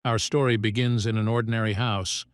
Our story begins in an ordinary house,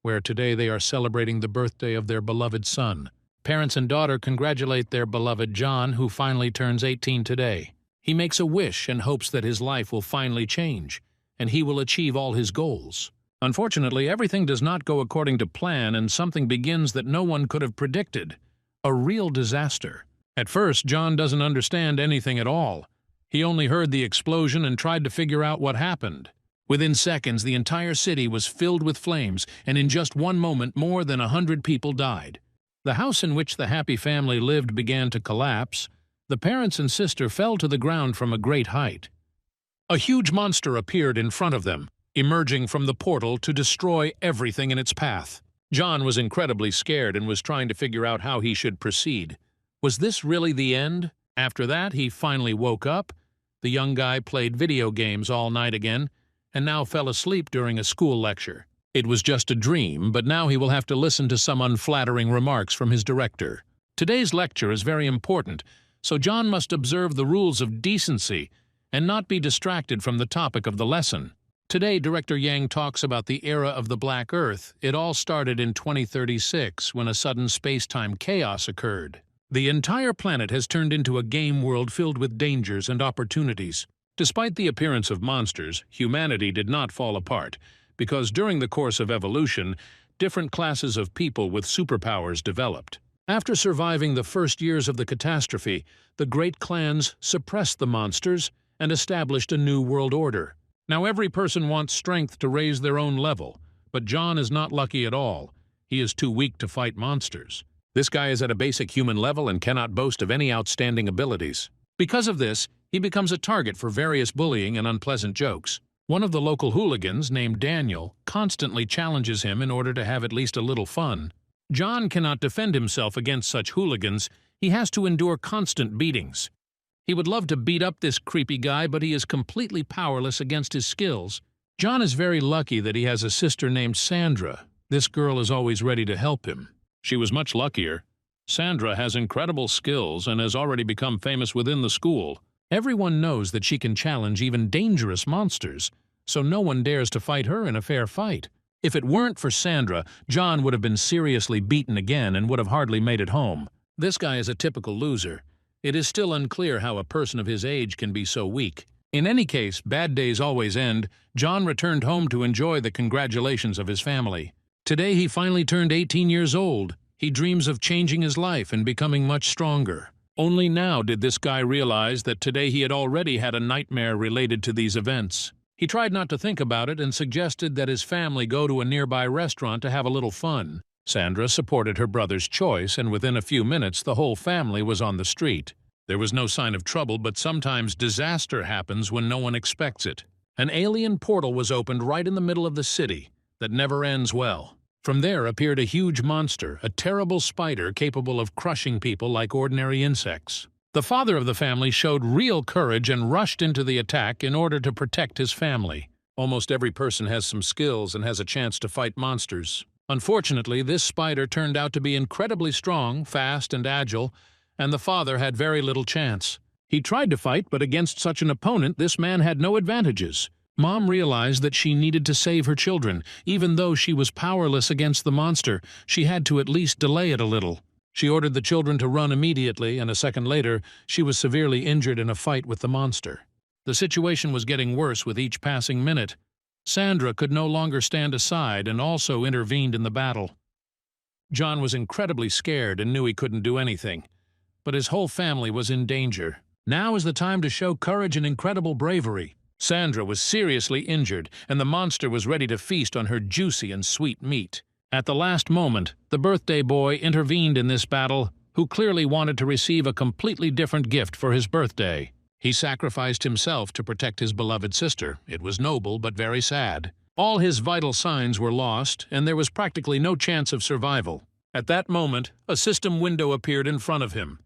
where today they are celebrating the birthday of their beloved son. Parents and daughter congratulate their beloved John, who finally turns 18 today. He makes a wish and hopes that his life will finally change, and he will achieve all his goals. Unfortunately, everything does not go according to plan, and something begins that no one could have predicted. A real disaster. At first, John doesn't understand anything at all. He only heard the explosion and tried to figure out what happened. Within seconds, the entire city was filled with flames, and in just one moment, more than 100 people died. The house in which the happy family lived began to collapse. The parents and sister fell to the ground from a great height. A huge monster appeared in front of them, emerging from the portal to destroy everything in its path. John was incredibly scared and was trying to figure out how he should proceed. Was this really the end? After that, he finally woke up. The young guy played video games all night again, and now fell asleep during a school lecture. It was just a dream, but now he will have to listen to some unflattering remarks from his director. Today's lecture is very important, so John must observe the rules of decency and not be distracted from the topic of the lesson. Today, Director Yang talks about the era of the Black Earth. It all started in 2036, when a sudden space-time chaos occurred. The entire planet has turned into a game world filled with dangers and opportunities. Despite the appearance of monsters, humanity did not fall apart, because during the course of evolution, different classes of people with superpowers developed. After surviving the first years of the catastrophe, the great clans suppressed the monsters and established a new world order. Now every person wants strength to raise their own level, but John is not lucky at all. He is too weak to fight monsters. This guy is at a basic human level and cannot boast of any outstanding abilities. Because of this, he becomes a target for various bullying and unpleasant jokes. One of the local hooligans, named Daniel, constantly challenges him in order to have at least a little fun. John cannot defend himself against such hooligans. He has to endure constant beatings. He would love to beat up this creepy guy, but he is completely powerless against his skills. John is very lucky that he has a sister named Sandra. This girl is always ready to help him. She was much luckier. Sandra has incredible skills and has already become famous within the school. Everyone knows that she can challenge even dangerous monsters, so no one dares to fight her in a fair fight. If it weren't for Sandra, John would have been seriously beaten again and would have hardly made it home. This guy is a typical loser. It is still unclear how a person of his age can be so weak. In any case, bad days always end. John returned home to enjoy the congratulations of his family. Today he finally turned 18 years old. He dreams of changing his life and becoming much stronger. Only now did this guy realize that today he had already had a nightmare related to these events. He tried not to think about it and suggested that his family go to a nearby restaurant to have a little fun. Sandra supported her brother's choice, and within a few minutes the whole family was on the street. There was no sign of trouble, but sometimes disaster happens when no one expects it. An alien portal was opened right in the middle of the city that never ends well. From there appeared a huge monster, a terrible spider capable of crushing people like ordinary insects. The father of the family showed real courage and rushed into the attack in order to protect his family. Almost every person has some skills and has a chance to fight monsters. Unfortunately, this spider turned out to be incredibly strong, fast, and agile, and the father had very little chance. He tried to fight, but against such an opponent, this man had no advantages. Mom realized that she needed to save her children. Even though she was powerless against the monster, she had to at least delay it a little. She ordered the children to run immediately, and a second later, she was severely injured in a fight with the monster. The situation was getting worse with each passing minute. Sandra could no longer stand aside and also intervened in the battle. John was incredibly scared and knew he couldn't do anything, but his whole family was in danger. Now is the time to show courage and incredible bravery. Sandra was seriously injured, and the monster was ready to feast on her juicy and sweet meat. At the last moment, the birthday boy intervened in this battle, who clearly wanted to receive a completely different gift for his birthday. He sacrificed himself to protect his beloved sister. It was noble, but very sad. All his vital signs were lost, and there was practically no chance of survival. At that moment, a system window appeared in front of him,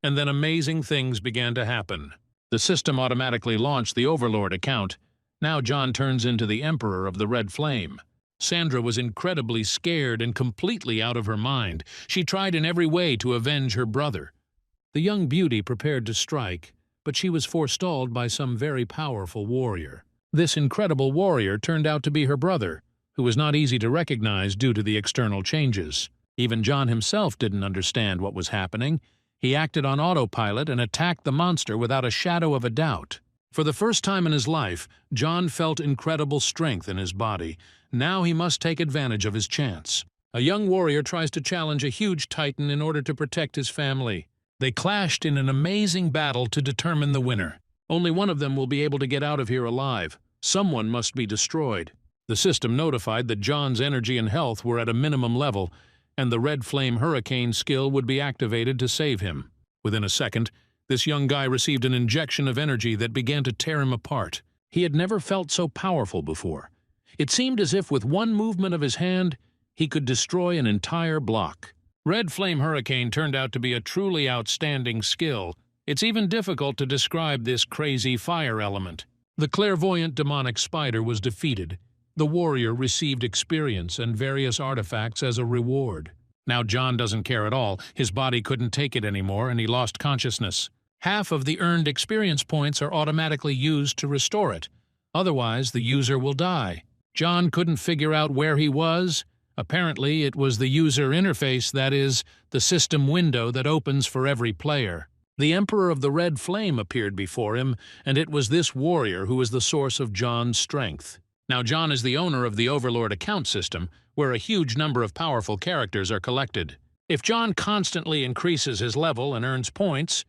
and then amazing things began to happen. The system automatically launched the Overlord account. Now John turns into the Emperor of the Red Flame. Sandra was incredibly scared and completely out of her mind. She tried in every way to avenge her brother. The young beauty prepared to strike, but she was forestalled by some very powerful warrior. This incredible warrior turned out to be her brother, who was not easy to recognize due to the external changes. Even John himself didn't understand what was happening. He acted on autopilot and attacked the monster without a shadow of a doubt. For the first time in his life, John felt incredible strength in his body. Now he must take advantage of his chance. A young warrior tries to challenge a huge titan in order to protect his family. They clashed in an amazing battle to determine the winner. Only one of them will be able to get out of here alive. Someone must be destroyed. The system notified that John's energy and health were at a minimum level, and the Red Flame Hurricane skill would be activated to save him. Within a second, this young guy received an injection of energy that began to tear him apart. He had never felt so powerful before. It seemed as if with one movement of his hand, he could destroy an entire block. Red Flame Hurricane turned out to be a truly outstanding skill. It's even difficult to describe this crazy fire element. The clairvoyant demonic spider was defeated. The warrior received experience and various artifacts as a reward. Now John doesn't care at all. His body couldn't take it anymore, and he lost consciousness. Half of the earned experience points are automatically used to restore it. Otherwise, the user will die. John couldn't figure out where he was. Apparently, it was the user interface, that is, the system window that opens for every player. The Emperor of the Red Flame appeared before him, and it was this warrior who was the source of John's strength. Now John is the owner of the Overlord account system, where a huge number of powerful characters are collected. If John constantly increases his level and earns points,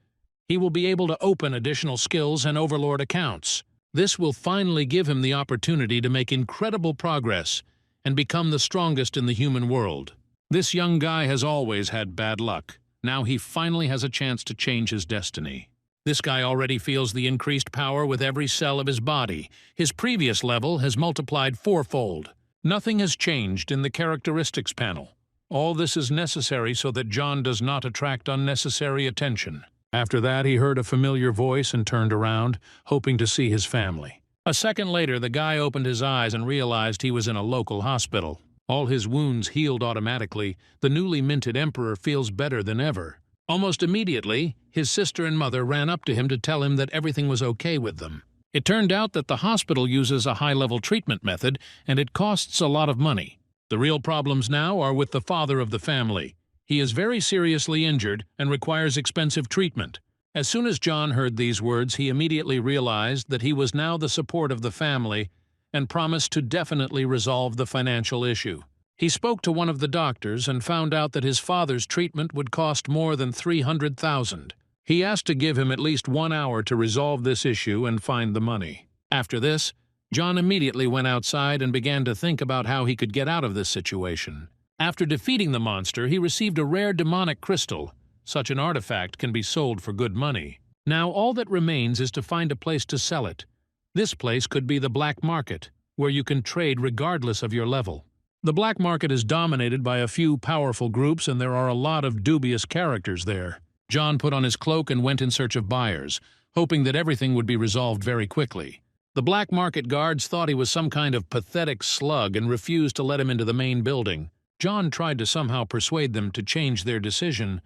he will be able to open additional skills and Overlord accounts. This will finally give him the opportunity to make incredible progress and become the strongest in the human world. This young guy has always had bad luck. Now he finally has a chance to change his destiny. This guy already feels the increased power with every cell of his body. His previous level has multiplied fourfold. Nothing has changed in the characteristics panel. All this is necessary so that John does not attract unnecessary attention. After that, he heard a familiar voice and turned around, hoping to see his family. A second later, the guy opened his eyes and realized he was in a local hospital. All his wounds healed automatically. The newly minted emperor feels better than ever. Almost immediately, his sister and mother ran up to him to tell him that everything was okay with them. It turned out that the hospital uses a high-level treatment method, and it costs a lot of money. The real problems now are with the father of the family. He is very seriously injured and requires expensive treatment. As soon as John heard these words, he immediately realized that he was now the support of the family and promised to definitely resolve the financial issue. He spoke to one of the doctors and found out that his father's treatment would cost more than $300,000. He asked to give him at least 1 hour to resolve this issue and find the money. After this, John immediately went outside and began to think about how he could get out of this situation. After defeating the monster, he received a rare demonic crystal. Such an artifact can be sold for good money. Now all that remains is to find a place to sell it. This place could be the black market, where you can trade regardless of your level. The black market is dominated by a few powerful groups, and there are a lot of dubious characters there. John put on his cloak and went in search of buyers, hoping that everything would be resolved very quickly. The black market guards thought he was some kind of pathetic slug and refused to let him into the main building. John tried to somehow persuade them to change their decision,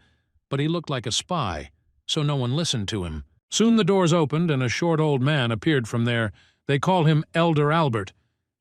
but he looked like a spy, so no one listened to him. Soon the doors opened and a short old man appeared from there. They call him Elder Albert,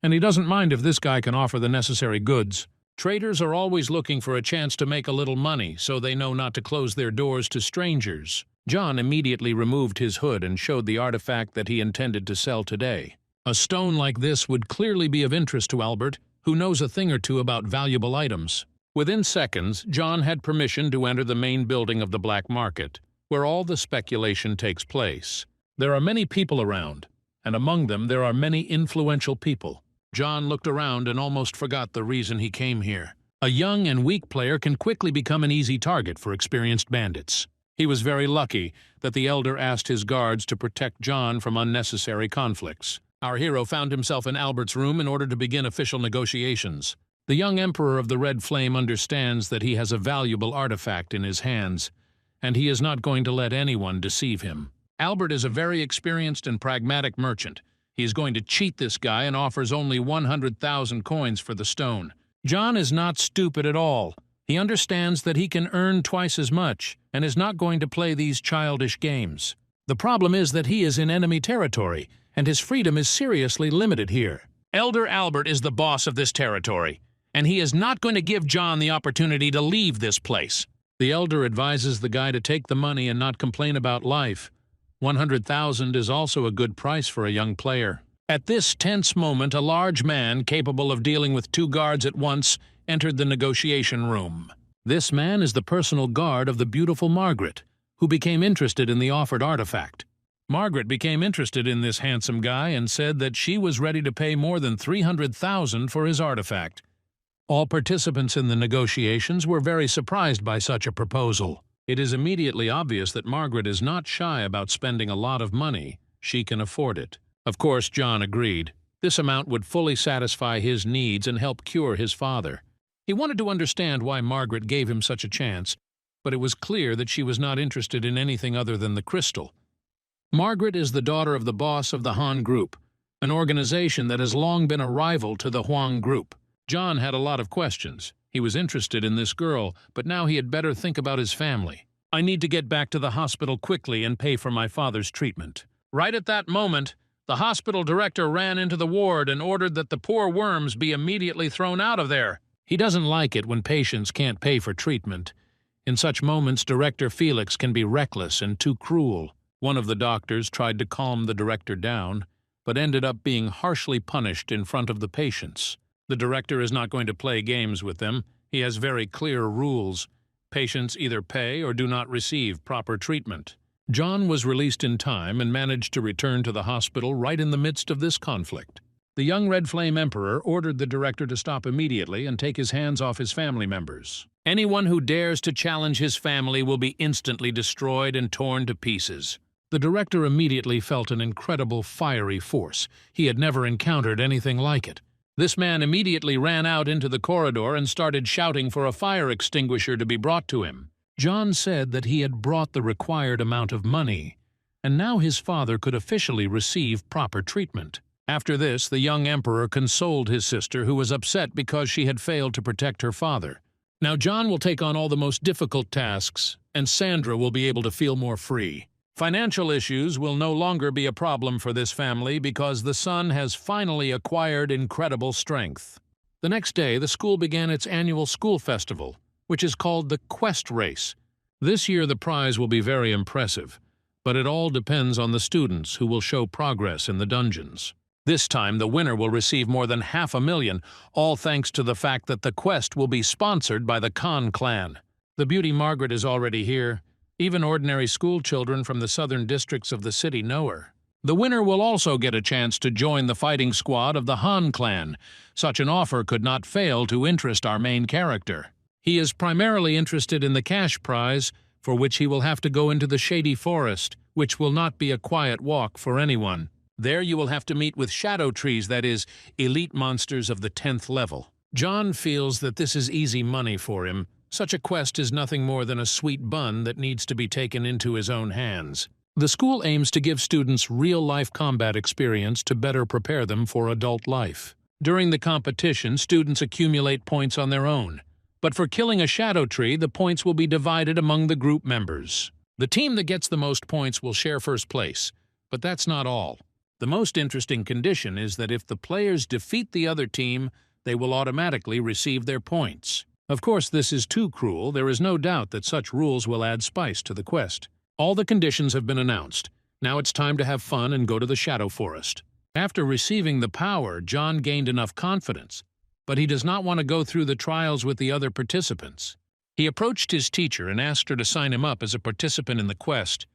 and he doesn't mind if this guy can offer the necessary goods. Traders are always looking for a chance to make a little money, so they know not to close their doors to strangers. John immediately removed his hood and showed the artifact that he intended to sell today. A stone like this would clearly be of interest to Albert, who knows a thing or two about valuable items. Within seconds, John had permission to enter the main building of the black market, where all the speculation takes place. There are many people around, and among them there are many influential people. John looked around and almost forgot the reason he came here. A young and weak player can quickly become an easy target for experienced bandits. He was very lucky that the elder asked his guards to protect John from unnecessary conflicts. Our hero found himself in Albert's room in order to begin official negotiations. The young Emperor of the Red Flame understands that he has a valuable artifact in his hands, and he is not going to let anyone deceive him. Albert is a very experienced and pragmatic merchant. He is going to cheat this guy and offers only 100,000 coins for the stone. John is not stupid at all. He understands that he can earn twice as much and is not going to play these childish games. The problem is that he is in enemy territory, and his freedom is seriously limited here. Elder Albert is the boss of this territory, and he is not going to give John the opportunity to leave this place. The elder advises the guy to take the money and not complain about life. 100,000 is also a good price for a young player. At this tense moment, a large man capable of dealing with 2 guards at once entered the negotiation room. This man is the personal guard of the beautiful Margaret, who became interested in the offered artifact. Margaret became interested in this handsome guy and said that she was ready to pay more than 300,000 for his artifact. All participants in the negotiations were very surprised by such a proposal. It is immediately obvious that Margaret is not shy about spending a lot of money. She can afford it. Of course, John agreed. This amount would fully satisfy his needs and help cure his father. He wanted to understand why Margaret gave him such a chance, but it was clear that she was not interested in anything other than the crystal. Margaret is the daughter of the boss of the Han Group, an organization that has long been a rival to the Huang Group. John had a lot of questions. He was interested in this girl, but now he had better think about his family. I need to get back to the hospital quickly and pay for my father's treatment. Right at that moment, the hospital director ran into the ward and ordered that the poor worms be immediately thrown out of there. He doesn't like it when patients can't pay for treatment. In such moments, Director Felix can be reckless and too cruel. One of the doctors tried to calm the director down, but ended up being harshly punished in front of the patients. The director is not going to play games with them. He has very clear rules. Patients either pay or do not receive proper treatment. John was released in time and managed to return to the hospital right in the midst of this conflict. The young Red Flame Emperor ordered the director to stop immediately and take his hands off his family members. Anyone who dares to challenge his family will be instantly destroyed and torn to pieces. The director immediately felt an incredible fiery force. He had never encountered anything like it. This man immediately ran out into the corridor and started shouting for a fire extinguisher to be brought to him. John said that he had brought the required amount of money, and now his father could officially receive proper treatment. After this, the young emperor consoled his sister, who was upset because she had failed to protect her father. Now John will take on all the most difficult tasks, and Sandra will be able to feel more free. Financial issues will no longer be a problem for this family because the son has finally acquired incredible strength. The next day, the school began its annual school festival, which is called the Quest Race. This year the prize will be very impressive, but it all depends on the students who will show progress in the dungeons. This time the winner will receive more than 500,000, all thanks to the fact that the quest will be sponsored by the Khan clan. The beauty Margaret is already here. Even ordinary school children from the southern districts of the city know her. The winner will also get a chance to join the fighting squad of the Han clan. Such an offer could not fail to interest our main character. He is primarily interested in the cash prize, for which he will have to go into the shady forest, which will not be a quiet walk for anyone. There you will have to meet with shadow trees, that is, elite monsters of the 10th level. John feels that this is easy money for him. Such a quest is nothing more than a sweet bun that needs to be taken into his own hands. The school aims to give students real-life combat experience to better prepare them for adult life. During the competition, students accumulate points on their own. But for killing a shadow tree, the points will be divided among the group members. The team that gets the most points will share first place. But that's not all. The most interesting condition is that if the players defeat the other team, they will automatically receive their points. Of course, this is too cruel. There is no doubt that such rules will add spice to the quest. All the conditions have been announced. Now it's time to have fun and go to the Shadow Forest. After receiving the power, John gained enough confidence, but he does not want to go through the trials with the other participants. He approached his teacher and asked her to sign him up as a participant in the quest.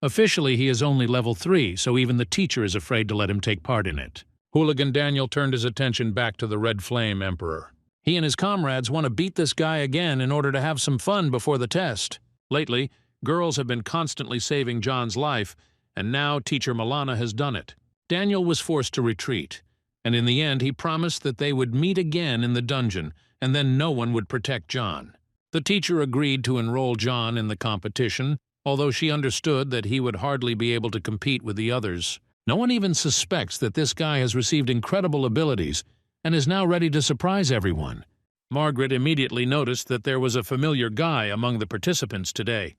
Officially, he is only level 3, so even the teacher is afraid to let him take part in it. Hooligan Daniel turned his attention back to the Red Flame Emperor. He and his comrades want to beat this guy again in order to have some fun before the test. Lately, girls have been constantly saving John's life, and now teacher Milana has done it. Daniel was forced to retreat, and in the end he promised that they would meet again in the dungeon, and then no one would protect John. The teacher agreed to enroll John in the competition, although she understood that he would hardly be able to compete with the others. No one even suspects that this guy has received incredible abilities and is now ready to surprise everyone. Margaret immediately noticed that there was a familiar guy among the participants today.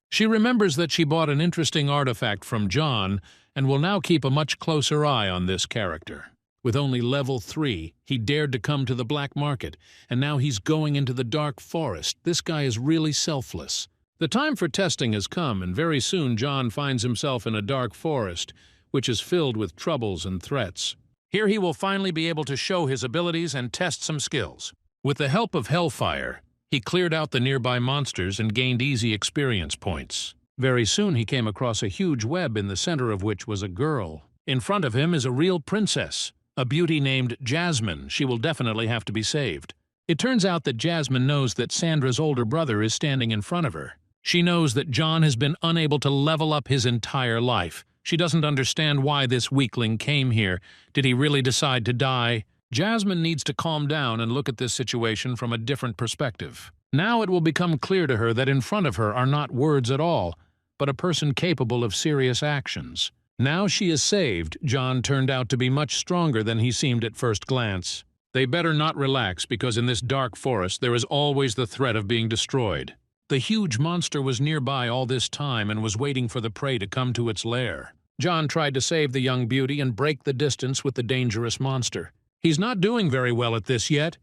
She remembers that she bought an interesting artifact from John and will now keep a much closer eye on this character. With only level 3, he dared to come to the black market, and now he's going into the dark forest. This guy is really selfless. The time for testing has come, and very soon John finds himself in a dark forest, which is filled with troubles and threats. Here he will finally be able to show his abilities and test some skills. With the help of Hellfire, he cleared out the nearby monsters and gained easy experience points. Very soon he came across a huge web in the center of which was a girl. In front of him is a real princess, a beauty named Jasmine. She will definitely have to be saved. It turns out that Jasmine knows that Sandra's older brother is standing in front of her. She knows that John has been unable to level up his entire life. She doesn't understand why this weakling came here. Did he really decide to die? Jasmine needs to calm down and look at this situation from a different perspective. Now it will become clear to her that in front of her are not words at all, but a person capable of serious actions. Now she is saved, John turned out to be much stronger than he seemed at first glance. They better not relax, because in this dark forest there is always the threat of being destroyed. The huge monster was nearby all this time and was waiting for the prey to come to its lair. John tried to save the young beauty and break the distance with the dangerous monster. He's not doing very well at this yet.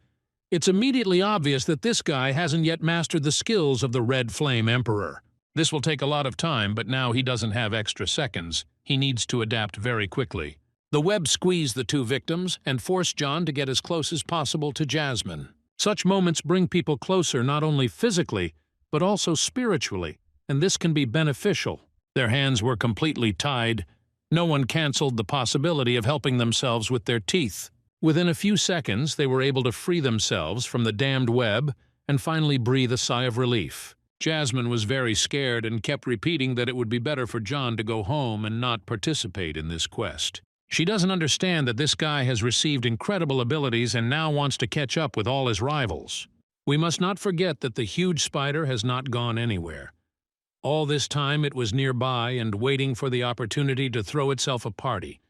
It's immediately obvious that this guy hasn't yet mastered the skills of the Red Flame Emperor. This will take a lot of time, but now he doesn't have extra seconds. He needs to adapt very quickly. The web squeezed the two victims and forced John to get as close as possible to Jasmine. Such moments bring people closer not only physically, but also spiritually, and this can be beneficial. Their hands were completely tied. No one canceled the possibility of helping themselves with their teeth. Within a few seconds, they were able to free themselves from the damned web and finally breathe a sigh of relief. Jasmine was very scared and kept repeating that it would be better for John to go home and not participate in this quest. She doesn't understand that this guy has received incredible abilities and now wants to catch up with all his rivals. We must not forget that the huge spider has not gone anywhere. All this time it was nearby and waiting for the opportunity to throw itself a party.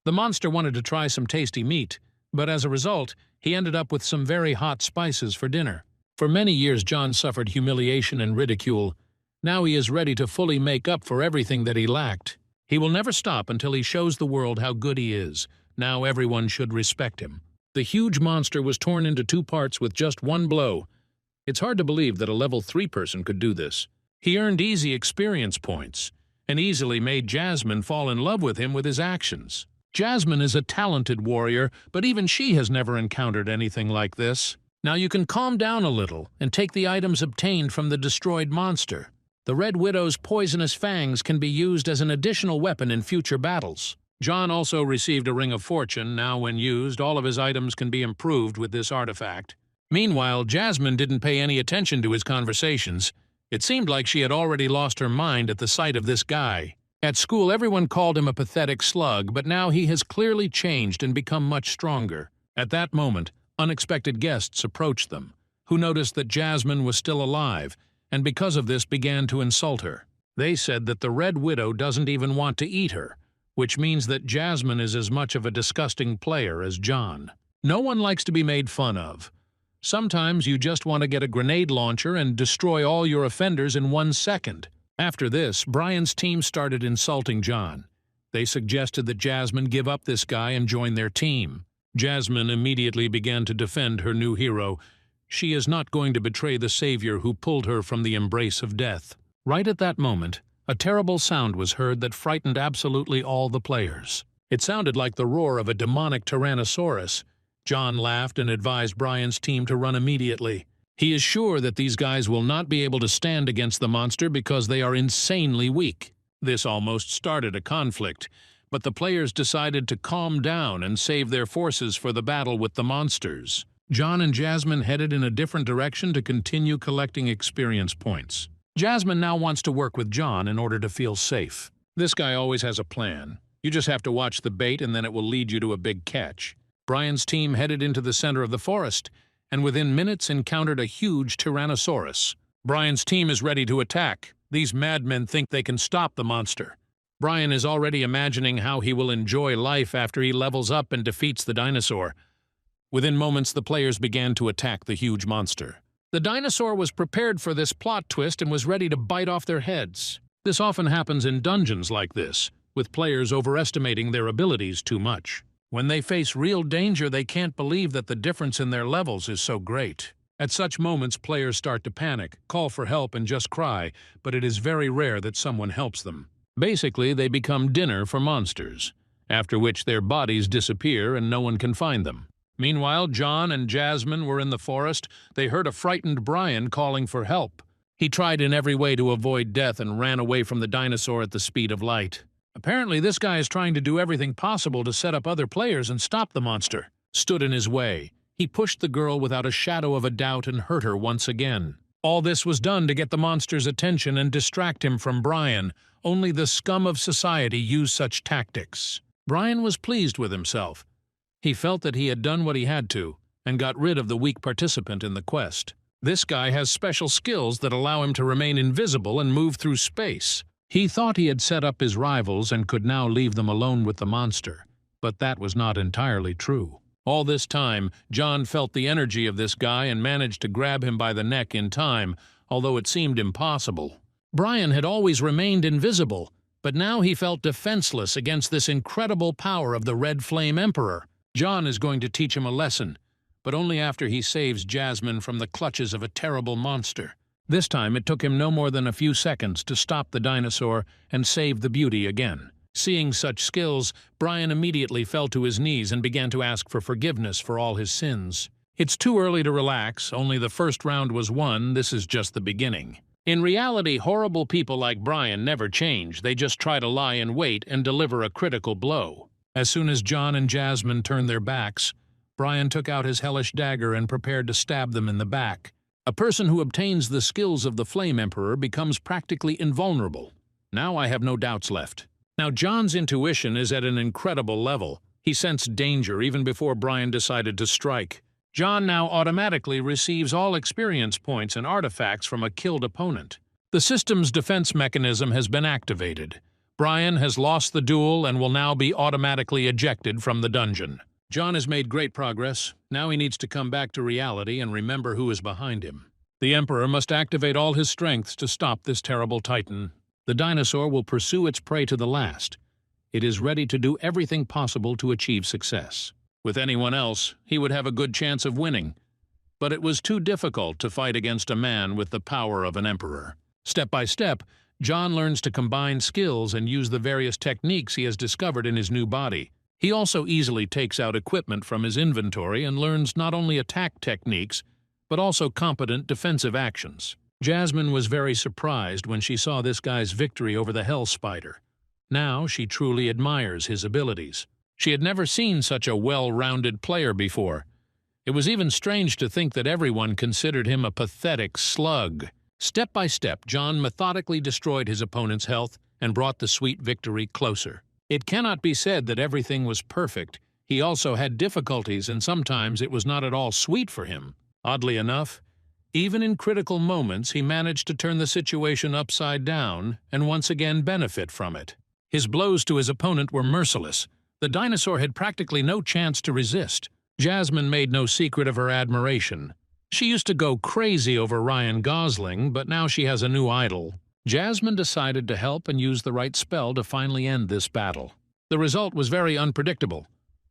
The monster wanted to try some tasty meat, but as a result, he ended up with some very hot spices for dinner. For many years John suffered humiliation and ridicule. Now he is ready to fully make up for everything that he lacked. He will never stop until he shows the world how good he is. Now everyone should respect him. The huge monster was torn into 2 parts with just one blow. It's hard to believe that a level 3 person could do this. He earned easy experience points, and easily made Jasmine fall in love with him with his actions. Jasmine is a talented warrior, but even she has never encountered anything like this. Now you can calm down a little and take the items obtained from the destroyed monster. The Red Widow's poisonous fangs can be used as an additional weapon in future battles. John also received a Ring of Fortune. Now when used, all of his items can be improved with this artifact. Meanwhile, Jasmine didn't pay any attention to his conversations. It seemed like she had already lost her mind at the sight of this guy. At school, everyone called him a pathetic slug, but now he has clearly changed and become much stronger. At that moment, unexpected guests approached them, who noticed that Jasmine was still alive, and because of this began to insult her. They said that the Red Widow doesn't even want to eat her, which means that Jasmine is as much of a disgusting player as John. No one likes to be made fun of. Sometimes you just want to get a grenade launcher and destroy all your offenders in 1 second. After this, Brian's team started insulting John. They suggested that Jasmine give up this guy and join their team. Jasmine immediately began to defend her new hero. She is not going to betray the savior who pulled her from the embrace of death. Right at that moment, a terrible sound was heard that frightened absolutely all the players. It sounded like the roar of a demonic Tyrannosaurus. John laughed and advised Brian's team to run immediately. He is sure that these guys will not be able to stand against the monster because they are insanely weak. This almost started a conflict, but the players decided to calm down and save their forces for the battle with the monsters. John and Jasmine headed in a different direction to continue collecting experience points. Jasmine now wants to work with John in order to feel safe. This guy always has a plan. You just have to watch the bait and then it will lead you to a big catch. Brian's team headed into the center of the forest, and within minutes encountered a huge Tyrannosaurus. Brian's team is ready to attack. These madmen think they can stop the monster. Brian is already imagining how he will enjoy life after he levels up and defeats the dinosaur. Within moments, the players began to attack the huge monster. The dinosaur was prepared for this plot twist and was ready to bite off their heads. This often happens in dungeons like this, with players overestimating their abilities too much. When they face real danger, they can't believe that the difference in their levels is so great. At such moments, players start to panic, call for help, and just cry, but it is very rare that someone helps them. Basically, they become dinner for monsters, after which their bodies disappear and no one can find them. Meanwhile, John and Jasmine were in the forest. They heard a frightened Brian calling for help. He tried in every way to avoid death and ran away from the dinosaur at the speed of light. Apparently, this guy is trying to do everything possible to set up other players and stop the monster. Stood in his way. He pushed the girl without a shadow of a doubt and hurt her once again. All this was done to get the monster's attention and distract him from Brian. Only the scum of society use such tactics. Brian was pleased with himself. He felt that he had done what he had to, and got rid of the weak participant in the quest. This guy has special skills that allow him to remain invisible and move through space. He thought he had set up his rivals and could now leave them alone with the monster, but that was not entirely true. All this time, John felt the energy of this guy and managed to grab him by the neck in time, although it seemed impossible. Brian had always remained invisible, but now he felt defenseless against this incredible power of the Red Flame Emperor. John is going to teach him a lesson, but only after he saves Jasmine from the clutches of a terrible monster. This time it took him no more than a few seconds to stop the dinosaur and save the beauty again. Seeing such skills, Brian immediately fell to his knees and began to ask for forgiveness for all his sins. It's too early to relax, only the first round was won, this is just the beginning. In reality, horrible people like Brian never change, they just try to lie in wait and deliver a critical blow. As soon as John and Jasmine turned their backs, Brian took out his hellish dagger and prepared to stab them in the back. A person who obtains the skills of the Flame Emperor becomes practically invulnerable. Now I have no doubts left. Now John's intuition is at an incredible level. He sensed danger even before Brian decided to strike. John now automatically receives all experience points and artifacts from a killed opponent. The system's defense mechanism has been activated. Brian has lost the duel and will now be automatically ejected from the dungeon. John has made great progress. Now he needs to come back to reality and remember who is behind him. The Emperor must activate all his strengths to stop this terrible titan. The dinosaur will pursue its prey to the last. It is ready to do everything possible to achieve success. With anyone else, he would have a good chance of winning. But it was too difficult to fight against a man with the power of an emperor. Step by step, John learns to combine skills and use the various techniques he has discovered in his new body. He also easily takes out equipment from his inventory and learns not only attack techniques, but also competent defensive actions. Jasmine was very surprised when she saw this guy's victory over the Hell Spider. Now she truly admires his abilities. She had never seen such a well-rounded player before. It was even strange to think that everyone considered him a pathetic slug. Step by step, John methodically destroyed his opponent's health and brought the sweet victory closer. It cannot be said that everything was perfect. He also had difficulties, and sometimes it was not at all sweet for him. Oddly enough, even in critical moments, he managed to turn the situation upside down and once again benefit from it. His blows to his opponent were merciless. The dinosaur had practically no chance to resist. Jasmine made no secret of her admiration. She used to go crazy over Ryan Gosling, but now she has a new idol. Jasmine decided to help and use the right spell to finally end this battle. The result was very unpredictable.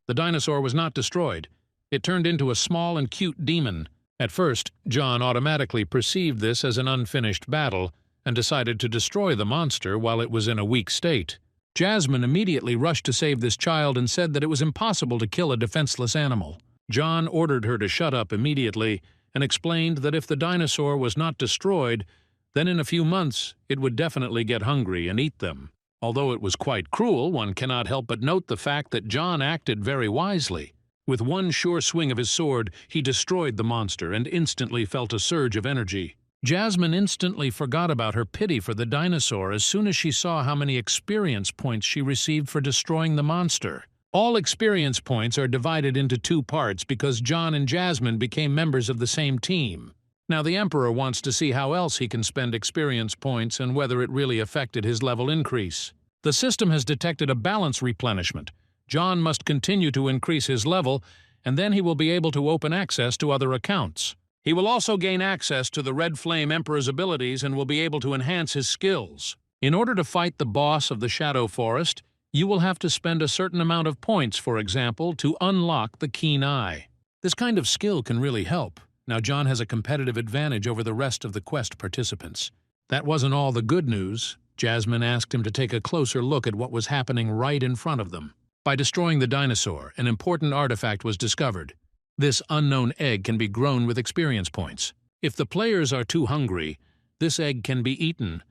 The dinosaur was not destroyed. It turned into a small and cute demon. At first, John automatically perceived this as an unfinished battle and decided to destroy the monster while it was in a weak state. Jasmine immediately rushed to save this child and said that it was impossible to kill a defenseless animal. John ordered her to shut up immediately and explained that if the dinosaur was not destroyed, then in a few months it would definitely get hungry and eat them. Although it was quite cruel, one cannot help but note the fact that John acted very wisely. With one sure swing of his sword, he destroyed the monster and instantly felt a surge of energy. Jasmine instantly forgot about her pity for the dinosaur as soon as she saw how many experience points she received for destroying the monster. All experience points are divided into two parts because John and Jasmine became members of the same team. Now the Emperor wants to see how else he can spend experience points and whether it really affected his level increase. The system has detected a balance replenishment. John must continue to increase his level, and then he will be able to open access to other accounts. He will also gain access to the Red Flame Emperor's abilities and will be able to enhance his skills. In order to fight the boss of the Shadow Forest, you will have to spend a certain amount of points, for example, to unlock the Keen Eye. This kind of skill can really help. Now John has a competitive advantage over the rest of the quest participants. That wasn't all the good news. Jasmine asked him to take a closer look at what was happening right in front of them. By destroying the dinosaur, an important artifact was discovered. This unknown egg can be grown with experience points. If the players are too hungry, this egg can be eaten,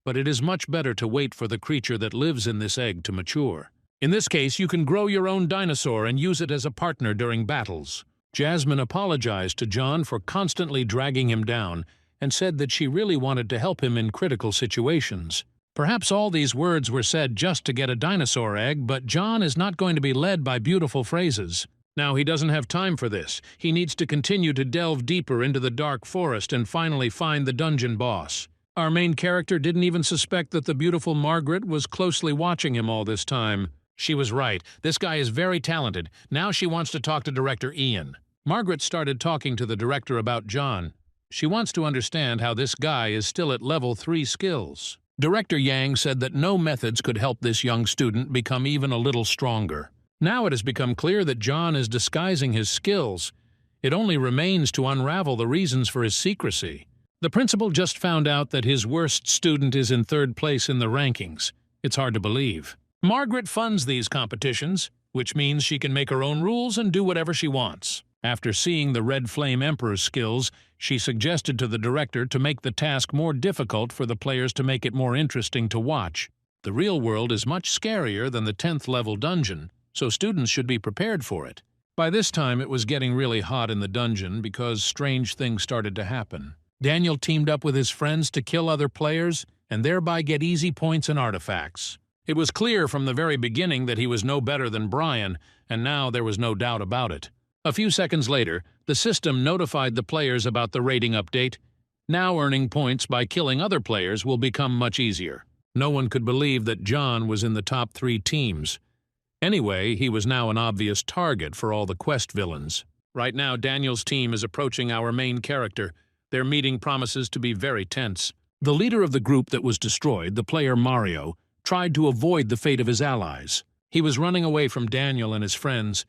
but it is much better to wait for the creature that lives in this egg to mature. In this case, you can grow your own dinosaur and use it as a partner during battles. Jasmine apologized to John for constantly dragging him down and said that she really wanted to help him in critical situations. Perhaps all these words were said just to get a dinosaur egg, but John is not going to be led by beautiful phrases. Now he doesn't have time for this. He needs to continue to delve deeper into the dark forest and finally find the dungeon boss. Our main character didn't even suspect that the beautiful Margaret was closely watching him all this time. She was right. This guy is very talented. Now she wants to talk to Director Ian. Margaret started talking to the director about John. She wants to understand how this guy is still at level 3 skills. Director Yang said that no methods could help this young student become even a little stronger. Now it has become clear that John is disguising his skills. It only remains to unravel the reasons for his secrecy. The principal just found out that his worst student is in 3rd place in the rankings. It's hard to believe. Margaret funds these competitions, which means she can make her own rules and do whatever she wants. After seeing the Red Flame Emperor's skills, she suggested to the director to make the task more difficult for the players to make it more interesting to watch. The real world is much scarier than the 10th level dungeon, so students should be prepared for it. By this time, it was getting really hot in the dungeon because strange things started to happen. Daniel teamed up with his friends to kill other players and thereby get easy points and artifacts. It was clear from the very beginning that he was no better than Brian, and now there was no doubt about it. A few seconds later, the system notified the players about the rating update. Now earning points by killing other players will become much easier. No one could believe that John was in the top 3 teams. Anyway, he was now an obvious target for all the quest villains. Right now, Daniel's team is approaching our main character. Their meeting promises to be very tense. The leader of the group that was destroyed, the player Mario, tried to avoid the fate of his allies. He was running away from Daniel and his friends,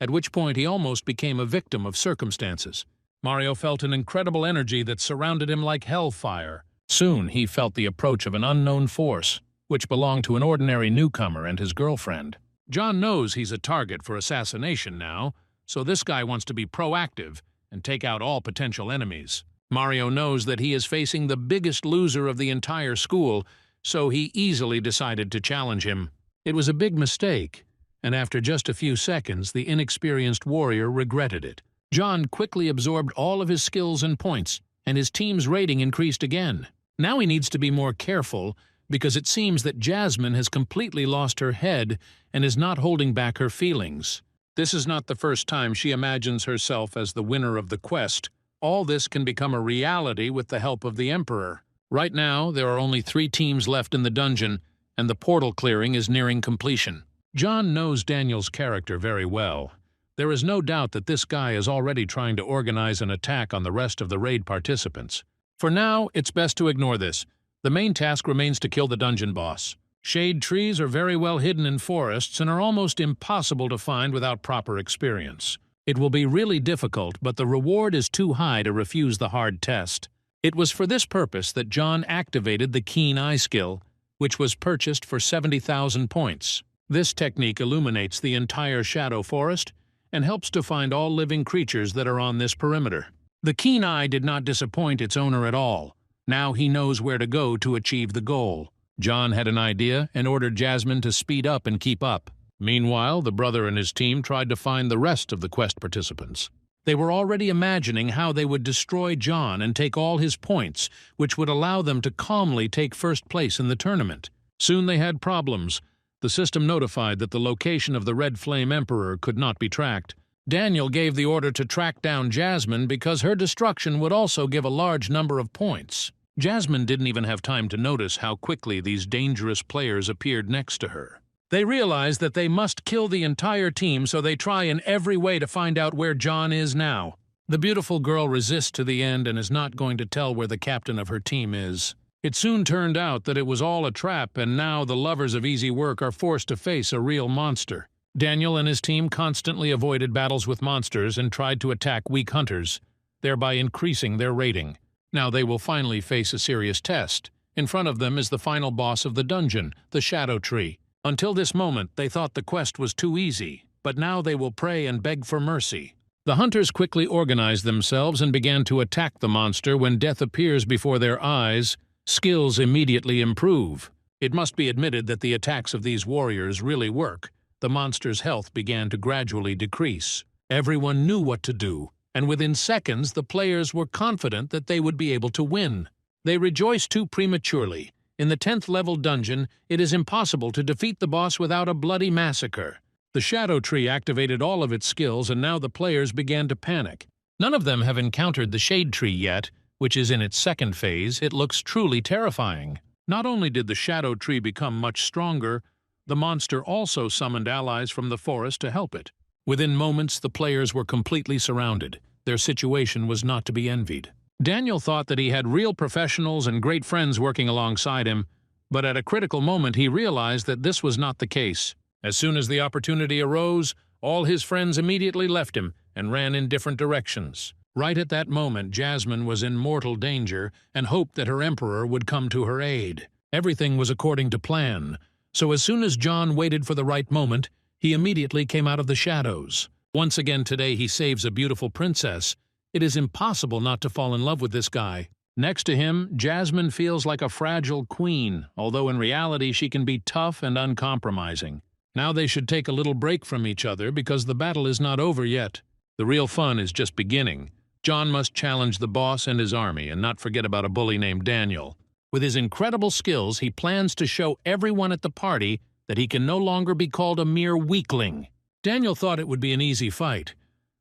at which point he almost became a victim of circumstances. Mario felt an incredible energy that surrounded him like hellfire. Soon he felt the approach of an unknown force, which belonged to an ordinary newcomer and his girlfriend. John knows he's a target for assassination now, so this guy wants to be proactive and take out all potential enemies. Mario knows that he is facing the biggest loser of the entire school, so he easily decided to challenge him. It was a big mistake, and after just a few seconds, the inexperienced warrior regretted it. John quickly absorbed all of his skills and points, and his team's rating increased again. Now he needs to be more careful, because it seems that Jasmine has completely lost her head and is not holding back her feelings. This is not the first time she imagines herself as the winner of the quest. All this can become a reality with the help of the Emperor. Right now, there are only 3 teams left in the dungeon, and the portal clearing is nearing completion. John knows Daniel's character very well. There is no doubt that this guy is already trying to organize an attack on the rest of the raid participants. For now, it's best to ignore this. The main task remains to kill the dungeon boss. Shade trees are very well hidden in forests and are almost impossible to find without proper experience. It will be really difficult, but the reward is too high to refuse the hard test. It was for this purpose that John activated the Keen Eye skill, which was purchased for 70,000 points. This technique illuminates the entire shadow forest and helps to find all living creatures that are on this perimeter. The Keen Eye did not disappoint its owner at all. Now he knows where to go to achieve the goal. John had an idea and ordered Jasmine to speed up and keep up. Meanwhile, the brother and his team tried to find the rest of the quest participants. They were already imagining how they would destroy John and take all his points, which would allow them to calmly take first place in the tournament. Soon they had problems. The system notified that the location of the Red Flame Emperor could not be tracked. Daniel gave the order to track down Jasmine because her destruction would also give a large number of points. Jasmine didn't even have time to notice how quickly these dangerous players appeared next to her. They realized that they must kill the entire team, so they try in every way to find out where John is now. The beautiful girl resists to the end and is not going to tell where the captain of her team is. It soon turned out that it was all a trap, and now the lovers of easy work are forced to face a real monster. Daniel and his team constantly avoided battles with monsters and tried to attack weak hunters, thereby increasing their rating. Now they will finally face a serious test. In front of them is the final boss of the dungeon, the Shadow Tree. Until this moment, they thought the quest was too easy, but now they will pray and beg for mercy. The hunters quickly organized themselves and began to attack the monster. When death appears before their eyes, skills immediately improve. It must be admitted that the attacks of these warriors really work. The monster's health began to gradually decrease. Everyone knew what to do, and within seconds the players were confident that they would be able to win. They rejoiced too prematurely. In the 10th level dungeon, it is impossible to defeat the boss without a bloody massacre. The Shadow Tree activated all of its skills, and now the players began to panic. None of them have encountered the Shade Tree yet, which is in its second phase. It looks truly terrifying. Not only did the Shadow Tree become much stronger, the monster also summoned allies from the forest to help it. Within moments, the players were completely surrounded. Their situation was not to be envied. Daniel thought that he had real professionals and great friends working alongside him, but at a critical moment he realized that this was not the case. As soon as the opportunity arose, all his friends immediately left him and ran in different directions. Right at that moment, Jasmine was in mortal danger and hoped that her emperor would come to her aid. Everything was according to plan, so as soon as John waited for the right moment, he immediately came out of the shadows. Once again today he saves a beautiful princess. It is impossible not to fall in love with this guy. Next to him, Jasmine feels like a fragile queen, although in reality she can be tough and uncompromising. Now they should take a little break from each other because the battle is not over yet. The real fun is just beginning. John must challenge the boss and his army and not forget about a bully named Daniel. With his incredible skills, he plans to show everyone at the party that he can no longer be called a mere weakling. Daniel thought it would be an easy fight,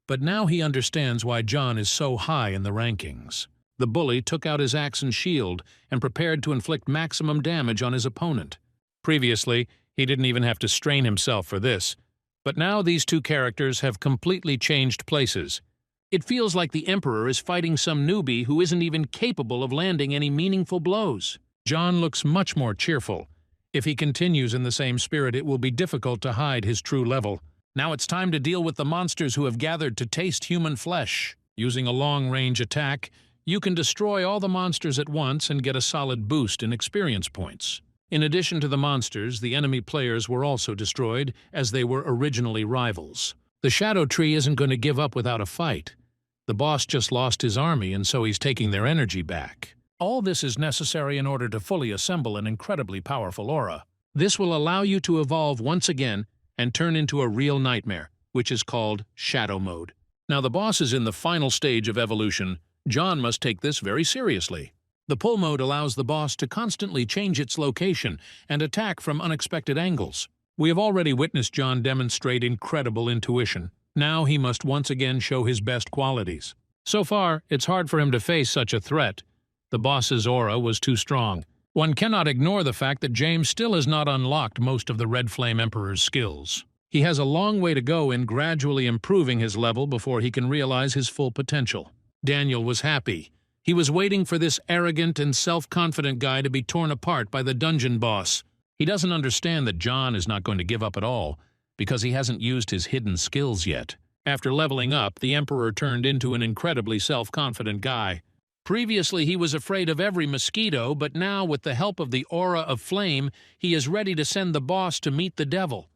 but now he understands why John is so high in the rankings. The bully took out his axe and shield and prepared to inflict maximum damage on his opponent. Previously, he didn't even have to strain himself for this, but now these two characters have completely changed places. It feels like the Emperor is fighting some newbie who isn't even capable of landing any meaningful blows. John looks much more cheerful. If he continues in the same spirit, it will be difficult to hide his true level. Now it's time to deal with the monsters who have gathered to taste human flesh. Using a long-range attack, you can destroy all the monsters at once and get a solid boost in experience points. In addition to the monsters, the enemy players were also destroyed, as they were originally rivals. The Shadow Tree isn't going to give up without a fight. The boss just lost his army, and so he's taking their energy back. All this is necessary in order to fully assemble an incredibly powerful aura. This will allow you to evolve once again and turn into a real nightmare, which is called Shadow Mode. Now the boss is in the final stage of evolution. John must take this very seriously. The pull mode allows the boss to constantly change its location and attack from unexpected angles. We have already witnessed John demonstrate incredible intuition. Now he must once again show his best qualities. So far, it's hard for him to face such a threat. The boss's aura was too strong. One cannot ignore the fact that James still has not unlocked most of the Red Flame Emperor's skills. He has a long way to go in gradually improving his level before he can realize his full potential. Daniel was happy. He was waiting for this arrogant and self-confident guy to be torn apart by the dungeon boss. He doesn't understand that John is not going to give up at all, because he hasn't used his hidden skills yet. After leveling up, the Emperor turned into an incredibly self-confident guy. Previously, he was afraid of every mosquito, but now, with the help of the aura of flame, he is ready to send the boss to meet the devil.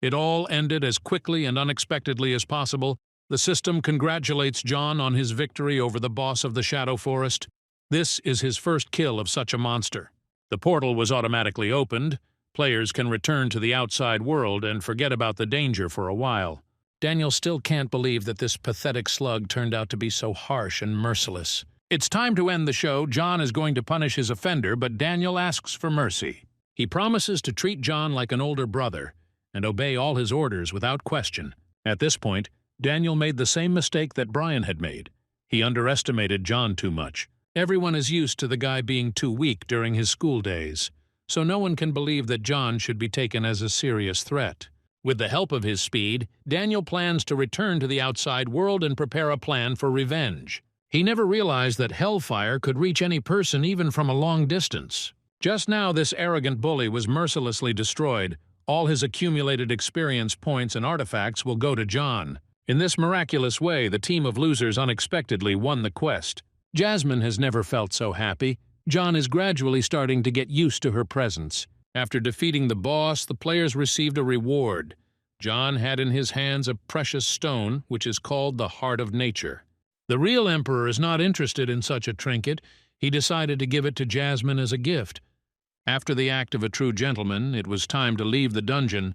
It all ended as quickly and unexpectedly as possible. The system congratulates John on his victory over the boss of the Shadow Forest. This is his first kill of such a monster. The portal was automatically opened. Players can return to the outside world and forget about the danger for a while. Daniel still can't believe that this pathetic slug turned out to be so harsh and merciless. It's time to end the show. John is going to punish his offender, but Daniel asks for mercy. He promises to treat John like an older brother and obey all his orders without question. At this point, Daniel made the same mistake that Brian had made. He underestimated John too much. Everyone is used to the guy being too weak during his school days, so no one can believe that John should be taken as a serious threat. With the help of his speed, Daniel plans to return to the outside world and prepare a plan for revenge. He never realized that hellfire could reach any person even from a long distance. Just now, this arrogant bully was mercilessly destroyed. All his accumulated experience points and artifacts will go to John. In this miraculous way, the team of losers unexpectedly won the quest. Jasmine has never felt so happy. John is gradually starting to get used to her presence. After defeating the boss, the players received a reward. John had in his hands a precious stone, which is called the Heart of Nature. The real emperor is not interested in such a trinket. He decided to give it to Jasmine as a gift. After the act of a true gentleman, it was time to leave the dungeon.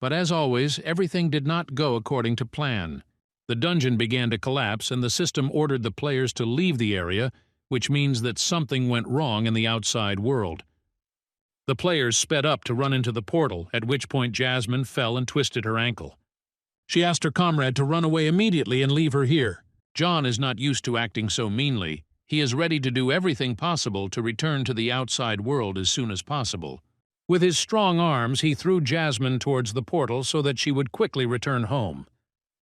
But as always, everything did not go according to plan. The dungeon began to collapse, and the system ordered the players to leave the area, which means that something went wrong in the outside world. The players sped up to run into the portal, at which point Jasmine fell and twisted her ankle. She asked her comrade to run away immediately and leave her here. John is not used to acting so meanly. He is ready to do everything possible to return to the outside world as soon as possible. With his strong arms, he threw Jasmine towards the portal so that she would quickly return home.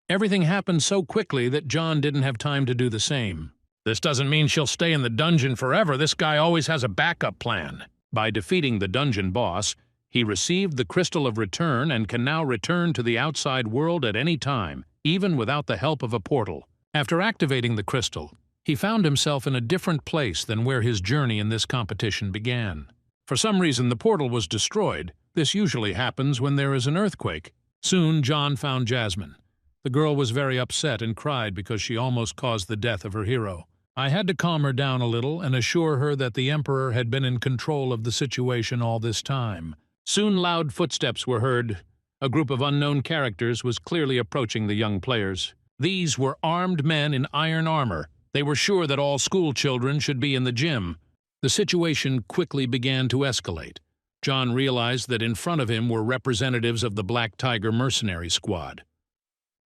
Everything happened so quickly that John didn't have time to do the same. This doesn't mean she'll stay in the dungeon forever. This guy always has a backup plan. By defeating the dungeon boss, he received the Crystal of Return and can now return to the outside world at any time, even without the help of a portal. After activating the crystal, he found himself in a different place than where his journey in this competition began. For some reason, the portal was destroyed. This usually happens when there is an earthquake. Soon, John found Jasmine. The girl was very upset and cried because she almost caused the death of her hero. I had to calm her down a little and assure her that the Emperor had been in control of the situation all this time. Soon loud footsteps were heard. A group of unknown characters was clearly approaching the young players. These were armed men in iron armor. They were sure that all school children should be in the gym. The situation quickly began to escalate. John realized that in front of him were representatives of the Black Tiger Mercenary squad.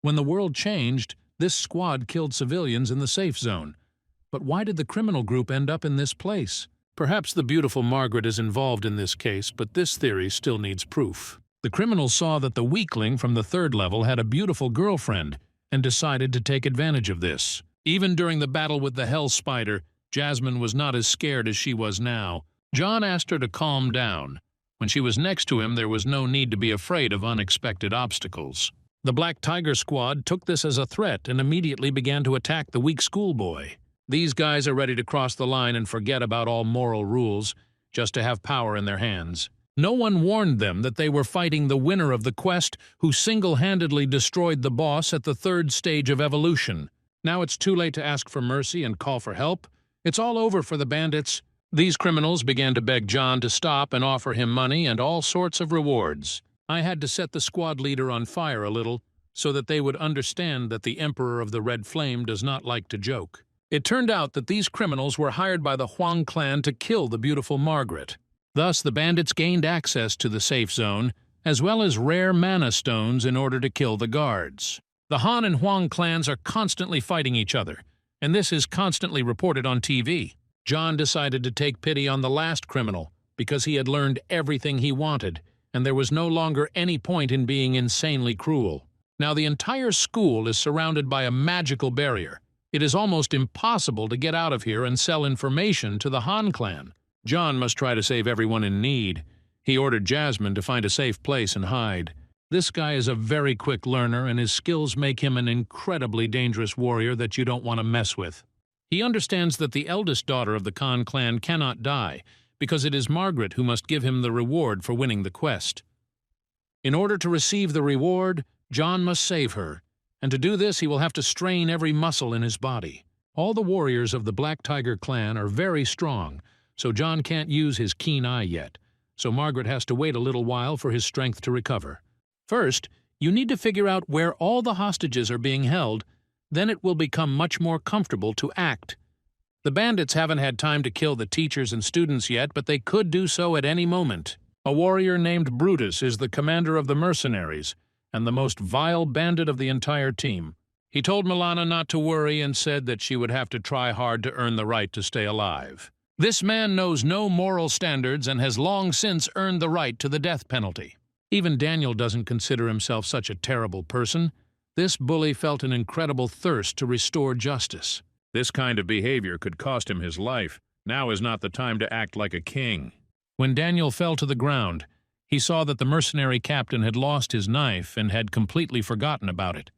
When the world changed, this squad killed civilians in the safe zone. But why did the criminal group end up in this place? Perhaps the beautiful Margaret is involved in this case, but this theory still needs proof. The criminals saw that the weakling from the third level had a beautiful girlfriend and decided to take advantage of this. Even during the battle with the Hell Spider, Jasmine was not as scared as she was now. John asked her to calm down. When she was next to him, there was no need to be afraid of unexpected obstacles. The Black Tiger squad took this as a threat and immediately began to attack the weak schoolboy. These guys are ready to cross the line and forget about all moral rules, just to have power in their hands. No one warned them that they were fighting the winner of the quest, who single-handedly destroyed the boss at the third stage of evolution. Now it's too late to ask for mercy and call for help. It's all over for the bandits. These criminals began to beg John to stop and offer him money and all sorts of rewards. I had to set the squad leader on fire a little, so that they would understand that the Emperor of the Red Flame does not like to joke. It turned out that these criminals were hired by the Huang clan to kill the beautiful Margaret. Thus, the bandits gained access to the safe zone, as well as rare mana stones in order to kill the guards. The Han and Huang clans are constantly fighting each other, and this is constantly reported on TV. John decided to take pity on the last criminal, because he had learned everything he wanted, and there was no longer any point in being insanely cruel. Now the entire school is surrounded by a magical barrier. It is almost impossible to get out of here and sell information to the Han clan. John must try to save everyone in need. He ordered Jasmine to find a safe place and hide. This guy is a very quick learner, and his skills make him an incredibly dangerous warrior that you don't want to mess with. He understands that the eldest daughter of the Khan clan cannot die, because it is Margaret who must give him the reward for winning the quest. In order to receive the reward, John must save her, and to do this he will have to strain every muscle in his body. All the warriors of the Black Tiger clan are very strong, so John can't use his keen eye yet, so Margaret has to wait a little while for his strength to recover. First, you need to figure out where all the hostages are being held, then it will become much more comfortable to act. The bandits haven't had time to kill the teachers and students yet, but they could do so at any moment. A warrior named Brutus is the commander of the Mercenaries, and the most vile bandit of the entire team. He told Milana not to worry and said that she would have to try hard to earn the right to stay alive. This man knows no moral standards and has long since earned the right to the death penalty. Even Daniel doesn't consider himself such a terrible person. This bully felt an incredible thirst to restore justice. This kind of behavior could cost him his life. Now is not the time to act like a king. When Daniel fell to the ground, he saw that the mercenary captain had lost his knife and had completely forgotten about it.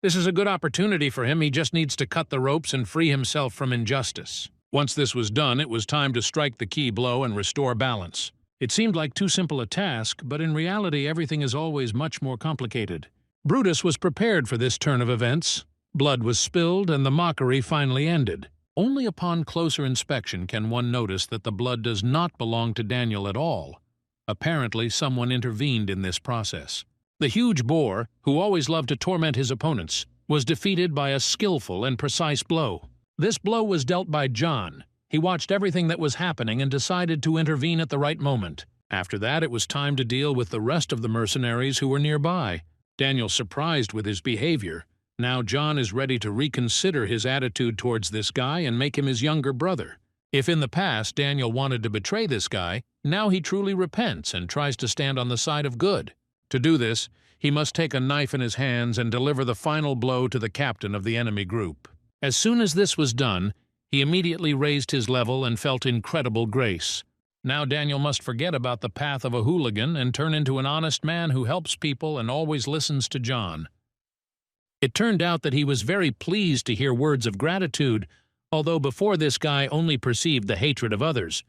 This is a good opportunity for him. He just needs to cut the ropes and free himself from injustice. Once this was done, it was time to strike the key blow and restore balance. It seemed like too simple a task, but in reality everything is always much more complicated. Brutus was prepared for this turn of events. Blood was spilled and the mockery finally ended. Only upon closer inspection can one notice that the blood does not belong to Daniel at all. Apparently someone intervened in this process. The huge boar, who always loved to torment his opponents, was defeated by a skillful and precise blow. This blow was dealt by John. He watched everything that was happening and decided to intervene at the right moment. After that, it was time to deal with the rest of the mercenaries who were nearby. Daniel surprised with his behavior. Now John is ready to reconsider his attitude towards this guy and make him his younger brother. If in the past Daniel wanted to betray this guy, now he truly repents and tries to stand on the side of good. To do this, he must take a knife in his hands and deliver the final blow to the captain of the enemy group. As soon as this was done, he immediately raised his level and felt incredible grace. Now Daniel must forget about the path of a hooligan and turn into an honest man who helps people and always listens to John. It turned out that he was very pleased to hear words of gratitude, although before this guy only perceived the hatred of others.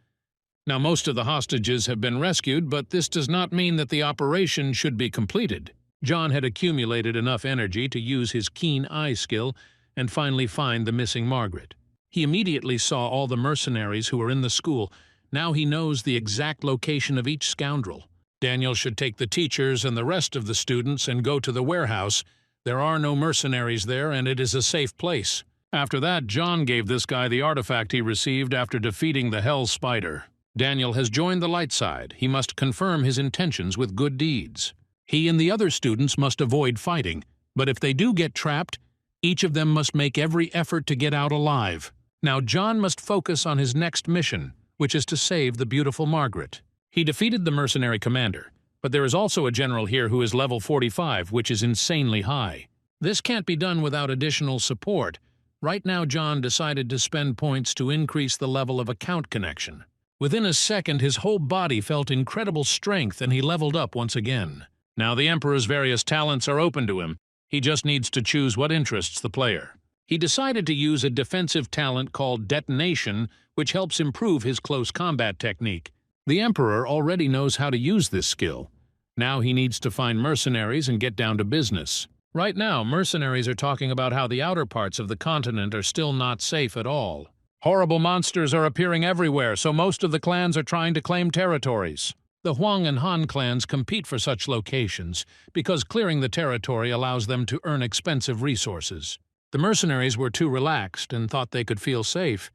Now most of the hostages have been rescued, but this does not mean that the operation should be completed. John had accumulated enough energy to use his keen eye skill and finally find the missing Margaret. He immediately saw all the mercenaries who were in the school. Now he knows the exact location of each scoundrel. Daniel should take the teachers and the rest of the students and go to the warehouse. There are no mercenaries there, and it is a safe place. After that, John gave this guy the artifact he received after defeating the Hell Spider. Daniel has joined the light side. He must confirm his intentions with good deeds. He and the other students must avoid fighting, but if they do get trapped, each of them must make every effort to get out alive. Now John must focus on his next mission, which is to save the beautiful Margaret. He defeated the mercenary commander, but there is also a general here who is level 45, which is insanely high. This can't be done without additional support. Right now John decided to spend points to increase the level of account connection. Within a second, his whole body felt incredible strength and he leveled up once again. Now the Emperor's various talents are open to him. He just needs to choose what interests the player. He decided to use a defensive talent called detonation, which helps improve his close combat technique. The Emperor already knows how to use this skill. Now he needs to find mercenaries and get down to business. Right now, mercenaries are talking about how the outer parts of the continent are still not safe at all. Horrible monsters are appearing everywhere, so most of the clans are trying to claim territories. The Huang and Han clans compete for such locations because clearing the territory allows them to earn expensive resources. The mercenaries were too relaxed and thought they could feel safe.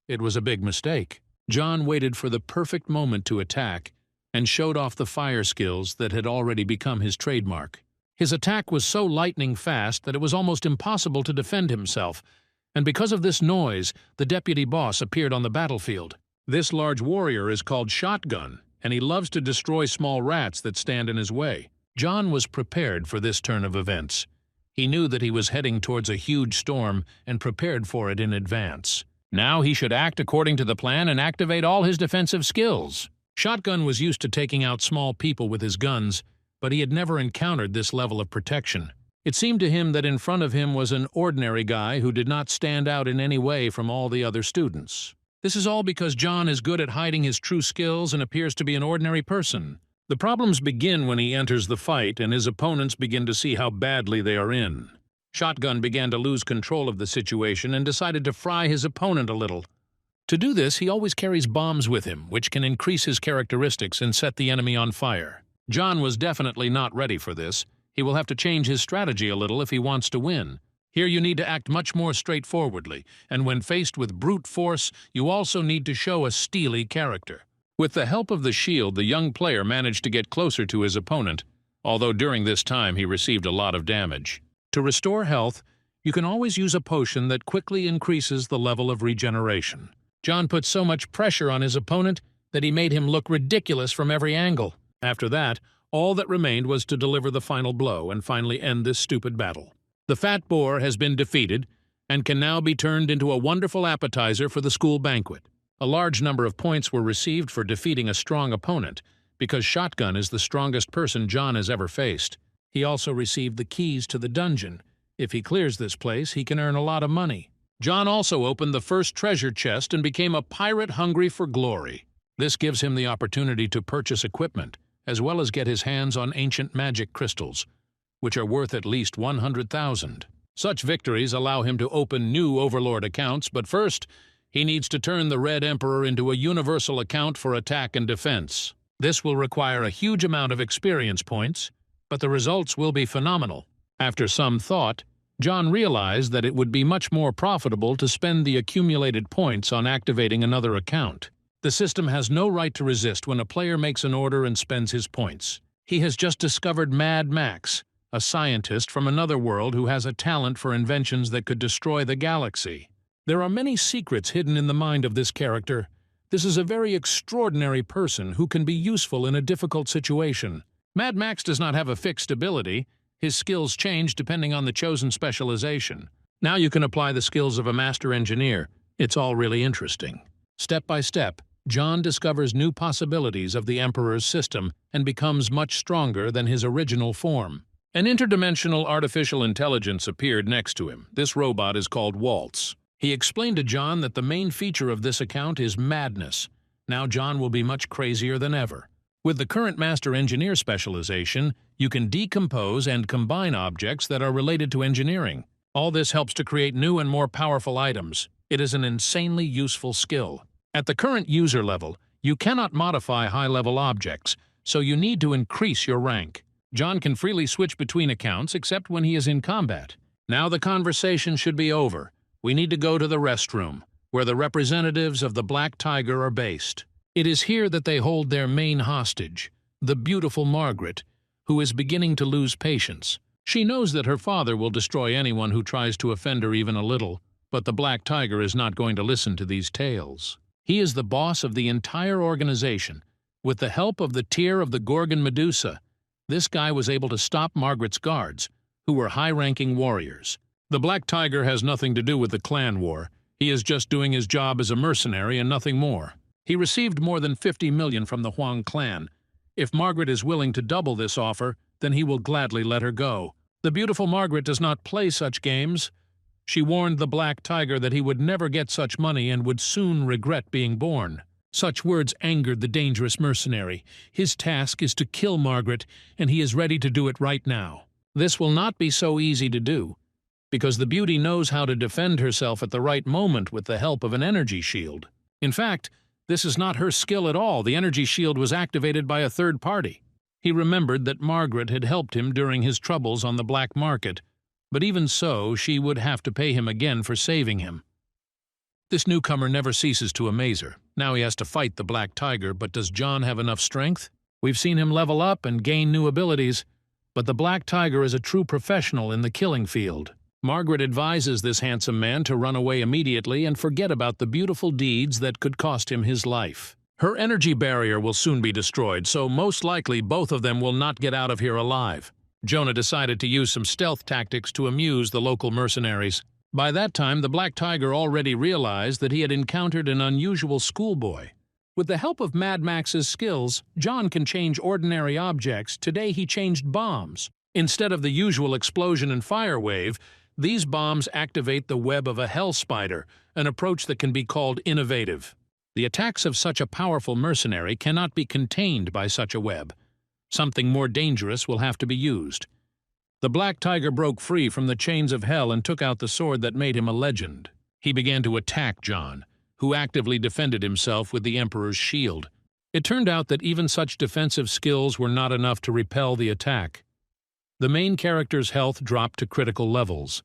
It was a big mistake. John waited for the perfect moment to attack and showed off the fire skills that had already become his trademark. His attack was so lightning fast that it was almost impossible to defend himself, and because of this noise, the deputy boss appeared on the battlefield. This large warrior is called Shotgun, and he loves to destroy small rats that stand in his way. John was prepared for this turn of events. He knew that he was heading towards a huge storm and prepared for it in advance. Now he should act according to the plan and activate all his defensive skills. Shotgun was used to taking out small people with his guns, but he had never encountered this level of protection. It seemed to him that in front of him was an ordinary guy who did not stand out in any way from all the other students. This is all because John is good at hiding his true skills and appears to be an ordinary person. The problems begin when he enters the fight and his opponents begin to see how badly they are in. Shotgun began to lose control of the situation and decided to fry his opponent a little. To do this, he always carries bombs with him, which can increase his characteristics and set the enemy on fire. John was definitely not ready for this. He will have to change his strategy a little if he wants to win. Here you need to act much more straightforwardly, and when faced with brute force, you also need to show a steely character. With the help of the shield, the young player managed to get closer to his opponent, although during this time he received a lot of damage. To restore health, you can always use a potion that quickly increases the level of regeneration. John put so much pressure on his opponent that he made him look ridiculous from every angle. After that, All that remained was to deliver the final blow and finally end this stupid battle. The fat boar has been defeated and can now be turned into a wonderful appetizer for the school banquet. A large number of points were received for defeating a strong opponent, because Shotgun is the strongest person John has ever faced. He also received the keys to the dungeon. If he clears this place, he can earn a lot of money. John also opened the first treasure chest and became a pirate hungry for glory. This gives him the opportunity to purchase equipment, as well as get his hands on ancient magic crystals, which are worth at least 100,000. Such victories allow him to open new overlord accounts, but first, he needs to turn the Red Emperor into a universal account for attack and defense. This will require a huge amount of experience points, but the results will be phenomenal. After some thought, John realized that it would be much more profitable to spend the accumulated points on activating another account. The system has no right to resist when a player makes an order and spends his points. He has just discovered Mad Max, a scientist from another world who has a talent for inventions that could destroy the galaxy. There are many secrets hidden in the mind of this character. This is a very extraordinary person who can be useful in a difficult situation. Mad Max does not have a fixed ability. His skills change depending on the chosen specialization. Now you can apply the skills of a master engineer. It's all really interesting. Step by step, John discovers new possibilities of the Emperor's system and becomes much stronger than his original form. An interdimensional artificial intelligence appeared next to him. This robot is called Waltz. He explained to John that the main feature of this account is madness. Now John will be much crazier than ever. With the current Master Engineer specialization, you can decompose and combine objects that are related to engineering. All this helps to create new and more powerful items. It is an insanely useful skill. At the current user level, you cannot modify high-level objects, so you need to increase your rank. John can freely switch between accounts except when he is in combat. Now the conversation should be over. We need to go to the restroom, where the representatives of the Black Tiger are based. It is here that they hold their main hostage, the beautiful Margaret, who is beginning to lose patience. She knows that her father will destroy anyone who tries to offend her even a little, but the Black Tiger is not going to listen to these tales. He is the boss of the entire organization. With the help of the Tear of the Gorgon Medusa, this guy was able to stop Margaret's guards, who were high-ranking warriors. The Black Tiger has nothing to do with the clan war. He is just doing his job as a mercenary and nothing more. He received more than 50 million from the Huang clan. If Margaret is willing to double this offer, then he will gladly let her go. The beautiful Margaret does not play such games. She warned the Black Tiger that he would never get such money and would soon regret being born. Such words angered the dangerous mercenary. His task is to kill Margaret, and he is ready to do it right now. This will not be so easy to do, because the beauty knows how to defend herself at the right moment with the help of an energy shield. In fact, this is not her skill at all. The energy shield was activated by a third party. He remembered that Margaret had helped him during his troubles on the black market, but even so, she would have to pay him again for saving him. This newcomer never ceases to amaze her. Now he has to fight the Black Tiger, but does John have enough strength? We've seen him level up and gain new abilities, but the Black Tiger is a true professional in the killing field. Margaret advises this handsome man to run away immediately and forget about the beautiful deeds that could cost him his life. Her energy barrier will soon be destroyed, so most likely both of them will not get out of here alive. Jonah decided to use some stealth tactics to amuse the local mercenaries. By that time, the Black Tiger already realized that he had encountered an unusual schoolboy. With the help of Mad Max's skills, John can change ordinary objects. Today he changed bombs. Instead of the usual explosion and fire wave, these bombs activate the web of a hell spider, an approach that can be called innovative. The attacks of such a powerful mercenary cannot be contained by such a web. Something more dangerous will have to be used. The Black Tiger broke free from the chains of hell and took out the sword that made him a legend. He began to attack John, who actively defended himself with the Emperor's shield. It turned out that even such defensive skills were not enough to repel the attack. The main character's health dropped to critical levels.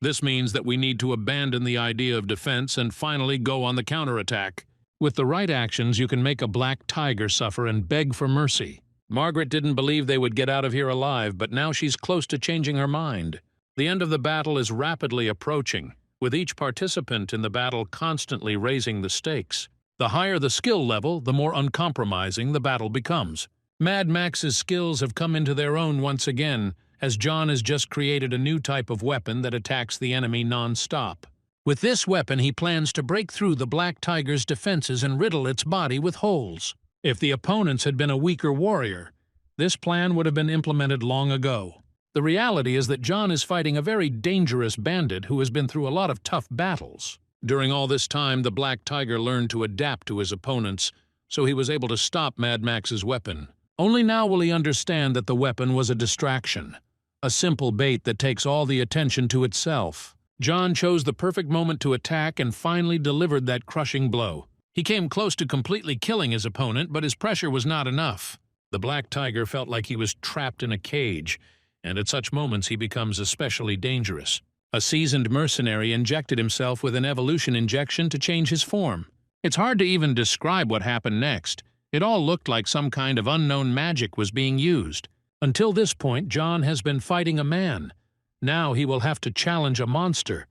This means that we need to abandon the idea of defense and finally go on the counterattack. With the right actions, you can make a Black Tiger suffer and beg for mercy. Margaret didn't believe they would get out of here alive, but now she's close to changing her mind. The end of the battle is rapidly approaching, with each participant in the battle constantly raising the stakes. The higher the skill level, the more uncompromising the battle becomes. Mad Max's skills have come into their own once again, as John has just created a new type of weapon that attacks the enemy non-stop. With this weapon, he plans to break through the Black Tiger's defenses and riddle its body with holes. If the opponents had been a weaker warrior, this plan would have been implemented long ago. The reality is that John is fighting a very dangerous bandit who has been through a lot of tough battles. During all this time, the Black Tiger learned to adapt to his opponents, so he was able to stop Mad Max's weapon. Only now will he understand that the weapon was a distraction, a simple bait that takes all the attention to itself. John chose the perfect moment to attack and finally delivered that crushing blow. He came close to completely killing his opponent, but his pressure was not enough. The Black Tiger felt like he was trapped in a cage, and at such moments he becomes especially dangerous. A seasoned mercenary injected himself with an evolution injection to change his form. It's hard to even describe what happened next. It all looked like some kind of unknown magic was being used. Until this point, John has been fighting a man. Now he will have to challenge a monster,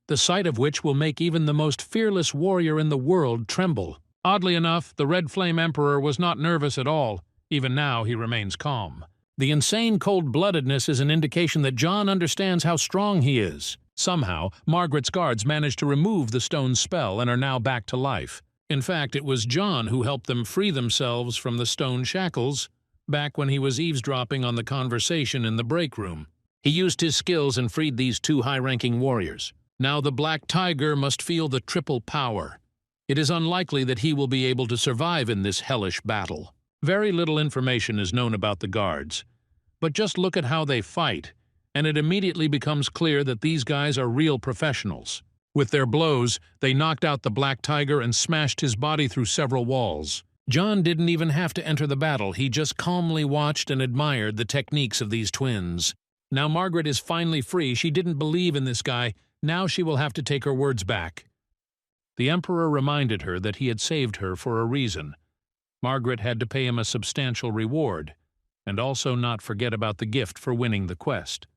the sight of which will make even the most fearless warrior in the world tremble. Oddly enough, the Red Flame Emperor was not nervous at all. Even now, he remains calm. The insane cold-bloodedness is an indication that John understands how strong he is. Somehow, Margaret's guards managed to remove the stone's spell and are now back to life. In fact, it was John who helped them free themselves from the stone shackles back when he was eavesdropping on the conversation in the break room. He used his skills and freed these two high-ranking warriors. Now the Black Tiger must feel the triple power. It is unlikely that he will be able to survive in this hellish battle. Very little information is known about the guards, but just look at how they fight, and it immediately becomes clear that these guys are real professionals. With their blows, they knocked out the Black Tiger and smashed his body through several walls. John didn't even have to enter the battle, he just calmly watched and admired the techniques of these twins. Now Margaret is finally free. She didn't believe in this guy. Now she will have to take her words back. The Emperor reminded her that he had saved her for a reason. Margaret had to pay him a substantial reward, and also not forget about the gift for winning the quest.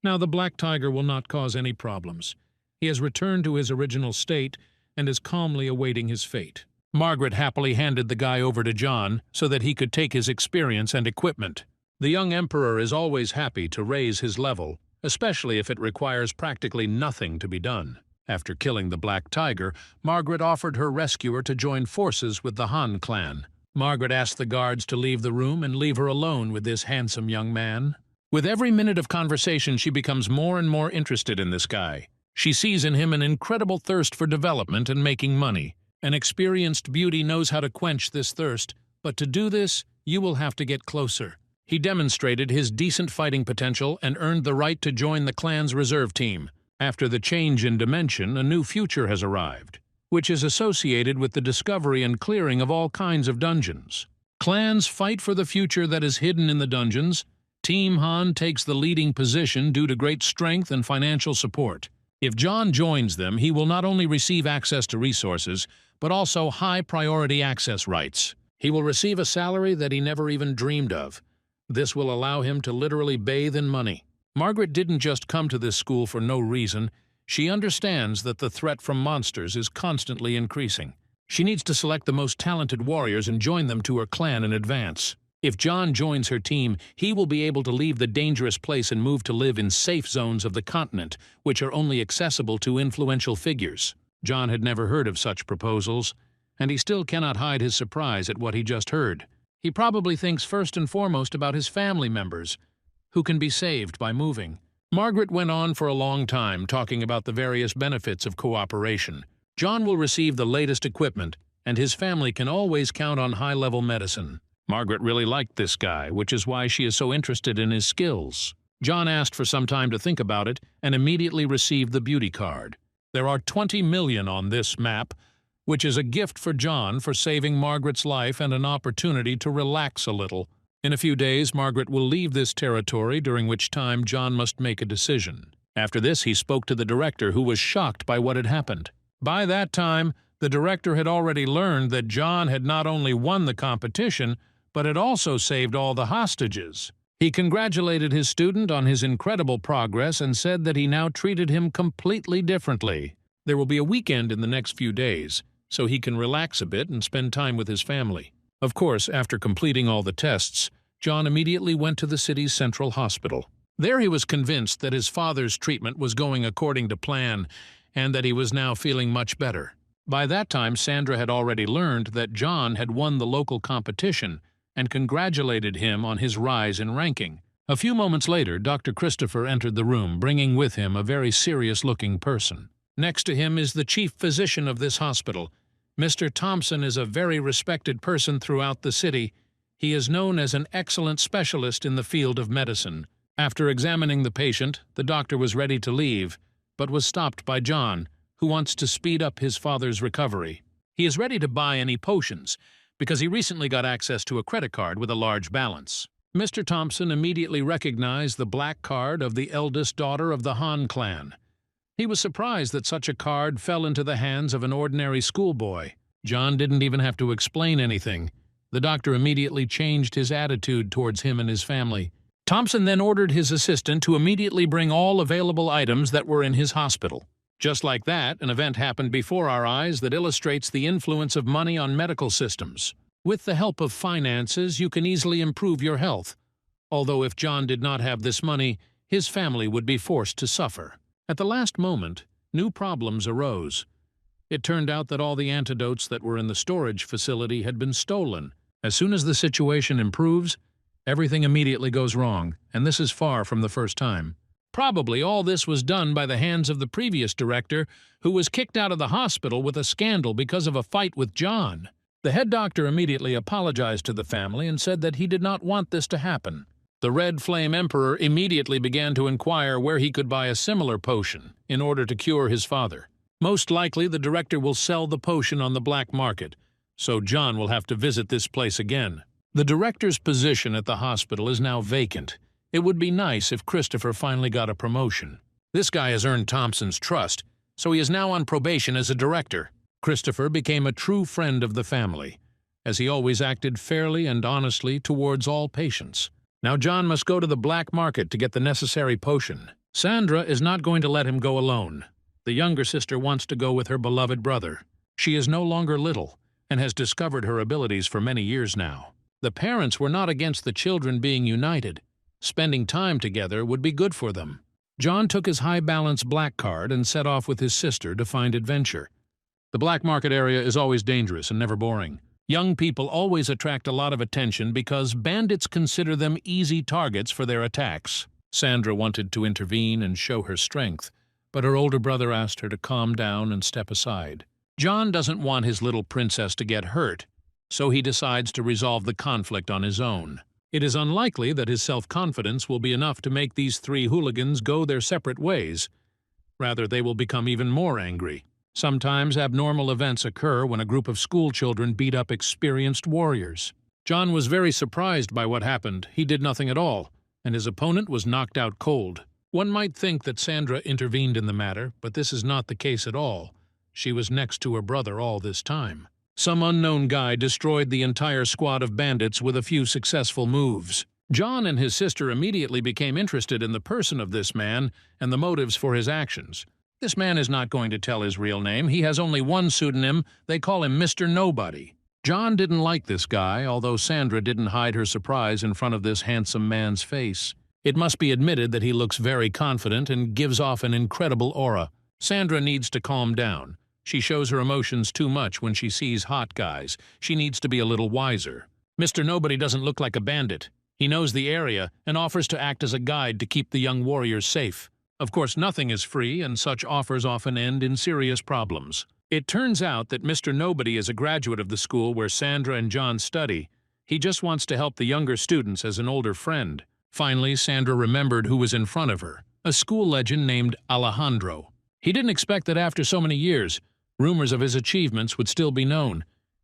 Now the Black Tiger will not cause any problems. He has returned to his original state and is calmly awaiting his fate. Margaret happily handed the guy over to John so that he could take his experience and equipment. The young Emperor is always happy to raise his level, especially if it requires practically nothing to be done. After killing the Black Tiger, Margaret offered her rescuer to join forces with the Han clan. Margaret asked the guards to leave the room and leave her alone with this handsome young man. With every minute of conversation, she becomes more and more interested in this guy. She sees in him an incredible thirst for development and making money. An experienced beauty knows how to quench this thirst, but to do this, you will have to get closer. He demonstrated his decent fighting potential and earned the right to join the clan's reserve team. After the change in dimension, a new future has arrived, which is associated with the discovery and clearing of all kinds of dungeons. Clans fight for the future that is hidden in the dungeons. Team Han takes the leading position due to great strength and financial support. If John joins them, he will not only receive access to resources, but also high-priority access rights. He will receive a salary that he never even dreamed of. This will allow him to literally bathe in money. Margaret didn't just come to this school for no reason. She understands that the threat from monsters is constantly increasing. She needs to select the most talented warriors and join them to her clan in advance. If John joins her team, he will be able to leave the dangerous place and move to live in safe zones of the continent, which are only accessible to influential figures. John had never heard of such proposals, and he still cannot hide his surprise at what he just heard. He probably thinks first and foremost about his family members, who can be saved by moving. Margaret went on for a long time talking about the various benefits of cooperation. John will receive the latest equipment, and his family can always count on high-level medicine. Margaret really liked this guy, which is why she is so interested in his skills. John asked for some time to think about it and immediately received the beauty card. There are 20 million on this map, which is a gift for John for saving Margaret's life and an opportunity to relax a little. In a few days, Margaret will leave this territory, during which time John must make a decision. After this, he spoke to the director, who was shocked by what had happened. By that time, the director had already learned that John had not only won the competition, but had also saved all the hostages. He congratulated his student on his incredible progress and said that he now treated him completely differently. There will be a weekend in the next few days, so he can relax a bit and spend time with his family. Of course, after completing all the tests, John immediately went to the city's central hospital. There he was convinced that his father's treatment was going according to plan and that he was now feeling much better. By that time, Sandra had already learned that John had won the local competition and congratulated him on his rise in ranking. A few moments later, Dr. Christopher entered the room, bringing with him a very serious-looking person. Next to him is the chief physician of this hospital. Mr. Thompson is a very respected person throughout the city. He is known as an excellent specialist in the field of medicine. After examining the patient, the doctor was ready to leave, but was stopped by John, who wants to speed up his father's recovery. He is ready to buy any potions, because he recently got access to a credit card with a large balance. Mr. Thompson immediately recognized the black card of the eldest daughter of the Han clan. He was surprised that such a card fell into the hands of an ordinary schoolboy. John didn't even have to explain anything. The doctor immediately changed his attitude towards him and his family. Thompson then ordered his assistant to immediately bring all available items that were in his hospital. Just like that, an event happened before our eyes that illustrates the influence of money on medical systems. With the help of finances, you can easily improve your health. Although if John did not have this money, his family would be forced to suffer. At the last moment, new problems arose. It turned out that all the antidotes that were in the storage facility had been stolen. As soon as the situation improves, everything immediately goes wrong, and this is far from the first time. Probably all this was done by the hands of the previous director, who was kicked out of the hospital with a scandal because of a fight with John. The head doctor immediately apologized to the family and said that he did not want this to happen. The Red Flame Emperor immediately began to inquire where he could buy a similar potion in order to cure his father. Most likely the director will sell the potion on the black market, so John will have to visit this place again. The director's position at the hospital is now vacant. It would be nice if Christopher finally got a promotion. This guy has earned Thompson's trust, so he is now on probation as a director. Christopher became a true friend of the family, as he always acted fairly and honestly towards all patients. Now John must go to the black market to get the necessary potion. Sandra is not going to let him go alone. The younger sister wants to go with her beloved brother. She is no longer little, and has discovered her abilities for many years now. The parents were not against the children being united. Spending time together would be good for them. John took his high-balance black card and set off with his sister to find adventure. The black market area is always dangerous and never boring. Young people always attract a lot of attention because bandits consider them easy targets for their attacks. Sandra wanted to intervene and show her strength, but her older brother asked her to calm down and step aside. John doesn't want his little princess to get hurt, so he decides to resolve the conflict on his own. It is unlikely that his self-confidence will be enough to make these three hooligans go their separate ways. Rather, they will become even more angry. Sometimes abnormal events occur when a group of school children beat up experienced warriors. John was very surprised by what happened. He did nothing at all, and his opponent was knocked out cold. One might think that Sandra intervened in the matter, but this is not the case at all. She was next to her brother all this time. Some unknown guy destroyed the entire squad of bandits with a few successful moves. John and his sister immediately became interested in the person of this man and the motives for his actions. This man is not going to tell his real name. He has only one pseudonym. They call him Mr. Nobody. John didn't like this guy, although Sandra didn't hide her surprise in front of this handsome man's face. It must be admitted that he looks very confident and gives off an incredible aura. Sandra needs to calm down. She shows her emotions too much when she sees hot guys. She needs to be a little wiser. Mr. Nobody doesn't look like a bandit. He knows the area and offers to act as a guide to keep the young warriors safe. Of course, nothing is free, and such offers often end in serious problems. It turns out that Mr. Nobody is a graduate of the school where Sandra and John study. He just wants to help the younger students as an older friend. Finally, Sandra remembered who was in front of her, a school legend named Alejandro. He didn't expect that after so many years, rumors of his achievements would still be known.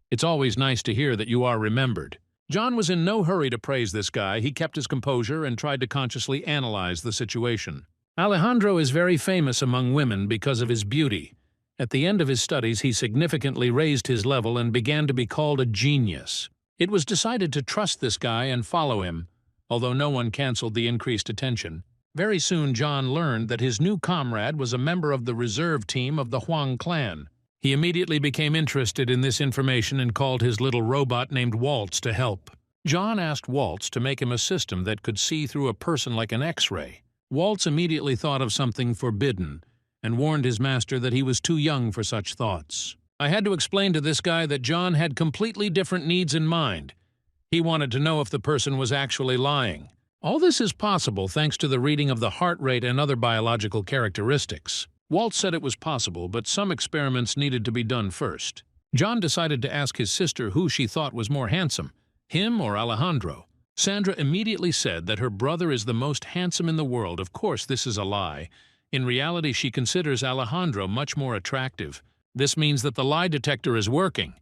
It's always nice to hear that you are remembered. John was in no hurry to praise this guy. He kept his composure and tried to consciously analyze the situation. Alejandro is very famous among women because of his beauty. At the end of his studies, he significantly raised his level and began to be called a genius. It was decided to trust this guy and follow him, although no one canceled the increased attention. Very soon, John learned that his new comrade was a member of the reserve team of the Huang clan. He immediately became interested in this information and called his little robot named Waltz to help. John asked Waltz to make him a system that could see through a person like an X-ray. Waltz immediately thought of something forbidden and warned his master that he was too young for such thoughts. I had to explain to this guy that John had completely different needs in mind. He wanted to know if the person was actually lying. All this is possible thanks to the reading of the heart rate and other biological characteristics. Waltz said it was possible, but some experiments needed to be done first. John decided to ask his sister who she thought was more handsome, him or Alejandro. Sandra immediately said that her brother is the most handsome in the world. Of course, this is a lie. In reality, she considers Alejandro much more attractive. This means that the lie detector is working.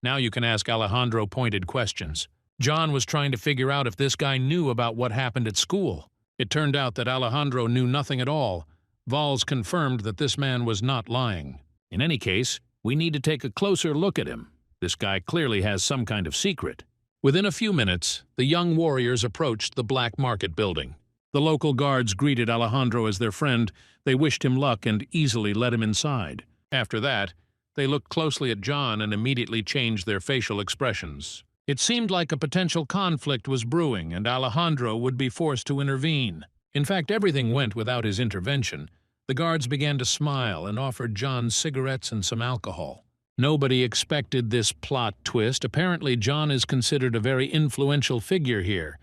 Now you can ask Alejandro pointed questions. John was trying to figure out if this guy knew about what happened at school. It turned out that Alejandro knew nothing at all. Valls confirmed that this man was not lying. In any case, we need to take a closer look at him. This guy clearly has some kind of secret. Within a few minutes, the young warriors approached the black market building. The local guards greeted Alejandro as their friend. They wished him luck and easily let him inside. After that, they looked closely at John and immediately changed their facial expressions. It seemed like a potential conflict was brewing and Alejandro would be forced to intervene. In fact, everything went without his intervention. The guards began to smile and offered John cigarettes and some alcohol. Nobody expected this plot twist. Apparently, John is considered a very influential figure here,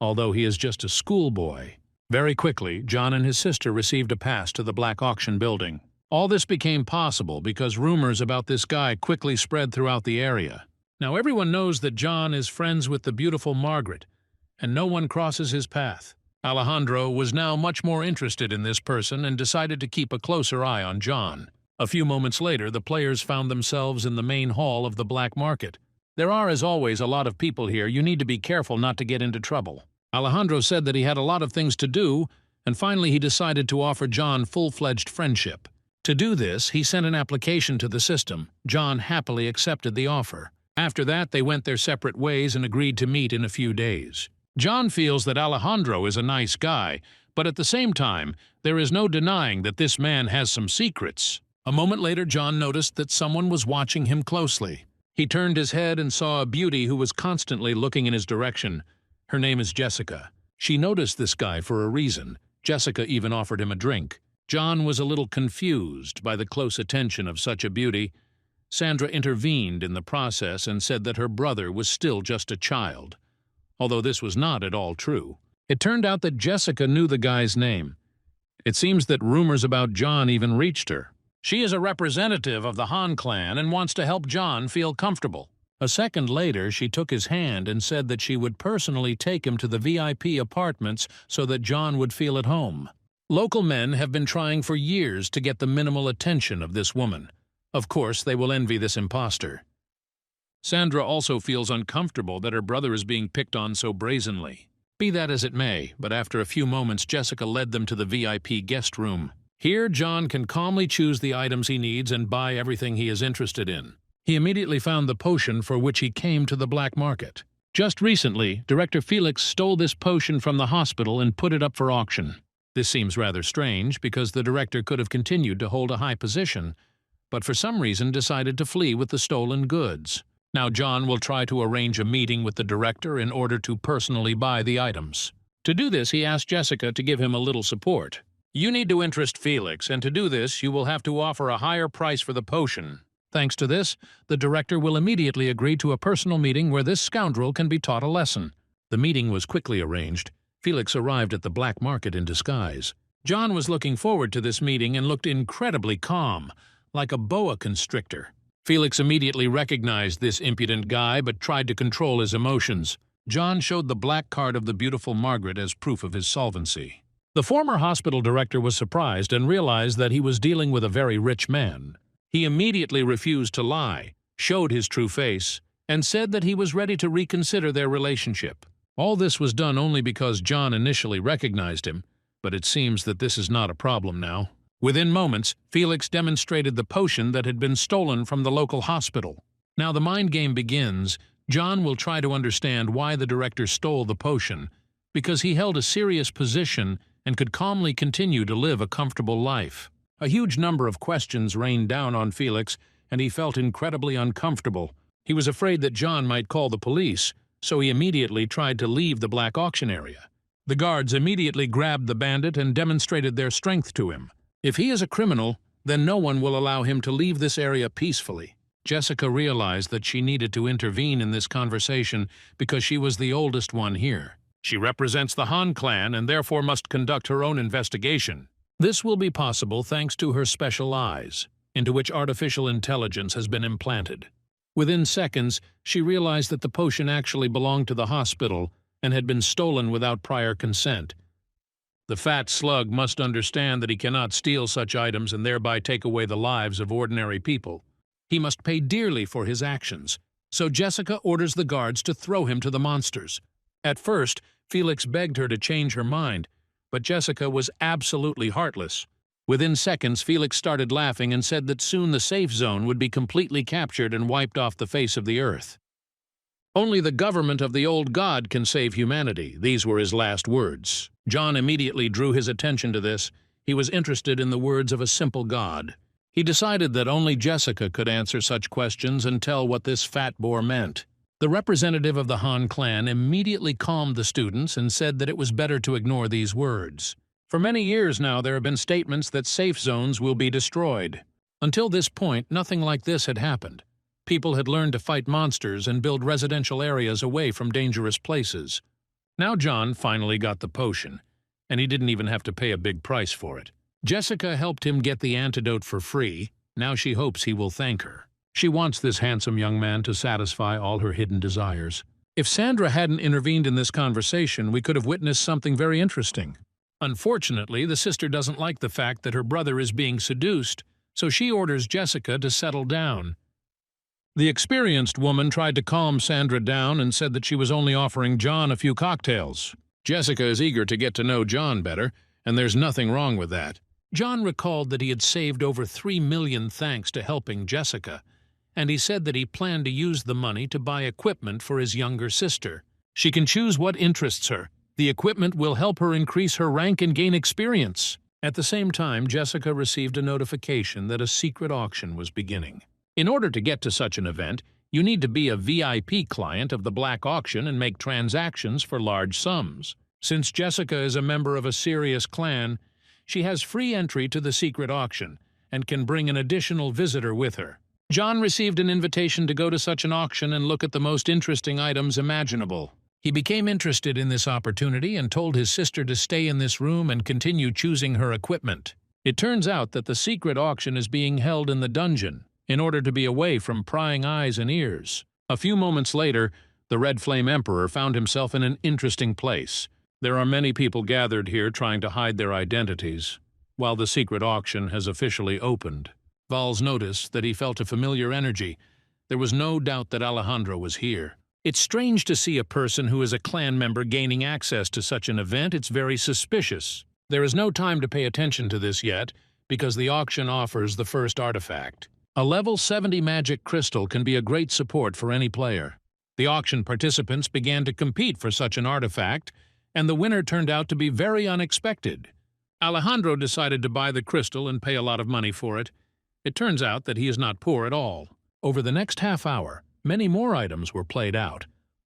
although he is just a schoolboy. Very quickly, John and his sister received a pass to the black auction building. All this became possible because rumors about this guy quickly spread throughout the area. Now everyone knows that John is friends with the beautiful Margaret, and no one crosses his path. Alejandro was now much more interested in this person and decided to keep a closer eye on John. A few moments later, the players found themselves in the main hall of the black market. There are, as always, a lot of people here. You need to be careful not to get into trouble. Alejandro said that he had a lot of things to do, and finally he decided to offer John full-fledged friendship. To do this, he sent an application to the system. John happily accepted the offer. After that, they went their separate ways and agreed to meet in a few days. John feels that Alejandro is a nice guy, but at the same time, there is no denying that this man has some secrets. A moment later, John noticed that someone was watching him closely. He turned his head and saw a beauty who was constantly looking in his direction. Her name is Jessica. She noticed this guy for a reason. Jessica even offered him a drink. John was a little confused by the close attention of such a beauty. Sandra intervened in the process and said that her brother was still just a child, although this was not at all true. It turned out that Jessica knew the guy's name. It seems that rumors about John even reached her. She is a representative of the Han clan and wants to help John feel comfortable. A second later, she took his hand and said that she would personally take him to the VIP apartments so that John would feel at home. Local men have been trying for years to get the minimal attention of this woman. Of course, they will envy this imposter. Sandra also feels uncomfortable that her brother is being picked on so brazenly. Be that as it may, but after a few moments, Jessica led them to the VIP guest room. Here, John can calmly choose the items he needs and buy everything he is interested in. He immediately found the potion for which he came to the black market. Just recently, Director Felix stole this potion from the hospital and put it up for auction. This seems rather strange because the director could have continued to hold a high position, but for some reason decided to flee with the stolen goods. Now John will try to arrange a meeting with the director in order to personally buy the items. To do this, he asked Jessica to give him a little support. You need to interest Felix, and to do this, you will have to offer a higher price for the potion. Thanks to this, the director will immediately agree to a personal meeting where this scoundrel can be taught a lesson. The meeting was quickly arranged. Felix arrived at the black market in disguise. John was looking forward to this meeting and looked incredibly calm, like a boa constrictor. Felix immediately recognized this impudent guy but tried to control his emotions. John showed the black card of the beautiful Margaret as proof of his solvency. The former hospital director was surprised and realized that he was dealing with a very rich man. He immediately refused to lie, showed his true face, and said that he was ready to reconsider their relationship. All this was done only because John initially recognized him, but it seems that this is not a problem now. Within moments, Felix demonstrated the potion that had been stolen from the local hospital. Now the mind game begins. John will try to understand why the director stole the potion, because he held a serious position and could calmly continue to live a comfortable life. A huge number of questions rained down on Felix and he felt incredibly uncomfortable. He was afraid that John might call the police, so he immediately tried to leave the black auction area. The guards immediately grabbed the bandit and demonstrated their strength to him. If he is a criminal, then no one will allow him to leave this area peacefully. Jessica realized that she needed to intervene in this conversation because she was the oldest one here. She represents the Han clan and therefore must conduct her own investigation. This will be possible thanks to her special eyes, into which artificial intelligence has been implanted. Within seconds, she realized that the potion actually belonged to the hospital and had been stolen without prior consent. The fat slug must understand that he cannot steal such items and thereby take away the lives of ordinary people. He must pay dearly for his actions, so Jessica orders the guards to throw him to the monsters. At first, Felix begged her to change her mind, but Jessica was absolutely heartless. Within seconds, Felix started laughing and said that soon the safe zone would be completely captured and wiped off the face of the earth. Only the government of the old god can save humanity. These were his last words. John immediately drew his attention to this. He was interested in the words of a simple god. He decided that only Jessica could answer such questions and tell what this fat boar meant. The representative of the Han clan immediately calmed the students and said that it was better to ignore these words. For many years now, there have been statements that safe zones will be destroyed. Until this point, nothing like this had happened. People had learned to fight monsters and build residential areas away from dangerous places. Now John finally got the potion, and he didn't even have to pay a big price for it. Jessica helped him get the antidote for free. Now she hopes he will thank her. She wants this handsome young man to satisfy all her hidden desires. If Sandra hadn't intervened in this conversation, we could have witnessed something very interesting. Unfortunately, the sister doesn't like the fact that her brother is being seduced, so she orders Jessica to settle down. The experienced woman tried to calm Sandra down and said that she was only offering John a few cocktails. Jessica is eager to get to know John better, and there's nothing wrong with that. John recalled that he had saved over 3 million thanks to helping Jessica, and he said that he planned to use the money to buy equipment for his younger sister. She can choose what interests her. The equipment will help her increase her rank and gain experience. At the same time, Jessica received a notification that a secret auction was beginning. In order to get to such an event, you need to be a VIP client of the Black Auction and make transactions for large sums. Since Jessica is a member of a serious clan, she has free entry to the secret auction and can bring an additional visitor with her. John received an invitation to go to such an auction and look at the most interesting items imaginable. He became interested in this opportunity and told his sister to stay in this room and continue choosing her equipment. It turns out that the secret auction is being held in the dungeon, in order to be away from prying eyes and ears. A few moments later, the Red Flame Emperor found himself in an interesting place. There are many people gathered here trying to hide their identities, while the secret auction has officially opened. Valls noticed that he felt a familiar energy. There was no doubt that Alejandro was here. It's strange to see a person who is a clan member gaining access to such an event. It's very suspicious. There is no time to pay attention to this yet, because the auction offers the first artifact. A level 70 magic crystal can be a great support for any player. The auction participants began to compete for such an artifact, and the winner turned out to be very unexpected. Alejandro decided to buy the crystal and pay a lot of money for it. It turns out that he is not poor at all. Over the next half hour, many more items were played out.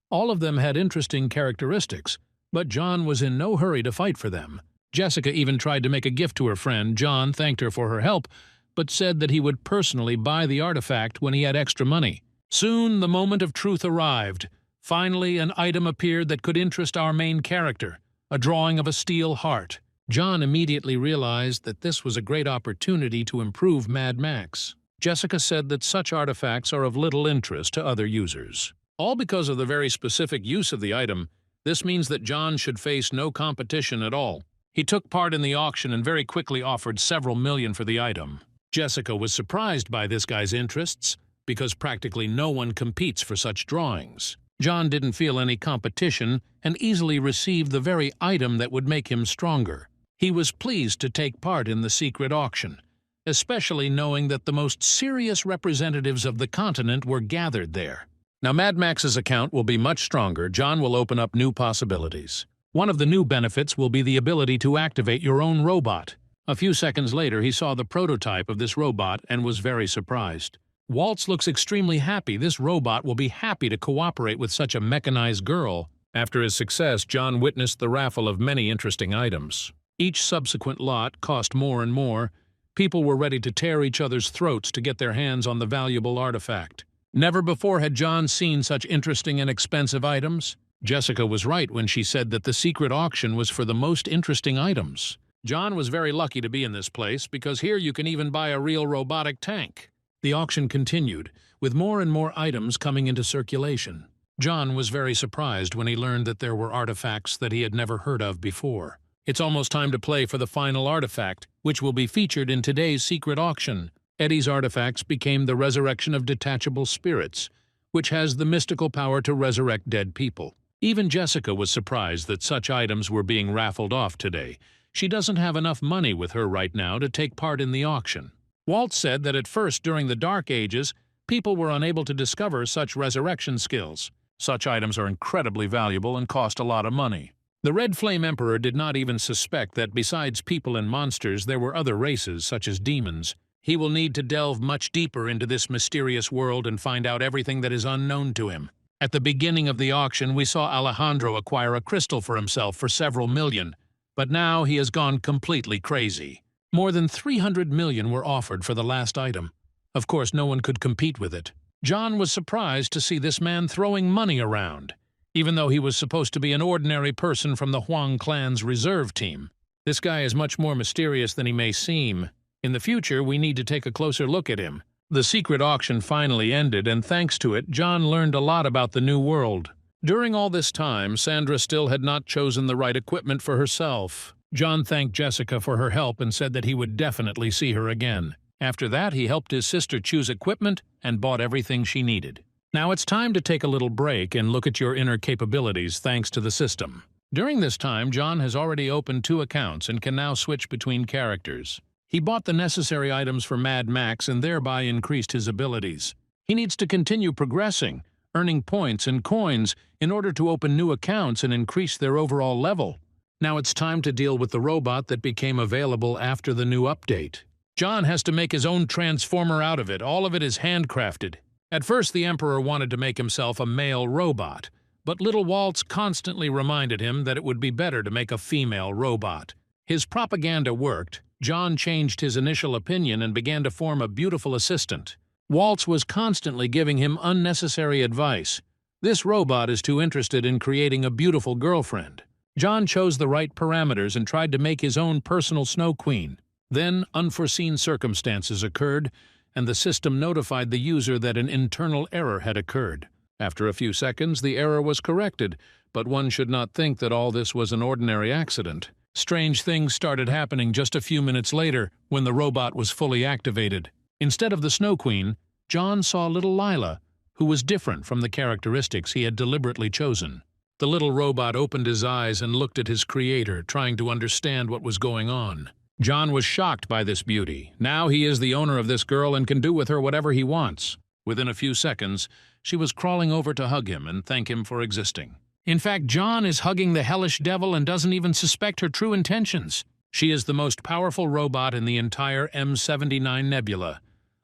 All of them had interesting characteristics, but John was in no hurry to fight for them. Jessica even tried to make a gift to her friend. John thanked her for her help, but said that he would personally buy the artifact when he had extra money. Soon the moment of truth arrived. Finally, an item appeared that could interest our main character, a drawing of a steel heart. John immediately realized that this was a great opportunity to improve Mad Max. Jessica said that such artifacts are of little interest to other users. All because of the very specific use of the item, this means that John should face no competition at all. He took part in the auction and very quickly offered several million for the item. Jessica was surprised by this guy's interests, because practically no one competes for such drawings. John didn't feel any competition and easily received the very item that would make him stronger. He was pleased to take part in the secret auction, especially knowing that the most serious representatives of the continent were gathered there. Now Mad Max's account will be much stronger. John will open up new possibilities. One of the new benefits will be the ability to activate your own robot. A few seconds later, he saw the prototype of this robot and was very surprised. Waltz looks extremely happy. This robot will be happy to cooperate with such a mechanized girl. After his success, John witnessed the raffle of many interesting items. Each subsequent lot cost more and more. People were ready to tear each other's throats to get their hands on the valuable artifact. Never before had John seen such interesting and expensive items. Jessica was right when she said that the secret auction was for the most interesting items. John was very lucky to be in this place because here you can even buy a real robotic tank. The auction continued, with more and more items coming into circulation. John was very surprised when he learned that there were artifacts that he had never heard of before. It's almost time to play for the final artifact, which will be featured in today's secret auction. Eddie's artifacts became the resurrection of detachable spirits, which has the mystical power to resurrect dead people. Even Jessica was surprised that such items were being raffled off today. She doesn't have enough money with her right now to take part in the auction. Walt said that at first, during the Dark Ages, people were unable to discover such resurrection skills. Such items are incredibly valuable and cost a lot of money. The Red Flame Emperor did not even suspect that besides people and monsters, there were other races, such as demons. He will need to delve much deeper into this mysterious world and find out everything that is unknown to him. At the beginning of the auction, we saw Alejandro acquire a crystal for himself for several million, but now he has gone completely crazy. More than 300 million were offered for the last item. Of course, no one could compete with it. John was surprised to see this man throwing money around, even though he was supposed to be an ordinary person from the Huang clan's reserve team. This guy is much more mysterious than he may seem. In the future, we need to take a closer look at him. The secret auction finally ended, and thanks to it, John learned a lot about the new world. During all this time, Sandra still had not chosen the right equipment for herself. John thanked Jessica for her help and said that he would definitely see her again. After that, he helped his sister choose equipment and bought everything she needed. Now it's time to take a little break and look at your inner capabilities thanks to the system. During this time, John has already opened 2 accounts and can now switch between characters. He bought the necessary items for Mad Max and thereby increased his abilities. He needs to continue progressing, earning points and coins in order to open new accounts and increase their overall level. Now it's time to deal with the robot that became available after the new update. John has to make his own transformer out of it. All of it is handcrafted. At first, the Emperor wanted to make himself a male robot, but little Waltz constantly reminded him that it would be better to make a female robot. His propaganda worked. John changed his initial opinion and began to form a beautiful assistant. Waltz was constantly giving him unnecessary advice. This robot is too interested in creating a beautiful girlfriend. John chose the right parameters and tried to make his own personal Snow Queen. Then, unforeseen circumstances occurred, and the system notified the user that an internal error had occurred. After a few seconds, the error was corrected, but one should not think that all this was an ordinary accident. Strange things started happening just a few minutes later when the robot was fully activated. Instead of the Snow Queen, John saw little Lila, who was different from the characteristics he had deliberately chosen. The little robot opened his eyes and looked at his creator, trying to understand what was going on. John was shocked by this beauty. Now he is the owner of this girl and can do with her whatever he wants. Within a few seconds, she was crawling over to hug him and thank him for existing. In fact, John is hugging the hellish devil and doesn't even suspect her true intentions. She is the most powerful robot in the entire M79 nebula.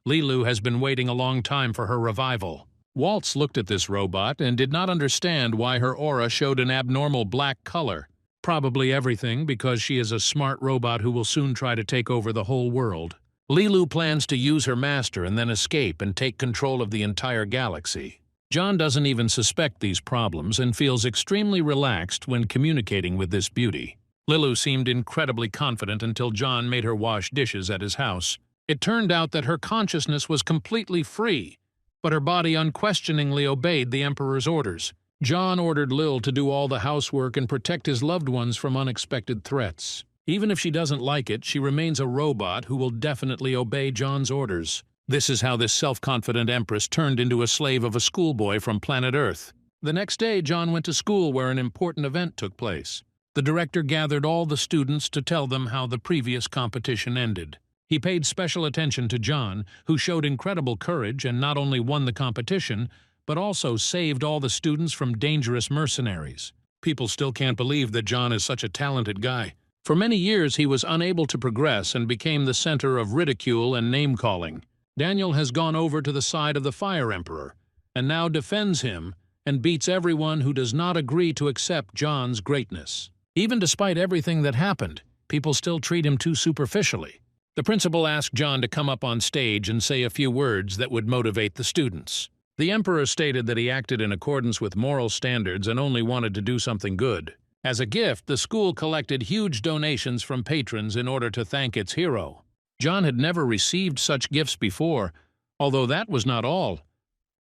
Lilu has been waiting a long time for her revival. Waltz looked at this robot and did not understand why her aura showed an abnormal black color. Probably everything because she is a smart robot who will soon try to take over the whole world. Lilu plans to use her master and then escape and take control of the entire galaxy. John doesn't even suspect these problems and feels extremely relaxed when communicating with this beauty. Lilu seemed incredibly confident until John made her wash dishes at his house. It turned out that her consciousness was completely free, but her body unquestioningly obeyed the Emperor's orders. John ordered Lil to do all the housework and protect his loved ones from unexpected threats. Even if she doesn't like it, she remains a robot who will definitely obey John's orders. This is how this self-confident Empress turned into a slave of a schoolboy from planet Earth. The next day, John went to school where an important event took place. The director gathered all the students to tell them how the previous competition ended. He paid special attention to John, who showed incredible courage and not only won the competition, but also saved all the students from dangerous mercenaries. People still can't believe that John is such a talented guy. For many years, he was unable to progress and became the center of ridicule and name-calling. Daniel has gone over to the side of the Fire Emperor, and now defends him and beats everyone who does not agree to accept John's greatness. Even despite everything that happened, people still treat him too superficially. The principal asked John to come up on stage and say a few words that would motivate the students. The Emperor stated that he acted in accordance with moral standards and only wanted to do something good. As a gift, the school collected huge donations from patrons in order to thank its hero. John had never received such gifts before, although that was not all.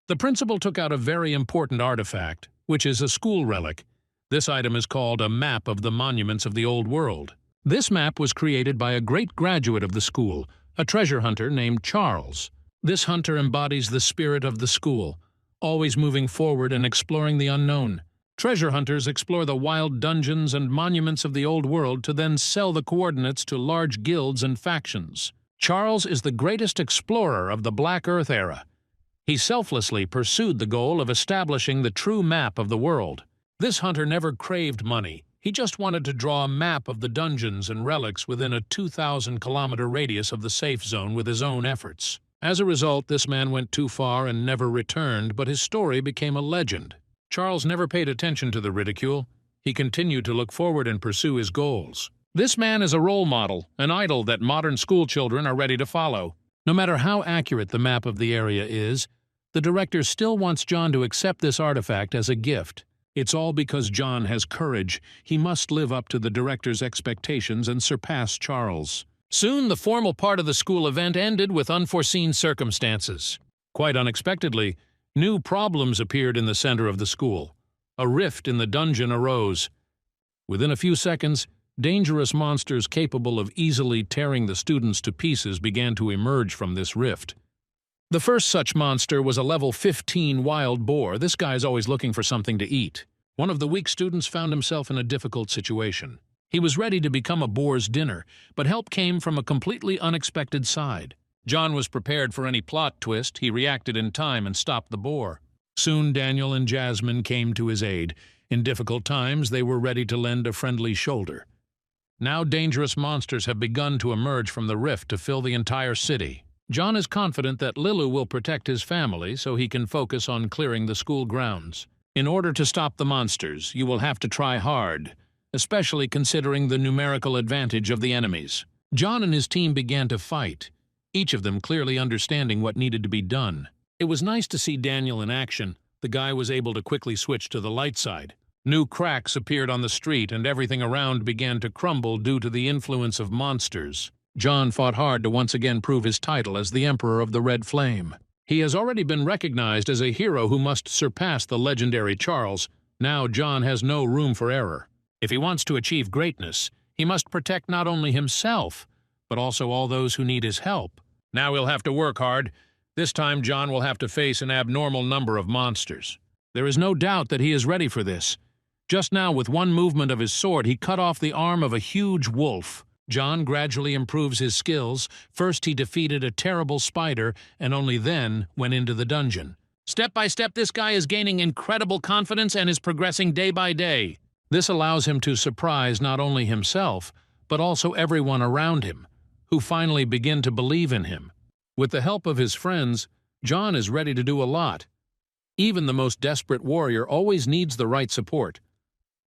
The principal took out a very important artifact, which is a school relic. This item is called a map of the monuments of the old world. This map was created by a great graduate of the school, a treasure hunter named Charles. This hunter embodies the spirit of the school, always moving forward and exploring the unknown. Treasure hunters explore the wild dungeons and monuments of the old world to then sell the coordinates to large guilds and factions. Charles is the greatest explorer of the Black Earth era. He selflessly pursued the goal of establishing the true map of the world. This hunter never craved money. He just wanted to draw a map of the dungeons and relics within a 2,000-kilometer radius of the safe zone with his own efforts. As a result, this man went too far and never returned, but his story became a legend. Charles never paid attention to the ridicule. He continued to look forward and pursue his goals. This man is a role model, an idol that modern school children are ready to follow. No matter how accurate the map of the area is, the director still wants John to accept this artifact as a gift. It's all because John has courage. He must live up to the director's expectations and surpass Charles. Soon, the formal part of the school event ended with unforeseen circumstances. Quite unexpectedly, new problems appeared in the center of the school. A rift in the dungeon arose. Within a few seconds, dangerous monsters capable of easily tearing the students to pieces began to emerge from this rift. The first such monster was a level 15 wild boar. This guy's always looking for something to eat. One of the weak students found himself in a difficult situation. He was ready to become a boar's dinner, but help came from a completely unexpected side. John was prepared for any plot twist. He reacted in time and stopped the boar. Soon Daniel and Jasmine came to his aid. In difficult times, they were ready to lend a friendly shoulder. Now dangerous monsters have begun to emerge from the rift to fill the entire city. John is confident that Lilu will protect his family so he can focus on clearing the school grounds. In order to stop the monsters, you will have to try hard, especially considering the numerical advantage of the enemies. John and his team began to fight, each of them clearly understanding what needed to be done. It was nice to see Daniel in action. The guy was able to quickly switch to the light side. New cracks appeared on the street and everything around began to crumble due to the influence of monsters. John fought hard to once again prove his title as the Emperor of the Red Flame. He has already been recognized as a hero who must surpass the legendary Charles. Now John has no room for error. If he wants to achieve greatness, he must protect not only himself, but also all those who need his help. Now he'll have to work hard. This time John will have to face an abnormal number of monsters. There is no doubt that he is ready for this. Just now, with one movement of his sword, he cut off the arm of a huge wolf. John gradually improves his skills. First he defeated a terrible spider, and only then went into the dungeon. Step by step, this guy is gaining incredible confidence and is progressing day by day. This allows him to surprise not only himself, but also everyone around him, who finally begin to believe in him. With the help of his friends, John is ready to do a lot. Even the most desperate warrior always needs the right support.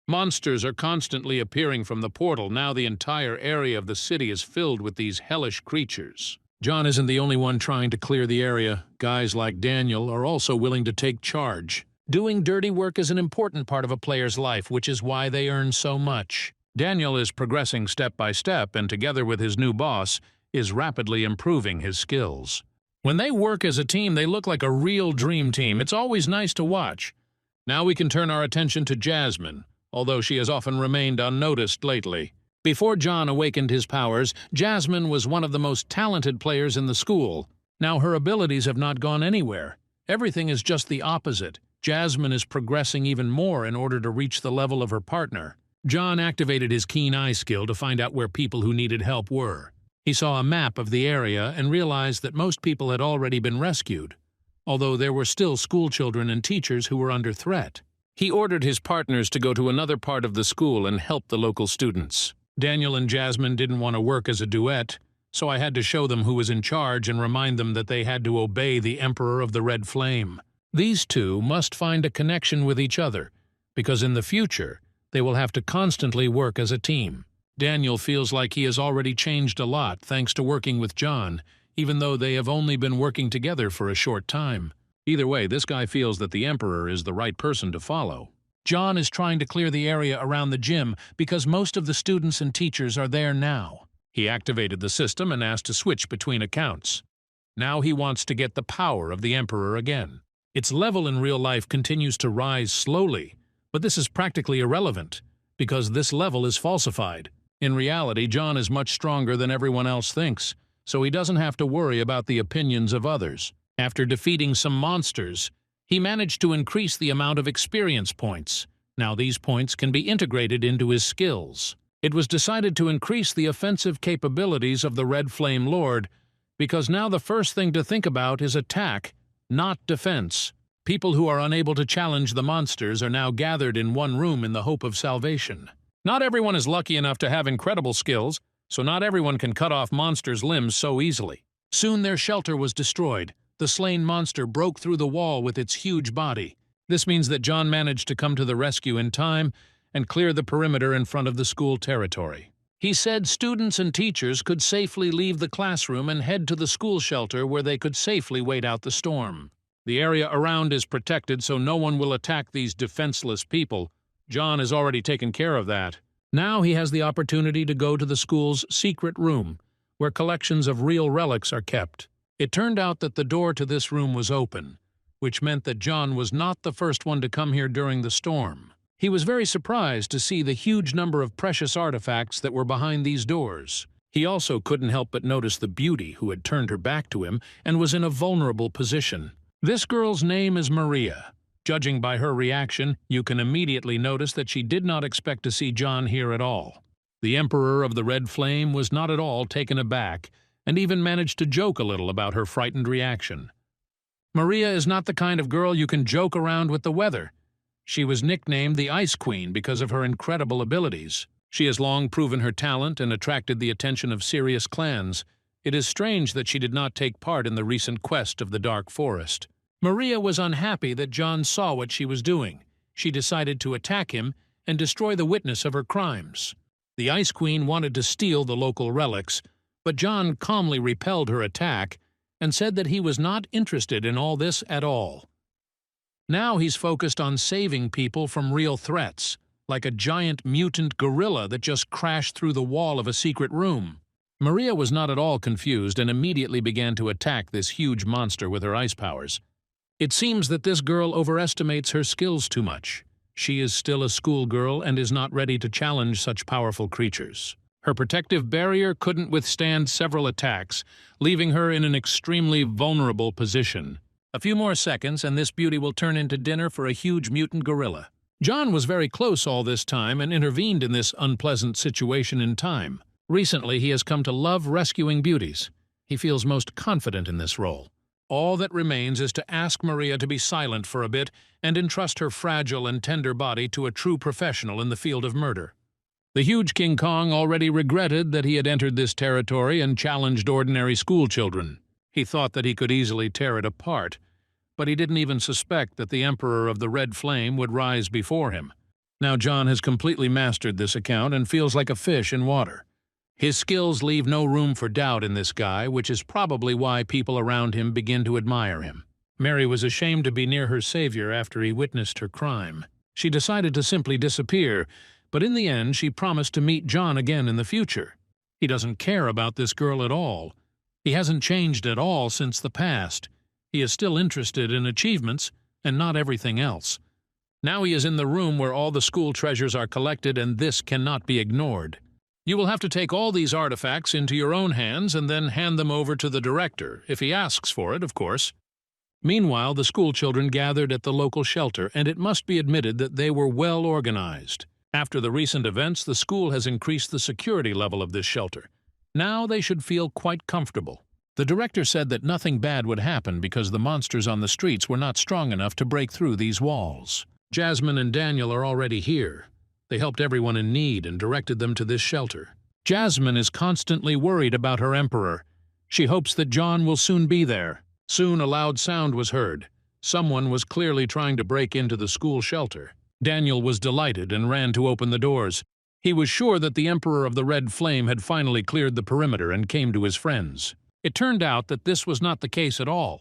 Monsters are constantly appearing from the portal. Now the entire area of the city is filled with these hellish creatures. John isn't the only one trying to clear the area. Guys like Daniel are also willing to take charge. Doing dirty work is an important part of a player's life, which is why they earn so much. Daniel is progressing step by step, and together with his new boss, is rapidly improving his skills. When they work as a team, they look like a real dream team. It's always nice to watch. Now we can turn our attention to Jasmine, although she has often remained unnoticed lately. Before John awakened his powers, Jasmine was one of the most talented players in the school. Now her abilities have not gone anywhere. Everything is just the opposite. Jasmine is progressing even more in order to reach the level of her partner. John activated his keen eye skill to find out where people who needed help were. He saw a map of the area and realized that most people had already been rescued, although there were still schoolchildren and teachers who were under threat. He ordered his partners to go to another part of the school and help the local students. Daniel and Jasmine didn't want to work as a duet. so I had to show them who was in charge and remind them that they had to obey the Emperor of the Red Flame. These two must find a connection with each other, because in the future, they will have to constantly work as a team. Daniel feels like he has already changed a lot thanks to working with John, even though they have only been working together for a short time. Either way, this guy feels that the Emperor is the right person to follow. John is trying to clear the area around the gym because most of the students and teachers are there now. He activated the system and asked to switch between accounts. Now he wants to get the power of the Emperor again. Its level in real life continues to rise slowly, but this is practically irrelevant, because this level is falsified. In reality, John is much stronger than everyone else thinks, so he doesn't have to worry about the opinions of others. After defeating some monsters, he managed to increase the amount of experience points. Now these points can be integrated into his skills. It was decided to increase the offensive capabilities of the Red Flame Lord, because now the first thing to think about is attack, not defense. People who are unable to challenge the monsters are now gathered in one room in the hope of salvation. Not everyone is lucky enough to have incredible skills, so not everyone can cut off monsters' limbs so easily. Soon their shelter was destroyed. The slain monster broke through the wall with its huge body. This means that John managed to come to the rescue in time and clear the perimeter in front of the school territory. He said students and teachers could safely leave the classroom and head to the school shelter where they could safely wait out the storm. The area around is protected so no one will attack these defenseless people. John has already taken care of that. Now he has the opportunity to go to the school's secret room, where collections of real relics are kept. It turned out that the door to this room was open, which meant that John was not the first one to come here during the storm. He was very surprised to see the huge number of precious artifacts that were behind these doors. He also couldn't help but notice the beauty who had turned her back to him and was in a vulnerable position. This girl's name is Maria. Judging by her reaction, you can immediately notice that she did not expect to see John here at all. The Emperor of the Red Flame was not at all taken aback, and even managed to joke a little about her frightened reaction. Maria is not the kind of girl you can joke around with the weather. She was nicknamed the Ice Queen because of her incredible abilities. She has long proven her talent and attracted the attention of serious clans. It is strange that she did not take part in the recent quest of the Dark Forest. Maria was unhappy that John saw what she was doing. She decided to attack him and destroy the witness of her crimes. The Ice Queen wanted to steal the local relics, but John calmly repelled her attack and said that he was not interested in all this at all. Now he's focused on saving people from real threats, like a giant mutant gorilla that just crashed through the wall of a secret room. Maria was not at all confused and immediately began to attack this huge monster with her ice powers. It seems that this girl overestimates her skills too much. She is still a schoolgirl and is not ready to challenge such powerful creatures. Her protective barrier couldn't withstand several attacks, leaving her in an extremely vulnerable position. A few more seconds and this beauty will turn into dinner for a huge mutant gorilla. John was very close all this time and intervened in this unpleasant situation in time. Recently, he has come to love rescuing beauties. He feels most confident in this role. All that remains is to ask Maria to be silent for a bit and entrust her fragile and tender body to a true professional in the field of murder. The huge King Kong already regretted that he had entered this territory and challenged ordinary schoolchildren. He thought that he could easily tear it apart, but he didn't even suspect that the Emperor of the Red Flame would rise before him. Now John has completely mastered this account and feels like a fish in water. His skills leave no room for doubt in this guy, which is probably why people around him begin to admire him. Mary was ashamed to be near her savior after he witnessed her crime. She decided to simply disappear, but in the end she promised to meet John again in the future. He doesn't care about this girl at all. He hasn't changed at all since the past. He is still interested in achievements and not everything else. Now he is in the room where all the school treasures are collected, and this cannot be ignored. You will have to take all these artifacts into your own hands and then hand them over to the director, if he asks for it, of course. Meanwhile, the schoolchildren gathered at the local shelter, and it must be admitted that they were well organized. After the recent events, the school has increased the security level of this shelter. Now they should feel quite comfortable. The director said that nothing bad would happen because the monsters on the streets were not strong enough to break through these walls. Jasmine and Daniel are already here. They helped everyone in need and directed them to this shelter. Jasmine is constantly worried about her emperor. She hopes that John will soon be there. Soon a loud sound was heard. Someone was clearly trying to break into the school shelter. Daniel was delighted and ran to open the doors. He was sure that the Emperor of the Red Flame had finally cleared the perimeter and came to his friends. It turned out that this was not the case at all.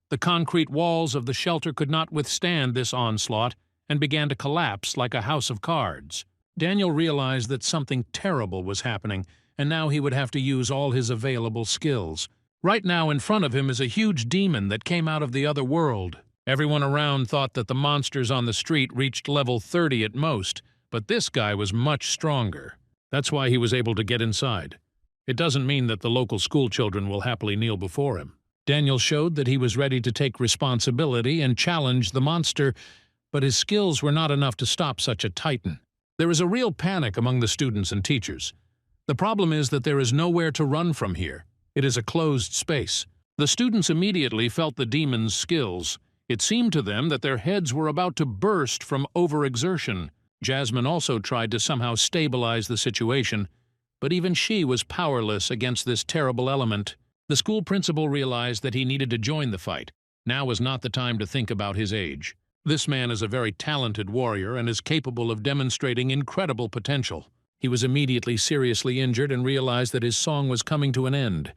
The concrete walls of the shelter could not withstand this onslaught and began to collapse like a house of cards. Daniel realized that something terrible was happening, and now he would have to use all his available skills. Right now in front of him is a huge demon that came out of the other world. Everyone around thought that the monsters on the street reached level 30 at most, but this guy was much stronger. That's why he was able to get inside. It doesn't mean that the local school children will happily kneel before him. Daniel showed that he was ready to take responsibility and challenge the monster, but his skills were not enough to stop such a titan. There is a real panic among the students and teachers. The problem is that there is nowhere to run from here. It is a closed space. The students immediately felt the demon's skills. It seemed to them that their heads were about to burst from overexertion. Jasmine also tried to somehow stabilize the situation, but even she was powerless against this terrible element. The school principal realized that he needed to join the fight. Now was not the time to think about his age. This man is a very talented warrior and is capable of demonstrating incredible potential. He was immediately seriously injured and realized that his song was coming to an end.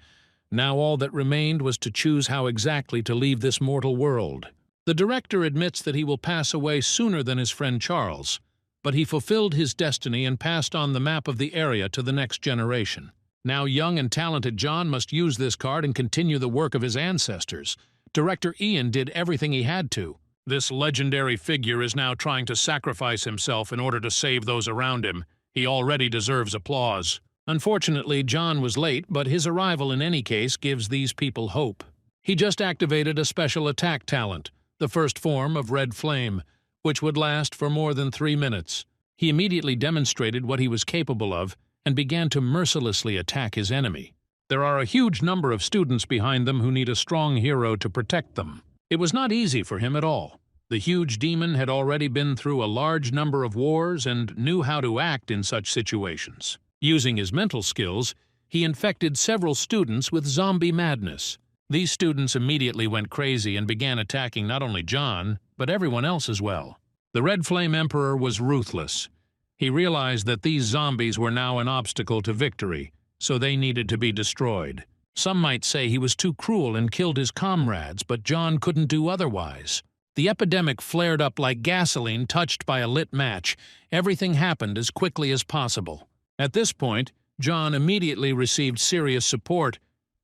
Now all that remained was to choose how exactly to leave this mortal world. The director admits that he will pass away sooner than his friend Charles, but he fulfilled his destiny and passed on the map of the area to the next generation. Now young and talented John must use this card and continue the work of his ancestors. Director Ian did everything he had to. This legendary figure is now trying to sacrifice himself in order to save those around him. He already deserves applause. Unfortunately, John was late, but his arrival in any case gives these people hope. He just activated a special attack talent, the first form of Red Flame, which would last for more than 3 minutes. He immediately demonstrated what he was capable of and began to mercilessly attack his enemy. There are a huge number of students behind them who need a strong hero to protect them. It was not easy for him at all. The huge demon had already been through a large number of wars and knew how to act in such situations. Using his mental skills, he infected several students with zombie madness. These students immediately went crazy and began attacking not only John, but everyone else as well. The Red Flame Emperor was ruthless. He realized that these zombies were now an obstacle to victory, so they needed to be destroyed. Some might say he was too cruel and killed his comrades, but John couldn't do otherwise. The epidemic flared up like gasoline touched by a lit match. Everything happened as quickly as possible. At this point, John immediately received serious support.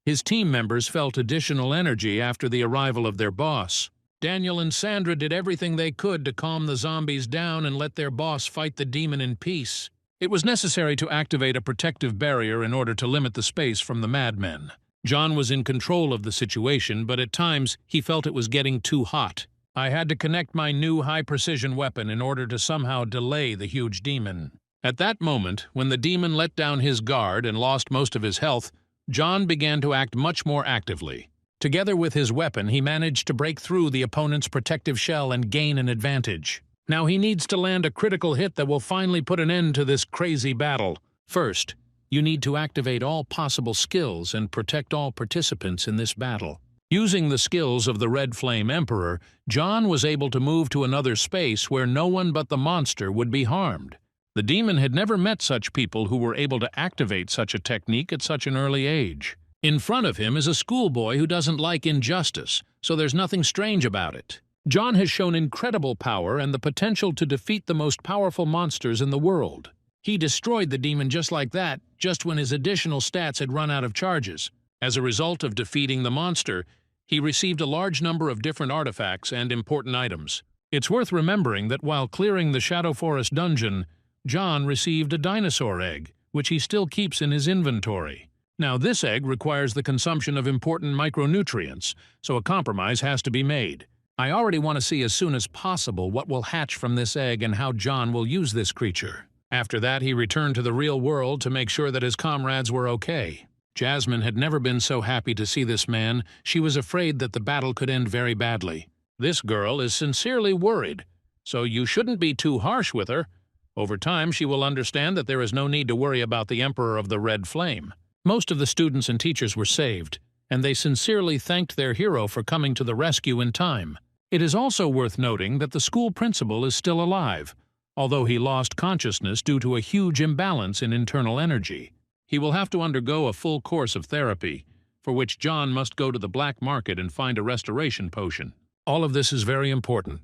His team members felt additional energy after the arrival of their boss. Daniel and Sandra did everything they could to calm the zombies down and let their boss fight the demon in peace. It was necessary to activate a protective barrier in order to limit the space from the madmen. John was in control of the situation, but at times he felt it was getting too hot. I had to connect my new high-precision weapon in order to somehow delay the huge demon. At that moment, when the demon let down his guard and lost most of his health, John began to act much more actively. Together with his weapon, he managed to break through the opponent's protective shell and gain an advantage. Now he needs to land a critical hit that will finally put an end to this crazy battle. First, you need to activate all possible skills and protect all participants in this battle. Using the skills of the Red Flame Emperor, John was able to move to another space where no one but the monster would be harmed. The demon had never met such people who were able to activate such a technique at such an early age. In front of him is a schoolboy who doesn't like injustice, so there's nothing strange about it. John has shown incredible power and the potential to defeat the most powerful monsters in the world. He destroyed the demon just like that, just when his additional stats had run out of charges. As a result of defeating the monster, he received a large number of different artifacts and important items. It's worth remembering that while clearing the Shadow Forest dungeon, John received a dinosaur egg, which he still keeps in his inventory. Now this egg requires the consumption of important micronutrients, so a compromise has to be made. I already want to see as soon as possible what will hatch from this egg and how John will use this creature. After that, he returned to the real world to make sure that his comrades were okay. Jasmine had never been so happy to see this man. She was afraid that the battle could end very badly. This girl is sincerely worried, so you shouldn't be too harsh with her. Over time, she will understand that there is no need to worry about the Emperor of the Red Flame. Most of the students and teachers were saved, and they sincerely thanked their hero for coming to the rescue in time. It is also worth noting that the school principal is still alive, although he lost consciousness due to a huge imbalance in internal energy. He will have to undergo a full course of therapy, for which John must go to the black market and find a restoration potion. All of this is very important,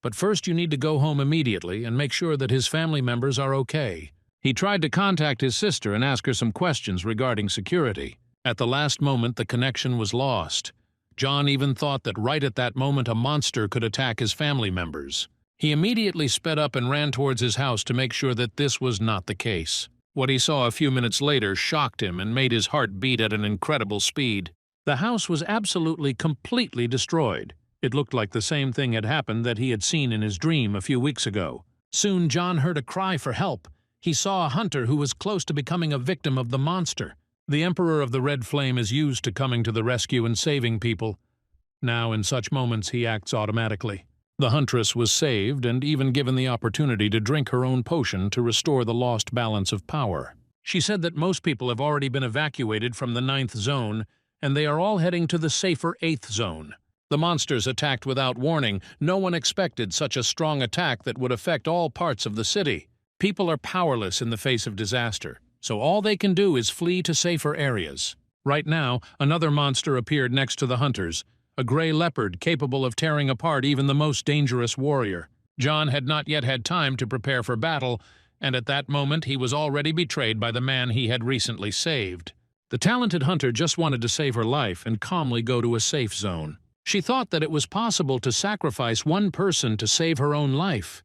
but first you need to go home immediately and make sure that his family members are okay. He tried to contact his sister and ask her some questions regarding security. At the last moment, the connection was lost. John even thought that right at that moment a monster could attack his family members. He immediately sped up and ran towards his house to make sure that this was not the case. What he saw a few minutes later shocked him and made his heart beat at an incredible speed. The house was absolutely completely destroyed. It looked like the same thing had happened that he had seen in his dream a few weeks ago. Soon John heard a cry for help. He saw a hunter who was close to becoming a victim of the monster. The Emperor of the Red Flame is used to coming to the rescue and saving people. Now, in such moments, he acts automatically. The huntress was saved and even given the opportunity to drink her own potion to restore the lost balance of power. She said that most people have already been evacuated from the 9th zone, and they are all heading to the safer 8th zone. The monsters attacked without warning. No one expected such a strong attack that would affect all parts of the city. People are powerless in the face of disaster, so all they can do is flee to safer areas. Right now, another monster appeared next to the hunters, a gray leopard capable of tearing apart even the most dangerous warrior. John had not yet had time to prepare for battle, and at that moment he was already betrayed by the man he had recently saved. The talented hunter just wanted to save her life and calmly go to a safe zone. She thought that it was possible to sacrifice one person to save her own life.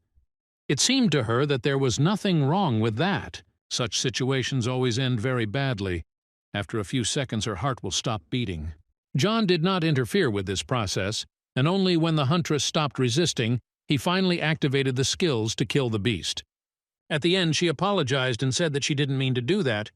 It seemed to her that there was nothing wrong with that. Such situations always end very badly. After a few seconds, her heart will stop beating. John did not interfere with this process, and only when the huntress stopped resisting, he finally activated the skills to kill the beast. At the end, she apologized and said that she didn't mean to do that,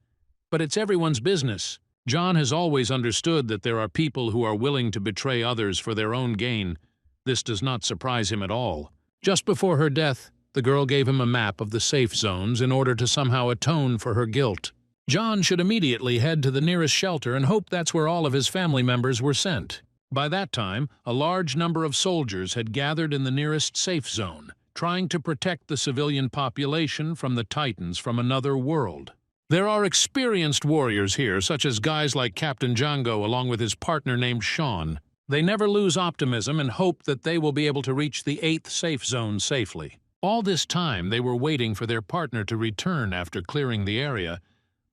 but it's everyone's business. John has always understood that there are people who are willing to betray others for their own gain. This does not surprise him at all. Just before her death, the girl gave him a map of the safe zones in order to somehow atone for her guilt. John should immediately head to the nearest shelter and hope that's where all of his family members were sent. By that time, a large number of soldiers had gathered in the nearest safe zone, trying to protect the civilian population from the Titans from another world. There are experienced warriors here, such as guys like Captain Django along with his partner named Sean. They never lose optimism and hope that they will be able to reach the 8th safe zone safely. All this time, they were waiting for their partner to return after clearing the area,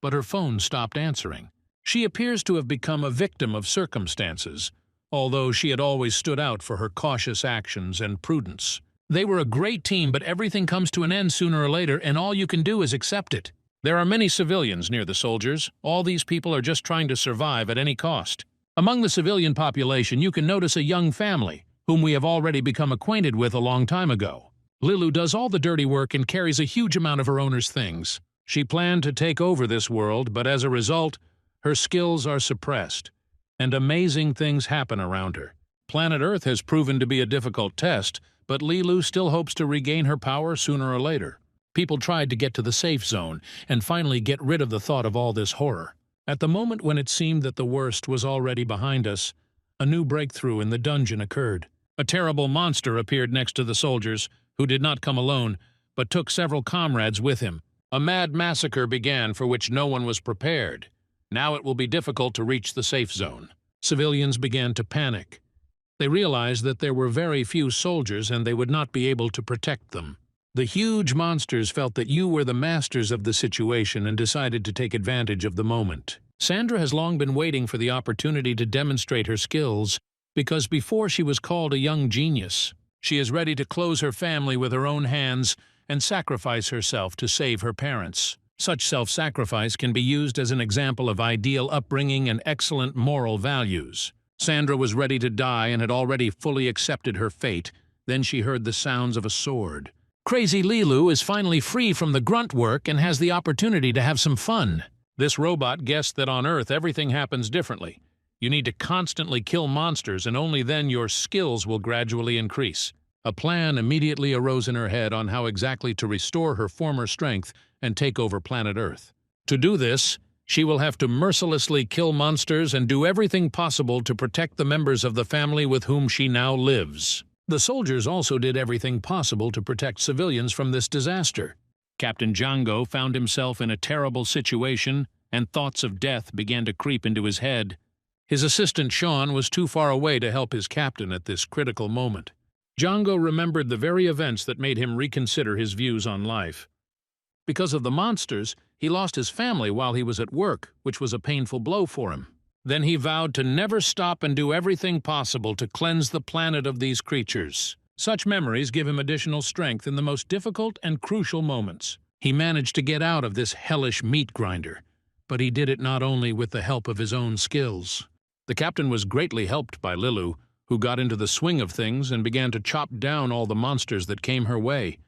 but her phone stopped answering. She appears to have become a victim of circumstances, although she had always stood out for her cautious actions and prudence. They were a great team, but everything comes to an end sooner or later, and all you can do is accept it. There are many civilians near the soldiers. All these people are just trying to survive at any cost. Among the civilian population, you can notice a young family, whom we have already become acquainted with a long time ago. Lilu does all the dirty work and carries a huge amount of her owner's things. She planned to take over this world, but as a result, her skills are suppressed, and amazing things happen around her. Planet Earth has proven to be a difficult test, but Lilu still hopes to regain her power sooner or later. People tried to get to the safe zone and finally get rid of the thought of all this horror. At the moment when it seemed that the worst was already behind us, a new breakthrough in the dungeon occurred. A terrible monster appeared next to the soldiers, who did not come alone, but took several comrades with him. A mad massacre began for which no one was prepared. Now it will be difficult to reach the safe zone. Civilians began to panic. They realized that there were very few soldiers and they would not be able to protect them. The huge monsters felt that you were the masters of the situation and decided to take advantage of the moment. Sandra has long been waiting for the opportunity to demonstrate her skills because before she was called a young genius. She is ready to close her family with her own hands and sacrifice herself to save her parents. Such self-sacrifice can be used as an example of ideal upbringing and excellent moral values. Sandra was ready to die and had already fully accepted her fate. Then she heard the sounds of a sword. Crazy Lilu is finally free from the grunt work and has the opportunity to have some fun. This robot guessed that on Earth everything happens differently. You need to constantly kill monsters and only then your skills will gradually increase. A plan immediately arose in her head on how exactly to restore her former strength and take over planet Earth. To do this, she will have to mercilessly kill monsters and do everything possible to protect the members of the family with whom she now lives. The soldiers also did everything possible to protect civilians from this disaster. Captain Django found himself in a terrible situation, and thoughts of death began to creep into his head. His assistant Sean was too far away to help his captain at this critical moment. Django remembered the very events that made him reconsider his views on life. Because of the monsters, he lost his family while he was at work, which was a painful blow for him. Then he vowed to never stop and do everything possible to cleanse the planet of these creatures. Such memories give him additional strength in the most difficult and crucial moments. He managed to get out of this hellish meat grinder, but he did it not only with the help of his own skills. The captain was greatly helped by Lilu, who got into the swing of things and began to chop down all the monsters that came her way.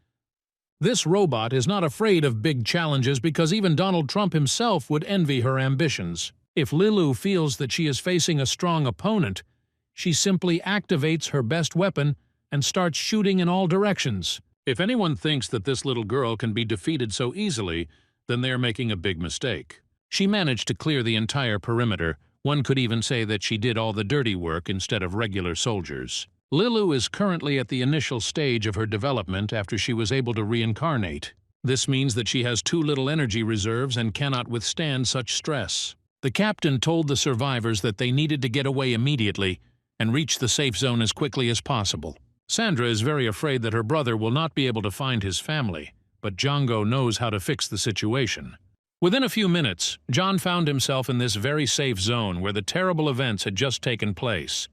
This robot is not afraid of big challenges because even Donald Trump himself would envy her ambitions. If Lilu feels that she is facing a strong opponent, she simply activates her best weapon and starts shooting in all directions. If anyone thinks that this little girl can be defeated so easily, then they are making a big mistake. She managed to clear the entire perimeter. One could even say that she did all the dirty work instead of regular soldiers. Lilu is currently at the initial stage of her development after she was able to reincarnate. This means that she has too little energy reserves and cannot withstand such stress. The captain told the survivors that they needed to get away immediately and reach the safe zone as quickly as possible. Sandra is very afraid that her brother will not be able to find his family, but Django knows how to fix the situation. Within a few minutes, John found himself in this very safe zone where the terrible events had just taken place.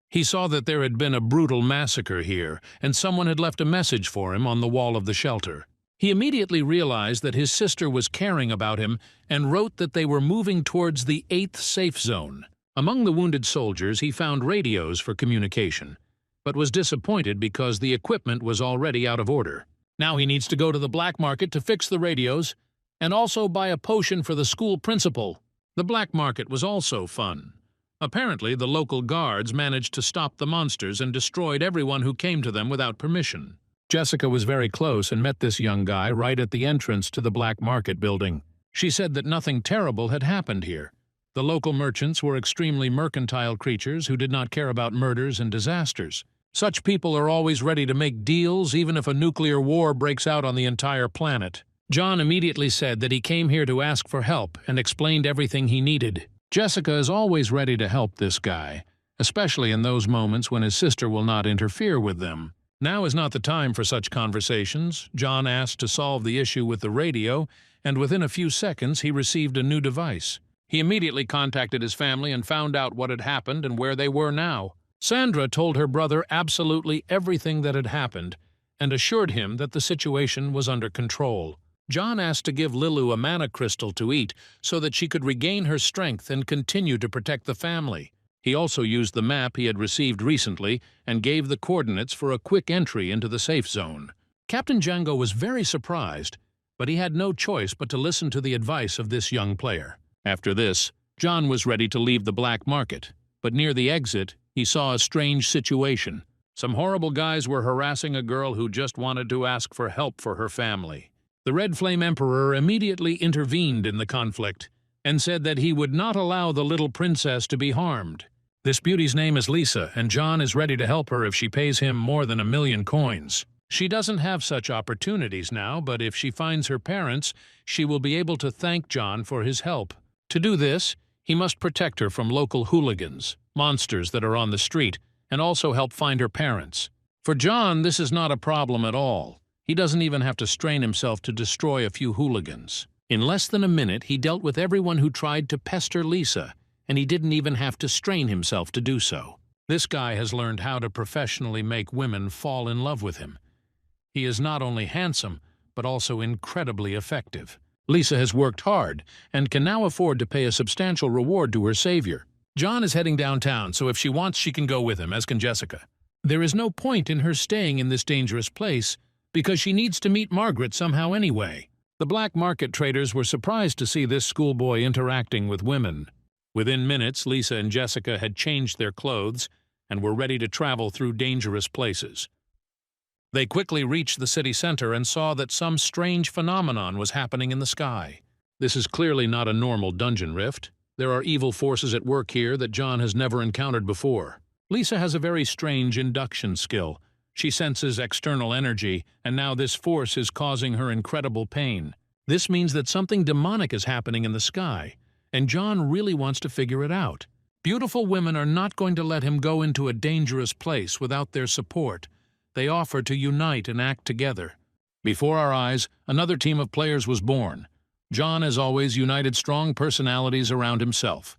He saw that there had been a brutal massacre here, and someone had left a message for him on the wall of the shelter. He immediately realized that his sister was caring about him and wrote that they were moving towards the 8th safe zone. Among the wounded soldiers, he found radios for communication, but was disappointed because the equipment was already out of order. Now he needs to go to the black market to fix the radios and also buy a potion for the school principal. The black market was also fun. Apparently, the local guards managed to stop the monsters and destroyed everyone who came to them without permission. Jessica was very close and met this young guy right at the entrance to the black market building. She said that nothing terrible had happened here. The local merchants were extremely mercantile creatures who did not care about murders and disasters. Such people are always ready to make deals even if a nuclear war breaks out on the entire planet. John immediately said that he came here to ask for help and explained everything he needed. Jessica is always ready to help this guy, especially in those moments when his sister will not interfere with them. Now is not the time for such conversations. John asked to solve the issue with the radio, and within a few seconds he received a new device. He immediately contacted his family and found out what had happened and where they were now. Sandra told her brother absolutely everything that had happened and assured him that the situation was under control. John asked to give Lilu a mana crystal to eat so that she could regain her strength and continue to protect the family. He also used the map he had received recently and gave the coordinates for a quick entry into the safe zone. Captain Django was very surprised, but he had no choice but to listen to the advice of this young player. After this, John was ready to leave the black market, but near the exit, he saw a strange situation. Some horrible guys were harassing a girl who just wanted to ask for help for her family. The Red Flame Emperor immediately intervened in the conflict and said that he would not allow the little princess to be harmed. This beauty's name is Lisa, and John is ready to help her if she pays him more than 1,000,000 coins. She doesn't have such opportunities now, but if she finds her parents, she will be able to thank John for his help. To do this, he must protect her from local hooligans, monsters that are on the street, and also help find her parents. For John, this is not a problem at all. He doesn't even have to strain himself to destroy a few hooligans. In less than a minute, he dealt with everyone who tried to pester Lisa, and he didn't even have to strain himself to do so. This guy has learned how to professionally make women fall in love with him. He is not only handsome, but also incredibly effective. Lisa has worked hard and can now afford to pay a substantial reward to her savior. John is heading downtown, so if she wants, she can go with him, as can Jessica. There is no point in her staying in this dangerous place, because she needs to meet Margaret somehow anyway. The black market traders were surprised to see this schoolboy interacting with women. Within minutes, Lisa and Jessica had changed their clothes and were ready to travel through dangerous places. They quickly reached the city center and saw that some strange phenomenon was happening in the sky. This is clearly not a normal dungeon rift. There are evil forces at work here that John has never encountered before. Lisa has a very strange induction skill. She senses external energy, and now this force is causing her incredible pain. This means that something demonic is happening in the sky, and John really wants to figure it out. Beautiful women are not going to let him go into a dangerous place without their support. They offer to unite and act together. Before our eyes, another team of players was born. John, as always, united strong personalities around himself.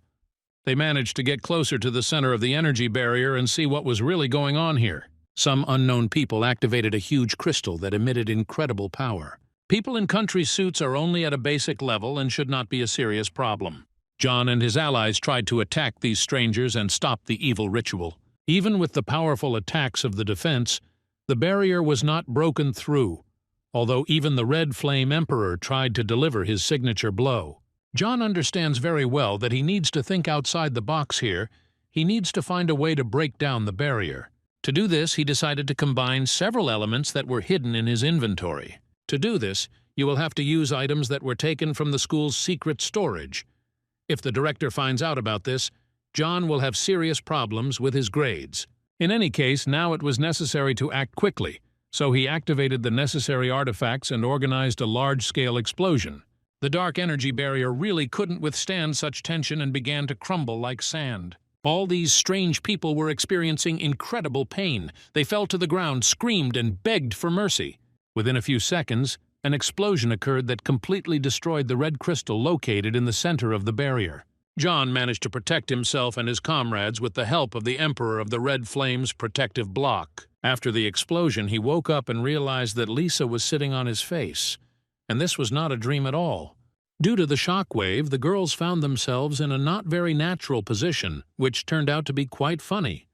They managed to get closer to the center of the energy barrier and see what was really going on here. Some unknown people activated a huge crystal that emitted incredible power. People in country suits are only at a basic level and should not be a serious problem. John and his allies tried to attack these strangers and stop the evil ritual. Even with the powerful attacks of the defense, the barrier was not broken through, although even the Red Flame Emperor tried to deliver his signature blow. John understands very well that he needs to think outside the box here. He needs to find a way to break down the barrier. To do this, he decided to combine several elements that were hidden in his inventory. To do this, you will have to use items that were taken from the school's secret storage. If the director finds out about this, John will have serious problems with his grades. In any case, now it was necessary to act quickly, so he activated the necessary artifacts and organized a large-scale explosion. The dark energy barrier really couldn't withstand such tension and began to crumble like sand. All these strange people were experiencing incredible pain. They fell to the ground, screamed, and begged for mercy. Within a few seconds, an explosion occurred that completely destroyed the red crystal located in the center of the barrier. John managed to protect himself and his comrades with the help of the Emperor of the Red Flame's protective block. After the explosion, he woke up and realized that Lisa was sitting on his face. And this was not a dream at all. Due to the shockwave, the girls found themselves in a not very natural position, which turned out to be quite funny.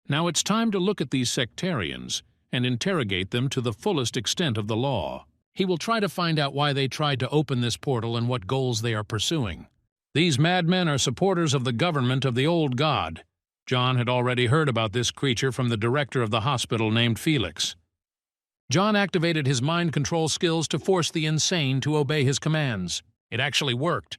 Now it's time to look at these sectarians and interrogate them to the fullest extent of the law. He will try to find out why they tried to open this portal and what goals they are pursuing. These madmen are supporters of the government of the old god. John had already heard about this creature from the director of the hospital named Felix. John activated his mind control skills to force the insane to obey his commands. It actually worked.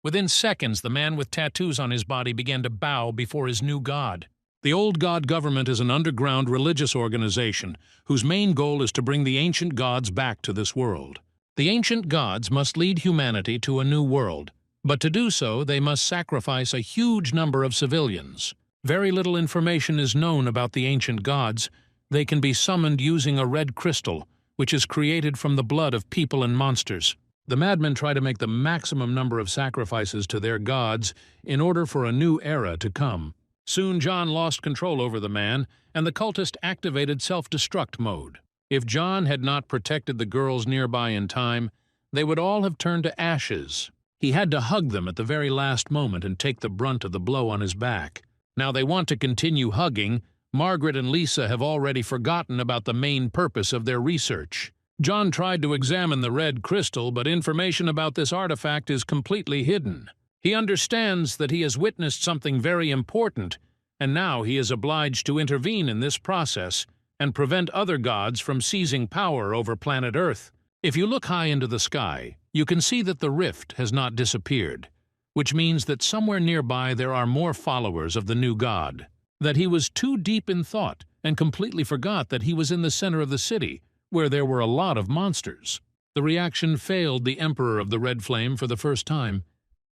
Within seconds, the man with tattoos on his body began to bow before his new god. The old god government is an underground religious organization whose main goal is to bring the ancient gods back to this world. The ancient gods must lead humanity to a new world, but to do so, they must sacrifice a huge number of civilians. Very little information is known about the ancient gods. They can be summoned using a red crystal, which is created from the blood of people and monsters. The madmen try to make the maximum number of sacrifices to their gods in order for a new era to come. Soon John lost control over the man, and the cultist activated self-destruct mode. If John had not protected the girls nearby in time, they would all have turned to ashes. He had to hug them at the very last moment and take the brunt of the blow on his back. Now they want to continue hugging. Margaret and Lisa have already forgotten about the main purpose of their research. John tried to examine the red crystal, but information about this artifact is completely hidden. He understands that he has witnessed something very important, and now he is obliged to intervene in this process and prevent other gods from seizing power over planet Earth. If you look high into the sky, you can see that the rift has not disappeared, which means that somewhere nearby there are more followers of the new god. That he was too deep in thought and completely forgot that he was in the center of the city, where there were a lot of monsters. The reaction failed the Emperor of the Red Flame for the first time.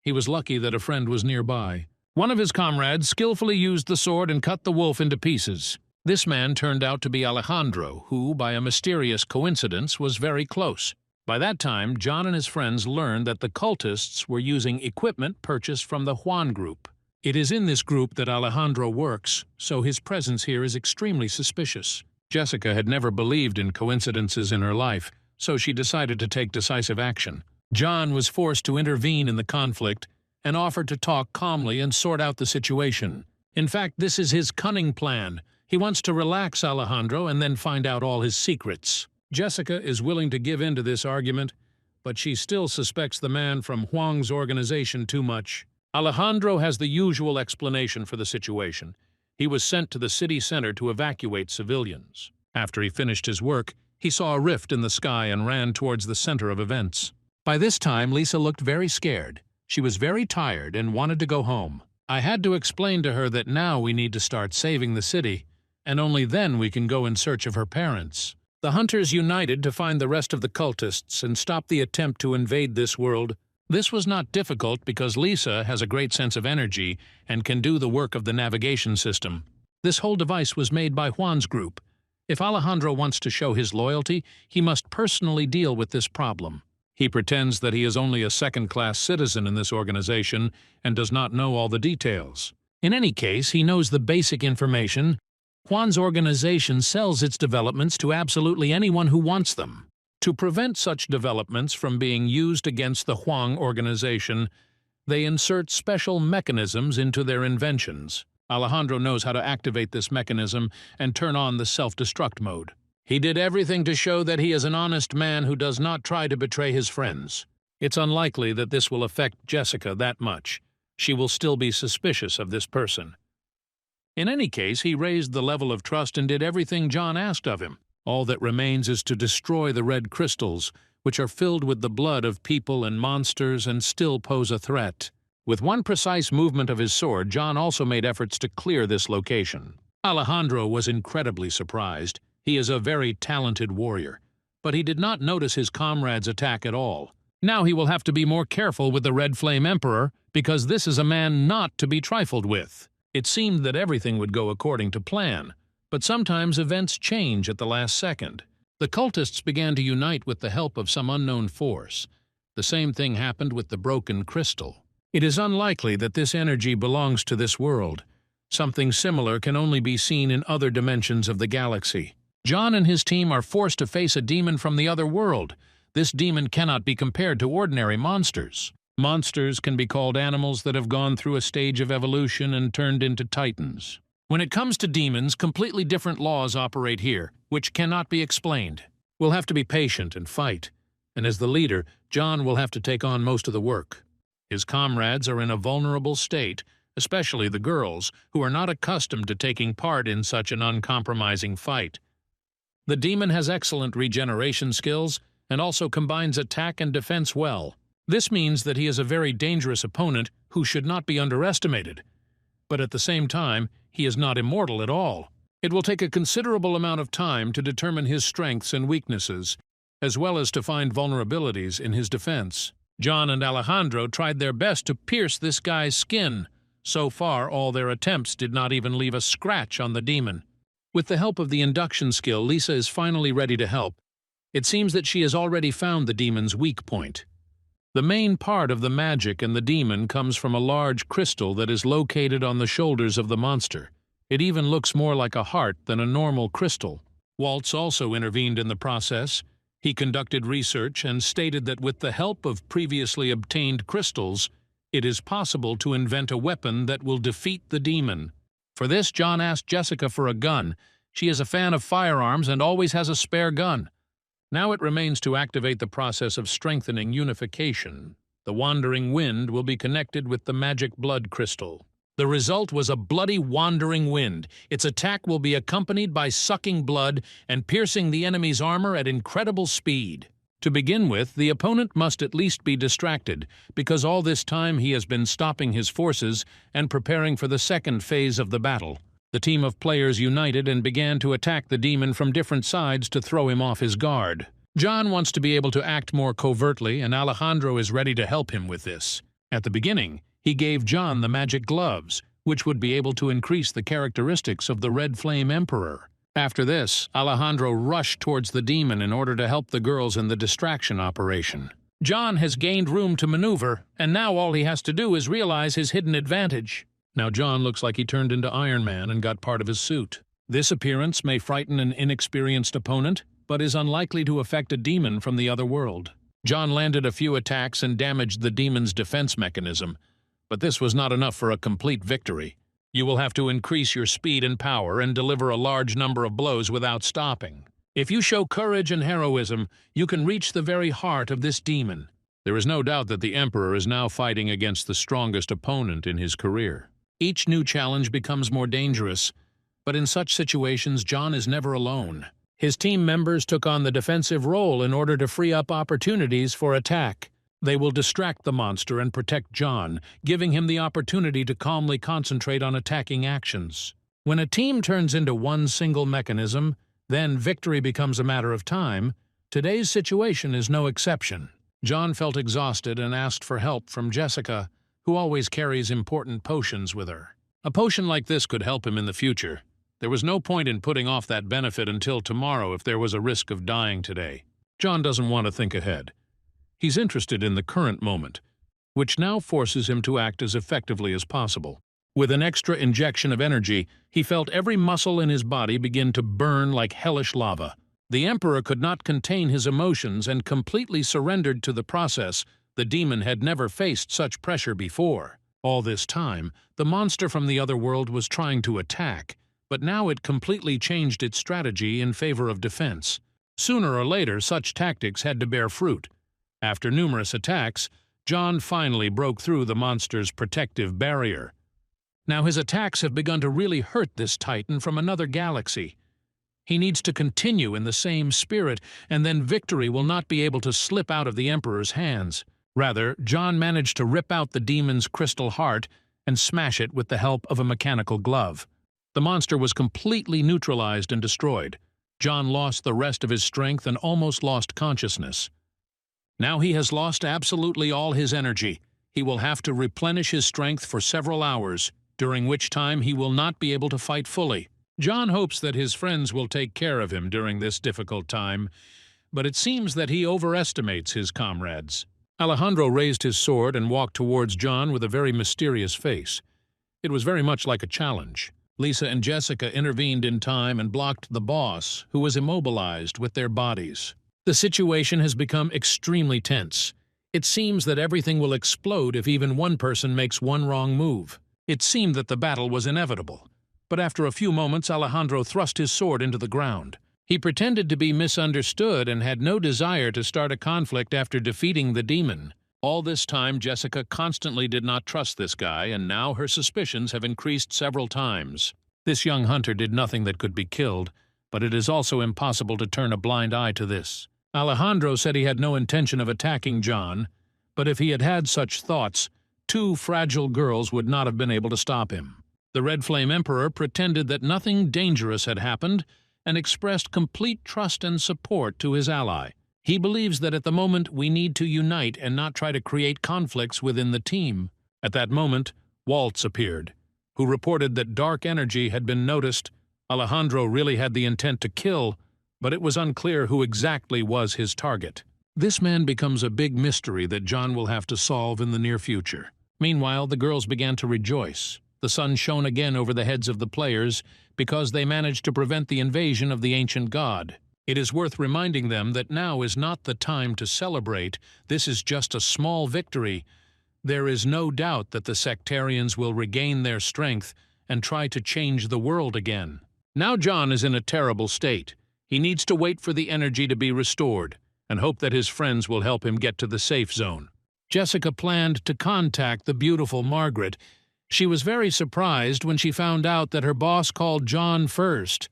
He was lucky that a friend was nearby. One of his comrades skillfully used the sword and cut the wolf into pieces. This man turned out to be Alejandro, who, by a mysterious coincidence, was very close. By that time, John and his friends learned that the cultists were using equipment purchased from the Juan group. It is in this group that Alejandro works, so his presence here is extremely suspicious. Jessica had never believed in coincidences in her life, so she decided to take decisive action. John was forced to intervene in the conflict and offered to talk calmly and sort out the situation. In fact, this is his cunning plan. He wants to relax Alejandro and then find out all his secrets. Jessica is willing to give in to this argument, but she still suspects the man from Huang's organization too much. Alejandro has the usual explanation for the situation. He was sent to the city center to evacuate civilians. After he finished his work, he saw a rift in the sky and ran towards the center of events. By this time, Lisa looked very scared. She was very tired and wanted to go home. I had to explain to her that now we need to start saving the city, and only then we can go in search of her parents. The hunters united to find the rest of the cultists and stop the attempt to invade this world. This was not difficult because Lisa has a great sense of energy and can do the work of the navigation system. This whole device was made by Juan's group. If Alejandro wants to show his loyalty, he must personally deal with this problem. He pretends that he is only a second-class citizen in this organization and does not know all the details. In any case, he knows the basic information. Juan's organization sells its developments to absolutely anyone who wants them. To prevent such developments from being used against the Juan organization, they insert special mechanisms into their inventions. Alejandro knows how to activate this mechanism and turn on the self-destruct mode. He did everything to show that he is an honest man who does not try to betray his friends. It's unlikely that this will affect Jessica that much. She will still be suspicious of this person. In any case, he raised the level of trust and did everything John asked of him. All that remains is to destroy the red crystals, which are filled with the blood of people and monsters and still pose a threat. With one precise movement of his sword, John also made efforts to clear this location. Alejandro was incredibly surprised. He is a very talented warrior, but he did not notice his comrade's attack at all. Now he will have to be more careful with the Red Flame Emperor, because this is a man not to be trifled with. It seemed that everything would go according to plan, but sometimes events change at the last second. The cultists began to unite with the help of some unknown force. The same thing happened with the broken crystal. It is unlikely that this energy belongs to this world. Something similar can only be seen in other dimensions of the galaxy. John and his team are forced to face a demon from the other world. This demon cannot be compared to ordinary monsters. Monsters can be called animals that have gone through a stage of evolution and turned into titans. When it comes to demons, completely different laws operate here, which cannot be explained. We'll have to be patient and fight, and as the leader, John will have to take on most of the work. His comrades are in a vulnerable state, especially the girls, who are not accustomed to taking part in such an uncompromising fight. The demon has excellent regeneration skills and also combines attack and defense well. This means that he is a very dangerous opponent who should not be underestimated. But at the same time, he is not immortal at all. It will take a considerable amount of time to determine his strengths and weaknesses, as well as to find vulnerabilities in his defense. John and Alejandro tried their best to pierce this guy's skin. So far, all their attempts did not even leave a scratch on the demon. With the help of the induction skill, Lisa is finally ready to help. It seems that she has already found the demon's weak point. The main part of the magic in the demon comes from a large crystal that is located on the shoulders of the monster. It even looks more like a heart than a normal crystal. Waltz also intervened in the process. He conducted research and stated that with the help of previously obtained crystals, it is possible to invent a weapon that will defeat the demon. For this, John asked Jessica for a gun. She is a fan of firearms and always has a spare gun. Now it remains to activate the process of strengthening unification. The wandering wind will be connected with the magic blood crystal. The result was a bloody wandering wind. Its attack will be accompanied by sucking blood and piercing the enemy's armor at incredible speed. To begin with, the opponent must at least be distracted, because all this time he has been stopping his forces and preparing for the second phase of the battle. The team of players united and began to attack the demon from different sides to throw him off his guard. John wants to be able to act more covertly, and Alejandro is ready to help him with this. At the beginning, he gave John the magic gloves, which would be able to increase the characteristics of the Red Flame Emperor. After this, Alejandro rushed towards the demon in order to help the girls in the distraction operation. John has gained room to maneuver, and now all he has to do is realize his hidden advantage. Now John looks like he turned into Iron Man and got part of his suit. This appearance may frighten an inexperienced opponent, but is unlikely to affect a demon from the other world. John landed a few attacks and damaged the demon's defense mechanism, but this was not enough for a complete victory. You will have to increase your speed and power and deliver a large number of blows without stopping. If you show courage and heroism, you can reach the very heart of this demon. There is no doubt that the Emperor is now fighting against the strongest opponent in his career. Each new challenge becomes more dangerous, but in such situations, John is never alone. His team members took on the defensive role in order to free up opportunities for attack. They will distract the monster and protect John, giving him the opportunity to calmly concentrate on attacking actions. When a team turns into one single mechanism, then victory becomes a matter of time. Today's situation is no exception. John felt exhausted and asked for help from Jessica, who always carries important potions with her. A potion like this could help him in the future. There was no point in putting off that benefit until tomorrow if there was a risk of dying today. John doesn't want to think ahead. He's interested in the current moment, which now forces him to act as effectively as possible. With an extra injection of energy, he felt every muscle in his body begin to burn like hellish lava. The Emperor could not contain his emotions and completely surrendered to the process. The demon had never faced such pressure before. All this time, the monster from the other world was trying to attack, but now it completely changed its strategy in favor of defense. Sooner or later, such tactics had to bear fruit. After numerous attacks, John finally broke through the monster's protective barrier. Now his attacks have begun to really hurt this Titan from another galaxy. He needs to continue in the same spirit, and then victory will not be able to slip out of the Emperor's hands. Rather, John managed to rip out the demon's crystal heart and smash it with the help of a mechanical glove. The monster was completely neutralized and destroyed. John lost the rest of his strength and almost lost consciousness. Now he has lost absolutely all his energy. He will have to replenish his strength for several hours, during which time he will not be able to fight fully. John hopes that his friends will take care of him during this difficult time, but it seems that he overestimates his comrades. Alejandro raised his sword and walked towards John with a very mysterious face. It was very much like a challenge. Lisa and Jessica intervened in time and blocked the boss, who was immobilized with their bodies. The situation has become extremely tense. It seems that everything will explode if even one person makes one wrong move. It seemed that the battle was inevitable, but after a few moments Alejandro thrust his sword into the ground. He pretended to be misunderstood and had no desire to start a conflict after defeating the demon. All this time Jessica constantly did not trust this guy, and now her suspicions have increased several times. This young hunter did nothing that could be killed, but it is also impossible to turn a blind eye to this. Alejandro said he had no intention of attacking John, but if he had had such thoughts, two fragile girls would not have been able to stop him. The Red Flame Emperor pretended that nothing dangerous had happened and expressed complete trust and support to his ally. He believes that at the moment we need to unite and not try to create conflicts within the team. At that moment, Waltz appeared, who reported that dark energy had been noticed. Alejandro really had the intent to kill, but it was unclear who exactly was his target. This man becomes a big mystery that John will have to solve in the near future. Meanwhile, the girls began to rejoice. The sun shone again over the heads of the players because they managed to prevent the invasion of the ancient god. It is worth reminding them that now is not the time to celebrate. This is just a small victory. There is no doubt that the sectarians will regain their strength and try to change the world again. Now John is in a terrible state. He needs to wait for the energy to be restored and hope that his friends will help him get to the safe zone. Jessica planned to contact the beautiful Margaret. She was very surprised when she found out that her boss called John first.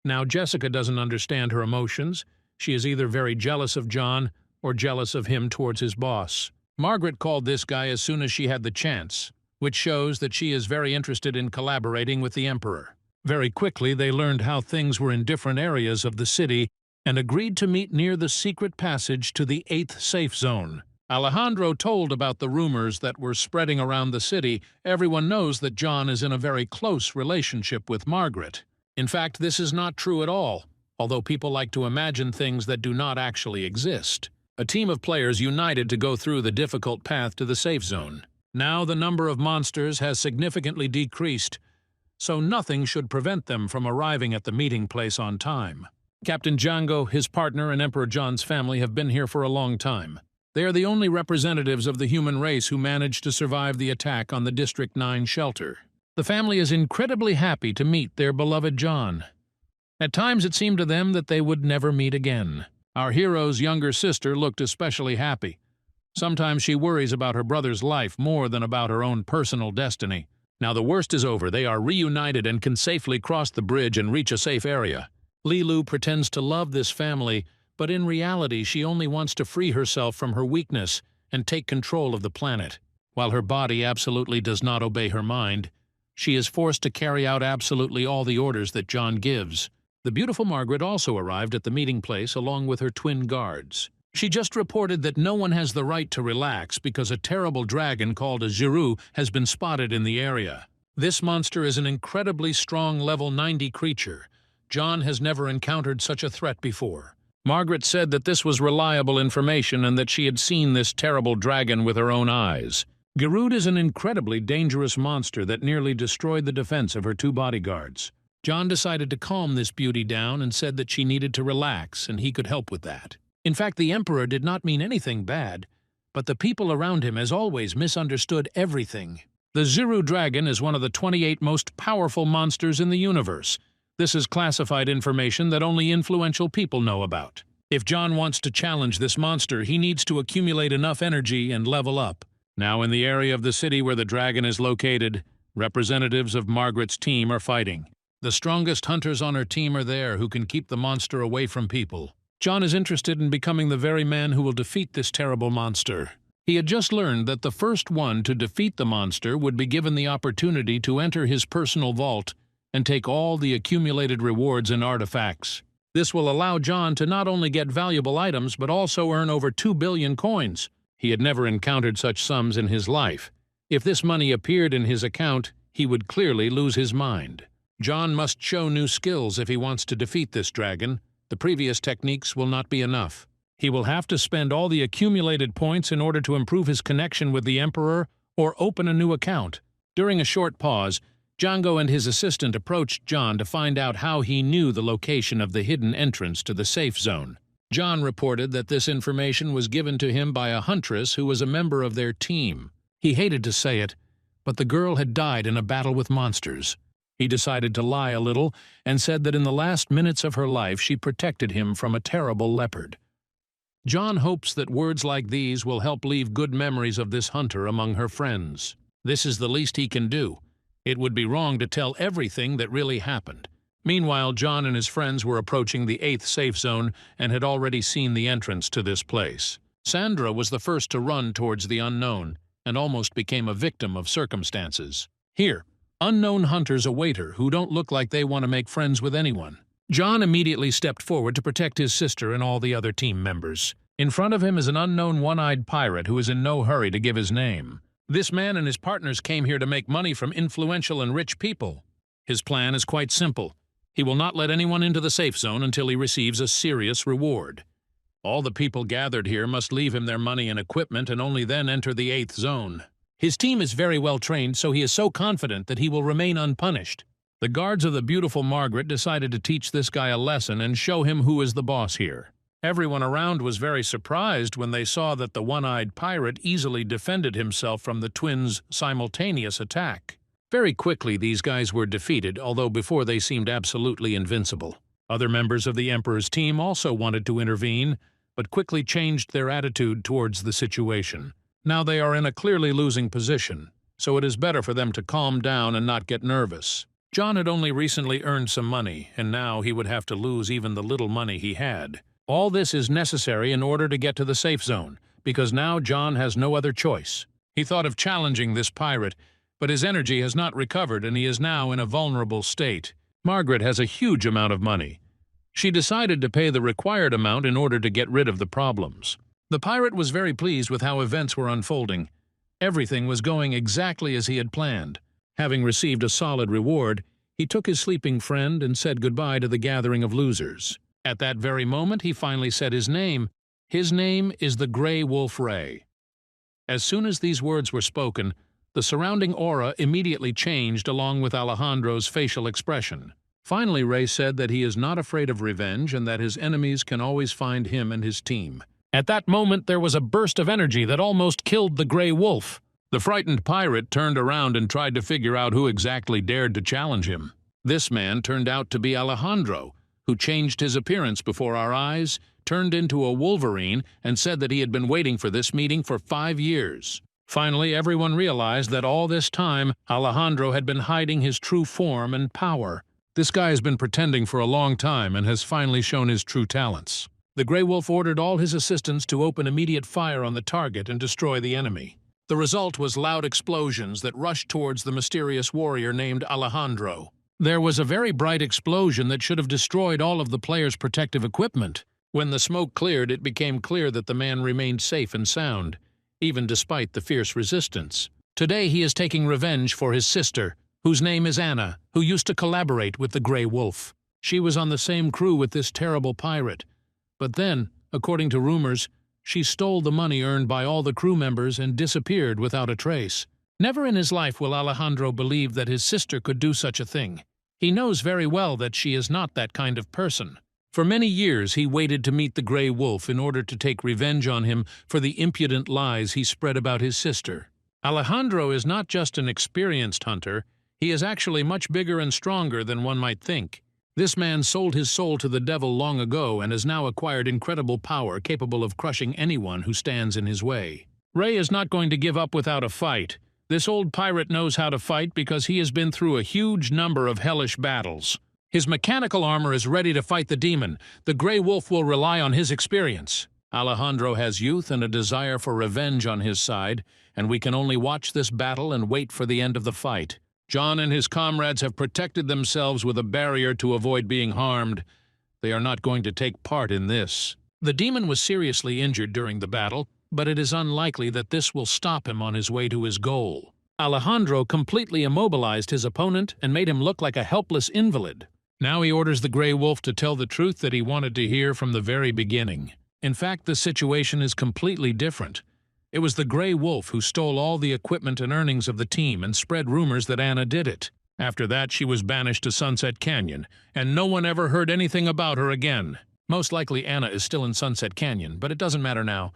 Now Jessica doesn't understand her emotions. She is either very jealous of John or jealous of him towards his boss. Margaret called this guy as soon as she had the chance, which shows that she is very interested in collaborating with the Emperor. Very quickly they learned how things were in different areas of the city and agreed to meet near the secret passage to the 8th safe zone. Alejandro told about the rumors that were spreading around the city. Everyone knows that John is in a very close relationship with Margaret. In fact, this is not true at all, although people like to imagine things that do not actually exist. A team of players united to go through the difficult path to the safe zone. Now the number of monsters has significantly decreased, so nothing should prevent them from arriving at the meeting place on time. Captain Django, his partner, and Emperor John's family have been here for a long time. They are the only representatives of the human race who managed to survive the attack on the District 9 shelter. The family is incredibly happy to meet their beloved John. At times it seemed to them that they would never meet again. Our hero's younger sister looked especially happy. Sometimes she worries about her brother's life more than about her own personal destiny. Now the worst is over. They are reunited and can safely cross the bridge and reach a safe area. Lilu pretends to love this family, but in reality she only wants to free herself from her weakness and take control of the planet. While her body absolutely does not obey her mind, she is forced to carry out absolutely all the orders that John gives. The beautiful Margaret also arrived at the meeting place along with her twin guards. She just reported that no one has the right to relax because a terrible dragon called a Jiru has been spotted in the area. This monster is an incredibly strong level 90 creature. John has never encountered such a threat before. Margaret said that this was reliable information and that she had seen this terrible dragon with her own eyes. Garud is an incredibly dangerous monster that nearly destroyed the defense of her two bodyguards. John decided to calm this beauty down and said that she needed to relax and he could help with that. In fact, the Emperor did not mean anything bad, but the people around him, as always, misunderstood everything. The Ziru dragon is one of the 28 most powerful monsters in the universe. This is classified information that only influential people know about. If John wants to challenge this monster, he needs to accumulate enough energy and level up. Now, in the area of the city where the dragon is located, representatives of Margaret's team are fighting. The strongest hunters on her team are there who can keep the monster away from people. John is interested in becoming the very man who will defeat this terrible monster. He had just learned that the first one to defeat the monster would be given the opportunity to enter his personal vault and take all the accumulated rewards and artifacts. This will allow John to not only get valuable items but also earn over 2 billion coins. He had never encountered such sums in his life. If this money appeared in his account, he would clearly lose his mind. John must show new skills if he wants to defeat this dragon. The previous techniques will not be enough. He will have to spend all the accumulated points in order to improve his connection with the Emperor or open a new account. During a short pause, Django and his assistant approached John to find out how he knew the location of the hidden entrance to the safe zone. John reported that this information was given to him by a huntress who was a member of their team. He hated to say it, but the girl had died in a battle with monsters. He decided to lie a little and said that in the last minutes of her life she protected him from a terrible leopard. John hopes that words like these will help leave good memories of this hunter among her friends. This is the least he can do. It would be wrong to tell everything that really happened. Meanwhile, John and his friends were approaching the 8th safe zone and had already seen the entrance to this place. Sandra was the first to run towards the unknown and almost became a victim of circumstances. Here, unknown hunters await her who don't look like they want to make friends with anyone. John immediately stepped forward to protect his sister and all the other team members. In front of him is an unknown one-eyed pirate who is in no hurry to give his name. This man and his partners came here to make money from influential and rich people. His plan is quite simple. He will not let anyone into the safe zone until he receives a serious reward. All the people gathered here must leave him their money and equipment and only then enter the 8th zone. His team is very well trained, so he is so confident that he will remain unpunished. The guards of the beautiful Margaret decided to teach this guy a lesson and show him who is the boss here. Everyone around was very surprised when they saw that the one-eyed pirate easily defended himself from the twins' simultaneous attack. Very quickly these guys were defeated, although before they seemed absolutely invincible. Other members of the Emperor's team also wanted to intervene, but quickly changed their attitude towards the situation. Now they are in a clearly losing position, so it is better for them to calm down and not get nervous. John had only recently earned some money, and now he would have to lose even the little money he had. All this is necessary in order to get to the safe zone, because now John has no other choice. He thought of challenging this pirate, but his energy has not recovered and he is now in a vulnerable state. Margaret has a huge amount of money. She decided to pay the required amount in order to get rid of the problems. The pirate was very pleased with how events were unfolding. Everything was going exactly as he had planned. Having received a solid reward, he took his sleeping friend and said goodbye to the gathering of losers. At that very moment, he finally said his name. His name is the Grey Wolf Ray. As soon as these words were spoken, the surrounding aura immediately changed along with Alejandro's facial expression. Finally, Ray said that he is not afraid of revenge and that his enemies can always find him and his team. At that moment, there was a burst of energy that almost killed the Grey Wolf. The frightened pirate turned around and tried to figure out who exactly dared to challenge him. This man turned out to be Alejandro, who changed his appearance before our eyes, turned into a wolverine, and said that he had been waiting for this meeting for 5 years. Finally, everyone realized that all this time, Alejandro had been hiding his true form and power. This guy has been pretending for a long time and has finally shown his true talents. The Grey Wolf ordered all his assistants to open immediate fire on the target and destroy the enemy. The result was loud explosions that rushed towards the mysterious warrior named Alejandro. There was a very bright explosion that should have destroyed all of the player's protective equipment. When the smoke cleared, it became clear that the man remained safe and sound, even despite the fierce resistance. Today he is taking revenge for his sister, whose name is Anna, who used to collaborate with the Grey Wolf. She was on the same crew with this terrible pirate. But then, according to rumors, she stole the money earned by all the crew members and disappeared without a trace. Never in his life will Alejandro believe that his sister could do such a thing. He knows very well that she is not that kind of person. For many years he waited to meet the Grey Wolf in order to take revenge on him for the impudent lies he spread about his sister. Alejandro is not just an experienced hunter, he is actually much bigger and stronger than one might think. This man sold his soul to the devil long ago and has now acquired incredible power capable of crushing anyone who stands in his way. Ray is not going to give up without a fight. This old pirate knows how to fight because he has been through a huge number of hellish battles. His mechanical armor is ready to fight the demon. The Grey Wolf will rely on his experience. Alejandro has youth and a desire for revenge on his side, and we can only watch this battle and wait for the end of the fight. John and his comrades have protected themselves with a barrier to avoid being harmed. They are not going to take part in this. The demon was seriously injured during the battle, but it is unlikely that this will stop him on his way to his goal. Alejandro completely immobilized his opponent and made him look like a helpless invalid. Now he orders the Grey Wolf to tell the truth that he wanted to hear from the very beginning. In fact, the situation is completely different. It was the Grey Wolf who stole all the equipment and earnings of the team and spread rumors that Anna did it. After that, she was banished to Sunset Canyon, and no one ever heard anything about her again. Most likely Anna is still in Sunset Canyon, but it doesn't matter now,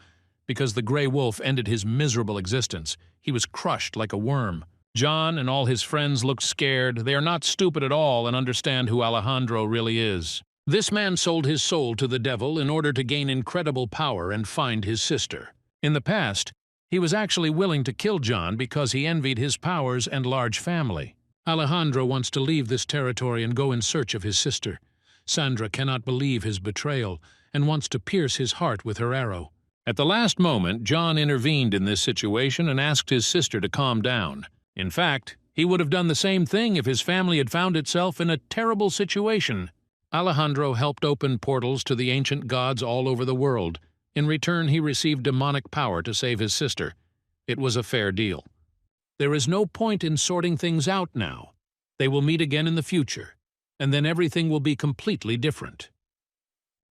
because the Grey Wolf ended his miserable existence. He was crushed like a worm. John and all his friends look scared. They are not stupid at all and understand who Alejandro really is. This man sold his soul to the devil in order to gain incredible power and find his sister. In the past, he was actually willing to kill John because he envied his powers and large family. Alejandro wants to leave this territory and go in search of his sister. Sandra cannot believe his betrayal and wants to pierce his heart with her arrow. At the last moment, John intervened in this situation and asked his sister to calm down. In fact, he would have done the same thing if his family had found itself in a terrible situation. Alejandro helped open portals to the ancient gods all over the world. In return, he received demonic power to save his sister. It was a fair deal. There is no point in sorting things out now. They will meet again in the future, and then everything will be completely different.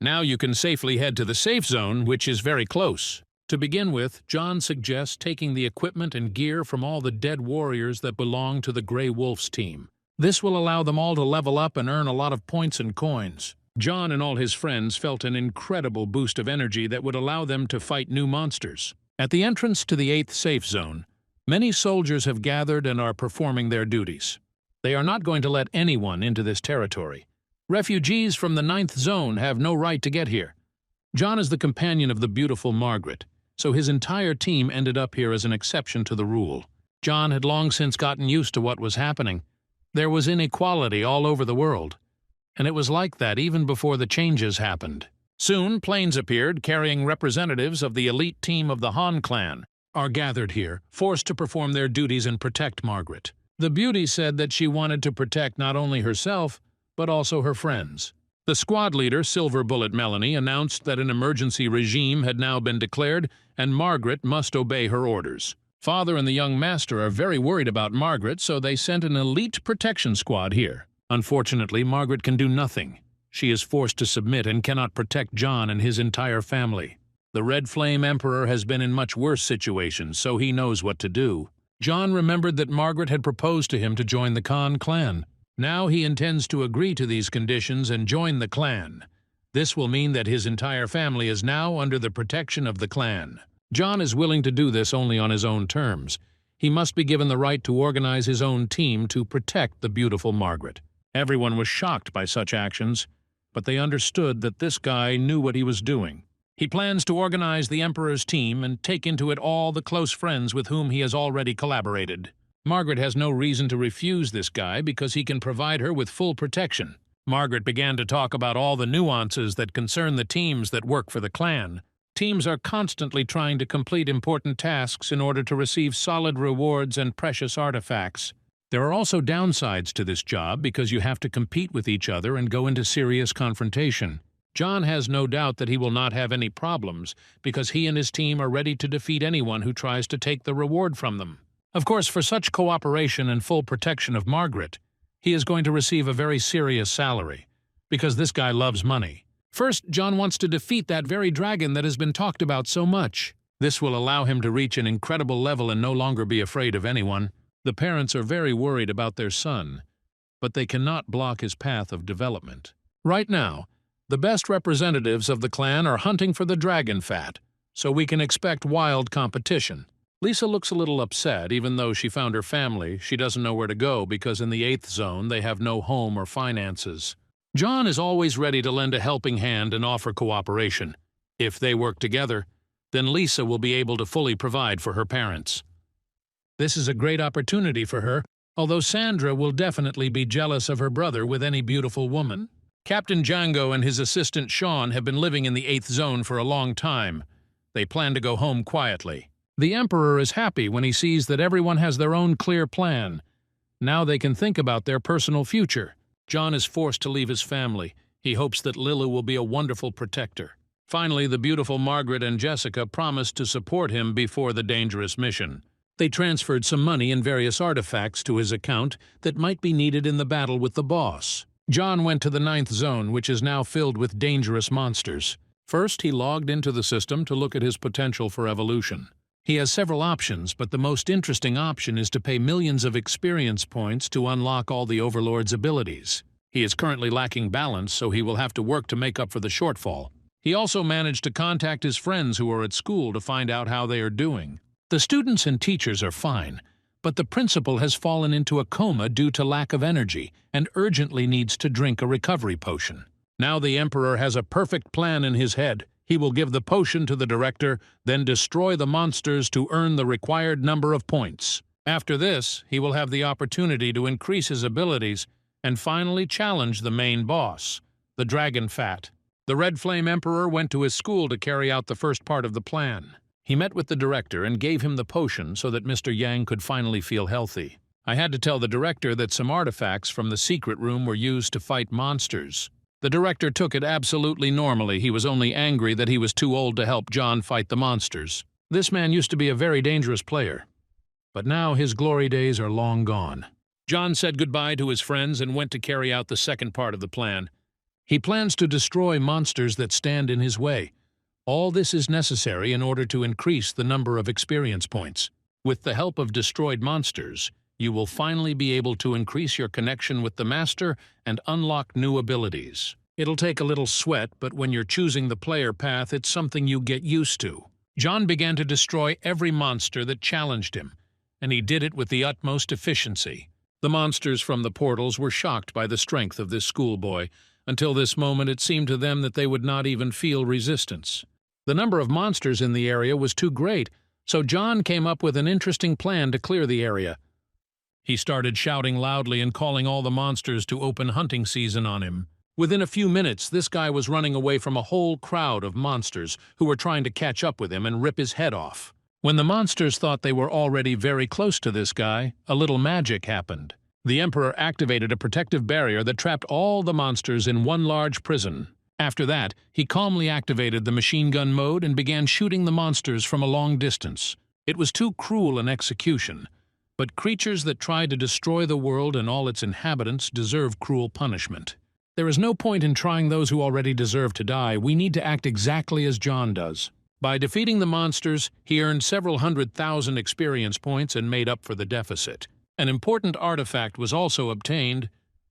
Now you can safely head to the safe zone, which is very close. To begin with, John suggests taking the equipment and gear from all the dead warriors that belong to the Grey Wolf's team. This will allow them all to level up and earn a lot of points and coins. John and all his friends felt an incredible boost of energy that would allow them to fight new monsters. At the entrance to the 8th safe zone, many soldiers have gathered and are performing their duties. They are not going to let anyone into this territory. Refugees from the 9th zone have no right to get here. John is the companion of the beautiful Margaret, so his entire team ended up here as an exception to the rule. John had long since gotten used to what was happening. There was inequality all over the world, and it was like that even before the changes happened. Soon, planes appeared carrying representatives of the elite team of the Han clan, are gathered here, forced to perform their duties and protect Margaret. The beauty said that she wanted to protect not only herself, but also her friends. The squad leader, Silver Bullet Melanie, announced that an emergency regime had now been declared and Margaret must obey her orders. Father and the young master are very worried about Margaret, so they sent an elite protection squad here. Unfortunately, Margaret can do nothing. She is forced to submit and cannot protect John and his entire family. The Red Flame Emperor has been in much worse situations, so he knows what to do. John remembered that Margaret had proposed to him to join the Khan clan. Now he intends to agree to these conditions and join the clan. This will mean that his entire family is now under the protection of the clan. John is willing to do this only on his own terms. He must be given the right to organize his own team to protect the beautiful Margaret. Everyone was shocked by such actions, but they understood that this guy knew what he was doing. He plans to organize the Emperor's team and take into it all the close friends with whom he has already collaborated. Margaret has no reason to refuse this guy because he can provide her with full protection. Margaret began to talk about all the nuances that concern the teams that work for the clan. Teams are constantly trying to complete important tasks in order to receive solid rewards and precious artifacts. There are also downsides to this job because you have to compete with each other and go into serious confrontation. John has no doubt that he will not have any problems because he and his team are ready to defeat anyone who tries to take the reward from them. Of course, for such cooperation and full protection of Margaret, he is going to receive a very serious salary, because this guy loves money. First, John wants to defeat that very dragon that has been talked about so much. This will allow him to reach an incredible level and no longer be afraid of anyone. The parents are very worried about their son, but they cannot block his path of development. Right now, the best representatives of the clan are hunting for the dragon fat, so we can expect wild competition. Lisa looks a little upset. Even though she found her family, she doesn't know where to go because in the 8th zone they have no home or finances. John is always ready to lend a helping hand and offer cooperation. If they work together, then Lisa will be able to fully provide for her parents. This is a great opportunity for her, although Sandra will definitely be jealous of her brother with any beautiful woman. Captain Django and his assistant Sean have been living in the 8th zone for a long time. They plan to go home quietly. The Emperor is happy when he sees that everyone has their own clear plan. Now they can think about their personal future. John is forced to leave his family. He hopes that Lila will be a wonderful protector. Finally, the beautiful Margaret and Jessica promised to support him before the dangerous mission. They transferred some money and various artifacts to his account that might be needed in the battle with the boss. John went to the 9th zone, which is now filled with dangerous monsters. First, he logged into the system to look at his potential for evolution. He has several options, but the most interesting option is to pay millions of experience points to unlock all the Overlord's abilities. He is currently lacking balance, so he will have to work to make up for the shortfall. He also managed to contact his friends who are at school to find out how they are doing. The students and teachers are fine, but the principal has fallen into a coma due to lack of energy and urgently needs to drink a recovery potion. Now the Emperor has a perfect plan in his head. He will give the potion to the director, then destroy the monsters to earn the required number of points. After this, he will have the opportunity to increase his abilities and finally challenge the main boss, the Dragon Fat. The Red Flame Emperor went to his school to carry out the first part of the plan. He met with the director and gave him the potion so that Mr. Yang could finally feel healthy. I had to tell the director that some artifacts from the secret room were used to fight monsters. The director took it absolutely normally. He was only angry that he was too old to help John fight the monsters. This man used to be a very dangerous player, but now his glory days are long gone. John said goodbye to his friends and went to carry out the second part of the plan. He plans to destroy monsters that stand in his way. All this is necessary in order to increase the number of experience points. With the help of destroyed monsters, you will finally be able to increase your connection with the Master and unlock new abilities. It'll take a little sweat, but when you're choosing the player path, it's something you get used to. John began to destroy every monster that challenged him, and he did it with the utmost efficiency. The monsters from the portals were shocked by the strength of this schoolboy. Until this moment, it seemed to them that they would not even feel resistance. The number of monsters in the area was too great, so John came up with an interesting plan to clear the area. He started shouting loudly and calling all the monsters to open hunting season on him. Within a few minutes, this guy was running away from a whole crowd of monsters who were trying to catch up with him and rip his head off. When the monsters thought they were already very close to this guy, a little magic happened. The Emperor activated a protective barrier that trapped all the monsters in one large prison. After that, he calmly activated the machine gun mode and began shooting the monsters from a long distance. It was too cruel an execution, but creatures that try to destroy the world and all its inhabitants deserve cruel punishment. There is no point in trying those who already deserve to die. We need to act exactly as John does. By defeating the monsters, he earned several 100,000 experience points and made up for the deficit. An important artifact was also obtained,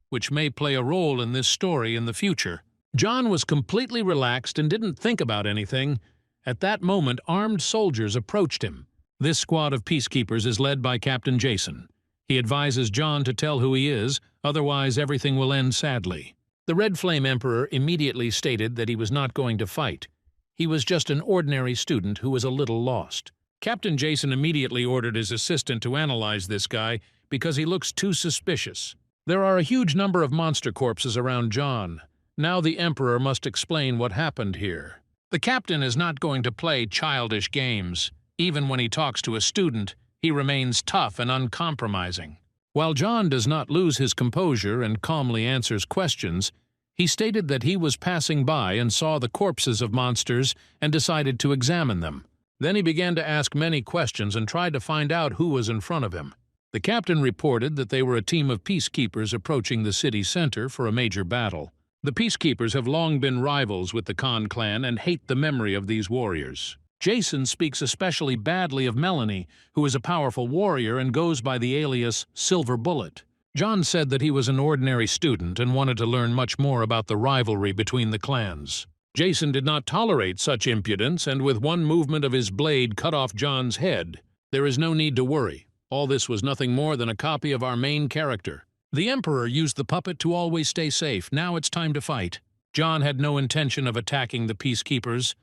which may play a role in this story in the future. John was completely relaxed and didn't think about anything. At that moment, armed soldiers approached him. This squad of peacekeepers is led by Captain Jason. He advises John to tell who he is, otherwise everything will end sadly. The Red Flame Emperor immediately stated that he was not going to fight. He was just an ordinary student who was a little lost. Captain Jason immediately ordered his assistant to analyze this guy because he looks too suspicious. There are a huge number of monster corpses around John. Now the Emperor must explain what happened here. The captain is not going to play childish games. Even when he talks to a student, he remains tough and uncompromising. While John does not lose his composure and calmly answers questions, he stated that he was passing by and saw the corpses of monsters and decided to examine them. Then he began to ask many questions and tried to find out who was in front of him. The captain reported that they were a team of peacekeepers approaching the city center for a major battle. The peacekeepers have long been rivals with the Khan clan and hate the memory of these warriors. Jason speaks especially badly of Melanie, who is a powerful warrior and goes by the alias Silver Bullet. John said that he was an ordinary student and wanted to learn much more about the rivalry between the clans. Jason did not tolerate such impudence and with one movement of his blade cut off John's head. There is no need to worry. All this was nothing more than a copy of our main character. The Emperor used the puppet to always stay safe. Now it's time to fight. John had no intention of attacking the peacekeepers,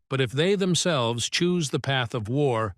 but if they themselves choose the path of war,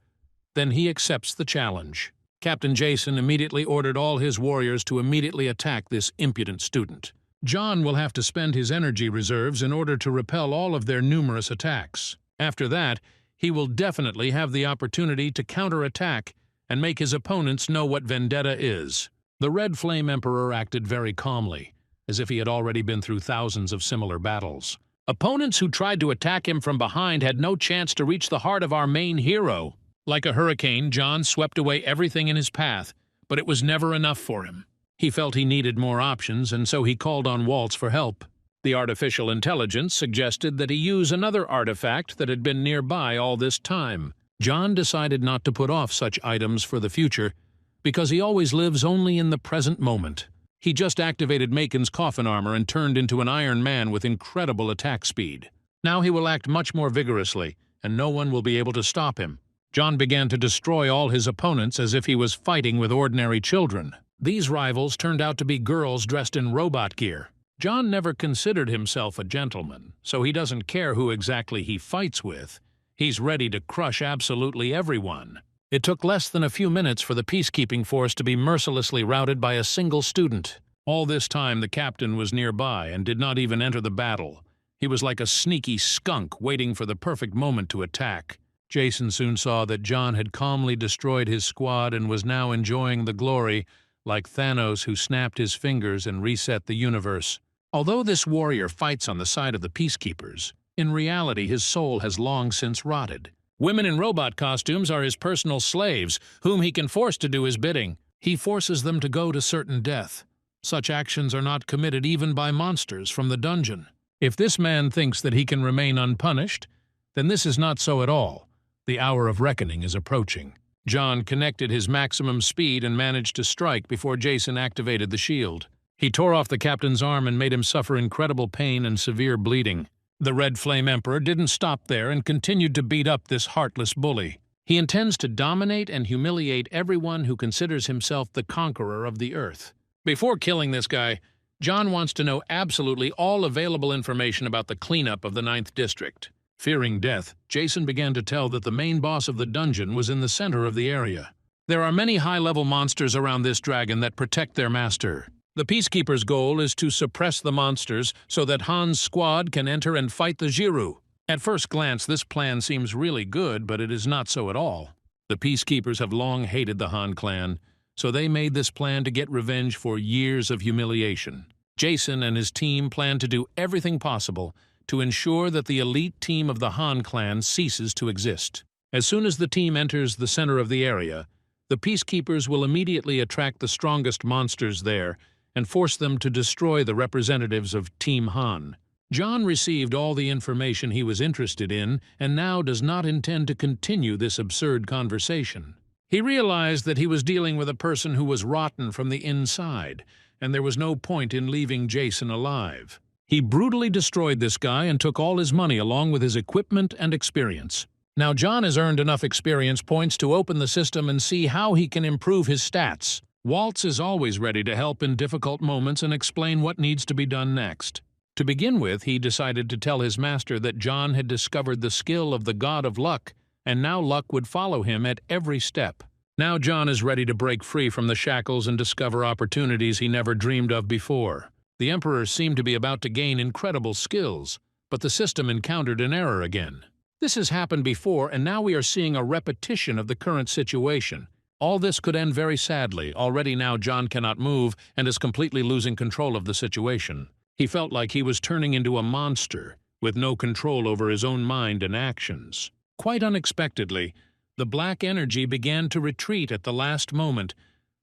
then he accepts the challenge. Captain Jason immediately ordered all his warriors to immediately attack this impudent student. John will have to spend his energy reserves in order to repel all of their numerous attacks. After that, he will definitely have the opportunity to counterattack and make his opponents know what vendetta is. The Red Flame Emperor acted very calmly, as if he had already been through thousands of similar battles. Opponents who tried to attack him from behind had no chance to reach the heart of our main hero. Like a hurricane, John swept away everything in his path, but it was never enough for him. He felt he needed more options, and so he called on Waltz for help. The artificial intelligence suggested that he use another artifact that had been nearby all this time. John decided not to put off such items for the future, because he always lives only in the present moment. He just activated Macon's coffin armor and turned into an Iron Man with incredible attack speed. Now he will act much more vigorously, and no one will be able to stop him. John began to destroy all his opponents as if he was fighting with ordinary children. These rivals turned out to be girls dressed in robot gear. John never considered himself a gentleman, so he doesn't care who exactly he fights with. He's ready to crush absolutely everyone. It took less than a few minutes for the peacekeeping force to be mercilessly routed by a single student. All this time the captain was nearby and did not even enter the battle. He was like a sneaky skunk waiting for the perfect moment to attack. Jason soon saw that John had calmly destroyed his squad and was now enjoying the glory, like Thanos who snapped his fingers and reset the universe. Although this warrior fights on the side of the peacekeepers, in reality his soul has long since rotted. Women in robot costumes are his personal slaves, whom he can force to do his bidding. He forces them to go to certain death. Such actions are not committed even by monsters from the dungeon. If this man thinks that he can remain unpunished, then this is not so at all. The hour of reckoning is approaching. John connected his maximum speed and managed to strike before Jason activated the shield. He tore off the captain's arm and made him suffer incredible pain and severe bleeding. The Red Flame Emperor didn't stop there and continued to beat up this heartless bully. He intends to dominate and humiliate everyone who considers himself the conqueror of the earth. Before killing this guy, John wants to know absolutely all available information about the cleanup of the 9th District. Fearing death, Jason began to tell that the main boss of the dungeon was in the center of the area. There are many high-level monsters around this dragon that protect their master. The Peacekeeper's goal is to suppress the monsters so that Han's squad can enter and fight the Jiru. At first glance, this plan seems really good, but it is not so at all. The Peacekeepers have long hated the Han clan, so they made this plan to get revenge for years of humiliation. Jason and his team plan to do everything possible to ensure that the elite team of the Han clan ceases to exist. As soon as the team enters the center of the area, the Peacekeepers will immediately attract the strongest monsters there and force them to destroy the representatives of Team Han. John received all the information he was interested in and now does not intend to continue this absurd conversation. He realized that he was dealing with a person who was rotten from the inside, and there was no point in leaving Jason alive. He brutally destroyed this guy and took all his money along with his equipment and experience. Now John has earned enough experience points to open the system and see how he can improve his stats. Waltz is always ready to help in difficult moments and explain what needs to be done next. To begin with, he decided to tell his master that John had discovered the skill of the God of Luck and now luck would follow him at every step. Now John is ready to break free from the shackles and discover opportunities he never dreamed of before. The Emperor seemed to be about to gain incredible skills, but the system encountered an error again. This has happened before, and now we are seeing a repetition of the current situation. All this could end very sadly. Already now John cannot move and is completely losing control of the situation. He felt like he was turning into a monster, with no control over his own mind and actions. Quite unexpectedly, the black energy began to retreat at the last moment,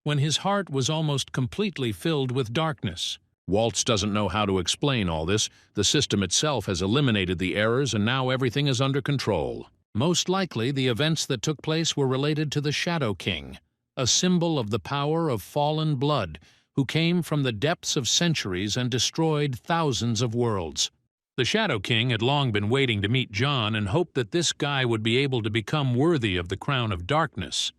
when his heart was almost completely filled with darkness. Waltz doesn't know how to explain all this. The system itself has eliminated the errors, and now everything is under control. Most likely, the events that took place were related to the Shadow King, a symbol of the power of fallen blood, who came from the depths of centuries and destroyed thousands of worlds. The Shadow King had long been waiting to meet John and hoped that this guy would be able to become worthy of the crown of darkness.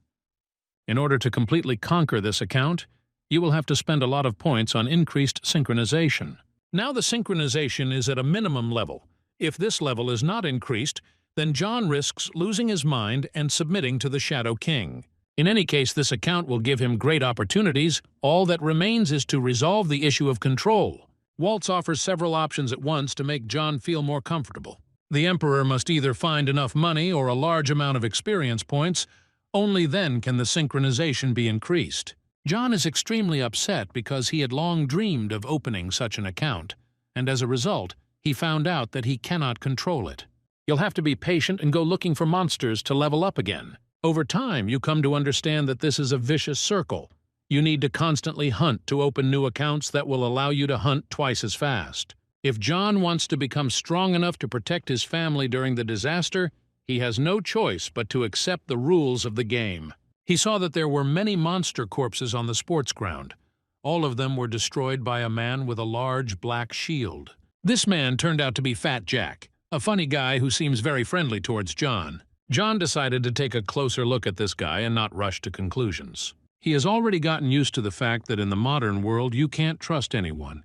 In order to completely conquer this account, you will have to spend a lot of points on increased synchronization. Now the synchronization is at a minimum level. If this level is not increased, then John risks losing his mind and submitting to the Shadow King. In any case, this account will give him great opportunities. All that remains is to resolve the issue of control. Waltz offers several options at once to make John feel more comfortable. The Emperor must either find enough money or a large amount of experience points. Only then can the synchronization be increased. John is extremely upset because he had long dreamed of opening such an account, and as a result, he found out that he cannot control it. You'll have to be patient and go looking for monsters to level up again. Over time, you come to understand that this is a vicious circle. You need to constantly hunt to open new accounts that will allow you to hunt twice as fast. If John wants to become strong enough to protect his family during the disaster, he has no choice but to accept the rules of the game. He saw that there were many monster corpses on the sports ground. All of them were destroyed by a man with a large black shield. This man turned out to be Fat Jack, a funny guy who seems very friendly towards John. John decided to take a closer look at this guy and not rush to conclusions. He has already gotten used to the fact that in the modern world you can't trust anyone,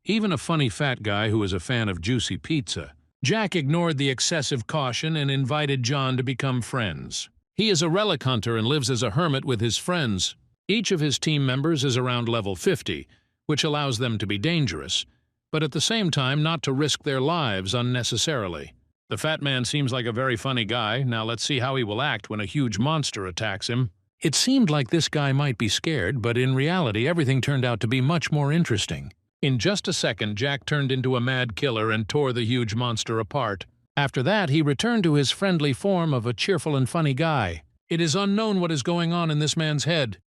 even a funny fat guy who is a fan of juicy pizza. Jack ignored the excessive caution and invited John to become friends. He is a relic hunter and lives as a hermit with his friends. Each of his team members is around level 50, which allows them to be dangerous, but at the same time not to risk their lives unnecessarily. The fat man seems like a very funny guy. Now let's see how he will act when a huge monster attacks him. It seemed like this guy might be scared, but in reality everything turned out to be much more interesting. In just a second, Jack turned into a mad killer and tore the huge monster apart. After that, he returned to his friendly form of a cheerful and funny guy. It is unknown what is going on in this man's head,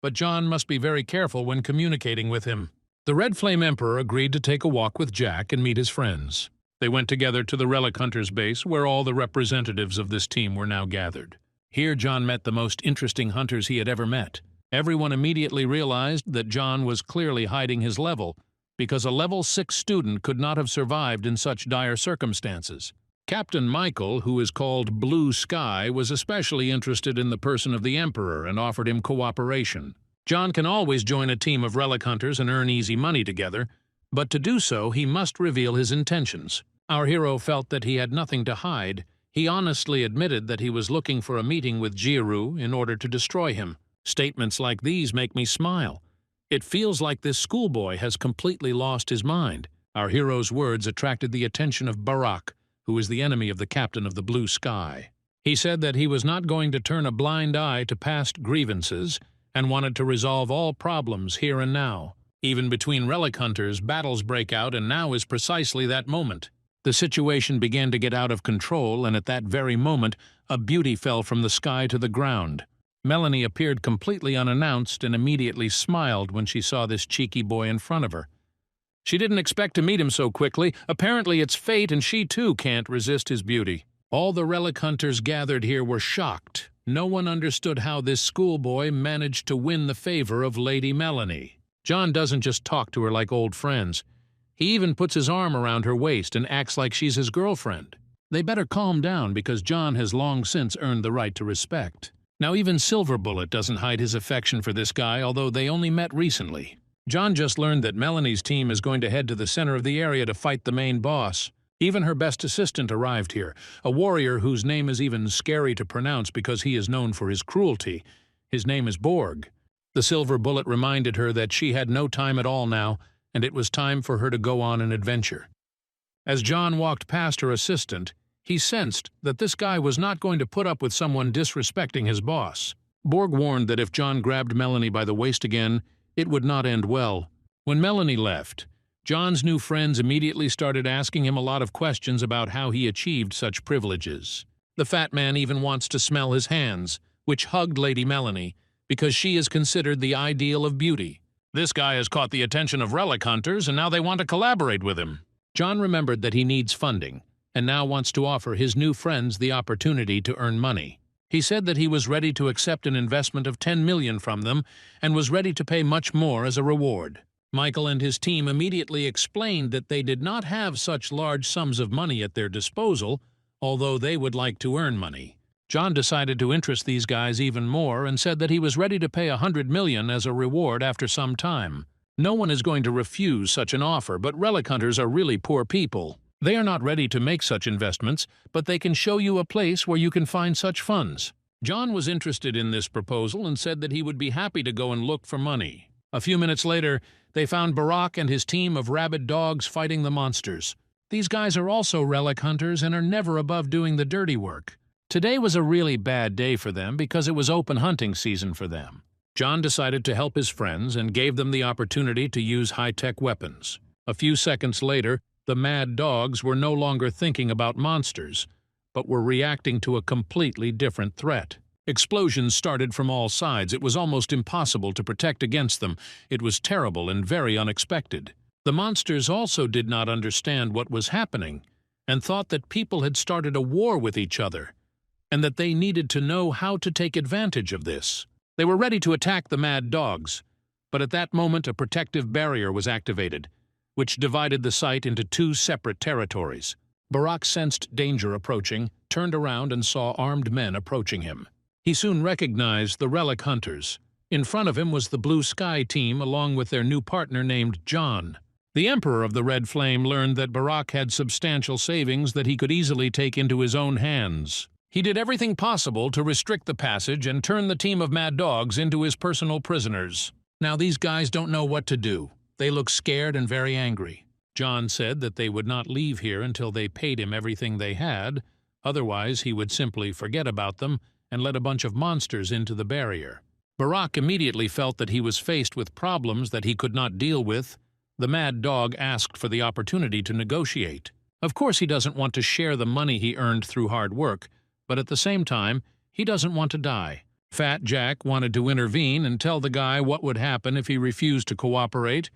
but John must be very careful when communicating with him. The Red Flame Emperor agreed to take a walk with Jack and meet his friends. They went together to the Relic Hunters base, where all the representatives of this team were now gathered. Here John met the most interesting hunters he had ever met. Everyone immediately realized that John was clearly hiding his level, because a level 6 student could not have survived in such dire circumstances. Captain Michael, who is called Blue Sky, was especially interested in the person of the Emperor and offered him cooperation. John can always join a team of relic hunters and earn easy money together, but to do so he must reveal his intentions. Our hero felt that he had nothing to hide. He honestly admitted that he was looking for a meeting with Jiru in order to destroy him. Statements like these make me smile. It feels like this schoolboy has completely lost his mind. Our hero's words attracted the attention of Barak, who is the enemy of the captain of the Blue Sky. He said that he was not going to turn a blind eye to past grievances and wanted to resolve all problems here and now. Even between relic hunters, battles break out, and now is precisely that moment. The situation began to get out of control, and at that very moment, a beauty fell from the sky to the ground. Melanie appeared completely unannounced and immediately smiled when she saw this cheeky boy in front of her. She didn't expect to meet him so quickly. Apparently it's fate, and she too can't resist his beauty. All the relic hunters gathered here were shocked. No one understood how this schoolboy managed to win the favor of Lady Melanie. John doesn't just talk to her like old friends. He even puts his arm around her waist and acts like she's his girlfriend. They better calm down, because John has long since earned the right to respect. Now even Silverbullet doesn't hide his affection for this guy, although they only met recently. John just learned that Melanie's team is going to head to the center of the area to fight the main boss. Even her best assistant arrived here, a warrior whose name is even scary to pronounce because he is known for his cruelty. His name is Borg. The silver bullet reminded her that she had no time at all now, and it was time for her to go on an adventure. As John walked past her assistant, he sensed that this guy was not going to put up with someone disrespecting his boss. Borg warned that if John grabbed Melanie by the waist again, it would not end well. When Melanie left, John's new friends immediately started asking him a lot of questions about how he achieved such privileges. The fat man even wants to smell his hands, which hugged Lady Melanie, because she is considered the ideal of beauty. This guy has caught the attention of relic hunters, and now they want to collaborate with him. John remembered that he needs funding, and now wants to offer his new friends the opportunity to earn money. He said that he was ready to accept an investment of $10 million from them, and was ready to pay much more as a reward. Michael and his team immediately explained that they did not have such large sums of money at their disposal, although they would like to earn money. John decided to interest these guys even more and said that he was ready to pay $100 million as a reward after some time. No one is going to refuse such an offer, but relic hunters are really poor people. They are not ready to make such investments, but they can show you a place where you can find such funds. John was interested in this proposal and said that he would be happy to go and look for money. A few minutes later, they found Barack and his team of rabid dogs fighting the monsters. These guys are also relic hunters and are never above doing the dirty work. Today was a really bad day for them because it was open hunting season for them. John decided to help his friends and gave them the opportunity to use high-tech weapons. A few seconds later, the mad dogs were no longer thinking about monsters, but were reacting to a completely different threat. Explosions started from all sides. It was almost impossible to protect against them. It was terrible and very unexpected. The monsters also did not understand what was happening and thought that people had started a war with each other, and that they needed to know how to take advantage of this. They were ready to attack the mad dogs, but at that moment a protective barrier was activated, which divided the site into two separate territories. Barack sensed danger approaching, turned around and saw armed men approaching him. He soon recognized the relic hunters. In front of him was the Blue Sky team along with their new partner named John. The Emperor of the Red Flame learned that Barack had substantial savings that he could easily take into his own hands. He did everything possible to restrict the passage and turn the team of mad dogs into his personal prisoners. Now these guys don't know what to do. They look scared and very angry. John said that they would not leave here until they paid him everything they had, otherwise he would simply forget about them and let a bunch of monsters into the barrier. Barack immediately felt that he was faced with problems that he could not deal with. The mad dog asked for the opportunity to negotiate. Of course he doesn't want to share the money he earned through hard work, but at the same time, he doesn't want to die. Fat Jack wanted to intervene and tell the guy what would happen if he refused to cooperate,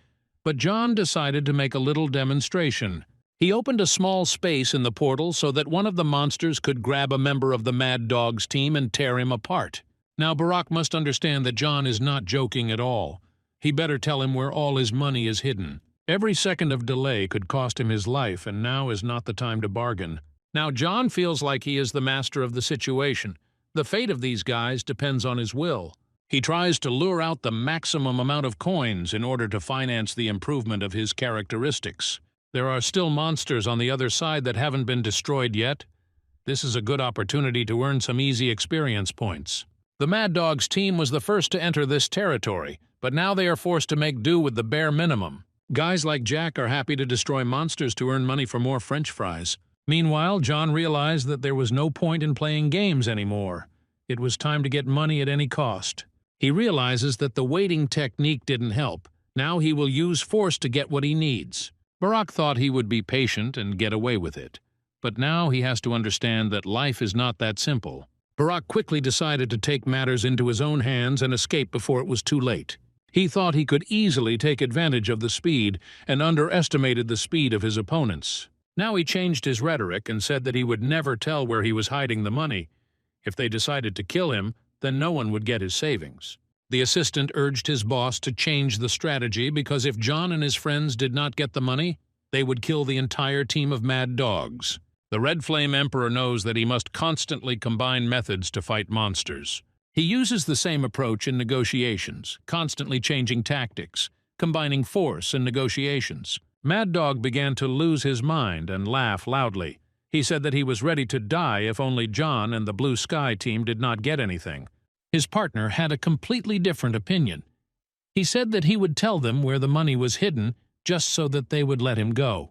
but John decided to make a little demonstration. He opened a small space in the portal so that one of the monsters could grab a member of the Mad Dog's team and tear him apart. Now Barack must understand that John is not joking at all. He better tell him where all his money is hidden. Every second of delay could cost him his life, and now is not the time to bargain. Now John feels like he is the master of the situation. The fate of these guys depends on his will. He tries to lure out the maximum amount of coins in order to finance the improvement of his characteristics. There are still monsters on the other side that haven't been destroyed yet. This is a good opportunity to earn some easy experience points. The Mad Dog's team was the first to enter this territory, but now they are forced to make do with the bare minimum. Guys like Jack are happy to destroy monsters to earn money for more French fries. Meanwhile, John realized that there was no point in playing games anymore. It was time to get money at any cost. He realizes that the waiting technique didn't help. Now he will use force to get what he needs. Barack thought he would be patient and get away with it. But now he has to understand that life is not that simple. Barack quickly decided to take matters into his own hands and escape before it was too late. He thought he could easily take advantage of the speed and underestimated the speed of his opponents. Now he changed his rhetoric and said that he would never tell where he was hiding the money. If they decided to kill him, then no one would get his savings. The assistant urged his boss to change the strategy because if John and his friends did not get the money, they would kill the entire team of mad dogs. The Red Flame Emperor knows that he must constantly combine methods to fight monsters. He uses the same approach in negotiations, constantly changing tactics, combining force and negotiations. Mad Dog began to lose his mind and laugh loudly. He said that he was ready to die if only John and the Blue Sky team did not get anything. His partner had a completely different opinion. He said that he would tell them where the money was hidden just so that they would let him go.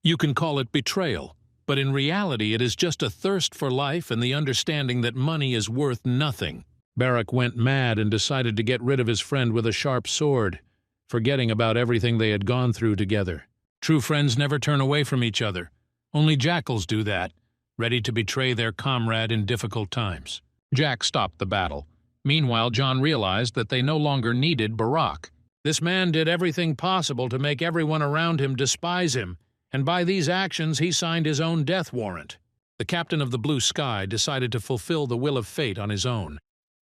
You can call it betrayal, but in reality it is just a thirst for life and the understanding that money is worth nothing. Barak went mad and decided to get rid of his friend with a sharp sword, forgetting about everything they had gone through together. True friends never turn away from each other. Only jackals do that, ready to betray their comrade in difficult times. Jack stopped the battle. Meanwhile, John realized that they no longer needed Barak. This man did everything possible to make everyone around him despise him, and by these actions he signed his own death warrant. The captain of the Blue Sky decided to fulfill the will of fate on his own.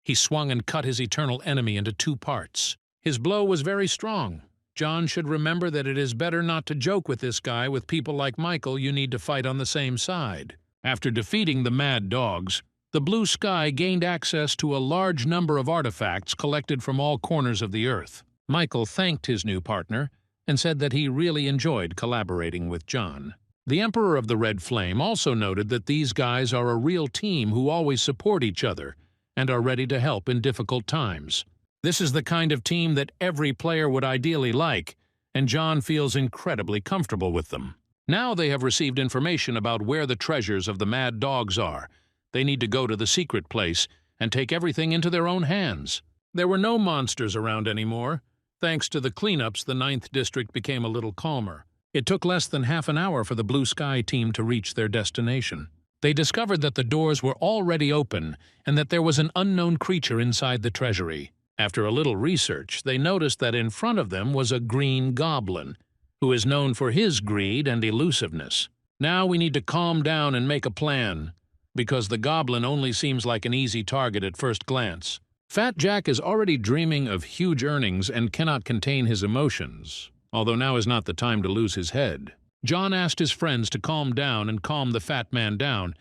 He swung and cut his eternal enemy into 2 parts. His blow was very strong. John should remember that it is better not to joke with this guy. With people like Michael, you need to fight on the same side. After defeating the Mad Dogs, the Blue Sky gained access to a large number of artifacts collected from all corners of the Earth. Michael thanked his new partner and said that he really enjoyed collaborating with John. The Emperor of the Red Flame also noted that these guys are a real team who always support each other and are ready to help in difficult times. This is the kind of team that every player would ideally like, and John feels incredibly comfortable with them. Now they have received information about where the treasures of the Mad Dogs are. They need to go to the secret place and take everything into their own hands. There were no monsters around anymore. Thanks to the cleanups, the 9th District became a little calmer. It took less than half an hour for the Blue Sky team to reach their destination. They discovered that the doors were already open and that there was an unknown creature inside the treasury. After a little research, they noticed that in front of them was a green goblin, who is known for his greed and elusiveness. Now we need to calm down and make a plan, because the goblin only seems like an easy target at first glance. Fat Jack is already dreaming of huge earnings and cannot contain his emotions, although now is not the time to lose his head. John asked his friends to calm down and calm the fat man down,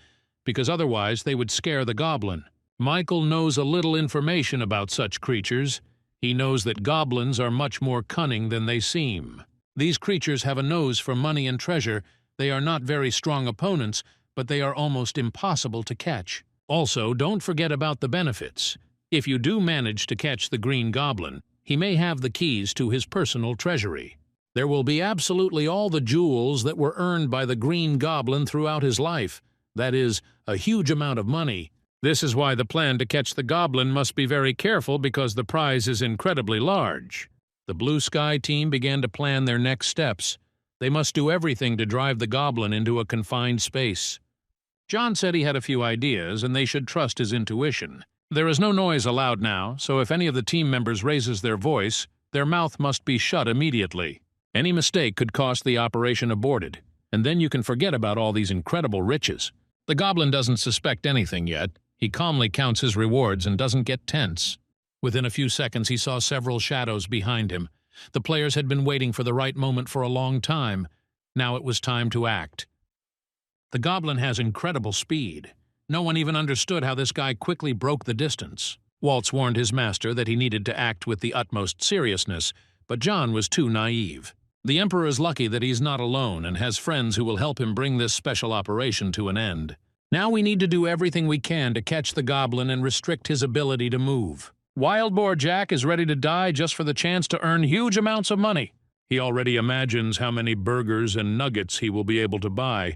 because otherwise they would scare the goblin. Michael knows a little information about such creatures. He knows that goblins are much more cunning than they seem. These creatures have a nose for money and treasure. They are not very strong opponents, but they are almost impossible to catch. Also, don't forget about the benefits. If you do manage to catch the Green Goblin, he may have the keys to his personal treasury. There will be absolutely all the jewels that were earned by the Green Goblin throughout his life. That is, a huge amount of money. This is why the plan to catch the goblin must be very careful, because the prize is incredibly large. The Blue Sky team began to plan their next steps. They must do everything to drive the goblin into a confined space. John said he had a few ideas, and they should trust his intuition. There is no noise allowed now, so if any of the team members raises their voice, their mouth must be shut immediately. Any mistake could cost the operation aborted, and then you can forget about all these incredible riches. The goblin doesn't suspect anything yet. He calmly counts his rewards and doesn't get tense. Within a few seconds, he saw several shadows behind him. The players had been waiting for the right moment for a long time. Now it was time to act. The goblin has incredible speed. No one even understood how this guy quickly broke the distance. Waltz warned his master that he needed to act with the utmost seriousness, but John was too naive. The Emperor is lucky that he's not alone and has friends who will help him bring this special operation to an end. Now we need to do everything we can to catch the goblin and restrict his ability to move. Wild Boar Jack is ready to die just for the chance to earn huge amounts of money. He already imagines how many burgers and nuggets he will be able to buy,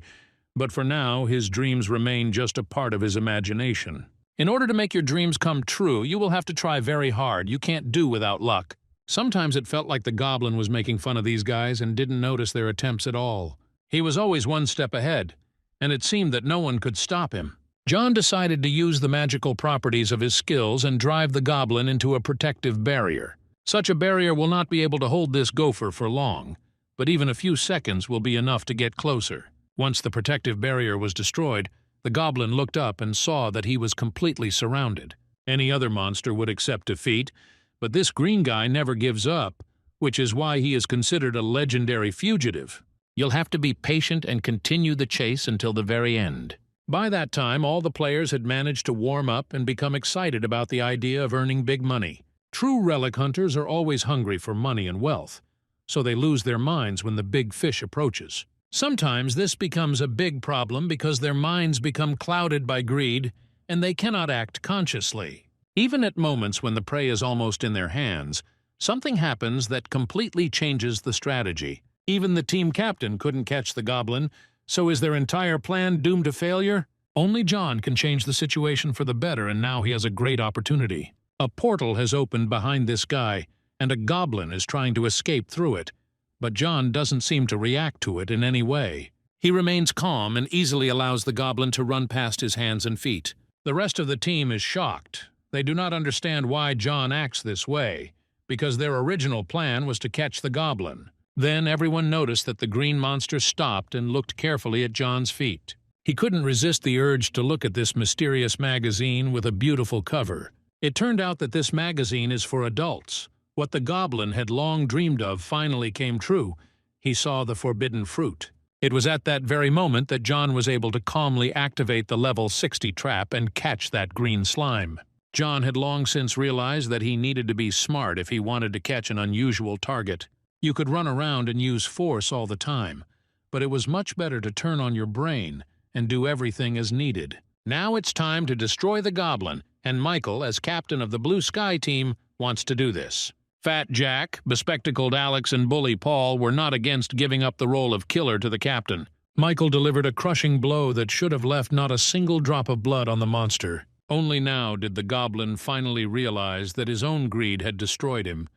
but for now his dreams remain just a part of his imagination. In order to make your dreams come true, you will have to try very hard. You can't do without luck. Sometimes it felt like the goblin was making fun of these guys and didn't notice their attempts at all. He was always one step ahead, and it seemed that no one could stop him. John decided to use the magical properties of his skills and drive the goblin into a protective barrier. Such a barrier will not be able to hold this gopher for long, but even a few seconds will be enough to get closer. Once the protective barrier was destroyed, the goblin looked up and saw that he was completely surrounded. Any other monster would accept defeat, but this green guy never gives up, which is why he is considered a legendary fugitive. You'll have to be patient and continue the chase until the very end. By that time, all the players had managed to warm up and become excited about the idea of earning big money. True relic hunters are always hungry for money and wealth, so they lose their minds when the big fish approaches. Sometimes this becomes a big problem because their minds become clouded by greed and they cannot act consciously. Even at moments when the prey is almost in their hands, something happens that completely changes the strategy. Even the team captain couldn't catch the goblin, so is their entire plan doomed to failure? Only John can change the situation for the better, and now he has a great opportunity. A portal has opened behind this guy, and a goblin is trying to escape through it, but John doesn't seem to react to it in any way. He remains calm and easily allows the goblin to run past his hands and feet. The rest of the team is shocked. They do not understand why John acts this way, because their original plan was to catch the goblin. Then everyone noticed that the green monster stopped and looked carefully at John's feet. He couldn't resist the urge to look at this mysterious magazine with a beautiful cover. It turned out that this magazine is for adults. What the goblin had long dreamed of finally came true. He saw the forbidden fruit. It was at that very moment that John was able to calmly activate the level 60 trap and catch that green slime. John had long since realized that he needed to be smart if he wanted to catch an unusual target. You could run around and use force all the time, but it was much better to turn on your brain and do everything as needed. Now it's time to destroy the goblin, and Michael, as captain of the Blue Sky team, wants to do this. Fat Jack, bespectacled Alex, and Bully Paul were not against giving up the role of killer to the captain. Michael delivered a crushing blow that should have left not a single drop of blood on the monster. Only now did the goblin finally realize that his own greed had destroyed him,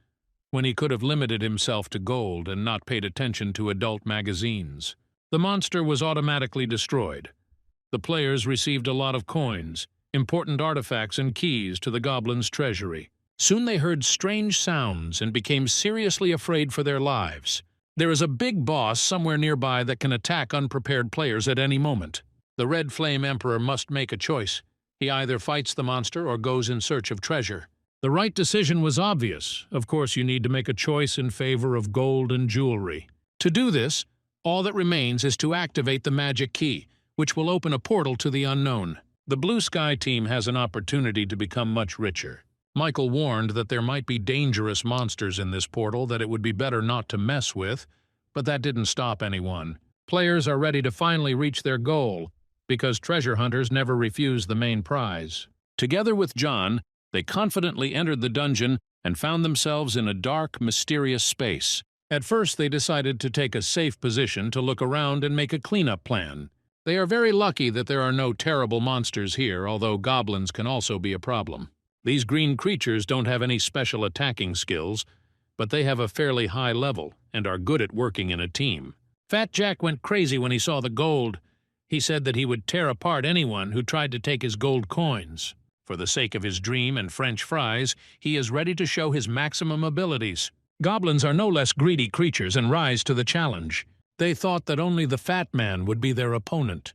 when he could have limited himself to gold and not paid attention to adult magazines. The monster was automatically destroyed. The players received a lot of coins, important artifacts, and keys to the goblin's treasury. Soon they heard strange sounds and became seriously afraid for their lives. There is a big boss somewhere nearby that can attack unprepared players at any moment. The Red Flame Emperor must make a choice. He either fights the monster or goes in search of treasure. The right decision was obvious. Of course, you need to make a choice in favor of gold and jewelry. To do this, all that remains is to activate the magic key, which will open a portal to the unknown. The Blue Sky team has an opportunity to become much richer. Michael warned that there might be dangerous monsters in this portal that it would be better not to mess with, but that didn't stop anyone. Players are ready to finally reach their goal, because treasure hunters never refuse the main prize. Together with John, they confidently entered the dungeon and found themselves in a dark, mysterious space. At first, they decided to take a safe position to look around and make a cleanup plan. They are very lucky that there are no terrible monsters here, although goblins can also be a problem. These green creatures don't have any special attacking skills, but they have a fairly high level and are good at working in a team. Fat Jack went crazy when he saw the gold. He said that he would tear apart anyone who tried to take his gold coins. For the sake of his dream and French fries, he is ready to show his maximum abilities. Goblins are no less greedy creatures and rise to the challenge. They thought that only the fat man would be their opponent.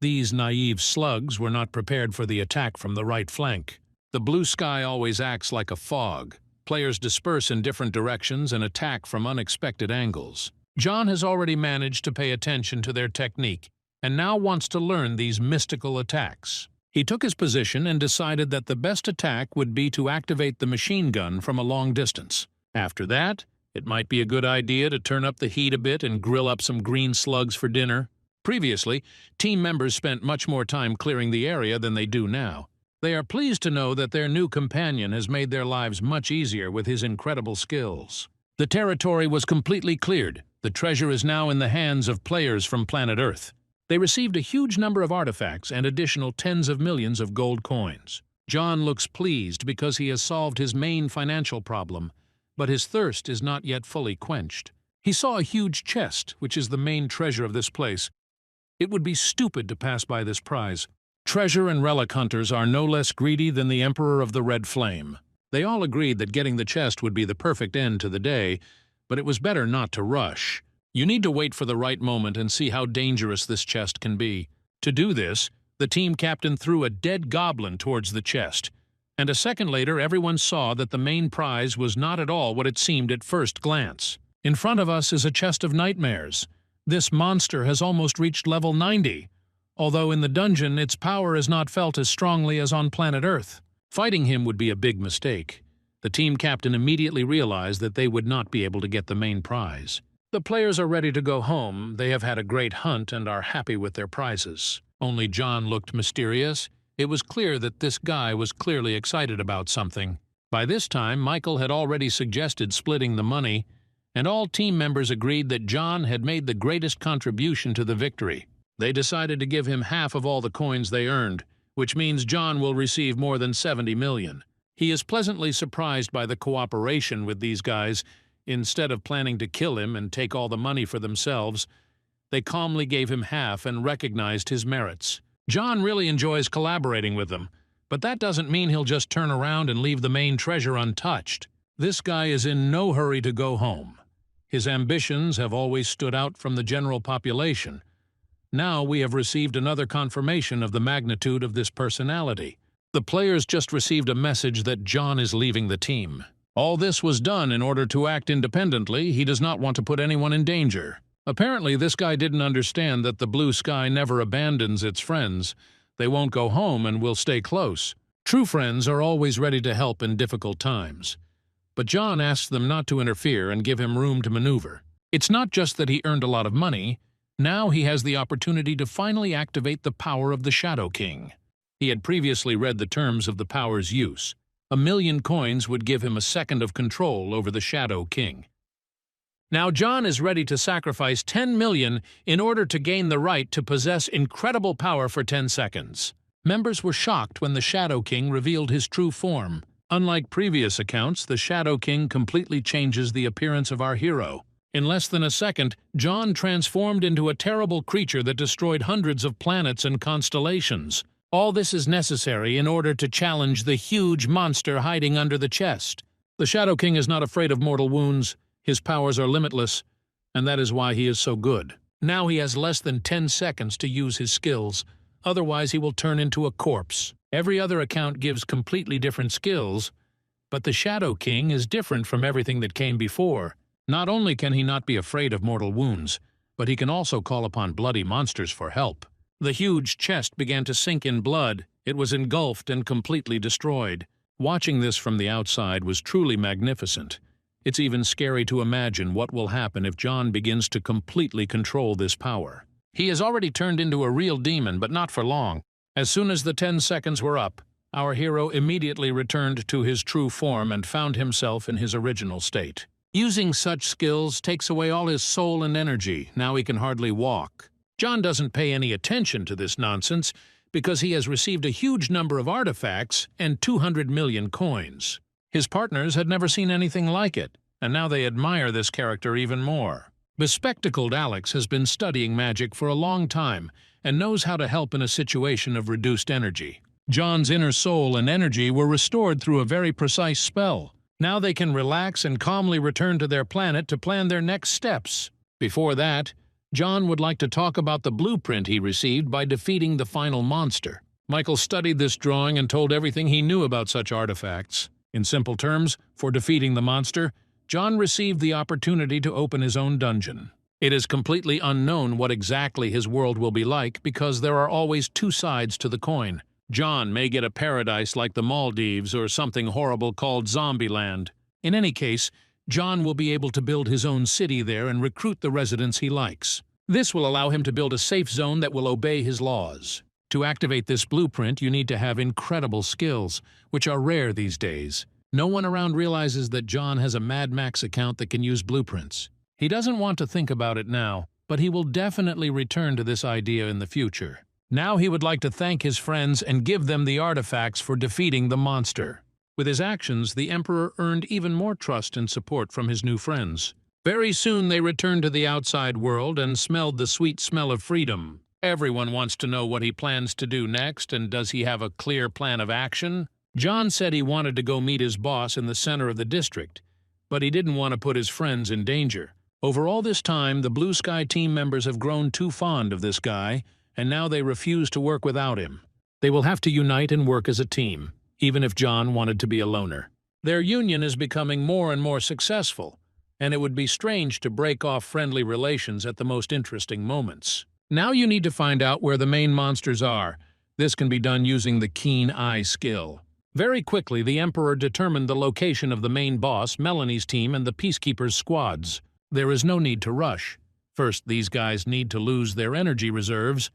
These naive slugs were not prepared for the attack from the right flank. The Blue Sky always acts like a fog. Players disperse in different directions and attack from unexpected angles. John has already managed to pay attention to their technique, and now wants to learn these mystical attacks. He took his position and decided that the best attack would be to activate the machine gun from a long distance. After that, it might be a good idea to turn up the heat a bit and grill up some green slugs for dinner. Previously, team members spent much more time clearing the area than they do now. They are pleased to know that their new companion has made their lives much easier with his incredible skills. The territory was completely cleared. The treasure is now in the hands of players from planet Earth. They received a huge number of artifacts and additional tens of millions of gold coins. John looks pleased because he has solved his main financial problem, but his thirst is not yet fully quenched. He saw a huge chest, which is the main treasure of this place. It would be stupid to pass by this prize. Treasure and relic hunters are no less greedy than the Emperor of the Red Flame. They all agreed that getting the chest would be the perfect end to the day, but it was better not to rush. You need to wait for the right moment and see how dangerous this chest can be. To do this, the team captain threw a dead goblin towards the chest, and a second later everyone saw that the main prize was not at all what it seemed at first glance. In front of us is a chest of nightmares. This monster has almost reached level 90. Although in the dungeon its power is not felt as strongly as on planet Earth. Fighting him would be a big mistake. The team captain immediately realized that they would not be able to get the main prize. The players are ready to go home. They have had a great hunt and are happy with their prizes. Only John looked mysterious. It was clear that this guy was clearly excited about something. By this time, Michael had already suggested splitting the money, and all team members agreed that John had made the greatest contribution to the victory. They decided to give him half of all the coins they earned, which means John will receive more than 70 million. He is pleasantly surprised by the cooperation with these guys. Instead of planning to kill him and take all the money for themselves, they calmly gave him half and recognized his merits. John really enjoys collaborating with them, but that doesn't mean he'll just turn around and leave the main treasure untouched. This guy is in no hurry to go home. His ambitions have always stood out from the general population. Now we have received another confirmation of the magnitude of this personality. The players just received a message that John is leaving the team. All this was done in order to act independently. He does not want to put anyone in danger. Apparently, this guy didn't understand that the blue sky never abandons its friends. They won't go home and will stay close. True friends are always ready to help in difficult times. But John asks them not to interfere and give him room to maneuver. It's not just that he earned a lot of money. Now he has the opportunity to finally activate the power of the Shadow King. He had previously read the terms of the power's use. 1,000,000 coins would give him a second of control over the Shadow King. Now John is ready to sacrifice 10 million in order to gain the right to possess incredible power for 10 seconds. Members were shocked when the Shadow King revealed his true form. Unlike previous accounts, the Shadow King completely changes the appearance of our hero. In less than a second, John transformed into a terrible creature that destroyed hundreds of planets and constellations. All this is necessary in order to challenge the huge monster hiding under the chest. The Shadow King is not afraid of mortal wounds. His powers are limitless, and that is why he is so good. Now he has less than 10 seconds to use his skills, otherwise he will turn into a corpse. Every other account gives completely different skills, but the Shadow King is different from everything that came before. Not only can he not be afraid of mortal wounds, but he can also call upon bloody monsters for help. The huge chest began to sink in blood. It was engulfed and completely destroyed. Watching this from the outside was truly magnificent. It's even scary to imagine what will happen if John begins to completely control this power. He has already turned into a real demon, but not for long. As soon as the 10 seconds were up, our hero immediately returned to his true form and found himself in his original state. Using such skills takes away all his soul and energy. Now he can hardly walk. John doesn't pay any attention to this nonsense because he has received a huge number of artifacts and 200 million coins. His partners had never seen anything like it, and now they admire this character even more. Bespectacled Alex has been studying magic for a long time and knows how to help in a situation of reduced energy. John's inner soul and energy were restored through a very precise spell. Now they can relax and calmly return to their planet to plan their next steps. Before that, John would like to talk about the blueprint he received by defeating the final monster. Michael studied this drawing and told everything he knew about such artifacts. In simple terms, for defeating the monster, John received the opportunity to open his own dungeon. It is completely unknown what exactly his world will be like because there are always two sides to the coin. John may get a paradise like the Maldives or something horrible called Zombieland. In any case, John will be able to build his own city there and recruit the residents he likes. This will allow him to build a safe zone that will obey his laws. To activate this blueprint, you need to have incredible skills, which are rare these days. No one around realizes that John has a Mad Max account that can use blueprints. He doesn't want to think about it now, but he will definitely return to this idea in the future. Now he would like to thank his friends and give them the artifacts for defeating the monster. With his actions, the Emperor earned even more trust and support from his new friends. Very soon they returned to the outside world and smelled the sweet smell of freedom. Everyone wants to know what he plans to do next, and does he have a clear plan of action? John said he wanted to go meet his boss in the center of the district, but he didn't want to put his friends in danger. Over all this time, the Blue Sky team members have grown too fond of this guy, and now they refuse to work without him. They will have to unite and work as a team, even if John wanted to be a loner. Their union is becoming more and more successful, and it would be strange to break off friendly relations at the most interesting moments. Now you need to find out where the main monsters are. This can be done using the Keen Eye skill. Very quickly, the Emperor determined the location of the main boss, Melanie's team, and the Peacekeepers' squads. There is no need to rush. First, these guys need to lose their energy reserves,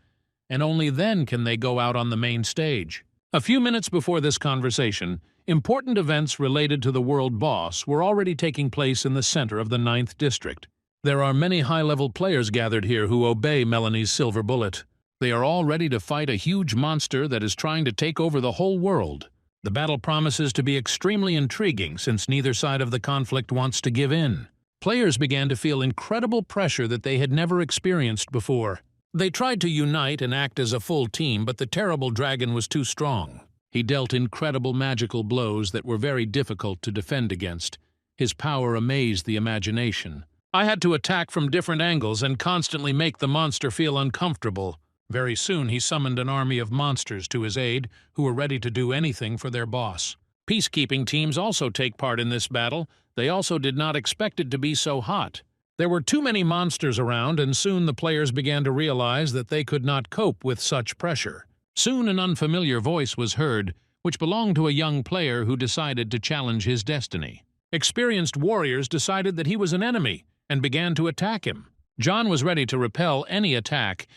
and only then can they go out on the main stage. A few minutes before this conversation, important events related to the world boss were already taking place in the center of the 9th District. There are many high-level players gathered here who obey Melanie's silver bullet. They are all ready to fight a huge monster that is trying to take over the whole world. The battle promises to be extremely intriguing since neither side of the conflict wants to give in. Players began to feel incredible pressure that they had never experienced before. They tried to unite and act as a full team, but the terrible dragon was too strong. He dealt incredible magical blows that were very difficult to defend against. His power amazed the imagination. I had to attack from different angles and constantly make the monster feel uncomfortable. Very soon he summoned an army of monsters to his aid who were ready to do anything for their boss. Peacekeeping teams also take part in this battle. They also did not expect it to be so hot. There were too many monsters around, and soon the players began to realize that they could not cope with such pressure. Soon an unfamiliar voice was heard, which belonged to a young player who decided to challenge his destiny. Experienced warriors decided that he was an enemy and began to attack him. John was ready to repel any attack.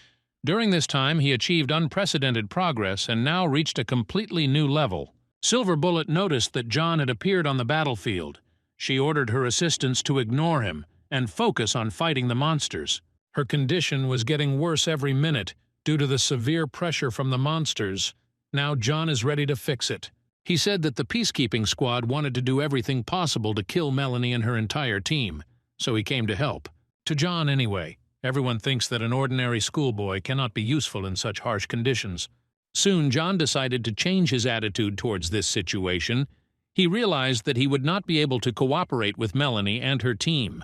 During this time, he achieved unprecedented progress and now reached a completely new level. Silver Bullet noticed that John had appeared on the battlefield. She ordered her assistants to ignore him and focus on fighting the monsters. Her condition was getting worse every minute due to the severe pressure from the monsters. Now John is ready to fix it. He said that the peacekeeping squad wanted to do everything possible to kill Melanie and her entire team, so he came to help. To John, anyway. Everyone thinks that an ordinary schoolboy cannot be useful in such harsh conditions. Soon, John decided to change his attitude towards this situation. He realized that he would not be able to cooperate with Melanie and her team.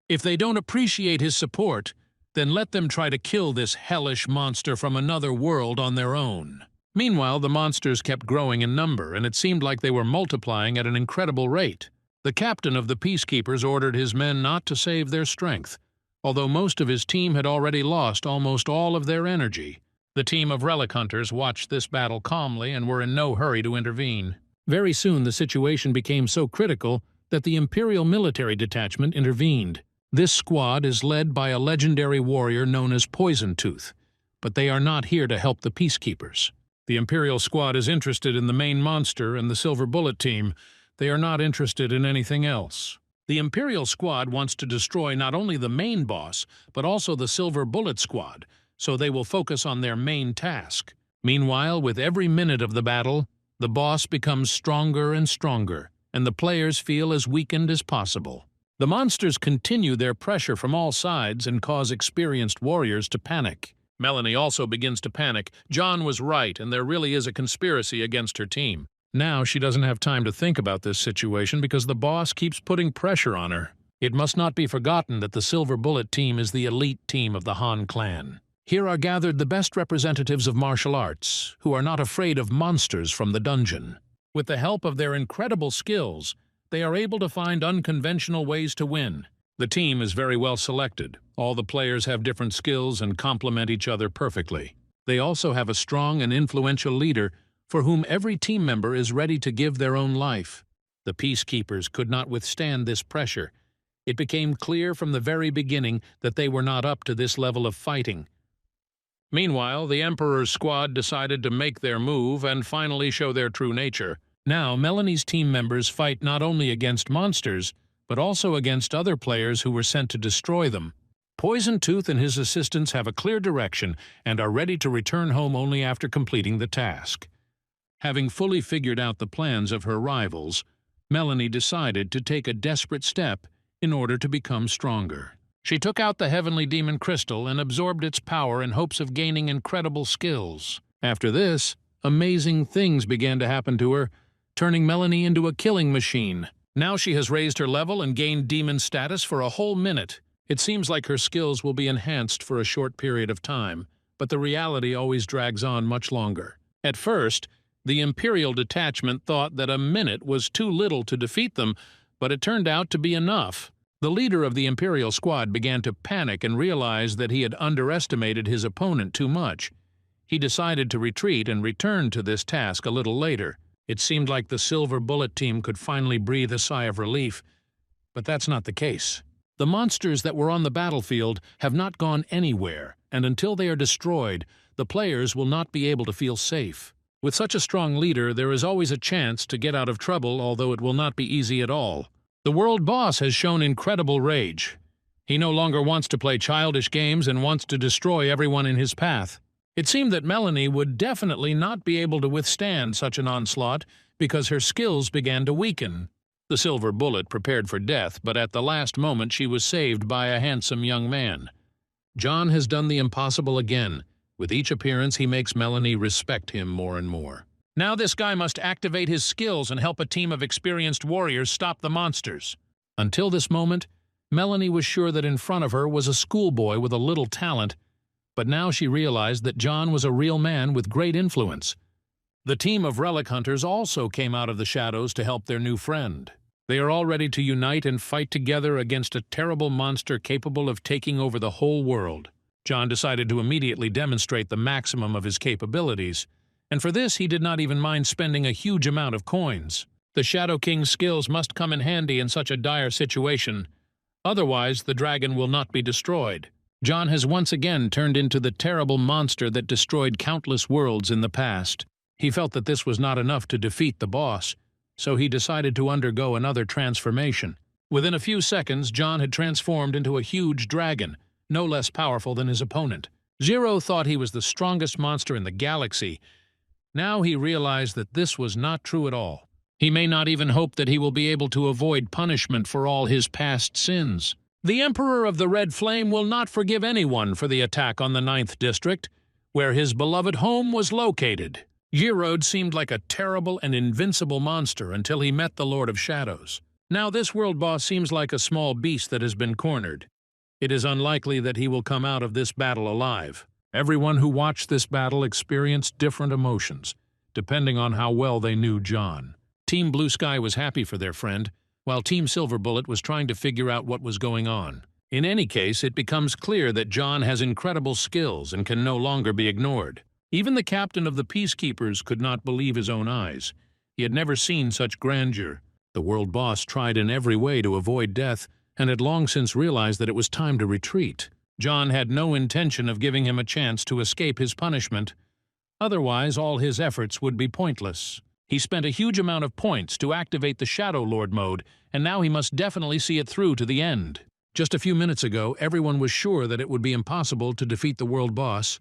If they don't appreciate his support, then let them try to kill this hellish monster from another world on their own. Meanwhile, the monsters kept growing in number, and it seemed like they were multiplying at an incredible rate. The captain of the peacekeepers ordered his men not to save their strength. Although most of his team had already lost almost all of their energy. The team of relic hunters watched this battle calmly and were in no hurry to intervene. Very soon the situation became so critical that the Imperial military detachment intervened. This squad is led by a legendary warrior known as Poison Tooth, but they are not here to help the peacekeepers. The Imperial squad is interested in the main monster and the Silver Bullet team. They are not interested in anything else. The Imperial squad wants to destroy not only the main boss, but also the Silver Bullet squad, so they will focus on their main task. Meanwhile, with every minute of the battle, the boss becomes stronger and stronger, and the players feel as weakened as possible. The monsters continue their pressure from all sides and cause experienced warriors to panic. Melanie also begins to panic. John was right, and there really is a conspiracy against her team. Now she doesn't have time to think about this situation because the boss keeps putting pressure on her. It must not be forgotten that the Silver Bullet team is the elite team of the Han clan. Here are gathered the best representatives of martial arts, who are not afraid of monsters from the dungeon. With the help of their incredible skills, they are able to find unconventional ways to win. The team is very well selected. All the players have different skills and complement each other perfectly. They also have a strong and influential leader for whom every team member is ready to give their own life. The peacekeepers could not withstand this pressure. It became clear from the very beginning that they were not up to this level of fighting. Meanwhile, the Emperor's squad decided to make their move and finally show their true nature. Now, Melanie's team members fight not only against monsters, but also against other players who were sent to destroy them. Poison Tooth and his assistants have a clear direction and are ready to return home only after completing the task. Having fully figured out the plans of her rivals, Melanie decided to take a desperate step in order to become stronger. She took out the heavenly demon crystal and absorbed its power in hopes of gaining incredible skills. After this, amazing things began to happen to her, turning Melanie into a killing machine. Now she has raised her level and gained demon status for a whole minute. It seems like her skills will be enhanced for a short period of time, but the reality always drags on much longer. At first, the Imperial detachment thought that a minute was too little to defeat them, but it turned out to be enough. The leader of the Imperial squad began to panic and realized that he had underestimated his opponent too much. He decided to retreat and return to this task a little later. It seemed like the Silver Bullet team could finally breathe a sigh of relief, but that's not the case. The monsters that were on the battlefield have not gone anywhere, and until they are destroyed, the players will not be able to feel safe. With such a strong leader, there is always a chance to get out of trouble, although it will not be easy at all. The world boss has shown incredible rage. He no longer wants to play childish games and wants to destroy everyone in his path. It seemed that Melanie would definitely not be able to withstand such an onslaught because her skills began to weaken. The Silver Bullet prepared for death, but at the last moment she was saved by a handsome young man. John has done the impossible again. With each appearance, he makes Melanie respect him more and more. Now this guy must activate his skills and help a team of experienced warriors stop the monsters. Until this moment, Melanie was sure that in front of her was a schoolboy with a little talent, but now she realized that John was a real man with great influence. The team of relic hunters also came out of the shadows to help their new friend. They are all ready to unite and fight together against a terrible monster capable of taking over the whole world. John decided to immediately demonstrate the maximum of his capabilities, and for this he did not even mind spending a huge amount of coins. The Shadow King's skills must come in handy in such a dire situation. Otherwise, the dragon will not be destroyed. John has once again turned into the terrible monster that destroyed countless worlds in the past. He felt that this was not enough to defeat the boss, so he decided to undergo another transformation. Within a few seconds, John had transformed into a huge dragon, no less powerful than his opponent. Zero thought he was the strongest monster in the galaxy. Now he realized that this was not true at all. He may not even hope that he will be able to avoid punishment for all his past sins. The Emperor of the Red Flame will not forgive anyone for the attack on the 9th District, where his beloved home was located. Yerode seemed like a terrible and invincible monster until he met the Lord of Shadows. Now this world boss seems like a small beast that has been cornered. It is unlikely that he will come out of this battle alive. Everyone who watched this battle experienced different emotions, depending on how well they knew John. Team Blue Sky was happy for their friend, while Team Silver Bullet was trying to figure out what was going on. In any case, it becomes clear that John has incredible skills and can no longer be ignored. Even the captain of the Peacekeepers could not believe his own eyes. He had never seen such grandeur. The world boss tried in every way to avoid death, and had long since realized that it was time to retreat. John had no intention of giving him a chance to escape his punishment. Otherwise, all his efforts would be pointless. He spent a huge amount of points to activate the Shadow Lord mode, and now he must definitely see it through to the end. Just a few minutes ago, everyone was sure that it would be impossible to defeat the world boss,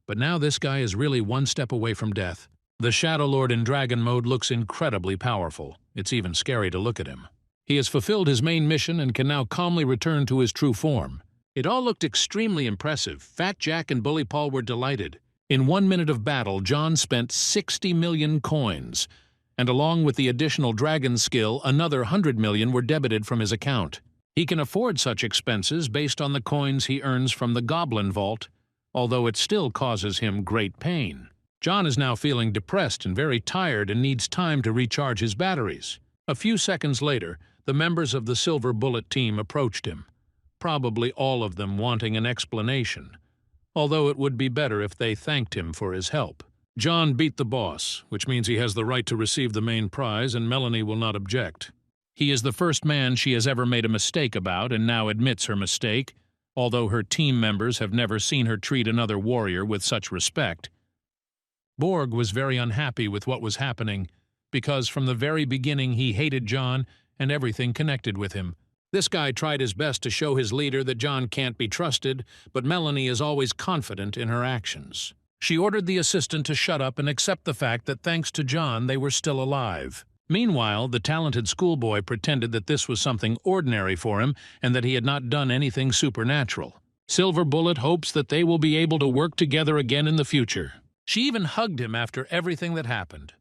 but now this guy is really one step away from death. The Shadow Lord in Dragon mode looks incredibly powerful. It's even scary to look at him. He has fulfilled his main mission and can now calmly return to his true form. It all looked extremely impressive. Fat Jack and Bully Paul were delighted. In 1 minute of battle, John spent 60 million coins, and along with the additional dragon skill, another 100 million were debited from his account. He can afford such expenses based on the coins he earns from the Goblin Vault, although it still causes him great pain. John is now feeling depressed and very tired and needs time to recharge his batteries. A few seconds later, the members of the Silver Bullet team approached him, probably all of them wanting an explanation, although it would be better if they thanked him for his help. John beat the boss, which means he has the right to receive the main prize, and Melanie will not object. He is the first man she has ever made a mistake about and now admits her mistake, although her team members have never seen her treat another warrior with such respect. Borg was very unhappy with what was happening, because from the very beginning he hated John and everything connected with him. This guy tried his best to show his leader that John can't be trusted, but Melanie is always confident in her actions. She ordered the assistant to shut up and accept the fact that thanks to John they were still alive. Meanwhile, the talented schoolboy pretended that this was something ordinary for him and that he had not done anything supernatural. Silver Bullet hopes that they will be able to work together again in the future. She even hugged him after everything that happened,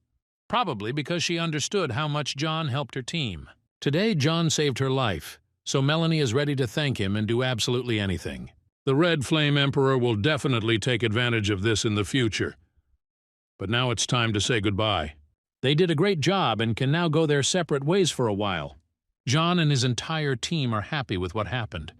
probably because she understood how much John helped her team. Today, John saved her life, so Melanie is ready to thank him and do absolutely anything. The Red Flame Emperor will definitely take advantage of this in the future. But now it's time to say goodbye. They did a great job and can now go their separate ways for a while. John and his entire team are happy with what happened.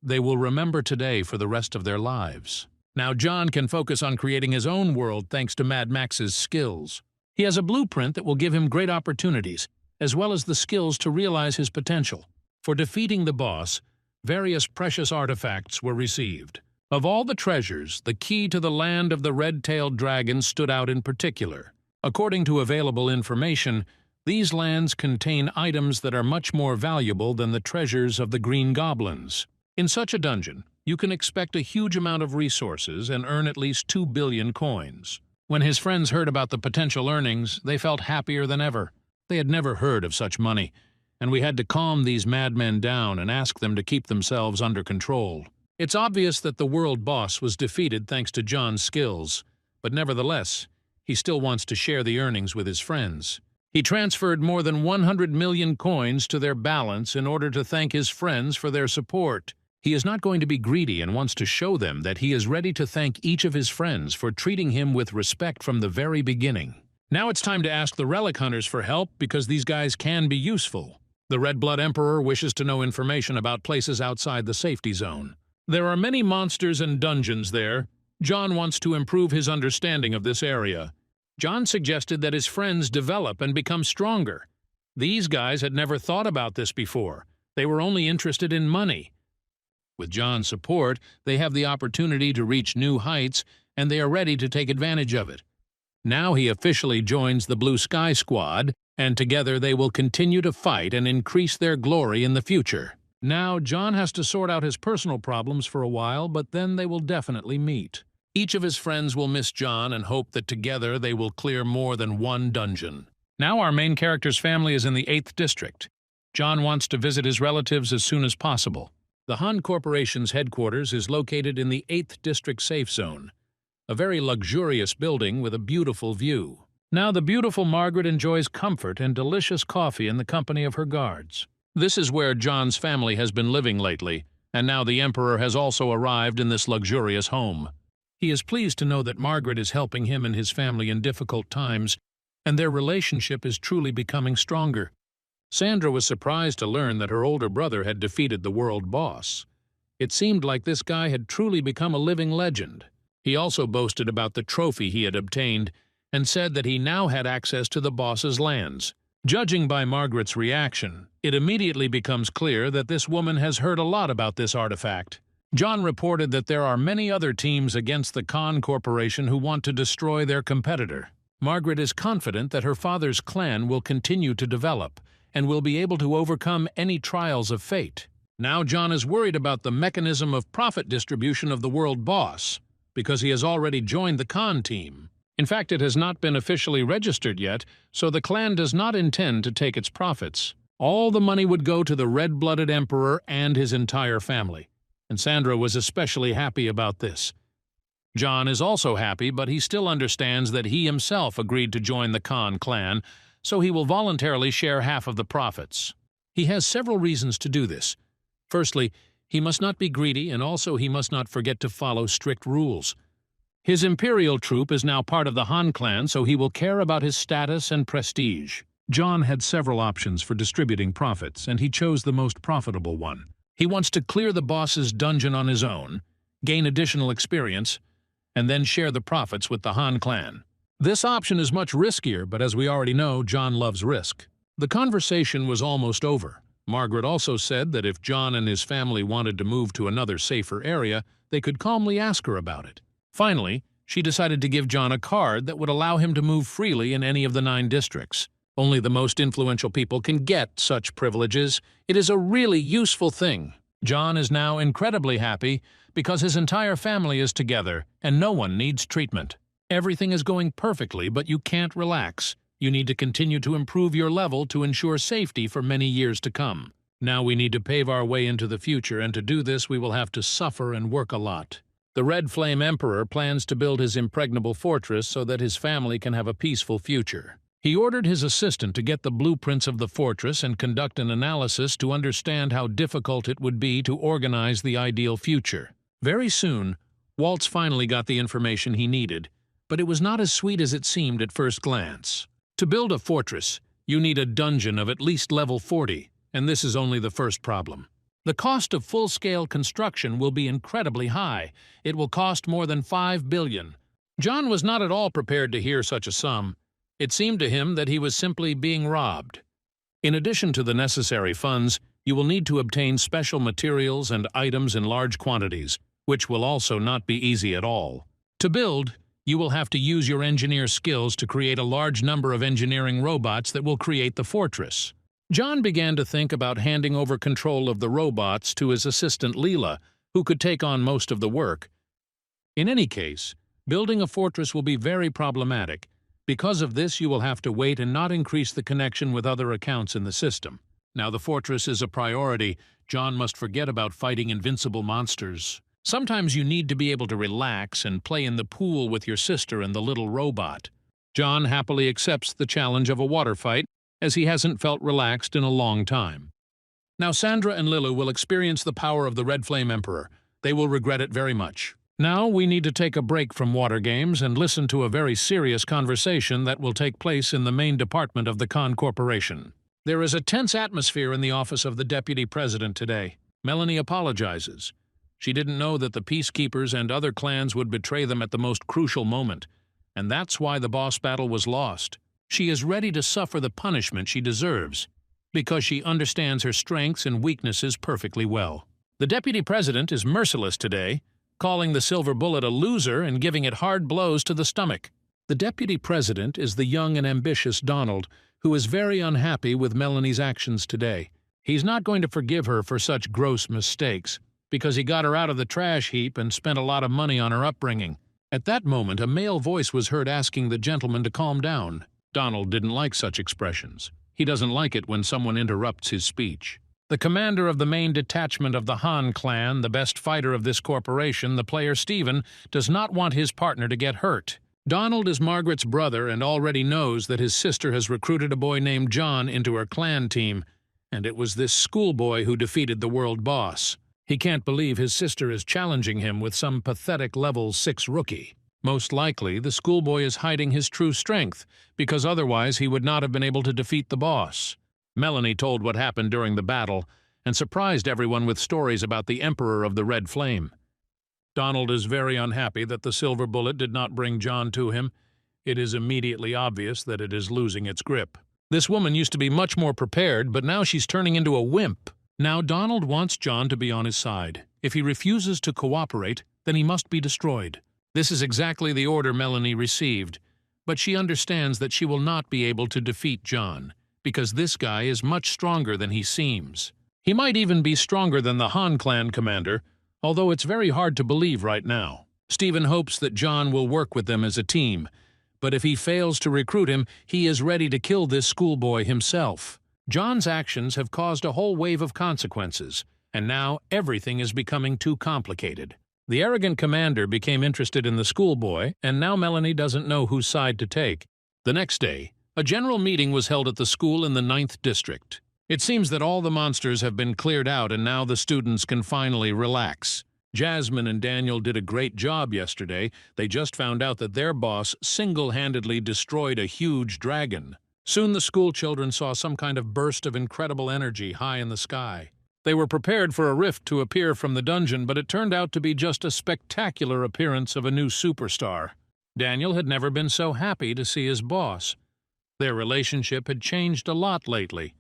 They will remember today for the rest of their lives. Now John can focus on creating his own world thanks to Mad Max's skills. He has a blueprint that will give him great opportunities, as well as the skills to realize his potential. For defeating the boss, various precious artifacts were received. Of all the treasures, the key to the land of the red-tailed dragon stood out in particular. According to available information, these lands contain items that are much more valuable than the treasures of the green goblins. In such a dungeon, you can expect a huge amount of resources and earn at least 2 billion coins. When his friends heard about the potential earnings, they felt happier than ever. They had never heard of such money, and we had to calm these madmen down and ask them to keep themselves under control. It's obvious that the world boss was defeated thanks to John's skills, but nevertheless, he still wants to share the earnings with his friends. He transferred more than 100 million coins to their balance in order to thank his friends for their support. He is not going to be greedy and wants to show them that he is ready to thank each of his friends for treating him with respect from the very beginning. Now it's time to ask the Relic Hunters for help because these guys can be useful. The Red Blood Emperor wishes to know information about places outside the safety zone. There are many monsters and dungeons there. John wants to improve his understanding of this area. John suggested that his friends develop and become stronger. These guys had never thought about this before. They were only interested in money. With John's support, they have the opportunity to reach new heights, and they are ready to take advantage of it. Now he officially joins the Blue Sky Squad, and together they will continue to fight and increase their glory in the future. Now, John has to sort out his personal problems for a while, but then they will definitely meet. Each of his friends will miss John and hope that together they will clear more than one dungeon. Now our main character's family is in the 8th District. John wants to visit his relatives as soon as possible. The Han Corporation's headquarters is located in the 8th District Safe Zone, a very luxurious building with a beautiful view. Now the beautiful Margaret enjoys comfort and delicious coffee in the company of her guards. This is where John's family has been living lately, and now the Emperor has also arrived in this luxurious home. He is pleased to know that Margaret is helping him and his family in difficult times, and their relationship is truly becoming stronger. Sandra was surprised to learn that her older brother had defeated the world boss. It seemed like this guy had truly become a living legend. He also boasted about the trophy he had obtained and said that he now had access to the boss's lands. Judging by Margaret's reaction, it immediately becomes clear that this woman has heard a lot about this artifact. John reported that there are many other teams against the Khan Corporation who want to destroy their competitor. Margaret is confident that her father's clan will continue to develop and will be able to overcome any trials of fate. Now John is worried about the mechanism of profit distribution of the world boss, because he has already joined the Khan team. In fact, it has not been officially registered yet, so the clan does not intend to take its profits. All the money would go to the red-blooded emperor and his entire family, and Sandra was especially happy about this. John is also happy, but he still understands that he himself agreed to join the Khan clan, so he will voluntarily share half of the profits. He has several reasons to do this. Firstly, he must not be greedy, and also he must not forget to follow strict rules. His imperial troop is now part of the Han clan, so he will care about his status and prestige. John had several options for distributing profits, and he chose the most profitable one. He wants to clear the boss's dungeon on his own, gain additional experience, and then share the profits with the Han clan. This option is much riskier, but as we already know, John loves risk. The conversation was almost over. Margaret also said that if John and his family wanted to move to another safer area, they could calmly ask her about it. Finally, she decided to give John a card that would allow him to move freely in any of the 9 districts. Only the most influential people can get such privileges. It is a really useful thing. John is now incredibly happy because his entire family is together and no one needs treatment. Everything is going perfectly, but you can't relax. You need to continue to improve your level to ensure safety for many years to come. Now we need to pave our way into the future, and to do this we will have to suffer and work a lot. The Red Flame Emperor plans to build his impregnable fortress so that his family can have a peaceful future. He ordered his assistant to get the blueprints of the fortress and conduct an analysis to understand how difficult it would be to organize the ideal future. Very soon, Waltz finally got the information he needed, but it was not as sweet as it seemed at first glance. To build a fortress, you need a dungeon of at least level 40, and this is only the first problem. The cost of full-scale construction will be incredibly high. It will cost more than 5 billion. John was not at all prepared to hear such a sum. It seemed to him that he was simply being robbed. In addition to the necessary funds, you will need to obtain special materials and items in large quantities, which will also not be easy at all. To build, you will have to use your engineer skills to create a large number of engineering robots that will create the fortress. John began to think about handing over control of the robots to his assistant Leela, who could take on most of the work. In any case, building a fortress will be very problematic. Because of this, you will have to wait and not increase the connection with other accounts in the system. Now the fortress is a priority. John must forget about fighting invincible monsters. Sometimes you need to be able to relax and play in the pool with your sister and the little robot. John happily accepts the challenge of a water fight, as he hasn't felt relaxed in a long time. Now Sandra and Lilu will experience the power of the Red Flame Emperor. They will regret it very much. Now we need to take a break from water games and listen to a very serious conversation that will take place in the main department of the Khan Corporation. There is a tense atmosphere in the office of the Deputy President today. Melanie apologizes. She didn't know that the Peacekeepers and other clans would betray them at the most crucial moment, and that's why the boss battle was lost. She is ready to suffer the punishment she deserves, because she understands her strengths and weaknesses perfectly well. The Deputy President is merciless today, calling the Silver Bullet a loser and giving it hard blows to the stomach. The Deputy President is the young and ambitious Donald, who is very unhappy with Melanie's actions today. He's not going to forgive her for such gross mistakes, because he got her out of the trash heap and spent a lot of money on her upbringing. At that moment, a male voice was heard asking the gentleman to calm down. Donald didn't like such expressions. He doesn't like it when someone interrupts his speech. The commander of the main detachment of the Han clan, the best fighter of this corporation, the player Steven, does not want his partner to get hurt. Donald is Margaret's brother and already knows that his sister has recruited a boy named John into her clan team, and it was this schoolboy who defeated the world boss. He can't believe his sister is challenging him with some pathetic level 6 rookie. Most likely, the schoolboy is hiding his true strength, because otherwise he would not have been able to defeat the boss. Melanie told what happened during the battle, and surprised everyone with stories about the Emperor of the Red Flame. Donald is very unhappy that the Silver Bullet did not bring John to him. It is immediately obvious that it is losing its grip. This woman used to be much more prepared, but now she's turning into a wimp. Now Donald wants John to be on his side. If he refuses to cooperate, then he must be destroyed. This is exactly the order Melanie received, but she understands that she will not be able to defeat John, because this guy is much stronger than he seems. He might even be stronger than the Han clan commander, although it's very hard to believe right now. Steven hopes that John will work with them as a team, but if he fails to recruit him, he is ready to kill this schoolboy himself. John's actions have caused a whole wave of consequences, and now everything is becoming too complicated. The arrogant commander became interested in the schoolboy, and now Melanie doesn't know whose side to take. The next day, a general meeting was held at the school in the 9th district. It seems that all the monsters have been cleared out and now the students can finally relax. Jasmine and Daniel did a great job yesterday. They just found out that their boss single-handedly destroyed a huge dragon. Soon the school children saw some kind of burst of incredible energy high in the sky. They were prepared for a rift to appear from the dungeon, but it turned out to be just a spectacular appearance of a new superstar. Daniel had never been so happy to see his boss. Their relationship had changed a lot lately.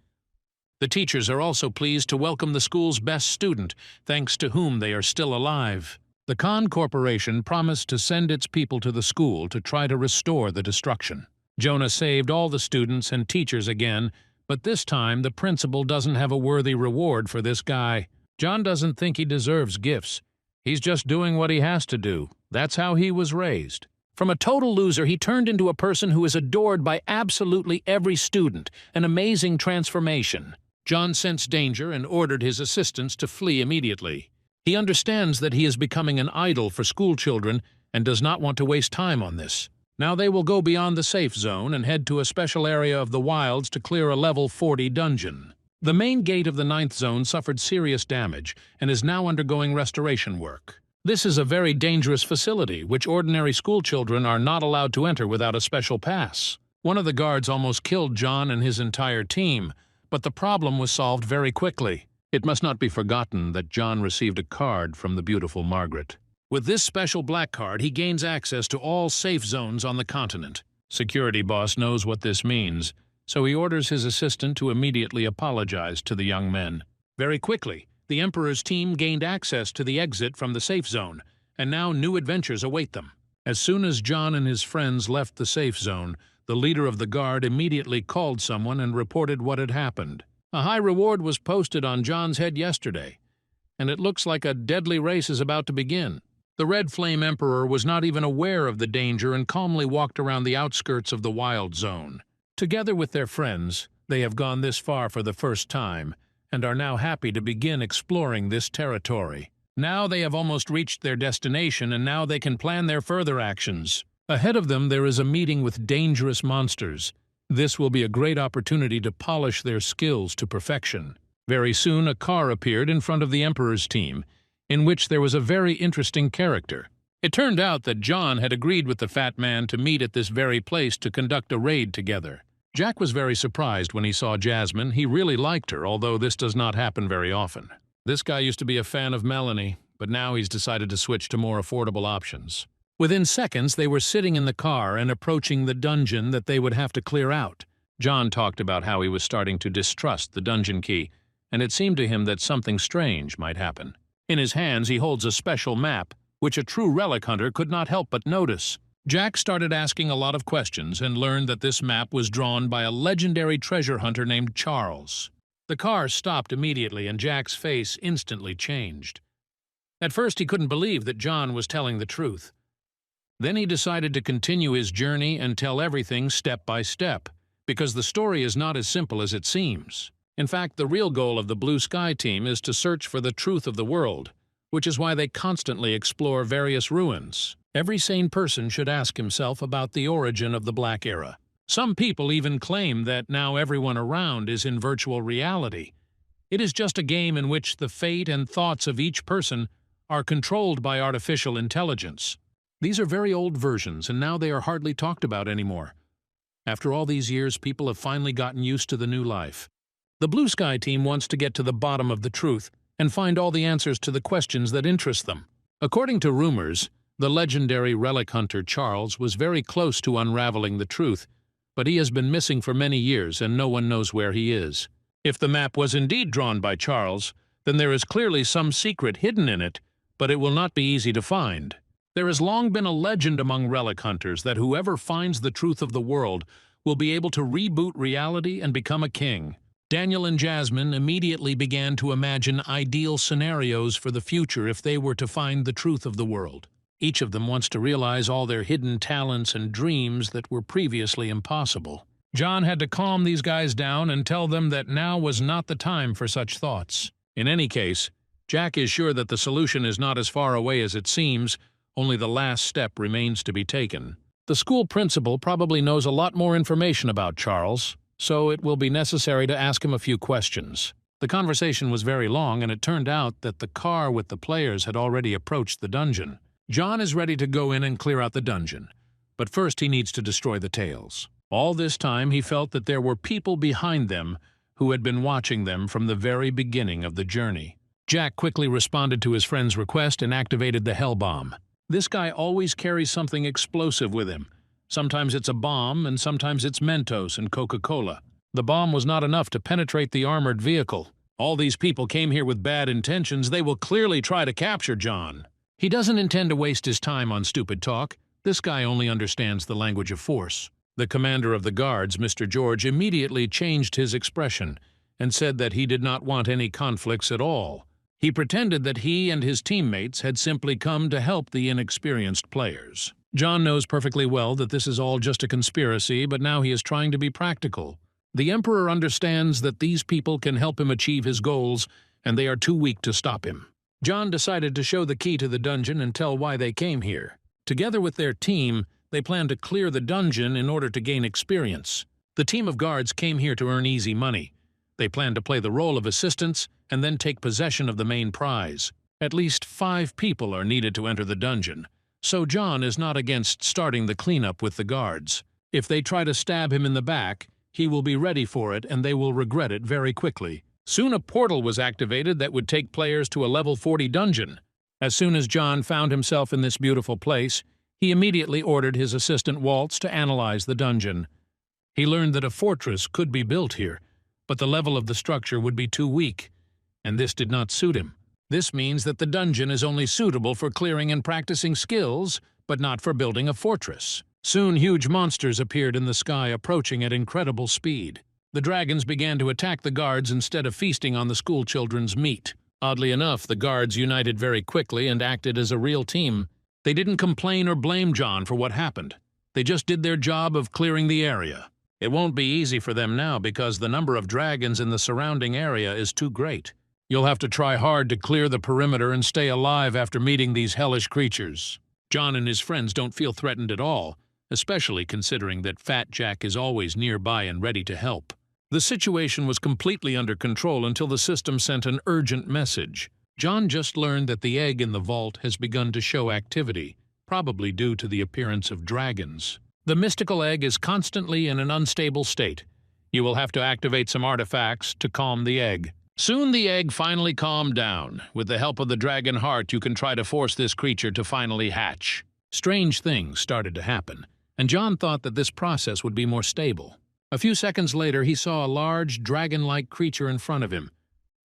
The teachers are also pleased to welcome the school's best student, thanks to whom they are still alive. The Khan Corporation promised to send its people to the school to try to restore the destruction. Jonah saved all the students and teachers again, but this time the principal doesn't have a worthy reward for this guy. John doesn't think he deserves gifts. He's just doing what he has to do. That's how he was raised. From a total loser, he turned into a person who is adored by absolutely every student, an amazing transformation. John sensed danger and ordered his assistants to flee immediately. He understands that he is becoming an idol for schoolchildren and does not want to waste time on this. Now they will go beyond the safe zone and head to a special area of the wilds to clear a level 40 dungeon. The main gate of the 9th zone suffered serious damage and is now undergoing restoration work. This is a very dangerous facility, which ordinary schoolchildren are not allowed to enter without a special pass. One of the guards almost killed John and his entire team, but the problem was solved very quickly. It must not be forgotten that John received a card from the beautiful Margaret. With this special black card, he gains access to all safe zones on the continent. Security boss knows what this means, so he orders his assistant to immediately apologize to the young men. Very quickly, the Emperor's team gained access to the exit from the safe zone, and now new adventures await them. As soon as John and his friends left the safe zone, the leader of the guard immediately called someone and reported what had happened. A high reward was posted on John's head yesterday, and it looks like a deadly race is about to begin. The Red Flame Emperor was not even aware of the danger and calmly walked around the outskirts of the wild zone. Together with their friends, they have gone this far for the first time, and are now happy to begin exploring this territory. Now they have almost reached their destination, and now they can plan their further actions. Ahead of them there is a meeting with dangerous monsters. This will be a great opportunity to polish their skills to perfection. Very soon a car appeared in front of the Emperor's team, in which there was a very interesting character. It turned out that John had agreed with the fat man to meet at this very place to conduct a raid together. Jack was very surprised when he saw Jasmine. He really liked her, although this does not happen very often. This guy used to be a fan of Melanie, but now he's decided to switch to more affordable options. Within seconds, they were sitting in the car and approaching the dungeon that they would have to clear out. John talked about how he was starting to distrust the dungeon key, and it seemed to him that something strange might happen. In his hands, he holds a special map, which a true relic hunter could not help but notice. Jack started asking a lot of questions and learned that this map was drawn by a legendary treasure hunter named Charles. The car stopped immediately, and Jack's face instantly changed. At first, he couldn't believe that John was telling the truth. Then he decided to continue his journey and tell everything step by step, because the story is not as simple as it seems. In fact, the real goal of the Blue Sky team is to search for the truth of the world, which is why they constantly explore various ruins. Every sane person should ask himself about the origin of the Black Era. Some people even claim that now everyone around is in virtual reality. It is just a game in which the fate and thoughts of each person are controlled by artificial intelligence. These are very old versions, and now they are hardly talked about anymore. After all these years, people have finally gotten used to the new life. The Blue Sky team wants to get to the bottom of the truth and find all the answers to the questions that interest them. According to rumors, the legendary relic hunter Charles was very close to unraveling the truth, but he has been missing for many years and no one knows where he is. If the map was indeed drawn by Charles, then there is clearly some secret hidden in it, but it will not be easy to find. There has long been a legend among relic hunters that whoever finds the truth of the world will be able to reboot reality and become a king. Daniel and Jasmine immediately began to imagine ideal scenarios for the future if they were to find the truth of the world. Each of them wants to realize all their hidden talents and dreams that were previously impossible. John had to calm these guys down and tell them that now was not the time for such thoughts. In any case, Jack is sure that the solution is not as far away as it seems, only the last step remains to be taken. The school principal probably knows a lot more information about Charles, so it will be necessary to ask him a few questions. The conversation was very long, and it turned out that the car with the players had already approached the dungeon. John is ready to go in and clear out the dungeon, but first he needs to destroy the tails. All this time he felt that there were people behind them who had been watching them from the very beginning of the journey. Jack quickly responded to his friend's request and activated the Hell Bomb. This guy always carries something explosive with him. Sometimes it's a bomb, and sometimes it's Mentos and Coca-Cola. The bomb was not enough to penetrate the armored vehicle. All these people came here with bad intentions. They will clearly try to capture John. He doesn't intend to waste his time on stupid talk. This guy only understands the language of force. The commander of the guards, Mr. George, immediately changed his expression and said that he did not want any conflicts at all. He pretended that he and his teammates had simply come to help the inexperienced players. John knows perfectly well that this is all just a conspiracy, but now he is trying to be practical. The Emperor understands that these people can help him achieve his goals, and they are too weak to stop him. John decided to show the key to the dungeon and tell why they came here. Together with their team, they plan to clear the dungeon in order to gain experience. The team of guards came here to earn easy money. They plan to play the role of assistants and then take possession of the main prize. At least 5 people are needed to enter the dungeon, so John is not against starting the cleanup with the guards. If they try to stab him in the back, he will be ready for it and they will regret it very quickly. Soon a portal was activated that would take players to a level 40 dungeon. As soon as John found himself in this beautiful place, He immediately ordered his assistant Waltz to analyze the dungeon. He learned that a fortress could be built here, but the level of the structure would be too weak, and this did not suit him. This means that the dungeon is only suitable for clearing and practicing skills, but not for building a fortress. Soon huge monsters appeared in the sky, approaching at incredible speed. The dragons began to attack the guards instead of feasting on the schoolchildren's meat. Oddly enough, the guards united very quickly and acted as a real team. They didn't complain or blame John for what happened. They just did their job of clearing the area. It won't be easy for them now because the number of dragons in the surrounding area is too great. You'll have to try hard to clear the perimeter and stay alive after meeting these hellish creatures. John and his friends don't feel threatened at all, especially considering that Fat Jack is always nearby and ready to help. The situation was completely under control until the system sent an urgent message. John just learned that the egg in the vault has begun to show activity, probably due to the appearance of dragons. The mystical egg is constantly in an unstable state. You will have to activate some artifacts to calm the egg. Soon the egg finally calmed down. With the help of the dragon heart, you can try to force this creature to finally hatch. Strange things started to happen, and John thought that this process would be more stable. A few seconds later, he saw a large, dragon-like creature in front of him.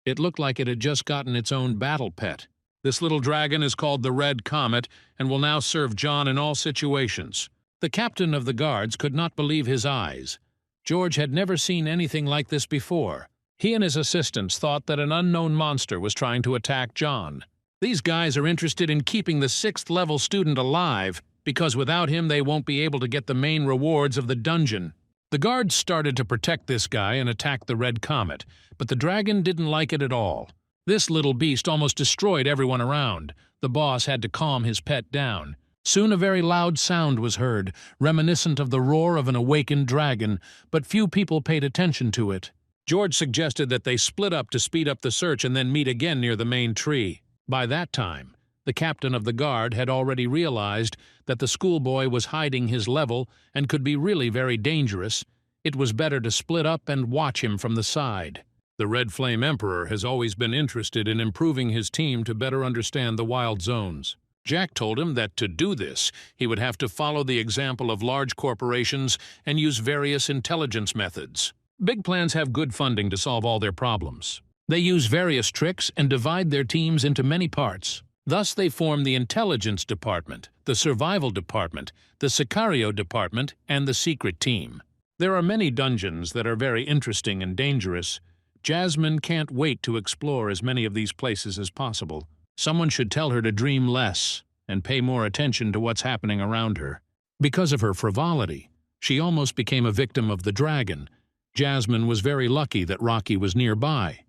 It looked like it had just gotten its own battle pet. This little dragon is called the Red Comet and will now serve John in all situations. The captain of the guards could not believe his eyes. George had never seen anything like this before. He and his assistants thought that an unknown monster was trying to attack John. These guys are interested in keeping the 6th-level student alive, because without him they won't be able to get the main rewards of the dungeon. The guards started to protect this guy and attack the Red Comet, but the dragon didn't like it at all. This little beast almost destroyed everyone around. The boss had to calm his pet down. Soon a very loud sound was heard, reminiscent of the roar of an awakened dragon, but few people paid attention to it. George suggested that they split up to speed up the search and then meet again near the main tree. By that time, the captain of the guard had already realized that the schoolboy was hiding his level and could be really very dangerous. It was better to split up and watch him from the side. The Red Flame Emperor has always been interested in improving his team to better understand the wild zones. Jack told him that to do this, he would have to follow the example of large corporations and use various intelligence methods. Big plans have good funding to solve all their problems. They use various tricks and divide their teams into many parts. Thus they form the Intelligence Department, the Survival Department, the Sicario Department, and the Secret Team. There are many dungeons that are very interesting and dangerous. Jasmine can't wait to explore as many of these places as possible. Someone should tell her to dream less and pay more attention to what's happening around her. Because of her frivolity, she almost became a victim of the dragon. Jasmine was very lucky that Rocky was nearby.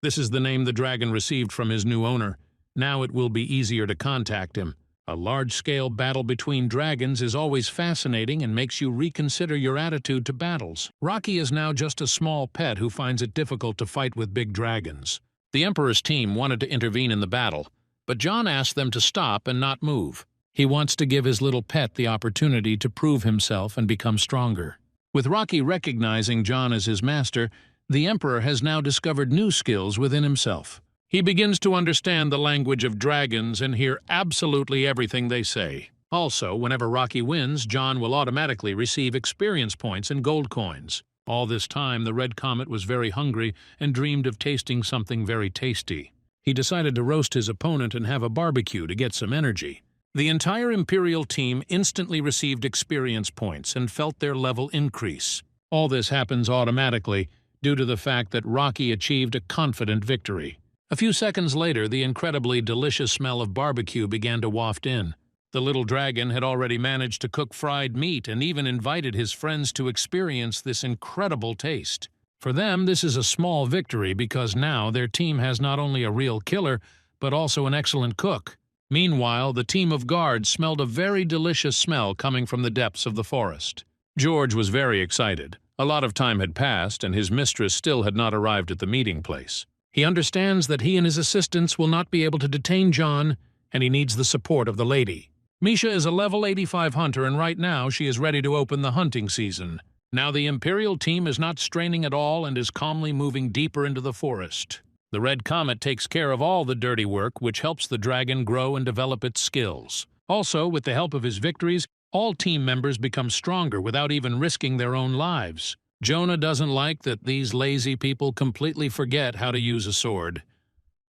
This is the name the dragon received from his new owner. Now it will be easier to contact him. A large-scale battle between dragons is always fascinating and makes you reconsider your attitude to battles. Rocky is now just a small pet who finds it difficult to fight with big dragons. The Emperor's team wanted to intervene in the battle, but John asked them to stop and not move. He wants to give his little pet the opportunity to prove himself and become stronger. With Rocky recognizing John as his master, the Emperor has now discovered new skills within himself. He begins to understand the language of dragons and hear absolutely everything they say. Also, whenever Rocky wins, John will automatically receive experience points and gold coins. All this time, the Red Comet was very hungry and dreamed of tasting something very tasty. He decided to roast his opponent and have a barbecue to get some energy. The entire Imperial team instantly received experience points and felt their level increase. All this happens automatically due to the fact that Rocky achieved a confident victory. A few seconds later, the incredibly delicious smell of barbecue began to waft in. The little dragon had already managed to cook fried meat and even invited his friends to experience this incredible taste. For them, this is a small victory because now their team has not only a real killer, but also an excellent cook. Meanwhile, the team of guards smelled a very delicious smell coming from the depths of the forest. George was very excited. A lot of time had passed, and his mistress still had not arrived at the meeting place. He understands that he and his assistants will not be able to detain John, and he needs the support of the lady. Misha is a level 85 hunter, and right now she is ready to open the hunting season. Now the Imperial team is not straining at all and is calmly moving deeper into the forest. The Red Comet takes care of all the dirty work, which helps the dragon grow and develop its skills. Also, with the help of his victories, all team members become stronger without even risking their own lives. Jonah doesn't like that these lazy people completely forget how to use a sword.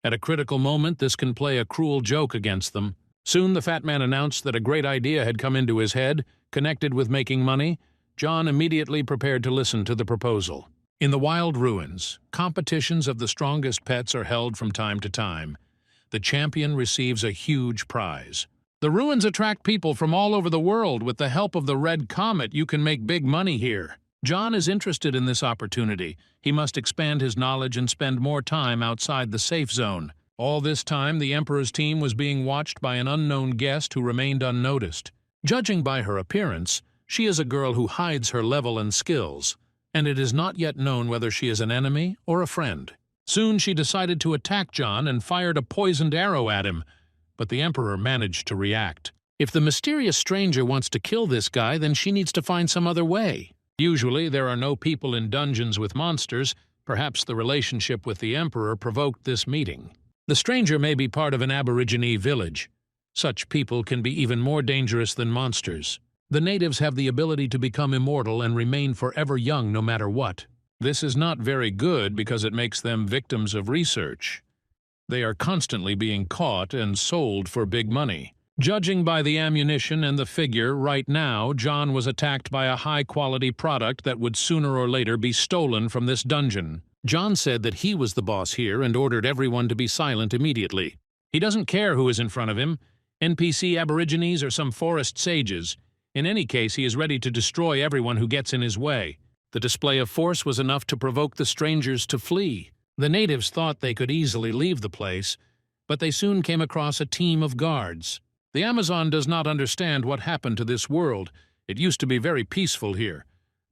At a critical moment, this can play a cruel joke against them. Soon the fat man announced that a great idea had come into his head, connected with making money. John immediately prepared to listen to the proposal. In the wild ruins, competitions of the strongest pets are held from time to time. The champion receives a huge prize. The ruins attract people from all over the world. With the help of the Red Comet, you can make big money here. John is interested in this opportunity. He must expand his knowledge and spend more time outside the safe zone. All this time, the Emperor's team was being watched by an unknown guest who remained unnoticed. Judging by her appearance, she is a girl who hides her level and skills, and it is not yet known whether she is an enemy or a friend. Soon she decided to attack John and fired a poisoned arrow at him, but the Emperor managed to react. If the mysterious stranger wants to kill this guy, then she needs to find some other way. Usually, there are no people in dungeons with monsters. Perhaps the relationship with the Emperor provoked this meeting. The stranger may be part of an Aborigine village. Such people can be even more dangerous than monsters. The natives have the ability to become immortal and remain forever young no matter what. This is not very good because it makes them victims of research. They are constantly being caught and sold for big money. Judging by the ammunition and the figure, right now, John was attacked by a high-quality product that would sooner or later be stolen from this dungeon. John said that he was the boss here and ordered everyone to be silent immediately. He doesn't care who is in front of him, NPC Aborigines or some forest sages. In any case, he is ready to destroy everyone who gets in his way. The display of force was enough to provoke the strangers to flee. The natives thought they could easily leave the place, but they soon came across a team of guards. The Amazon does not understand what happened to this world. It used to be very peaceful here,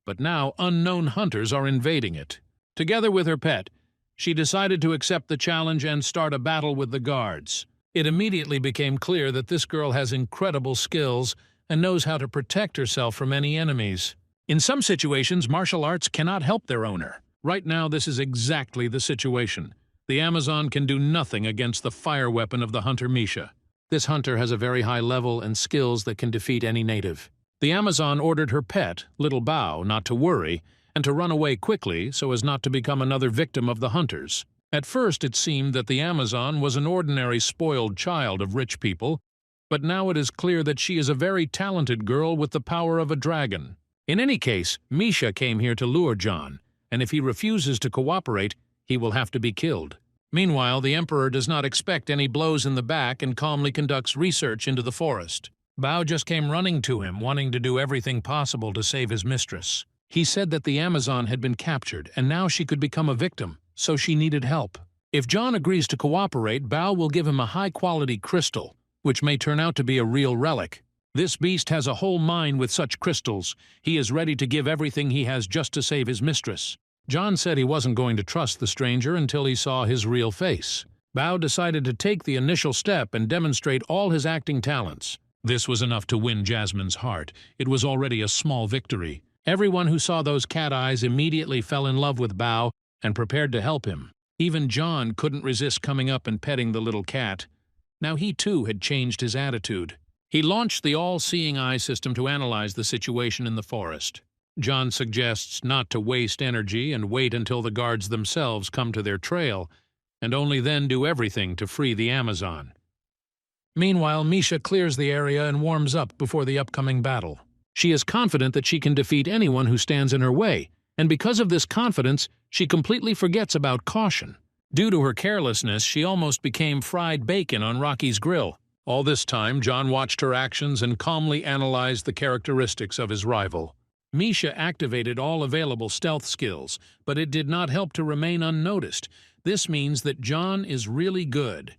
but now unknown hunters are invading it. Together with her pet, she decided to accept the challenge and start a battle with the guards. It immediately became clear that this girl has incredible skills and knows how to protect herself from any enemies. In some situations, martial arts cannot help their owner. Right now, this is exactly the situation. The Amazon can do nothing against the fire weapon of the hunter Misha. This hunter has a very high level and skills that can defeat any native. The Amazon ordered her pet, Little Bao, not to worry, and to run away quickly so as not to become another victim of the hunters. At first it seemed that the Amazon was an ordinary spoiled child of rich people, but now it is clear that she is a very talented girl with the power of a dragon. In any case, Misha came here to lure John, and if he refuses to cooperate, he will have to be killed. Meanwhile, the Emperor does not expect any blows in the back and calmly conducts research into the forest. Bao just came running to him, wanting to do everything possible to save his mistress. He said that the Amazon had been captured, and now she could become a victim, so she needed help. If John agrees to cooperate, Bao will give him a high-quality crystal, which may turn out to be a real relic. This beast has a whole mine with such crystals. He is ready to give everything he has just to save his mistress. John said he wasn't going to trust the stranger until he saw his real face. Bao decided to take the initial step and demonstrate all his acting talents. This was enough to win Jasmine's heart. It was already a small victory. Everyone who saw those cat eyes immediately fell in love with Bao and prepared to help him. Even John couldn't resist coming up and petting the little cat. Now he too had changed his attitude. He launched the all-seeing eye system to analyze the situation in the forest. John suggests not to waste energy and wait until the guards themselves come to their trail, and only then do everything to free the Amazon. Meanwhile, Misha clears the area and warms up before the upcoming battle. She is confident that she can defeat anyone who stands in her way, and because of this confidence, she completely forgets about caution. Due to her carelessness, she almost became fried bacon on Rocky's grill. All this time, John watched her actions and calmly analyzed the characteristics of his rival. Misha activated all available stealth skills, but it did not help to remain unnoticed. This means that John is really good.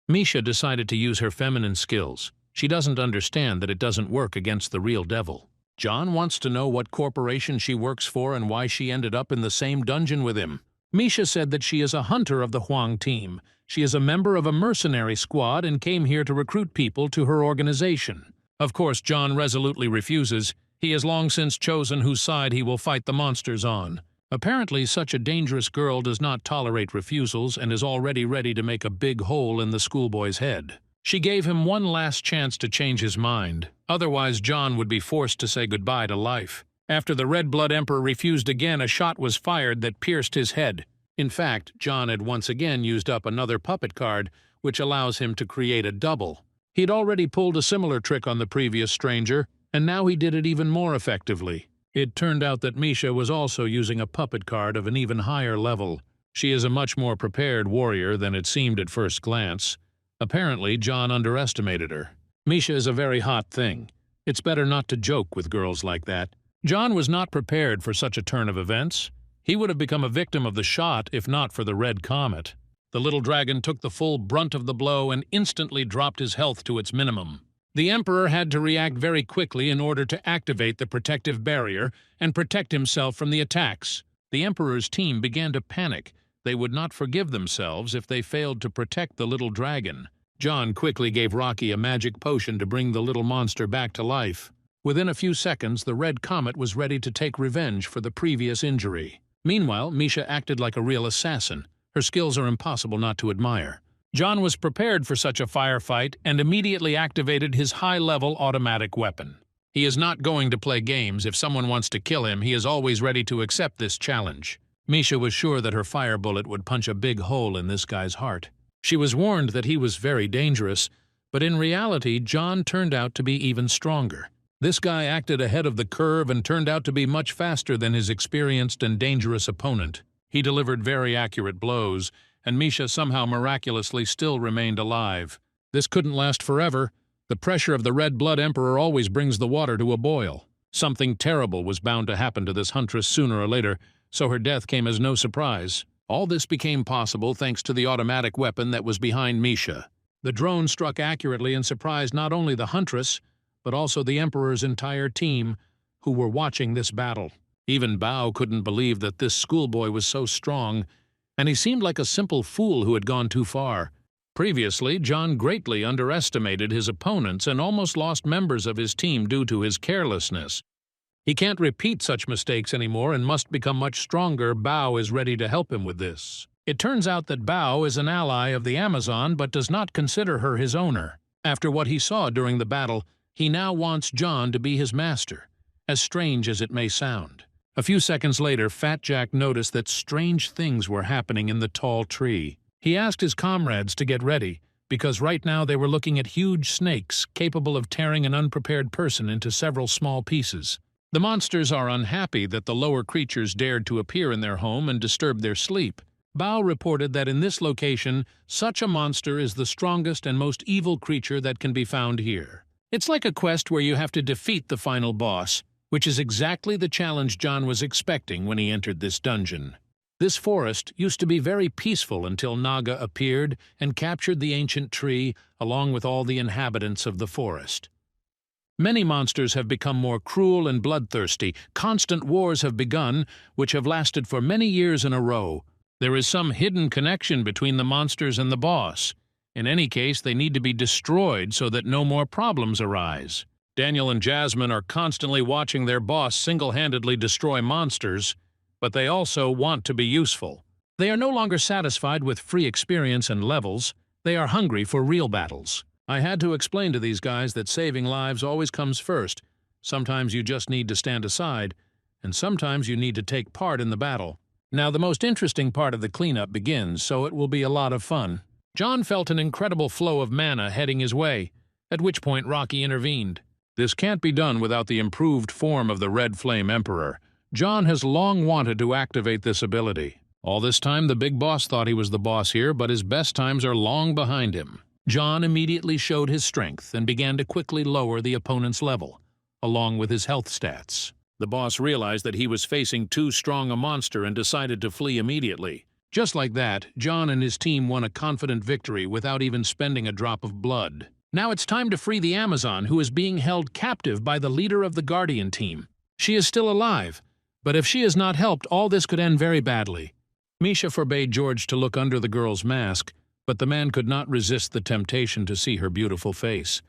Misha decided to use her feminine skills. She doesn't understand that it doesn't work against the real devil. John wants to know what corporation she works for and why she ended up in the same dungeon with him. Misha said that she is a hunter of the Huang team. She is a member of a mercenary squad and came here to recruit people to her organization. Of course, John resolutely refuses. He has long since chosen whose side he will fight the monsters on. Apparently, such a dangerous girl does not tolerate refusals and is already ready to make a big hole in the schoolboy's head. She gave him one last chance to change his mind, otherwise John would be forced to say goodbye to life. After the Red Blood Emperor refused again, a shot was fired that pierced his head. In fact, John had once again used up another puppet card, which allows him to create a double. He'd already pulled a similar trick on the previous stranger, and now he did it even more effectively. It turned out that Misha was also using a puppet card of an even higher level. She is a much more prepared warrior than it seemed at first glance. Apparently, John underestimated her. Misha is a very hot thing. It's better not to joke with girls like that. John was not prepared for such a turn of events. He would have become a victim of the shot if not for the red comet. The little dragon took the full brunt of the blow and instantly dropped his health to its minimum. The Emperor had to react very quickly in order to activate the protective barrier and protect himself from the attacks. The Emperor's team began to panic. They would not forgive themselves if they failed to protect the little dragon. John quickly gave Rocky a magic potion to bring the little monster back to life. Within a few seconds, the red comet was ready to take revenge for the previous injury. Meanwhile, Misha acted like a real assassin. Her skills are impossible not to admire. John was prepared for such a firefight and immediately activated his high-level automatic weapon. He is not going to play games. If someone wants to kill him, he is always ready to accept this challenge. Misha was sure that her fire bullet would punch a big hole in this guy's heart. She was warned that he was very dangerous, but in reality, John turned out to be even stronger. This guy acted ahead of the curve and turned out to be much faster than his experienced and dangerous opponent. He delivered very accurate blows, and Misha somehow miraculously still remained alive. This couldn't last forever. The pressure of the Red Blood Emperor always brings the water to a boil. Something terrible was bound to happen to this huntress sooner or later, so her death came as no surprise. All this became possible thanks to the automatic weapon that was behind Misha. The drone struck accurately and surprised not only the huntress, but also the Emperor's entire team, who were watching this battle. Even Bao couldn't believe that this schoolboy was so strong, and he seemed like a simple fool who had gone too far. Previously, John greatly underestimated his opponents and almost lost members of his team due to his carelessness. He can't repeat such mistakes anymore and must become much stronger. Bao is ready to help him with this. It turns out that Bao is an ally of the Amazon but does not consider her his owner. After what he saw during the battle, he now wants John to be his master, as strange as it may sound. A few seconds later, Fat Jack noticed that strange things were happening in the tall tree. He asked his comrades to get ready, because right now they were looking at huge snakes capable of tearing an unprepared person into several small pieces. The monsters are unhappy that the lower creatures dared to appear in their home and disturb their sleep. Bao reported that in this location, such a monster is the strongest and most evil creature that can be found here. It's like a quest where you have to defeat the final boss, which is exactly the challenge John was expecting when he entered this dungeon. This forest used to be very peaceful until Naga appeared and captured the ancient tree along with all the inhabitants of the forest. Many monsters have become more cruel and bloodthirsty. Constant wars have begun, which have lasted for many years in a row. There is some hidden connection between the monsters and the boss. In any case, they need to be destroyed so that no more problems arise. Daniel and Jasmine are constantly watching their boss single-handedly destroy monsters, but they also want to be useful. They are no longer satisfied with free experience and levels. They are hungry for real battles. I had to explain to these guys that saving lives always comes first. Sometimes you just need to stand aside, and sometimes you need to take part in the battle. Now the most interesting part of the cleanup begins, so it will be a lot of fun. John felt an incredible flow of mana heading his way, at which point Rocky intervened. This can't be done without the improved form of the Red Flame Emperor. John has long wanted to activate this ability. All this time the big boss thought he was the boss here, but his best times are long behind him. John immediately showed his strength and began to quickly lower the opponent's level, along with his health stats. The boss realized that he was facing too strong a monster and decided to flee immediately. Just like that, John and his team won a confident victory without even spending a drop of blood. Now it's time to free the Amazon, who is being held captive by the leader of the Guardian team. She is still alive, but if she is not helped, all this could end very badly. Misha forbade George to look under the girl's mask, but the man could not resist the temptation to see her beautiful face.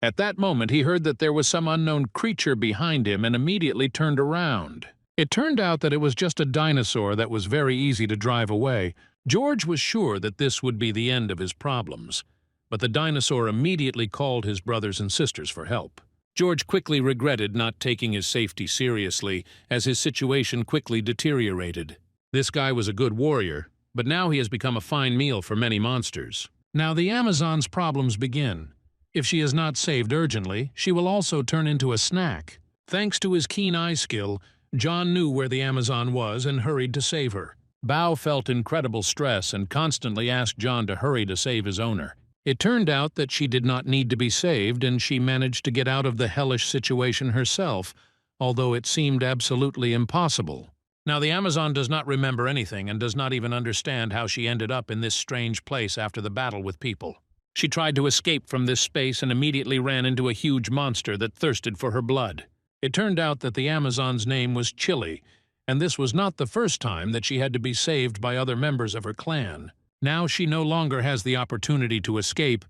At that moment, he heard that there was some unknown creature behind him and immediately turned around. It turned out that it was just a dinosaur that was very easy to drive away. George was sure that this would be the end of his problems. but the dinosaur immediately called his brothers and sisters for help. George quickly regretted not taking his safety seriously, as his situation quickly deteriorated. This guy was a good warrior, but now he has become a fine meal for many monsters. Now the Amazon's problems begin. If she is not saved urgently, she will also turn into a snack. Thanks to his keen eye skill, John knew where the Amazon was and hurried to save her. Bao felt incredible stress and constantly asked John to hurry to save his owner. It turned out that she did not need to be saved, and she managed to get out of the hellish situation herself, although it seemed absolutely impossible. Now the Amazon does not remember anything and does not even understand how she ended up in this strange place after the battle with people. She tried to escape from this space and immediately ran into a huge monster that thirsted for her blood. It turned out that the Amazon's name was Chili, and this was not the first time that she had to be saved by other members of her clan. Now she no longer has the opportunity to escape.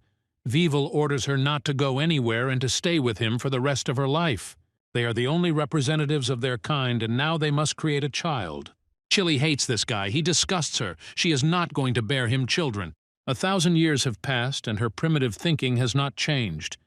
Weevil orders her not to go anywhere and to stay with him for the rest of her life. They are the only representatives of their kind, and now they must create a child. Chili hates this guy. He disgusts her. She is not going to bear him children. 1,000 years have passed, and her primitive thinking has not changed.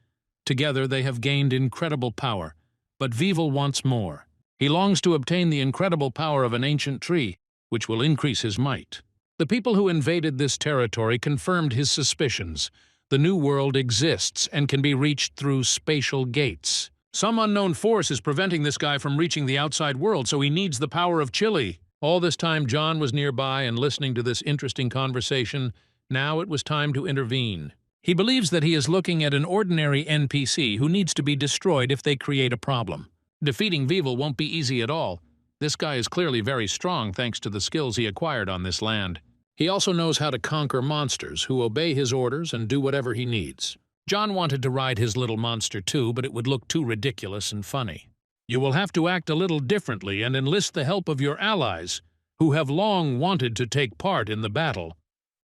Together they have gained incredible power, but Weevil wants more. He longs to obtain the incredible power of an ancient tree, which will increase his might. The people who invaded this territory confirmed his suspicions. The New World exists and can be reached through spatial gates. Some unknown force is preventing this guy from reaching the outside world, so he needs the power of Chili. All this time John was nearby and listening to this interesting conversation. Now it was time to intervene. He believes that he is looking at an ordinary NPC who needs to be destroyed if they create a problem. Defeating Weevil won't be easy at all. This guy is clearly very strong thanks to the skills he acquired on this land. He also knows how to conquer monsters who obey his orders and do whatever he needs. John wanted to ride his little monster too, but it would look too ridiculous and funny. You will have to act a little differently and enlist the help of your allies, who have long wanted to take part in the battle.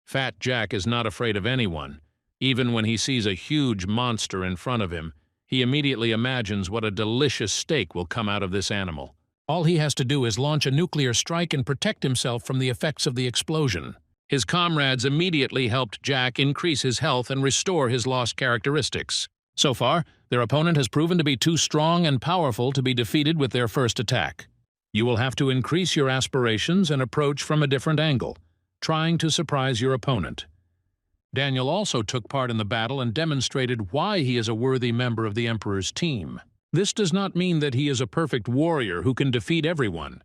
Fat Jack is not afraid of anyone. Even when he sees a huge monster in front of him, he immediately imagines what a delicious steak will come out of this animal. All he has to do is launch a nuclear strike and protect himself from the effects of the explosion. His comrades immediately helped Jack increase his health and restore his lost characteristics. So far, their opponent has proven to be too strong and powerful to be defeated with their first attack. You will have to increase your aspirations and approach from a different angle, trying to surprise your opponent. Daniel also took part in the battle and demonstrated why he is a worthy member of the Emperor's team. This does not mean that he is a perfect warrior who can defeat everyone.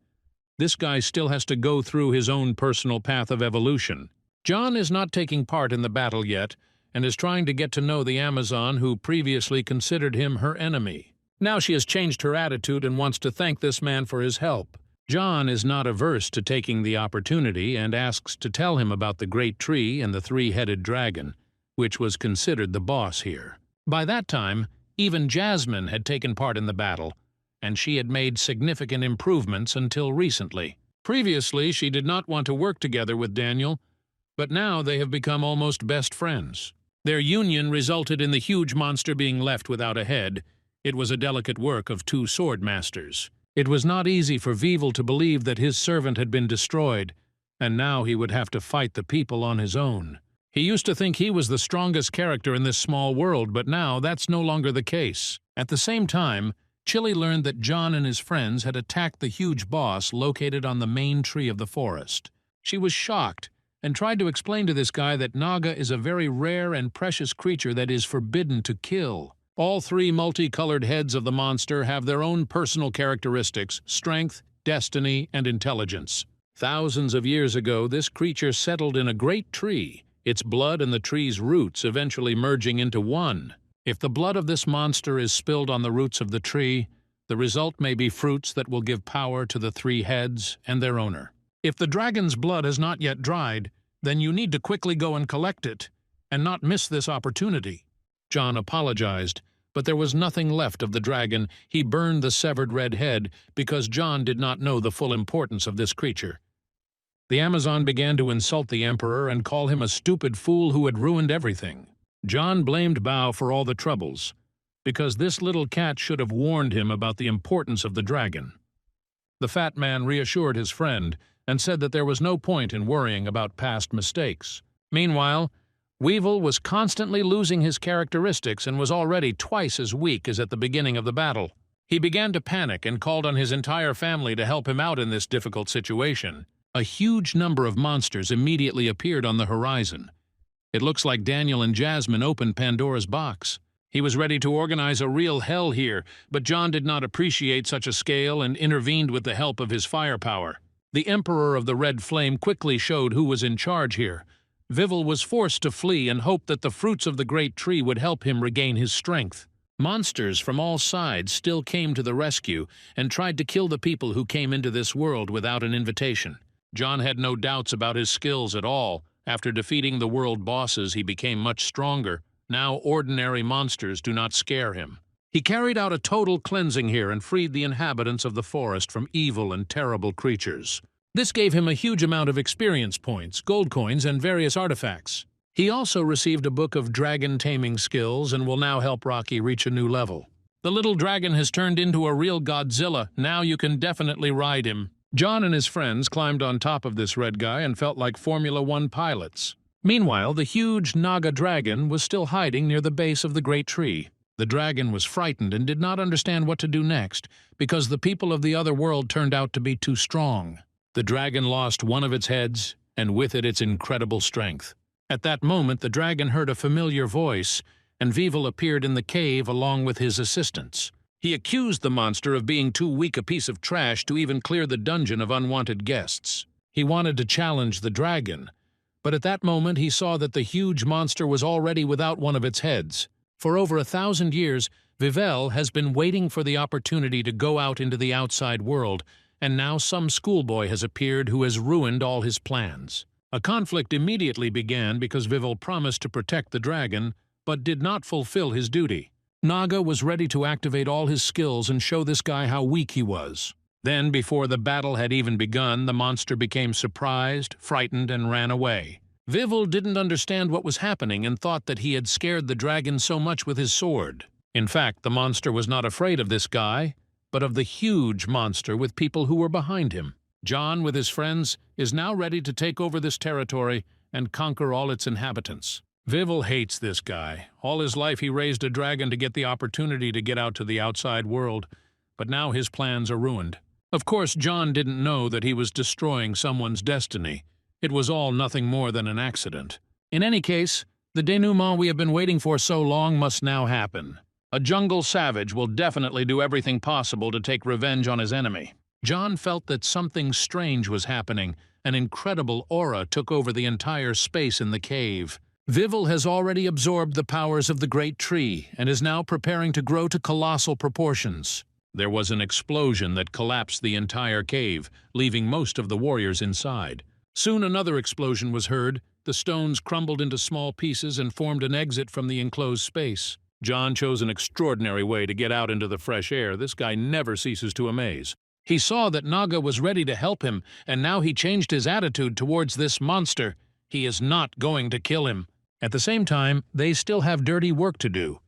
This guy still has to go through his own personal path of evolution. John is not taking part in the battle yet and is trying to get to know the Amazon who previously considered him her enemy. Now she has changed her attitude and wants to thank this man for his help. John is not averse to taking the opportunity and asks to tell him about the great tree and the three-headed dragon, which was considered the boss here. By that time, even Jasmine had taken part in the battle, and she had made significant improvements until recently. Previously, she did not want to work together with Daniel, but now they have become almost best friends. Their union resulted in the huge monster being left without a head. It was a delicate work of two sword masters. It was not easy for Weevil to believe that his servant had been destroyed, and now he would have to fight the people on his own. He used to think he was the strongest character in this small world, but now that's no longer the case. At the same time, Chili learned that John and his friends had attacked the huge boss located on the main tree of the forest. She was shocked and tried to explain to this guy that Naga is a very rare and precious creature that is forbidden to kill. All three multicolored heads of the monster have their own personal characteristics: strength, destiny, and intelligence. Thousands of years ago, this creature settled in a great tree, its blood and the tree's roots eventually merging into one. If the blood of this monster is spilled on the roots of the tree, the result may be fruits that will give power to the three heads and their owner. If the dragon's blood has not yet dried, then you need to quickly go and collect it, and not miss this opportunity. John apologized, but there was nothing left of the dragon. He burned the severed red head because John did not know the full importance of this creature. The Amazon began to insult the Emperor and call him a stupid fool who had ruined everything. John blamed Bao for all the troubles, because this little cat should have warned him about the importance of the dragon. The fat man reassured his friend and said that there was no point in worrying about past mistakes. Meanwhile, Weevil was constantly losing his characteristics and was already twice as weak as at the beginning of the battle. He began to panic and called on his entire family to help him out in this difficult situation. A huge number of monsters immediately appeared on the horizon. It looks like Daniel and Jasmine opened Pandora's box. He was ready to organize a real hell here, but John did not appreciate such a scale and intervened with the help of his firepower. The Emperor of the Red Flame quickly showed who was in charge here. Vivel was forced to flee and hoped that the fruits of the great tree would help him regain his strength. Monsters from all sides still came to the rescue and tried to kill the people who came into this world without an invitation. John had no doubts about his skills at all. After defeating the world bosses, he became much stronger. Now ordinary monsters do not scare him. He carried out a total cleansing here and freed the inhabitants of the forest from evil and terrible creatures. This gave him a huge amount of experience points, gold coins, and various artifacts. He also received a book of dragon taming skills and will now help Rocky reach a new level. The little dragon has turned into a real Godzilla. Now you can definitely ride him. John and his friends climbed on top of this red guy and felt like Formula One pilots. Meanwhile, the huge Naga dragon was still hiding near the base of the great tree. The dragon was frightened and did not understand what to do next, because the people of the other world turned out to be too strong. The dragon lost one of its heads, and with it its incredible strength. At that moment, the dragon heard a familiar voice, and Weevil appeared in the cave along with his assistants. He accused the monster of being too weak a piece of trash to even clear the dungeon of unwanted guests. He wanted to challenge the dragon, but at that moment he saw that the huge monster was already without one of its heads. For over 1,000 years, Weevil has been waiting for the opportunity to go out into the outside world, and now some schoolboy has appeared who has ruined all his plans. A conflict immediately began because Weevil promised to protect the dragon, but did not fulfill his duty. Naga was ready to activate all his skills and show this guy how weak he was. Then, before the battle had even begun, the monster became surprised, frightened, and ran away. Weevil didn't understand what was happening and thought that he had scared the dragon so much with his sword. In fact, the monster was not afraid of this guy, but of the huge monster with people who were behind him. John, with his friends, is now ready to take over this territory and conquer all its inhabitants. Weevil hates this guy. All his life he raised a dragon to get the opportunity to get out to the outside world, but now his plans are ruined. Of course, John didn't know that he was destroying someone's destiny. It was all nothing more than an accident. In any case, the denouement we have been waiting for so long must now happen. A jungle savage will definitely do everything possible to take revenge on his enemy. John felt that something strange was happening. An incredible aura took over the entire space in the cave. Weevil has already absorbed the powers of the great tree and is now preparing to grow to colossal proportions. There was an explosion that collapsed the entire cave, leaving most of the warriors inside. Soon another explosion was heard. The stones crumbled into small pieces and formed an exit from the enclosed space. John chose an extraordinary way to get out into the fresh air. This guy never ceases to amaze. He saw that Naga was ready to help him, and now he changed his attitude towards this monster. He is not going to kill him. At the same time, they still have dirty work to do.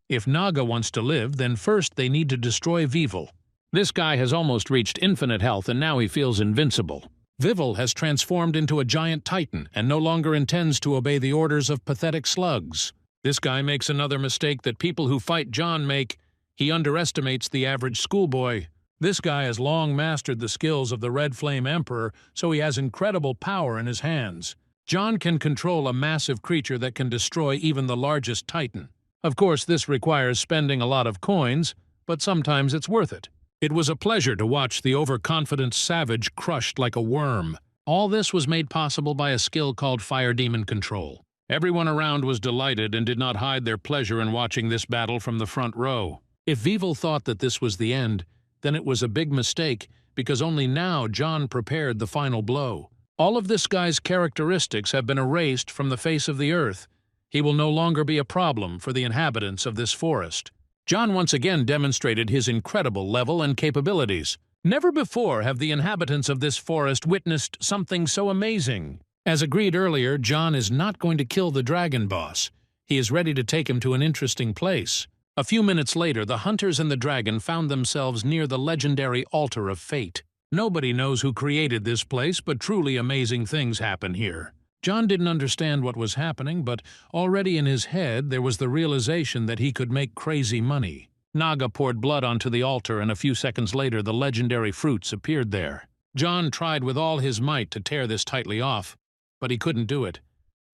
If Naga wants to live, then first they need to destroy Weevil. This guy has almost reached infinite health, and now he feels invincible. Weevil has transformed into a giant titan and no longer intends to obey the orders of pathetic slugs. This guy makes another mistake that people who fight John make. He underestimates the average schoolboy. This guy has long mastered the skills of the Red Flame Emperor, so he has incredible power in his hands. John can control a massive creature that can destroy even the largest titan. Of course, this requires spending a lot of coins, but sometimes it's worth it. It was a pleasure to watch the overconfident savage crushed like a worm. All this was made possible by a skill called Fire Demon Control. Everyone around was delighted and did not hide their pleasure in watching this battle from the front row. If Weevil thought that this was the end, then it was a big mistake, because only now John prepared the final blow. All of this guy's characteristics have been erased from the face of the earth. He will no longer be a problem for the inhabitants of this forest. John once again demonstrated his incredible level and capabilities. Never before have the inhabitants of this forest witnessed something so amazing. As agreed earlier, John is not going to kill the dragon boss. He is ready to take him to an interesting place. A few minutes later, the hunters and the dragon found themselves near the legendary Altar of Fate. Nobody knows who created this place, but truly amazing things happen here. John didn't understand what was happening, but already in his head there was the realization that he could make crazy money. Naga poured blood onto the altar, and a few seconds later the legendary fruits appeared there. John tried with all his might to tear this tightly off, but he couldn't do it.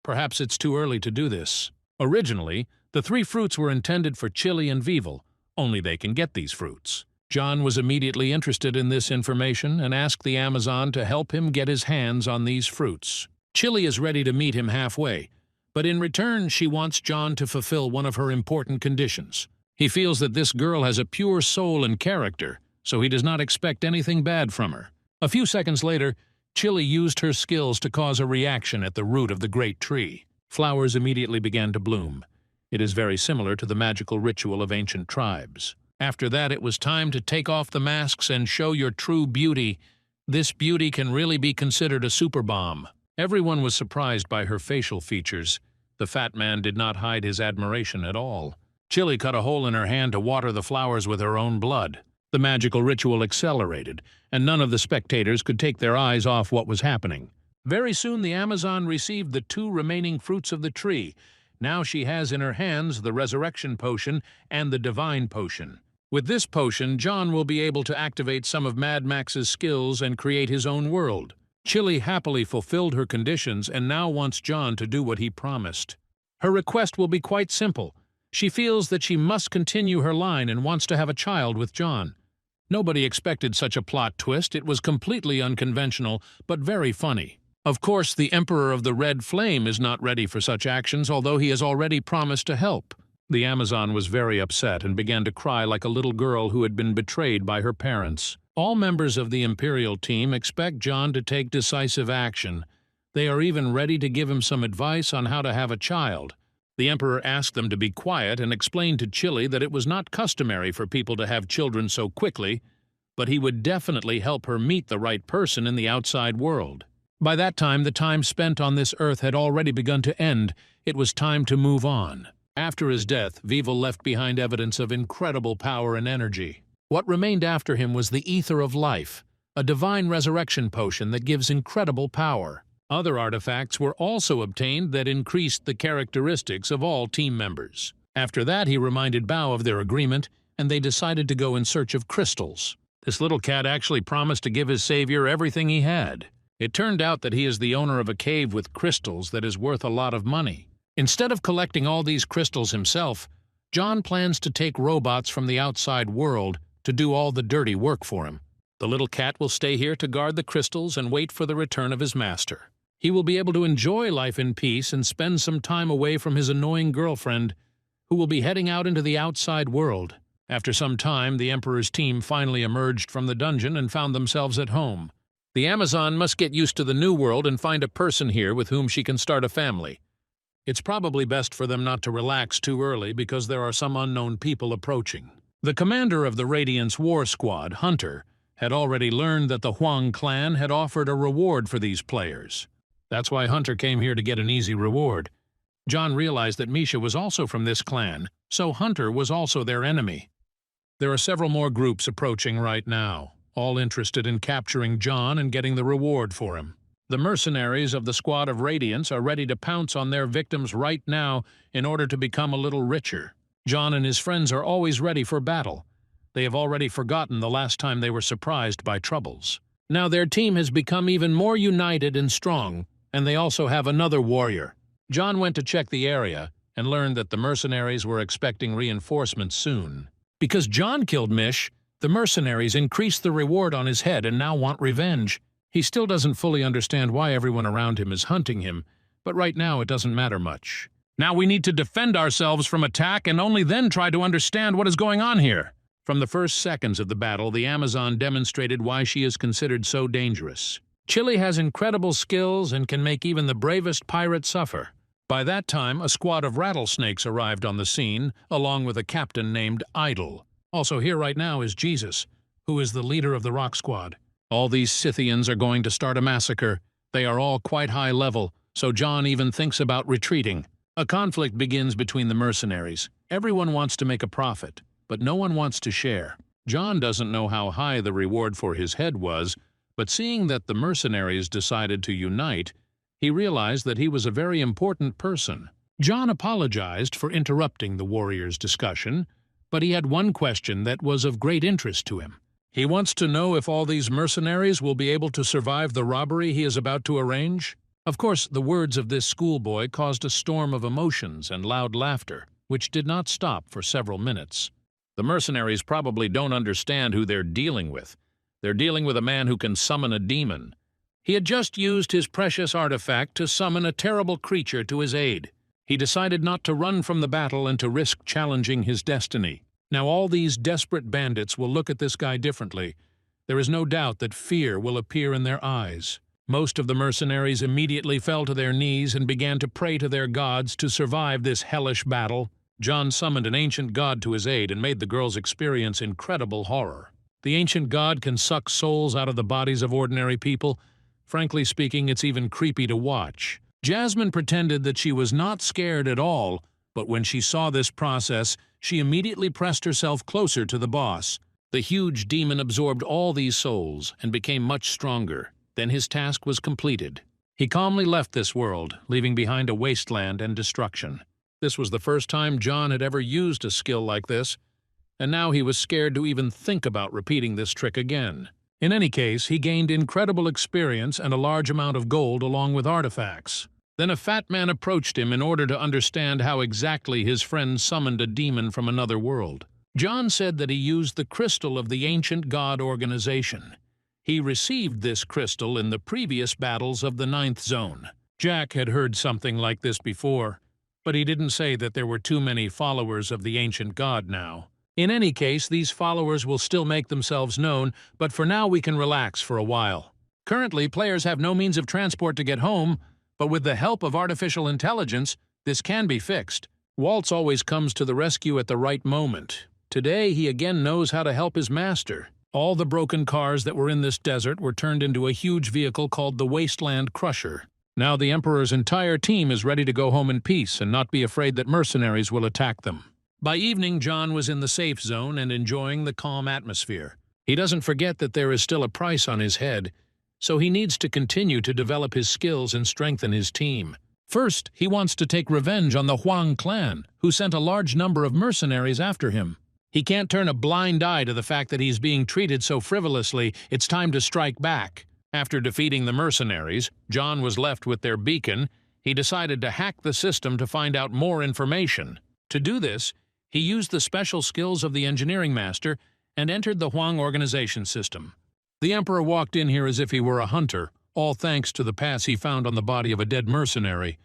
Perhaps it's too early to do this. Originally, the 3 fruits were intended for Chili and Weevil. Only they can get these fruits. John was immediately interested in this information and asked the Amazon to help him get his hands on these fruits. Chili is ready to meet him halfway, but in return she wants John to fulfill one of her important conditions. He feels that this girl has a pure soul and character, so he does not expect anything bad from her. A few seconds later, Chili used her skills to cause a reaction at the root of the great tree. Flowers immediately began to bloom. It is very similar to the magical ritual of ancient tribes. After that, it was time to take off the masks and show your true beauty. This beauty can really be considered a super bomb. Everyone was surprised by her facial features. The fat man did not hide his admiration at all. Chili cut a hole in her hand to water the flowers with her own blood. The magical ritual accelerated, and none of the spectators could take their eyes off what was happening. Very soon the Amazon received the 2 remaining fruits of the tree. Now she has in her hands the resurrection potion and the divine potion. With this potion, John will be able to activate some of Mad Max's skills and create his own world. Chili happily fulfilled her conditions and now wants John to do what he promised. Her request will be quite simple. She feels that she must continue her line and wants to have a child with John. Nobody expected such a plot twist. It was completely unconventional, but very funny. Of course, the Emperor of the Red Flame is not ready for such actions, although he has already promised to help. The Amazon was very upset and began to cry like a little girl who had been betrayed by her parents. All members of the Imperial team expect John to take decisive action. They are even ready to give him some advice on how to have a child. The Emperor asked them to be quiet and explained to Chili that it was not customary for people to have children so quickly, but he would definitely help her meet the right person in the outside world. By that time, the time spent on this earth had already begun to end. It was time to move on. After his death, Weevil left behind evidence of incredible power and energy. What remained after him was the Ether of Life, a divine resurrection potion that gives incredible power. Other artifacts were also obtained that increased the characteristics of all team members. After that, he reminded Bao of their agreement, and they decided to go in search of crystals. This little cat actually promised to give his savior everything he had. It turned out that he is the owner of a cave with crystals that is worth a lot of money. Instead of collecting all these crystals himself, John plans to take robots from the outside world to do all the dirty work for him. The little cat will stay here to guard the crystals and wait for the return of his master. He will be able to enjoy life in peace and spend some time away from his annoying girlfriend, who will be heading out into the outside world. After some time, the Emperor's team finally emerged from the dungeon and found themselves at home. The Amazon must get used to the new world and find a person here with whom she can start a family. It's probably best for them not to relax too early because there are some unknown people approaching. The commander of the Radiance War Squad, Hunter, had already learned that the Huang clan had offered a reward for these players. That's why Hunter came here to get an easy reward. John realized that Misha was also from this clan, so Hunter was also their enemy. There are several more groups approaching right now, all interested in capturing John and getting the reward for him. The mercenaries of the Squad of Radiance are ready to pounce on their victims right now in order to become a little richer. John and his friends are always ready for battle. They have already forgotten the last time they were surprised by troubles. Now their team has become even more united and strong, and they also have another warrior. John went to check the area and learned that the mercenaries were expecting reinforcements soon. Because John killed Mish, the mercenaries increased the reward on his head and now want revenge. He still doesn't fully understand why everyone around him is hunting him, but right now it doesn't matter much. Now we need to defend ourselves from attack and only then try to understand what is going on here. From the first seconds of the battle, the Amazon demonstrated why she is considered so dangerous. Chili has incredible skills and can make even the bravest pirate suffer. By that time, a squad of rattlesnakes arrived on the scene, along with a captain named Idol. Also here right now is Jesus, who is the leader of the Rock Squad. All these Scythians are going to start a massacre. They are all quite high level, so John even thinks about retreating. A conflict begins between the mercenaries. Everyone wants to make a profit, but no one wants to share. John doesn't know how high the reward for his head was, but seeing that the mercenaries decided to unite, He realized that he was a very important person. John apologized for interrupting the warriors' discussion, but he had one question that was of great interest to him. He wants to know if all these mercenaries will be able to survive the robbery he is about to arrange. Of course, the words of this schoolboy caused a storm of emotions and loud laughter, which did not stop for several minutes. The mercenaries probably don't understand who they're dealing with. They're dealing with a man who can summon a demon. He had just used his precious artifact to summon a terrible creature to his aid. He decided not to run from the battle and to risk challenging his destiny. Now all these desperate bandits will look at this guy differently. There is no doubt that fear will appear in their eyes. Most of the mercenaries immediately fell to their knees and began to pray to their gods to survive this hellish battle. John summoned an ancient god to his aid and made the girls experience incredible horror. The ancient god can suck souls out of the bodies of ordinary people. Frankly speaking, it's even creepy to watch. Jasmine pretended that she was not scared at all, but when she saw this process, she immediately pressed herself closer to the boss. The huge demon absorbed all these souls and became much stronger. Then his task was completed. He calmly left this world, leaving behind a wasteland and destruction. This was the first time John had ever used a skill like this, and now he was scared to even think about repeating this trick again. In any case, he gained incredible experience and a large amount of gold along with artifacts. Then a fat man approached him in order to understand how exactly his friend summoned a demon from another world. John said that he used the crystal of the ancient god organization. He received this crystal in the previous battles of the 9th zone. Jack had heard something like this before, but he didn't say that there were too many followers of the ancient god now. In any case, these followers will still make themselves known, but for now we can relax for a while. Currently, players have no means of transport to get home, but with the help of artificial intelligence, this can be fixed. Waltz always comes to the rescue at the right moment. Today, he again knows how to help his master. All the broken cars that were in this desert were turned into a huge vehicle called the Wasteland Crusher. Now the Emperor's entire team is ready to go home in peace and not be afraid that mercenaries will attack them. By evening, John was in the safe zone and enjoying the calm atmosphere. He doesn't forget that there is still a price on his head, so he needs to continue to develop his skills and strengthen his team. First, he wants to take revenge on the Huang clan, who sent a large number of mercenaries after him. He can't turn a blind eye to the fact that he's being treated so frivolously. It's time to strike back. After defeating the mercenaries, John was left with their beacon. He decided to hack the system to find out more information. To do this, he used the special skills of the engineering master and entered the Huang organization system. The Emperor walked in here as if he were a hunter, all thanks to the pass he found on the body of a dead mercenary.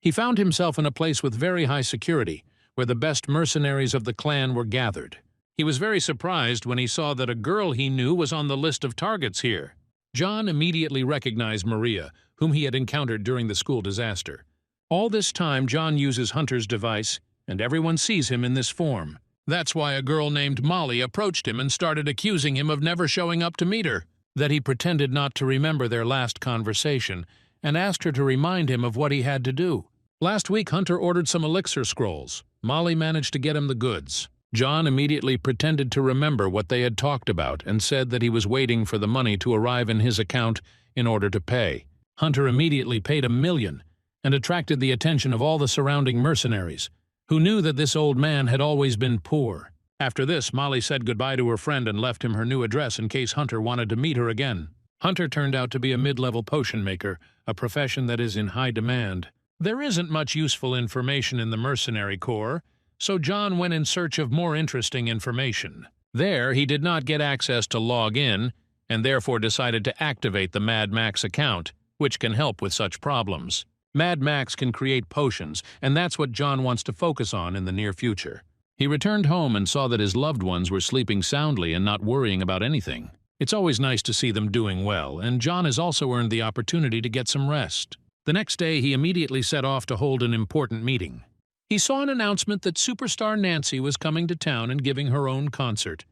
He found himself in a place with very high security, where the best mercenaries of the clan were gathered. He was very surprised when he saw that a girl he knew was on the list of targets here. John immediately recognized Maria, whom he had encountered during the school disaster. All this time, John uses Hunter's device, and everyone sees him in this form. That's why a girl named Molly approached him and started accusing him of never showing up to meet her, that he pretended not to remember their last conversation, and asked her to remind him of what he had to do. Last week, Hunter ordered some elixir scrolls. Molly managed to get him the goods. John immediately pretended to remember what they had talked about and said that he was waiting for the money to arrive in his account in order to pay. Hunter immediately paid $1 million and attracted the attention of all the surrounding mercenaries, who knew that this old man had always been poor. After this, Molly said goodbye to her friend and left him her new address in case Hunter wanted to meet her again. Hunter turned out to be a mid-level potion maker, a profession that is in high demand. There isn't much useful information in the mercenary corps, so John went in search of more interesting information. There, he did not get access to log in, and therefore decided to activate the Mad Max account, which can help with such problems. Mad Max can create potions, and that's what John wants to focus on in the near future. He returned home and saw that his loved ones were sleeping soundly and not worrying about anything. It's always nice to see them doing well, and John has also earned the opportunity to get some rest. The next day, he immediately set off to hold an important meeting. He saw an announcement that superstar Nancy was coming to town and giving her own concert.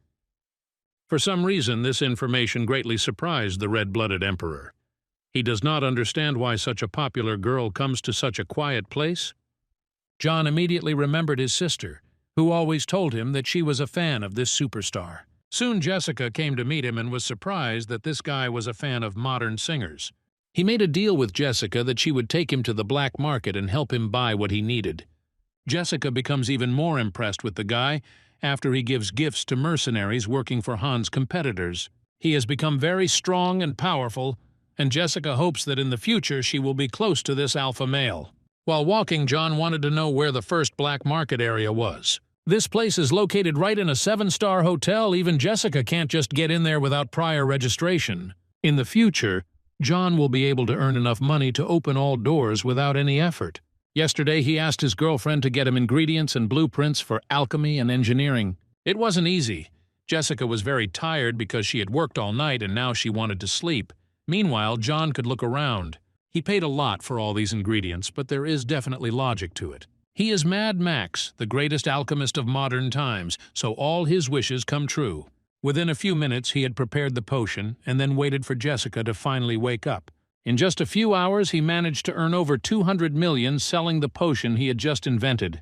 For some reason, this information greatly surprised the red-blooded emperor. He does not understand why such a popular girl comes to such a quiet place. John immediately remembered his sister, who always told him that she was a fan of this superstar. Soon Jessica came to meet him and was surprised that this guy was a fan of modern singers. He made a deal with Jessica that she would take him to the black market and help him buy what he needed. Jessica becomes even more impressed with the guy after he gives gifts to mercenaries working for Han's competitors. He has become very strong and powerful, and Jessica hopes that in the future she will be close to this alpha male. While walking, John wanted to know where the first black market area was. This place is located right in a 7-star hotel. Even Jessica can't just get in there without prior registration. In the future, John will be able to earn enough money to open all doors without any effort. Yesterday, he asked his girlfriend to get him ingredients and blueprints for alchemy and engineering. It wasn't easy. Jessica was very tired because she had worked all night and now she wanted to sleep. Meanwhile, John could look around. He paid a lot for all these ingredients, but there is definitely logic to it. He is Mad Max, the greatest alchemist of modern times, so all his wishes come true. Within a few minutes, he had prepared the potion and then waited for Jessica to finally wake up. In just a few hours, he managed to earn over 200 million selling the potion he had just invented.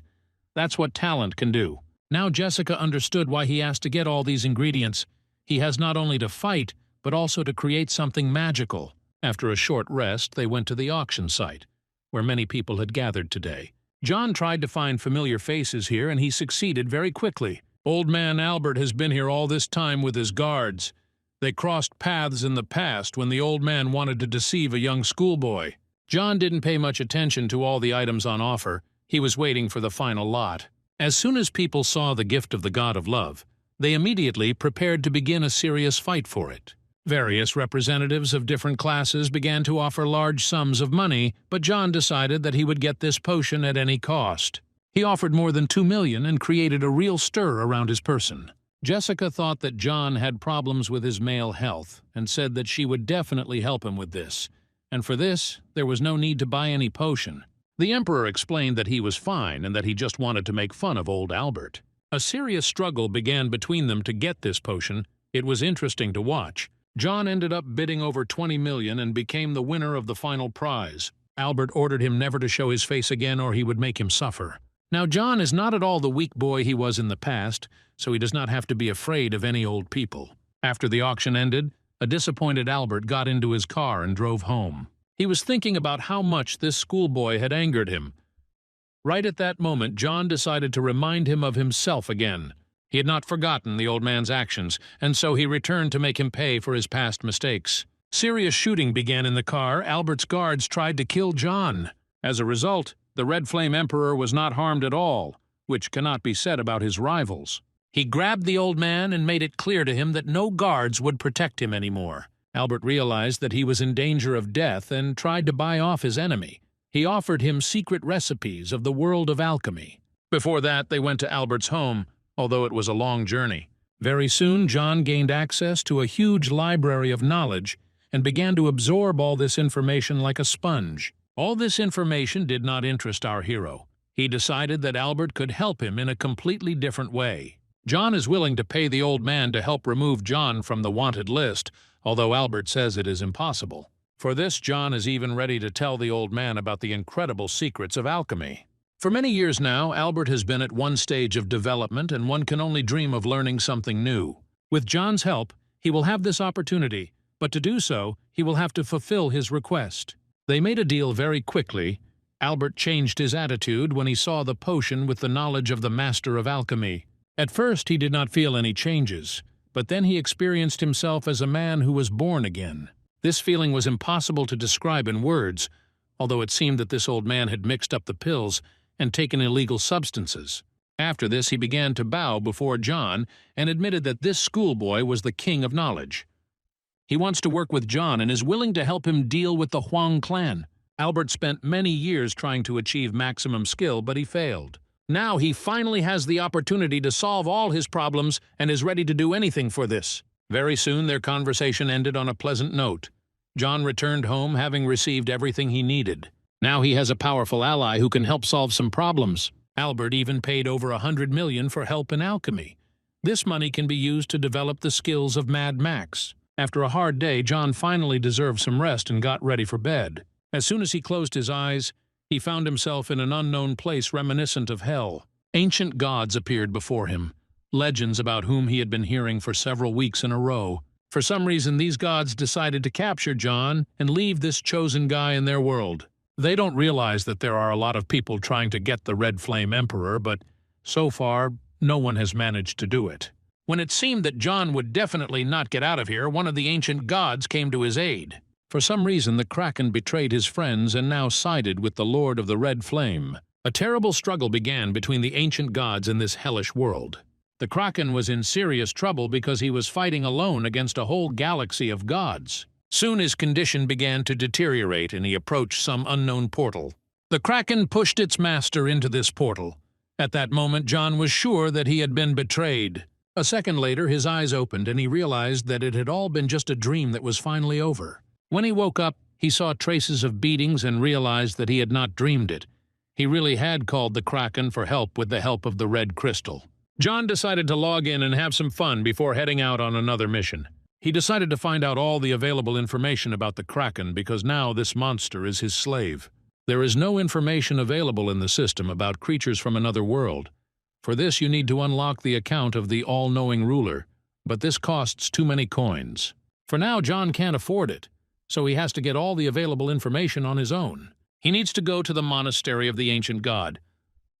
That's what talent can do. Now Jessica understood why he asked to get all these ingredients. He has not only to fight, but also to create something magical. After a short rest, they went to the auction site, where many people had gathered today. John tried to find familiar faces here, and he succeeded very quickly. Old man Albert has been here all this time with his guards. They crossed paths in the past when the old man wanted to deceive a young schoolboy. John didn't pay much attention to all the items on offer. He was waiting for the final lot. As soon as people saw the gift of the god of love, they immediately prepared to begin a serious fight for it. Various representatives of different classes began to offer large sums of money, but John decided that he would get this potion at any cost. He offered more than 2 million and created a real stir around his person. Jessica thought that John had problems with his male health and said that she would definitely help him with this, and for this there was no need to buy any potion. The Emperor explained that he was fine and that he just wanted to make fun of old Albert. A serious struggle began between them to get this potion. It was interesting to watch. John ended up bidding over 20 million and became the winner of the final prize. Albert ordered him never to show his face again or he would make him suffer. Now John is not at all the weak boy he was in the past, so he does not have to be afraid of any old people. After the auction ended, a disappointed Albert got into his car and drove home. He was thinking about how much this schoolboy had angered him. Right at that moment, John decided to remind him of himself again. He had not forgotten the old man's actions, and so he returned to make him pay for his past mistakes. Serious shooting began in the car. Albert's guards tried to kill John. As a result, the Red Flame Emperor was not harmed at all, which cannot be said about his rivals. He grabbed the old man and made it clear to him that no guards would protect him anymore. Albert realized that he was in danger of death and tried to buy off his enemy. He offered him secret recipes of the world of alchemy. Before that, they went to Albert's home, although it was a long journey. Very soon, John gained access to a huge library of knowledge and began to absorb all this information like a sponge. All this information did not interest our hero. He decided that Albert could help him in a completely different way. John is willing to pay the old man to help remove John from the wanted list, although Albert says it is impossible. For this, John is even ready to tell the old man about the incredible secrets of alchemy. For many years now, Albert has been at one stage of development, and one can only dream of learning something new. With John's help, he will have this opportunity, but to do so, he will have to fulfill his request. They made a deal very quickly. Albert changed his attitude when he saw the potion with the knowledge of the master of alchemy. At first, he did not feel any changes, but then he experienced himself as a man who was born again. This feeling was impossible to describe in words, although it seemed that this old man had mixed up the pills and taken illegal substances. After this, he began to bow before John and admitted that this schoolboy was the king of knowledge. He wants to work with John and is willing to help him deal with the Huang clan. Albert spent many years trying to achieve maximum skill, but he failed. Now he finally has the opportunity to solve all his problems and is ready to do anything for this. Very soon their conversation ended on a pleasant note. John returned home having received everything he needed. Now he has a powerful ally who can help solve some problems. Albert even paid over 100 million for help in alchemy. This money can be used to develop the skills of Mad Max. After a hard day, John finally deserved some rest and got ready for bed. As soon as he closed his eyes, he found himself in an unknown place reminiscent of hell. Ancient gods appeared before him, legends about whom he had been hearing for several weeks in a row. For some reason, these gods decided to capture John and leave this chosen guy in their world. They don't realize that there are a lot of people trying to get the Red Flame Emperor, but so far, no one has managed to do it. When it seemed that John would definitely not get out of here, one of the ancient gods came to his aid. For some reason, the Kraken betrayed his friends and now sided with the Lord of the Red Flame. A terrible struggle began between the ancient gods in this hellish world. The Kraken was in serious trouble because he was fighting alone against a whole galaxy of gods. Soon his condition began to deteriorate and he approached some unknown portal. The Kraken pushed its master into this portal. At that moment, John was sure that he had been betrayed. A second later, his eyes opened and he realized that it had all been just a dream that was finally over. When he woke up, he saw traces of beatings and realized that he had not dreamed it. He really had called the Kraken for help with the help of the red crystal. John decided to log in and have some fun before heading out on another mission. He decided to find out all the available information about the Kraken because now this monster is his slave. There is no information available in the system about creatures from another world. For this, you need to unlock the account of the all-knowing ruler, but this costs too many coins. For now, John can't afford it, so he has to get all the available information on his own. He needs to go to the monastery of the ancient god.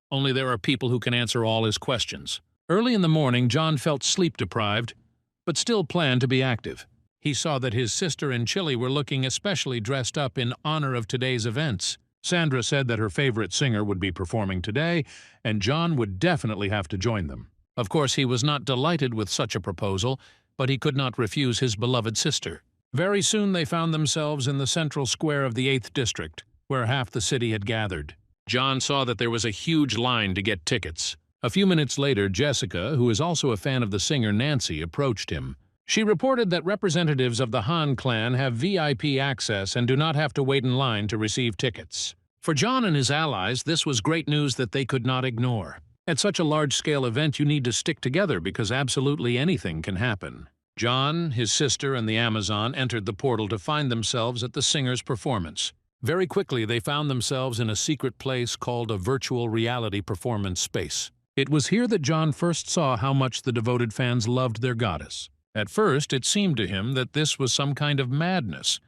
Only there are people who can answer all his questions. Early in the morning, John felt sleep-deprived, but still planned to be active. He saw that his sister and Chili were looking especially dressed up in honor of today's events. Sandra said that her favorite singer would be performing today, and John would definitely have to join them. Of course, he was not delighted with such a proposal, but he could not refuse his beloved sister. Very soon they found themselves in the central square of the 8th district, where half the city had gathered. John saw that there was a huge line to get tickets. A few minutes later, Jessica, who is also a fan of the singer Nancy, approached him. She reported that representatives of the Han clan have VIP access and do not have to wait in line to receive tickets. For John and his allies, this was great news that they could not ignore. At such a large-scale event, you need to stick together because absolutely anything can happen. John, his sister, and the Amazon entered the portal to find themselves at the singer's performance. Very quickly, they found themselves in a secret place called a virtual reality performance space. It was here that John first saw how much the devoted fans loved their goddess. At first, it seemed to him that this was some kind of madness,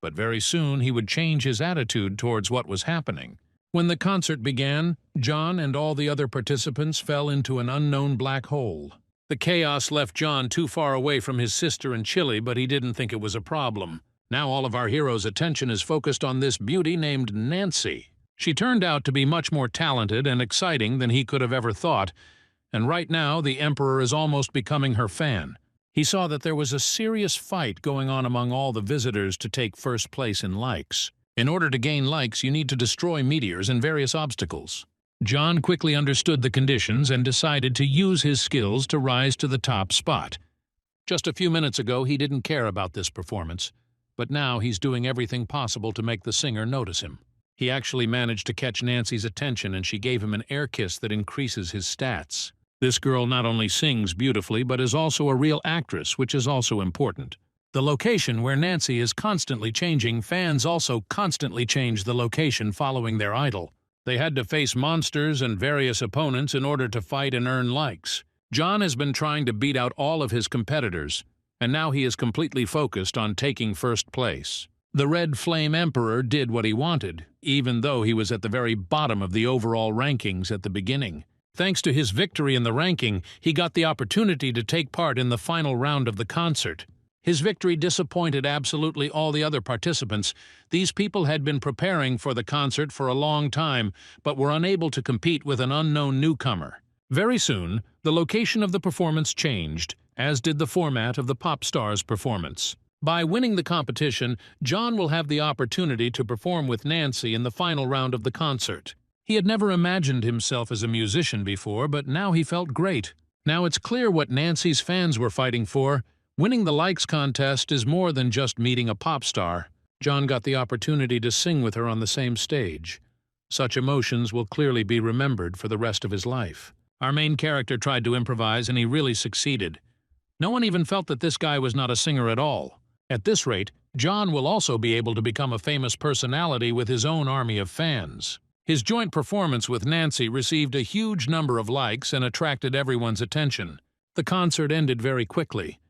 but very soon he would change his attitude towards what was happening. When the concert began, John and all the other participants fell into an unknown black hole. The chaos left John too far away from his sister and Chili, but he didn't think it was a problem. Now all of our hero's attention is focused on this beauty named Nancy. She turned out to be much more talented and exciting than he could have ever thought, and right now the Emperor is almost becoming her fan. He saw that there was a serious fight going on among all the visitors to take first place in likes. In order to gain likes, you need to destroy meteors and various obstacles. John quickly understood the conditions and decided to use his skills to rise to the top spot. Just a few minutes ago, he didn't care about this performance, but now he's doing everything possible to make the singer notice him. He actually managed to catch Nancy's attention and she gave him an air kiss that increases his stats. This girl not only sings beautifully, but is also a real actress, which is also important. The location where Nancy is constantly changing, fans also constantly change the location following their idol. They had to face monsters and various opponents in order to fight and earn likes. John has been trying to beat out all of his competitors, and now he is completely focused on taking first place. The Red Flame Emperor did what he wanted, even though he was at the very bottom of the overall rankings at the beginning. Thanks to his victory in the ranking, he got the opportunity to take part in the final round of the concert. His victory disappointed absolutely all the other participants. These people had been preparing for the concert for a long time, but were unable to compete with an unknown newcomer. Very soon, the location of the performance changed, as did the format of the pop star's performance. By winning the competition, John will have the opportunity to perform with Nancy in the final round of the concert. He had never imagined himself as a musician before, but now he felt great. Now it's clear what Nancy's fans were fighting for. Winning the likes contest is more than just meeting a pop star. John got the opportunity to sing with her on the same stage. Such emotions will clearly be remembered for the rest of his life. Our main character tried to improvise and he really succeeded. No one even felt that this guy was not a singer at all. At this rate, John will also be able to become a famous personality with his own army of fans. His joint performance with Nancy received a huge number of likes and attracted everyone's attention. The concert ended very quickly.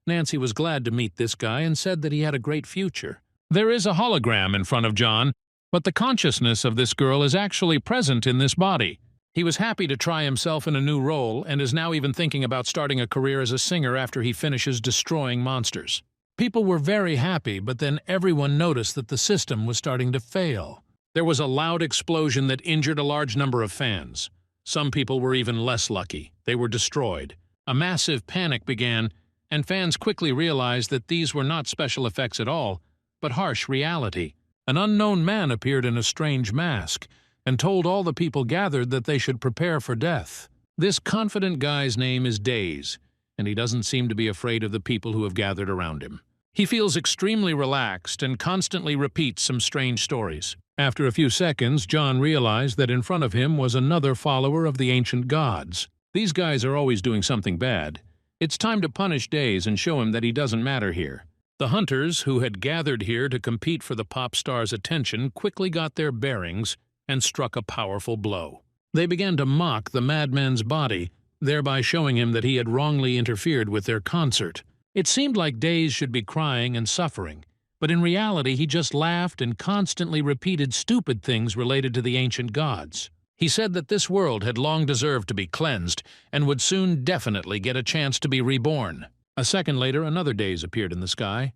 Nancy was glad to meet this guy and said that he had a great future. There is a hologram in front of John, but the consciousness of this girl is actually present in this body. He was happy to try himself in a new role and is now even thinking about starting a career as a singer after he finishes destroying monsters. People were very happy, but then everyone noticed that the system was starting to fail. There was a loud explosion that injured a large number of fans. Some people were even less lucky. They were destroyed. A massive panic began, and fans quickly realized that these were not special effects at all, but harsh reality. An unknown man appeared in a strange mask and told all the people gathered that they should prepare for death. This confident guy's name is Days, and he doesn't seem to be afraid of the people who have gathered around him. He feels extremely relaxed and constantly repeats some strange stories. After a few seconds, John realized that in front of him was another follower of the ancient gods. These guys are always doing something bad. It's time to punish Days and show him that he doesn't matter here. The hunters, who had gathered here to compete for the pop star's attention, quickly got their bearings and struck a powerful blow. They began to mock the madman's body, thereby showing him that he had wrongly interfered with their concert. It seemed like Days should be crying and suffering, but in reality he just laughed and constantly repeated stupid things related to the ancient gods. He said that this world had long deserved to be cleansed and would soon definitely get a chance to be reborn. A second later, another Days appeared in the sky,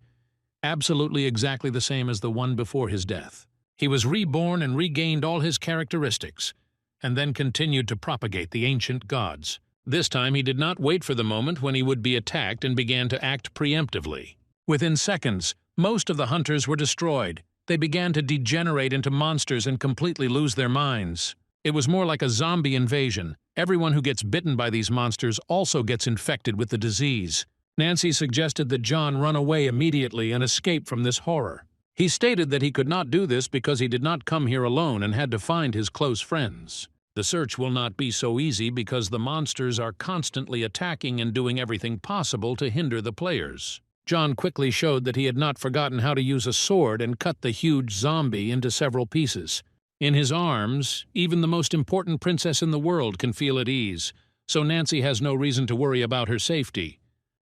absolutely exactly the same as the one before his death. He was reborn and regained all his characteristics, and then continued to propagate the ancient gods. This time he did not wait for the moment when he would be attacked and began to act preemptively. Within seconds, most of the hunters were destroyed. They began to degenerate into monsters and completely lose their minds. It was more like a zombie invasion. Everyone who gets bitten by these monsters also gets infected with the disease. Nancy suggested that John run away immediately and escape from this horror. He stated that he could not do this because he did not come here alone and had to find his close friends. The search will not be so easy because the monsters are constantly attacking and doing everything possible to hinder the players. John quickly showed that he had not forgotten how to use a sword and cut the huge zombie into several pieces. In his arms, even the most important princess in the world can feel at ease, so Nancy has no reason to worry about her safety.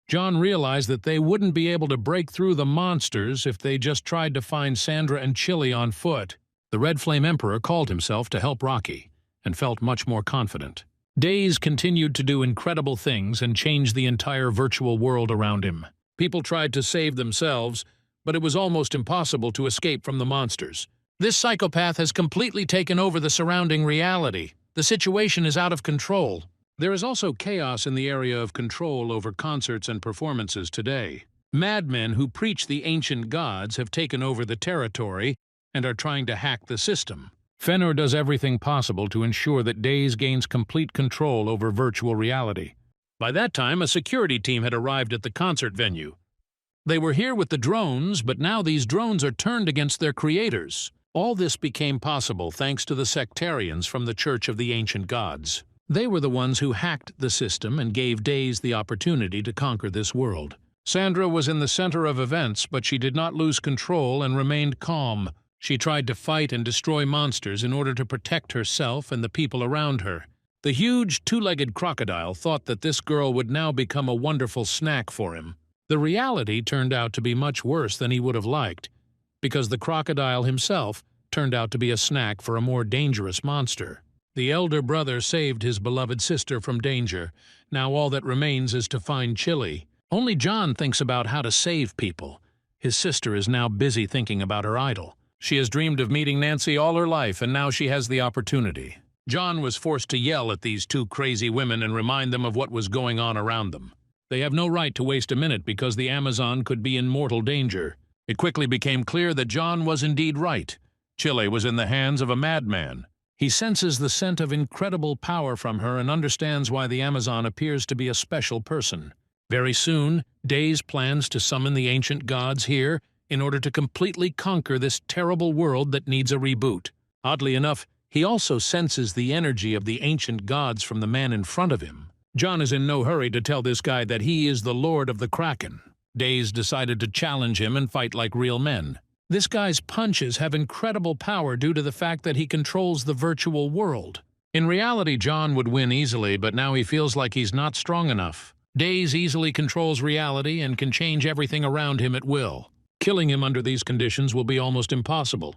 John realized that they wouldn't be able to break through the monsters if they just tried to find Sandra and Chili on foot. The Red Flame Emperor called himself to help Rocky, and felt much more confident. Days continued to do incredible things and change the entire virtual world around him. People tried to save themselves, but it was almost impossible to escape from the monsters. This psychopath has completely taken over the surrounding reality. The situation is out of control. There is also chaos in the area of control over concerts and performances today. Madmen who preach the ancient gods have taken over the territory and are trying to hack the system. Fenor does everything possible to ensure that Days gains complete control over virtual reality. By that time, a security team had arrived at the concert venue. They were here with the drones, but now these drones are turned against their creators. All this became possible thanks to the sectarians from the Church of the Ancient Gods. They were the ones who hacked the system and gave Days the opportunity to conquer this world. Sandra was in the center of events, but she did not lose control and remained calm. She tried to fight and destroy monsters in order to protect herself and the people around her. The huge two-legged crocodile thought that this girl would now become a wonderful snack for him. The reality turned out to be much worse than he would have liked, because the crocodile himself turned out to be a snack for a more dangerous monster. The elder brother saved his beloved sister from danger. Now all that remains is to find Chili. Only John thinks about how to save people. His sister is now busy thinking about her idol. She has dreamed of meeting Nancy all her life, and now she has the opportunity. John was forced to yell at these two crazy women and remind them of what was going on around them. They have no right to waste a minute because the Amazon could be in mortal danger. It quickly became clear that John was indeed right. Chili was in the hands of a madman. He senses the scent of incredible power from her and understands why the Amazon appears to be a special person. Very soon, Days plans to summon the ancient gods here in order to completely conquer this terrible world that needs a reboot. Oddly enough, he also senses the energy of the ancient gods from the man in front of him. John is in no hurry to tell this guy that he is the Lord of the Kraken. Days decided to challenge him and fight like real men. This guy's punches have incredible power due to the fact that he controls the virtual world. In reality, John would win easily, but now he feels like he's not strong enough. Days easily controls reality and can change everything around him at will. Killing him under these conditions will be almost impossible.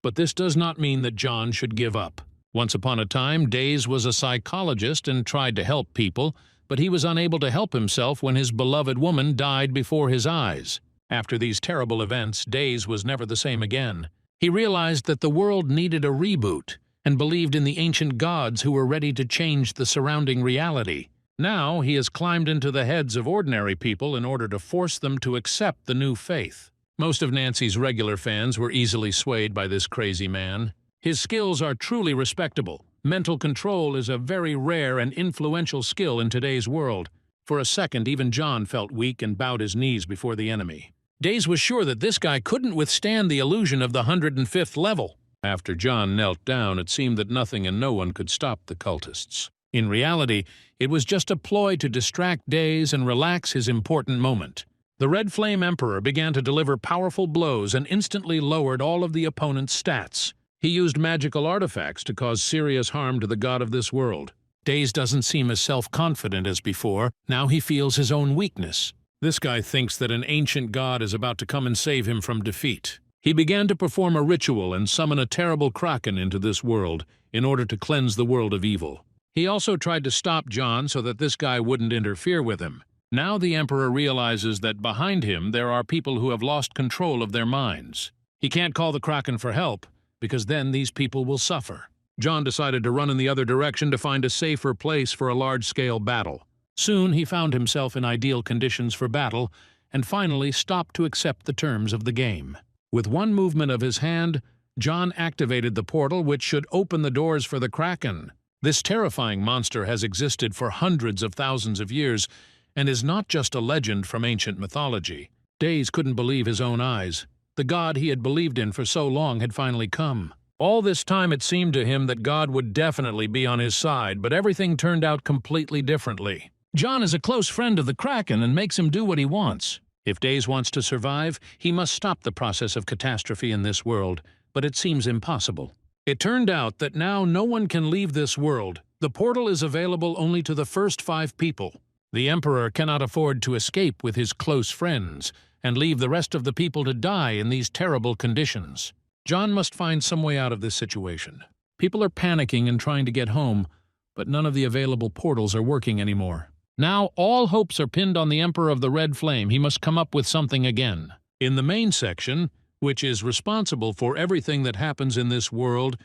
But this does not mean that John should give up. Once upon a time, Days was a psychologist and tried to help people, but he was unable to help himself when his beloved woman died before his eyes. After these terrible events, Days was never the same again. He realized that the world needed a reboot and believed in the ancient gods who were ready to change the surrounding reality. Now he has climbed into the heads of ordinary people in order to force them to accept the new faith. Most of Nancy's regular fans were easily swayed by this crazy man. His skills are truly respectable. Mental control is a very rare and influential skill in today's world. For a second, even John felt weak and bowed his knees before the enemy. Days was sure that this guy couldn't withstand the illusion of the 105th level. After John knelt down, it seemed that nothing and no one could stop the cultists. In reality, it was just a ploy to distract Days and relax his important moment. The Red Flame Emperor began to deliver powerful blows and instantly lowered all of the opponent's stats. He used magical artifacts to cause serious harm to the god of this world. Days doesn't seem as self-confident as before. Now he feels his own weakness. This guy thinks that an ancient god is about to come and save him from defeat. He began to perform a ritual and summon a terrible kraken into this world in order to cleanse the world of evil. He also tried to stop John so that this guy wouldn't interfere with him. Now the Emperor realizes that behind him there are people who have lost control of their minds. He can't call the kraken for help, because then these people will suffer. John decided to run in the other direction to find a safer place for a large-scale battle. Soon he found himself in ideal conditions for battle and finally stopped to accept the terms of the game. With one movement of his hand, John activated the portal which should open the doors for the kraken. This terrifying monster has existed for hundreds of thousands of years and is not just a legend from ancient mythology. Days couldn't believe his own eyes. The God he had believed in for so long had finally come. All this time it seemed to him that God would definitely be on his side, but everything turned out completely differently. John is a close friend of the kraken and makes him do what he wants. If Days wants to survive, he must stop the process of catastrophe in this world, but it seems impossible. It turned out that now no one can leave this world. The portal is available only to the first 5 people. The Emperor cannot afford to escape with his close friends and leave the rest of the people to die in these terrible conditions. John must find some way out of this situation. People are panicking and trying to get home, but none of the available portals are working anymore. Now all hopes are pinned on the Emperor of the Red Flame. He must come up with something again. In the main section, which is responsible for everything that happens in this world,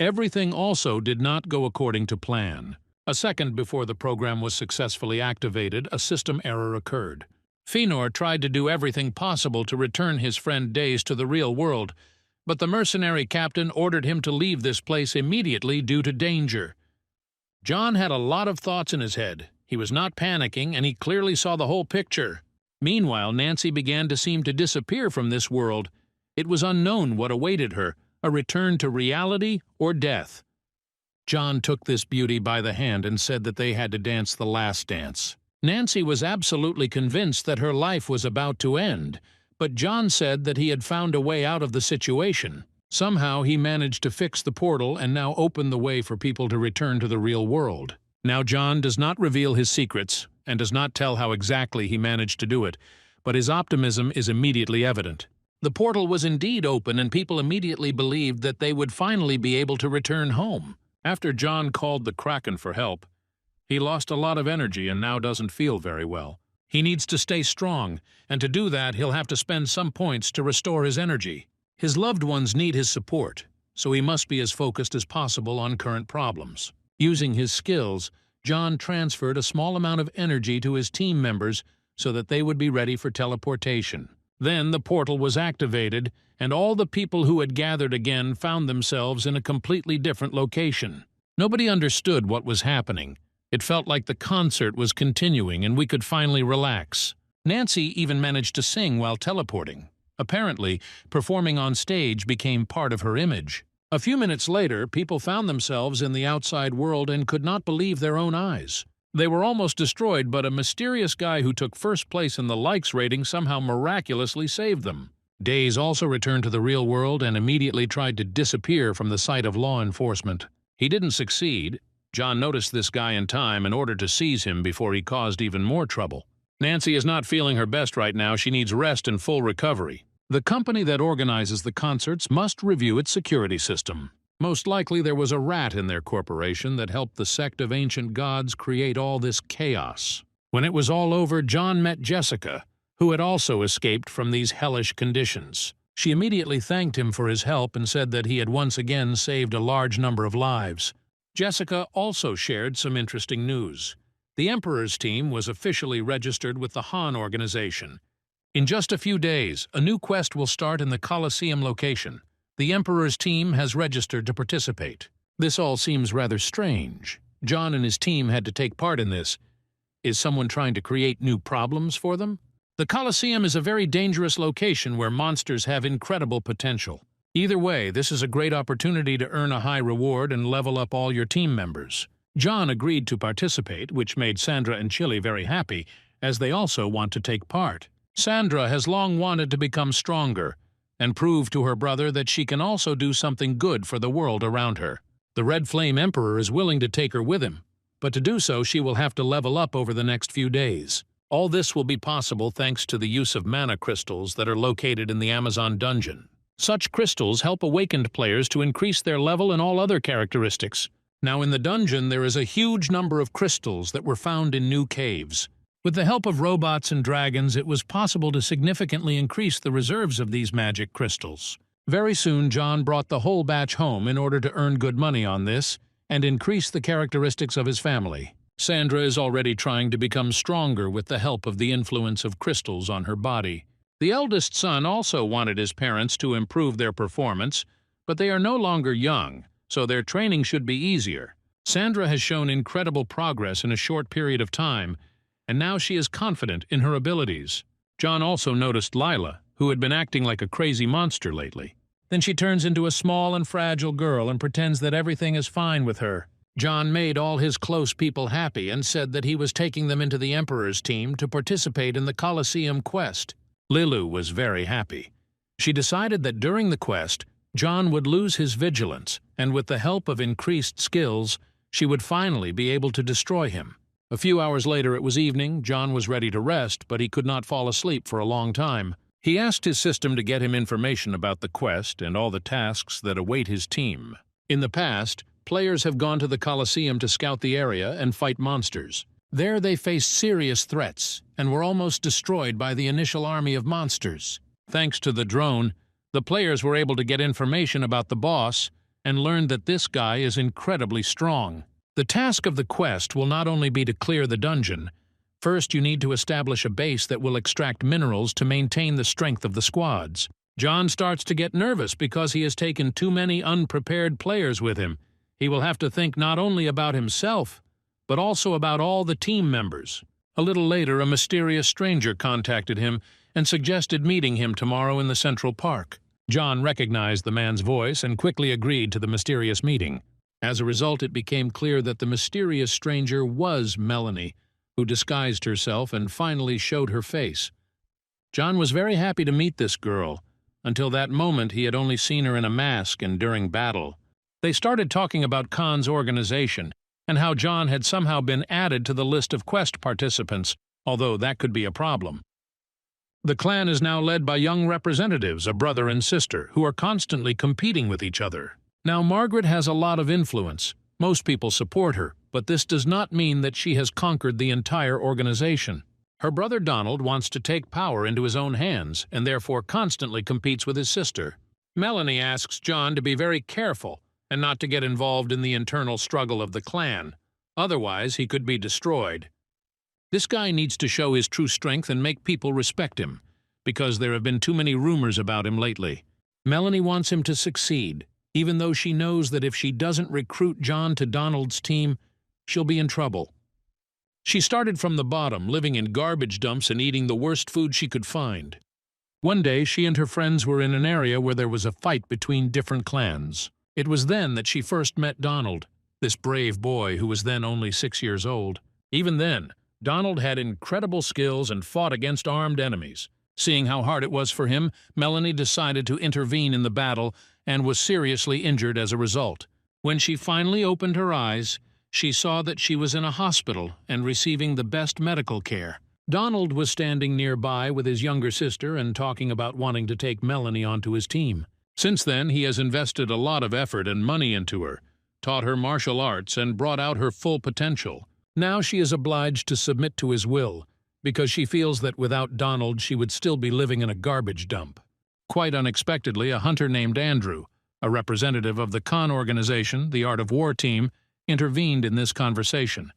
everything also did not go according to plan. A second before the program was successfully activated, a system error occurred. Fëanor tried to do everything possible to return his friend Days to the real world, but the mercenary captain ordered him to leave this place immediately due to danger. John had a lot of thoughts in his head. He was not panicking, and he clearly saw the whole picture. Meanwhile, Nancy began to seem to disappear from this world. It was unknown what awaited her, a return to reality or death. John took this beauty by the hand and said that they had to dance the last dance. Nancy was absolutely convinced that her life was about to end, but John said that he had found a way out of the situation. Somehow he managed to fix the portal and now open the way for people to return to the real world. Now John does not reveal his secrets and does not tell how exactly he managed to do it, but his optimism is immediately evident. The portal was indeed open and people immediately believed that they would finally be able to return home. After John called the kraken for help, he lost a lot of energy and now doesn't feel very well. He needs to stay strong, and to do that he'll have to spend some points to restore his energy. His loved ones need his support, so he must be as focused as possible on current problems. Using his skills, John transferred a small amount of energy to his team members so that they would be ready for teleportation. Then the portal was activated, and all the people who had gathered again found themselves in a completely different location. Nobody understood what was happening. It felt like the concert was continuing and we could finally relax. Nancy even managed to sing while teleporting. Apparently, performing on stage became part of her image. A few minutes later, people found themselves in the outside world and could not believe their own eyes. They were almost destroyed, but a mysterious guy who took first place in the likes rating somehow miraculously saved them. Days also returned to the real world and immediately tried to disappear from the sight of law enforcement. He didn't succeed. John noticed this guy in time in order to seize him before he caused even more trouble. Nancy is not feeling her best right now. She needs rest and full recovery. The company that organizes the concerts must review its security system. Most likely there was a rat in their corporation that helped the sect of ancient gods create all this chaos. When it was all over, John met Jessica, who had also escaped from these hellish conditions. She immediately thanked him for his help and said that he had once again saved a large number of lives. Jessica also shared some interesting news. The Emperor's team was officially registered with the Han organization. In just a few days, a new quest will start in the Colosseum location. The Emperor's team has registered to participate. This all seems rather strange. John and his team had to take part in this. Is someone trying to create new problems for them? The Colosseum is a very dangerous location where monsters have incredible potential. Either way, this is a great opportunity to earn a high reward and level up all your team members. John agreed to participate, which made Sandra and Chili very happy, as they also want to take part. Sandra has long wanted to become stronger and prove to her brother that she can also do something good for the world around her. The Red Flame Emperor is willing to take her with him, but to do so she will have to level up over the next few days. All this will be possible thanks to the use of mana crystals that are located in the Amazon dungeon. Such crystals help awakened players to increase their level and all other characteristics. Now in the dungeon there is a huge number of crystals that were found in new caves. With the help of robots and dragons, it was possible to significantly increase the reserves of these magic crystals. Very soon John brought the whole batch home in order to earn good money on this and increase the characteristics of his family. Sandra is already trying to become stronger with the help of the influence of crystals on her body. The eldest son also wanted his parents to improve their performance, but they are no longer young, so their training should be easier. Sandra has shown incredible progress in a short period of time, and now she is confident in her abilities. John also noticed Lila, who had been acting like a crazy monster lately. Then she turns into a small and fragile girl and pretends that everything is fine with her. John made all his close people happy and said that he was taking them into the Emperor's team to participate in the Colosseum quest. Lilu was very happy. She decided that during the quest, John would lose his vigilance, and with the help of increased skills, she would finally be able to destroy him. A few hours later it was evening. John was ready to rest, but he could not fall asleep for a long time. He asked his system to get him information about the quest and all the tasks that await his team. In the past, players have gone to the Colosseum to scout the area and fight monsters. There they faced serious threats and were almost destroyed by the initial army of monsters. Thanks to the drone, the players were able to get information about the boss and learned that this guy is incredibly strong. The task of the quest will not only be to clear the dungeon. First, you need to establish a base that will extract minerals to maintain the strength of the squads. John starts to get nervous because he has taken too many unprepared players with him. He will have to think not only about himself, but also about all the team members. A little later, a mysterious stranger contacted him and suggested meeting him tomorrow in the Central Park. John recognized the man's voice and quickly agreed to the mysterious meeting. As a result, it became clear that the mysterious stranger was Melanie, who disguised herself and finally showed her face. John was very happy to meet this girl. Until that moment, he had only seen her in a mask and during battle. They started talking about Khan's organization and how John had somehow been added to the list of quest participants, although that could be a problem. The clan is now led by young representatives, a brother and sister, who are constantly competing with each other. Now Margaret has a lot of influence. Most people support her, but this does not mean that she has conquered the entire organization. Her brother Donald wants to take power into his own hands and therefore constantly competes with his sister. Melanie asks John to be very careful and not to get involved in the internal struggle of the clan. Otherwise, he could be destroyed. This guy needs to show his true strength and make people respect him, because there have been too many rumors about him lately. Melanie wants him to succeed, even though she knows that if she doesn't recruit John to Donald's team, she'll be in trouble. She started from the bottom, living in garbage dumps and eating the worst food she could find. One day, she and her friends were in an area where there was a fight between different clans. It was then that she first met Donald, this brave boy who was then only 6 years old. Even then, Donald had incredible skills and fought against armed enemies. Seeing how hard it was for him, Melanie decided to intervene in the battle and was seriously injured as a result. When she finally opened her eyes, She saw that she was in a hospital and receiving the best medical care. Donald was standing nearby with his younger sister and talking about wanting to take Melanie onto his team. Since then, he has invested a lot of effort and money into her, taught her martial arts, and brought out her full potential. Now she is obliged to submit to his will, because she feels that without Donald she would still be living in a garbage dump. Quite unexpectedly, a hunter named Andrew, a representative of the Khan organization, the Art of War team, intervened in this conversation.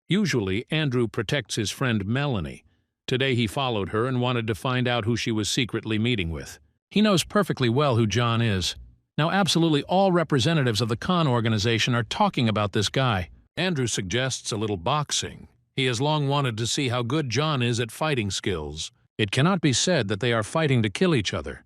Usually, Andrew protects his friend Melanie. Today he followed her and wanted to find out who she was secretly meeting with. He knows perfectly well who John is. Now absolutely all representatives of the Khan organization are talking about this guy. Andrew suggests a little boxing. He has long wanted to see how good John is at fighting skills. It cannot be said that they are fighting to kill each other,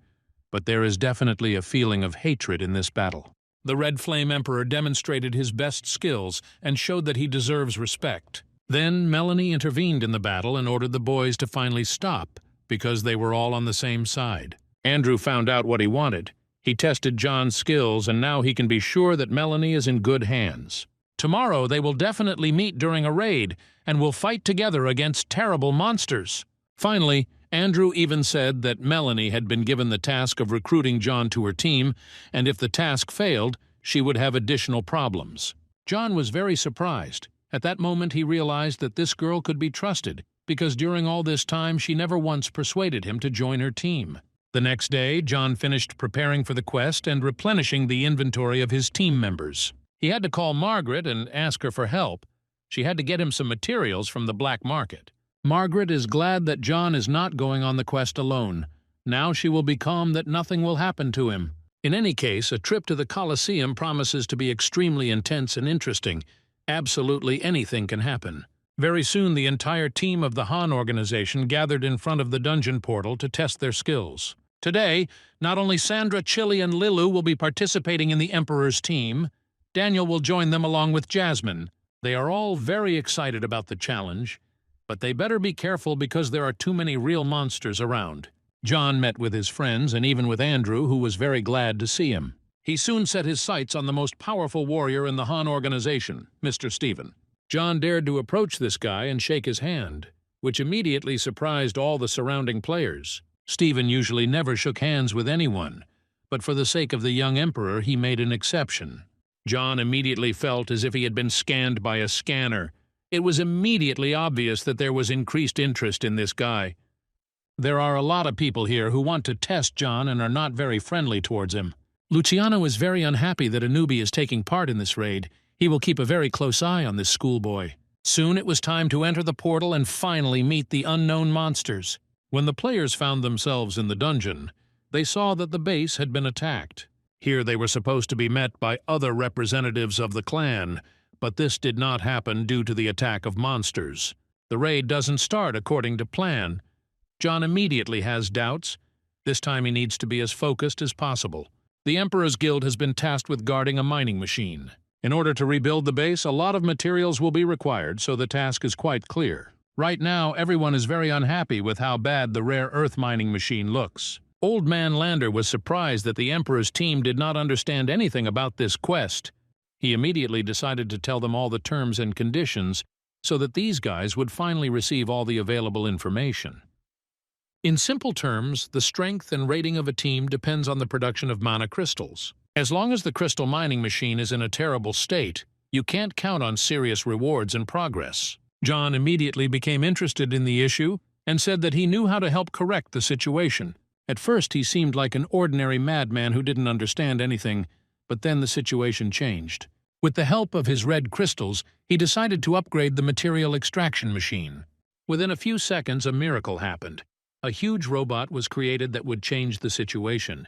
but there is definitely a feeling of hatred in this battle. The Red Flame Emperor demonstrated his best skills and showed that he deserves respect. Then Melanie intervened in the battle and ordered the boys to finally stop, because they were all on the same side. Andrew found out what he wanted. He tested John's skills, and now he can be sure that Melanie is in good hands. Tomorrow they will definitely meet during a raid, and will fight together against terrible monsters. Finally, Andrew even said that Melanie had been given the task of recruiting John to her team, and if the task failed, she would have additional problems. John was very surprised. At that moment he realized that this girl could be trusted, because during all this time she never once persuaded him to join her team. The next day, John finished preparing for the quest and replenishing the inventory of his team members. He had to call Margaret and ask her for help. She had to get him some materials from the black market. Margaret is glad that John is not going on the quest alone. Now she will be calm that nothing will happen to him. In any case, a trip to the Colosseum promises to be extremely intense and interesting. Absolutely anything can happen. Very soon the entire team of the Han organization gathered in front of the dungeon portal to test their skills. Today, not only Sandra, Chili, and Lilu will be participating in the Emperor's team, Daniel will join them along with Jasmine. They are all very excited about the challenge, but they better be careful because there are too many real monsters around. John met with his friends and even with Andrew, who was very glad to see him. He soon set his sights on the most powerful warrior in the Han organization, Mr. Stephen. John dared to approach this guy and shake his hand, which immediately surprised all the surrounding players. Stephen usually never shook hands with anyone, but for the sake of the young emperor he made an exception. John immediately felt as if he had been scanned by a scanner. It was immediately obvious that there was increased interest in this guy. There are a lot of people here who want to test John and are not very friendly towards him. Luciano is very unhappy that a newbie is taking part in this raid. He will keep a very close eye on this schoolboy. Soon it was time to enter the portal and finally meet the unknown monsters. When the players found themselves in the dungeon, they saw that the base had been attacked. Here they were supposed to be met by other representatives of the clan, but this did not happen due to the attack of monsters. The raid doesn't start according to plan. John immediately has doubts. This time he needs to be as focused as possible. The Emperor's Guild has been tasked with guarding a mining machine. In order to rebuild the base, a lot of materials will be required, so the task is quite clear. Right now, everyone is very unhappy with how bad the rare earth mining machine looks. Old Man Lander was surprised that the Emperor's team did not understand anything about this quest. He immediately decided to tell them all the terms and conditions so that these guys would finally receive all the available information. In simple terms, the strength and rating of a team depends on the production of mana crystals. As long as the crystal mining machine is in a terrible state, you can't count on serious rewards and progress. John immediately became interested in the issue and said that he knew how to help correct the situation. At first he seemed like an ordinary madman who didn't understand anything, but then the situation changed. With the help of his red crystals, he decided to upgrade the material extraction machine. Within a few seconds, a miracle happened. A huge robot was created that would change the situation.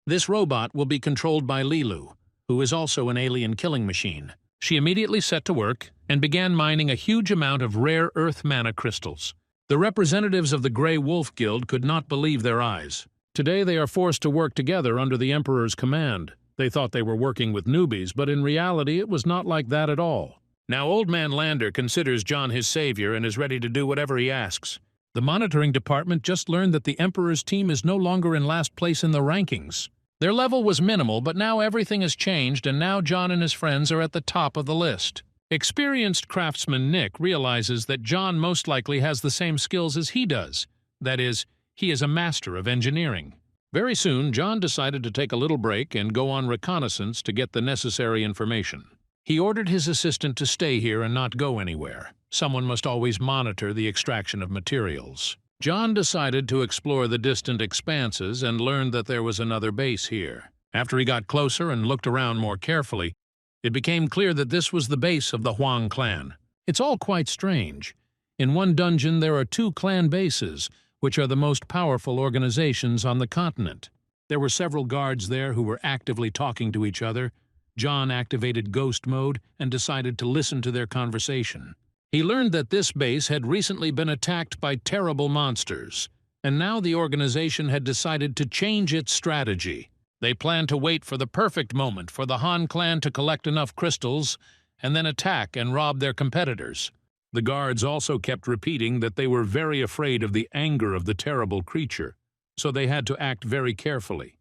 This robot will be controlled by Lilu, who is also an alien killing machine. She immediately set to work and began mining a huge amount of rare earth mana crystals. The representatives of the Grey Wolf Guild could not believe their eyes. Today they are forced to work together under the Emperor's command. They thought they were working with newbies, but in reality it was not like that at all. Now Old Man Lander considers John his savior and is ready to do whatever he asks. The monitoring department just learned that the Emperor's team is no longer in last place in the rankings. Their level was minimal, but now everything has changed, and now John and his friends are at the top of the list. Experienced craftsman Nick realizes that John most likely has the same skills as he does. That is, he is a master of engineering. Very soon, John decided to take a little break and go on reconnaissance to get the necessary information. He ordered his assistant to stay here and not go anywhere. Someone must always monitor the extraction of materials. John decided to explore the distant expanses and learned that there was another base here. After he got closer and looked around more carefully, it became clear that this was the base of the Huang clan. It's all quite strange. In one dungeon there are 2 clan bases, which are the most powerful organizations on the continent. There were several guards there who were actively talking to each other. John activated ghost mode and decided to listen to their conversation. He learned that this base had recently been attacked by terrible monsters, and now the organization had decided to change its strategy. They planned to wait for the perfect moment for the Han clan to collect enough crystals and then attack and rob their competitors. The guards also kept repeating that they were very afraid of the anger of the terrible creature, so they had to act very carefully.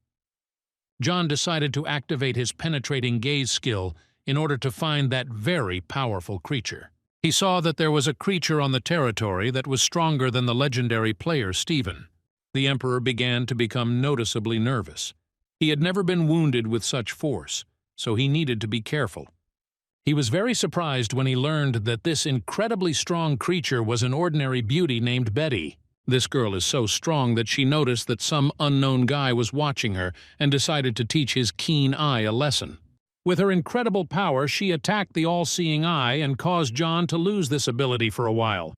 John decided to activate his penetrating gaze skill in order to find that very powerful creature. He saw that there was a creature on the territory that was stronger than the legendary player Stephen. The Emperor began to become noticeably nervous. He had never been wounded with such force, so he needed to be careful. He was very surprised when he learned that this incredibly strong creature was an ordinary beauty named Betty. This girl is so strong that she noticed that some unknown guy was watching her and decided to teach his keen eye a lesson. With her incredible power, she attacked the all-seeing eye and caused John to lose this ability for a while.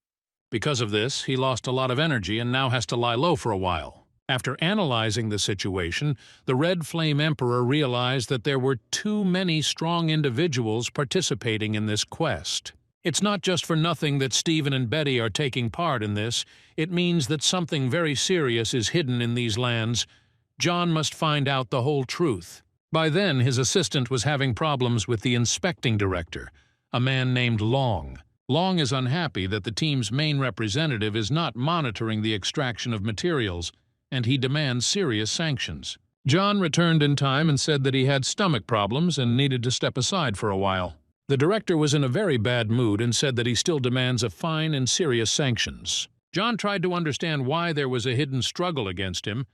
Because of this, he lost a lot of energy and now has to lie low for a while. After analyzing the situation, the Red Flame Emperor realized that there were too many strong individuals participating in this quest. It's not just for nothing that Stephen and Betty are taking part in this. It means that something very serious is hidden in these lands. John must find out the whole truth. By then, his assistant was having problems with the inspecting director, a man named Long. Long is unhappy that the team's main representative is not monitoring the extraction of materials, and he demands serious sanctions. John returned in time and said that he had stomach problems and needed to step aside for a while. The director was in a very bad mood and said that he still demands a fine and serious sanctions. John tried to understand why there was a hidden struggle against him,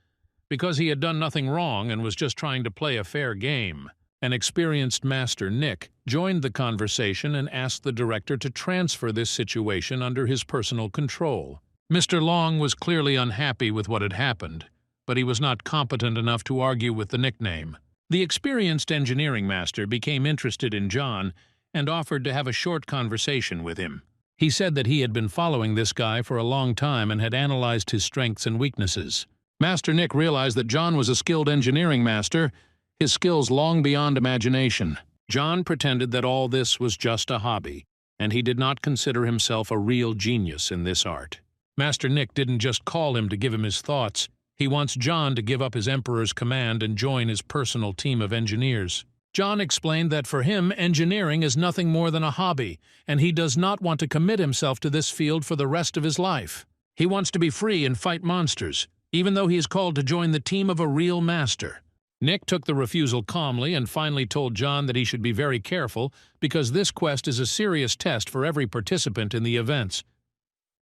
because he had done nothing wrong and was just trying to play a fair game. An experienced master, Nick, joined the conversation and asked the director to transfer this situation under his personal control. Mr. Long was clearly unhappy with what had happened, but he was not competent enough to argue with the nickname. The experienced engineering master became interested in John and offered to have a short conversation with him. He said that he had been following this guy for a long time and had analyzed his strengths and weaknesses. Master Nick realized that John was a skilled engineering master, his skills long beyond imagination. John pretended that all this was just a hobby, and he did not consider himself a real genius in this art. Master Nick didn't just call him to give him his thoughts. He wants John to give up his Emperor's command and join his personal team of engineers. John explained that for him, engineering is nothing more than a hobby, and he does not want to commit himself to this field for the rest of his life. He wants to be free and fight monsters, even though he is called to join the team of a real master. Nick took the refusal calmly and finally told John that he should be very careful because this quest is a serious test for every participant in the events.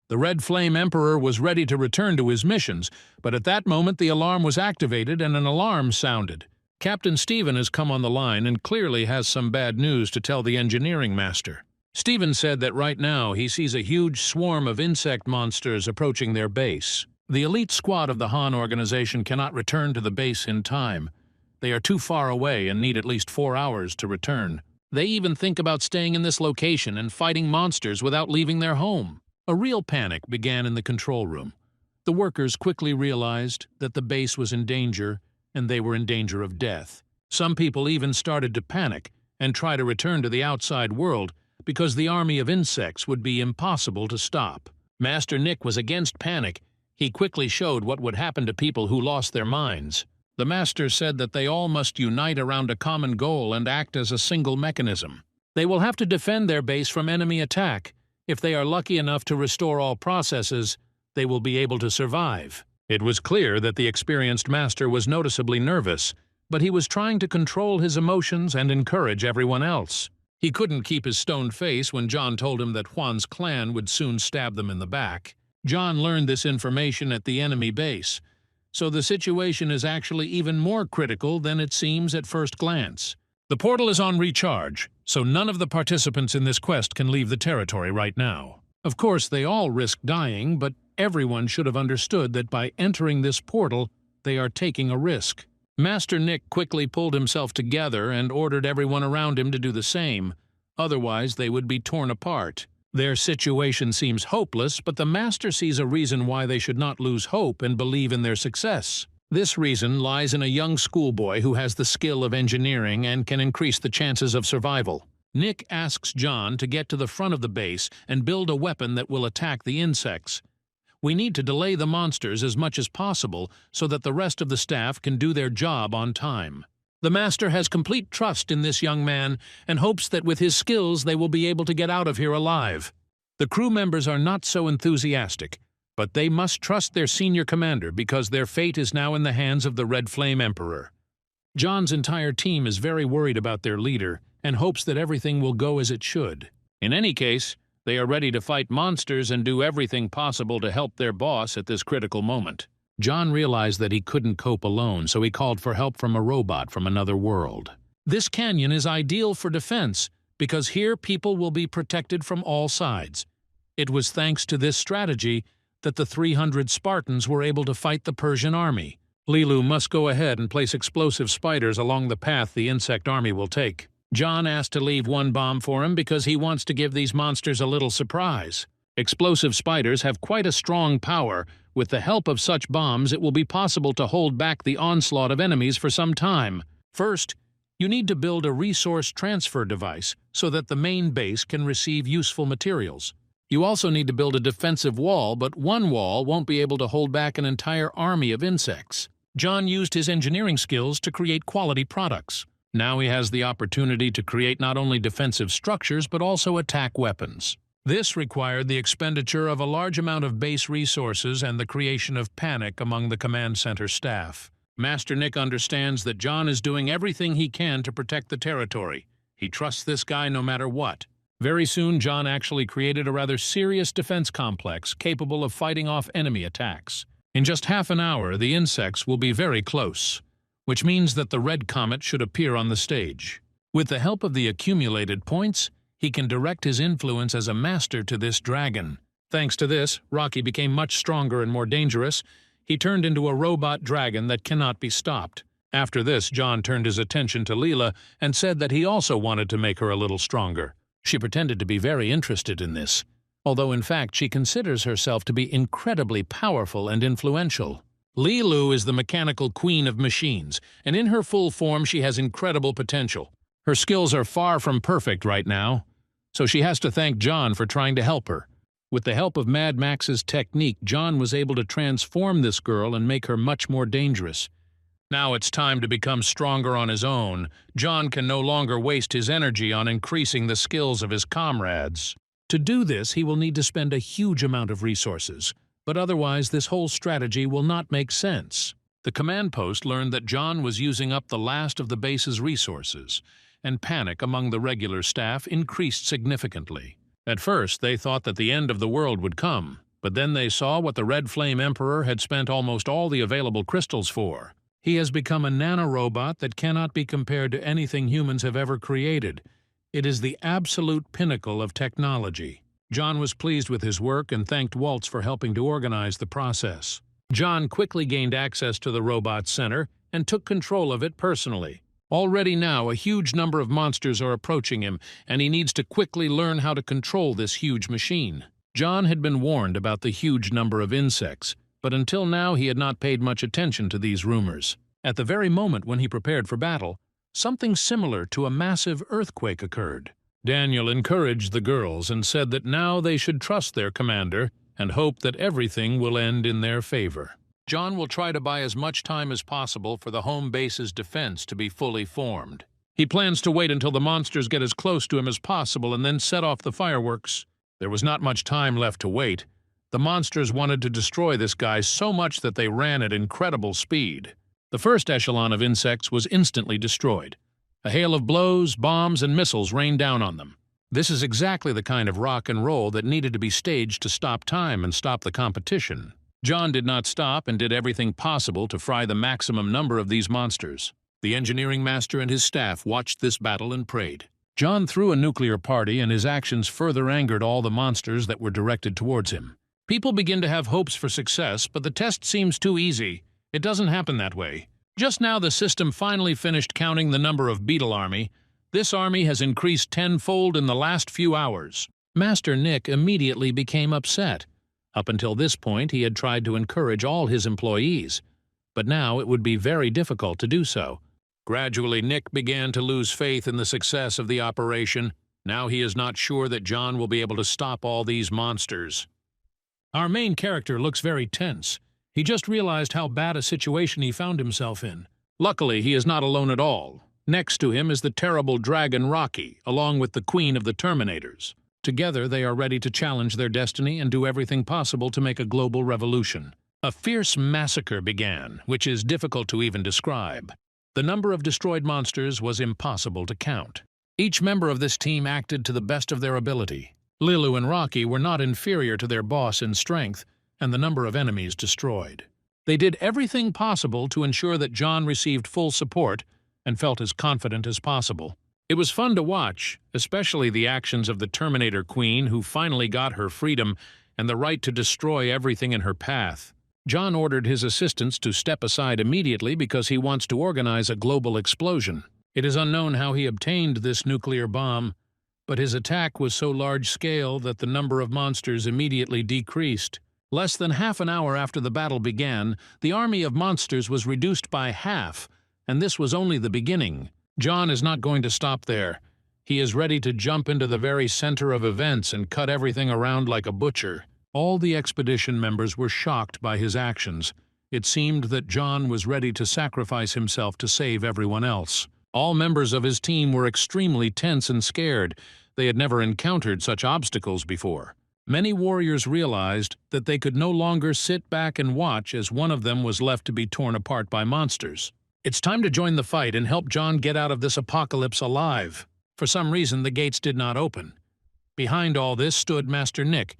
The Red Flame Emperor was ready to return to his missions, but at that moment the alarm was activated and an alarm sounded. Captain Stephen has come on the line and clearly has some bad news to tell the engineering master. Stephen said that right now he sees a huge swarm of insect monsters approaching their base. The elite squad of the Han organization cannot return to the base in time. They are too far away and need at least 4 hours to return. They even think about staying in this location and fighting monsters without leaving their home. A real panic began in the control room. The workers quickly realized that the base was in danger and they were in danger of death. Some people even started to panic and try to return to the outside world because the army of insects would be impossible to stop. Master Nick was against panic. He quickly showed what would happen to people who lost their minds. The master said that they all must unite around a common goal and act as a single mechanism. They will have to defend their base from enemy attack. If they are lucky enough to restore all processes, they will be able to survive. It was clear that the experienced master was noticeably nervous, but he was trying to control his emotions and encourage everyone else. He couldn't keep his stoned face when John told him that Juan's clan would soon stab them in the back. John learned this information at the enemy base, so the situation is actually even more critical than it seems at first glance. The portal is on recharge, so none of the participants in this quest can leave the territory right now. Of course, they all risk dying, but everyone should have understood that by entering this portal, they are taking a risk. Master Nick quickly pulled himself together and ordered everyone around him to do the same, otherwise they would be torn apart. Their situation seems hopeless, but the Master sees a reason why they should not lose hope and believe in their success. This reason lies in a young schoolboy who has the skill of engineering and can increase the chances of survival. Nick asks John to get to the front of the base and build a weapon that will attack the insects. We need to delay the monsters as much as possible so that the rest of the staff can do their job on time. The Master has complete trust in this young man and hopes that with his skills they will be able to get out of here alive. The crew members are not so enthusiastic, but they must trust their senior commander because their fate is now in the hands of the Red Flame Emperor. John's entire team is very worried about their leader and hopes that everything will go as it should. In any case, they are ready to fight monsters and do everything possible to help their boss at this critical moment. John realized that he couldn't cope alone, so he called for help from a robot from another world. This canyon is ideal for defense because here people will be protected from all sides. It was thanks to this strategy that the 300 Spartans were able to fight the Persian army. Lilu must go ahead and place explosive spiders along the path the insect army will take. John asked to leave one bomb for him because he wants to give these monsters a little surprise. Explosive spiders have quite a strong power. With the help of such bombs, it will be possible to hold back the onslaught of enemies for some time. First, you need to build a resource transfer device so that the main base can receive useful materials. You also need to build a defensive wall, but one wall won't be able to hold back an entire army of insects. John used his engineering skills to create quality products. Now he has the opportunity to create not only defensive structures but also attack weapons. This required the expenditure of a large amount of base resources and the creation of panic among the command center staff. Master Nick understands that John is doing everything he can to protect the territory. He trusts this guy no matter what. Very soon, John actually created a rather serious defense complex capable of fighting off enemy attacks. In just half an hour, the insects will be very close, which means that the red comet should appear on the stage. With the help of the accumulated points, he can direct his influence as a master to this dragon. Thanks to this, Rocky became much stronger and more dangerous. He turned into a robot dragon that cannot be stopped. After this, John turned his attention to Leela and said that he also wanted to make her a little stronger. She pretended to be very interested in this, although in fact she considers herself to be incredibly powerful and influential. Lilu is the mechanical queen of machines, and in her full form she has incredible potential. Her skills are far from perfect right now, so she has to thank John for trying to help her. With the help of Mad Max's technique, John was able to transform this girl and make her much more dangerous. Now it's time to become stronger on his own. John can no longer waste his energy on increasing the skills of his comrades. To do this, he will need to spend a huge amount of resources, but otherwise this whole strategy will not make sense. The command post learned that John was using up the last of the base's resources, and panic among the regular staff increased significantly. At first, they thought that the end of the world would come, but then they saw what the Red Flame Emperor had spent almost all the available crystals for. He has become a nanorobot that cannot be compared to anything humans have ever created. It is the absolute pinnacle of technology. John was pleased with his work and thanked Waltz for helping to organize the process. John quickly gained access to the robot center and took control of it personally. Already now, a huge number of monsters are approaching him, and he needs to quickly learn how to control this huge machine. John had been warned about the huge number of insects, but until now he had not paid much attention to these rumors. At the very moment when he prepared for battle, something similar to a massive earthquake occurred. Daniel encouraged the girls and said that now they should trust their commander and hope that everything will end in their favor. John will try to buy as much time as possible for the home base's defense to be fully formed. He plans to wait until the monsters get as close to him as possible and then set off the fireworks. There was not much time left to wait. The monsters wanted to destroy this guy so much that they ran at incredible speed. The first echelon of insects was instantly destroyed. A hail of blows, bombs, and missiles rained down on them. This is exactly the kind of rock and roll that needed to be staged to stop time and stop the competition. John did not stop and did everything possible to fry the maximum number of these monsters. The engineering master and his staff watched this battle and prayed. John threw a nuclear party, and his actions further angered all the monsters that were directed towards him. People begin to have hopes for success, but the test seems too easy. It doesn't happen that way. Just now the system finally finished counting the number of beetle army. This army has increased tenfold in the last few hours. Master Nick immediately became upset. Up until this point he had tried to encourage all his employees, but now it would be very difficult to do so. Gradually Nick began to lose faith in the success of the operation. Now he is not sure that John will be able to stop all these monsters. Our main character looks very tense. He just realized how bad a situation he found himself in. Luckily, he is not alone at all. Next to him is the terrible dragon Rocky, along with the queen of the Terminators. Together, they are ready to challenge their destiny and do everything possible to make a global revolution. A fierce massacre began, which is difficult to even describe. The number of destroyed monsters was impossible to count. Each member of this team acted to the best of their ability. Lilu and Rocky were not inferior to their boss in strength, and the number of enemies destroyed. They did everything possible to ensure that John received full support and felt as confident as possible. It was fun to watch, especially the actions of the Terminator Queen, who finally got her freedom and the right to destroy everything in her path. John ordered his assistants to step aside immediately because he wants to organize a global explosion. It is unknown how he obtained this nuclear bomb, but his attack was so large-scale that the number of monsters immediately decreased. Less than half an hour after the battle began, the army of monsters was reduced by half, and this was only the beginning. John is not going to stop there. He is ready to jump into the very center of events and cut everything around like a butcher. All the expedition members were shocked by his actions. It seemed that John was ready to sacrifice himself to save everyone else. All members of his team were extremely tense and scared. They had never encountered such obstacles before. Many warriors realized that they could no longer sit back and watch as one of them was left to be torn apart by monsters. It's time to join the fight and help John get out of this apocalypse alive. For some reason, the gates did not open. Behind all this stood Master Nick,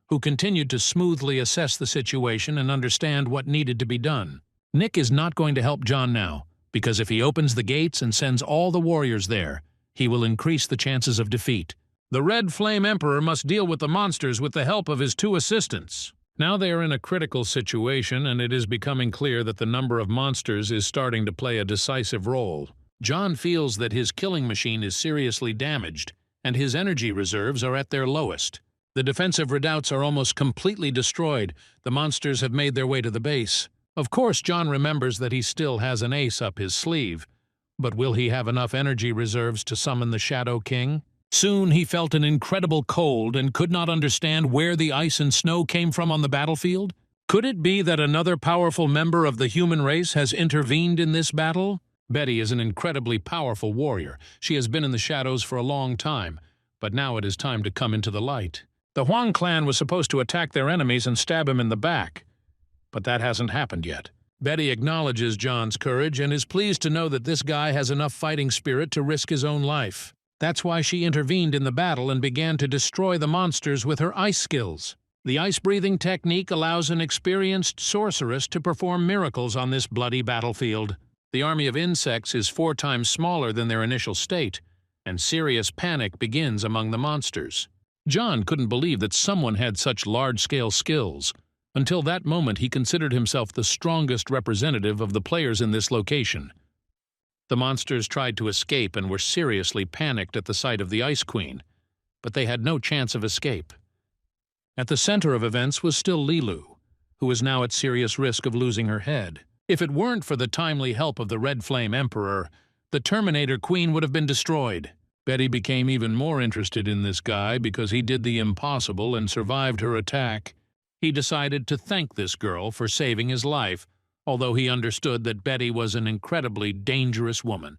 who continued to smoothly assess the situation and understand what needed to be done. Nick is not going to help John now, because if he opens the gates and sends all the warriors there, he will increase the chances of defeat. The Red Flame Emperor must deal with the monsters with the help of his two assistants. Now they are in a critical situation, and it is becoming clear that the number of monsters is starting to play a decisive role. John feels that his killing machine is seriously damaged, and his energy reserves are at their lowest. The defensive redoubts are almost completely destroyed. The monsters have made their way to the base. Of course, John remembers that he still has an ace up his sleeve. But will he have enough energy reserves to summon the Shadow King? Soon he felt an incredible cold and could not understand where the ice and snow came from on the battlefield. Could it be that another powerful member of the human race has intervened in this battle? Betty is an incredibly powerful warrior. She has been in the shadows for a long time, but now it is time to come into the light. The Huang clan was supposed to attack their enemies and stab him in the back, but that hasn't happened yet. Betty acknowledges John's courage and is pleased to know that this guy has enough fighting spirit to risk his own life. That's why she intervened in the battle and began to destroy the monsters with her ice skills. The ice-breathing technique allows an experienced sorceress to perform miracles on this bloody battlefield. The army of insects is 4 times smaller than their initial state, and serious panic begins among the monsters. John couldn't believe that someone had such large-scale skills. Until that moment, he considered himself the strongest representative of the players in this location. The monsters tried to escape and were seriously panicked at the sight of the Ice Queen, but they had no chance of escape. At the center of events was still Lilu, who was now at serious risk of losing her head. If it weren't for the timely help of the Red Flame Emperor, the Terminator Queen would have been destroyed. Betty became even more interested in this guy because he did the impossible and survived her attack. He decided to thank this girl for saving his life, although he understood that Betty was an incredibly dangerous woman.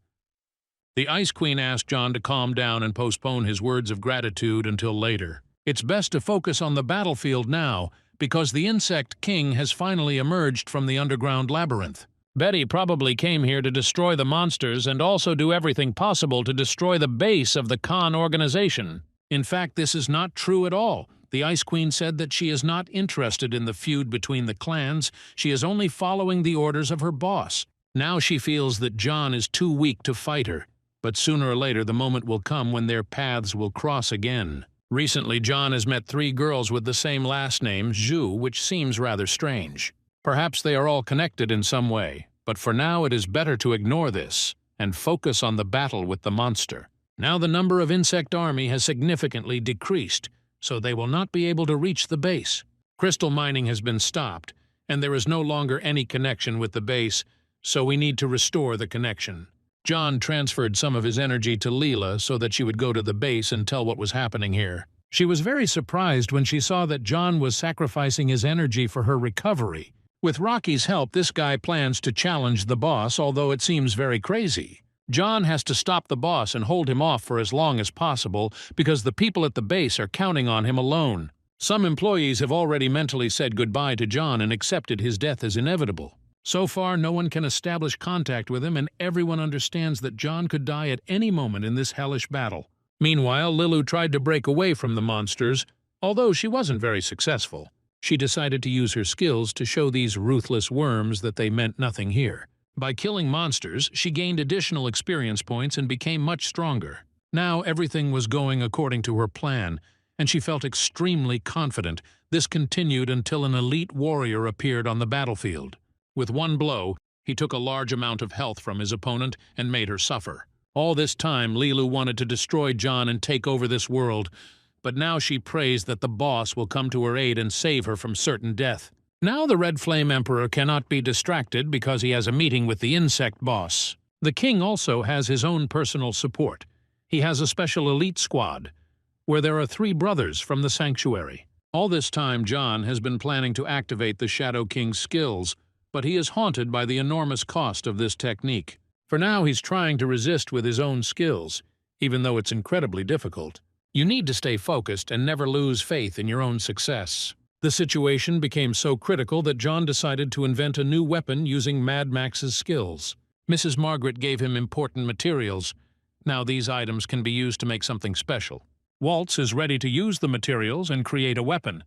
The Ice Queen asked John to calm down and postpone his words of gratitude until later. It's best to focus on the battlefield now, because the Insect King has finally emerged from the underground labyrinth. Betty probably came here to destroy the monsters and also do everything possible to destroy the base of the Khan organization. In fact, this is not true at all. The Ice Queen said that she is not interested in the feud between the clans. She is only following the orders of her boss. Now she feels that John is too weak to fight her. But sooner or later the moment will come when their paths will cross again. Recently, John has met 3 girls with the same last name, Zhu, which seems rather strange. Perhaps they are all connected in some way, but for now it is better to ignore this and focus on the battle with the monster. Now the number of insect army has significantly decreased, so they will not be able to reach the base. Crystal mining has been stopped, and there is no longer any connection with the base, so we need to restore the connection. John transferred some of his energy to Leela so that she would go to the base and tell what was happening here. She was very surprised when she saw that John was sacrificing his energy for her recovery. With Rocky's help, this guy plans to challenge the boss, although it seems very crazy. John has to stop the boss and hold him off for as long as possible because the people at the base are counting on him alone. Some employees have already mentally said goodbye to John and accepted his death as inevitable. So far, no one can establish contact with him, and everyone understands that John could die at any moment in this hellish battle. Meanwhile, Lilu tried to break away from the monsters, although she wasn't very successful. She decided to use her skills to show these ruthless worms that they meant nothing here. By killing monsters, she gained additional experience points and became much stronger. Now everything was going according to her plan, and she felt extremely confident. This continued until an elite warrior appeared on the battlefield. With one blow, he took a large amount of health from his opponent and made her suffer. All this time, Lilu wanted to destroy John and take over this world, but now she prays that the boss will come to her aid and save her from certain death. Now the Red Flame Emperor cannot be distracted because he has a meeting with the insect boss. The king also has his own personal support. He has a special elite squad, where there are 3 brothers from the sanctuary. All this time, John has been planning to activate the Shadow King's skills, but he is haunted by the enormous cost of this technique. For now, he's trying to resist with his own skills, even though it's incredibly difficult. You need to stay focused and never lose faith in your own success. The situation became so critical that John decided to invent a new weapon using Mad Max's skills. Mrs. Margaret gave him important materials. Now these items can be used to make something special. Waltz is ready to use the materials and create a weapon,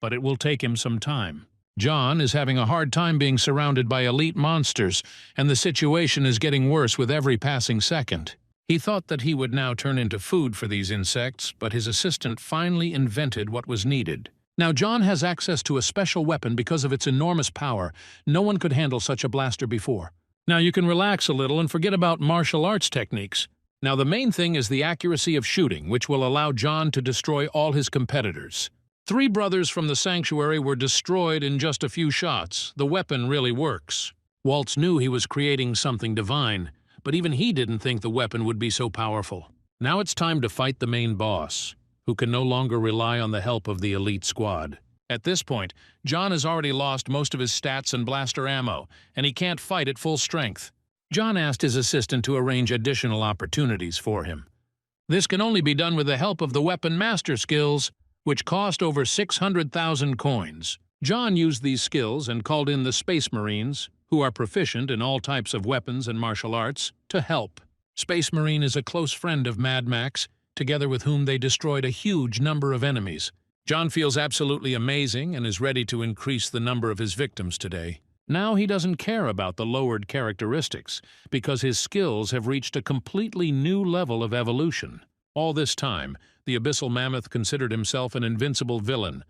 but it will take him some time. John is having a hard time being surrounded by elite monsters, and the situation is getting worse with every passing second. He thought that he would now turn into food for these insects, but his assistant finally invented what was needed. Now John has access to a special weapon because of its enormous power. No one could handle such a blaster before. Now you can relax a little and forget about martial arts techniques. Now the main thing is the accuracy of shooting, which will allow John to destroy all his competitors. 3 brothers from the sanctuary were destroyed in just a few shots. The weapon really works. Waltz knew he was creating something divine, but even he didn't think the weapon would be so powerful. Now it's time to fight the main boss, who can no longer rely on the help of the elite squad. At this point, John has already lost most of his stats and blaster ammo, and he can't fight at full strength. John asked his assistant to arrange additional opportunities for him. This can only be done with the help of the weapon master skills, which cost over 600,000 coins. John used these skills and called in the Space Marines, who are proficient in all types of weapons and martial arts, to help. Space Marine is a close friend of Mad Max, together with whom they destroyed a huge number of enemies. John feels absolutely amazing and is ready to increase the number of his victims today. Now he doesn't care about the lowered characteristics, because his skills have reached a completely new level of evolution. All this time, the Abyssal Mammoth considered himself an invincible villain.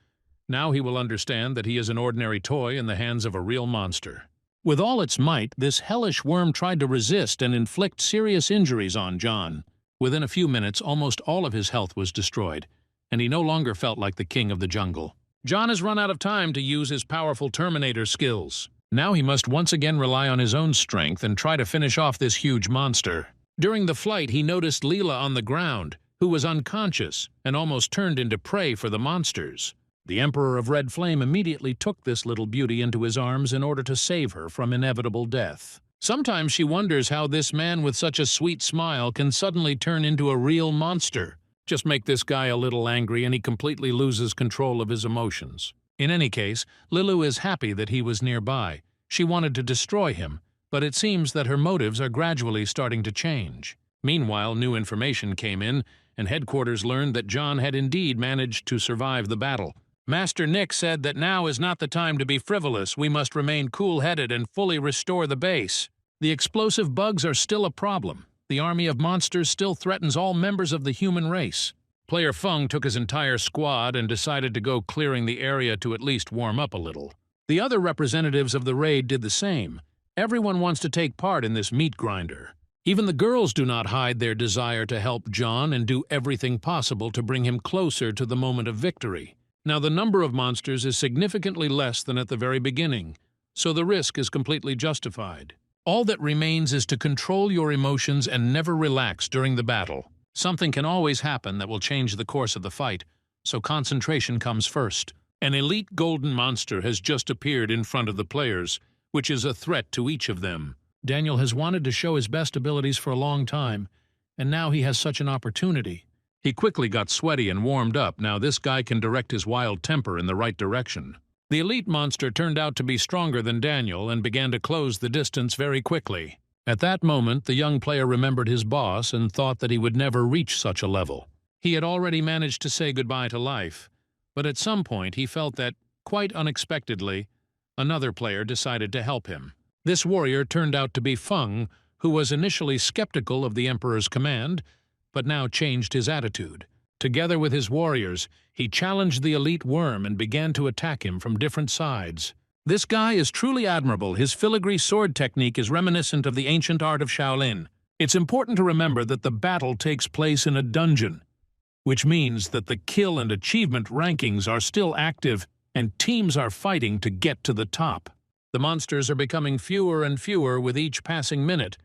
Now he will understand that he is an ordinary toy in the hands of a real monster. With all its might, this hellish worm tried to resist and inflict serious injuries on John. Within a few minutes, almost all of his health was destroyed, and he no longer felt like the king of the jungle. John has run out of time to use his powerful Terminator skills. Now he must once again rely on his own strength and try to finish off this huge monster. During the flight, he noticed Leela on the ground, who was unconscious and almost turned into prey for the monsters. The Emperor of Red Flame immediately took this little beauty into his arms in order to save her from inevitable death. Sometimes she wonders how this man with such a sweet smile can suddenly turn into a real monster. Just make this guy a little angry and he completely loses control of his emotions. In any case, Lilu is happy that he was nearby. She wanted to destroy him, but it seems that her motives are gradually starting to change. Meanwhile, new information came in, and headquarters learned that John had indeed managed to survive the battle. Master Nick said that now is not the time to be frivolous. We must remain cool-headed and fully restore the base. The explosive bugs are still a problem. The army of monsters still threatens all members of the human race. Player Feng took his entire squad and decided to go clearing the area to at least warm up a little. The other representatives of the raid did the same. Everyone wants to take part in this meat grinder. Even the girls do not hide their desire to help John and do everything possible to bring him closer to the moment of victory. Now, the number of monsters is significantly less than at the very beginning, so the risk is completely justified. All that remains is to control your emotions and never relax during the battle. Something can always happen that will change the course of the fight, so concentration comes first. An elite golden monster has just appeared in front of the players, which is a threat to each of them. Daniel has wanted to show his best abilities for a long time, and now he has such an opportunity. He quickly got sweaty and warmed up. Now this guy can direct his wild temper in the right direction. The elite monster turned out to be stronger than Daniel and began to close the distance very quickly. At that moment, the young player remembered his boss and thought that he would never reach such a level. He had already managed to say goodbye to life, but at some point he felt that, quite unexpectedly, another player decided to help him. This warrior turned out to be Feng, who was initially skeptical of the Emperor's command, but now changed his attitude. Together with his warriors, he challenged the elite worm and began to attack him from different sides. This guy is truly admirable. His filigree sword technique is reminiscent of the ancient art of Shaolin. It's important to remember that the battle takes place in a dungeon, which means that the kill and achievement rankings are still active and teams are fighting to get to the top. The monsters are becoming fewer and fewer with each passing minute,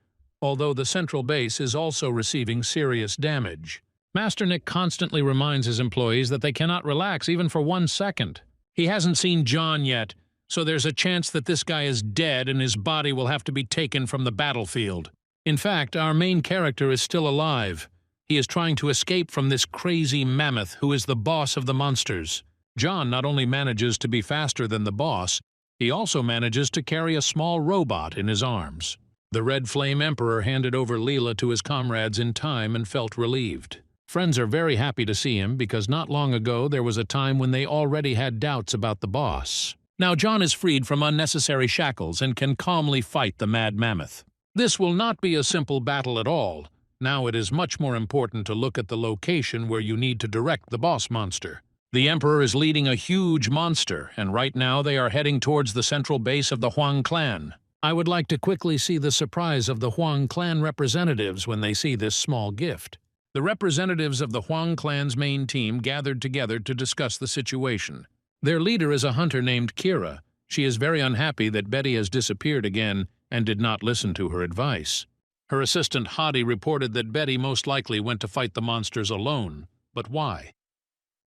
although the central base is also receiving serious damage. Master Nick constantly reminds his employees that they cannot relax even for 1 second. He hasn't seen John yet, so there's a chance that this guy is dead and his body will have to be taken from the battlefield. In fact, our main character is still alive. He is trying to escape from this crazy mammoth who is the boss of the monsters. John not only manages to be faster than the boss, he also manages to carry a small robot in his arms. The Red Flame Emperor handed over Leela to his comrades in time and felt relieved. Friends are very happy to see him because not long ago there was a time when they already had doubts about the boss. Now John is freed from unnecessary shackles and can calmly fight the Mad Mammoth. This will not be a simple battle at all. Now it is much more important to look at the location where you need to direct the boss monster. The Emperor is leading a huge monster, and right now they are heading towards the central base of the Huang clan. I would like to quickly see the surprise of the Huang clan representatives when they see this small gift. The representatives of the Huang clan's main team gathered together to discuss the situation. Their leader is a hunter named Kira. She is very unhappy that Betty has disappeared again and did not listen to her advice. Her assistant Hadi reported that Betty most likely went to fight the monsters alone. But why?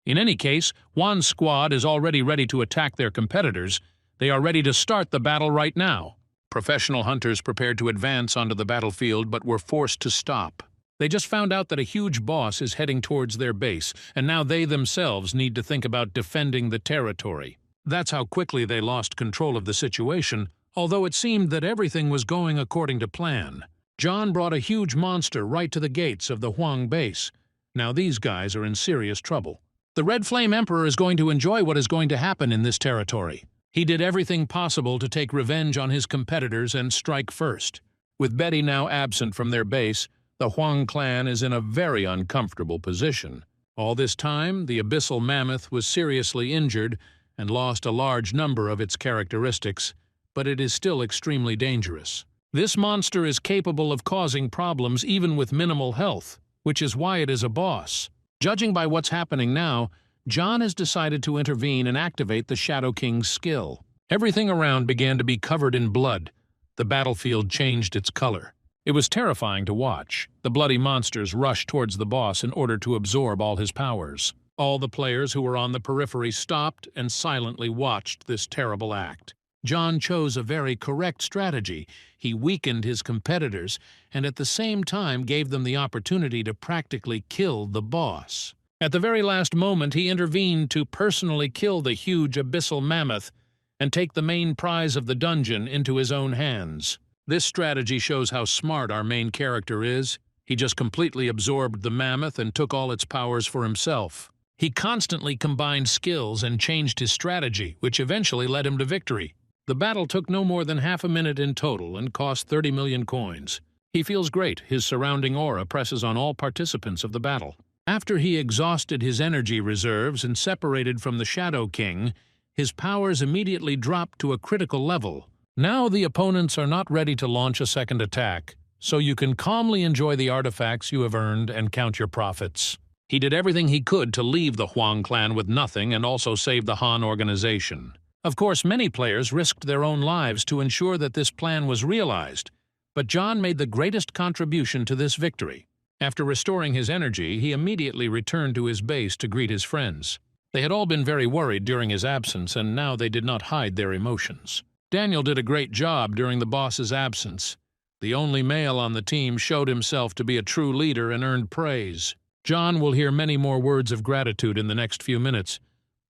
In any case, Juan's squad is already ready to attack their competitors. They are ready to start the battle right now. Professional hunters prepared to advance onto the battlefield but were forced to stop. They just found out that a huge boss is heading towards their base, and now they themselves need to think about defending the territory. That's how quickly they lost control of the situation, although it seemed that everything was going according to plan. John brought a huge monster right to the gates of the Huang base. Now these guys are in serious trouble. The Red Flame Emperor is going to enjoy what is going to happen in this territory. He did everything possible to take revenge on his competitors and strike first. With Betty now absent from their base, the Huang clan is in a very uncomfortable position. All this time, the abyssal mammoth was seriously injured and lost a large number of its characteristics, but it is still extremely dangerous. This monster is capable of causing problems even with minimal health, which is why it is a boss. Judging by what's happening now, John has decided to intervene and activate the Shadow King's skill. Everything around began to be covered in blood. The battlefield changed its color. It was terrifying to watch. The bloody monsters rushed towards the boss in order to absorb all his powers. All the players who were on the periphery stopped and silently watched this terrible act. John chose a very correct strategy. He weakened his competitors and at the same time gave them the opportunity to practically kill the boss. At the very last moment, he intervened to personally kill the huge abyssal mammoth and take the main prize of the dungeon into his own hands. This strategy shows how smart our main character is. He just completely absorbed the mammoth and took all its powers for himself. He constantly combined skills and changed his strategy, which eventually led him to victory. The battle took no more than half a minute in total and cost 30 million coins. He feels great. His surrounding aura presses on all participants of the battle. After he exhausted his energy reserves and separated from the Shadow King, his powers immediately dropped to a critical level. Now the opponents are not ready to launch a second attack, so you can calmly enjoy the artifacts you have earned and count your profits. He did everything he could to leave the Huang clan with nothing and also save the Han organization. Of course, many players risked their own lives to ensure that this plan was realized, but John made the greatest contribution to this victory. After restoring his energy, he immediately returned to his base to greet his friends. They had all been very worried during his absence, and now they did not hide their emotions. Daniel did a great job during the boss's absence. The only male on the team showed himself to be a true leader and earned praise. John will hear many more words of gratitude in the next few minutes.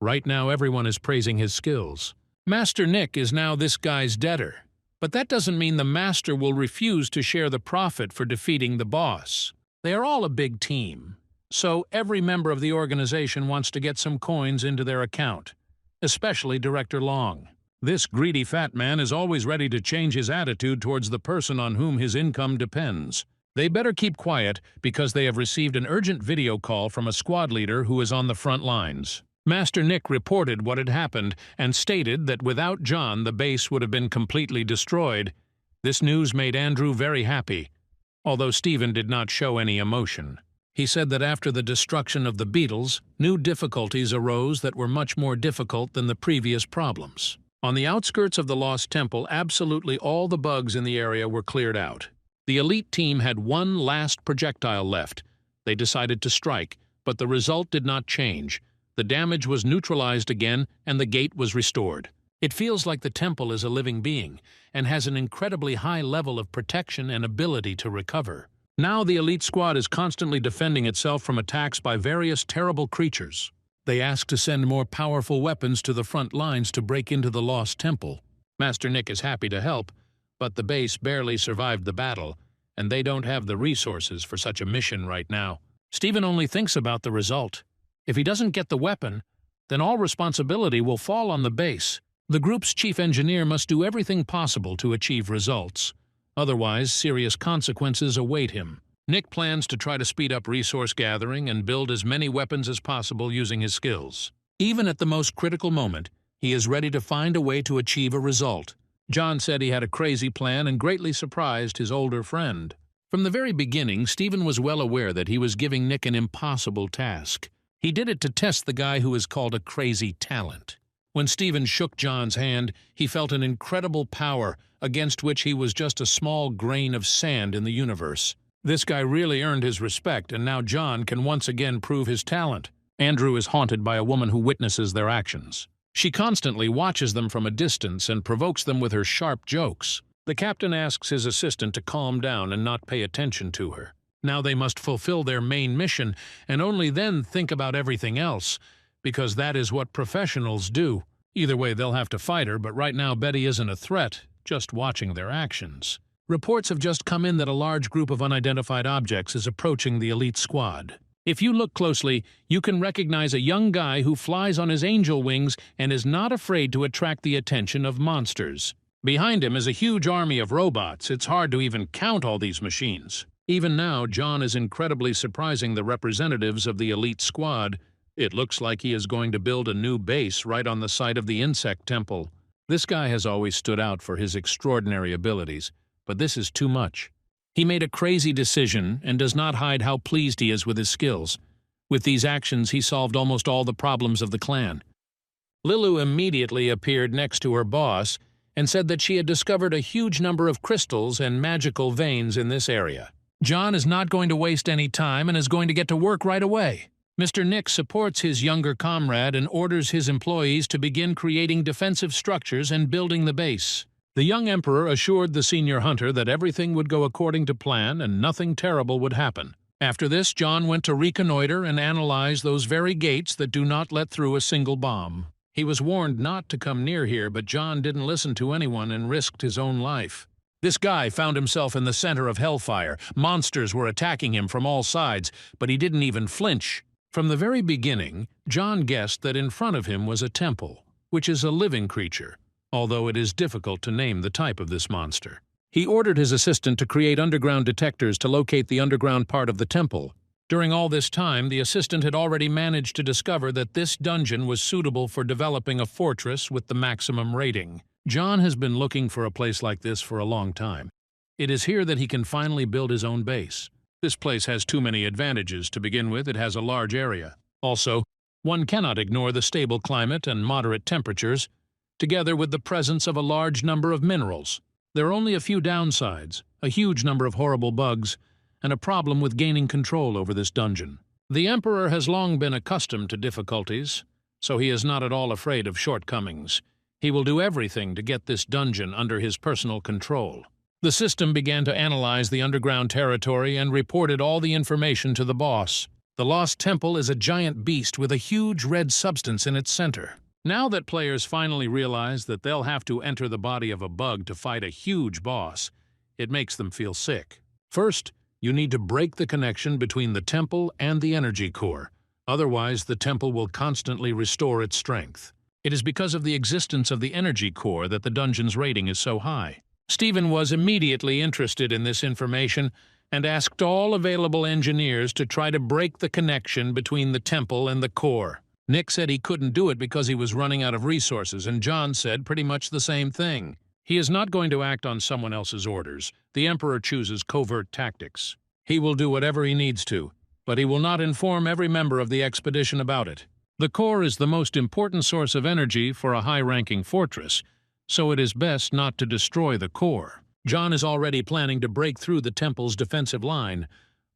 Right now, everyone is praising his skills. Master Nick is now this guy's debtor, but that doesn't mean the master will refuse to share the profit for defeating the boss. They are all a big team, so every member of the organization wants to get some coins into their account, especially Director Long. This greedy fat man is always ready to change his attitude towards the person on whom his income depends. They better keep quiet because they have received an urgent video call from a squad leader who is on the front lines. Master Nick reported what had happened and stated that without John the base would have been completely destroyed. This news made Andrew very happy, although Stephen did not show any emotion. He said that after the destruction of the beetles, new difficulties arose that were much more difficult than the previous problems. On the outskirts of the Lost Temple, absolutely all the bugs in the area were cleared out. The elite team had one last projectile left. They decided to strike, but the result did not change. The damage was neutralized again, and the gate was restored. It feels like the temple is a living being, and has an incredibly high level of protection and ability to recover. Now the elite squad is constantly defending itself from attacks by various terrible creatures. They ask to send more powerful weapons to the front lines to break into the Lost Temple. Master Nick is happy to help, but the base barely survived the battle, and they don't have the resources for such a mission right now. Stephen only thinks about the result. If he doesn't get the weapon, then all responsibility will fall on the base. The group's chief engineer must do everything possible to achieve results. Otherwise, serious consequences await him. Nick plans to try to speed up resource gathering and build as many weapons as possible using his skills. Even at the most critical moment, he is ready to find a way to achieve a result. John said he had a crazy plan and greatly surprised his older friend. From the very beginning, Stephen was well aware that he was giving Nick an impossible task. He did it to test the guy who is called a crazy talent. When Stephen shook John's hand, he felt an incredible power against which he was just a small grain of sand in the universe. This guy really earned his respect, and now John can once again prove his talent. Andrew is haunted by a woman who witnesses their actions. She constantly watches them from a distance and provokes them with her sharp jokes. The captain asks his assistant to calm down and not pay attention to her. Now they must fulfill their main mission, and only then think about everything else, because that is what professionals do. Either way, they'll have to fight her, but right now Betty isn't a threat, just watching their actions. Reports have just come in that a large group of unidentified objects is approaching the elite squad. If you look closely, you can recognize a young guy who flies on his angel wings and is not afraid to attract the attention of monsters. Behind him is a huge army of robots. It's hard to even count all these machines. Even now, John is incredibly surprising the representatives of the elite squad. It looks like he is going to build a new base right on the site of the insect temple. This guy has always stood out for his extraordinary abilities, but this is too much. He made a crazy decision and does not hide how pleased he is with his skills. With these actions, he solved almost all the problems of the clan. Lilu immediately appeared next to her boss and said that she had discovered a huge number of crystals and magical veins in this area. John is not going to waste any time and is going to get to work right away. Mr. Nick supports his younger comrade and orders his employees to begin creating defensive structures and building the base. The young emperor assured the senior hunter that everything would go according to plan and nothing terrible would happen. After this, John went to reconnoiter and analyze those very gates that do not let through a single bomb. He was warned not to come near here, but John didn't listen to anyone and risked his own life. This guy found himself in the center of hellfire. Monsters were attacking him from all sides, but he didn't even flinch. From the very beginning, John guessed that in front of him was a temple, which is a living creature, although it is difficult to name the type of this monster. He ordered his assistant to create underground detectors to locate the underground part of the temple. During all this time, the assistant had already managed to discover that this dungeon was suitable for developing a fortress with the maximum rating. John has been looking for a place like this for a long time. It is here that he can finally build his own base. This place has too many advantages. To begin with, it has a large area. Also, one cannot ignore the stable climate and moderate temperatures, together with the presence of a large number of minerals. There are only a few downsides, a huge number of horrible bugs, and a problem with gaining control over this dungeon. The Emperor has long been accustomed to difficulties, so he is not at all afraid of shortcomings. He will do everything to get this dungeon under his personal control. The system began to analyze the underground territory and reported all the information to the boss. The Lost Temple is a giant beast with a huge red substance in its center. Now that players finally realize that they'll have to enter the body of a bug to fight a huge boss, it makes them feel sick. First, you need to break the connection between the temple and the energy core. Otherwise, the temple will constantly restore its strength. It is because of the existence of the energy core that the dungeon's rating is so high. Stephen was immediately interested in this information and asked all available engineers to try to break the connection between the temple and the core. Nick said he couldn't do it because he was running out of resources, and John said pretty much the same thing. He is not going to act on someone else's orders. The Emperor chooses covert tactics. He will do whatever he needs to, but he will not inform every member of the expedition about it. The core is the most important source of energy for a high-ranking fortress, so it is best not to destroy the core. John is already planning to break through the temple's defensive line,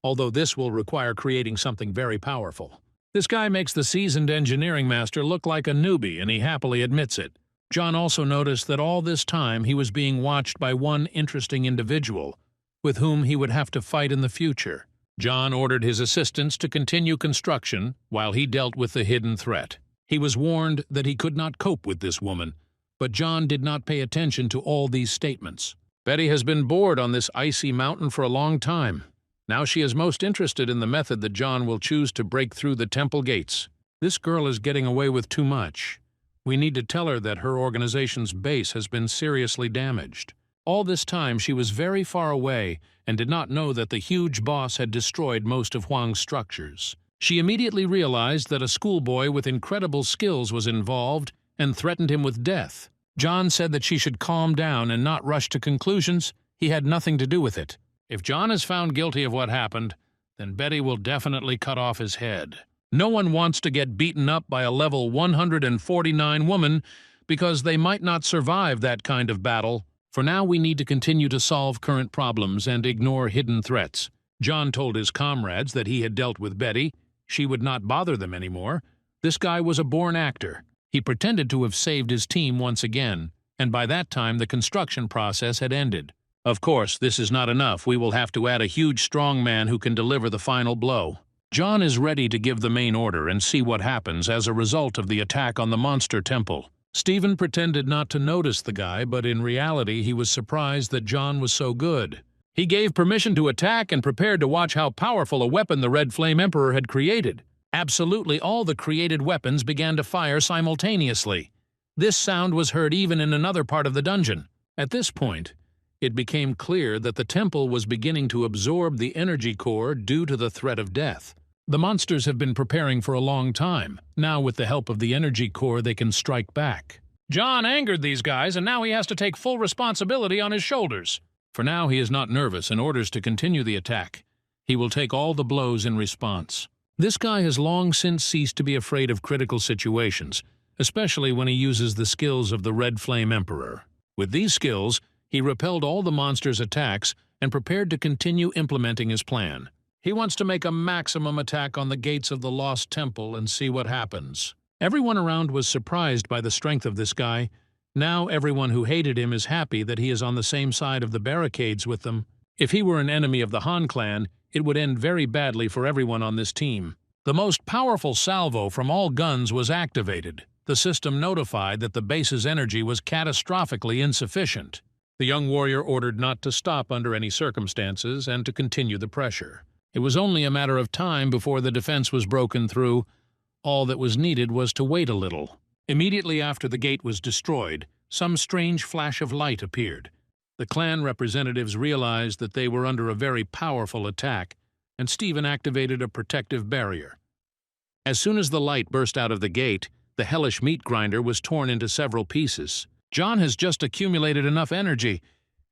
although this will require creating something very powerful. This guy makes the seasoned engineering master look like a newbie, and he happily admits it. John also noticed that all this time he was being watched by one interesting individual, with whom he would have to fight in the future. John ordered his assistants to continue construction while he dealt with the hidden threat. He was warned that he could not cope with this woman, but John did not pay attention to all these statements. Betty has been bored on this icy mountain for a long time. Now she is most interested in the method that John will choose to break through the temple gates. This girl is getting away with too much. We need to tell her that her organization's base has been seriously damaged. All this time she was very far away and did not know that the huge boss had destroyed most of Huang's structures. She immediately realized that a schoolboy with incredible skills was involved and threatened him with death. John said that she should calm down and not rush to conclusions. He had nothing to do with it. If John is found guilty of what happened, then Betty will definitely cut off his head. No one wants to get beaten up by a level 149 woman because they might not survive that kind of battle. For now, we need to continue to solve current problems and ignore hidden threats. John told his comrades that he had dealt with Betty. She would not bother them anymore. This guy was a born actor. He pretended to have saved his team once again, and by that time the construction process had ended. Of course, this is not enough. We will have to add a huge strong man who can deliver the final blow. John is ready to give the main order and see what happens as a result of the attack on the monster temple. Stephen pretended not to notice the guy, but in reality he was surprised that John was so good. He gave permission to attack and prepared to watch how powerful a weapon the Red Flame Emperor had created. Absolutely all the created weapons began to fire simultaneously. This sound was heard even in another part of the dungeon. At this point, it became clear that the temple was beginning to absorb the energy core due to the threat of death. The monsters have been preparing for a long time. Now, with the help of the energy core, they can strike back. John angered these guys, and now he has to take full responsibility on his shoulders. For now, he is not nervous and orders to continue the attack. He will take all the blows in response. This guy has long since ceased to be afraid of critical situations, especially when he uses the skills of the Red Flame Emperor. With these skills, he repelled all the monsters' attacks and prepared to continue implementing his plan. He wants to make a maximum attack on the gates of the Lost Temple and see what happens. Everyone around was surprised by the strength of this guy. Now everyone who hated him is happy that he is on the same side of the barricades with them. If he were an enemy of the Han clan, it would end very badly for everyone on this team. The most powerful salvo from all guns was activated. The system notified that the base's energy was catastrophically insufficient. The young warrior ordered not to stop under any circumstances and to continue the pressure. It was only a matter of time before the defense was broken through. All that was needed was to wait a little. Immediately after the gate was destroyed, some strange flash of light appeared. The clan representatives realized that they were under a very powerful attack, and Stephen activated a protective barrier. As soon as the light burst out of the gate, the hellish meat grinder was torn into several pieces. John has just accumulated enough energy.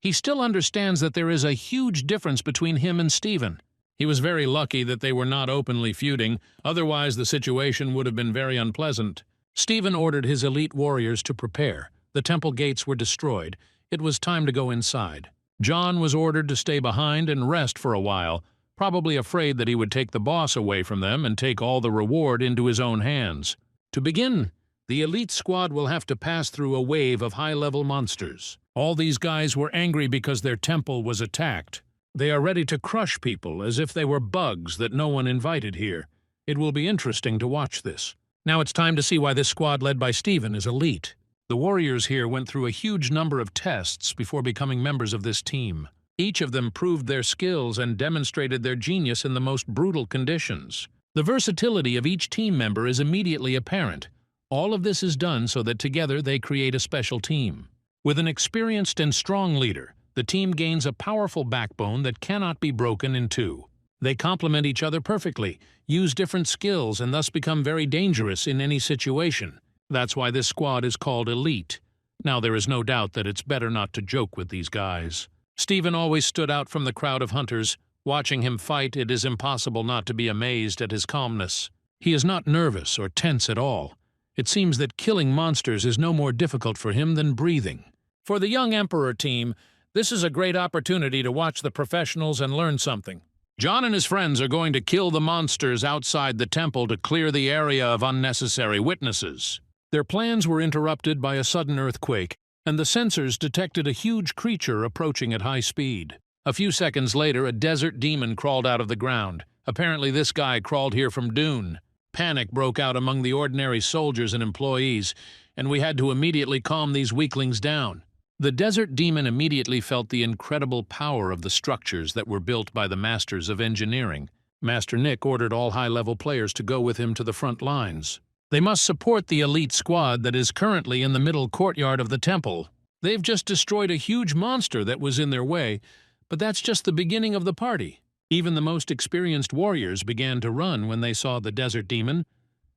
He still understands that there is a huge difference between him and Stephen. He was very lucky that they were not openly feuding, otherwise the situation would have been very unpleasant. Stephen ordered his elite warriors to prepare. The temple gates were destroyed. It was time to go inside. John was ordered to stay behind and rest for a while, probably afraid that he would take the boss away from them and take all the reward into his own hands. To begin, the elite squad will have to pass through a wave of high-level monsters. All these guys were angry because their temple was attacked. They are ready to crush people as if they were bugs that no one invited here. It will be interesting to watch this. Now it's time to see why this squad led by Stephen is elite. The warriors here went through a huge number of tests before becoming members of this team. Each of them proved their skills and demonstrated their genius in the most brutal conditions. The versatility of each team member is immediately apparent. All of this is done so that together they create a special team. With an experienced and strong leader, the team gains a powerful backbone that cannot be broken in two. They complement each other perfectly, use different skills, and thus become very dangerous in any situation. That's why this squad is called elite. Now there is no doubt that it's better not to joke with these guys. Stephen always stood out from the crowd of hunters. Watching him fight, it is impossible not to be amazed at his calmness. He is not nervous or tense at all. It seems that killing monsters is no more difficult for him than breathing. For the young Emperor team, this is a great opportunity to watch the professionals and learn something. John and his friends are going to kill the monsters outside the temple to clear the area of unnecessary witnesses. Their plans were interrupted by a sudden earthquake, and the sensors detected a huge creature approaching at high speed. A few seconds later, a desert demon crawled out of the ground. Apparently this guy crawled here from Dune. Panic broke out among the ordinary soldiers and employees, and we had to immediately calm these weaklings down. The desert demon immediately felt the incredible power of the structures that were built by the masters of engineering. Master Nick ordered all high-level players to go with him to the front lines. They must support the elite squad that is currently in the middle courtyard of the temple. They've just destroyed a huge monster that was in their way, but that's just the beginning of the party. Even the most experienced warriors began to run when they saw the desert demon,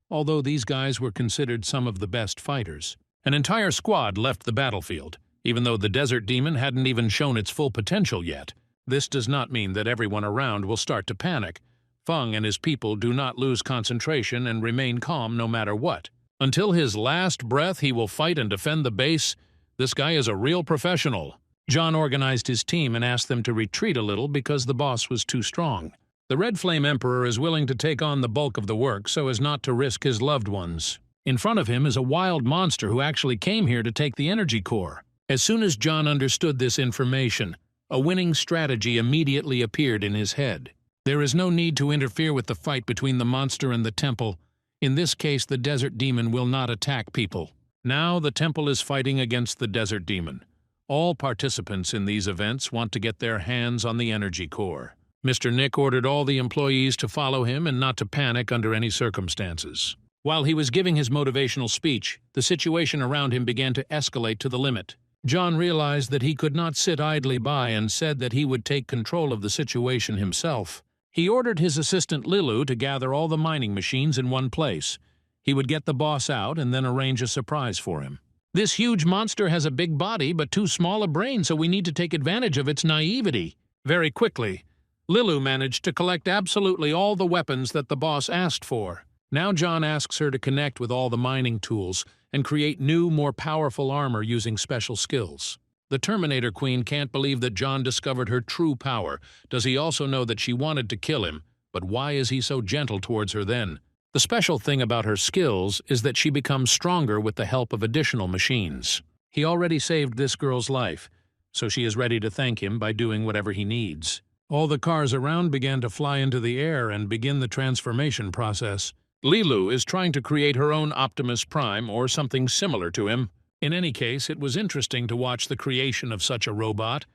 although these guys were considered some of the best fighters. An entire squad left the battlefield, even though the desert demon hadn't even shown its full potential yet. This does not mean that everyone around will start to panic. Feng and his people do not lose concentration and remain calm no matter what. Until his last breath, he will fight and defend the base. This guy is a real professional. John organized his team and asked them to retreat a little because the boss was too strong. The Red Flame Emperor is willing to take on the bulk of the work so as not to risk his loved ones. In front of him is a wild monster who actually came here to take the energy core. As soon as John understood this information, a winning strategy immediately appeared in his head. There is no need to interfere with the fight between the monster and the temple. In this case, the desert demon will not attack people. Now the temple is fighting against the desert demon. All participants in these events want to get their hands on the energy core. Mr. Nick ordered all the employees to follow him and not to panic under any circumstances. While he was giving his motivational speech, the situation around him began to escalate to the limit. John realized that he could not sit idly by and said that he would take control of the situation himself. He ordered his assistant Lilu to gather all the mining machines in one place. He would get the boss out and then arrange a surprise for him. This huge monster has a big body but too small a brain, so we need to take advantage of its naivety. Very quickly, Lilu managed to collect absolutely all the weapons that the boss asked for. Now John asks her to connect with all the mining tools and create new, more powerful armor using special skills. The Terminator Queen can't believe that John discovered her true power. Does he also know that she wanted to kill him? But why is he so gentle towards her then? The special thing about her skills is that she becomes stronger with the help of additional machines. He already saved this girl's life, so she is ready to thank him by doing whatever he needs. All the cars around began to fly into the air and begin the transformation process. Lilu is trying to create her own Optimus Prime or something similar to him. In any case, it was interesting to watch the creation of such a robot.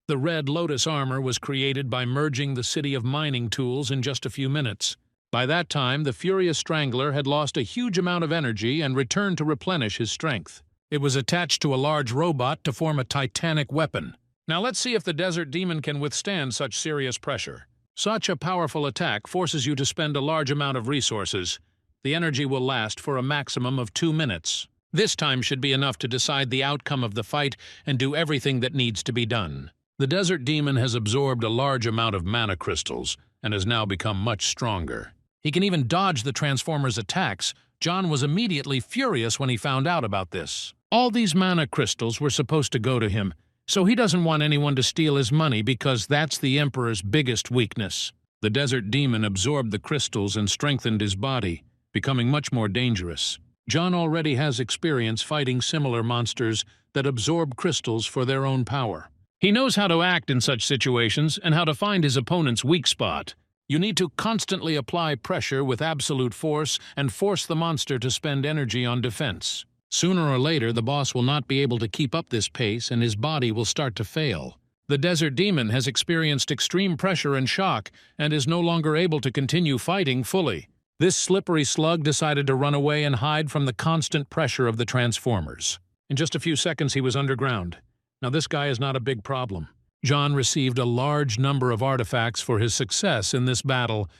The Red Lotus armor was created by merging the city of mining tools in just a few minutes. By that time, the Furious Strangler had lost a huge amount of energy and returned to replenish his strength. It was attached to a large robot to form a titanic weapon. Now let's see if the Desert Demon can withstand such serious pressure. Such a powerful attack forces you to spend a large amount of resources. The energy will last for a maximum of 2 minutes. This time should be enough to decide the outcome of the fight and do everything that needs to be done. The Desert Demon has absorbed a large amount of mana crystals and has now become much stronger. He can even dodge the Transformers' attacks. John was immediately furious when he found out about this. All these mana crystals were supposed to go to him, so he doesn't want anyone to steal his money because that's the Emperor's biggest weakness. The Desert Demon absorbed the crystals and strengthened his body, becoming much more dangerous. John already has experience fighting similar monsters that absorb crystals for their own power. He knows how to act in such situations and how to find his opponent's weak spot. You need to constantly apply pressure with absolute force and force the monster to spend energy on defense. Sooner or later, the boss will not be able to keep up this pace and his body will start to fail. The Desert Demon has experienced extreme pressure and shock and is no longer able to continue fighting fully. This slippery slug decided to run away and hide from the constant pressure of the Transformers. In just a few seconds, he was underground. Now, this guy is not a big problem. John received a large number of artifacts for his success in this battle.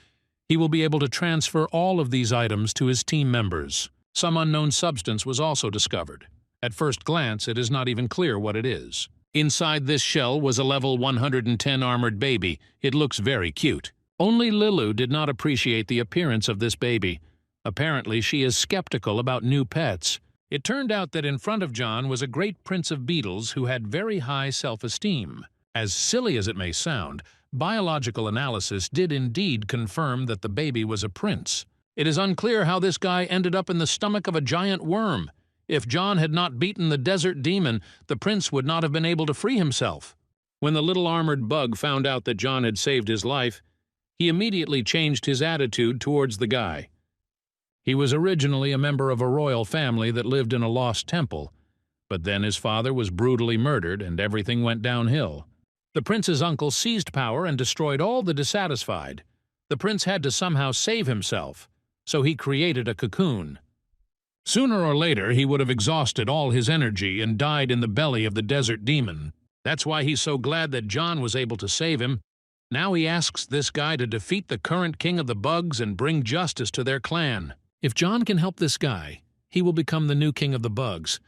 He will be able to transfer all of these items to his team members. Some unknown substance was also discovered. At first glance, it is not even clear what it is. Inside this shell was a level 110 armored baby. It looks very cute. Only Lilu did not appreciate the appearance of this baby. Apparently, she is skeptical about new pets. It turned out that in front of John was a great prince of beetles who had very high self-esteem. As silly as it may sound, biological analysis did indeed confirm that the baby was a prince. It is unclear how this guy ended up in the stomach of a giant worm. If John had not beaten the Desert Demon, the prince would not have been able to free himself. When the little armored bug found out that John had saved his life, he immediately changed his attitude towards the guy. He was originally a member of a royal family that lived in a lost temple, but then his father was brutally murdered and everything went downhill. The prince's uncle seized power and destroyed all the dissatisfied. The prince had to somehow save himself, so he created a cocoon. Sooner or later, he would have exhausted all his energy and died in the belly of the Desert Demon. That's why he's so glad that John was able to save him. Now he asks this guy to defeat the current king of the bugs and bring justice to their clan. If John can help this guy, he will become the new king of the bugs,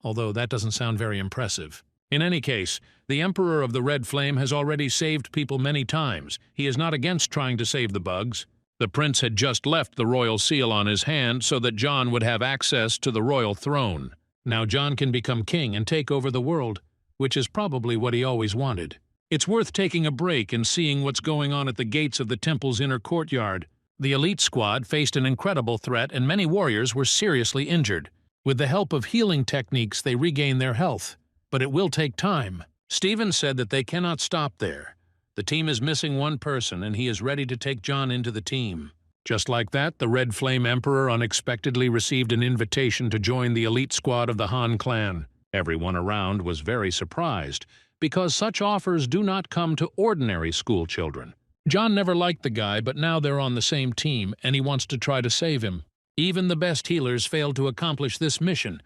although that doesn't sound very impressive. In any case, the Emperor of the Red Flame has already saved people many times. He is not against trying to save the bugs. The prince had just left the royal seal on his hand so that John would have access to the royal throne. Now John can become king and take over the world, which is probably what he always wanted. It's worth taking a break and seeing what's going on at the gates of the temple's inner courtyard. The elite squad faced an incredible threat and many warriors were seriously injured. With the help of healing techniques, they regain their health. But it will take time. Steven said that they cannot stop there. The team is missing one person and he is ready to take John into the team. Just like that, the Red Flame Emperor unexpectedly received an invitation to join the elite squad of the Han clan. Everyone around was very surprised, because such offers do not come to ordinary school children. John never liked the guy, but now they're on the same team, and he wants to try to save him. Even the best healers failed to accomplish this mission,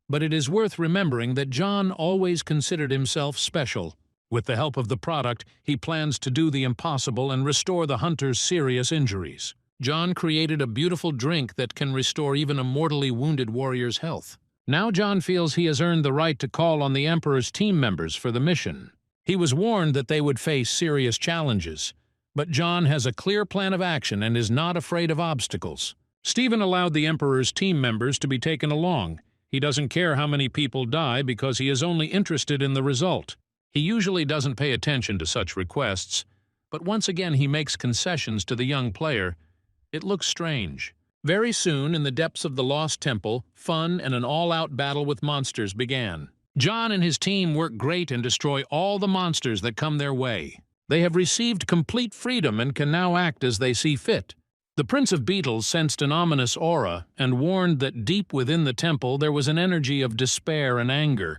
but it is worth remembering that John always considered himself special. With the help of the product, he plans to do the impossible and restore the hunter's serious injuries. John created a beautiful drink that can restore even a mortally wounded warrior's health. Now John feels he has earned the right to call on the Emperor's team members for the mission. He was warned that they would face serious challenges, but John has a clear plan of action and is not afraid of obstacles. Steven allowed the Emperor's team members to be taken along. He doesn't care how many people die because he is only interested in the result. He usually doesn't pay attention to such requests, but once again he makes concessions to the young player. It looks strange. Very soon, in the depths of the Lost Temple, fun and an all-out battle with monsters began. John and his team work great and destroy all the monsters that come their way. They have received complete freedom and can now act as they see fit. The Prince of Beetles sensed an ominous aura and warned that deep within the temple there was an energy of despair and anger.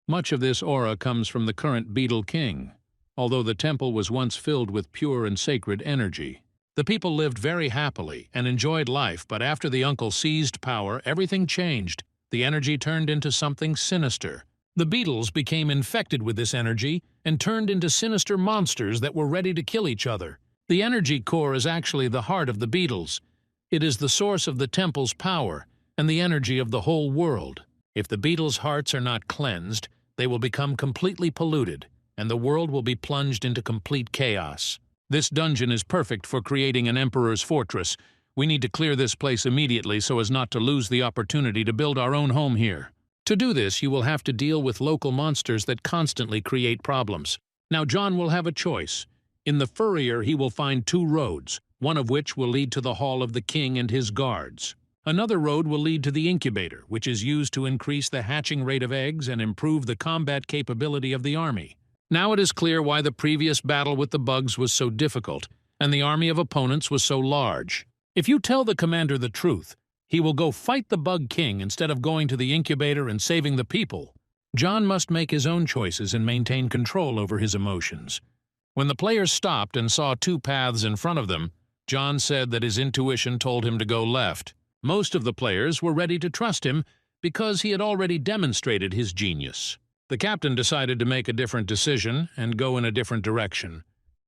Much of this aura comes from the current Beetle King, although the temple was once filled with pure and sacred energy. The people lived very happily and enjoyed life, but after the uncle seized power, everything changed. The energy turned into something sinister. The beetles became infected with this energy and turned into sinister monsters that were ready to kill each other. The energy core is actually the heart of the beetles. It is the source of the temple's power and the energy of the whole world. If the beetles' hearts are not cleansed, they will become completely polluted, and the world will be plunged into complete chaos. This dungeon is perfect for creating an emperor's fortress. We need to clear this place immediately so as not to lose the opportunity to build our own home here. To do this, you will have to deal with local monsters that constantly create problems. Now John will have a choice. In the Furrier, he will find 2 roads, one of which will lead to the Hall of the King and his guards. Another road will lead to the incubator, which is used to increase the hatching rate of eggs and improve the combat capability of the army. Now it is clear why the previous battle with the bugs was so difficult, and the army of opponents was so large. If you tell the commander the truth, he will go fight the Bug King instead of going to the incubator and saving the people. John must make his own choices and maintain control over his emotions. When the players stopped and saw 2 paths in front of them, John said that his intuition told him to go left. Most of the players were ready to trust him because he had already demonstrated his genius. The captain decided to make a different decision and go in a different direction.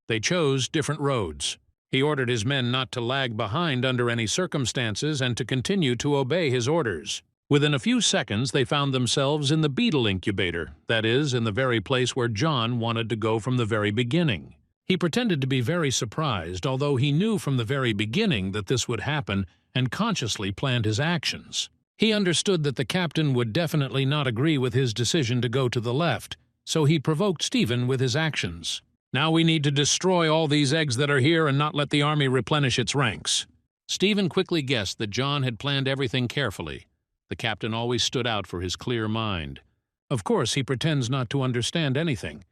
They chose different roads. He ordered his men not to lag behind under any circumstances and to continue to obey his orders. Within a few seconds, they found themselves in the beetle incubator, that is, in the very place where John wanted to go from the very beginning. He pretended to be very surprised, although he knew from the very beginning that this would happen and consciously planned his actions. He understood that the captain would definitely not agree with his decision to go to the left, so he provoked Stephen with his actions. Now we need to destroy all these eggs that are here and not let the army replenish its ranks. Stephen quickly guessed that John had planned everything carefully. The captain always stood out for his clear mind. Of course, he pretends not to understand anything.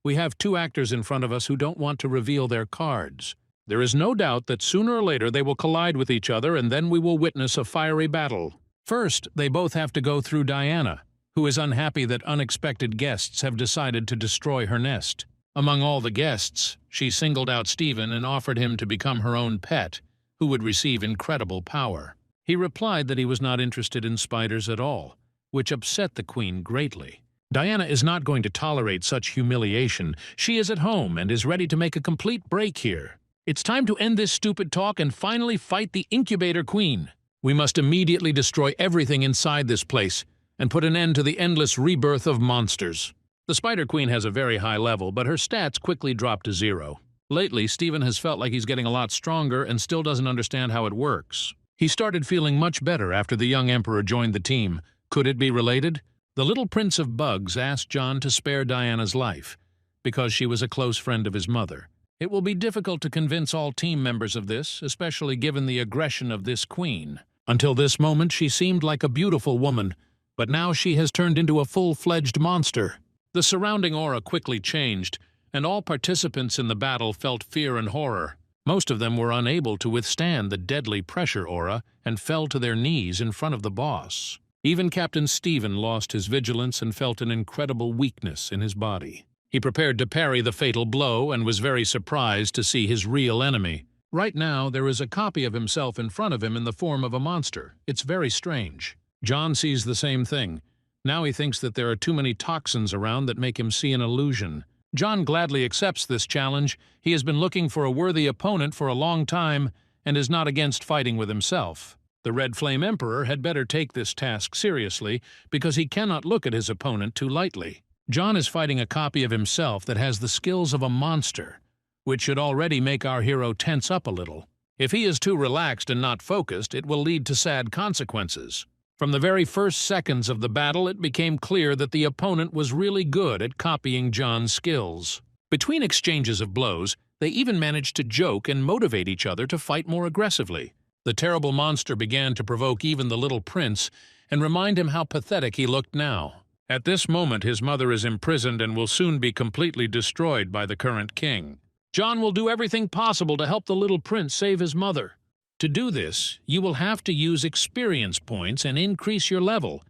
We have 2 actors in front of us who don't want to reveal their cards. There is no doubt that sooner or later they will collide with each other, and then we will witness a fiery battle. First, they both have to go through Diana, who is unhappy that unexpected guests have decided to destroy her nest. Among all the guests, she singled out Stephen and offered him to become her own pet, who would receive incredible power. He replied that he was not interested in spiders at all, which upset the queen greatly. Diana is not going to tolerate such humiliation. She is at home and is ready to make a complete break here. It's time to end this stupid talk and finally fight the incubator queen. We must immediately destroy everything inside this place and put an end to the endless rebirth of monsters. The Spider Queen has a very high level, but her stats quickly drop to 0. Lately, Stephen has felt like he's getting a lot stronger and still doesn't understand how it works. He started feeling much better after the young emperor joined the team. Could it be related? The little prince of bugs asked John to spare Diana's life, because she was a close friend of his mother. It will be difficult to convince all team members of this, especially given the aggression of this queen. Until this moment, she seemed like a beautiful woman, but now she has turned into a full-fledged monster. The surrounding aura quickly changed, and all participants in the battle felt fear and horror. Most of them were unable to withstand the deadly pressure aura and fell to their knees in front of the boss. Even Captain Stephen lost his vigilance and felt an incredible weakness in his body. He prepared to parry the fatal blow and was very surprised to see his real enemy. Right now, there is a copy of himself in front of him in the form of a monster. It's very strange. John sees the same thing. Now he thinks that there are too many toxins around that make him see an illusion. John gladly accepts this challenge. He has been looking for a worthy opponent for a long time and is not against fighting with himself. The Red Flame Emperor had better take this task seriously because he cannot look at his opponent too lightly. John is fighting a copy of himself that has the skills of a monster, which should already make our hero tense up a little. If he is too relaxed and not focused, it will lead to sad consequences. From the very first seconds of the battle, it became clear that the opponent was really good at copying John's skills. Between exchanges of blows, they even managed to joke and motivate each other to fight more aggressively. The terrible monster began to provoke even the little prince and remind him how pathetic he looked now. At this moment, his mother is imprisoned and will soon be completely destroyed by the current king. John will do everything possible to help the little prince save his mother. To do this, you will have to use experience points and increase your level,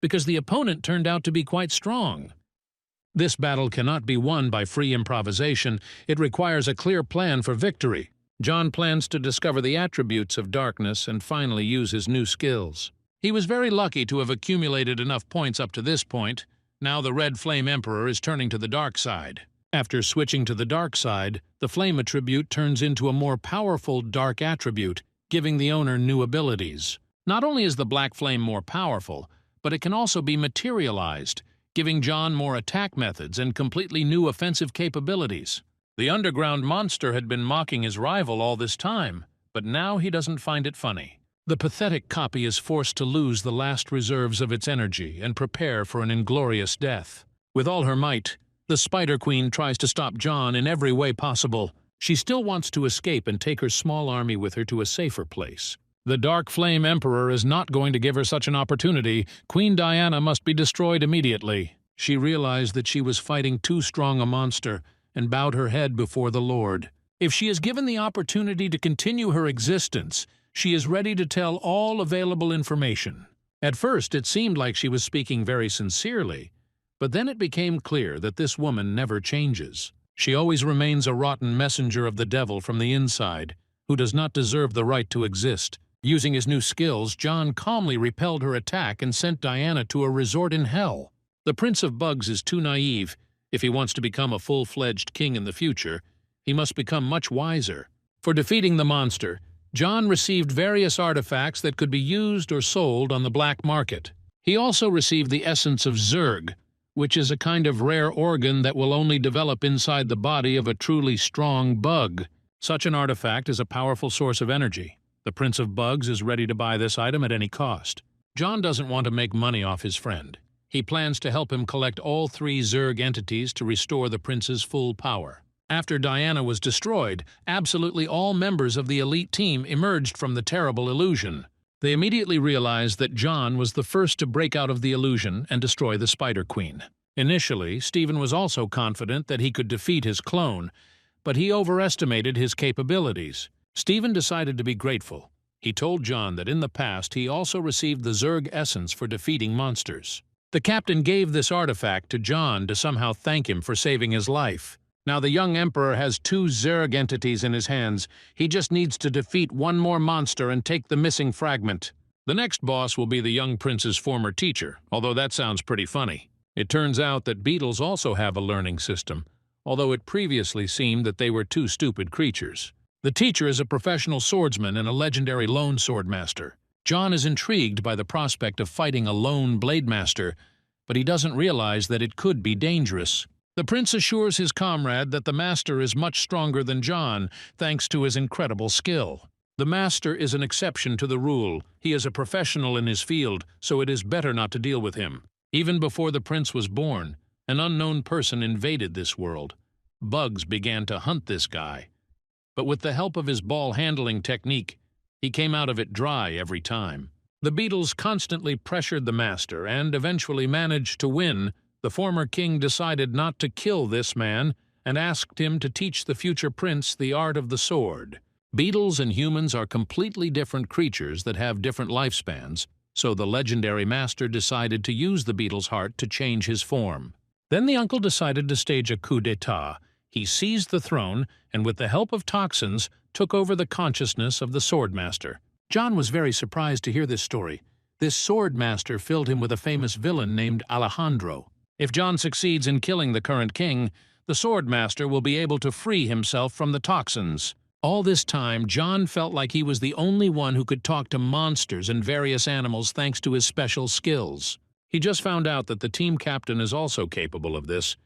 because the opponent turned out to be quite strong. This battle cannot be won by free improvisation. It requires a clear plan for victory. John plans to discover the attributes of darkness and finally use his new skills. He was very lucky to have accumulated enough points up to this point. Now the Red Flame Emperor is turning to the dark side. After switching to the dark side, the flame attribute turns into a more powerful dark attribute, giving the owner new abilities. Not only is the black flame more powerful, but it can also be materialized, giving John more attack methods and completely new offensive capabilities. The underground monster had been mocking his rival all this time, but now he doesn't find it funny. The pathetic copy is forced to lose the last reserves of its energy and prepare for an inglorious death. With all her might, the Spider Queen tries to stop John in every way possible. She still wants to escape and take her small army with her to a safer place. The Dark Flame Emperor is not going to give her such an opportunity. Queen Diana must be destroyed immediately. She realized that she was fighting too strong a monster and bowed her head before the Lord. If she is given the opportunity to continue her existence, she is ready to tell all available information. At first, it seemed like she was speaking very sincerely, but then it became clear that this woman never changes. She always remains a rotten messenger of the devil from the inside, who does not deserve the right to exist. Using his new skills, John calmly repelled her attack and sent Diana to a resort in hell. The Prince of Bugs is too naive. If he wants to become a full-fledged king in the future, he must become much wiser. For defeating the monster, John received various artifacts that could be used or sold on the black market. He also received the essence of Zerg, which is a kind of rare organ that will only develop inside the body of a truly strong bug. Such an artifact is a powerful source of energy. The Prince of Bugs is ready to buy this item at any cost. John doesn't want to make money off his friend. He plans to help him collect all 3 Zerg entities to restore the prince's full power. After Diana was destroyed, absolutely all members of the elite team emerged from the terrible illusion. They immediately realized that John was the first to break out of the illusion and destroy the Spider Queen. Initially, Stephen was also confident that he could defeat his clone, but he overestimated his capabilities. Stephen decided to be grateful. He told John that in the past he also received the Zerg essence for defeating monsters. The captain gave this artifact to John to somehow thank him for saving his life. Now the young emperor has 2 Zerg entities in his hands. He just needs to defeat one more monster and take the missing fragment. The next boss will be the young prince's former teacher, although that sounds pretty funny. It turns out that beetles also have a learning system, although it previously seemed that they were 2 stupid creatures. The teacher is a professional swordsman and a legendary lone swordmaster. John is intrigued by the prospect of fighting a lone blade master, but he doesn't realize that it could be dangerous. The prince assures his comrade that the master is much stronger than John, thanks to his incredible skill. The master is an exception to the rule. He is a professional in his field, so it is better not to deal with him. Even before the prince was born, an unknown person invaded this world. Bugs began to hunt this guy. But with the help of his ball-handling technique, he came out of it dry every time. The beetles constantly pressured the master and eventually managed to win. The former king decided not to kill this man and asked him to teach the future prince the art of the sword. Beetles and humans are completely different creatures that have different lifespans, so the legendary master decided to use the beetle's heart to change his form. Then the uncle decided to stage a coup d'etat. He seized the throne and, with the help of toxins, took over the consciousness of the swordmaster. John was very surprised to hear this story. This swordmaster filled him with a famous villain named Alejandro. If John succeeds in killing the current king, the swordmaster will be able to free himself from the toxins. All this time, John felt like he was the only one who could talk to monsters and various animals thanks to his special skills. He just found out that the team captain is also capable of this,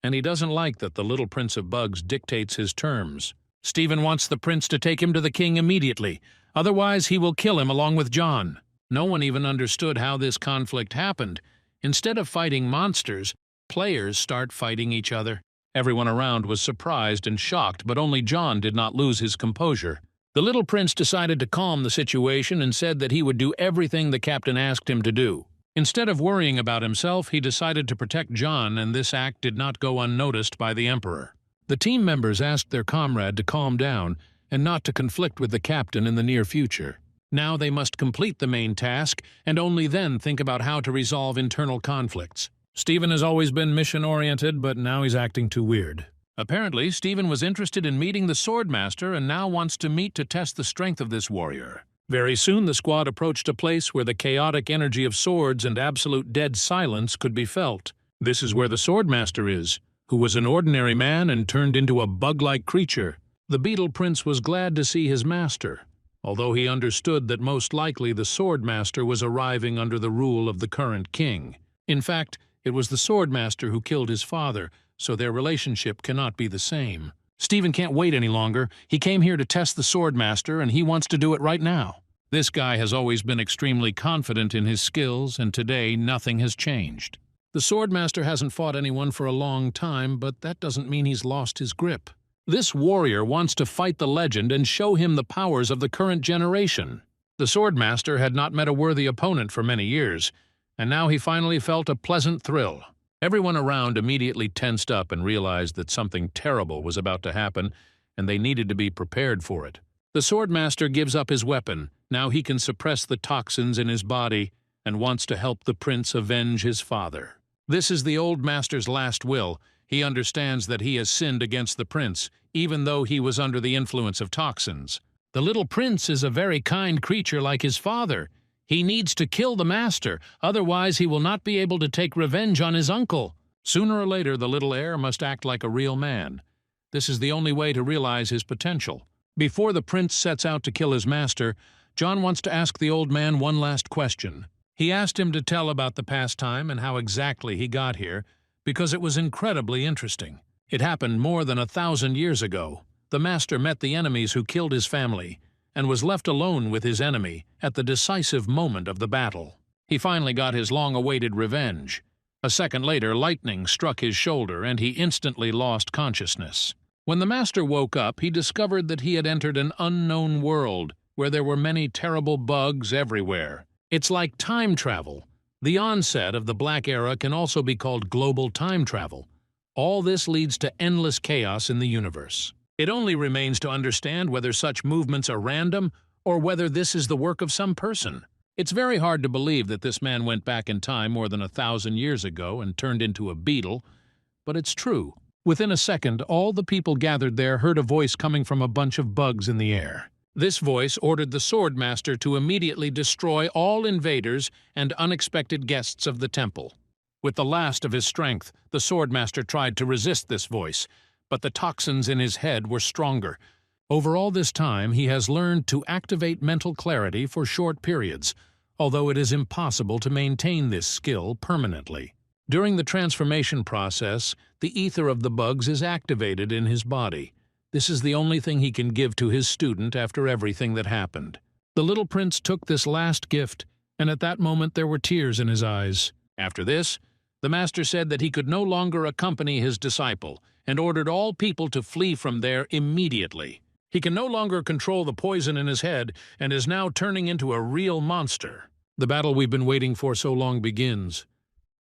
and he doesn't like that the little Prince of Bugs dictates his terms. Stephen wants the prince to take him to the king immediately, otherwise he will kill him along with John. No one even understood how this conflict happened. Instead of fighting monsters, players start fighting each other. Everyone around was surprised and shocked, but only John did not lose his composure. The little prince decided to calm the situation and said that he would do everything the captain asked him to do. Instead of worrying about himself, he decided to protect John, and this act did not go unnoticed by the emperor. The team members asked their comrade to calm down, and not to conflict with the captain in the near future. Now they must complete the main task, and only then think about how to resolve internal conflicts. Stephen has always been mission-oriented, but now he's acting too weird. Apparently, Stephen was interested in meeting the Swordmaster and now wants to meet to test the strength of this warrior. Very soon the squad approached a place where the chaotic energy of swords and absolute dead silence could be felt. This is where the Swordmaster is, who was an ordinary man and turned into a bug-like creature. The Beetle Prince was glad to see his master, although he understood that most likely the Swordmaster was arriving under the rule of the current king. In fact, it was the Swordmaster who killed his father, so their relationship cannot be the same. Stephen can't wait any longer. He came here to test the Swordmaster, and he wants to do it right now. This guy has always been extremely confident in his skills, and today nothing has changed. The Swordmaster hasn't fought anyone for a long time, but that doesn't mean he's lost his grip. This warrior wants to fight the legend and show him the powers of the current generation. The Swordmaster had not met a worthy opponent for many years, and now he finally felt a pleasant thrill. Everyone around immediately tensed up and realized that something terrible was about to happen, and they needed to be prepared for it. The Swordmaster gives up his weapon. Now he can suppress the toxins in his body and wants to help the prince avenge his father. This is the old master's last will. He understands that he has sinned against the prince, even though he was under the influence of toxins. The little prince is a very kind creature like his father. He needs to kill the master, otherwise he will not be able to take revenge on his uncle. Sooner or later, the little heir must act like a real man. This is the only way to realize his potential. Before the prince sets out to kill his master, John wants to ask the old man one last question. He asked him to tell about the past time and how exactly he got here, because it was incredibly interesting. It happened more than 1,000 years ago. The master met the enemies who killed his family, and was left alone with his enemy at the decisive moment of the battle. He finally got his long-awaited revenge. A second later, lightning struck his shoulder, and he instantly lost consciousness. When the master woke up, he discovered that he had entered an unknown world, where there were many terrible bugs everywhere. It's like time travel. The onset of the Black Era can also be called global time travel. All this leads to endless chaos in the universe. It only remains to understand whether such movements are random or whether this is the work of some person. It's very hard to believe that this man went back in time more than 1,000 years ago and turned into a beetle, but it's true. Within a second, all the people gathered there heard a voice coming from a bunch of bugs in the air. This voice ordered the Swordmaster to immediately destroy all invaders and unexpected guests of the temple. With the last of his strength, the Swordmaster tried to resist this voice, but the toxins in his head were stronger. Over all this time, he has learned to activate mental clarity for short periods, although it is impossible to maintain this skill permanently. During the transformation process, the ether of the bugs is activated in his body. This is the only thing he can give to his student after everything that happened. The little prince took this last gift, and at that moment there were tears in his eyes. After this, the master said that he could no longer accompany his disciple, and ordered all people to flee from there immediately. He can no longer control the poison in his head and is now turning into a real monster. The battle we've been waiting for so long begins,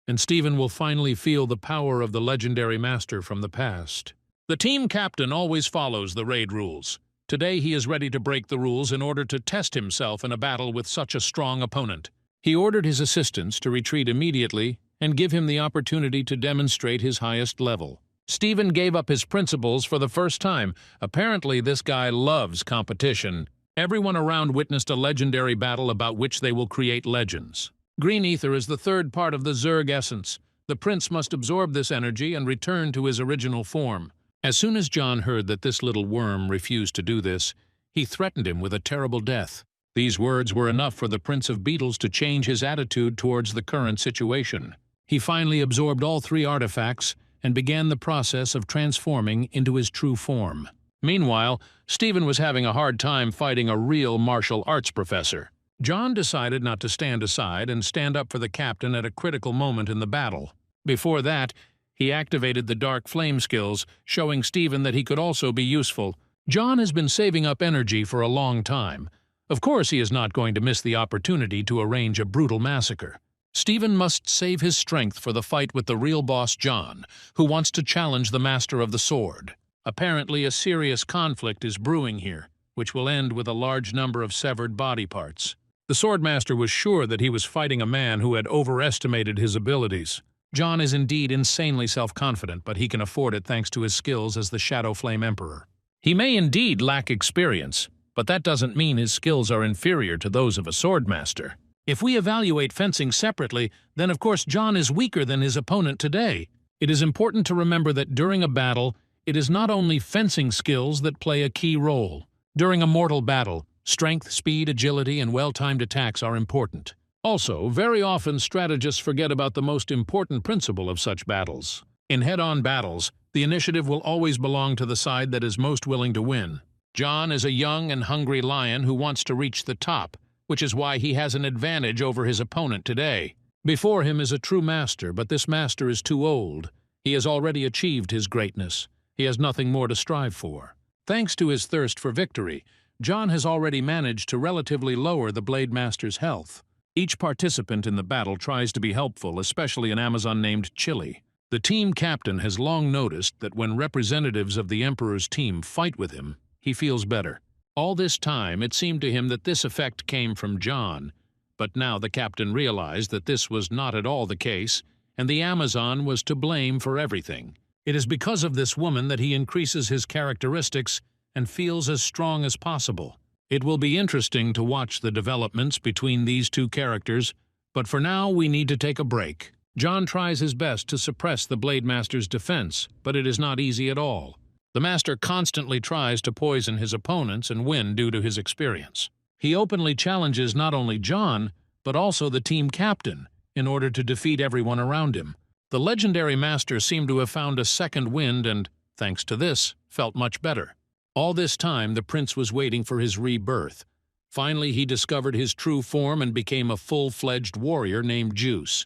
and Stephen will finally feel the power of the legendary master from the past. The team captain always follows the raid rules. Today he is ready to break the rules in order to test himself in a battle with such a strong opponent. He ordered his assistants to retreat immediately and give him the opportunity to demonstrate his highest level. Stephen gave up his principles for the first time. Apparently, this guy loves competition. Everyone around witnessed a legendary battle about which they will create legends. Green ether is the third part of the Zerg essence. The prince must absorb this energy and return to his original form. As soon as John heard that this little worm refused to do this, he threatened him with a terrible death. These words were enough for the Prince of Beetles to change his attitude towards the current situation. He finally absorbed all 3 artifacts and began the process of transforming into his true form. Meanwhile, Stephen was having a hard time fighting a real martial arts professor. John decided not to stand aside and stand up for the captain at a critical moment in the battle. Before that, he activated the dark flame skills, showing Stephen that he could also be useful. John has been saving up energy for a long time. Of course he is not going to miss the opportunity to arrange a brutal massacre. Stephen must save his strength for the fight with the real boss John, who wants to challenge the master of the sword. Apparently a serious conflict is brewing here. which will end with a large number of severed body parts. The Swordmaster was sure that he was fighting a man who had overestimated his abilities. John is indeed insanely self-confident, but he can afford it thanks to his skills as the Shadow Flame Emperor. He may indeed lack experience, but that doesn't mean his skills are inferior to those of a Swordmaster. If we evaluate fencing separately, then of course John is weaker than his opponent today. It is important to remember that during a battle, it is not only fencing skills that play a key role. During a mortal battle, strength, speed, agility, and well-timed attacks are important. Also, very often strategists forget about the most important principle of such battles. In head-on battles, the initiative will always belong to the side that is most willing to win. John is a young and hungry lion who wants to reach the top, which is why he has an advantage over his opponent today. Before him is a true master, but this master is too old. He has already achieved his greatness. He has nothing more to strive for. Thanks to his thirst for victory, John has already managed to relatively lower the Blade Master's health. Each participant in the battle tries to be helpful, especially an Amazon named Chili. The team captain has long noticed that when representatives of the Emperor's team fight with him, he feels better. All this time, it seemed to him that this effect came from John, but now the captain realized that this was not at all the case, and the Amazon was to blame for everything. It is because of this woman that he increases his characteristics and feels as strong as possible. It will be interesting to watch the developments between these two characters, but for now we need to take a break. John tries his best to suppress the Blade Master's defense, but it is not easy at all. The Master constantly tries to poison his opponents and win due to his experience. He openly challenges not only John, but also the team captain, in order to defeat everyone around him. The legendary Master seemed to have found a second wind and, thanks to this, felt much better. All this time, the prince was waiting for his rebirth. Finally, he discovered his true form and became a full-fledged warrior named Juice.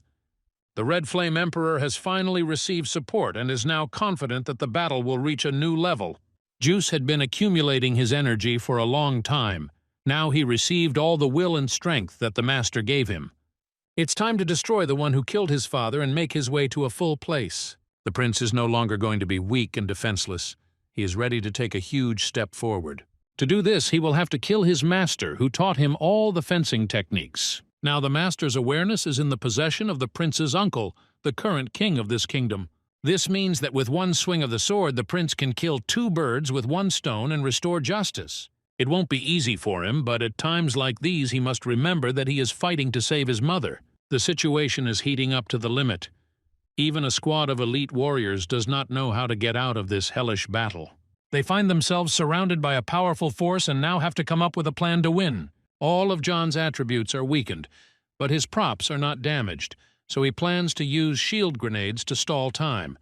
The Red Flame Emperor has finally received support and is now confident that the battle will reach a new level. Juice had been accumulating his energy for a long time. Now he received all the will and strength that the Master gave him. It's time to destroy the one who killed his father and make his way to a full place. The prince is no longer going to be weak and defenseless. He is ready to take a huge step forward. To do this, he will have to kill his master, who taught him all the fencing techniques. Now the master's awareness is in the possession of the prince's uncle, the current king of this kingdom. This means that with one swing of the sword, the prince can kill 2 birds with 1 stone and restore justice. It won't be easy for him, but at times like these he must remember that he is fighting to save his mother. The situation is heating up to the limit. Even a squad of elite warriors does not know how to get out of this hellish battle. They find themselves surrounded by a powerful force and now have to come up with a plan to win. All of John's attributes are weakened, but his props are not damaged, so he plans to use shield grenades to stall time.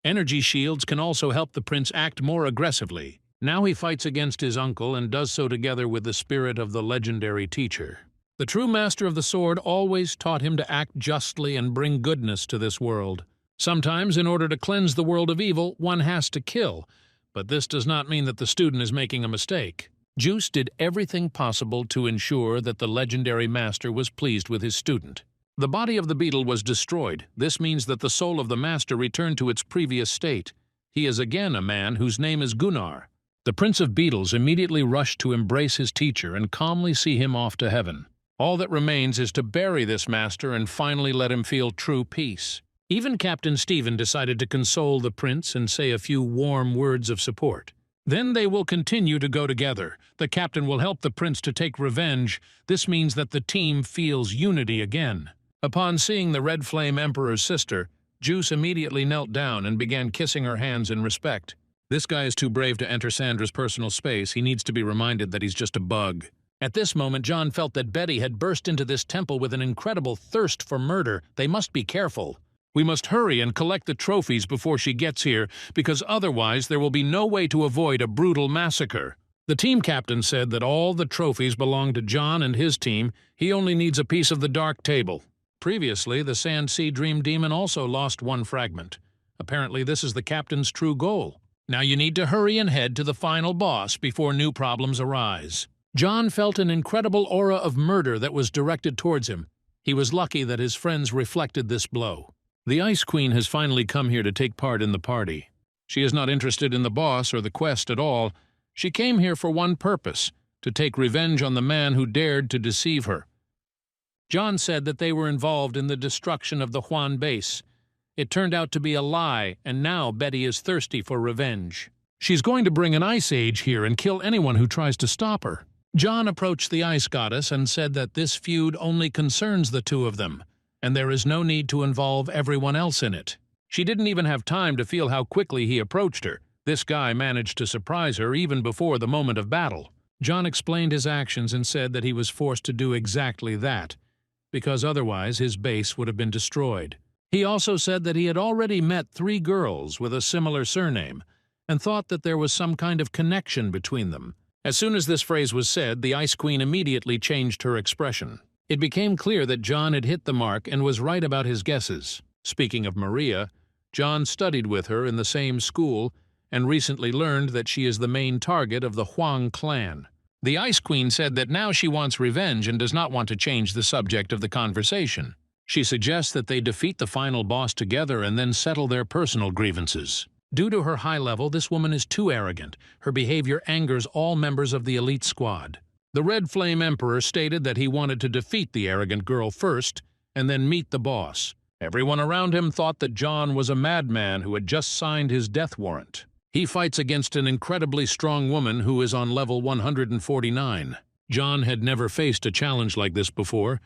Energy shields can also help the prince act more aggressively. Now he fights against his uncle and does so together with the spirit of the legendary teacher. The true master of the sword always taught him to act justly and bring goodness to this world. Sometimes, in order to cleanse the world of evil, one has to kill, but this does not mean that the student is making a mistake. Juice did everything possible to ensure that the legendary master was pleased with his student. The body of the beetle was destroyed. This means that the soul of the master returned to its previous state. He is again a man whose name is Gunnar. The Prince of Beetles immediately rushed to embrace his teacher and calmly see him off to heaven. All that remains is to bury this master and finally let him feel true peace. Even Captain Stephen decided to console the prince and say a few warm words of support. Then they will continue to go together. The captain will help the prince to take revenge. This means that the team feels unity again. Upon seeing the Red Flame Emperor's sister, Juice immediately knelt down and began kissing her hands in respect. This guy is too brave to enter Sandra's personal space. He needs to be reminded that he's just a bug. At this moment, John felt that Betty had burst into this temple with an incredible thirst for murder. They must be careful. We must hurry and collect the trophies before she gets here, because otherwise there will be no way to avoid a brutal massacre. The team captain said that all the trophies belong to John and his team. He only needs a piece of the dark table. Previously, the Sand Sea Dream Demon also lost 1 fragment. Apparently, this is the captain's true goal. Now you need to hurry and head to the final boss before new problems arise. John felt an incredible aura of murder that was directed towards him. He was lucky that his friends reflected this blow. The Ice Queen has finally come here to take part in the party. She is not interested in the boss or the quest at all. She came here for one purpose, to take revenge on the man who dared to deceive her. John said that they were involved in the destruction of the Huan base. It turned out to be a lie, and now Betty is thirsty for revenge. She's going to bring an ice age here and kill anyone who tries to stop her. John approached the ice goddess and said that this feud only concerns the two of them, and there is no need to involve everyone else in it. She didn't even have time to feel how quickly he approached her. This guy managed to surprise her even before the moment of battle. John explained his actions and said that he was forced to do exactly that, because otherwise his base would have been destroyed. He also said that he had already met 3 girls with a similar surname, and thought that there was some kind of connection between them. As soon as this phrase was said, the Ice Queen immediately changed her expression. It became clear that John had hit the mark and was right about his guesses. Speaking of Maria, John studied with her in the same school and recently learned that she is the main target of the Huang clan. The Ice Queen said that now she wants revenge and does not want to change the subject of the conversation. She suggests that they defeat the final boss together and then settle their personal grievances. Due to her high level, this woman is too arrogant. Her behavior angers all members of the elite squad. The Red Flame Emperor stated that he wanted to defeat the arrogant girl first and then meet the boss. Everyone around him thought that John was a madman who had just signed his death warrant. He fights against an incredibly strong woman who is on level 149. John had never faced a challenge like this before,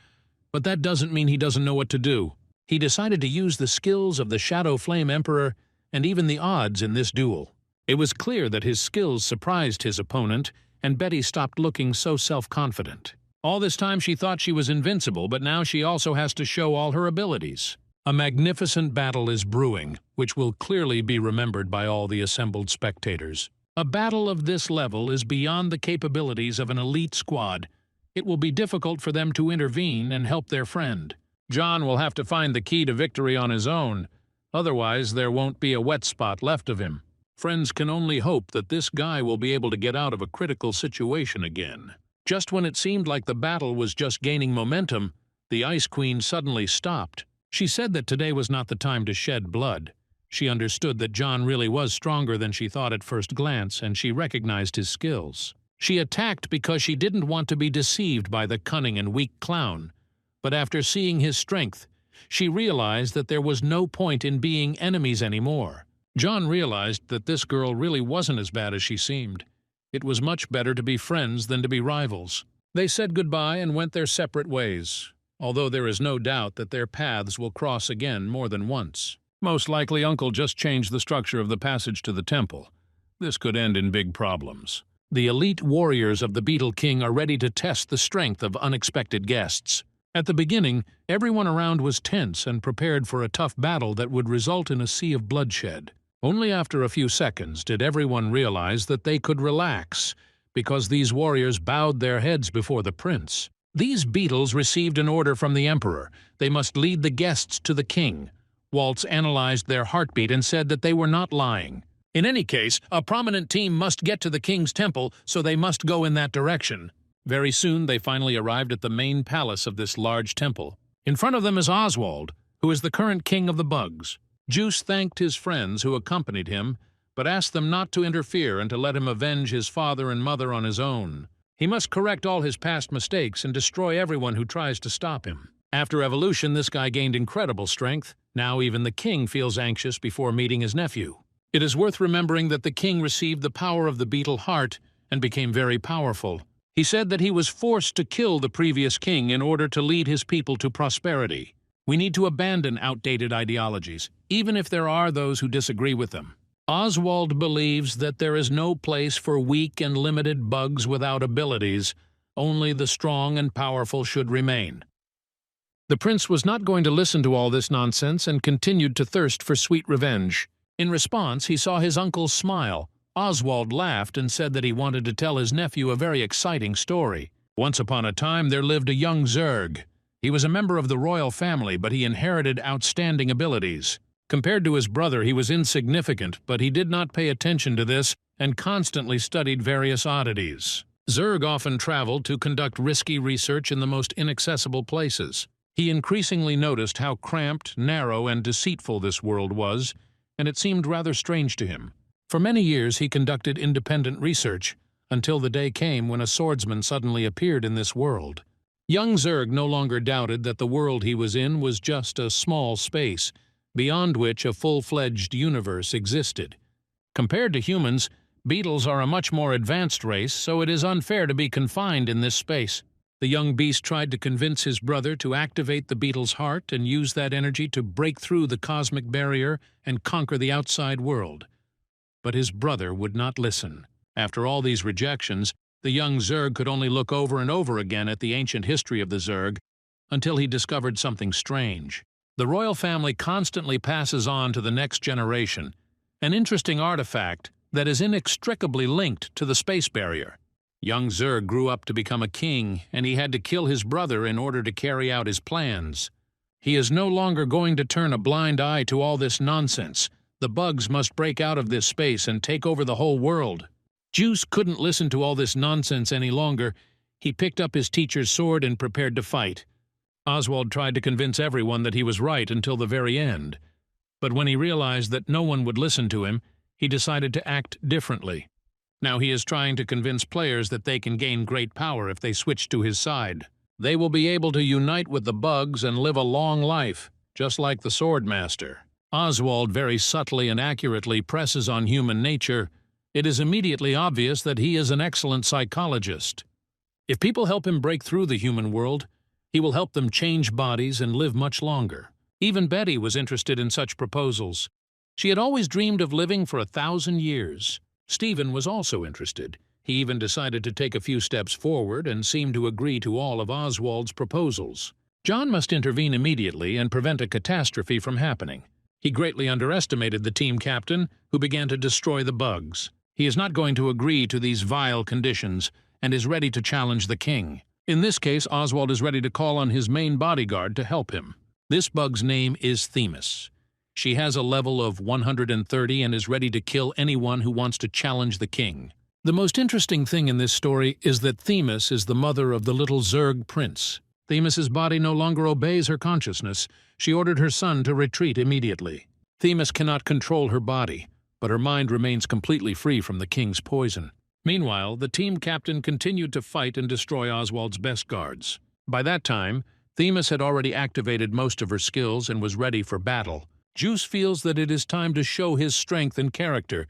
but that doesn't mean he doesn't know what to do. He decided to use the skills of the Shadow Flame Emperor and even the odds in this duel. It was clear that his skills surprised his opponent, and Betty stopped looking so self-confident. All this time she thought she was invincible, but now she also has to show all her abilities. A magnificent battle is brewing, which will clearly be remembered by all the assembled spectators. A battle of this level is beyond the capabilities of an elite squad. It will be difficult for them to intervene and help their friend. John will have to find the key to victory on his own. Otherwise, there won't be a wet spot left of him. Friends can only hope that this guy will be able to get out of a critical situation again. Just when it seemed like the battle was just gaining momentum, the Ice Queen suddenly stopped. She said that today was not the time to shed blood. She understood that John really was stronger than she thought at first glance, and she recognized his skills. She attacked because she didn't want to be deceived by the cunning and weak clown. But after seeing his strength, she realized that there was no point in being enemies anymore. John realized that this girl really wasn't as bad as she seemed. It was much better to be friends than to be rivals. They said goodbye and went their separate ways, although there is no doubt that their paths will cross again more than once. Most likely Uncle just changed the structure of the passage to the temple. This could end in big problems. The elite warriors of the Beetle King are ready to test the strength of unexpected guests. At the beginning, everyone around was tense and prepared for a tough battle that would result in a sea of bloodshed. Only after a few seconds did everyone realize that they could relax, because these warriors bowed their heads before the prince. These beetles received an order from the emperor. They must lead the guests to the king. Waltz analyzed their heartbeat and said that they were not lying. In any case, a prominent team must get to the king's temple, so they must go in that direction. Very soon they finally arrived at the main palace of this large temple. In front of them is Oswald, who is the current king of the bugs. Juice thanked his friends who accompanied him, but asked them not to interfere and to let him avenge his father and mother on his own. He must correct all his past mistakes and destroy everyone who tries to stop him. After evolution, this guy gained incredible strength. Now even the king feels anxious before meeting his nephew. It is worth remembering that the king received the power of the beetle heart and became very powerful. He said that he was forced to kill the previous king in order to lead his people to prosperity. We need to abandon outdated ideologies, even if there are those who disagree with them. Oswald believes that there is no place for weak and limited bugs without abilities. Only the strong and powerful should remain. The prince was not going to listen to all this nonsense and continued to thirst for sweet revenge. In response, he saw his uncle smile. Oswald laughed and said that he wanted to tell his nephew a very exciting story. Once upon a time, there lived a young Zerg. He was a member of the royal family, but he inherited outstanding abilities. Compared to his brother, he was insignificant, but he did not pay attention to this and constantly studied various oddities. Zerg often traveled to conduct risky research in the most inaccessible places. He increasingly noticed how cramped, narrow, and deceitful this world was, and it seemed rather strange to him. For many years he conducted independent research, until the day came when a swordsman suddenly appeared in this world. Young Zerg no longer doubted that the world he was in was just a small space, beyond which a full-fledged universe existed. Compared to humans, beetles are a much more advanced race, so it is unfair to be confined in this space. The young beast tried to convince his brother to activate the beetle's heart and use that energy to break through the cosmic barrier and conquer the outside world. But his brother would not listen. After all these rejections, the young Zerg could only look over and over again at the ancient history of the Zerg until he discovered something strange. The royal family constantly passes on to the next generation an interesting artifact that is inextricably linked to the space barrier. Young Zerg grew up to become a king, and he had to kill his brother in order to carry out his plans. He is no longer going to turn a blind eye to all this nonsense. The bugs must break out of this space and take over the whole world. Juice couldn't listen to all this nonsense any longer. He picked up his teacher's sword and prepared to fight. Oswald tried to convince everyone that he was right until the very end. But when he realized that no one would listen to him, he decided to act differently. Now he is trying to convince players that they can gain great power if they switch to his side. They will be able to unite with the bugs and live a long life, just like the Swordmaster. Oswald very subtly and accurately presses on human nature. It is immediately obvious that he is an excellent psychologist. If people help him break through the human world, he will help them change bodies and live much longer. Even Betty was interested in such proposals. She had always dreamed of living for 1,000 years. Stephen was also interested. He even decided to take a few steps forward and seemed to agree to all of Oswald's proposals. John must intervene immediately and prevent a catastrophe from happening. He greatly underestimated the team captain, who began to destroy the bugs. He is not going to agree to these vile conditions and is ready to challenge the king. In this case, Oswald is ready to call on his main bodyguard to help him. This bug's name is Themis. She has a level of 130 and is ready to kill anyone who wants to challenge the king. The most interesting thing in this story is that Themis is the mother of the little Zerg prince. Themis's body no longer obeys her consciousness. She ordered her son to retreat immediately. Themis cannot control her body, but her mind remains completely free from the king's poison. Meanwhile, the team captain continued to fight and destroy Oswald's best guards. By that time, Themis had already activated most of her skills and was ready for battle. Juice feels that it is time to show his strength and character.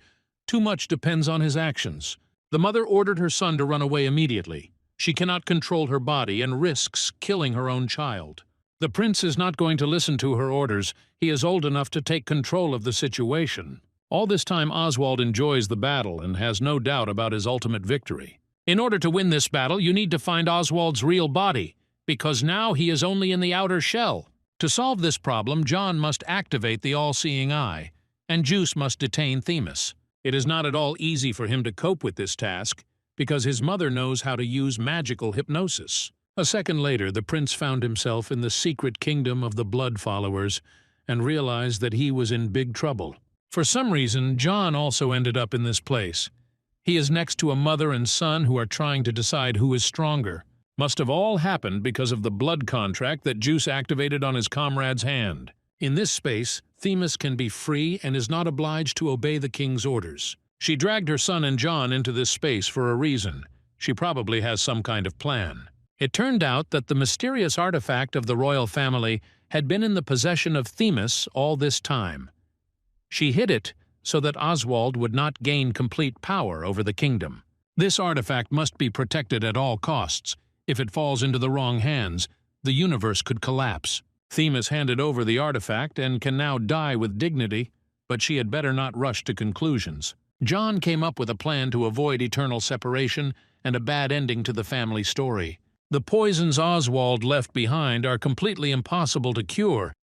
Too much depends on his actions. The mother ordered her son to run away immediately. She cannot control her body and risks killing her own child. The prince is not going to listen to her orders. He is old enough to take control of the situation. All this time, Oswald enjoys the battle and has no doubt about his ultimate victory. In order to win this battle, you need to find Oswald's real body, because now he is only in the outer shell. To solve this problem, John must activate the all-seeing eye, and Juice must detain Themis. It is not at all easy for him to cope with this task, because his mother knows how to use magical hypnosis. A second later, the prince found himself in the secret kingdom of the Blood Followers and realized that he was in big trouble. For some reason, John also ended up in this place. He is next to a mother and son who are trying to decide who is stronger. Must have all happened because of the blood contract that Juice activated on his comrade's hand. In this space, Themis can be free and is not obliged to obey the king's orders. She dragged her son and John into this space for a reason. She probably has some kind of plan. It turned out that the mysterious artifact of the royal family had been in the possession of Themis all this time. She hid it so that Oswald would not gain complete power over the kingdom. This artifact must be protected at all costs. If it falls into the wrong hands, the universe could collapse. Themis handed over the artifact and can now die with dignity, but she had better not rush to conclusions. John came up with a plan to avoid eternal separation and a bad ending to the family story. The poisons Oswald left behind are completely impossible to cure,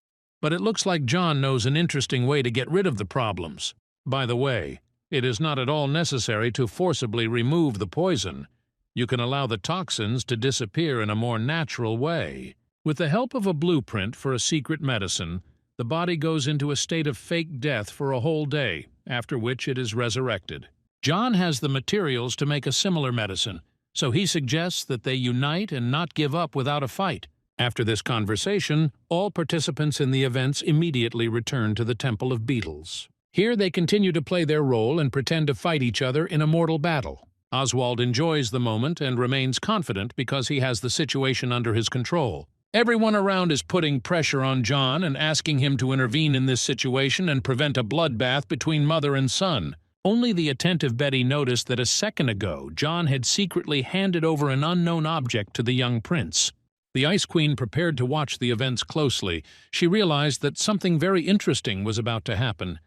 but it looks like John knows an interesting way to get rid of the problems. By the way, it is not at all necessary to forcibly remove the poison. You can allow the toxins to disappear in a more natural way. With the help of a blueprint for a secret medicine, the body goes into a state of fake death for a whole day, after which it is resurrected. John has the materials to make a similar medicine, so he suggests that they unite and not give up without a fight. After this conversation, all participants in the events immediately return to the Temple of Beetles. Here they continue to play their role and pretend to fight each other in a mortal battle. Oswald enjoys the moment and remains confident because he has the situation under his control. Everyone around is putting pressure on John and asking him to intervene in this situation and prevent a bloodbath between mother and son. Only the attentive Betty noticed that a second ago John had secretly handed over an unknown object to the young prince. The Ice Queen prepared to watch the events closely. She realized that something very interesting was about to happen.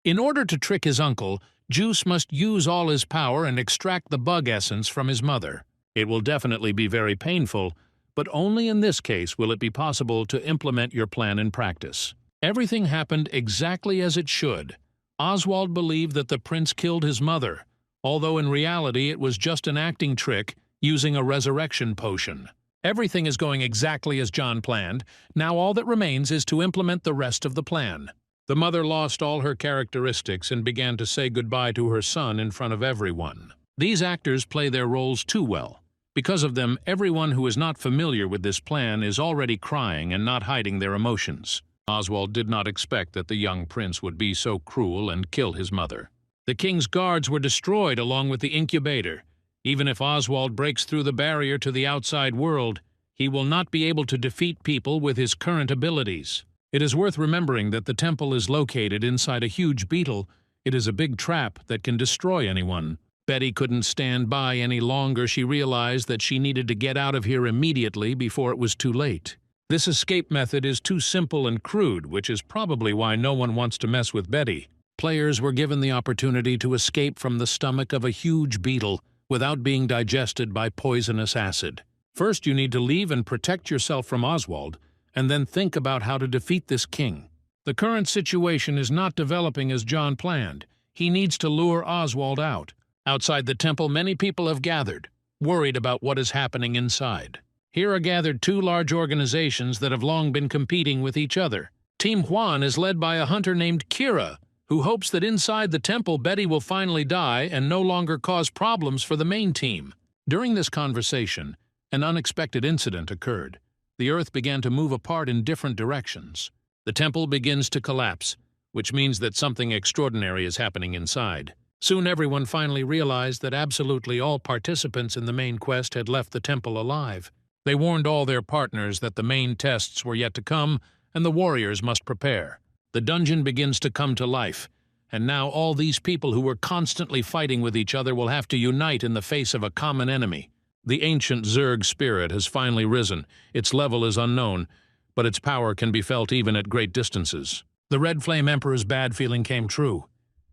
In order to trick his uncle, Juice must use all his power and extract the bug essence from his mother. It will definitely be very painful, but only in this case will it be possible to implement your plan in practice. Everything happened exactly as it should. Oswald believed that the prince killed his mother, although in reality it was just an acting trick using a resurrection potion. Everything is going exactly as John planned. Now all that remains is to implement the rest of the plan. The mother lost all her characteristics and began to say goodbye to her son in front of everyone. These actors play their roles too well. Because of them, everyone who is not familiar with this plan is already crying and not hiding their emotions. Oswald did not expect that the young prince would be so cruel and kill his mother. The king's guards were destroyed along with the incubator. Even if Oswald breaks through the barrier to the outside world, he will not be able to defeat people with his current abilities. It is worth remembering that the temple is located inside a huge beetle. It is a big trap that can destroy anyone. Betty couldn't stand by any longer. She realized that she needed to get out of here immediately before it was too late. This escape method is too simple and crude, which is probably why no one wants to mess with Betty. Players were given the opportunity to escape from the stomach of a huge beetle without being digested by poisonous acid. First, you need to leave and protect yourself from Oswald, and then think about how to defeat this king. The current situation is not developing as John planned. He needs to lure Oswald out. Outside the temple, many people have gathered, worried about what is happening inside. Here are gathered two large organizations that have long been competing with each other. Team Juan is led by a hunter named Kira, who hopes that inside the temple Betty will finally die and no longer cause problems for the main team. During this conversation, an unexpected incident occurred. The earth began to move apart in different directions. The temple begins to collapse, which means that something extraordinary is happening inside. Soon everyone finally realized that absolutely all participants in the main quest had left the temple alive. They warned all their partners that the main tests were yet to come and the warriors must prepare. The dungeon begins to come to life, and now all these people who were constantly fighting with each other will have to unite in the face of a common enemy. The ancient Zerg spirit has finally risen. Its level is unknown, but its power can be felt even at great distances. The Red Flame Emperor's bad feeling came true.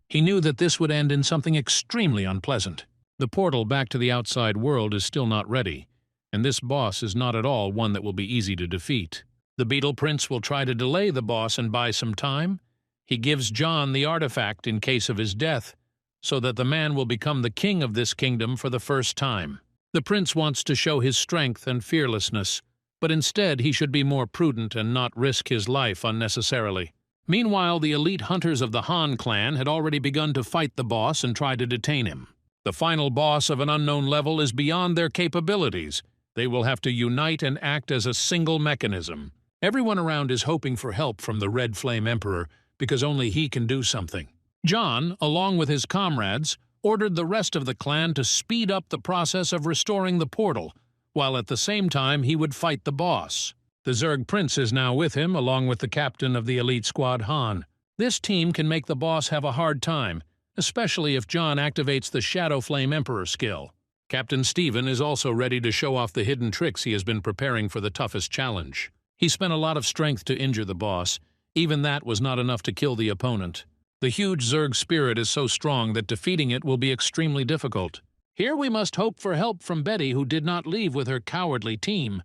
He knew that this would end in something extremely unpleasant. The portal back to the outside world is still not ready, and this boss is not at all one that will be easy to defeat. The Beetle Prince will try to delay the boss and buy some time. He gives John the artifact in case of his death, so that the man will become the king of this kingdom for the first time. The prince wants to show his strength and fearlessness, but instead he should be more prudent and not risk his life unnecessarily. Meanwhile, the elite hunters of the Han clan had already begun to fight the boss and try to detain him. The final boss of an unknown level is beyond their capabilities. They will have to unite and act as a single mechanism. Everyone around is hoping for help from the Red Flame Emperor, because only he can do something. John, along with his comrades, ordered the rest of the clan to speed up the process of restoring the portal, while at the same time he would fight the boss. The Zerg Prince is now with him, along with the captain of the elite squad, Han. This team can make the boss have a hard time, especially if John activates the Shadow Flame Emperor skill. Captain Steven is also ready to show off the hidden tricks he has been preparing for the toughest challenge. He spent a lot of strength to injure the boss. Even that was not enough to kill the opponent. The huge Zerg spirit is so strong that defeating it will be extremely difficult. Here we must hope for help from Betty, who did not leave with her cowardly team,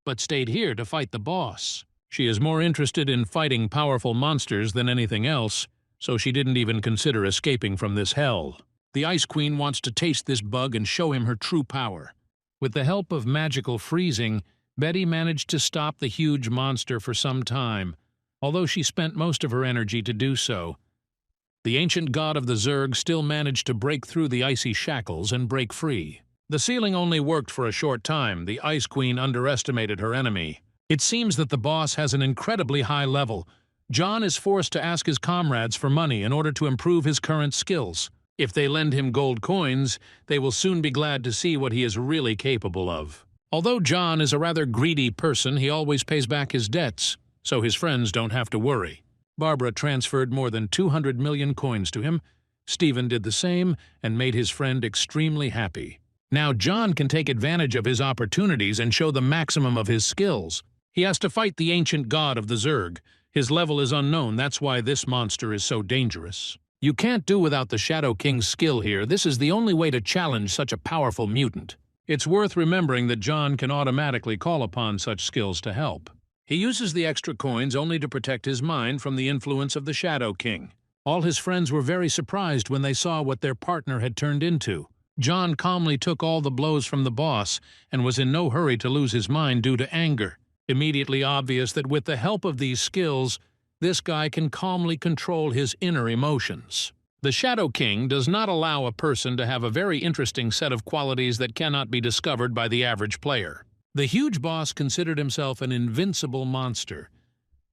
but stayed here to fight the boss. She is more interested in fighting powerful monsters than anything else, so she didn't even consider escaping from this hell. The Ice Queen wants to taste this bug and show him her true power. With the help of magical freezing, Betty managed to stop the huge monster for some time, although she spent most of her energy to do so. The ancient god of the Zerg still managed to break through the icy shackles and break free. The sealing only worked for a short time. The Ice Queen underestimated her enemy. It seems that the boss has an incredibly high level. John is forced to ask his comrades for money in order to improve his current skills. If they lend him gold coins, they will soon be glad to see what he is really capable of. Although John is a rather greedy person, he always pays back his debts, so his friends don't have to worry. Barbara transferred more than 200 million coins to him. Stephen did the same and made his friend extremely happy. Now John can take advantage of his opportunities and show the maximum of his skills. He has to fight the ancient god of the Zerg. His level is unknown, that's why this monster is so dangerous. You can't do without the Shadow King's skill here. This is the only way to challenge such a powerful mutant. It's worth remembering that John can automatically call upon such skills to help. He uses the extra coins only to protect his mind from the influence of the Shadow King. All his friends were very surprised when they saw what their partner had turned into. John calmly took all the blows from the boss and was in no hurry to lose his mind due to anger. Immediately obvious that with the help of these skills, this guy can calmly control his inner emotions. The Shadow King does not allow a person to have a very interesting set of qualities that cannot be discovered by the average player. The huge boss considered himself an invincible monster.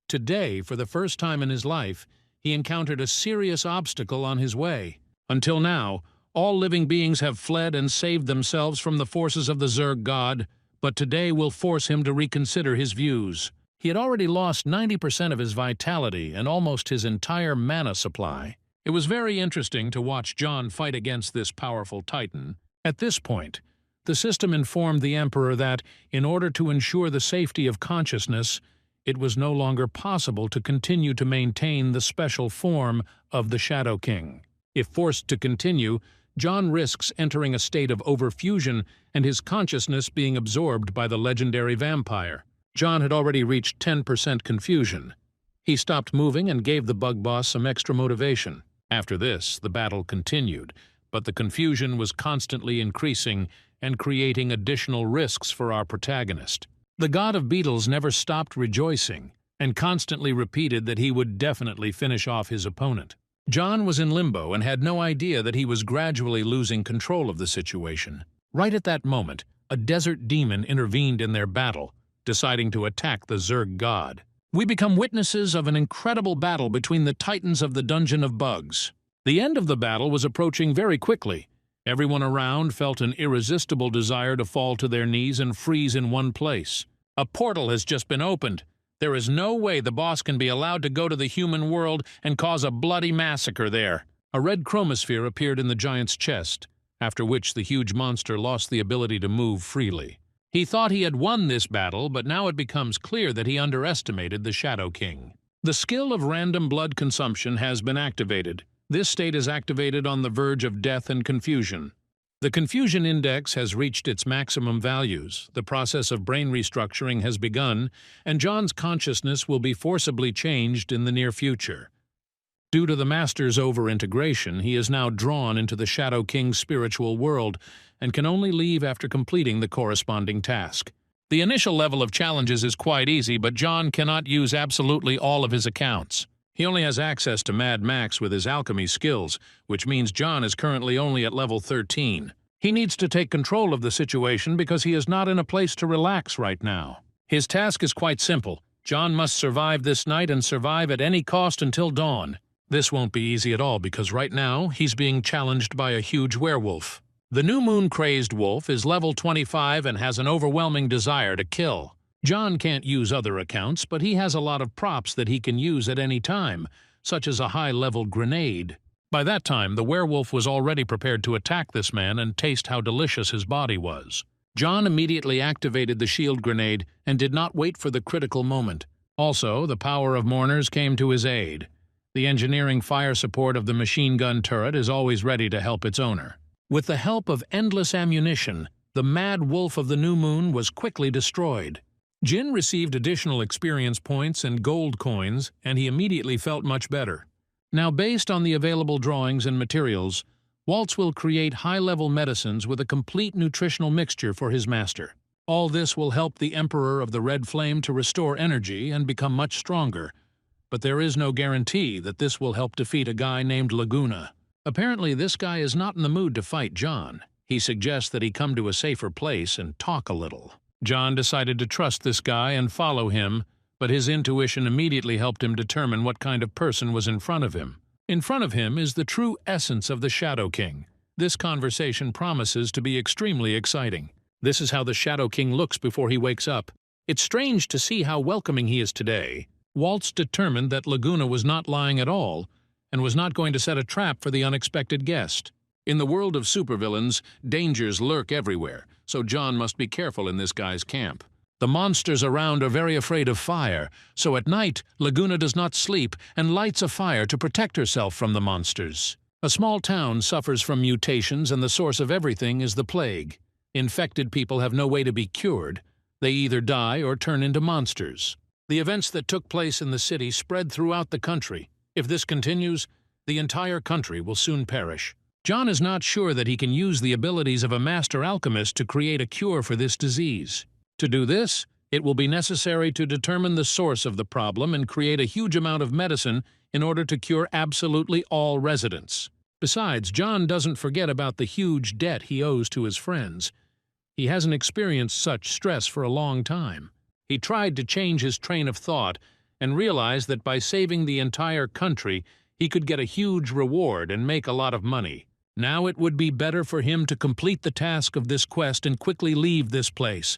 Today, for the first time in his life, he encountered a serious obstacle on his way. Until now, all living beings have fled and saved themselves from the forces of the Zerg god, but today will force him to reconsider his views. He had already lost 90% of his vitality and almost his entire mana supply. It was very interesting to watch John fight against this powerful titan. At this point, the system informed the Emperor that, in order to ensure the safety of consciousness, it was no longer possible to continue to maintain the special form of the Shadow King. If forced to continue, John risks entering a state of overfusion and his consciousness being absorbed by the legendary vampire. John had already reached 10% confusion. He stopped moving and gave the bug boss some extra motivation. After this, the battle continued, but the confusion was constantly increasing and creating additional risks for our protagonist. The god of beetles never stopped rejoicing and constantly repeated that he would definitely finish off his opponent. John was in limbo and had no idea that he was gradually losing control of the situation. Right at that moment, a desert demon intervened in their battle, deciding to attack the Zerg god. We become witnesses of an incredible battle between the titans of the Dungeon of Bugs. The end of the battle was approaching very quickly. Everyone around felt an irresistible desire to fall to their knees and freeze in one place. A portal has just been opened. There is no way the boss can be allowed to go to the human world and cause a bloody massacre there. A red chromosphere appeared in the giant's chest, after which the huge monster lost the ability to move freely. He thought he had won this battle, but now it becomes clear that he underestimated the Shadow King. The skill of random blood consumption has been activated. This state is activated on the verge of death and confusion. The confusion index has reached its maximum values, the process of brain restructuring has begun, and John's consciousness will be forcibly changed in the near future. Due to the Master's over-integration, he is now drawn into the Shadow King's spiritual world and can only leave after completing the corresponding task. The initial level of challenges is quite easy, but John cannot use absolutely all of his accounts. He only has access to Mad Max with his alchemy skills, which means John is currently only at level 13. He needs to take control of the situation because he is not in a place to relax right now. His task is quite simple. John must survive this night and survive at any cost until dawn. This won't be easy at all because right now he's being challenged by a huge werewolf. The new moon-crazed wolf is level 25 and has an overwhelming desire to kill. John can't use other accounts, but he has a lot of props that he can use at any time, such as a high-level grenade. By that time, the werewolf was already prepared to attack this man and taste how delicious his body was. John immediately activated the shield grenade and did not wait for the critical moment. Also, the power of mourners came to his aid. The engineering fire support of the machine gun turret is always ready to help its owner. With the help of endless ammunition, the mad wolf of the new moon was quickly destroyed. Jin received additional experience points and gold coins, and he immediately felt much better. Now, based on the available drawings and materials, Waltz will create high-level medicines with a complete nutritional mixture for his master. All this will help the Emperor of the Red Flame to restore energy and become much stronger, but there is no guarantee that this will help defeat a guy named Laguna. Apparently, this guy is not in the mood to fight John. He suggests that he come to a safer place and talk a little. John decided to trust this guy and follow him, but his intuition immediately helped him determine what kind of person was in front of him. In front of him is the true essence of the Shadow King. This conversation promises to be extremely exciting. This is how the Shadow King looks before he wakes up. It's strange to see how welcoming he is today. Waltz determined that Laguna was not lying at all, and was not going to set a trap for the unexpected guest. In the world of supervillains, dangers lurk everywhere, so John must be careful in this guy's camp. The monsters around are very afraid of fire, so at night, Laguna does not sleep and lights a fire to protect herself from the monsters. A small town suffers from mutations, and the source of everything is the plague. Infected people have no way to be cured. They either die or turn into monsters. The events that took place in the city spread throughout the country. If this continues, the entire country will soon perish. John is not sure that he can use the abilities of a master alchemist to create a cure for this disease. To do this, it will be necessary to determine the source of the problem and create a huge amount of medicine in order to cure absolutely all residents. Besides, John doesn't forget about the huge debt he owes to his friends. He hasn't experienced such stress for a long time. He tried to change his train of thought and realized that by saving the entire country, he could get a huge reward and make a lot of money. Now it would be better for him to complete the task of this quest and quickly leave this place.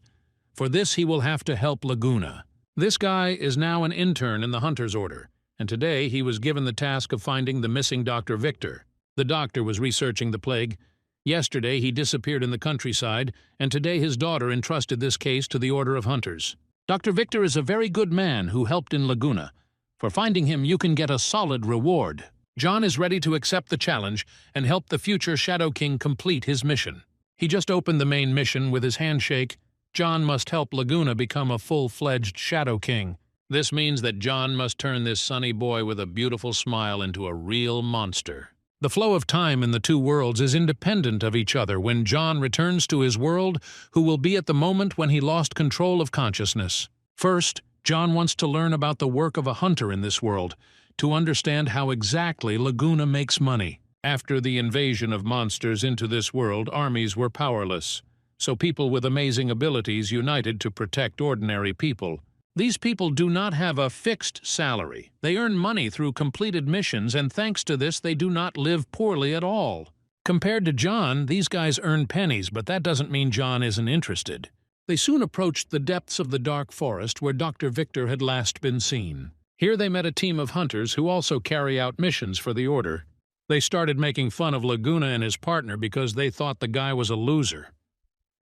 For this, he will have to help Laguna. This guy is now an intern in the Hunter's Order, and today he was given the task of finding the missing Dr. Victor. The doctor was researching the plague. Yesterday he disappeared in the countryside, and today his daughter entrusted this case to the Order of Hunters. Dr. Victor is a very good man who helped in Laguna. For finding him, you can get a solid reward. John is ready to accept the challenge and help the future Shadow King complete his mission. He just opened the main mission with his handshake. John must help Laguna become a full-fledged Shadow King. This means that John must turn this sunny boy with a beautiful smile into a real monster. The flow of time in the two worlds is independent of each other when John returns to his world, who will be at the moment when he lost control of consciousness. First, John wants to learn about the work of a hunter in this world, to understand how exactly Laguna makes money. After the invasion of monsters into this world, armies were powerless, so people with amazing abilities united to protect ordinary people. These people do not have a fixed salary. They earn money through completed missions, and thanks to this, they do not live poorly at all. Compared to John, these guys earn pennies, but that doesn't mean John isn't interested. They soon approached the depths of the dark forest where Dr. Victor had last been seen. Here they met a team of hunters who also carry out missions for the Order. They started making fun of Laguna and his partner because they thought the guy was a loser.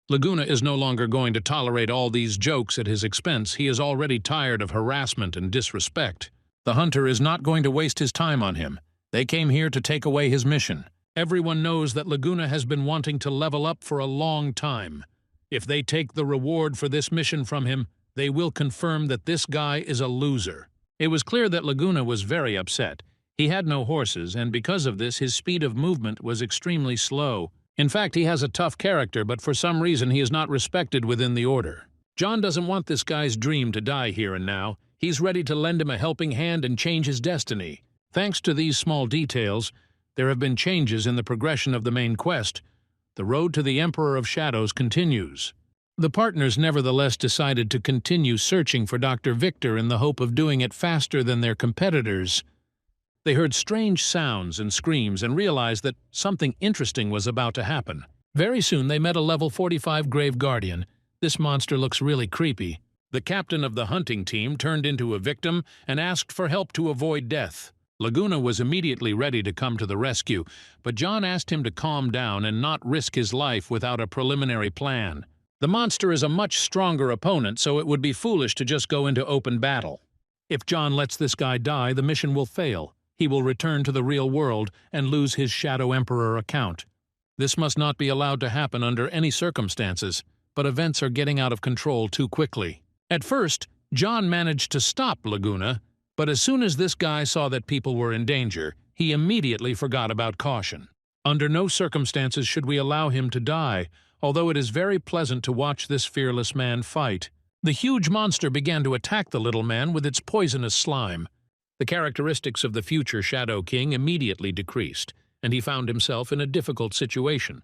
Laguna is no longer going to tolerate all these jokes at his expense. He is already tired of harassment and disrespect. The hunter is not going to waste his time on him. They came here to take away his mission. Everyone knows that Laguna has been wanting to level up for a long time. If they take the reward for this mission from him, they will confirm that this guy is a loser. It was clear that Laguna was very upset. He had no horses, and because of this, his speed of movement was extremely slow. In fact, he has a tough character, but for some reason he is not respected within the Order. John doesn't want this guy's dream to die here and now. He's ready to lend him a helping hand and change his destiny. Thanks to these small details, there have been changes in the progression of the main quest. The road to the Emperor of Shadows continues. The partners nevertheless decided to continue searching for Dr. Victor in the hope of doing it faster than their competitors. They heard strange sounds and screams and realized that something interesting was about to happen. Very soon they met a level 45 Grave Guardian. This monster looks really creepy. The captain of the hunting team turned into a victim and asked for help to avoid death. Laguna was immediately ready to come to the rescue, but John asked him to calm down and not risk his life without a preliminary plan. The monster is a much stronger opponent, so it would be foolish to just go into open battle. If John lets this guy die, the mission will fail. He will return to the real world and lose his Shadow Emperor account. This must not be allowed to happen under any circumstances, but events are getting out of control too quickly. At first, John managed to stop Laguna, but as soon as this guy saw that people were in danger, he immediately forgot about caution. Under no circumstances should we allow him to die, although it is very pleasant to watch this fearless man fight. The huge monster began to attack the little man with its poisonous slime. The characteristics of the future Shadow King immediately decreased, and he found himself in a difficult situation.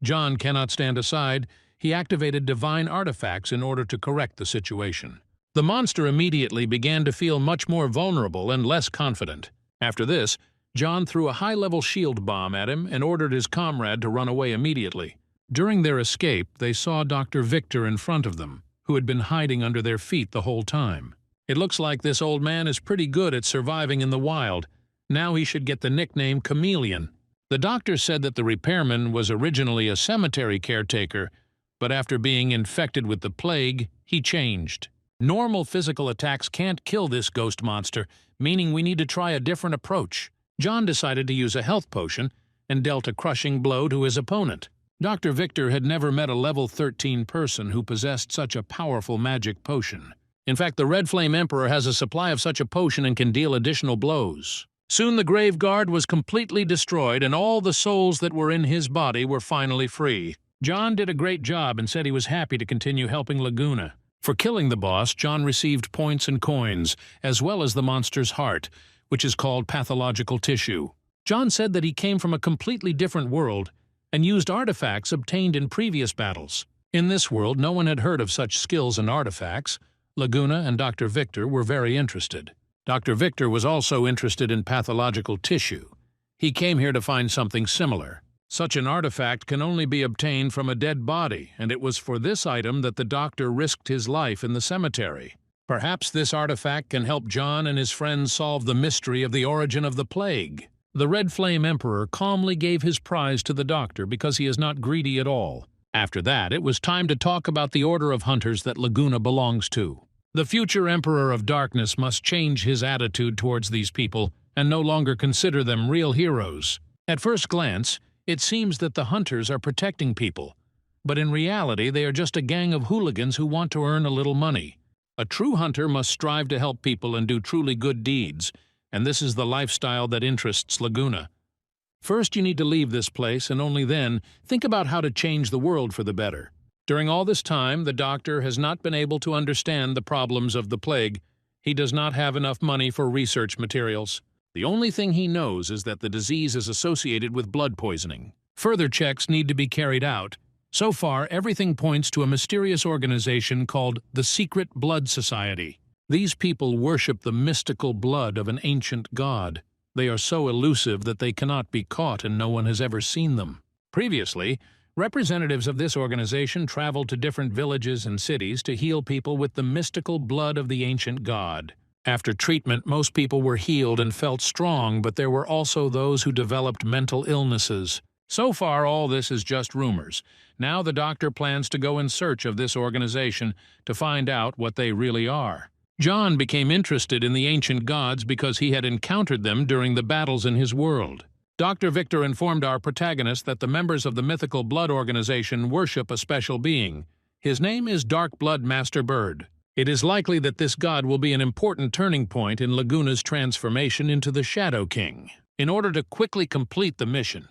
John cannot stand aside. He activated divine artifacts in order to correct the situation. The monster immediately began to feel much more vulnerable and less confident. After this, John threw a high-level shield bomb at him and ordered his comrade to run away immediately. During their escape, they saw Dr. Victor in front of them, who had been hiding under their feet the whole time. It looks like this old man is pretty good at surviving in the wild. Now he should get the nickname Chameleon. The doctor said that the repairman was originally a cemetery caretaker, but after being infected with the plague, he changed. Normal physical attacks can't kill this ghost monster, meaning we need to try a different approach. John decided to use a health potion and dealt a crushing blow to his opponent. Dr. Victor had never met a level 13 person who possessed such a powerful magic potion. In fact, the Red Flame Emperor has a supply of such a potion and can deal additional blows. Soon the grave guard was completely destroyed and all the souls that were in his body were finally free. John did a great job and said he was happy to continue helping Laguna. For killing the boss, John received points and coins, as well as the monster's heart, which is called pathological tissue. John said that he came from a completely different world and used artifacts obtained in previous battles. In this world, no one had heard of such skills and artifacts. Laguna and Dr. Victor were very interested. Dr. Victor was also interested in pathological tissue. He came here to find something similar. Such an artifact can only be obtained from a dead body, and it was for this item that the doctor risked his life in the cemetery. Perhaps this artifact can help John and his friends solve the mystery of the origin of the plague. The Red Flame Emperor calmly gave his prize to the doctor because he is not greedy at all. After that, it was time to talk about the order of hunters that Laguna belongs to. The future Emperor of Darkness must change his attitude towards these people and no longer consider them real heroes. At first glance, it seems that the hunters are protecting people, but in reality they are just a gang of hooligans who want to earn a little money. A true hunter must strive to help people and do truly good deeds, and this is the lifestyle that interests Laguna. First, you need to leave this place, and only then think about how to change the world for the better. During all this time, the doctor has not been able to understand the problems of the plague. He does not have enough money for research materials. The only thing he knows is that the disease is associated with blood poisoning. Further checks need to be carried out. So far, everything points to a mysterious organization called the Secret Blood Society. These people worship the mystical blood of an ancient god. They are so elusive that they cannot be caught and no one has ever seen them. Previously, representatives of this organization traveled to different villages and cities to heal people with the mystical blood of the ancient god. After treatment, most people were healed and felt strong, but there were also those who developed mental illnesses. So far, all this is just rumors. Now the doctor plans to go in search of this organization to find out what they really are. John became interested in the ancient gods because he had encountered them during the battles in his world. Dr. Victor informed our protagonist that the members of the mythical blood organization worship a special being. His name is Dark Blood Master Bird. It is likely that this god will be an important turning point in Laguna's transformation into the Shadow King. In order to quickly complete the mission,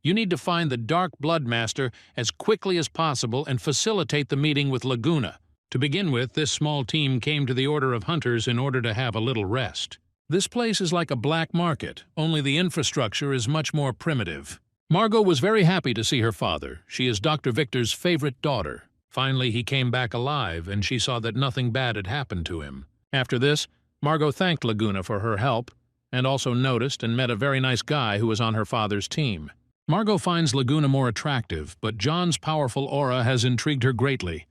you need to find the Dark Blood Master as quickly as possible and facilitate the meeting with Laguna. To begin with, this small team came to the Order of Hunters in order to have a little rest. This place is like a black market, only the infrastructure is much more primitive. Margot was very happy to see her father. She is Dr. Victor's favorite daughter. Finally, he came back alive, and she saw that nothing bad had happened to him. After this, Margot thanked Laguna for her help, and also noticed and met a very nice guy who was on her father's team. Margot finds Laguna more attractive, but John's powerful aura has intrigued her greatly,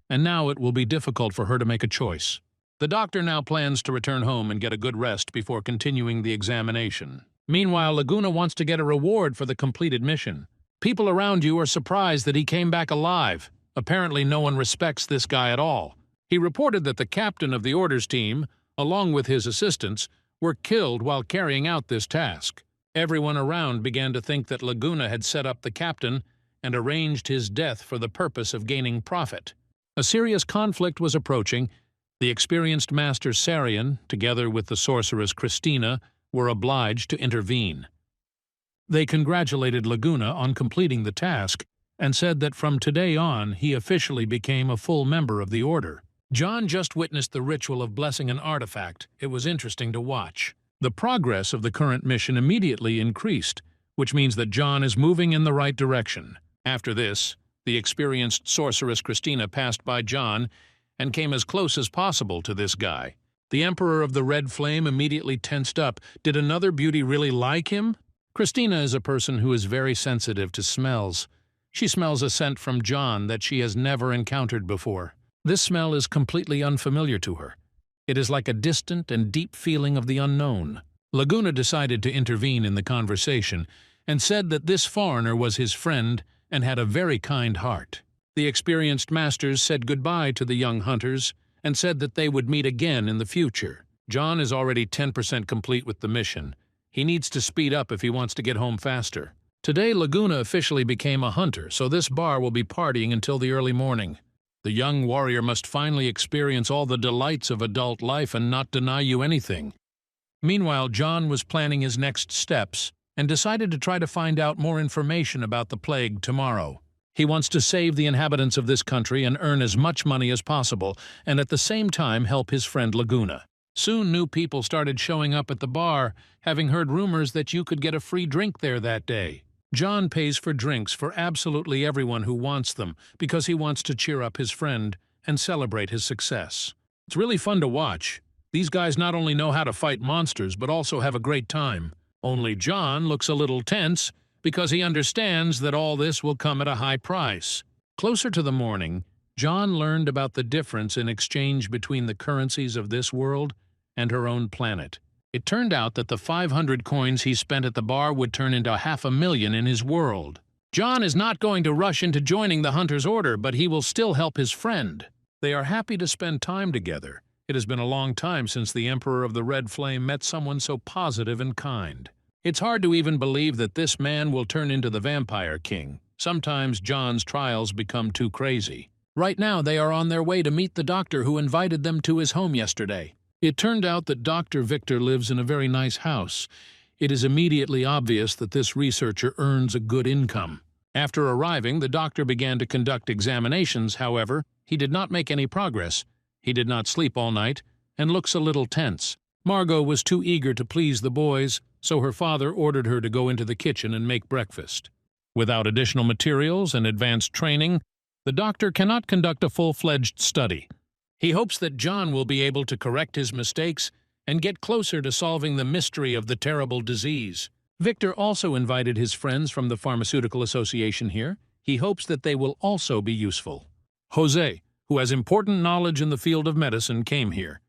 and now it will be difficult for her to make a choice. The doctor now plans to return home and get a good rest before continuing the examination. Meanwhile, Laguna wants to get a reward for the completed mission. People around you are surprised that he came back alive. Apparently no one respects this guy at all. He reported that the captain of the orders team, along with his assistants, were killed while carrying out this task. Everyone around began to think that Laguna had set up the captain and arranged his death for the purpose of gaining profit. A serious conflict was approaching. The experienced master Sarian, together with the sorceress Christina, were obliged to intervene. They congratulated Laguna on completing the task and said that from today on he officially became a full member of the order. John just witnessed the ritual of blessing an artifact. It was interesting to watch. The progress of the current mission immediately increased, which means that John is moving in the right direction. After this, the experienced sorceress Christina passed by John and came as close as possible to this guy. The Emperor of the Red Flame immediately tensed up. Did another beauty really like him? Christina is a person who is very sensitive to smells. She smells a scent from John that she has never encountered before. This smell is completely unfamiliar to her. It is like a distant and deep feeling of the unknown. Laguna decided to intervene in the conversation and said that this foreigner was his friend and had a very kind heart. The experienced masters said goodbye to the young hunters and said that they would meet again in the future. John is already 10% complete with the mission. He needs to speed up if he wants to get home faster. Today, Laguna officially became a hunter, so this bar will be partying until the early morning. The young warrior must finally experience all the delights of adult life and not deny you anything. Meanwhile, John was planning his next steps and decided to try to find out more information about the plague tomorrow. He wants to save the inhabitants of this country and earn as much money as possible, and at the same time help his friend Laguna. Soon new people started showing up at the bar, having heard rumors that you could get a free drink there that day. John pays for drinks for absolutely everyone who wants them because he wants to cheer up his friend and celebrate his success. It's really fun to watch. These guys not only know how to fight monsters but also have a great time. Only John looks a little tense because he understands that all this will come at a high price. Closer to the morning, John learned about the difference in exchange between the currencies of this world and her own planet. It turned out that the 500 coins he spent at the bar would turn into 500,000 in his world. John is not going to rush into joining the Hunter's Order, but he will still help his friend. They are happy to spend time together. It has been a long time since the Emperor of the Red Flame met someone so positive and kind. It's hard to even believe that this man will turn into the Vampire King. Sometimes John's trials become too crazy. Right now they are on their way to meet the doctor who invited them to his home yesterday. It turned out that Dr. Victor lives in a very nice house. It is immediately obvious that this researcher earns a good income. After arriving, the doctor began to conduct examinations. However, he did not make any progress. He did not sleep all night and looks a little tense. Margot was too eager to please the boys, so her father ordered her to go into the kitchen and make breakfast. Without additional materials and advanced training, the doctor cannot conduct a full-fledged study. He hopes that John will be able to correct his mistakes and get closer to solving the mystery of the terrible disease. Victor also invited his friends from the Pharmaceutical Association here. He hopes that they will also be useful. Jose, who has important knowledge in the field of medicine, came here.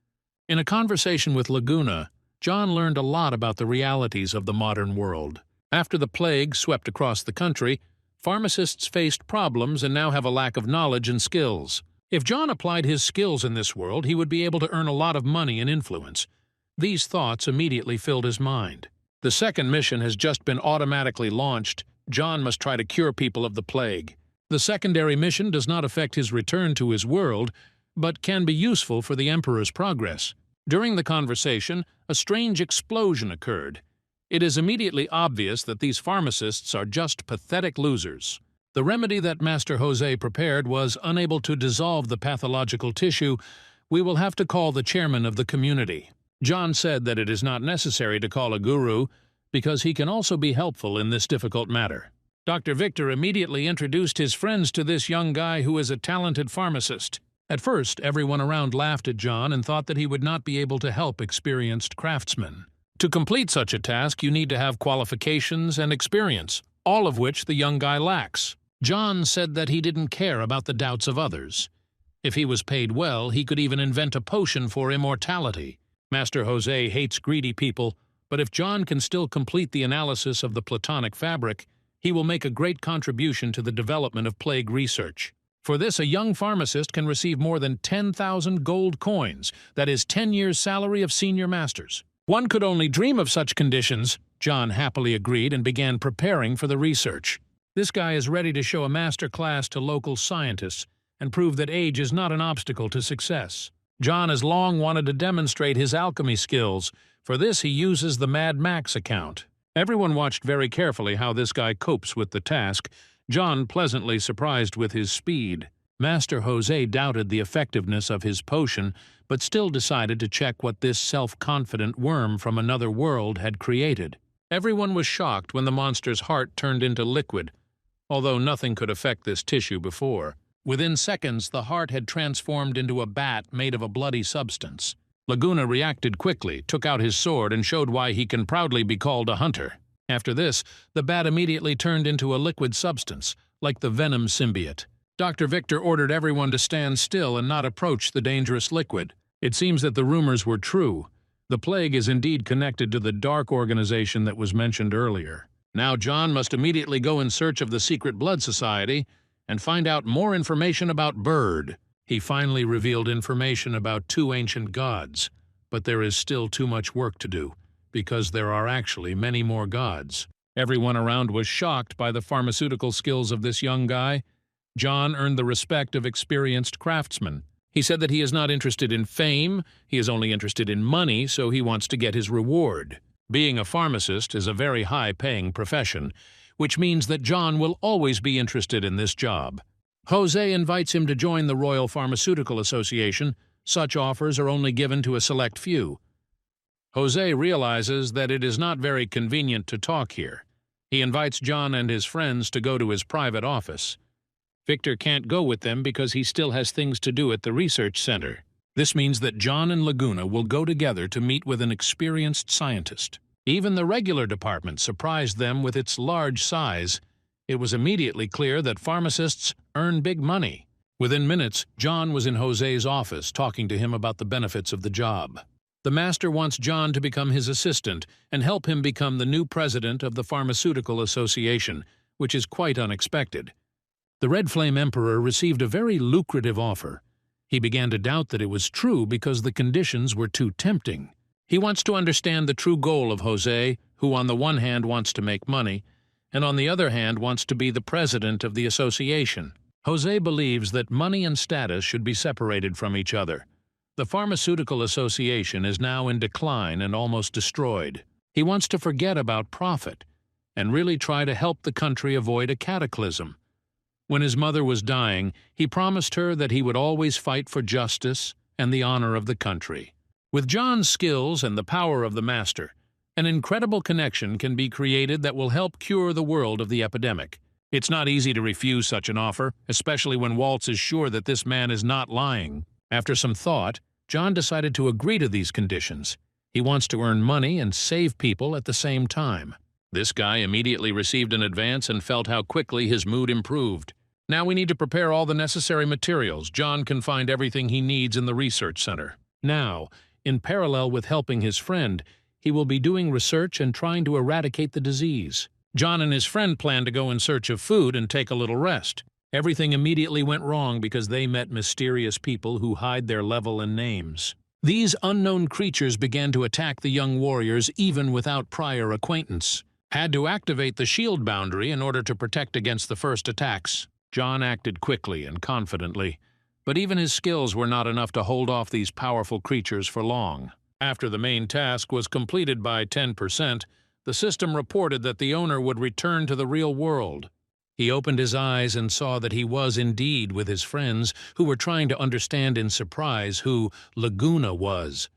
In a conversation with Laguna, John learned a lot about the realities of the modern world. After the plague swept across the country, pharmacists faced problems and now have a lack of knowledge and skills. If John applied his skills in this world, he would be able to earn a lot of money and influence. These thoughts immediately filled his mind. The second mission has just been automatically launched. John must try to cure people of the plague. The secondary mission does not affect his return to his world, but can be useful for the Emperor's progress. During the conversation, a strange explosion occurred. It is immediately obvious that these pharmacists are just pathetic losers. The remedy that Master Jose prepared was unable to dissolve the pathological tissue. We will have to call the chairman of the community. John said that it is not necessary to call a guru because he can also be helpful in this difficult matter. Dr. Victor immediately introduced his friends to this young guy who is a talented pharmacist. At first, everyone around laughed at John and thought that he would not be able to help experienced craftsmen. To complete such a task, you need to have qualifications and experience, all of which the young guy lacks. John said that he didn't care about the doubts of others. If he was paid well, he could even invent a potion for immortality. Master Jose hates greedy people, but if John can still complete the analysis of the Platonic fabric, he will make a great contribution to the development of plague research. For this, a young pharmacist can receive more than 10,000 gold coins, that is 10 years' salary of senior masters. One could only dream of such conditions. John happily agreed and began preparing for the research. This guy is ready to show a master class to local scientists and prove that age is not an obstacle to success. John has long wanted to demonstrate his alchemy skills. For this, he uses the Mad Max account. Everyone watched very carefully how this guy copes with the task. John pleasantly surprised with his speed. Master Jose doubted the effectiveness of his potion, but still decided to check what this self-confident worm from another world had created. Everyone was shocked when the monster's heart turned into liquid, although nothing could affect this tissue before. Within seconds, the heart had transformed into a bat made of a bloody substance. Laguna reacted quickly, took out his sword, and showed why he can proudly be called a hunter. After this, the bat immediately turned into a liquid substance, like the venom symbiote. Dr. Victor ordered everyone to stand still and not approach the dangerous liquid. It seems that the rumors were true. The plague is indeed connected to the dark organization that was mentioned earlier. Now John must immediately go in search of the secret blood society and find out more information about Bird. He finally revealed information about 2 ancient gods, but there is still too much work to do, because there are actually many more gods. Everyone around was shocked by the pharmaceutical skills of this young guy. John earned the respect of experienced craftsmen. He said that he is not interested in fame, he is only interested in money, so he wants to get his reward. Being a pharmacist is a very high-paying profession, which means that John will always be interested in this job. Jose invites him to join the Royal Pharmaceutical Association. Such offers are only given to a select few. Jose realizes that it is not very convenient to talk here. He invites John and his friends to go to his private office. Victor can't go with them because he still has things to do at the research center. This means that John and Laguna will go together to meet with an experienced scientist. Even the regular department surprised them with its large size. It was immediately clear that pharmacists earn big money. Within minutes, John was in Jose's office talking to him about the benefits of the job. The master wants John to become his assistant and help him become the new president of the Pharmaceutical Association, which is quite unexpected. The Red Flame Emperor received a very lucrative offer. He began to doubt that it was true because the conditions were too tempting. He wants to understand the true goal of Jose, who on the one hand wants to make money, and on the other hand wants to be the president of the association. Jose believes that money and status should be separated from each other. The Pharmaceutical Association is now in decline and almost destroyed. He wants to forget about profit and really try to help the country avoid a cataclysm. When his mother was dying, he promised her that he would always fight for justice and the honor of the country. With John's skills and the power of the master, an incredible connection can be created that will help cure the world of the epidemic. It's not easy to refuse such an offer, especially when Waltz is sure that this man is not lying. After some thought, John decided to agree to these conditions. He wants to earn money and save people at the same time. This guy immediately received an advance and felt how quickly his mood improved. Now we need to prepare all the necessary materials. John can find everything he needs in the research center. Now, in parallel with helping his friend, he will be doing research and trying to eradicate the disease. John and his friend plan to go in search of food and take a little rest. Everything immediately went wrong because they met mysterious people who hide their level and names. These unknown creatures began to attack the young warriors even without prior acquaintance. Had to activate the shield boundary in order to protect against the first attacks. John acted quickly and confidently, but even his skills were not enough to hold off these powerful creatures for long. After the main task was completed by 10%, the system reported that the owner would return to the real world. He opened his eyes and saw that he was indeed with his friends, who were trying to understand in surprise who Laguna was.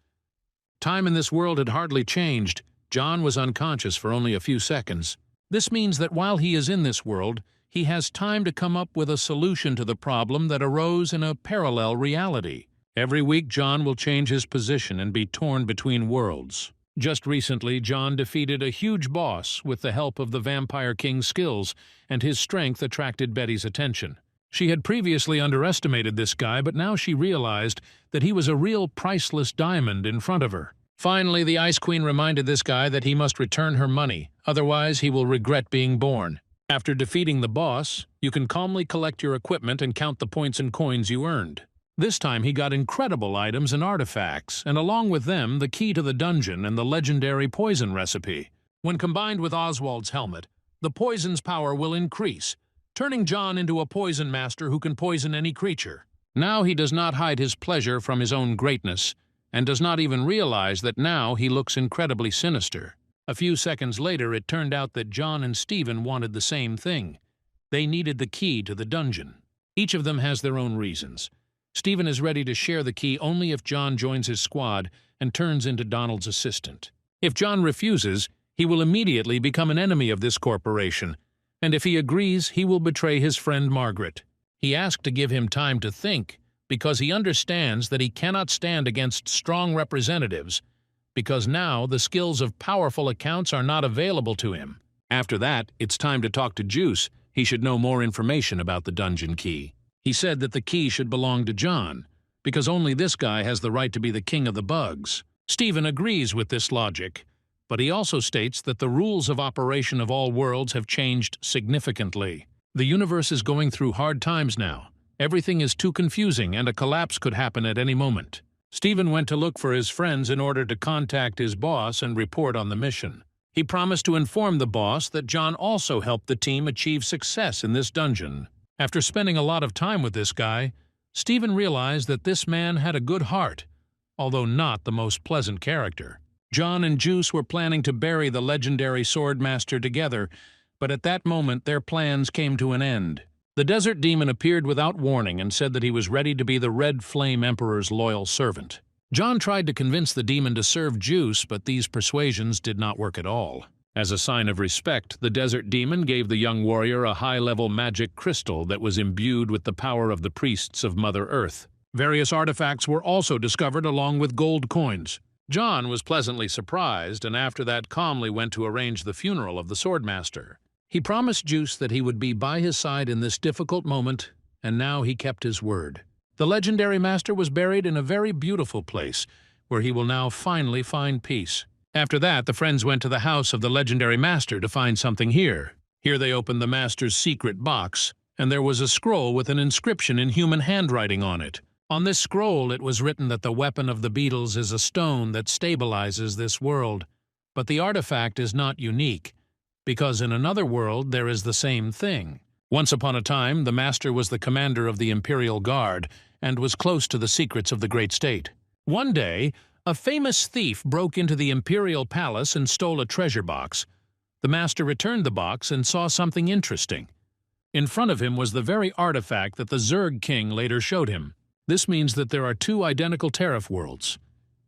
Time in this world had hardly changed. John was unconscious for only a few seconds. This means that while he is in this world, he has time to come up with a solution to the problem that arose in a parallel reality. Every week, John will change his position and be torn between worlds. Just recently, John defeated a huge boss with the help of the Vampire King's skills, and his strength attracted Betty's attention. She had previously underestimated this guy, but now she realized that he was a real priceless diamond in front of her. Finally, the Ice Queen reminded this guy that he must return her money, otherwise he will regret being born. After defeating the boss, you can calmly collect your equipment and count the points and coins you earned. This time he got incredible items and artifacts, and along with them the key to the dungeon and the legendary poison recipe. When combined with Oswald's helmet, the poison's power will increase, turning John into a poison master who can poison any creature. Now he does not hide his pleasure from his own greatness, and does not even realize that now he looks incredibly sinister. A few seconds later, it turned out that John and Stephen wanted the same thing. They needed the key to the dungeon. Each of them has their own reasons. Stephen is ready to share the key only if John joins his squad and turns into Donald's assistant. If John refuses, he will immediately become an enemy of this corporation, and if he agrees, he will betray his friend Margaret. He asked to give him time to think, because he understands that he cannot stand against strong representatives, because now the skills of powerful accounts are not available to him. After that, it's time to talk to Juice. He should know more information about the dungeon key. He said that the key should belong to John, because only this guy has the right to be the king of the bugs. Stephen agrees with this logic, but he also states that the rules of operation of all worlds have changed significantly. The universe is going through hard times now. Everything is too confusing and a collapse could happen at any moment. Stephen went to look for his friends in order to contact his boss and report on the mission. He promised to inform the boss that John also helped the team achieve success in this dungeon. After spending a lot of time with this guy, Stephen realized that this man had a good heart, although not the most pleasant character. John and Juice were planning to bury the legendary swordmaster together, but at that moment their plans came to an end. The desert demon appeared without warning and said that he was ready to be the Red Flame Emperor's loyal servant. John tried to convince the demon to serve Juice, but these persuasions did not work at all. As a sign of respect, the desert demon gave the young warrior a high-level magic crystal that was imbued with the power of the priests of Mother Earth. Various artifacts were also discovered along with gold coins. John was pleasantly surprised and after that calmly went to arrange the funeral of the swordmaster. He promised Juice that he would be by his side in this difficult moment, and now he kept his word. The legendary master was buried in a very beautiful place, where he will now finally find peace. After that, the friends went to the house of the legendary master to find something here. Here they opened the master's secret box, and there was a scroll with an inscription in human handwriting on it. On this scroll it was written that the weapon of the beetles is a stone that stabilizes this world, but the artifact is not unique, because in another world there is the same thing. Once upon a time, the master was the commander of the Imperial Guard and was close to the secrets of the great state. One day, a famous thief broke into the Imperial Palace and stole a treasure box. The master returned the box and saw something interesting. In front of him was the very artifact that the Zerg King later showed him. This means that there are two identical tariff worlds.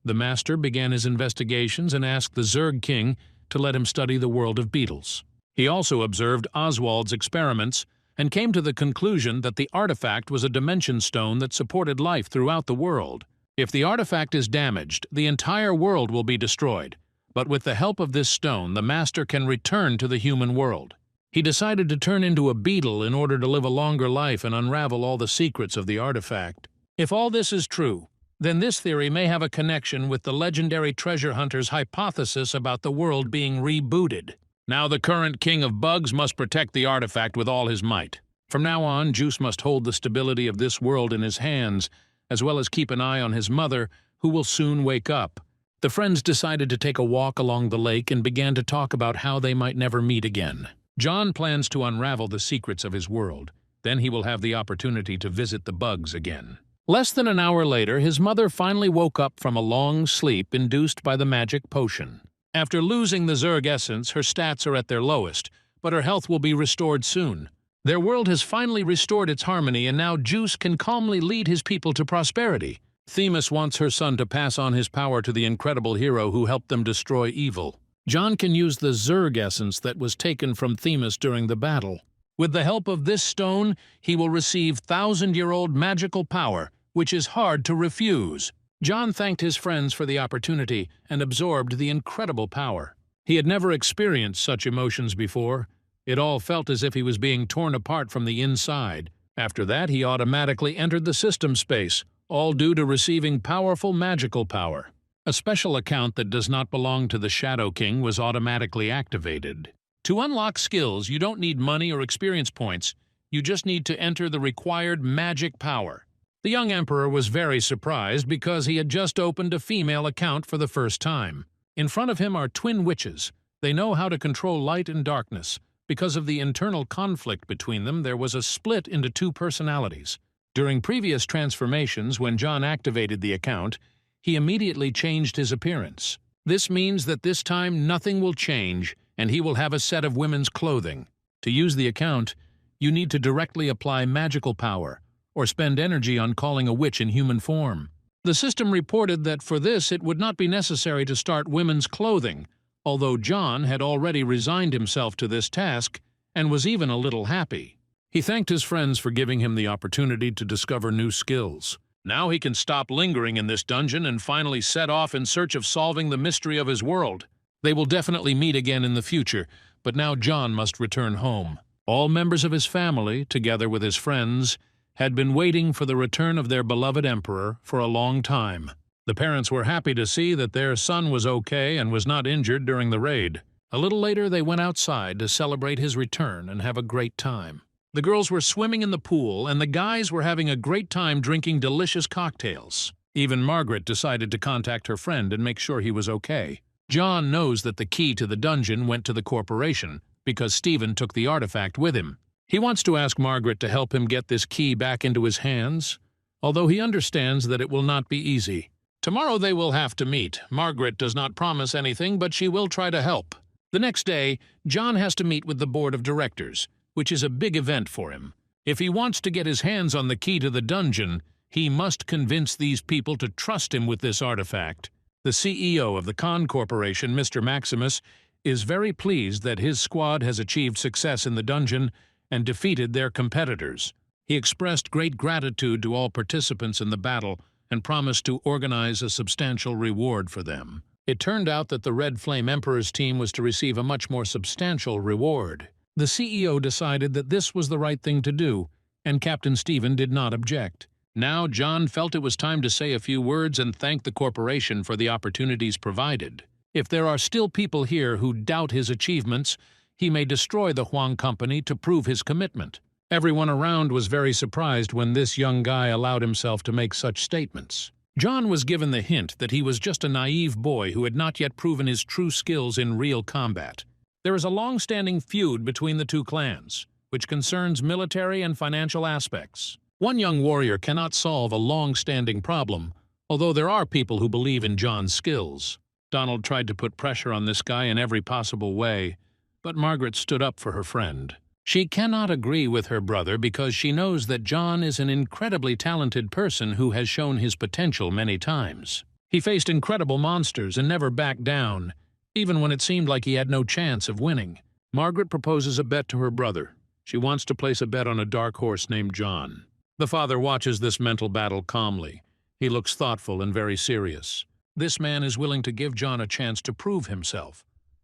The master began his investigations and asked the Zerg King to let him study the world of beetles. He also observed Oswald's experiments and came to the conclusion that the artifact was a dimension stone that supported life throughout the world. If the artifact is damaged, the entire world will be destroyed, but with the help of this stone, the master can return to the human world. He decided to turn into a beetle in order to live a longer life and unravel all the secrets of the artifact. If all this is true, then this theory may have a connection with the legendary treasure hunter's hypothesis about the world being rebooted. Now the current king of bugs must protect the artifact with all his might. From now on, Juice must hold the stability of this world in his hands, as well as keep an eye on his mother, who will soon wake up. The friends decided to take a walk along the lake and began to talk about how they might never meet again. John plans to unravel the secrets of his world. Then he will have the opportunity to visit the bugs again. Less than an hour later, his mother finally woke up from a long sleep induced by the magic potion. After losing the Zerg essence, her stats are at their lowest, but her health will be restored soon. Their world has finally restored its harmony, and now Juice can calmly lead his people to prosperity. Themis wants her son to pass on his power to the incredible hero who helped them destroy evil. John can use the Zerg essence that was taken from Themis during the battle. With the help of this stone, he will receive thousand-year-old magical power, which is hard to refuse. John thanked his friends for the opportunity and absorbed the incredible power. He had never experienced such emotions before. It all felt as if he was being torn apart from the inside. After that, he automatically entered the system space, all due to receiving powerful magical power. A special account that does not belong to the Shadow King was automatically activated. To unlock skills, you don't need money or experience points. You just need to enter the required magic power. The young emperor was very surprised because he had just opened a female account for the first time. In front of him are twin witches. They know how to control light and darkness. Because of the internal conflict between them, there was a split into two personalities. During previous transformations, when John activated the account, he immediately changed his appearance. This means that this time nothing will change, and he will have a set of women's clothing. To use the account, you need to directly apply magical power, or spend energy on calling a witch in human form. The system reported that for this it would not be necessary to start women's clothing, although John had already resigned himself to this task and was even a little happy. He thanked his friends for giving him the opportunity to discover new skills. Now he can stop lingering in this dungeon and finally set off in search of solving the mystery of his world. They will definitely meet again in the future, but now John must return home. All members of his family, together with his friends, had been waiting for the return of their beloved emperor for a long time. The parents were happy to see that their son was okay and was not injured during the raid. A little later they went outside to celebrate his return and have a great time. The girls were swimming in the pool, and the guys were having a great time drinking delicious cocktails. Even Margaret decided to contact her friend and make sure he was okay. John knows that the key to the dungeon went to the corporation because Stephen took the artifact with him. He wants to ask Margaret to help him get this key back into his hands, although he understands that it will not be easy. Tomorrow they will have to meet. Margaret does not promise anything, but she will try to help. The next day, John has to meet with the board of directors, which is a big event for him. If he wants to get his hands on the key to the dungeon, he must convince these people to trust him with this artifact. The CEO of the Khan Corporation, Mr. Maximus, is very pleased that his squad has achieved success in the dungeon and defeated their competitors. He expressed great gratitude to all participants in the battle and promised to organize a substantial reward for them. It turned out that the Red Flame Emperor's team was to receive a much more substantial reward. The CEO decided that this was the right thing to do, and Captain Stephen did not object. Now John felt it was time to say a few words and thank the corporation for the opportunities provided. If there are still people here who doubt his achievements, he may destroy the Huang Company to prove his commitment. Everyone around was very surprised when this young guy allowed himself to make such statements. John was given the hint that he was just a naive boy who had not yet proven his true skills in real combat. There is a long-standing feud between the two clans, which concerns military and financial aspects. One young warrior cannot solve a long-standing problem, although there are people who believe in John's skills. Donald tried to put pressure on this guy in every possible way, but Margaret stood up for her friend. She cannot agree with her brother because she knows that John is an incredibly talented person who has shown his potential many times. He faced incredible monsters and never backed down, even when it seemed like he had no chance of winning. Margaret proposes a bet to her brother. She wants to place a bet on a dark horse named John. The father watches this mental battle calmly. He looks thoughtful and very serious. This man is willing to give John a chance to prove himself.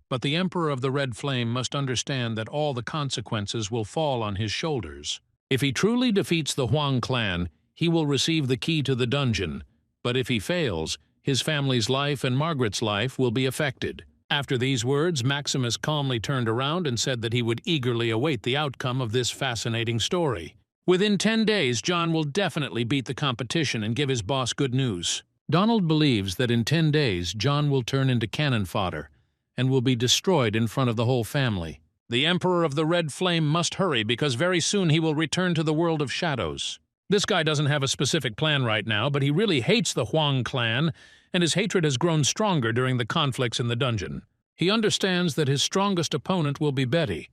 But the Emperor of the Red Flame must understand that all the consequences will fall on his shoulders. If he truly defeats the Huang clan, he will receive the key to the dungeon. But if he fails, his family's life and Margaret's life will be affected. After these words, Maximus calmly turned around and said that he would eagerly await the outcome of this fascinating story. Within 10 days, John will definitely beat the competition and give his boss good news. Donald believes that in 10 days, John will turn into cannon fodder and will be destroyed in front of the whole family. The Emperor of the Red Flame must hurry because very soon he will return to the world of shadows. This guy doesn't have a specific plan right now, but he really hates the Huang clan, and his hatred has grown stronger during the conflicts in the dungeon. He understands that his strongest opponent will be Betty,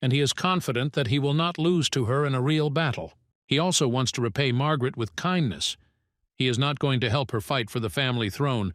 and he is confident that he will not lose to her in a real battle. He also wants to repay Margaret with kindness. He is not going to help her fight for the family throne,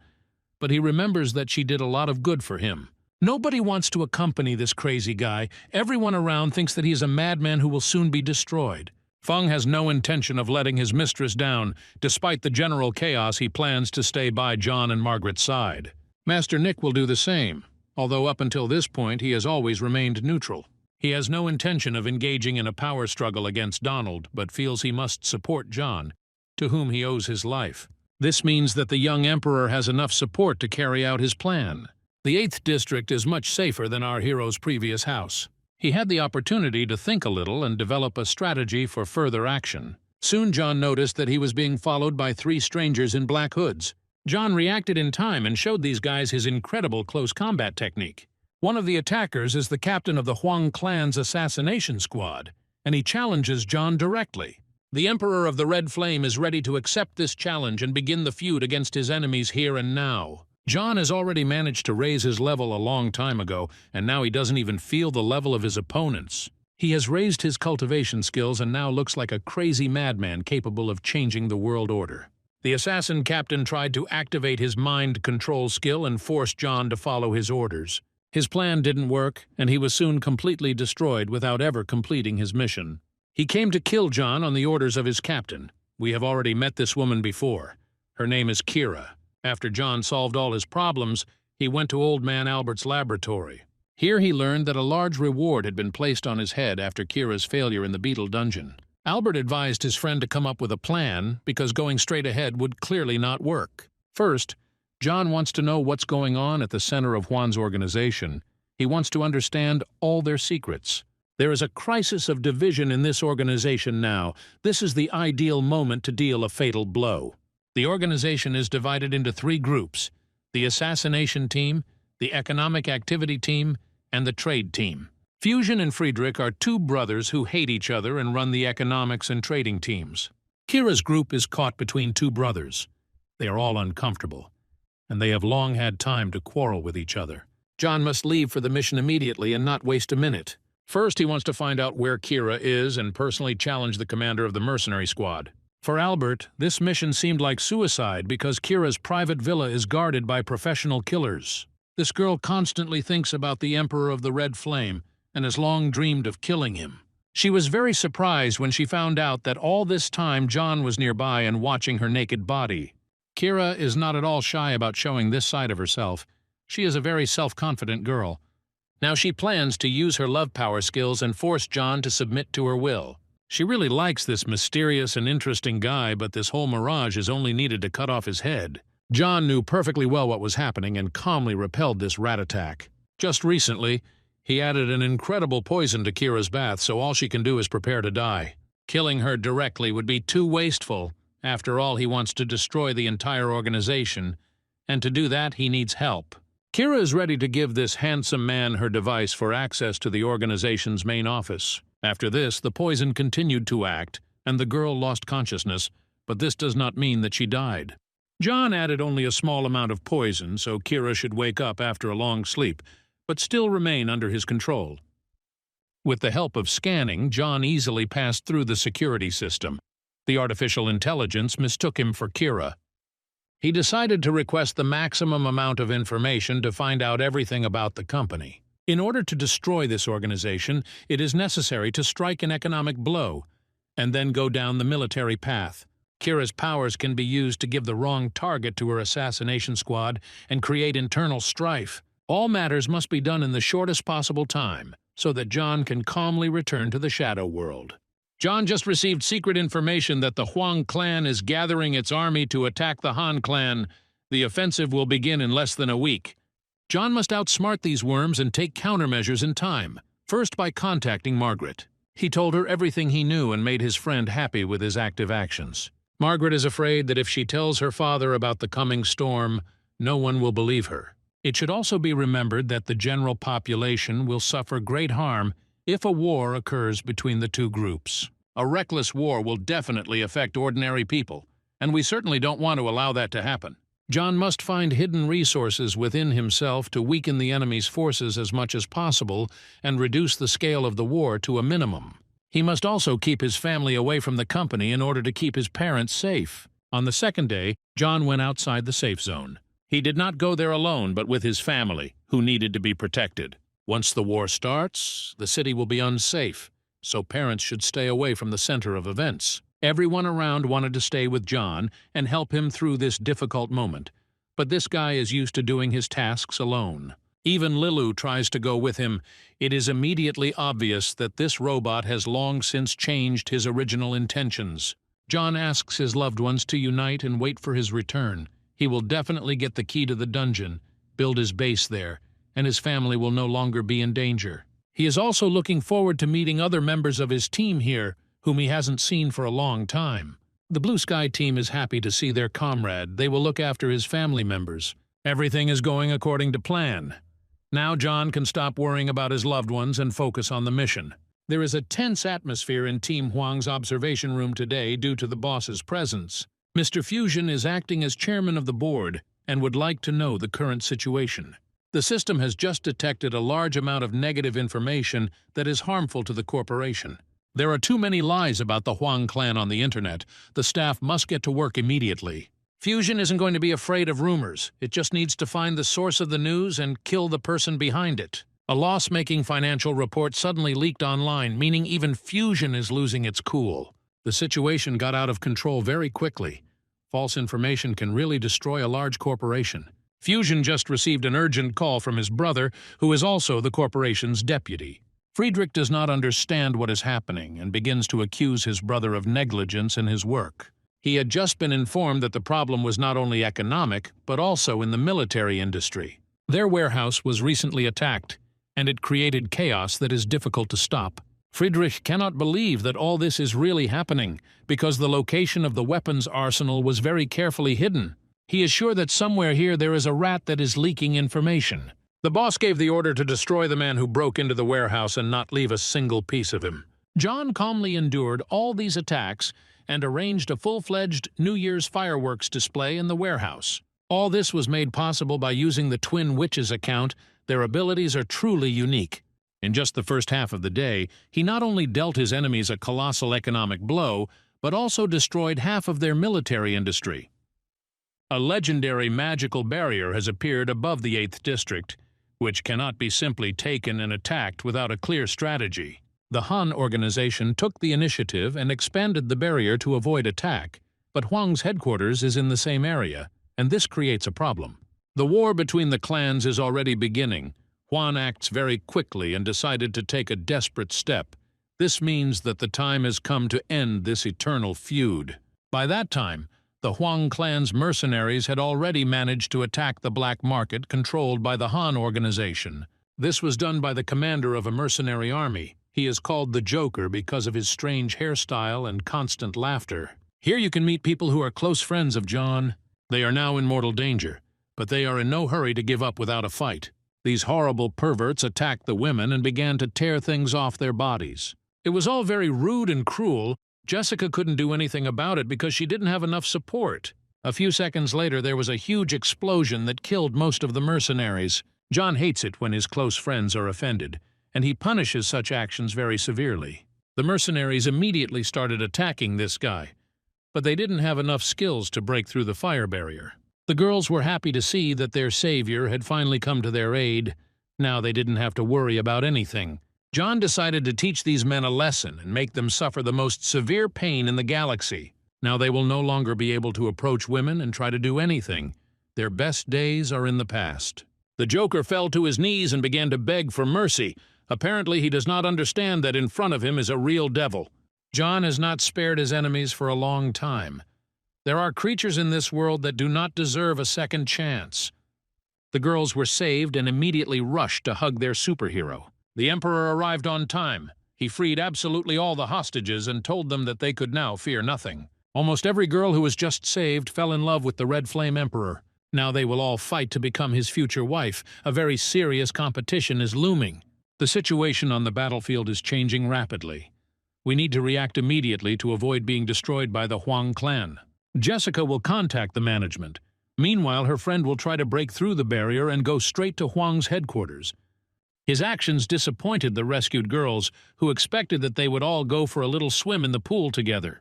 but he remembers that she did a lot of good for him. Nobody wants to accompany this crazy guy. Everyone around thinks that he is a madman who will soon be destroyed. Feng has no intention of letting his mistress down. Despite the general chaos, he plans to stay by John and Margaret's side. Master Nick will do the same, although up until this point he has always remained neutral. He has no intention of engaging in a power struggle against Donald, but feels he must support John, to whom he owes his life. This means that the young emperor has enough support to carry out his plan. The 8th District is much safer than our hero's previous house. He had the opportunity to think a little and develop a strategy for further action. Soon John noticed that he was being followed by 3 strangers in black hoods. John reacted in time and showed these guys his incredible close combat technique. One of the attackers is the captain of the Huang clan's assassination squad, and he challenges John directly. The Emperor of the Red Flame is ready to accept this challenge and begin the feud against his enemies here and now. John has already managed to raise his level a long time ago, and now he doesn't even feel the level of his opponents. He has raised his cultivation skills and now looks like a crazy madman capable of changing the world order. The assassin captain tried to activate his mind control skill and forced John to follow his orders. His plan didn't work, and he was soon completely destroyed without ever completing his mission. He came to kill John on the orders of his captain. We have already met this woman before. Her name is Kira. After John solved all his problems, he went to Old Man Albert's laboratory. Here he learned that a large reward had been placed on his head after Kira's failure in the beetle dungeon. Albert advised his friend to come up with a plan, because going straight ahead would clearly not work. First, John wants to know what's going on at the center of Juan's organization. He wants to understand all their secrets. There is a crisis of division in this organization now. This is the ideal moment to deal a fatal blow. The organization is divided into 3 groups: the assassination team, the economic activity team, and the trade team. Fusion and Friedrich are 2 brothers who hate each other and run the economics and trading teams. Kira's group is caught between 2 brothers. They are all uncomfortable, and they have long had time to quarrel with each other. John must leave for the mission immediately and not waste a minute. First, he wants to find out where Kira is and personally challenge the commander of the mercenary squad. For Albert, this mission seemed like suicide because Kira's private villa is guarded by professional killers. This girl constantly thinks about the Emperor of the Red Flame and has long dreamed of killing him. She was very surprised when she found out that all this time John was nearby and watching her naked body. Kira is not at all shy about showing this side of herself. She is a very self-confident girl. Now she plans to use her love power skills and force John to submit to her will. She really likes this mysterious and interesting guy, but this whole mirage is only needed to cut off his head. John knew perfectly well what was happening and calmly repelled this rat attack. Just recently, he added an incredible poison to Kira's bath, so all she can do is prepare to die. Killing her directly would be too wasteful. After all, he wants to destroy the entire organization, and to do that he needs help. Kira is ready to give this handsome man her device for access to the organization's main office. After this, the poison continued to act, and the girl lost consciousness, but this does not mean that she died. John added only a small amount of poison, so Kira should wake up after a long sleep, but still remain under his control. With the help of scanning, John easily passed through the security system. The artificial intelligence mistook him for Kira. He decided to request the maximum amount of information to find out everything about the company. In order to destroy this organization, it is necessary to strike an economic blow, and then go down the military path. Kira's powers can be used to give the wrong target to her assassination squad and create internal strife. All matters must be done in the shortest possible time, so that John can calmly return to the shadow world. John just received secret information that the Huang clan is gathering its army to attack the Han clan. The offensive will begin in less than a week. John must outsmart these worms and take countermeasures in time, first by contacting Margaret. He told her everything he knew and made his friend happy with his active actions. Margaret is afraid that if she tells her father about the coming storm, no one will believe her. It should also be remembered that the general population will suffer great harm if a war occurs between the 2 groups. A reckless war will definitely affect ordinary people, and we certainly don't want to allow that to happen. John must find hidden resources within himself to weaken the enemy's forces as much as possible and reduce the scale of the war to a minimum. He must also keep his family away from the company in order to keep his parents safe. On the second day, John went outside the safe zone. He did not go there alone, but with his family, who needed to be protected. Once the war starts, the city will be unsafe, so parents should stay away from the center of events. Everyone around wanted to stay with John and help him through this difficult moment, but this guy is used to doing his tasks alone. Even Lilu tries to go with him. It is immediately obvious that this robot has long since changed his original intentions. John asks his loved ones to unite and wait for his return. He will definitely get the key to the dungeon, build his base there, and his family will no longer be in danger. He is also looking forward to meeting other members of his team here, whom he hasn't seen for a long time. The Blue Sky team is happy to see their comrade. They will look after his family members. Everything is going according to plan. Now John can stop worrying about his loved ones and focus on the mission. There is a tense atmosphere in Team Huang's observation room today due to the boss's presence. Mr. Fusion is acting as chairman of the board and would like to know the current situation. The system has just detected a large amount of negative information that is harmful to the corporation. There are too many lies about the Huang clan on the internet. The staff must get to work immediately. Fusion isn't going to be afraid of rumors. It just needs to find the source of the news and kill the person behind it. A loss-making financial report suddenly leaked online, meaning even Fusion is losing its cool. The situation got out of control very quickly. False information can really destroy a large corporation. Fusion just received an urgent call from his brother, who is also the corporation's deputy. Friedrich does not understand what is happening and begins to accuse his brother of negligence in his work. He had just been informed that the problem was not only economic, but also in the military industry. Their warehouse was recently attacked, and it created chaos that is difficult to stop. Friedrich cannot believe that all this is really happening, because the location of the weapons arsenal was very carefully hidden. He is sure that somewhere here there is a rat that is leaking information. The boss gave the order to destroy the man who broke into the warehouse and not leave a single piece of him. John calmly endured all these attacks and arranged a full-fledged New Year's fireworks display in the warehouse. All this was made possible by using the Twin Witches account. Their abilities are truly unique. In just the first half of the day, he not only dealt his enemies a colossal economic blow, but also destroyed half of their military industry. A legendary magical barrier has appeared above the 8th District, which cannot be simply taken and attacked without a clear strategy. The Han organization took the initiative and expanded the barrier to avoid attack, but Huang's headquarters is in the same area, and this creates a problem. The war between the clans is already beginning. Huan acts very quickly and decided to take a desperate step. This means that the time has come to end this eternal feud. By that time, the Huang clan's mercenaries had already managed to attack the black market controlled by the Han organization. This was done by the commander of a mercenary army. He is called the Joker because of his strange hairstyle and constant laughter. Here you can meet people who are close friends of John. They are now in mortal danger, but they are in no hurry to give up without a fight. These horrible perverts attacked the women and began to tear things off their bodies. It was all very rude and cruel. Jessica couldn't do anything about it because she didn't have enough support. A few seconds later, there was a huge explosion that killed most of the mercenaries. John hates it when his close friends are offended, and he punishes such actions very severely. The mercenaries immediately started attacking this guy, but they didn't have enough skills to break through the fire barrier. The girls were happy to see that their savior had finally come to their aid. Now they didn't have to worry about anything. John decided to teach these men a lesson and make them suffer the most severe pain in the galaxy. Now they will no longer be able to approach women and try to do anything. Their best days are in the past. The Joker fell to his knees and began to beg for mercy. Apparently he does not understand that in front of him is a real devil. John has not spared his enemies for a long time. There are creatures in this world that do not deserve a second chance. The girls were saved and immediately rushed to hug their superhero. The Emperor arrived on time. He freed absolutely all the hostages and told them that they could now fear nothing. Almost every girl who was just saved fell in love with the Red Flame Emperor. Now they will all fight to become his future wife. A very serious competition is looming. The situation on the battlefield is changing rapidly. We need to react immediately to avoid being destroyed by the Huang clan. Jessica will contact the management. Meanwhile, her friend will try to break through the barrier and go straight to Huang's headquarters. His actions disappointed the rescued girls, who expected that they would all go for a little swim in the pool together.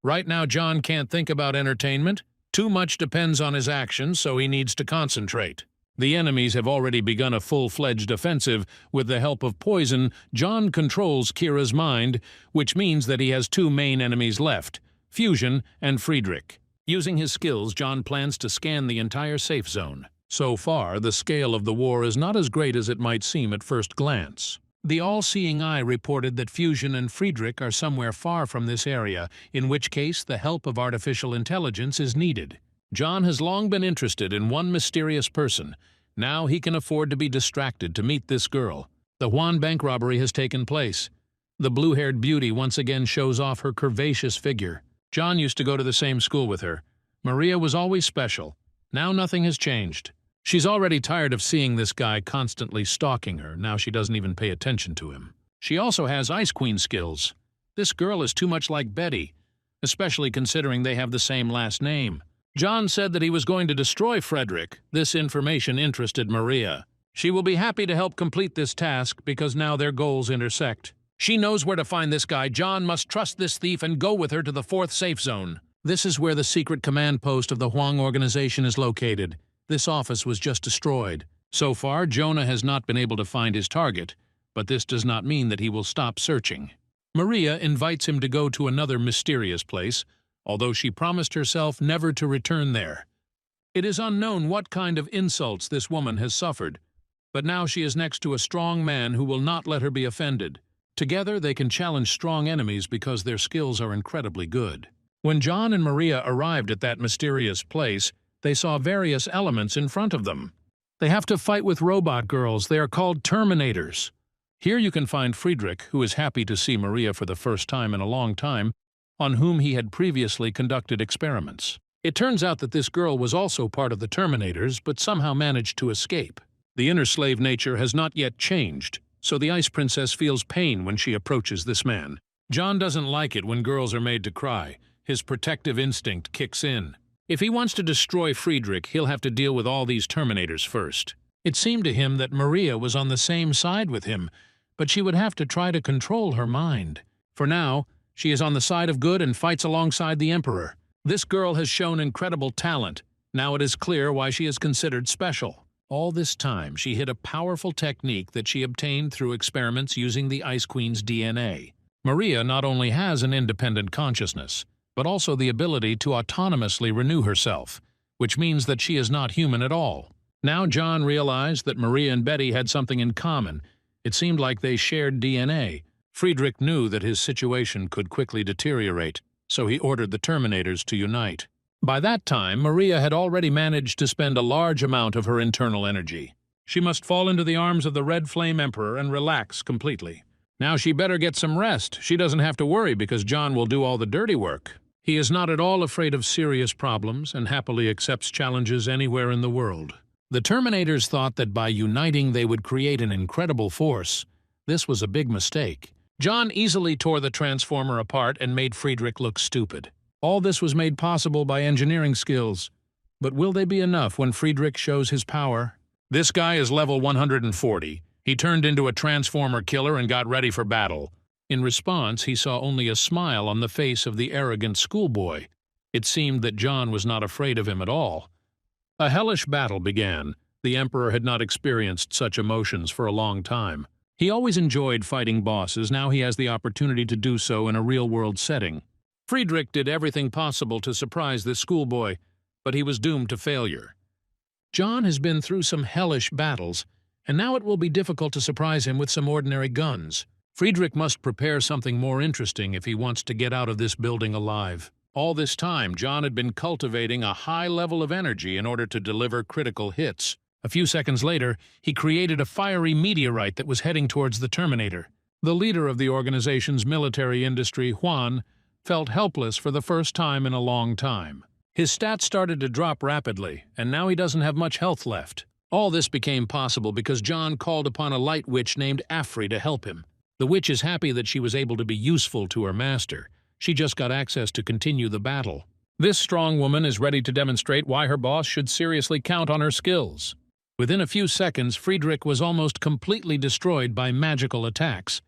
Right now, John can't think about entertainment. Too much depends on his actions, so he needs to concentrate. The enemies have already begun a full-fledged offensive. With the help of poison, John controls Kira's mind, which means that he has two main enemies left: Fusion and Friedrich. Using his skills, John plans to scan the entire safe zone. So far, the scale of the war is not as great as it might seem at first glance. The all-seeing eye reported that Fusion and Friedrich are somewhere far from this area, in which case the help of artificial intelligence is needed. John has long been interested in one mysterious person. Now he can afford to be distracted to meet this girl. The Huan bank robbery has taken place. The blue-haired beauty once again shows off her curvaceous figure. John used to go to the same school with her. Maria was always special. Now nothing has changed. She's already tired of seeing this guy constantly stalking her. Now she doesn't even pay attention to him. She also has Ice Queen skills. This girl is too much like Betty, especially considering they have the same last name. John said that he was going to destroy Frederick. This information interested Maria. She will be happy to help complete this task because now their goals intersect. She knows where to find this guy. John must trust this thief and go with her to the 4th safe zone. This is where the secret command post of the Huang organization is located. This office was just destroyed. So far, Jonah has not been able to find his target, but this does not mean that he will stop searching. Maria invites him to go to another mysterious place, although she promised herself never to return there. It is unknown what kind of insults this woman has suffered, but now she is next to a strong man who will not let her be offended. Together they can challenge strong enemies because their skills are incredibly good. When John and Maria arrived at that mysterious place, they saw various elements in front of them. They have to fight with robot girls. They are called Terminators. Here you can find Friedrich, who is happy to see Maria for the first time in a long time, on whom he had previously conducted experiments. It turns out that this girl was also part of the Terminators, but somehow managed to escape. The inner slave nature has not yet changed, so the Ice Princess feels pain when she approaches this man. John doesn't like it when girls are made to cry. His protective instinct kicks in. If he wants to destroy Friedrich, he'll have to deal with all these Terminators first. It seemed to him that Maria was on the same side with him, but she would have to try to control her mind. For now, she is on the side of good and fights alongside the Emperor. This girl has shown incredible talent. Now it is clear why she is considered special. All this time, she hid a powerful technique that she obtained through experiments using the Ice Queen's DNA. Maria not only has an independent consciousness, but also the ability to autonomously renew herself, which means that she is not human at all. Now John realized that Maria and Betty had something in common. It seemed like they shared DNA. Friedrich knew that his situation could quickly deteriorate, so he ordered the Terminators to unite. By that time, Maria had already managed to spend a large amount of her internal energy. She must fall into the arms of the Red Flame Emperor and relax completely. Now she better get some rest. She doesn't have to worry because John will do all the dirty work. He is not at all afraid of serious problems and happily accepts challenges anywhere in the world. The Terminators thought that by uniting they would create an incredible force. This was a big mistake. John easily tore the transformer apart and made Friedrich look stupid. All this was made possible by engineering skills. But will they be enough when Friedrich shows his power? This guy is level 140. He turned into a transformer killer and got ready for battle. In response, he saw only a smile on the face of the arrogant schoolboy. It seemed that John was not afraid of him at all. A hellish battle began. The Emperor had not experienced such emotions for a long time. He always enjoyed fighting bosses. Now he has the opportunity to do so in a real-world setting. Friedrich did everything possible to surprise this schoolboy, but he was doomed to failure. John has been through some hellish battles, and now it will be difficult to surprise him with some ordinary guns. Friedrich must prepare something more interesting if he wants to get out of this building alive. All this time, John had been cultivating a high level of energy in order to deliver critical hits. A few seconds later, he created a fiery meteorite that was heading towards the Terminator. The leader of the organization's military industry, Juan, felt helpless for the first time in a long time. His stats started to drop rapidly, and now he doesn't have much health left. All this became possible because John called upon a light witch named Afri to help him. The witch is happy that she was able to be useful to her master. She just got access to continue the battle. This strong woman is ready to demonstrate why her boss should seriously count on her skills. Within a few seconds, Friedrich was almost completely destroyed by magical attacks.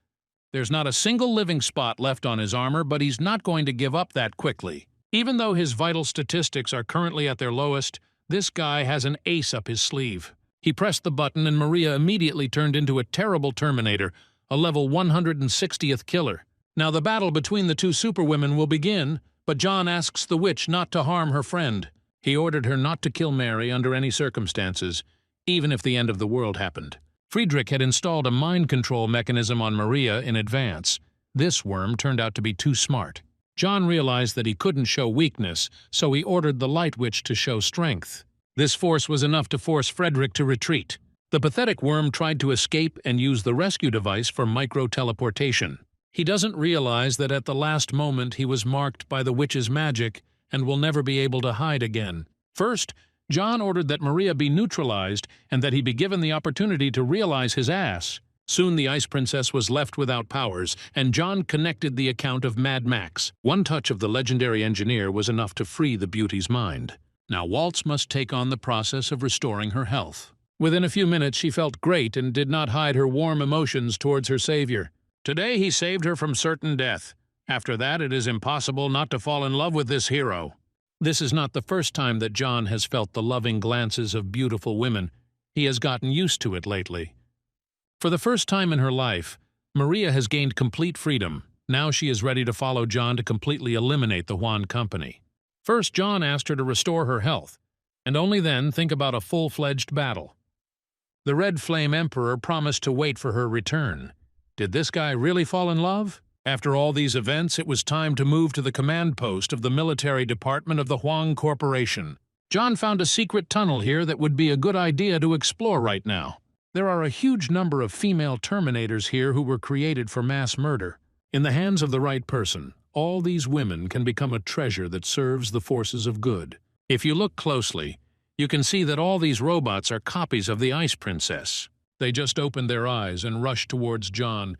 There's not a single living spot left on his armor, but he's not going to give up that quickly. Even though his vital statistics are currently at their lowest, this guy has an ace up his sleeve. He pressed the button and Maria immediately turned into a terrible Terminator, a level 160th killer. Now the battle between the two superwomen will begin, but John asks the witch not to harm her friend. He ordered her not to kill Mary under any circumstances, even if the end of the world happened. Friedrich had installed a mind control mechanism on Maria in advance. This worm turned out to be too smart. John realized that he couldn't show weakness, so he ordered the Light Witch to show strength. This force was enough to force Friedrich to retreat. The pathetic worm tried to escape and use the rescue device for micro-teleportation. He doesn't realize that at the last moment he was marked by the witch's magic and will never be able to hide again. First, John ordered that Maria be neutralized and that he be given the opportunity to realize his ass. Soon the Ice Princess was left without powers, and John connected the account of Mad Max. One touch of the legendary engineer was enough to free the beauty's mind. Now Waltz must take on the process of restoring her health. Within a few minutes she felt great and did not hide her warm emotions towards her savior. Today he saved her from certain death. After that it is impossible not to fall in love with this hero. This is not the first time that John has felt the loving glances of beautiful women. He has gotten used to it lately. For the first time in her life, Maria has gained complete freedom. Now she is ready to follow John to completely eliminate the Juan company. First, John asked her to restore her health, and only then think about a full-fledged battle. The Red Flame Emperor promised to wait for her return. Did this guy really fall in love? After all these events, it was time to move to the command post of the military department of the Huang Corporation. John found a secret tunnel here that would be a good idea to explore right now. There are a huge number of female Terminators here who were created for mass murder. In the hands of the right person, all these women can become a treasure that serves the forces of good. If you look closely, you can see that all these robots are copies of the Ice Princess. They just opened their eyes and rushed towards John.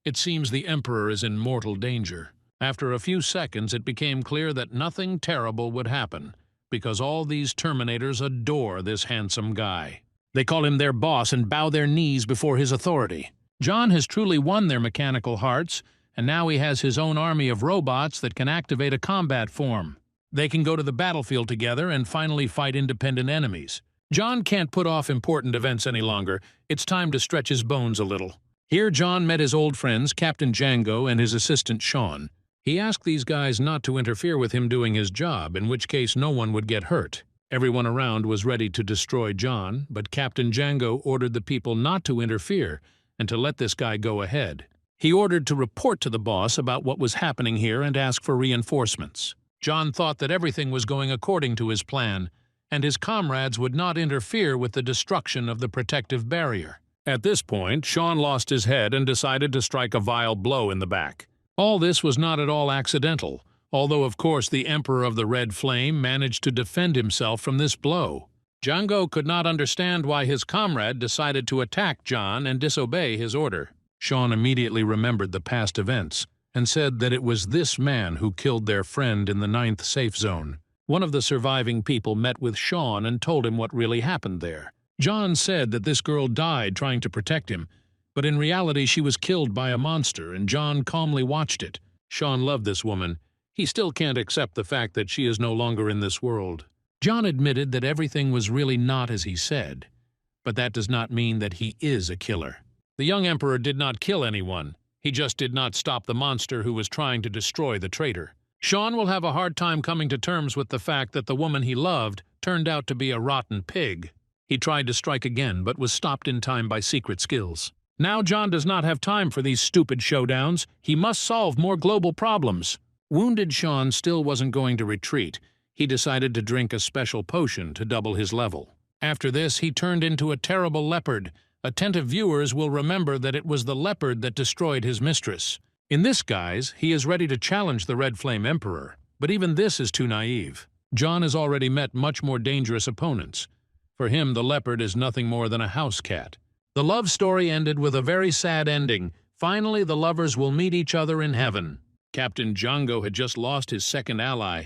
It seems the Emperor is in mortal danger. After a few seconds, it became clear that nothing terrible would happen, because all these Terminators adore this handsome guy. They call him their boss and bow their knees before his authority. John has truly won their mechanical hearts, and now he has his own army of robots that can activate a combat form. They can go to the battlefield together and finally fight independent enemies. John can't put off important events any longer. It's time to stretch his bones a little. Here John met his old friends, Captain Django and his assistant Sean. He asked these guys not to interfere with him doing his job, in which case no one would get hurt. Everyone around was ready to destroy John, but Captain Django ordered the people not to interfere and to let this guy go ahead. He ordered to report to the boss about what was happening here and ask for reinforcements. John thought that everything was going according to his plan, and his comrades would not interfere with the destruction of the protective barrier. At this point, Sean lost his head and decided to strike a vile blow in the back. All this was not at all accidental, although of course the Emperor of the Red Flame managed to defend himself from this blow. Django could not understand why his comrade decided to attack John and disobey his order. Sean immediately remembered the past events and said that it was this man who killed their friend in the 9th safe zone. One of the surviving people met with Sean and told him what really happened there. John said that this girl died trying to protect him, but in reality she was killed by a monster, and John calmly watched it. Sean loved this woman. He still can't accept the fact that she is no longer in this world. John admitted that everything was really not as he said, but that does not mean that he is a killer. The young Emperor did not kill anyone. He just did not stop the monster who was trying to destroy the traitor. Sean will have a hard time coming to terms with the fact that the woman he loved turned out to be a rotten pig. He tried to strike again, but was stopped in time by secret skills. Now John does not have time for these stupid showdowns. He must solve more global problems. Wounded Sean still wasn't going to retreat. He decided to drink a special potion to double his level. After this, he turned into a terrible leopard. Attentive viewers will remember that it was the leopard that destroyed his mistress. In this guise, he is ready to challenge the Red Flame Emperor, but even this is too naive. John has already met much more dangerous opponents. For him, the leopard is nothing more than a house cat. The love story ended with a very sad ending. Finally, the lovers will meet each other in heaven. Captain Django had just lost his second ally,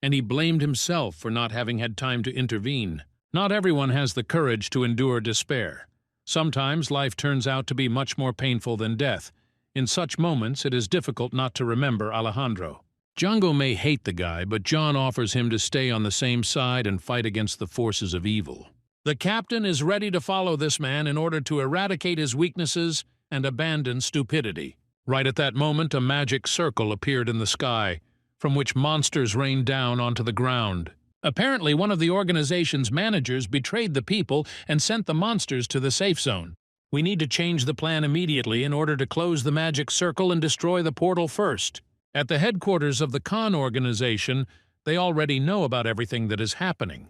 and he blamed himself for not having had time to intervene. Not everyone has the courage to endure despair. Sometimes life turns out to be much more painful than death. In such moments, it is difficult not to remember Alejandro. Django may hate the guy, but John offers him to stay on the same side and fight against the forces of evil. The captain is ready to follow this man in order to eradicate his weaknesses and abandon stupidity. Right at that moment, a magic circle appeared in the sky, from which monsters rained down onto the ground. Apparently, one of the organization's managers betrayed the people and sent the monsters to the safe zone. We need to change the plan immediately in order to close the magic circle and destroy the portal first. At the headquarters of the Khan organization, they already know about everything that is happening.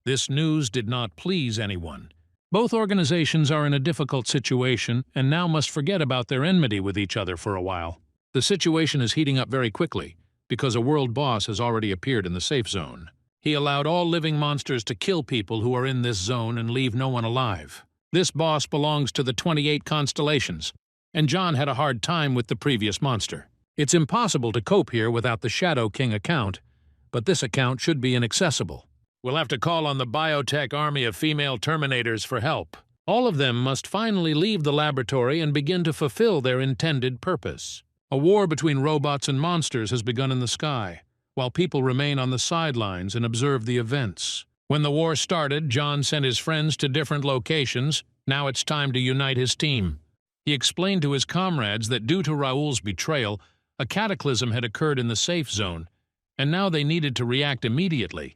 This news did not please anyone. Both organizations are in a difficult situation and now must forget about their enmity with each other for a while. The situation is heating up very quickly because a world boss has already appeared in the safe zone. He allowed all living monsters to kill people who are in this zone and leave no one alive. This boss belongs to the 28 constellations, and John had a hard time with the previous monster. It's impossible to cope here without the Shadow King account, but this account should be inaccessible. We'll have to call on the biotech army of female Terminators for help. All of them must finally leave the laboratory and begin to fulfill their intended purpose. A war between robots and monsters has begun in the sky, while people remain on the sidelines and observe the events. When the war started, John sent his friends to different locations. Now it's time to unite his team. He explained to his comrades that due to Raul's betrayal, a cataclysm had occurred in the safe zone, and now they needed to react immediately.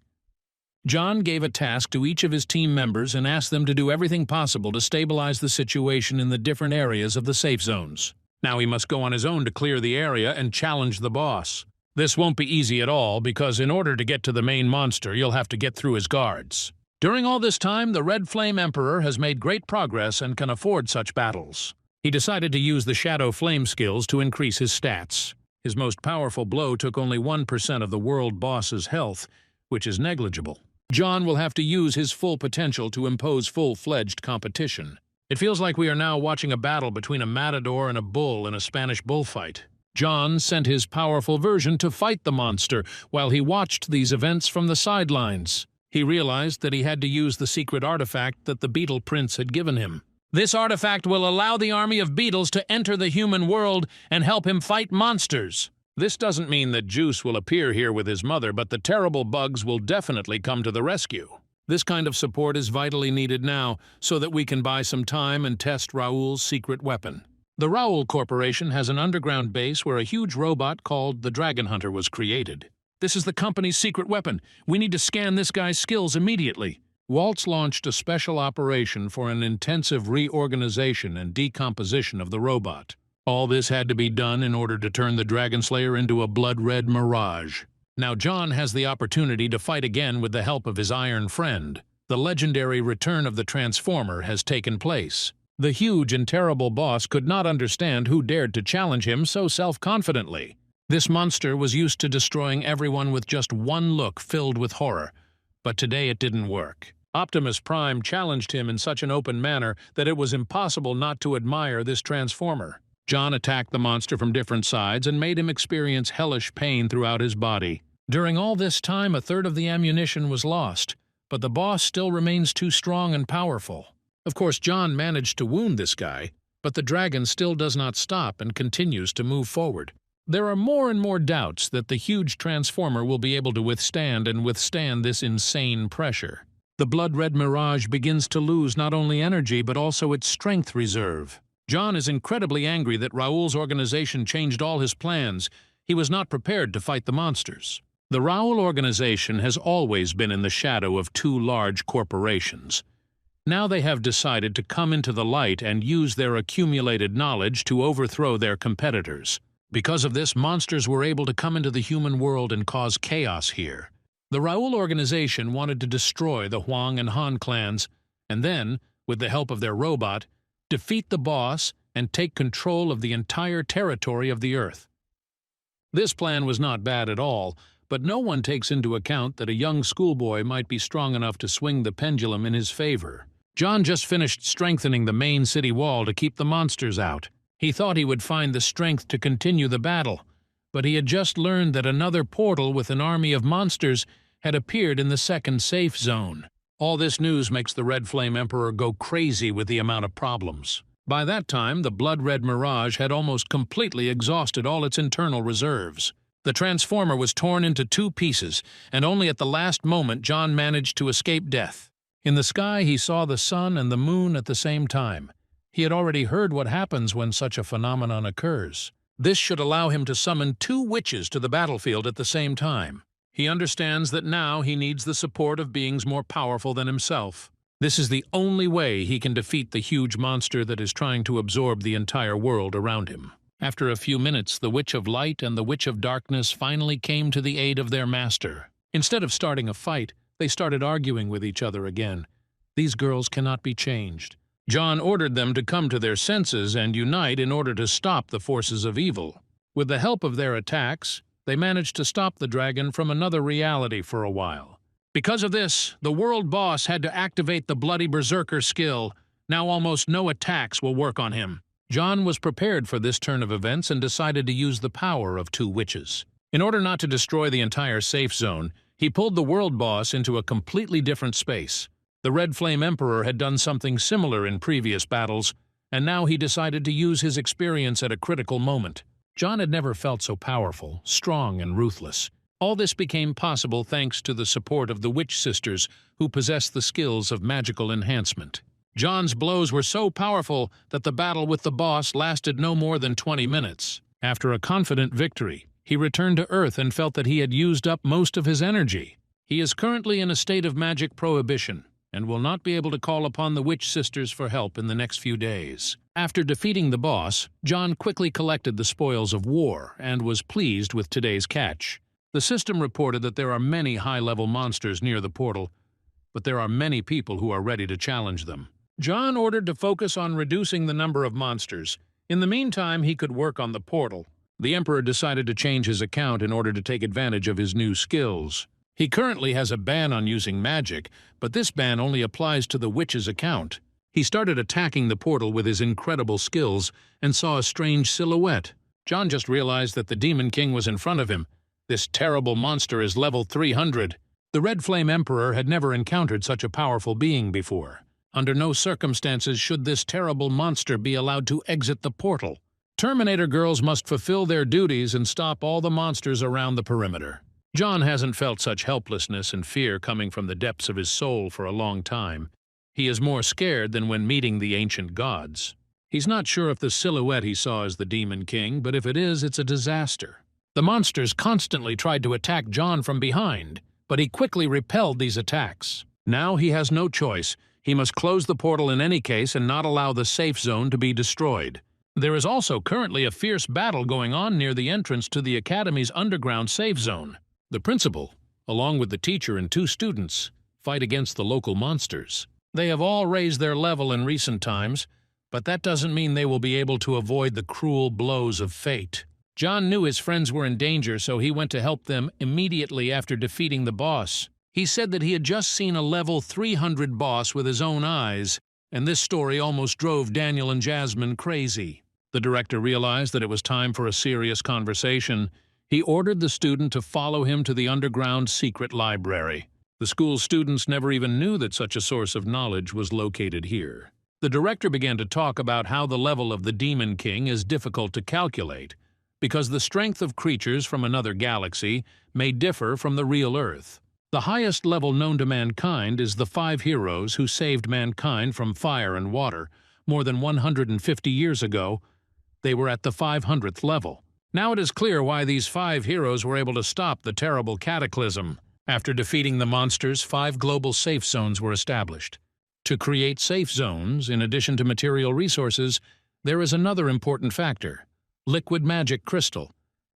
John gave a task to each of his team members and asked them to do everything possible to stabilize the situation in the different areas of the safe zones. Now he must go on his own to clear the area and challenge the boss. This won't be easy at all, because in order to get to the main monster, you'll have to get through his guards. During all this time, the Red Flame Emperor has made great progress and can afford such battles. He decided to use the Shadow Flame skills to increase his stats. His most powerful blow took only 1% of the world boss's health, which is negligible. John will have to use his full potential to impose full-fledged competition. It feels like we are now watching a battle between a matador and a bull in a Spanish bullfight. John sent his powerful version to fight the monster while he watched these events from the sidelines. He realized that he had to use the secret artifact that the Beetle Prince had given him. This artifact will allow the army of beetles to enter the human world and help him fight monsters. This doesn't mean that Juice will appear here with his mother, but the terrible bugs will definitely come to the rescue. This kind of support is vitally needed now, so that we can buy some time and test Raul's secret weapon. The Raul Corporation has an underground base where a huge robot called the Dragon Hunter was created. This is the company's secret weapon. We need to scan this guy's skills immediately. Waltz launched a special operation for an intensive reorganization and decomposition of the robot. All this had to be done in order to turn the Dragon Slayer into a blood-red mirage. Now John has the opportunity to fight again with the help of his iron friend. The legendary return of the Transformer has taken place. The huge and terrible boss could not understand who dared to challenge him so self-confidently. This monster was used to destroying everyone with just one look filled with horror, but today it didn't work. Optimus Prime challenged him in such an open manner that it was impossible not to admire this Transformer. John attacked the monster from different sides and made him experience hellish pain throughout his body. During all this time, a third of the ammunition was lost, but the boss still remains too strong and powerful. Of course, John managed to wound this guy, but the dragon still does not stop and continues to move forward. There are more and more doubts that the huge Transformer will be able to withstand this insane pressure. The blood-red mirage begins to lose not only energy but also its strength reserve. John is incredibly angry that Raul's organization changed all his plans. He was not prepared to fight the monsters. The Raul organization has always been in the shadow of two large corporations. Now they have decided to come into the light and use their accumulated knowledge to overthrow their competitors. Because of this, monsters were able to come into the human world and cause chaos here. The Raul organization wanted to destroy the Huang and Han clans, and then, with the help of their robot, defeat the boss and take control of the entire territory of the Earth. This plan was not bad at all, but no one takes into account that a young schoolboy might be strong enough to swing the pendulum in his favor. John just finished strengthening the main city wall to keep the monsters out. He thought he would find the strength to continue the battle, but he had just learned that another portal with an army of monsters had appeared in the second safe zone. All this news makes the Red Flame Emperor go crazy with the amount of problems. By that time, the blood-red mirage had almost completely exhausted all its internal reserves. The Transformer was torn into two pieces, and only at the last moment John managed to escape death. In the sky, he saw the sun and the moon at the same time. He had already heard what happens when such a phenomenon occurs. This should allow him to summon two witches to the battlefield at the same time. He understands that now he needs the support of beings more powerful than himself. This is the only way he can defeat the huge monster that is trying to absorb the entire world around him. After a few minutes, the Witch of Light and the Witch of Darkness finally came to the aid of their master. Instead of starting a fight, they started arguing with each other again. These girls cannot be changed. John ordered them to come to their senses and unite in order to stop the forces of evil. With the help of their attacks, they managed to stop the dragon from another reality for a while. Because of this, the world boss had to activate the Bloody Berserker skill. Now almost no attacks will work on him. John was prepared for this turn of events and decided to use the power of two witches. In order not to destroy the entire safe zone, he pulled the world boss into a completely different space. The Red Flame Emperor had done something similar in previous battles, and now he decided to use his experience at a critical moment. John had never felt so powerful, strong, and ruthless. All this became possible thanks to the support of the witch sisters who possess the skills of magical enhancement. John's blows were so powerful that the battle with the boss lasted no more than 20 minutes. After a confident victory, he returned to Earth and felt that he had used up most of his energy. He is currently in a state of magic prohibition and will not be able to call upon the witch sisters for help in the next few days. After defeating the boss, John quickly collected the spoils of war and was pleased with today's catch. The system reported that there are many high-level monsters near the portal, but there are many people who are ready to challenge them. John ordered to focus on reducing the number of monsters. In the meantime, he could work on the portal. The Emperor decided to change his account in order to take advantage of his new skills. He currently has a ban on using magic, but this ban only applies to the witch's account. He started attacking the portal with his incredible skills and saw a strange silhouette. John just realized that the Demon King was in front of him. This terrible monster is level 300. The Red Flame Emperor had never encountered such a powerful being before. Under no circumstances should this terrible monster be allowed to exit the portal. Terminator girls must fulfill their duties and stop all the monsters around the perimeter. John hasn't felt such helplessness and fear coming from the depths of his soul for a long time. He is more scared than when meeting the ancient gods. He's not sure if the silhouette he saw is the Demon King, but if it is, it's a disaster. The monsters constantly tried to attack John from behind, but he quickly repelled these attacks. Now he has no choice. He must close the portal in any case and not allow the safe zone to be destroyed. There is also currently a fierce battle going on near the entrance to the Academy's underground safe zone. The principal, along with the teacher and 2 students, fight against the local monsters. They have all raised their level in recent times, but that doesn't mean they will be able to avoid the cruel blows of fate. John knew his friends were in danger, so he went to help them immediately after defeating the boss. He said that he had just seen a level 300 boss with his own eyes, and this story almost drove Daniel and Jasmine crazy. The director realized that it was time for a serious conversation. He ordered the student to follow him to the underground secret library. The school's students never even knew that such a source of knowledge was located here. The director began to talk about how the level of the Demon King is difficult to calculate, because the strength of creatures from another galaxy may differ from the real Earth. The highest level known to mankind is the 5 heroes who saved mankind from fire and water more than 150 years ago. They were at the 500th level. Now it is clear why these 5 heroes were able to stop the terrible cataclysm. After defeating the monsters, 5 global safe zones were established. To create safe zones, in addition to material resources, there is another important factor: liquid magic crystal.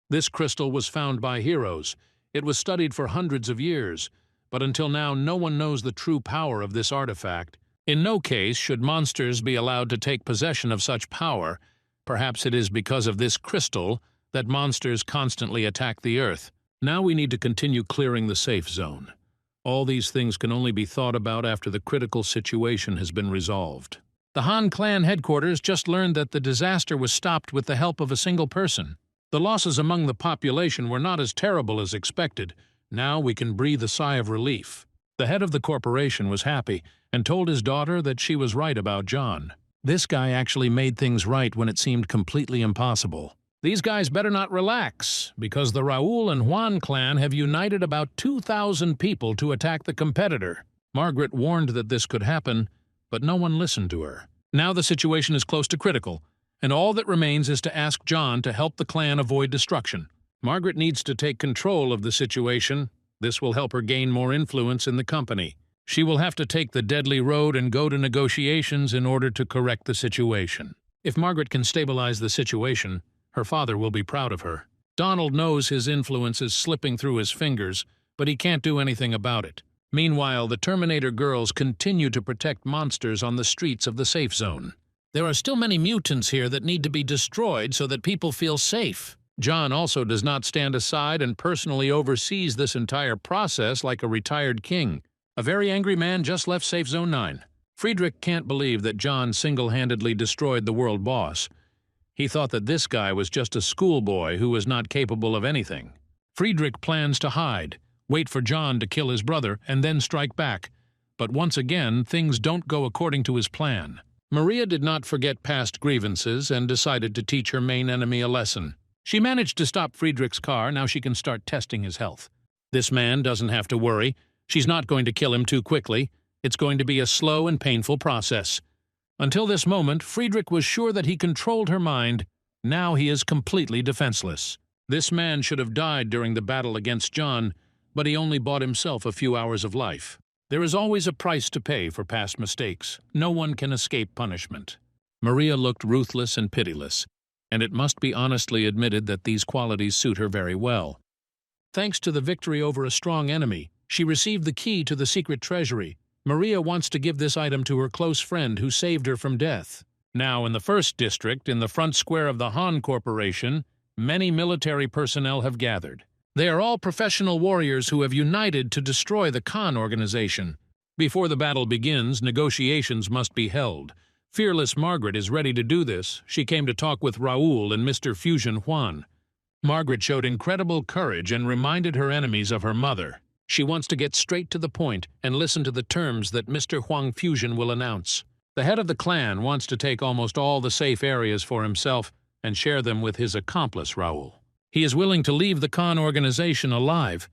This crystal was found by heroes. It was studied for hundreds of years, but until now no one knows the true power of this artifact. In no case should monsters be allowed to take possession of such power. Perhaps it is because of this crystal that monsters constantly attack the Earth. Now we need to continue clearing the safe zone. All these things can only be thought about after the critical situation has been resolved. The Han clan headquarters just learned that the disaster was stopped with the help of a single person. The losses among the population were not as terrible as expected. Now we can breathe a sigh of relief. The head of the corporation was happy and told his daughter that she was right about John. This guy actually made things right when it seemed completely impossible. These guys better not relax, because the Raul and Juan clan have united about 2,000 people to attack the competitor. Margaret warned that this could happen, but no one listened to her. Now the situation is close to critical, and all that remains is to ask John to help the clan avoid destruction. Margaret needs to take control of the situation. This will help her gain more influence in the company. She will have to take the deadly road and go to negotiations in order to correct the situation. If Margaret can stabilize the situation, her father will be proud of her. Donald knows his influence is slipping through his fingers, but he can't do anything about it. Meanwhile, the Terminator girls continue to protect monsters on the streets of the safe zone. There are still many mutants here that need to be destroyed so that people feel safe. John also does not stand aside and personally oversees this entire process like a retired king. A very angry man just left Safe Zone 9. Friedrich can't believe that John single-handedly destroyed the world boss. He thought that this guy was just a schoolboy who was not capable of anything. Friedrich plans to hide, wait for John to kill his brother, and then strike back. But once again, things don't go according to his plan. Maria did not forget past grievances and decided to teach her main enemy a lesson. She managed to stop Friedrich's car. Now she can start testing his health. This man doesn't have to worry. She's not going to kill him too quickly. It's going to be a slow and painful process. Until this moment, Friedrich was sure that he controlled her mind. Now he is completely defenseless. This man should have died during the battle against John, but he only bought himself a few hours of life. There is always a price to pay for past mistakes. No one can escape punishment. Maria looked ruthless and pitiless, and it must be honestly admitted that these qualities suit her very well. Thanks to the victory over a strong enemy, she received the key to the secret treasury. Maria wants to give this item to her close friend who saved her from death. Now, in the first district, in the front square of the Han Corporation, many military personnel have gathered. They are all professional warriors who have united to destroy the Khan organization. Before the battle begins, negotiations must be held. Fearless Margaret is ready to do this. She came to talk with Raoul and Mr. Fusion Juan. Margaret showed incredible courage and reminded her enemies of her mother. She wants to get straight to the point and listen to the terms that Mr. Huang Fusion will announce. The head of the clan wants to take almost all the safe areas for himself and share them with his accomplice, Raoul. He is willing to leave the Khan organization alive,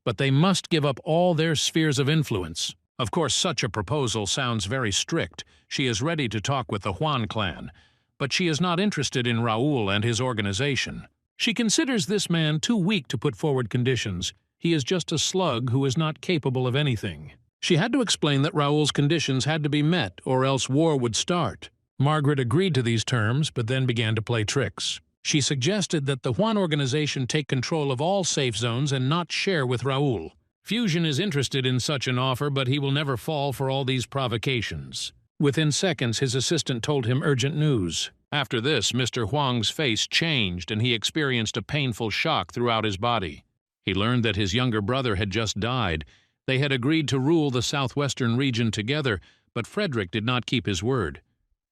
but they must give up all their spheres of influence. Of course, such a proposal sounds very strict. She is ready to talk with the Huan clan, but she is not interested in Raoul and his organization. She considers this man too weak to put forward conditions. He is just a slug who is not capable of anything. She had to explain that Raoul's conditions had to be met, or else war would start. Margaret agreed to these terms, but then began to play tricks. She suggested that the Huan organization take control of all safe zones and not share with Raoul. Fusion is interested in such an offer, but he will never fall for all these provocations. Within seconds, his assistant told him urgent news. After this, Mr. Huang's face changed and he experienced a painful shock throughout his body. He learned that his younger brother had just died. They had agreed to rule the southwestern region together, but Frederick did not keep his word.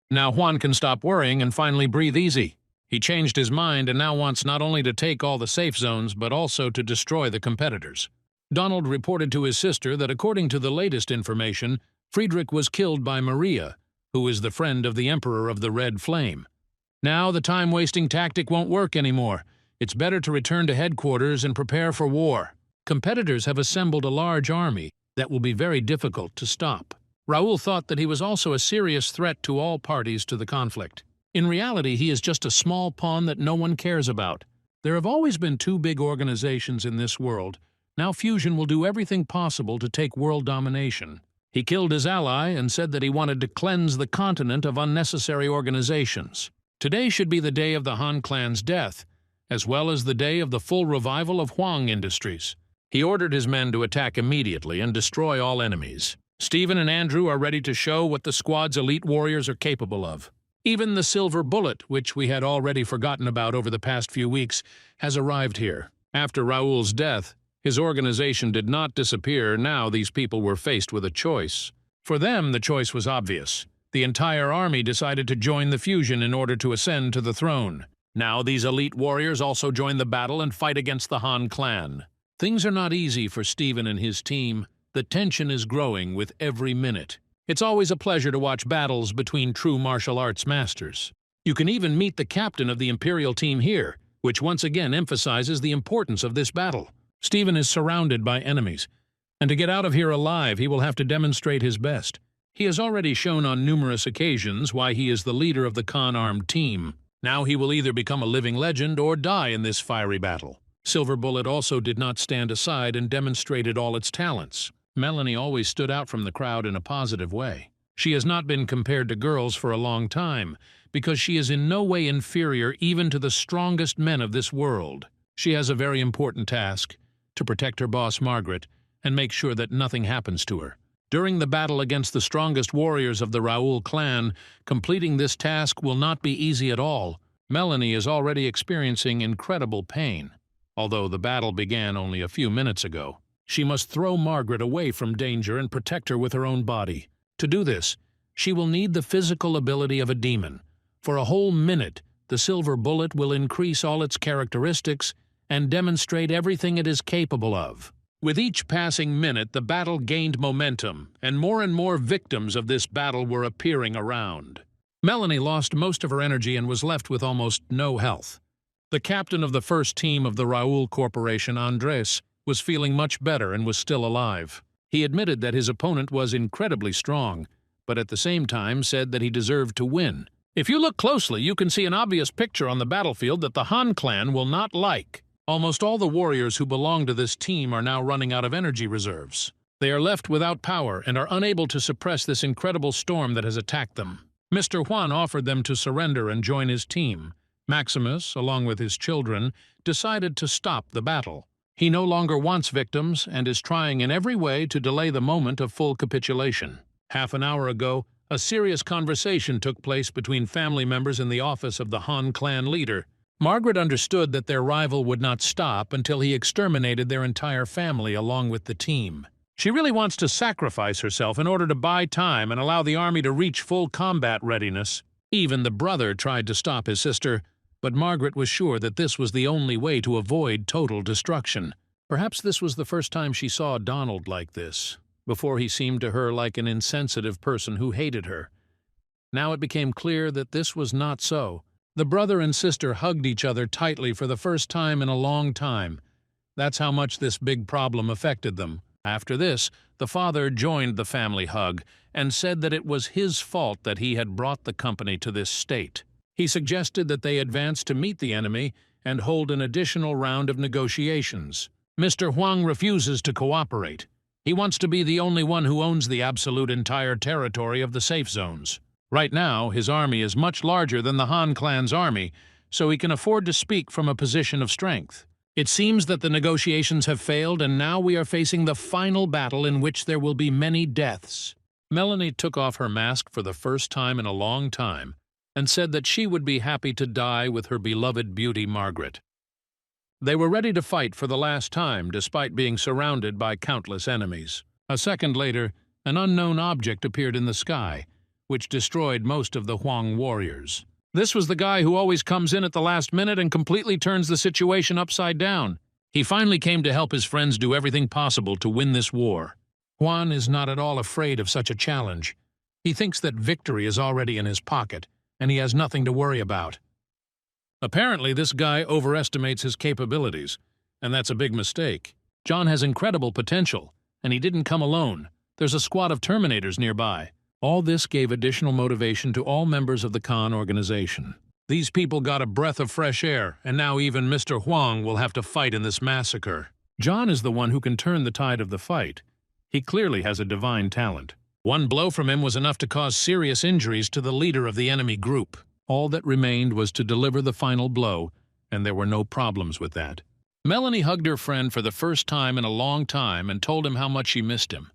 Now Juan can stop worrying and finally breathe easy. He changed his mind and now wants not only to take all the safe zones, but also to destroy the competitors. Donald reported to his sister that according to the latest information, Friedrich was killed by Maria, who is the friend of the Emperor of the Red Flame. Now the time-wasting tactic won't work anymore. It's better to return to headquarters and prepare for war. Competitors have assembled a large army that will be very difficult to stop. Raoul thought that he was also a serious threat to all parties to the conflict. In reality, he is just a small pawn that no one cares about. There have always been two big organizations in this world. Now Fusion will do everything possible to take world domination. He killed his ally and said that he wanted to cleanse the continent of unnecessary organizations. Today should be the day of the Han clan's death, as well as the day of the full revival of Huang Industries. He ordered his men to attack immediately and destroy all enemies. Stephen and Andrew are ready to show what the squad's elite warriors are capable of. Even the Silver Bullet, which we had already forgotten about over the past few weeks, has arrived here. After Raoul's death, his organization did not disappear. Now these people were faced with a choice. For them, the choice was obvious. The entire army decided to join the fusion in order to ascend to the throne. Now these elite warriors also join the battle and fight against the Han clan. Things are not easy for Stephen and his team. The tension is growing with every minute. It's always a pleasure to watch battles between true martial arts masters. You can even meet the captain of the Imperial team here, which once again emphasizes the importance of this battle. Stephen is surrounded by enemies, and to get out of here alive, he will have to demonstrate his best. He has already shown on numerous occasions why he is the leader of the Khan-armed team. Now he will either become a living legend or die in this fiery battle. Silver Bullet also did not stand aside and demonstrated all its talents. Melanie always stood out from the crowd in a positive way. She has not been compared to girls for a long time, because she is in no way inferior even to the strongest men of this world. She has a very important task, to protect her boss Margaret, and make sure that nothing happens to her. During the battle against the strongest warriors of the Raoul clan, completing this task will not be easy at all. Melanie is already experiencing incredible pain, although the battle began only a few minutes ago. She must throw Margaret away from danger and protect her with her own body. To do this, she will need the physical ability of a demon. For a whole minute, the Silver Bullet will increase all its characteristics and demonstrate everything it is capable of. With each passing minute, the battle gained momentum, and more victims of this battle were appearing around. Melanie lost most of her energy and was left with almost no health. The captain of the first team of the Raoul Corporation, Andres, was feeling much better and was still alive. He admitted that his opponent was incredibly strong, but at the same time said that he deserved to win. If you look closely, you can see an obvious picture on the battlefield that the Han clan will not like. Almost all the warriors who belong to this team are now running out of energy reserves. They are left without power and are unable to suppress this incredible storm that has attacked them. Mr. Huan offered them to surrender and join his team. Maximus, along with his children, decided to stop the battle. He no longer wants victims and is trying in every way to delay the moment of full capitulation. Half an hour ago, a serious conversation took place between family members in the office of the Han clan leader. Margaret understood that their rival would not stop until he exterminated their entire family along with the team. She really wants to sacrifice herself in order to buy time and allow the army to reach full combat readiness. Even the brother tried to stop his sister, but Margaret was sure that this was the only way to avoid total destruction. Perhaps this was the first time she saw Donald like this. Before he seemed to her like an insensitive person who hated her. Now it became clear that this was not so. The brother and sister hugged each other tightly for the first time in a long time. That's how much this big problem affected them. After this, the father joined the family hug and said that it was his fault that he had brought the company to this state. He suggested that they advance to meet the enemy and hold an additional round of negotiations. Mr. Huang refuses to cooperate. He wants to be the only one who owns the absolute entire territory of the safe zones. Right now, his army is much larger than the Han clan's army, so he can afford to speak from a position of strength. It seems that the negotiations have failed, and now we are facing the final battle in which there will be many deaths. Melanie took off her mask for the first time in a long time and said that she would be happy to die with her beloved beauty Margaret. They were ready to fight for the last time, despite being surrounded by countless enemies. A second later, an unknown object appeared in the sky, which destroyed most of the Huang warriors. This was the guy who always comes in at the last minute and completely turns the situation upside down. He finally came to help his friends do everything possible to win this war. Huan is not at all afraid of such a challenge. He thinks that victory is already in his pocket, and he has nothing to worry about. Apparently, this guy overestimates his capabilities, and that's a big mistake. John has incredible potential, and he didn't come alone. There's a squad of Terminators nearby. All this gave additional motivation to all members of the Khan organization. These people got a breath of fresh air, and now even Mr. Huang will have to fight in this massacre. John is the one who can turn the tide of the fight. He clearly has a divine talent. One blow from him was enough to cause serious injuries to the leader of the enemy group. All that remained was to deliver the final blow, and there were no problems with that. Melanie hugged her friend for the first time in a long time and told him how much she missed him.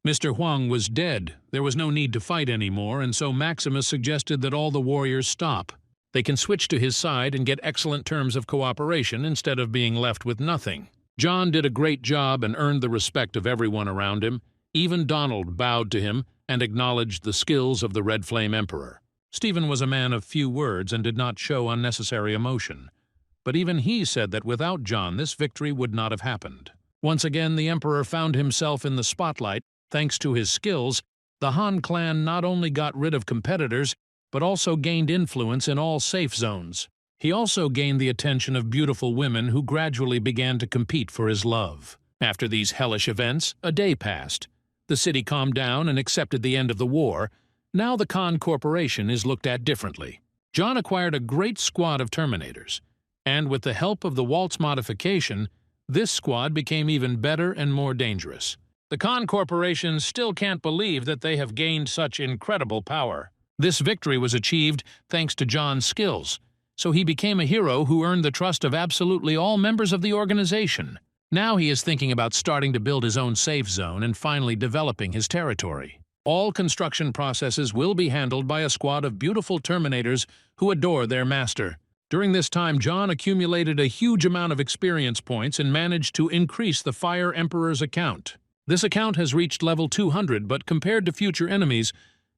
Mr. Huang was dead. There was no need to fight anymore, and so Maximus suggested that all the warriors stop. They can switch to his side and get excellent terms of cooperation instead of being left with nothing. John did a great job and earned the respect of everyone around him. Even Donald bowed to him and acknowledged the skills of the Red Flame Emperor. Stephen was a man of few words and did not show unnecessary emotion. But even he said that without John, this victory would not have happened. Once again, the Emperor found himself in the spotlight. Thanks to his skills, the Han clan not only got rid of competitors, but also gained influence in all safe zones. He also gained the attention of beautiful women who gradually began to compete for his love. After these hellish events, a day passed. The city calmed down and accepted the end of the war. Now the Khan Corporation is looked at differently. John acquired a great squad of Terminators, and with the help of the Waltz modification, this squad became even better and more dangerous. The Khan Corporation still can't believe that they have gained such incredible power. This victory was achieved thanks to John's skills, so he became a hero who earned the trust of absolutely all members of the organization. Now he is thinking about starting to build his own safe zone and finally developing his territory. All construction processes will be handled by a squad of beautiful Terminators who adore their master. During this time, John accumulated a huge amount of experience points and managed to increase the Fire Emperor's account. This account has reached level 200, but compared to future enemies,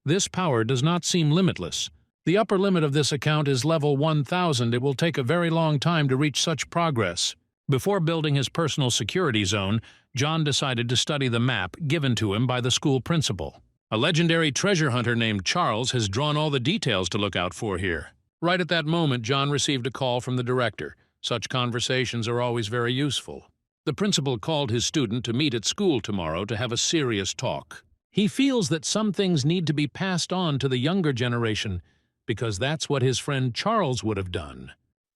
this power does not seem limitless. The upper limit of this account is level 1000. It will take a very long time to reach such progress. Before building his personal security zone, John decided to study the map given to him by the school principal. A legendary treasure hunter named Charles has drawn all the details to look out for here. Right at that moment, John received a call from the director. Such conversations are always very useful. The principal called his student to meet at school tomorrow to have a serious talk. He feels that some things need to be passed on to the younger generation because that's what his friend Charles would have done.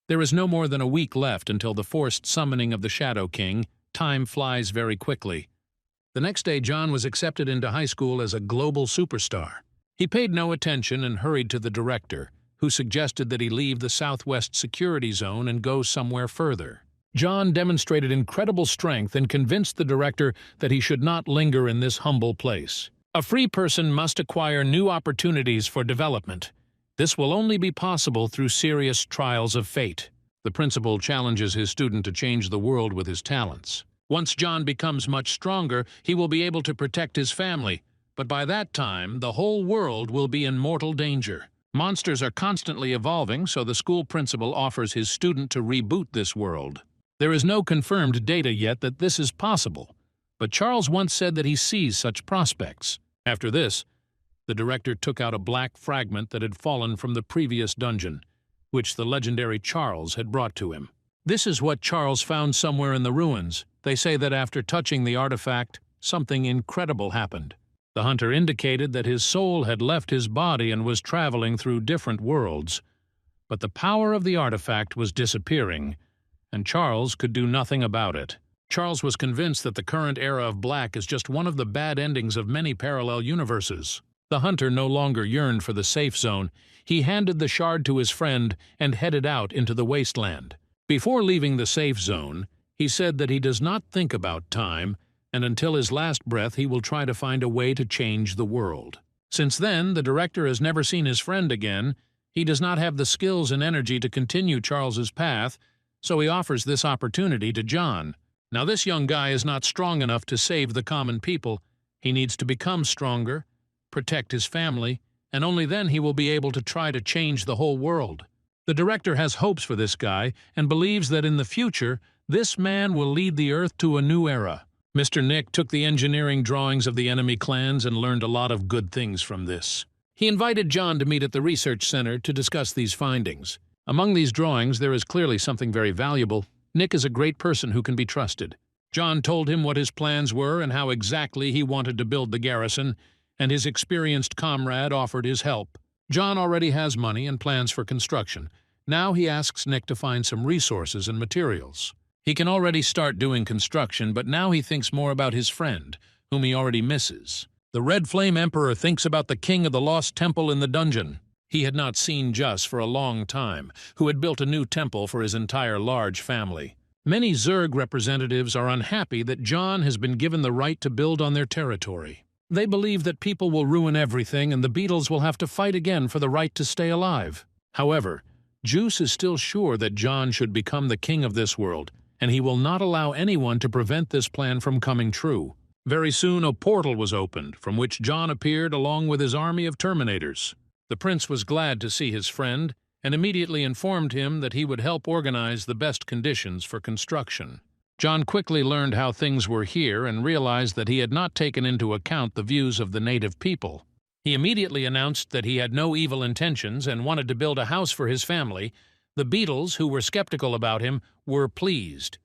There is no more than a week left until the forced summoning of the Shadow King. Time flies very quickly. The next day, John was accepted into high school as a global superstar. He paid no attention and hurried to the director, who suggested that he leave the Southwest Security Zone and go somewhere further. John demonstrated incredible strength and convinced the director that he should not linger in this humble place. A free person must acquire new opportunities for development. This will only be possible through serious trials of fate. The principal challenges his student to change the world with his talents. Once John becomes much stronger, he will be able to protect his family, but by that time, the whole world will be in mortal danger. Monsters are constantly evolving, so the school principal offers his student to reboot this world. There is no confirmed data yet that this is possible, but Charles once said that he sees such prospects. After this, the director took out a black fragment that had fallen from the previous dungeon, which the legendary Charles had brought to him. This is what Charles found somewhere in the ruins. They say that after touching the artifact, something incredible happened. The hunter indicated that his soul had left his body and was traveling through different worlds, but the power of the artifact was disappearing, and Charles could do nothing about it. Charles was convinced that the current era of black is just one of the bad endings of many parallel universes. The hunter no longer yearned for the safe zone. He handed the shard to his friend and headed out into the wasteland. Before leaving the safe zone, he said that he does not think about time, and until his last breath he will try to find a way to change the world. Since then, the director has never seen his friend again. He does not have the skills and energy to continue Charles's path, so he offers this opportunity to John. Now this young guy is not strong enough to save the common people. He needs to become stronger, protect his family, and only then he will be able to try to change the whole world. The director has hopes for this guy and believes that in the future, this man will lead the Earth to a new era. Mr. Nick took the engineering drawings of the enemy clans and learned a lot of good things from this. He invited John to meet at the research center to discuss these findings. Among these drawings, there is clearly something very valuable. Nick is a great person who can be trusted. John told him what his plans were and how exactly he wanted to build the garrison, and his experienced comrade offered his help. John already has money and plans for construction. Now he asks Nick to find some resources and materials. He can already start doing construction, but now he thinks more about his friend, whom he already misses. The Red Flame Emperor thinks about the king of the Lost Temple in the dungeon. He had not seen Jus for a long time, who had built a new temple for his entire large family. Many Zerg representatives are unhappy that John has been given the right to build on their territory. They believe that people will ruin everything and the beetles will have to fight again for the right to stay alive. However, Juice is still sure that John should become the king of this world, and he will not allow anyone to prevent this plan from coming true. Very soon a portal was opened, from which John appeared along with his army of Terminators. The prince was glad to see his friend, and immediately informed him that he would help organize the best conditions for construction. John quickly learned how things were here and realized that he had not taken into account the views of the native people. He immediately announced that he had no evil intentions and wanted to build a house for his family. The beetles, who were skeptical about him, were pleased.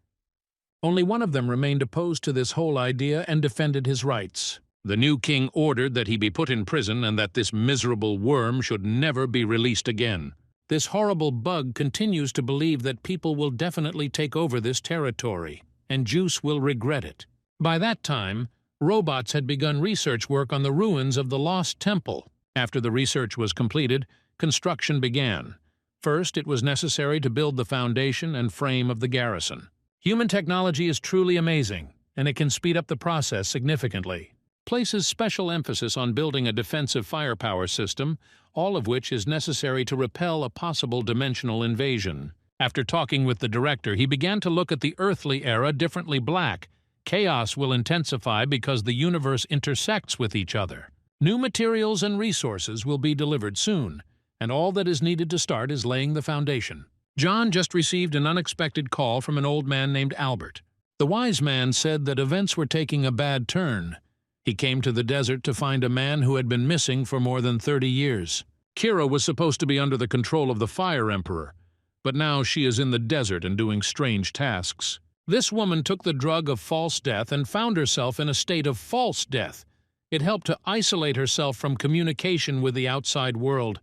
Only one of them remained opposed to this whole idea and defended his rights. The new king ordered that he be put in prison and that this miserable worm should never be released again. This horrible bug continues to believe that people will definitely take over this territory, and Juice will regret it. By that time, robots had begun research work on the ruins of the Lost Temple. After the research was completed, construction began. First, it was necessary to build the foundation and frame of the garrison. Human technology is truly amazing, and it can speed up the process significantly. Places special emphasis on building a defensive firepower system, all of which is necessary to repel a possible dimensional invasion. After talking with the director, he began to look at the earthly era differently. Black chaos will intensify because the universe intersects with each other. New materials and resources will be delivered soon, and all that is needed to start is laying the foundation. John just received an unexpected call from an old man named Albert. The wise man said that events were taking a bad turn. He came to the desert to find a man who had been missing for more than 30 years. Kira was supposed to be under the control of the Fire Emperor, but now she is in the desert and doing strange tasks. This woman took the drug of false death and found herself in a state of false death. It helped to isolate herself from communication with the outside world,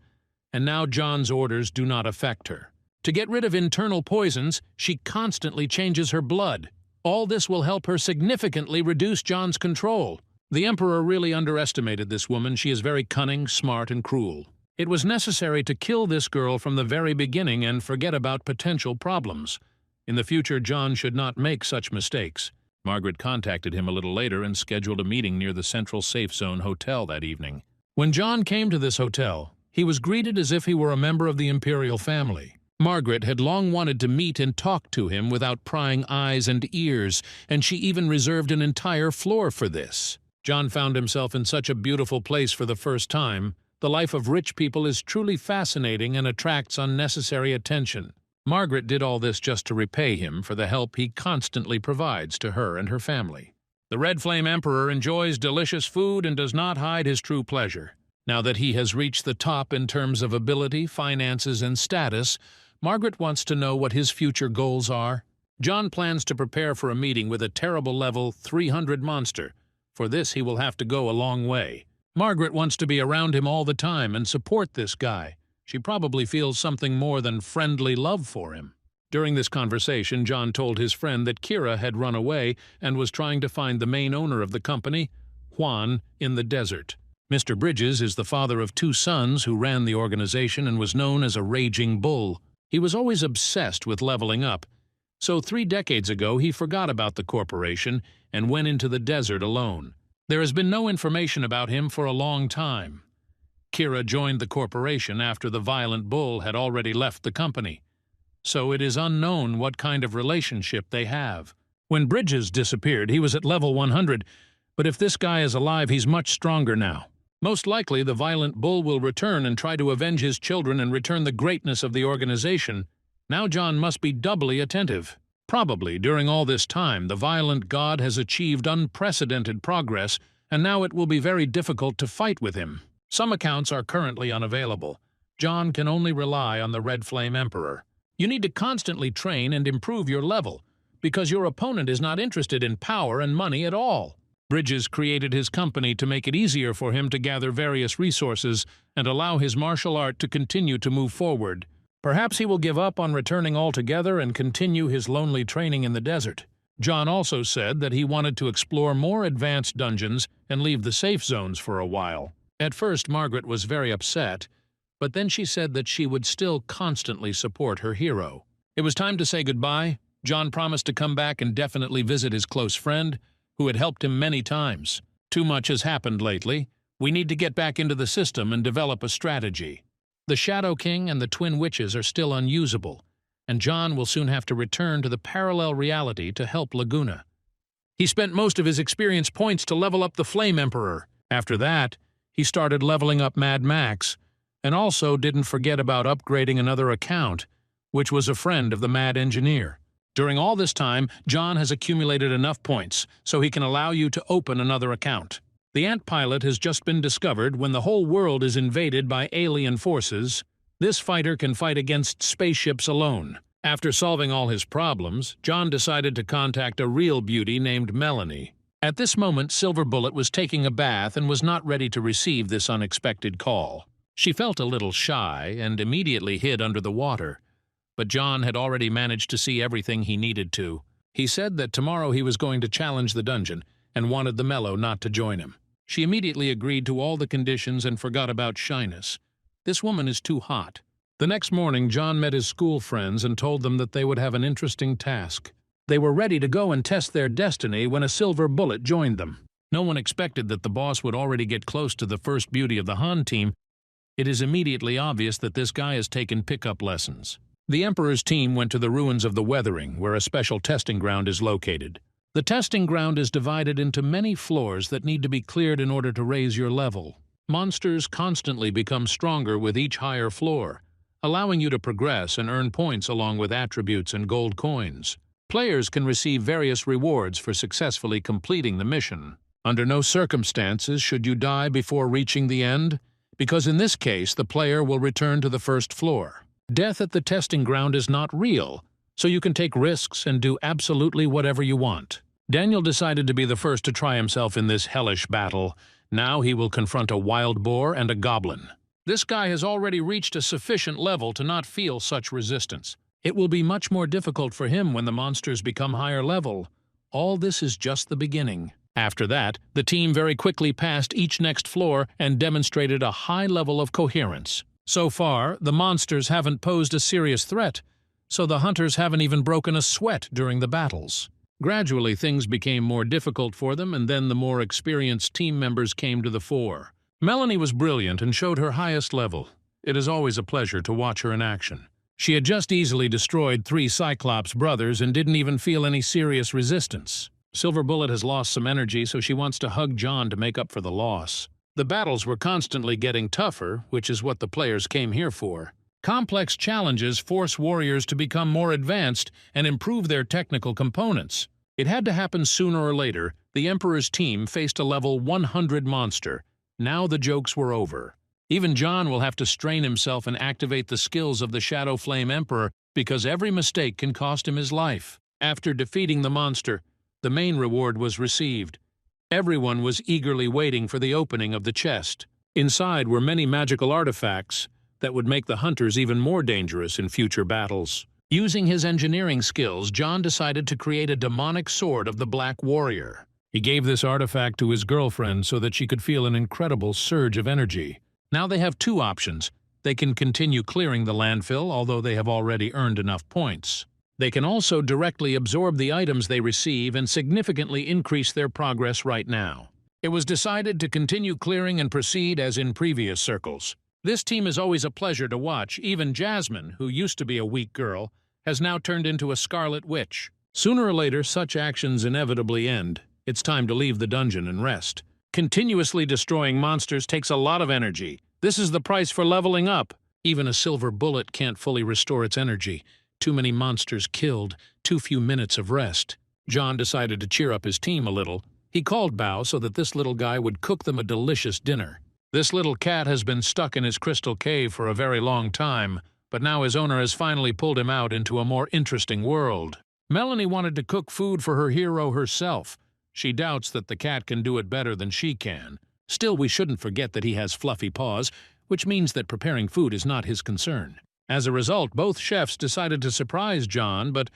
and now John's orders do not affect her. To get rid of internal poisons, she constantly changes her blood. All this will help her significantly reduce John's control. The Emperor really underestimated this woman. She is very cunning, smart, and cruel. It was necessary to kill this girl from the very beginning and forget about potential problems. In the future, John should not make such mistakes. Margaret contacted him a little later and scheduled a meeting near the Central Safe Zone Hotel that evening. When John came to this hotel, he was greeted as if he were a member of the imperial family. Margaret had long wanted to meet and talk to him without prying eyes and ears, and she even reserved an entire floor for this. John found himself in such a beautiful place for the first time. The life of rich people is truly fascinating and attracts unnecessary attention. Margaret did all this just to repay him for the help he constantly provides to her and her family. The Red Flame Emperor enjoys delicious food and does not hide his true pleasure. Now that he has reached the top in terms of ability, finances, and status, Margaret wants to know what his future goals are. John plans to prepare for a meeting with a terrible level 300 monster. For this, he will have to go a long way. Margaret wants to be around him all the time and support this guy. She probably feels something more than friendly love for him. During this conversation, John told his friend that Kira had run away and was trying to find the main owner of the company, Juan, in the desert. Mr. Bridges is the father of 2 sons who ran the organization and was known as a raging bull. He was always obsessed with leveling up, so 3 decades ago he forgot about the corporation and went into the desert alone. There has been no information about him for a long time. Kira joined the corporation after the violent bull had already left the company, so it is unknown what kind of relationship they have. When Bridges disappeared, he was at level 100, but if this guy is alive, he's much stronger now. Most likely, the violent bull will return and try to avenge his children and return the greatness of the organization. Now John must be doubly attentive. Probably, during all this time, the violent god has achieved unprecedented progress, and now it will be very difficult to fight with him. Some accounts are currently unavailable. John can only rely on the Red Flame Emperor. You need to constantly train and improve your level, because your opponent is not interested in power and money at all. Bridges created his company to make it easier for him to gather various resources and allow his martial art to continue to move forward. Perhaps he will give up on returning altogether and continue his lonely training in the desert. John also said that he wanted to explore more advanced dungeons and leave the safe zones for a while. At first, Margaret was very upset, but then she said that she would still constantly support her hero. It was time to say goodbye. John promised to come back and definitely visit his close friend, who had helped him many times. Too much has happened lately. We need to get back into the system and develop a strategy. The Shadow King and the Twin Witches are still unusable, and John will soon have to return to the parallel reality to help Laguna. He spent most of his experience points to level up the Flame Emperor. After that, he started leveling up Mad Max, and also didn't forget about upgrading another account, which was a friend of the Mad Engineer. During all this time, John has accumulated enough points so he can allow you to open another account. The Ant Pilot has just been discovered. When the whole world is invaded by alien forces, this fighter can fight against spaceships alone. After solving all his problems, John decided to contact a real beauty named Melanie. At this moment, Silver Bullet was taking a bath and was not ready to receive this unexpected call. She felt a little shy and immediately hid under the water, but John had already managed to see everything he needed to. He said that tomorrow he was going to challenge the dungeon and wanted the Mellow not to join him. She immediately agreed to all the conditions and forgot about shyness. This woman is too hot. The next morning, John met his school friends and told them that they would have an interesting task. They were ready to go and test their destiny when a Silver Bullet joined them. No one expected that the boss would already get close to the first beauty of the Han team. It is immediately obvious that this guy has taken pickup lessons. The Emperor's team went to the ruins of the Weathering, where a special testing ground is located. The testing ground is divided into many floors that need to be cleared in order to raise your level. Monsters constantly become stronger with each higher floor, allowing you to progress and earn points along with attributes and gold coins. Players can receive various rewards for successfully completing the mission. Under no circumstances should you die before reaching the end, because in this case the player will return to the first floor. Death at the testing ground is not real, so you can take risks and do absolutely whatever you want. Daniel decided to be the first to try himself in this hellish battle. Now he will confront a wild boar and a goblin. This guy has already reached a sufficient level to not feel such resistance. It will be much more difficult for him when the monsters become higher level. All this is just the beginning. After that, the team very quickly passed each next floor and demonstrated a high level of coherence. So far, the monsters haven't posed a serious threat, so the hunters haven't even broken a sweat during the battles. Gradually, things became more difficult for them, and then the more experienced team members came to the fore. Melanie was brilliant and showed her highest level. It is always a pleasure to watch her in action. She had just easily destroyed 3 Cyclops brothers and didn't even feel any serious resistance. Silver Bullet has lost some energy, so she wants to hug John to make up for the loss. The battles were constantly getting tougher, which is what the players came here for. Complex challenges force warriors to become more advanced and improve their technical components. It had to happen sooner or later. The Emperor's team faced a level 100 monster. Now the jokes were over. Even John will have to strain himself and activate the skills of the Shadow Flame Emperor because every mistake can cost him his life. After defeating the monster, the main reward was received. Everyone was eagerly waiting for the opening of the chest. Inside were many magical artifacts that would make the hunters even more dangerous in future battles. Using his engineering skills, John decided to create a demonic sword of the Black Warrior. He gave this artifact to his girlfriend so that she could feel an incredible surge of energy. Now they have 2 options. They can continue clearing the landfill, although they have already earned enough points. They can also directly absorb the items they receive and significantly increase their progress right now. It was decided to continue clearing and proceed as in previous circles. This team is always a pleasure to watch. Even Jasmine, who used to be a weak girl, has now turned into a scarlet witch. Sooner or later, such actions inevitably end. It's time to leave the dungeon and rest. Continuously destroying monsters takes a lot of energy. This is the price for leveling up. Even a silver bullet can't fully restore its energy. Too many monsters killed, too few minutes of rest. John decided to cheer up his team a little. He called Bao so that this little guy would cook them a delicious dinner. This little cat has been stuck in his crystal cave for a very long time, but now his owner has finally pulled him out into a more interesting world. Melanie wanted to cook food for her hero herself. She doubts that the cat can do it better than she can. Still, we shouldn't forget that he has fluffy paws, which means that preparing food is not his concern. As a result, both chefs decided to surprise John, but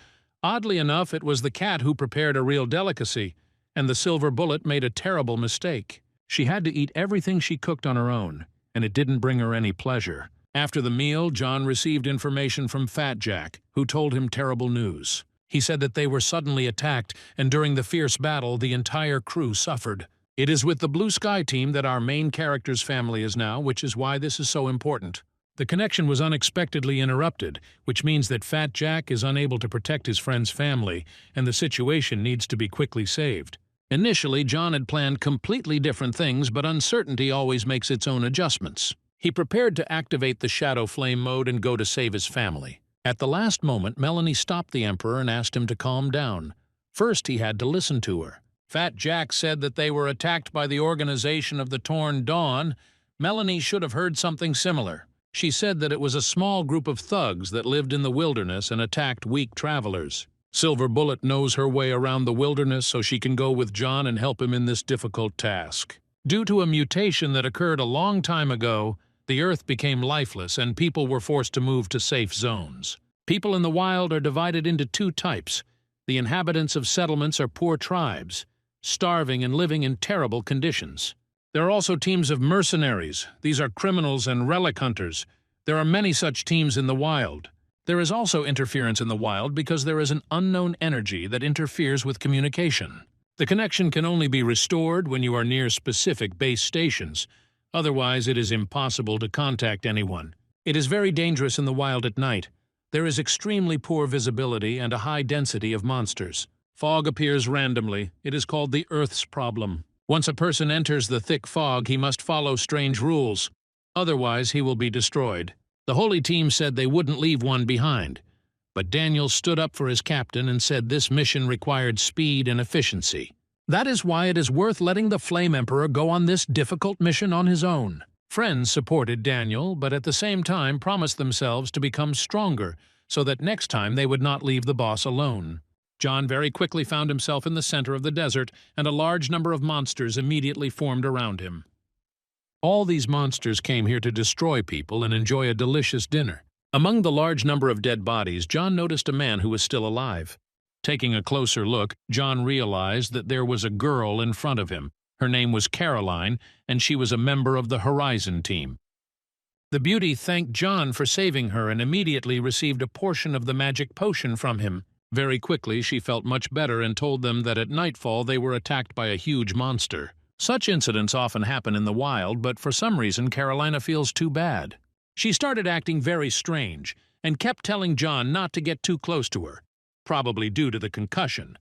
oddly enough, it was the cat who prepared a real delicacy, and the silver bullet made a terrible mistake. She had to eat everything she cooked on her own, and it didn't bring her any pleasure. After the meal, John received information from Fat Jack, who told him terrible news. He said that they were suddenly attacked, and during the fierce battle, the entire crew suffered. It is with the Blue Sky team that our main character's family is now, which is why this is so important. The connection was unexpectedly interrupted, which means that Fat Jack is unable to protect his friend's family, and the situation needs to be quickly saved. Initially, John had planned completely different things, but uncertainty always makes its own adjustments. He prepared to activate the Shadow Flame mode and go to save his family. At the last moment, Melanie stopped the Emperor and asked him to calm down. First, he had to listen to her. Fat Jack said that they were attacked by the organization of the Torn Dawn. Melanie should have heard something similar. She said that it was a small group of thugs that lived in the wilderness and attacked weak travelers. Silver Bullet knows her way around the wilderness so she can go with John and help him in this difficult task. Due to a mutation that occurred a long time ago, the Earth became lifeless and people were forced to move to safe zones. People in the wild are divided into 2 types. The inhabitants of settlements are poor tribes, starving and living in terrible conditions. There are also teams of mercenaries. These are criminals and relic hunters. There are many such teams in the wild. There is also interference in the wild because there is an unknown energy that interferes with communication. The connection can only be restored when you are near specific base stations. Otherwise, it is impossible to contact anyone. It is very dangerous in the wild at night. There is extremely poor visibility and a high density of monsters. Fog appears randomly. It is called the Earth's problem. Once a person enters the thick fog, he must follow strange rules. Otherwise, he will be destroyed. The Holy Team said they wouldn't leave one behind. But Daniel stood up for his captain and said this mission required speed and efficiency. That is why it is worth letting the Flame Emperor go on this difficult mission on his own. Friends supported Daniel, but at the same time promised themselves to become stronger so that next time they would not leave the boss alone. John very quickly found himself in the center of the desert, and a large number of monsters immediately formed around him. All these monsters came here to destroy people and enjoy a delicious dinner. Among the large number of dead bodies, John noticed a man who was still alive. Taking a closer look, John realized that there was a girl in front of him. Her name was Caroline, and she was a member of the Horizon team. The beauty thanked John for saving her and immediately received a portion of the magic potion from him. Very quickly, she felt much better and told them that at nightfall they were attacked by a huge monster. Such incidents often happen in the wild, but for some reason Carolina feels too bad. She started acting very strange and kept telling John not to get too close to her, probably due to the concussion.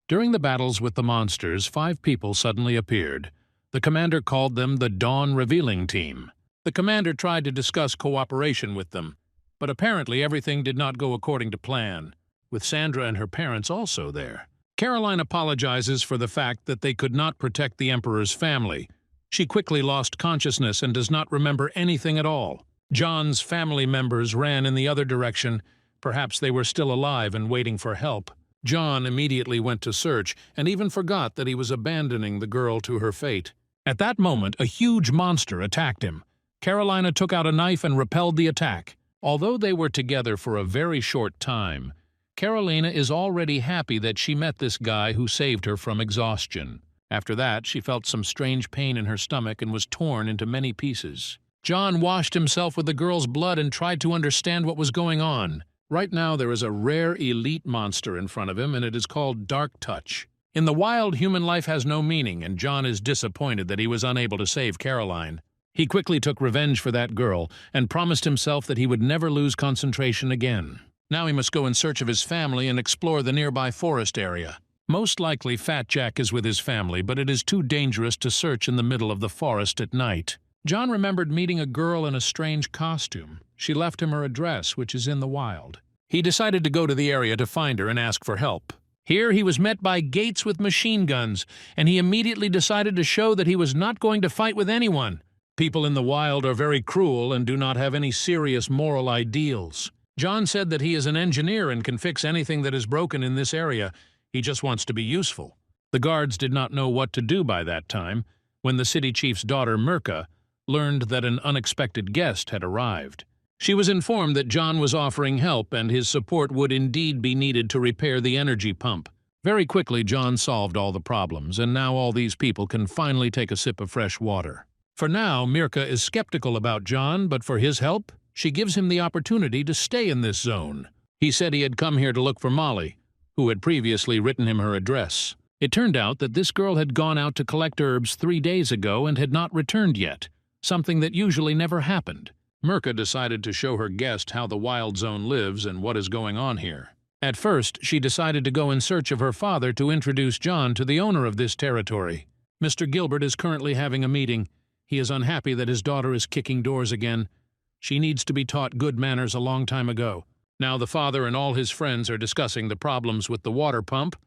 During the battles with the monsters, 5 people suddenly appeared. The commander called them the Dawn Revealing Team. The commander tried to discuss cooperation with them, but apparently everything did not go according to plan, with Sandra and her parents also there. Caroline apologizes for the fact that they could not protect the Emperor's family. She quickly lost consciousness and does not remember anything at all. John's family members ran in the other direction. Perhaps they were still alive and waiting for help. John immediately went to search and even forgot that he was abandoning the girl to her fate. At that moment, a huge monster attacked him. Carolina took out a knife and repelled the attack. Although they were together for a very short time, Carolina is already happy that she met this guy who saved her from exhaustion. After that, she felt some strange pain in her stomach and was torn into many pieces. John washed himself with the girl's blood and tried to understand what was going on. Right now there is a rare elite monster in front of him, and it is called Dark Touch. In the wild, human life has no meaning, and John is disappointed that he was unable to save Caroline. He quickly took revenge for that girl and promised himself that he would never lose concentration again. Now he must go in search of his family and explore the nearby forest area. Most likely Fat Jack is with his family, but it is too dangerous to search in the middle of the forest at night. John remembered meeting a girl in a strange costume. She left him her address, which is in the wild. He decided to go to the area to find her and ask for help. Here he was met by Gates with machine guns, and he immediately decided to show that he was not going to fight with anyone. People in the wild are very cruel and do not have any serious moral ideals. John said that he is an engineer and can fix anything that is broken in this area. He just wants to be useful. The guards did not know what to do by that time, when the city chief's daughter, Mirka, learned that an unexpected guest had arrived. She was informed that John was offering help and his support would indeed be needed to repair the energy pump. Very quickly, John solved all the problems, and now all these people can finally take a sip of fresh water. For now, Mirka is skeptical about John, but for his help, she gives him the opportunity to stay in this zone. He said he had come here to look for Molly, who had previously written him her address. It turned out that this girl had gone out to collect herbs 3 days ago and had not returned yet, something that usually never happened. Mirka decided to show her guest how the wild zone lives and what is going on here. At first, she decided to go in search of her father to introduce John to the owner of this territory. Mr. Gilbert is currently having a meeting. He is unhappy that his daughter is kicking doors again. She needs to be taught good manners a long time ago. Now the father and all his friends are discussing the problems with the water pump.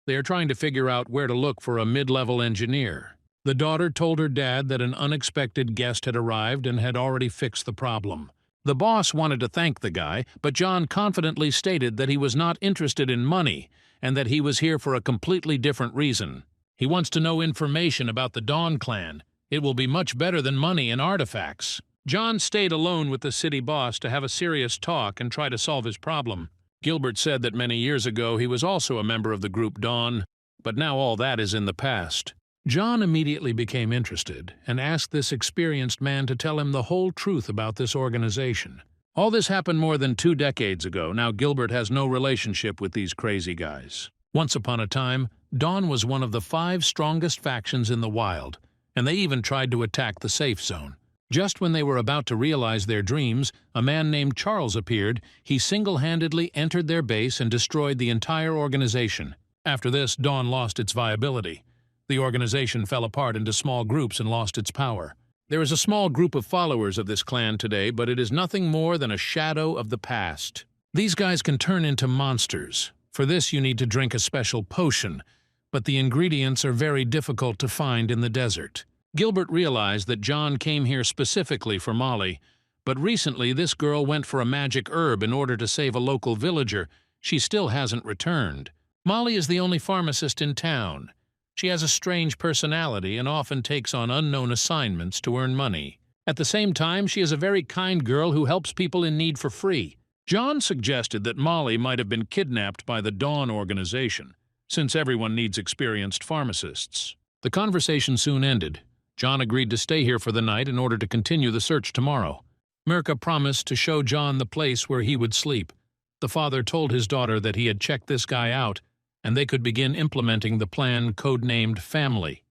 They are trying to figure out where to look for a mid-level engineer. The daughter told her dad that an unexpected guest had arrived and had already fixed the problem. The boss wanted to thank the guy, but John confidently stated that he was not interested in money and that he was here for a completely different reason. He wants to know information about the Dawn clan. It will be much better than money and artifacts. John stayed alone with the city boss to have a serious talk and try to solve his problem. Gilbert said that many years ago he was also a member of the group Dawn, but now all that is in the past. John immediately became interested and asked this experienced man to tell him the whole truth about this organization. All this happened more than 2 decades ago. Now Gilbert has no relationship with these crazy guys. Once upon a time, Dawn was one of the 5 strongest factions in the wild, and they even tried to attack the safe zone. Just when they were about to realize their dreams, a man named Charles appeared. He single-handedly entered their base and destroyed the entire organization. After this, Dawn lost its viability. The organization fell apart into small groups and lost its power. There is a small group of followers of this clan today, but it is nothing more than a shadow of the past. These guys can turn into monsters. For this, you need to drink a special potion, but the ingredients are very difficult to find in the desert. Gilbert realized that John came here specifically for Molly, But recently this girl went for a magic herb in order to save a local villager. She still hasn't returned. Molly is the only pharmacist in town. She has a strange personality and often takes on unknown assignments to earn money. At the same time, she is a very kind girl who helps people in need for free. John suggested that Molly might have been kidnapped by the Dawn organization, since everyone needs experienced pharmacists. The conversation soon ended. John agreed to stay here for the night in order to continue the search tomorrow. Mirka promised to show John the place where he would sleep. The father told his daughter that he had checked this guy out, and they could begin implementing the plan codenamed Family.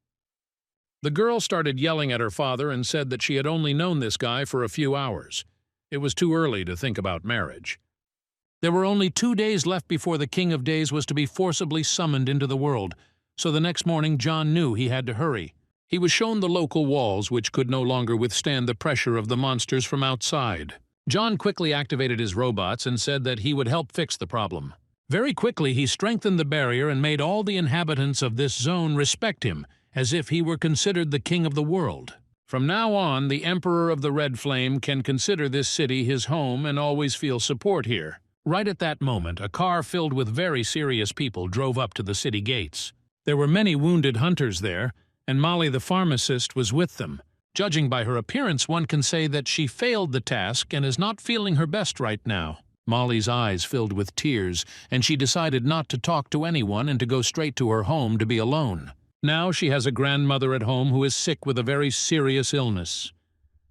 The girl started yelling at her father and said that she had only known this guy for a few hours. It was too early to think about marriage. There were only 2 days left before the King of Days was to be forcibly summoned into the world, so the next morning John knew he had to hurry. He was shown the local walls, which could no longer withstand the pressure of the monsters from outside. John quickly activated his robots and said that he would help fix the problem. Very quickly he strengthened the barrier and made all the inhabitants of this zone respect him, as if he were considered the king of the world. From now on, the Emperor of the Red Flame can consider this city his home and always feel support here. Right at that moment, a car filled with very serious people drove up to the city gates. There were many wounded hunters there, and Molly the pharmacist was with them. Judging by her appearance, one can say that she failed the task and is not feeling her best right now. Molly's eyes filled with tears, and she decided not to talk to anyone and to go straight to her home to be alone. Now she has a grandmother at home who is sick with a very serious illness.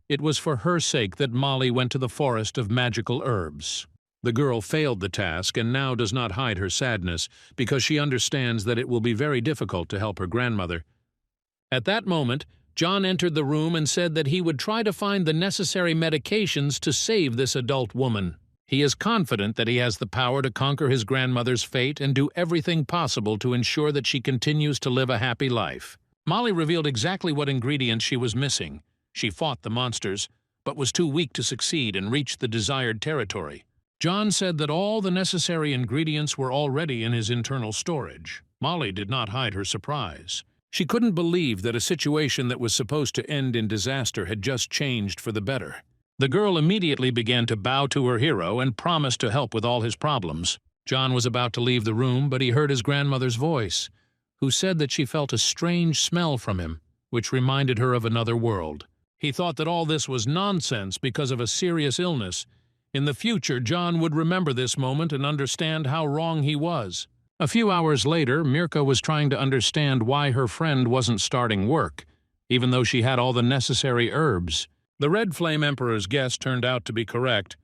It was for her sake that Molly went to the forest of magical herbs. The girl failed the task and now does not hide her sadness because she understands that it will be very difficult to help her grandmother. At that moment, John entered the room and said that he would try to find the necessary medications to save this adult woman. He is confident that he has the power to conquer his grandmother's fate and do everything possible to ensure that she continues to live a happy life. Molly revealed exactly what ingredients she was missing. She fought the monsters, but was too weak to succeed and reach the desired territory. John said that all the necessary ingredients were already in his internal storage. Molly did not hide her surprise. She couldn't believe that a situation that was supposed to end in disaster had just changed for the better. The girl immediately began to bow to her hero and promised to help with all his problems. John was about to leave the room, but he heard his grandmother's voice, who said that she felt a strange smell from him, which reminded her of another world. He thought that all this was nonsense because of a serious illness. In the future, John would remember this moment and understand how wrong he was. A few hours later, Mirka was trying to understand why her friend wasn't starting work, even though she had all the necessary herbs. The Red Flame Emperor's guess turned out to be correct.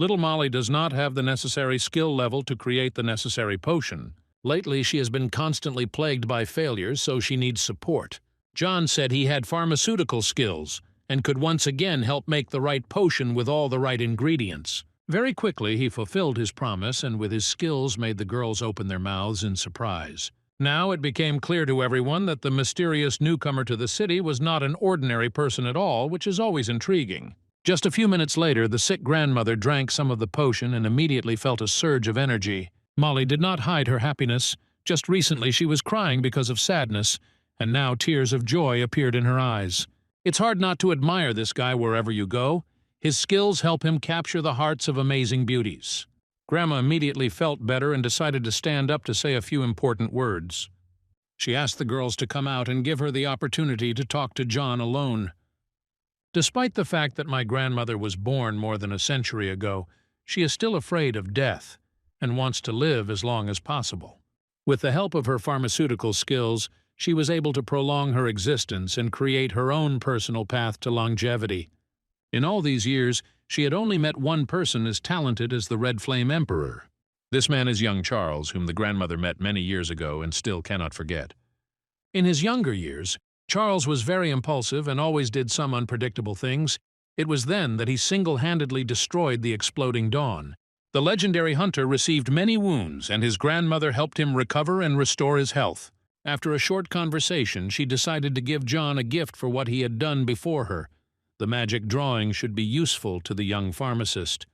Little Molly does not have the necessary skill level to create the necessary potion. Lately, she has been constantly plagued by failures, so she needs support. John said he had pharmaceutical skills and could once again help make the right potion with all the right ingredients. Very quickly, he fulfilled his promise and with his skills made the girls open their mouths in surprise. Now it became clear to everyone that the mysterious newcomer to the city was not an ordinary person at all, which is always intriguing. Just a few minutes later, the sick grandmother drank some of the potion and immediately felt a surge of energy. Molly did not hide her happiness. Just recently she was crying because of sadness, and now tears of joy appeared in her eyes. It's hard not to admire this guy wherever you go. His skills help him capture the hearts of amazing beauties. Grandma immediately felt better and decided to stand up to say a few important words. She asked the girls to come out and give her the opportunity to talk to John alone. Despite the fact that my grandmother was born more than a century ago, she is still afraid of death and wants to live as long as possible. With the help of her pharmaceutical skills, she was able to prolong her existence and create her own personal path to longevity. In all these years, she had only met one person as talented as the Red Flame Emperor. This man is young Charles, whom the grandmother met many years ago and still cannot forget. In his younger years, Charles was very impulsive and always did some unpredictable things. It was then that he single-handedly destroyed the exploding Dawn. The legendary hunter received many wounds, and his grandmother helped him recover and restore his health. After a short conversation, she decided to give John a gift for what he had done before her. The magic drawing should be useful to the young pharmacist.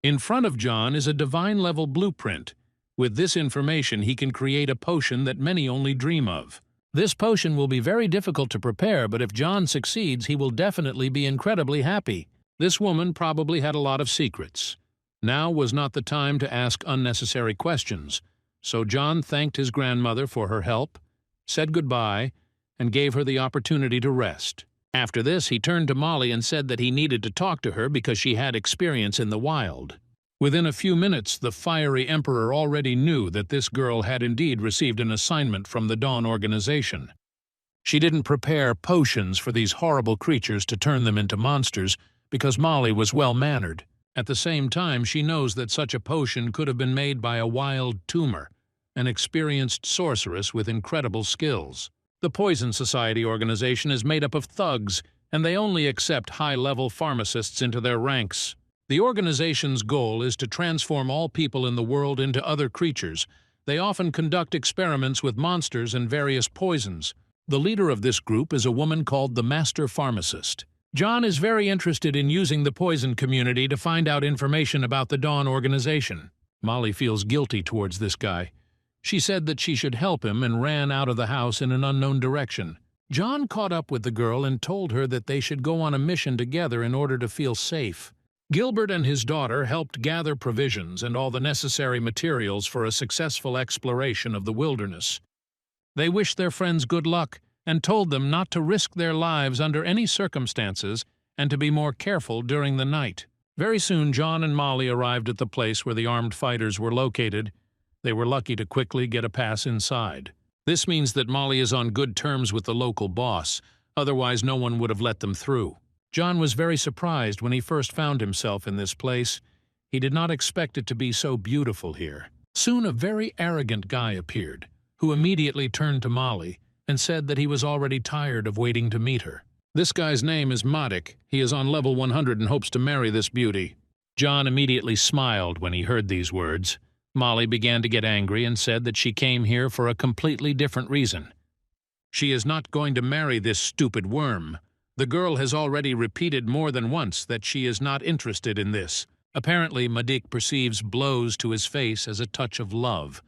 In front of John is a divine-level blueprint. With this information, he can create a potion that many only dream of. This potion will be very difficult to prepare, but if John succeeds, he will definitely be incredibly happy. This woman probably had a lot of secrets. Now was not the time to ask unnecessary questions, so John thanked his grandmother for her help, said goodbye, and gave her the opportunity to rest. After this, he turned to Molly and said that he needed to talk to her because she had experience in the wild. Within a few minutes, the fiery emperor already knew that this girl had indeed received an assignment from the Dawn organization. She didn't prepare potions for these horrible creatures to turn them into monsters because Molly was well-mannered. At the same time, she knows that such a potion could have been made by a wild Tamer, an experienced sorceress with incredible skills. The Poison Society organization is made up of thugs, and they only accept high-level pharmacists into their ranks. The organization's goal is to transform all people in the world into other creatures. They often conduct experiments with monsters and various poisons. The leader of this group is a woman called the Master Pharmacist. John is very interested in using the poison community to find out information about the Dawn organization. Molly feels guilty towards this guy. She said that she should help him and ran out of the house in an unknown direction. John caught up with the girl and told her that they should go on a mission together in order to feel safe. Gilbert and his daughter helped gather provisions and all the necessary materials for a successful exploration of the wilderness. They wished their friends good luck and told them not to risk their lives under any circumstances and to be more careful during the night. Very soon, John and Molly arrived at the place where the armed fighters were located. They were lucky to quickly get a pass inside. This means that Molly is on good terms with the local boss, otherwise no one would have let them through. John was very surprised when he first found himself in this place. He did not expect it to be so beautiful here. Soon a very arrogant guy appeared, who immediately turned to Molly and said that he was already tired of waiting to meet her. This guy's name is Margaret. He is on level 100 and hopes to marry this beauty. John immediately smiled when he heard these words. Molly began to get angry and said that she came here for a completely different reason. She is not going to marry this stupid worm. The girl has already repeated more than once that she is not interested in this. Apparently, Madik perceives blows to his face as a touch of love.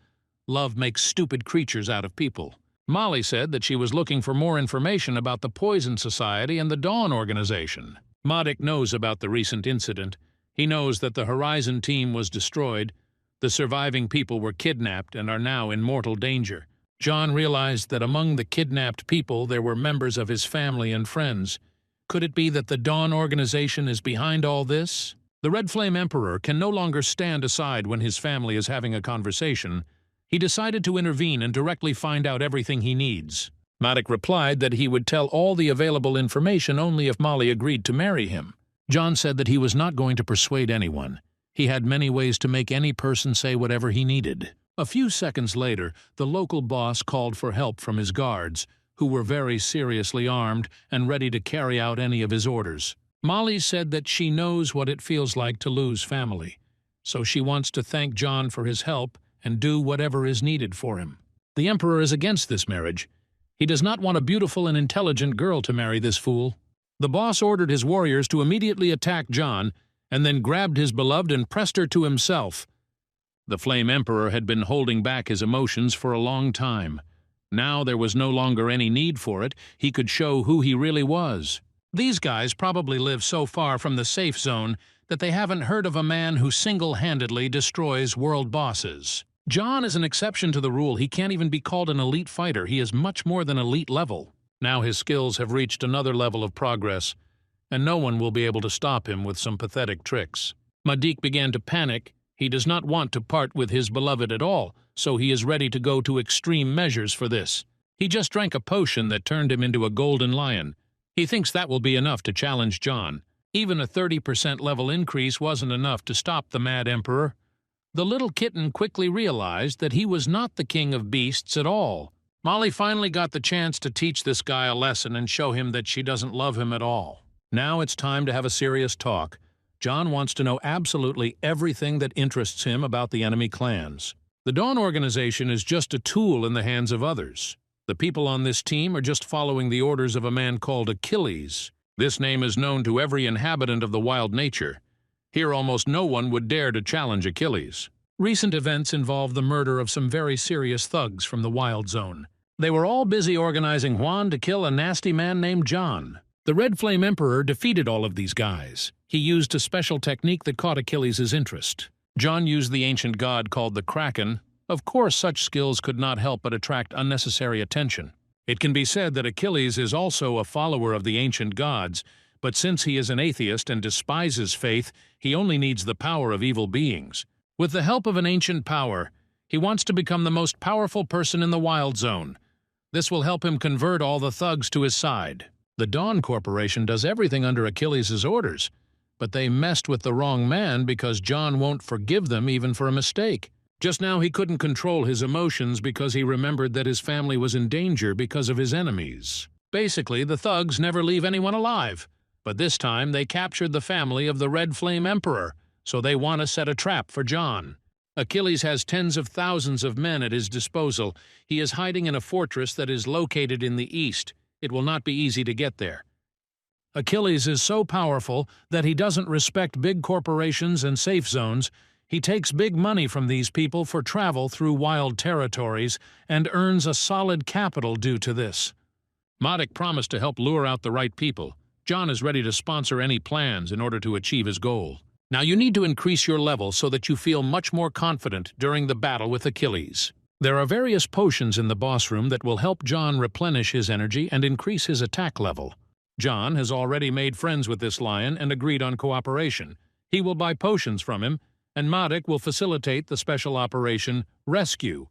Love makes stupid creatures out of people. Molly said that she was looking for more information about the Poison Society and the Dawn organization. Madik knows about the recent incident. He knows that the Horizon team was destroyed. The surviving people were kidnapped and are now in mortal danger. John realized that among the kidnapped people there were members of his family and friends. Could it be that the Dawn organization is behind all this? The Red Flame Emperor can no longer stand aside when his family is having a conversation. He decided to intervene and directly find out everything he needs. Madik replied that he would tell all the available information only if Molly agreed to marry him. John said that he was not going to persuade anyone. He had many ways to make any person say whatever he needed. A few seconds later, the local boss called for help from his guards, who were very seriously armed and ready to carry out any of his orders. Molly said that she knows what it feels like to lose family, so she wants to thank John for his help and do whatever is needed for him. The Emperor is against this marriage. He does not want a beautiful and intelligent girl to marry this fool. The boss ordered his warriors to immediately attack John, and then grabbed his beloved and pressed her to himself. The Flame Emperor had been holding back his emotions for a long time. Now there was no longer any need for it. He could show who he really was. These guys probably live so far from the safe zone that they haven't heard of a man who single-handedly destroys world bosses. John is an exception to the rule. He can't even be called an elite fighter. He is much more than elite level. Now his skills have reached another level of progress, and no one will be able to stop him with some pathetic tricks. Madik began to panic. He does not want to part with his beloved at all, so he is ready to go to extreme measures for this. He just drank a potion that turned him into a golden lion. He thinks that will be enough to challenge John. Even a 30% level increase wasn't enough to stop the Mad Emperor. The little kitten quickly realized that he was not the king of beasts at all. Molly finally got the chance to teach this guy a lesson and show him that she doesn't love him at all. Now it's time to have a serious talk. John wants to know absolutely everything that interests him about the enemy clans. The Dawn organization is just a tool in the hands of others. The people on this team are just following the orders of a man called Achilles. This name is known to every inhabitant of the wild nature. Here almost no one would dare to challenge Achilles. Recent events involve the murder of some very serious thugs from the wild zone. They were all busy organizing Juan to kill a nasty man named John. The Red Flame Emperor defeated all of these guys. He used a special technique that caught Achilles' interest. John used the ancient god called the Kraken. Of course, such skills could not help but attract unnecessary attention. It can be said that Achilles is also a follower of the ancient gods, but since he is an atheist and despises faith, he only needs the power of evil beings. With the help of an ancient power, he wants to become the most powerful person in the Wild Zone. This will help him convert all the thugs to his side. The Dawn Corporation does everything under Achilles' orders, but they messed with the wrong man because John won't forgive them even for a mistake. Just now he couldn't control his emotions because he remembered that his family was in danger because of his enemies. Basically, the thugs never leave anyone alive, but this time they captured the family of the Red Flame Emperor, so they want to set a trap for John. Achilles has tens of thousands of men at his disposal. He is hiding in a fortress that is located in the east. It will not be easy to get there. Achilles is so powerful that he doesn't respect big corporations and safe zones. He takes big money from these people for travel through wild territories and earns a solid capital due to this. Modic promised to help lure out the right people. John is ready to sponsor any plans in order to achieve his goal. Now you need to increase your level so that you feel much more confident during the battle with Achilles. There are various potions in the boss room that will help John replenish his energy and increase his attack level. John has already made friends with this lion and agreed on cooperation. He will buy potions from him, and Modic will facilitate the special operation Rescue.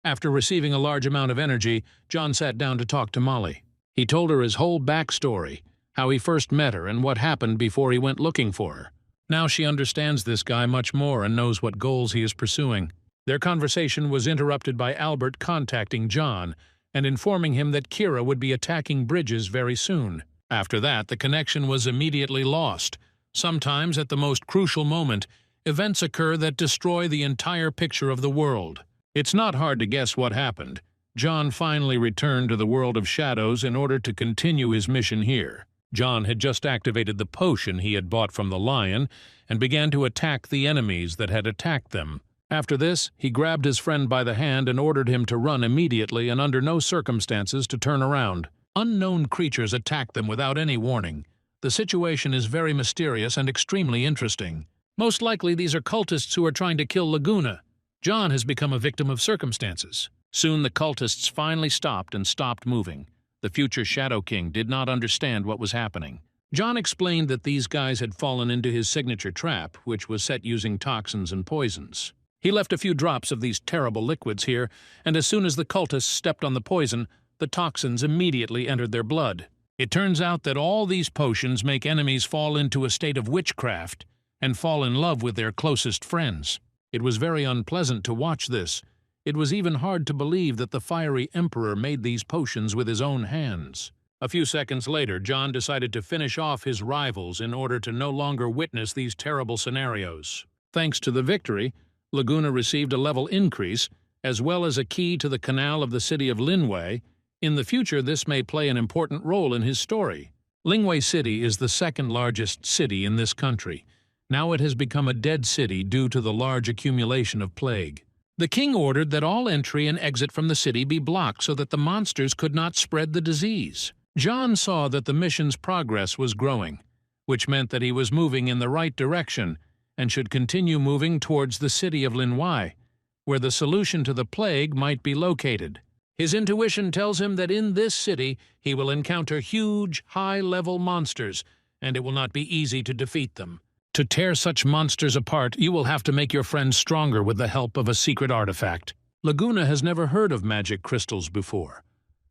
After receiving a large amount of energy, John sat down to talk to Molly. He told her his whole backstory, how he first met her and what happened before he went looking for her. Now she understands this guy much more and knows what goals he is pursuing. Their conversation was interrupted by Albert contacting John and informing him that Kira would be attacking bridges very soon. After that, the connection was immediately lost. Sometimes, at the most crucial moment, events occur that destroy the entire picture of the world. It's not hard to guess what happened. John finally returned to the world of shadows in order to continue his mission here. John had just activated the potion he had bought from the lion and began to attack the enemies that had attacked them. After this, he grabbed his friend by the hand and ordered him to run immediately and under no circumstances to turn around. Unknown creatures attacked them without any warning. The situation is very mysterious and extremely interesting. Most likely these are cultists who are trying to kill Laguna. John has become a victim of circumstances. Soon the cultists finally stopped and stopped moving. The future Shadow King did not understand what was happening. John explained that these guys had fallen into his signature trap, which was set using toxins and poisons. He left a few drops of these terrible liquids here, and as soon as the cultists stepped on the poison, the toxins immediately entered their blood. It turns out that all these potions make enemies fall into a state of witchcraft and fall in love with their closest friends. It was very unpleasant to watch this. It was even hard to believe that the fiery emperor made these potions with his own hands. A few seconds later, John decided to finish off his rivals in order to no longer witness these terrible scenarios. Thanks to the victory, Laguna received a level increase, as well as a key to the canal of the city of Linway. In the future, this may play an important role in his story. Lingwei City is the second largest city in this country. Now it has become a dead city due to the large accumulation of plague. The king ordered that all entry and exit from the city be blocked so that the monsters could not spread the disease. John saw that the mission's progress was growing, which meant that he was moving in the right direction and should continue moving towards the city of Linwei, where the solution to the plague might be located. His intuition tells him that in this city he will encounter huge, high-level monsters, and it will not be easy to defeat them. To tear such monsters apart, you will have to make your friends stronger with the help of a secret artifact. Laguna has never heard of magic crystals before.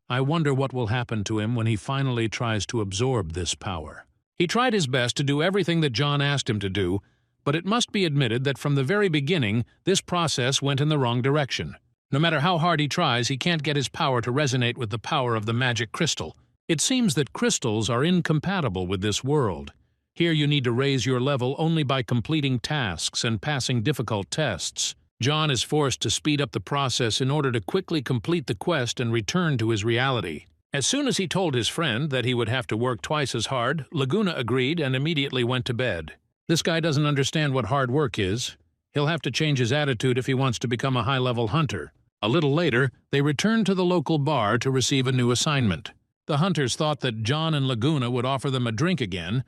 I wonder what will happen to him when he finally tries to absorb this power. He tried his best to do everything that John asked him to do, but it must be admitted that from the very beginning, this process went in the wrong direction. No matter how hard he tries, he can't get his power to resonate with the power of the magic crystal. It seems that crystals are incompatible with this world. Here you need to raise your level only by completing tasks and passing difficult tests. John is forced to speed up the process in order to quickly complete the quest and return to his reality. As soon as he told his friend that he would have to work twice as hard, Laguna agreed and immediately went to bed. This guy doesn't understand what hard work is. He'll have to change his attitude if he wants to become a high-level hunter. A little later, they returned to the local bar to receive a new assignment. The hunters thought that John and Laguna would offer them a drink again,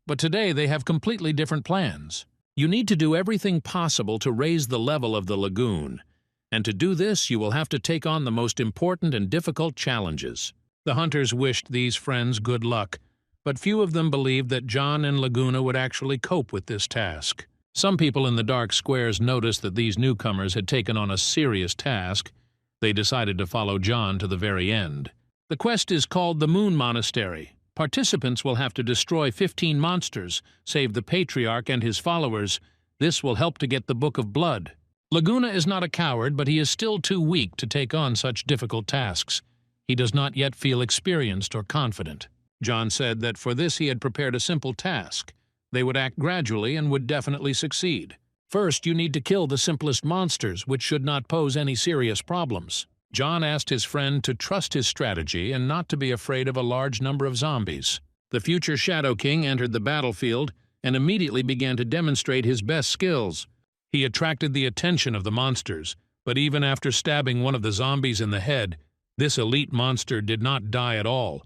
but today they have completely different plans. You need to do everything possible to raise the level of the lagoon, and to do this you will have to take on the most important and difficult challenges. The hunters wished these friends good luck, but few of them believed that John and Laguna would actually cope with this task. Some people in the dark squares noticed that these newcomers had taken on a serious task. They decided to follow John to the very end. The quest is called the Moon Monastery. Participants will have to destroy 15 monsters, save the Patriarch and his followers. This will help to get the Book of Blood. Laguna is not a coward, but he is still too weak to take on such difficult tasks. He does not yet feel experienced or confident. John said that for this he had prepared a simple task. They would act gradually and would definitely succeed. First, you need to kill the simplest monsters, which should not pose any serious problems. John asked his friend to trust his strategy and not to be afraid of a large number of zombies. The future Shadow King entered the battlefield and immediately began to demonstrate his best skills. He attracted the attention of the monsters, but even after stabbing one of the zombies in the head, this elite monster did not die at all.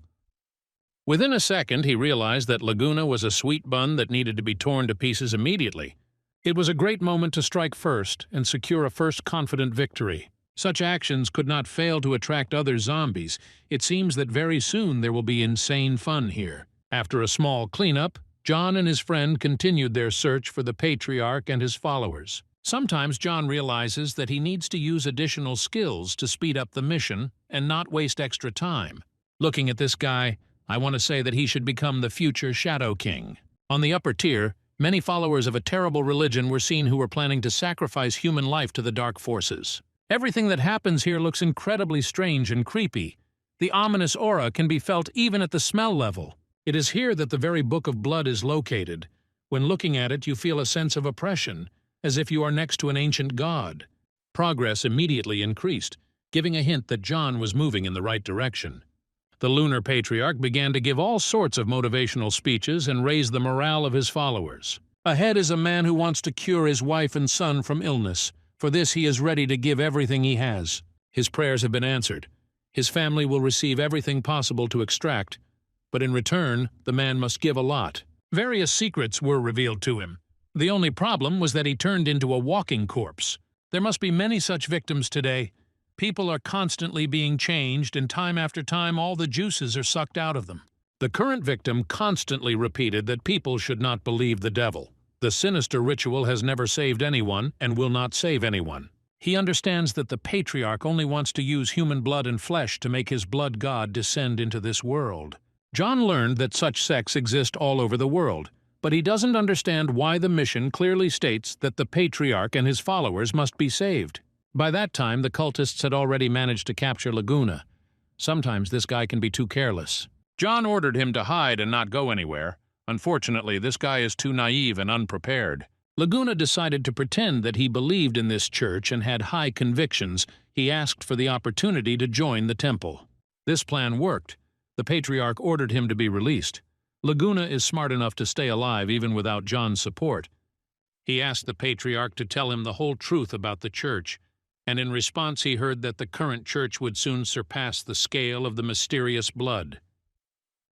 Within a second, he realized that Laguna was a sweet bun that needed to be torn to pieces immediately. It was a great moment to strike first and secure a first confident victory. Such actions could not fail to attract other zombies. It seems that very soon there will be insane fun here. After a small cleanup, John and his friend continued their search for the Patriarch and his followers. Sometimes John realizes that he needs to use additional skills to speed up the mission and not waste extra time. Looking at this guy, I want to say that he should become the future Shadow King. On the upper tier, many followers of a terrible religion were seen who were planning to sacrifice human life to the dark forces. Everything that happens here looks incredibly strange and creepy. The ominous aura can be felt even at the smell level. It is here that the very Book of Blood is located. When looking at it, you feel a sense of oppression, as if you are next to an ancient god. Progress immediately increased, giving a hint that John was moving in the right direction. The Lunar Patriarch began to give all sorts of motivational speeches and raise the morale of his followers. Ahead is a man who wants to cure his wife and son from illness. For this he is ready to give everything he has. His prayers have been answered. His family will receive everything possible to extract, but in return, the man must give a lot. Various secrets were revealed to him. The only problem was that he turned into a walking corpse. There must be many such victims today. People are constantly being changed, and time after time all the juices are sucked out of them. The current victim constantly repeated that people should not believe the devil. The sinister ritual has never saved anyone and will not save anyone. He understands that the Patriarch only wants to use human blood and flesh to make his blood god descend into this world. John learned that such sects exist all over the world, but he doesn't understand why the mission clearly states that the Patriarch and his followers must be saved. By that time, the cultists had already managed to capture Laguna. Sometimes this guy can be too careless. John ordered him to hide and not go anywhere. Unfortunately, this guy is too naive and unprepared. Laguna decided to pretend that he believed in this church and had high convictions. He asked for the opportunity to join the temple. This plan worked. The Patriarch ordered him to be released. Laguna is smart enough to stay alive even without John's support. He asked the Patriarch to tell him the whole truth about the church, and in response he heard that the current church would soon surpass the scale of the mysterious blood.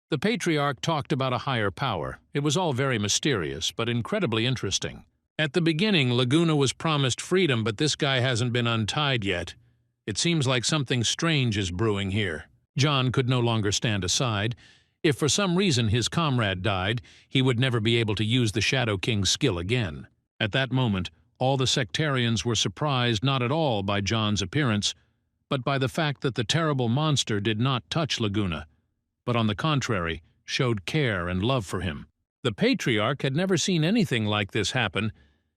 The Patriarch talked about a higher power. It was all very mysterious, but incredibly interesting. At the beginning, Laguna was promised freedom, but this guy hasn't been untied yet. It seems like something strange is brewing here. John could no longer stand aside. If for some reason his comrade died, he would never be able to use the Shadow King's skill again. At that moment, all the sectarians were surprised not at all by John's appearance, but by the fact that the terrible monster did not touch Laguna, but on the contrary, showed care and love for him. The Patriarch had never seen anything like this happen,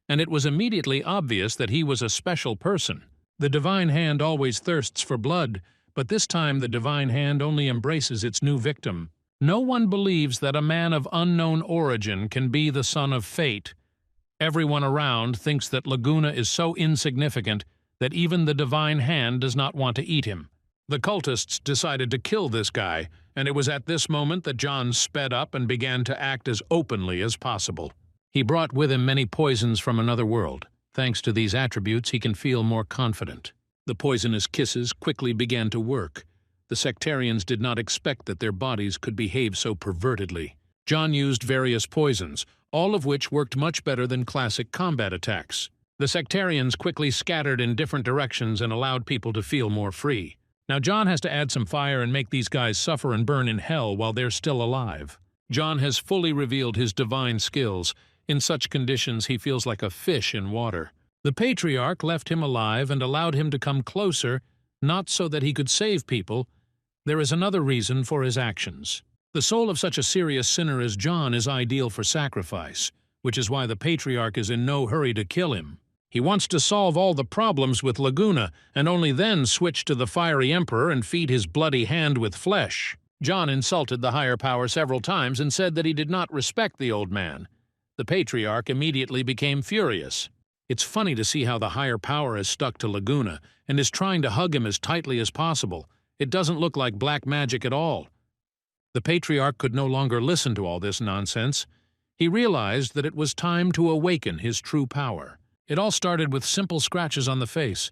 and it was immediately obvious that he was a special person. The Divine Hand always thirsts for blood, but this time the Divine Hand only embraces its new victim. No one believes that a man of unknown origin can be the son of fate. Everyone around thinks that Laguna is so insignificant that even the Divine Hand does not want to eat him. The cultists decided to kill this guy, and it was at this moment that John sped up and began to act as openly as possible. He brought with him many poisons from another world. Thanks to these attributes, he can feel more confident. The poisonous kisses quickly began to work. The sectarians did not expect that their bodies could behave so pervertedly. John used various poisons, all of which worked much better than classic combat attacks. The sectarians quickly scattered in different directions and allowed people to feel more free. Now John has to add some fire and make these guys suffer and burn in hell while they're still alive. John has fully revealed his divine skills. In such conditions, he feels like a fish in water. The patriarch left him alive and allowed him to come closer, not so that he could save people. There is another reason for his actions. The soul of such a serious sinner as John is ideal for sacrifice, which is why the patriarch is in no hurry to kill him. He wants to solve all the problems with Laguna, and only then switch to the fiery emperor and feed his bloody hand with flesh. John insulted the higher power several times and said that he did not respect the old man. The patriarch immediately became furious. It's funny to see how the higher power has stuck to Laguna and is trying to hug him as tightly as possible. It doesn't look like black magic at all. The patriarch could no longer listen to all this nonsense. He realized that it was time to awaken his true power. It all started with simple scratches on the face,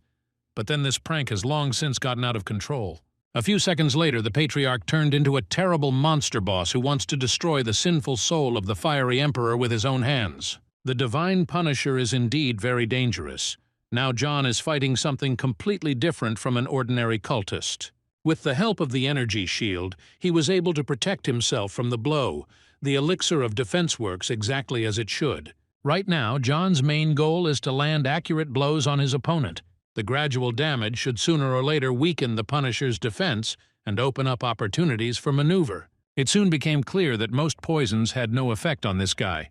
but then this prank has long since gotten out of control. A few seconds later, the patriarch turned into a terrible monster boss who wants to destroy the sinful soul of the fiery emperor with his own hands. The divine punisher is indeed very dangerous. Now John is fighting something completely different from an ordinary cultist. With the help of the energy shield, he was able to protect himself from the blow. The elixir of defense works exactly as it should. Right now, John's main goal is to land accurate blows on his opponent. The gradual damage should sooner or later weaken the Punisher's defense and open up opportunities for maneuver. It soon became clear that most poisons had no effect on this guy.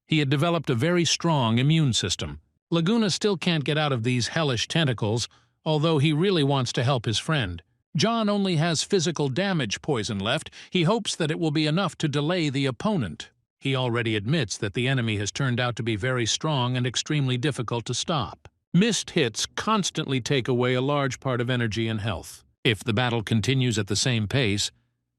He had developed a very strong immune system. Laguna still can't get out of these hellish tentacles, although he really wants to help his friend. John only has physical damage poison left. He hopes that it will be enough to delay the opponent. He already admits that the enemy has turned out to be very strong and extremely difficult to stop. Missed hits constantly take away a large part of energy and health. If the battle continues at the same pace,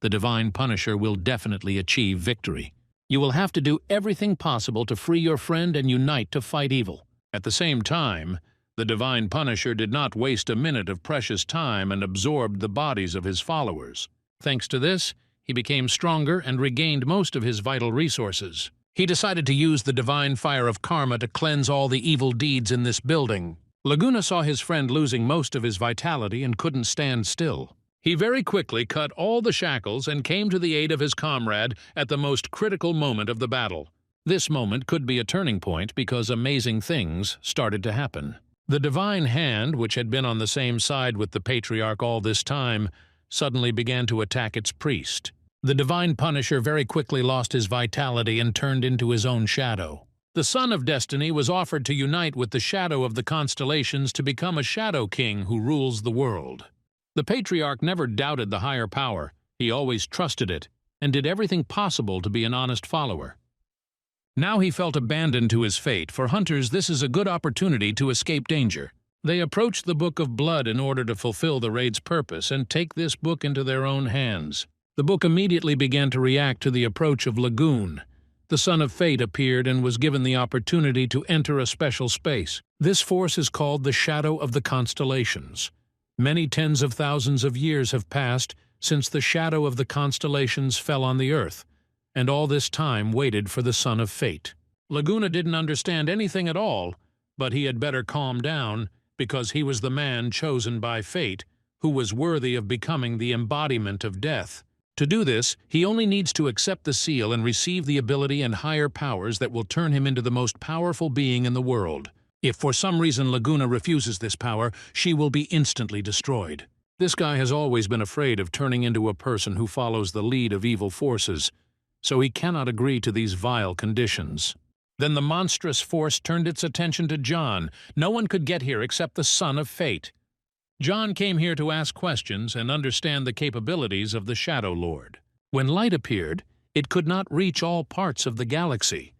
the Divine Punisher will definitely achieve victory. You will have to do everything possible to free your friend and unite to fight evil. At the same time, the Divine Punisher did not waste a minute of precious time and absorbed the bodies of his followers. Thanks to this, he became stronger and regained most of his vital resources. He decided to use the divine fire of karma to cleanse all the evil deeds in this building. Laguna saw his friend losing most of his vitality and couldn't stand still. He very quickly cut all the shackles and came to the aid of his comrade at the most critical moment of the battle. This moment could be a turning point because amazing things started to happen. The divine hand, which had been on the same side with the patriarch all this time, suddenly began to attack its priest. The Divine Punisher very quickly lost his vitality and turned into his own shadow. The Son of Destiny was offered to unite with the shadow of the constellations to become a Shadow King who rules the world. The Patriarch never doubted the higher power. He always trusted it, and did everything possible to be an honest follower. Now he felt abandoned to his fate. For hunters, this is a good opportunity to escape danger. They approached the Book of Blood in order to fulfill the raid's purpose and take this book into their own hands. The book immediately began to react to the approach of Lagoon. The Son of Fate appeared and was given the opportunity to enter a special space. This force is called the Shadow of the Constellations. Many tens of thousands of years have passed since the shadow of the constellations fell on the earth, and all this time waited for the Son of Fate. Laguna didn't understand anything at all, but he had better calm down, because he was the man chosen by fate, who was worthy of becoming the embodiment of death. To do this, he only needs to accept the seal and receive the ability and higher powers that will turn him into the most powerful being in the world. If for some reason Laguna refuses this power, she will be instantly destroyed. This guy has always been afraid of turning into a person who follows the lead of evil forces, so he cannot agree to these vile conditions. Then the monstrous force turned its attention to John. No one could get here except the Son of Fate. John came here to ask questions and understand the capabilities of the Shadow Lord. When light appeared, it could not reach all parts of the galaxy,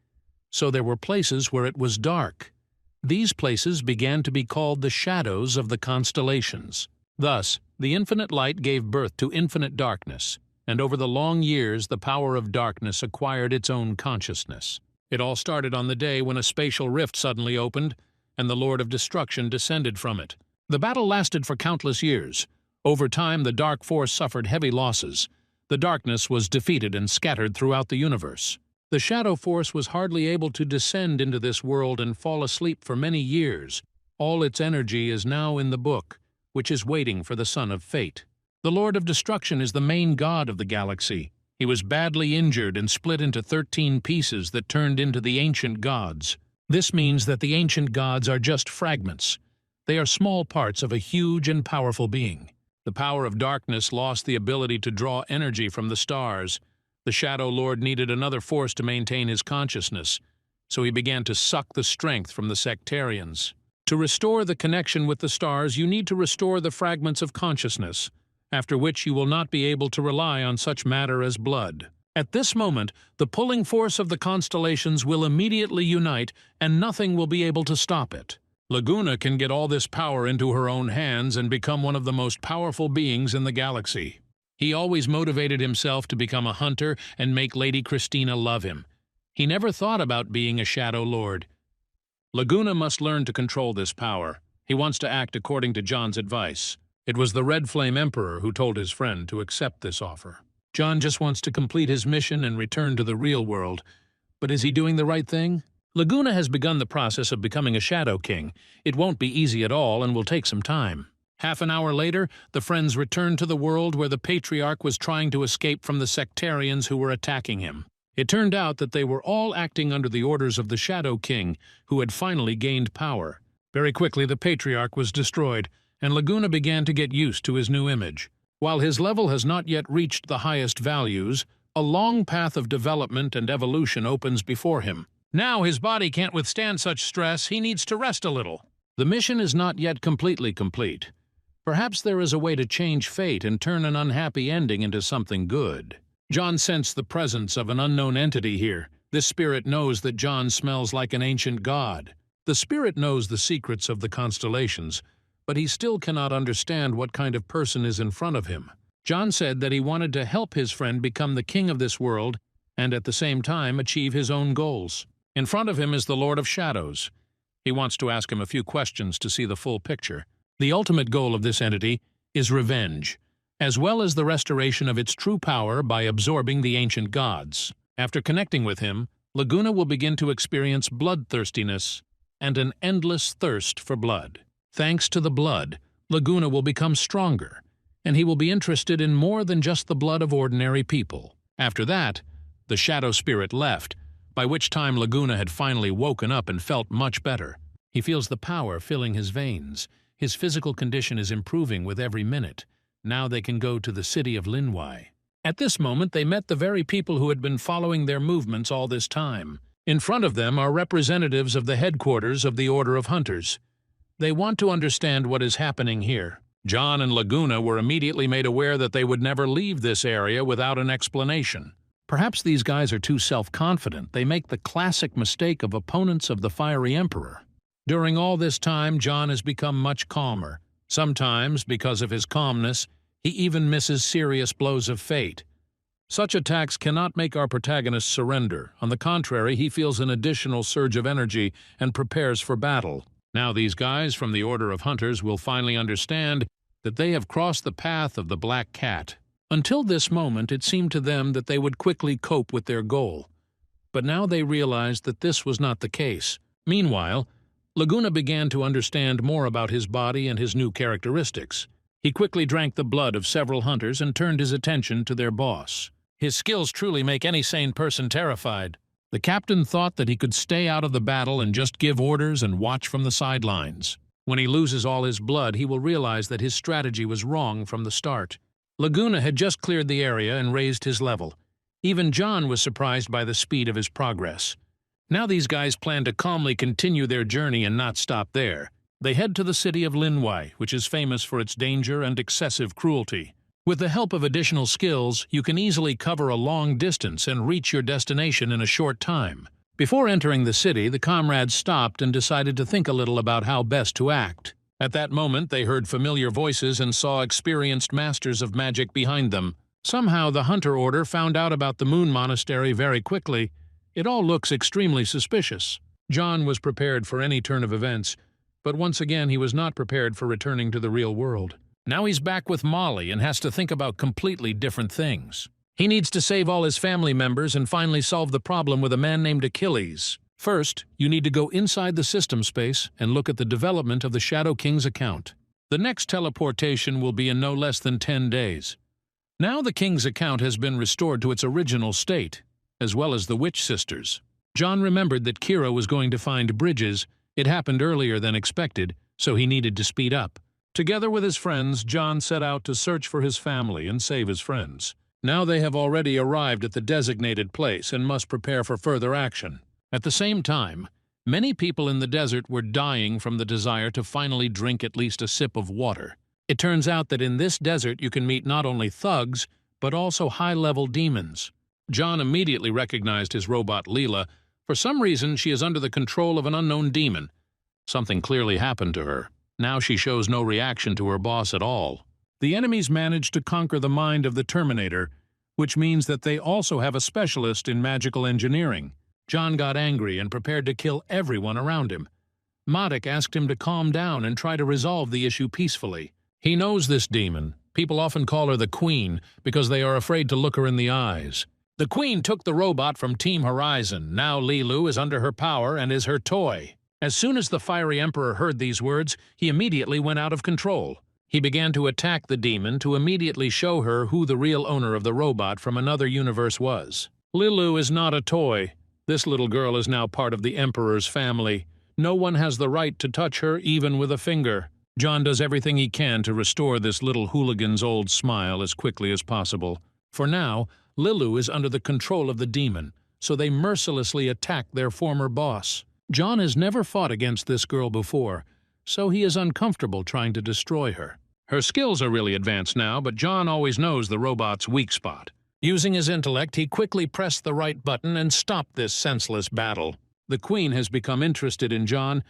so there were places where it was dark. These places began to be called the shadows of the constellations. Thus, the infinite light gave birth to infinite darkness, and over the long years the power of darkness acquired its own consciousness. It all started on the day when a spatial rift suddenly opened, and the Lord of Destruction descended from it. The battle lasted for countless years. Over time, the Dark Force suffered heavy losses. The darkness was defeated and scattered throughout the universe. The Shadow Force was hardly able to descend into this world and fall asleep for many years. All its energy is now in the book, which is waiting for the Son of Fate. The Lord of Destruction is the main god of the galaxy. He was badly injured and split into 13 pieces that turned into the ancient gods. This means that the ancient gods are just fragments. They are small parts of a huge and powerful being. The power of darkness lost the ability to draw energy from the stars. The Shadow Lord needed another force to maintain his consciousness, so he began to suck the strength from the sectarians. To restore the connection with the stars, you need to restore the fragments of consciousness, after which you will not be able to rely on such matter as blood. At this moment, the pulling force of the constellations will immediately unite, and nothing will be able to stop it. Laguna can get all this power into her own hands and become one of the most powerful beings in the galaxy. He always motivated himself to become a hunter and make Lady Christina love him. He never thought about being a Shadow Lord. Laguna must learn to control this power. He wants to act according to John's advice. It was the Red Flame Emperor who told his friend to accept this offer. John just wants to complete his mission and return to the real world. But is he doing the right thing? Laguna has begun the process of becoming a Shadow King. It won't be easy at all and will take some time. Half an hour later, the friends returned to the world where the Patriarch was trying to escape from the sectarians who were attacking him. It turned out that they were all acting under the orders of the Shadow King, who had finally gained power. Very quickly, the Patriarch was destroyed, and Laguna began to get used to his new image. While his level has not yet reached the highest values, a long path of development and evolution opens before him. Now his body can't withstand such stress, he needs to rest a little. The mission is not yet completely complete. Perhaps there is a way to change fate and turn an unhappy ending into something good. John sensed the presence of an unknown entity here. This spirit knows that John smells like an ancient god. The spirit knows the secrets of the constellations, but he still cannot understand what kind of person is in front of him. John said that he wanted to help his friend become the king of this world and at the same time achieve his own goals. In front of him is the Lord of Shadows. He wants to ask him a few questions to see the full picture. The ultimate goal of this entity is revenge, as well as the restoration of its true power by absorbing the ancient gods. After connecting with him, Laguna will begin to experience bloodthirstiness and an endless thirst for blood. Thanks to the blood, Laguna will become stronger, and he will be interested in more than just the blood of ordinary people. After that, the Shadow Spirit left, by which time Laguna had finally woken up and felt much better. He feels the power filling his veins. His physical condition is improving with every minute. Now they can go to the city of Linwai. At this moment, they met the very people who had been following their movements all this time. In front of them are representatives of the headquarters of the Order of Hunters. They want to understand what is happening here. John and Laguna were immediately made aware that they would never leave this area without an explanation. Perhaps these guys are too self-confident. They make the classic mistake of opponents of the Fiery Emperor. During all this time, John has become much calmer. Sometimes, because of his calmness, he even misses serious blows of fate. Such attacks cannot make our protagonist surrender. On the contrary, he feels an additional surge of energy and prepares for battle. Now these guys from the Order of Hunters will finally understand that they have crossed the path of the Black Cat. Until this moment, it seemed to them that they would quickly cope with their goal. But now they realized that this was not the case. Meanwhile, Laguna began to understand more about his body and his new characteristics. He quickly drank the blood of several hunters and turned his attention to their boss. His skills truly make any sane person terrified. The captain thought that he could stay out of the battle and just give orders and watch from the sidelines. When he loses all his blood, he will realize that his strategy was wrong from the start. Laguna had just cleared the area and raised his level. Even John was surprised by the speed of his progress. Now these guys plan to calmly continue their journey and not stop there. They head to the city of Linwai, which is famous for its danger and excessive cruelty. With the help of additional skills, you can easily cover a long distance and reach your destination in a short time. Before entering the city, the comrades stopped and decided to think a little about how best to act. At that moment, they heard familiar voices and saw experienced masters of magic behind them. Somehow, the Hunter Order found out about the Moon Monastery very quickly. It all looks extremely suspicious. John was prepared for any turn of events, but once again he was not prepared for returning to the real world. Now he's back with Molly and has to think about completely different things. He needs to save all his family members and finally solve the problem with a man named Achilles. First, you need to go inside the system space and look at the development of the Shadow King's account. The next teleportation will be in no less than 10 days. Now the King's account has been restored to its original state, as well as the Witch Sisters. John remembered that Kira was going to find Bridges. It happened earlier than expected, so he needed to speed up. Together with his friends, John set out to search for his family and save his friends. Now they have already arrived at the designated place and must prepare for further action. At the same time, many people in the desert were dying from the desire to finally drink at least a sip of water. It turns out that in this desert you can meet not only thugs, but also high-level demons. John immediately recognized his robot Leela. For some reason, she is under the control of an unknown demon. Something clearly happened to her. Now she shows no reaction to her boss at all. The enemies managed to conquer the mind of the Terminator, which means that they also have a specialist in magical engineering. John got angry and prepared to kill everyone around him. Madik asked him to calm down and try to resolve the issue peacefully. He knows this demon. People often call her the Queen because they are afraid to look her in the eyes. The Queen took the robot from Team Horizon. Now Lilu is under her power and is her toy. As soon as the Fiery Emperor heard these words, he immediately went out of control. He began to attack the demon to immediately show her who the real owner of the robot from another universe was. Lilu is not a toy. This little girl is now part of the Emperor's family. No one has the right to touch her, even with a finger. John does everything he can to restore this little hooligan's old smile as quickly as possible. For now, Lilu is under the control of the demon, so they mercilessly attack their former boss. John has never fought against this girl before, so he is uncomfortable trying to destroy her. Her skills are really advanced now, but John always knows the robot's weak spot. Using his intellect, he quickly pressed the right button and stopped this senseless battle. The Queen has become interested in John,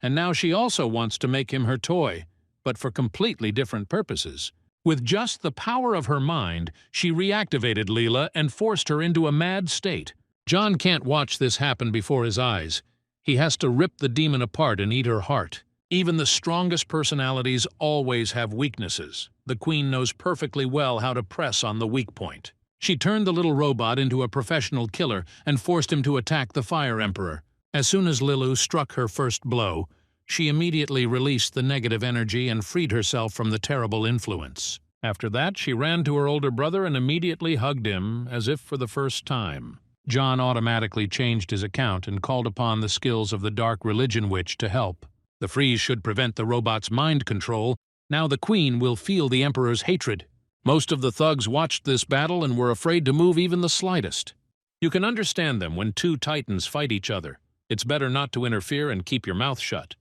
and now she also wants to make him her toy, but for completely different purposes. With just the power of her mind, she reactivated Leela and forced her into a mad state. John can't watch this happen before his eyes. He has to rip the demon apart and eat her heart. Even the strongest personalities always have weaknesses. The Queen knows perfectly well how to press on the weak point. She turned the little robot into a professional killer and forced him to attack the Fire Emperor. As soon as Lilu struck her first blow, she immediately released the negative energy and freed herself from the terrible influence. After that, she ran to her older brother and immediately hugged him, as if for the first time. John automatically changed his account and called upon the skills of the Dark Religion Witch to help. The freeze should prevent the robot's mind control. Now the Queen will feel the Emperor's hatred. Most of the thugs watched this battle and were afraid to move even the slightest. You can understand them when two titans fight each other. It's better not to interfere and keep your mouth shut.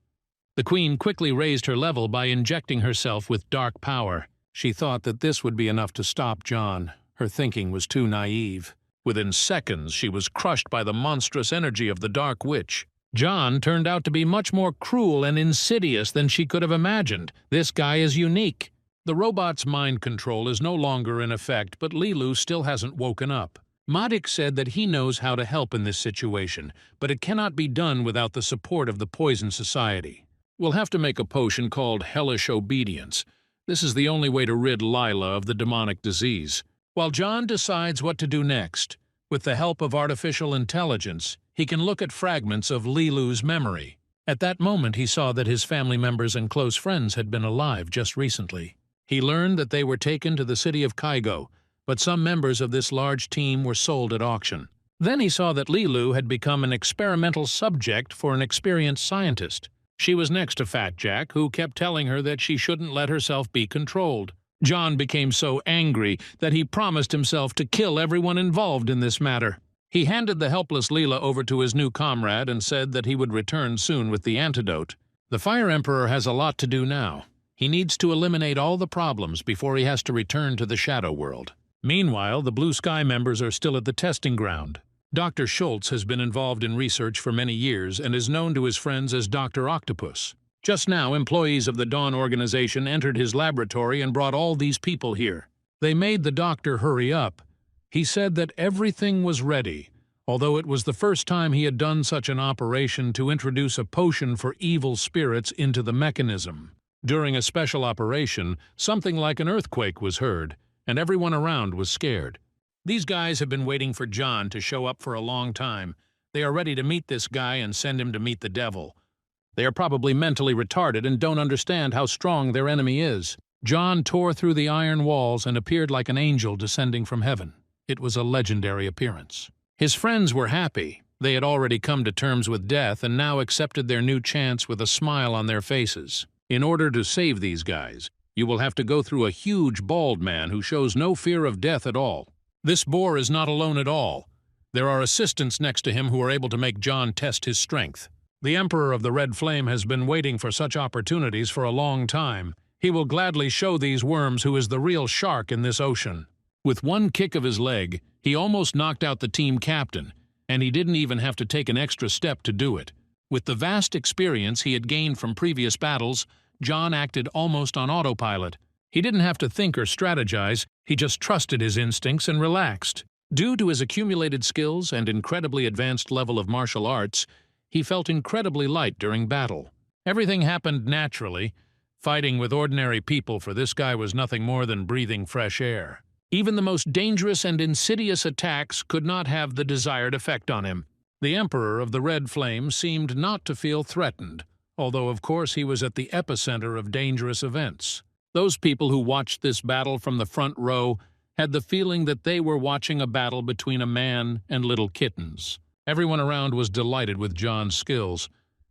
The Queen quickly raised her level by injecting herself with dark power. She thought that this would be enough to stop John. Her thinking was too naive. Within seconds, she was crushed by the monstrous energy of the Dark Witch. John turned out to be much more cruel and insidious than she could have imagined. This guy is unique. The robot's mind control is no longer in effect, but Lilu still hasn't woken up. Madik said that he knows how to help in this situation, but it cannot be done without the support of the Poison Society. We'll have to make a potion called Hellish Obedience. This is the only way to rid Lila of the demonic disease. While John decides what to do next, with the help of artificial intelligence, he can look at fragments of Lilu's memory. At that moment, he saw that his family members and close friends had been alive just recently. He learned that they were taken to the city of Kaigo, but some members of this large team were sold at auction. Then he saw that Lilu had become an experimental subject for an experienced scientist. She was next to Fat Jack, who kept telling her that she shouldn't let herself be controlled. John became so angry that he promised himself to kill everyone involved in this matter. He handed the helpless Leela over to his new comrade and said that he would return soon with the antidote. The Fire Emperor has a lot to do now. He needs to eliminate all the problems before he has to return to the Shadow World. Meanwhile, the Blue Sky members are still at the testing ground. Dr. Schultz has been involved in research for many years and is known to his friends as Dr. Octopus. Just now, employees of the Dawn organization entered his laboratory and brought all these people here. They made the doctor hurry up. He said that everything was ready, although it was the first time he had done such an operation to introduce a potion for evil spirits into the mechanism. During a special operation, something like an earthquake was heard, and everyone around was scared. These guys have been waiting for John to show up for a long time. They are ready to meet this guy and send him to meet the devil. They are probably mentally retarded and don't understand how strong their enemy is. John tore through the iron walls and appeared like an angel descending from heaven. It was a legendary appearance. His friends were happy. They had already come to terms with death and now accepted their new chance with a smile on their faces. In order to save these guys, you will have to go through a huge bald man who shows no fear of death at all. This boar is not alone at all. There are assistants next to him who are able to make John test his strength. The Emperor of the Red Flame has been waiting for such opportunities for a long time. He will gladly show these worms who is the real shark in this ocean. With one kick of his leg, he almost knocked out the team captain, and he didn't even have to take an extra step to do it. With the vast experience he had gained from previous battles, John acted almost on autopilot. He didn't have to think or strategize, he just trusted his instincts and relaxed. Due to his accumulated skills and incredibly advanced level of martial arts, he felt incredibly light during battle. Everything happened naturally. Fighting with ordinary people for this guy was nothing more than breathing fresh air. Even the most dangerous and insidious attacks could not have the desired effect on him. The Emperor of the Red Flame seemed not to feel threatened, although of course he was at the epicenter of dangerous events. Those people who watched this battle from the front row had the feeling that they were watching a battle between a man and little kittens. Everyone around was delighted with John's skills.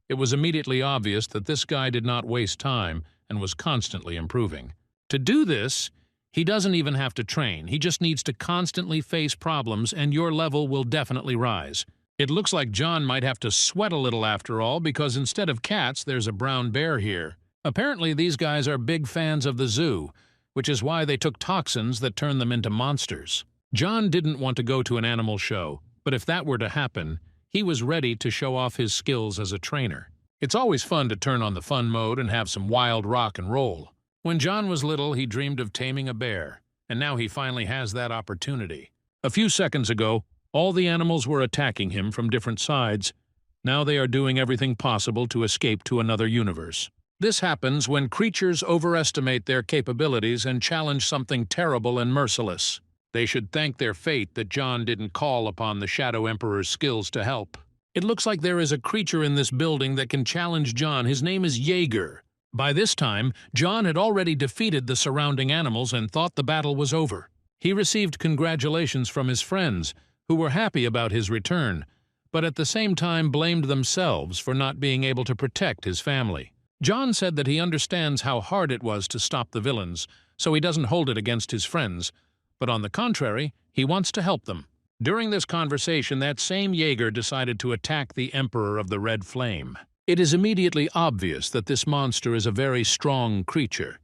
It was immediately obvious that this guy did not waste time and was constantly improving. To do this, he doesn't even have to train. He just needs to constantly face problems and your level will definitely rise. It looks like John might have to sweat a little after all because instead of cats, there's a brown bear here. Apparently these guys are big fans of the zoo, which is why they took toxins that turn them into monsters. John didn't want to go to an animal show, but if that were to happen, he was ready to show off his skills as a trainer. It's always fun to turn on the fun mode and have some wild rock and roll. When John was little, he dreamed of taming a bear, and now he finally has that opportunity. A few seconds ago, all the animals were attacking him from different sides. Now they are doing everything possible to escape to another universe. This happens when creatures overestimate their capabilities and challenge something terrible and merciless. They should thank their fate that John didn't call upon the Shadow Emperor's skills to help. It looks like there is a creature in this building that can challenge John. His name is Jaeger. By this time, John had already defeated the surrounding animals and thought the battle was over. He received congratulations from his friends, who were happy about his return, but at the same time blamed themselves for not being able to protect his family. John said that he understands how hard it was to stop the villains, so he doesn't hold it against his friends, but on the contrary, he wants to help them. During this conversation, that same Jaeger decided to attack the Emperor of the Red Flame. It is immediately obvious that this monster is a very strong creature.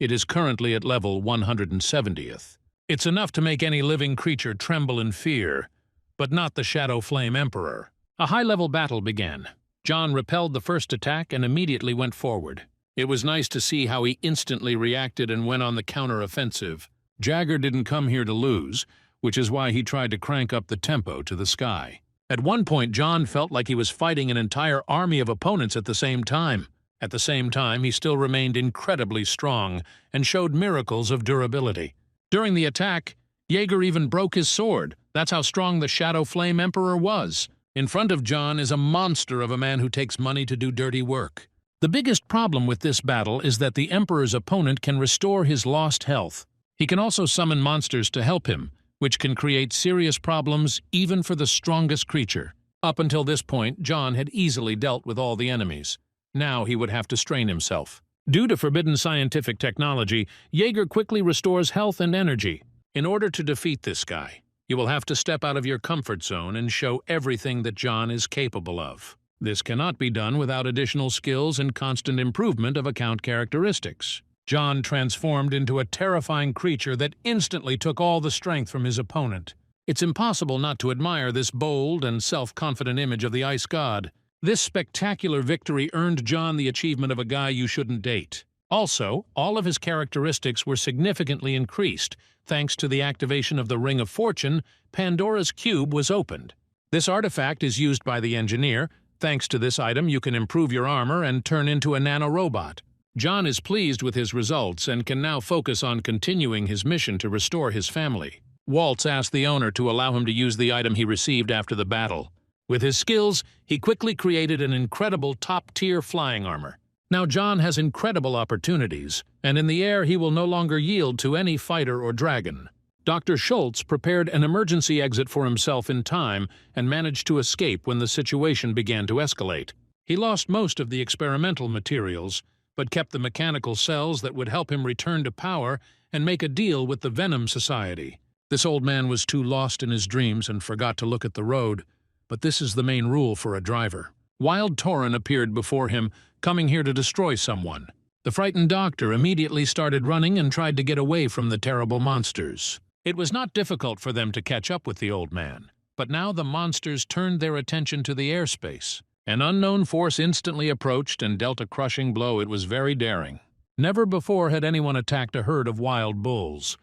It is currently at level 170th. It's enough to make any living creature tremble in fear, but not the Shadow Flame Emperor. A high-level battle began. John repelled the first attack and immediately went forward. It was nice to see how he instantly reacted and went on the counter-offensive. Jaeger didn't come here to lose, which is why he tried to crank up the tempo to the sky. At one point, John felt like he was fighting an entire army of opponents at the same time. At the same time, he still remained incredibly strong and showed miracles of durability. During the attack, Jaeger even broke his sword. That's how strong the Shadow Flame Emperor was. In front of John is a monster of a man who takes money to do dirty work. The biggest problem with this battle is that the Emperor's opponent can restore his lost health. He can also summon monsters to help him, which can create serious problems even for the strongest creature. Up until this point, John had easily dealt with all the enemies. Now he would have to strain himself. Due to forbidden scientific technology, Jaeger quickly restores health and energy. In order to defeat this guy, you will have to step out of your comfort zone and show everything that John is capable of. This cannot be done without additional skills and constant improvement of account characteristics. John transformed into a terrifying creature that instantly took all the strength from his opponent. It's impossible not to admire this bold and self-confident image of the ice god. This spectacular victory earned John the achievement of a guy you shouldn't date. Also, all of his characteristics were significantly increased. Thanks to the activation of the Ring of Fortune, Pandora's Cube was opened. This artifact is used by the engineer. Thanks to this item, you can improve your armor and turn into a nanorobot. John is pleased with his results and can now focus on continuing his mission to restore his family. Waltz asked the owner to allow him to use the item he received after the battle. With his skills, he quickly created an incredible top-tier flying armor. Now John has incredible opportunities, and in the air he will no longer yield to any fighter or dragon. Dr. Schultz prepared an emergency exit for himself in time and managed to escape when the situation began to escalate. He lost most of the experimental materials, but kept the mechanical cells that would help him return to power and make a deal with the Venom Society. This old man was too lost in his dreams and forgot to look at the road, but this is the main rule for a driver. Wild Tauren appeared before him, coming here to destroy someone. The frightened doctor immediately started running and tried to get away from the terrible monsters. It was not difficult for them to catch up with the old man, but now the monsters turned their attention to the airspace. An unknown force instantly approached and dealt a crushing blow. It was very daring. Never before had anyone attacked a herd of wild bulls.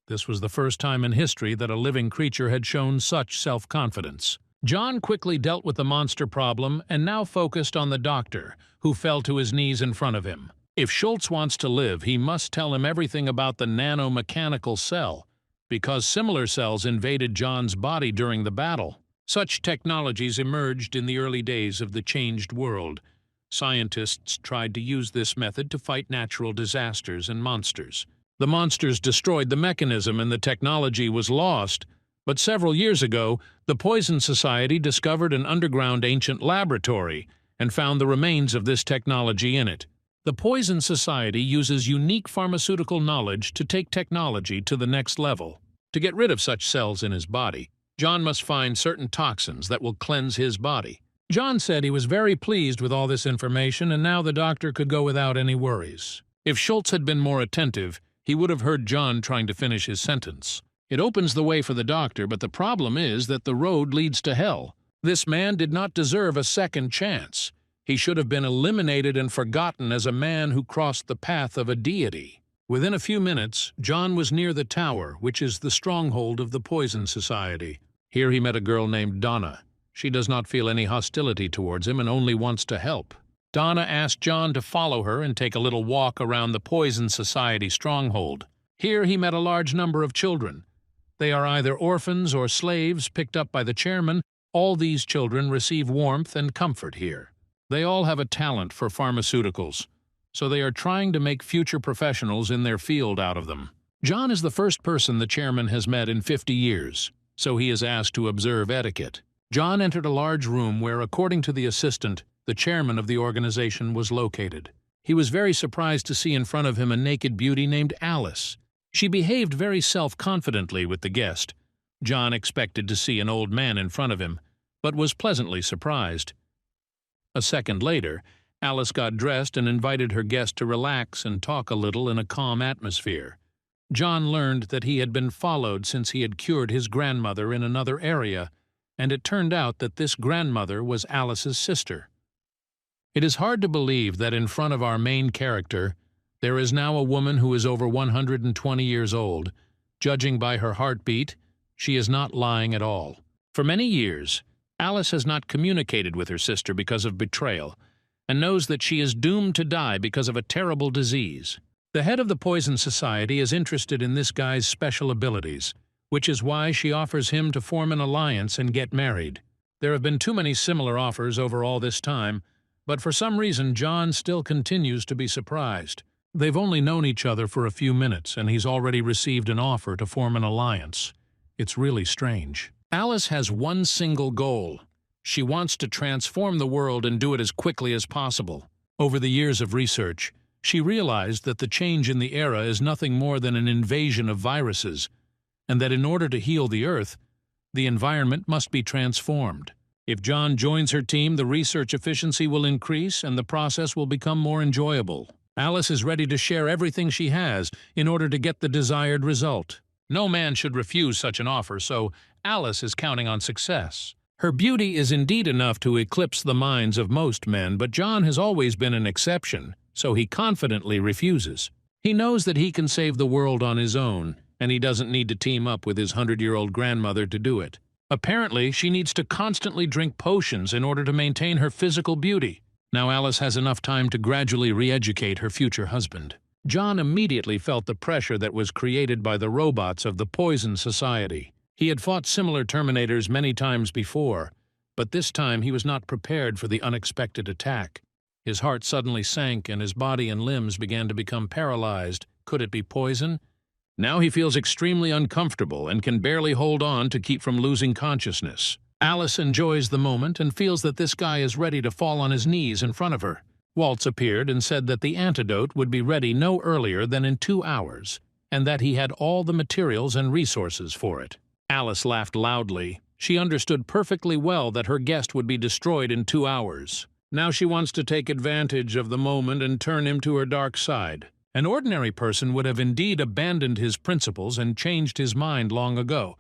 This was the first time in history that a living creature had shown such self-confidence. John quickly dealt with the monster problem and now focused on the doctor, who fell to his knees in front of him. If Schultz wants to live, he must tell him everything about the nanomechanical cell, because similar cells invaded John's body during the battle. Such technologies emerged in the early days of the changed world. Scientists tried to use this method to fight natural disasters and monsters. The monsters destroyed the mechanism and the technology was lost, but several years ago, the Poison Society discovered an underground ancient laboratory and found the remains of this technology in it. The Poison Society uses unique pharmaceutical knowledge to take technology to the next level. To get rid of such cells in his body, John must find certain toxins that will cleanse his body. John said he was very pleased with all this information, and now the doctor could go without any worries. If Schultz had been more attentive, he would have heard John trying to finish his sentence. It opens the way for the doctor, but the problem is that the road leads to hell. This man did not deserve a second chance. He should have been eliminated and forgotten as a man who crossed the path of a deity. Within a few minutes, John was near the tower, which is the stronghold of the Poison Society. Here he met a girl named Donna. She does not feel any hostility towards him and only wants to help. Donna asked John to follow her and take a little walk around the Poison Society stronghold. Here he met a large number of children. They are either orphans or slaves picked up by the chairman. All these children receive warmth and comfort here. They all have a talent for pharmaceuticals, so they are trying to make future professionals in their field out of them. John is the first person the chairman has met in 50 years, so he is asked to observe etiquette. John entered a large room where, according to the assistant, the chairman of the organization was located. He was very surprised to see in front of him a naked beauty named Alice. She behaved very self-confidently with the guest. John expected to see an old man in front of him, but was pleasantly surprised. A second later, Alice got dressed and invited her guest to relax and talk a little in a calm atmosphere. John learned that he had been followed since he had cured his grandmother in another area, and it turned out that this grandmother was Alice's sister. It is hard to believe that in front of our main character, there is now a woman who is over 120 years old. Judging by her heartbeat, she is not lying at all. For many years, Alice has not communicated with her sister because of betrayal, and knows that she is doomed to die because of a terrible disease. The head of the Poison Society is interested in this guy's special abilities, which is why she offers him to form an alliance and get married. There have been too many similar offers over all this time, but for some reason John still continues to be surprised. They've only known each other for a few minutes, and he's already received an offer to form an alliance. It's really strange. Alice has one single goal. She wants to transform the world and do it as quickly as possible. Over the years of research, she realized that the change in the era is nothing more than an invasion of viruses, and that in order to heal the Earth, the environment must be transformed. If John joins her team, the research efficiency will increase and the process will become more enjoyable. Alice is ready to share everything she has in order to get the desired result. No man should refuse such an offer, so Alice is counting on success. Her beauty is indeed enough to eclipse the minds of most men, but John has always been an exception, so he confidently refuses. He knows that he can save the world on his own, and he doesn't need to team up with his 100-year-old grandmother to do it. Apparently, she needs to constantly drink potions in order to maintain her physical beauty. Now Alice has enough time to gradually re-educate her future husband. John immediately felt the pressure that was created by the robots of the Poison Society. He had fought similar Terminators many times before, but this time he was not prepared for the unexpected attack. His heart suddenly sank and his body and limbs began to become paralyzed. Could it be poison? Now he feels extremely uncomfortable and can barely hold on to keep from losing consciousness. Alice enjoys the moment and feels that this guy is ready to fall on his knees in front of her. Waltz appeared and said that the antidote would be ready no earlier than in 2 hours, and that he had all the materials and resources for it. Alice laughed loudly. She understood perfectly well that her guest would be destroyed in 2 hours. Now she wants to take advantage of the moment and turn him to her dark side. An ordinary person would have indeed abandoned his principles and changed his mind long ago.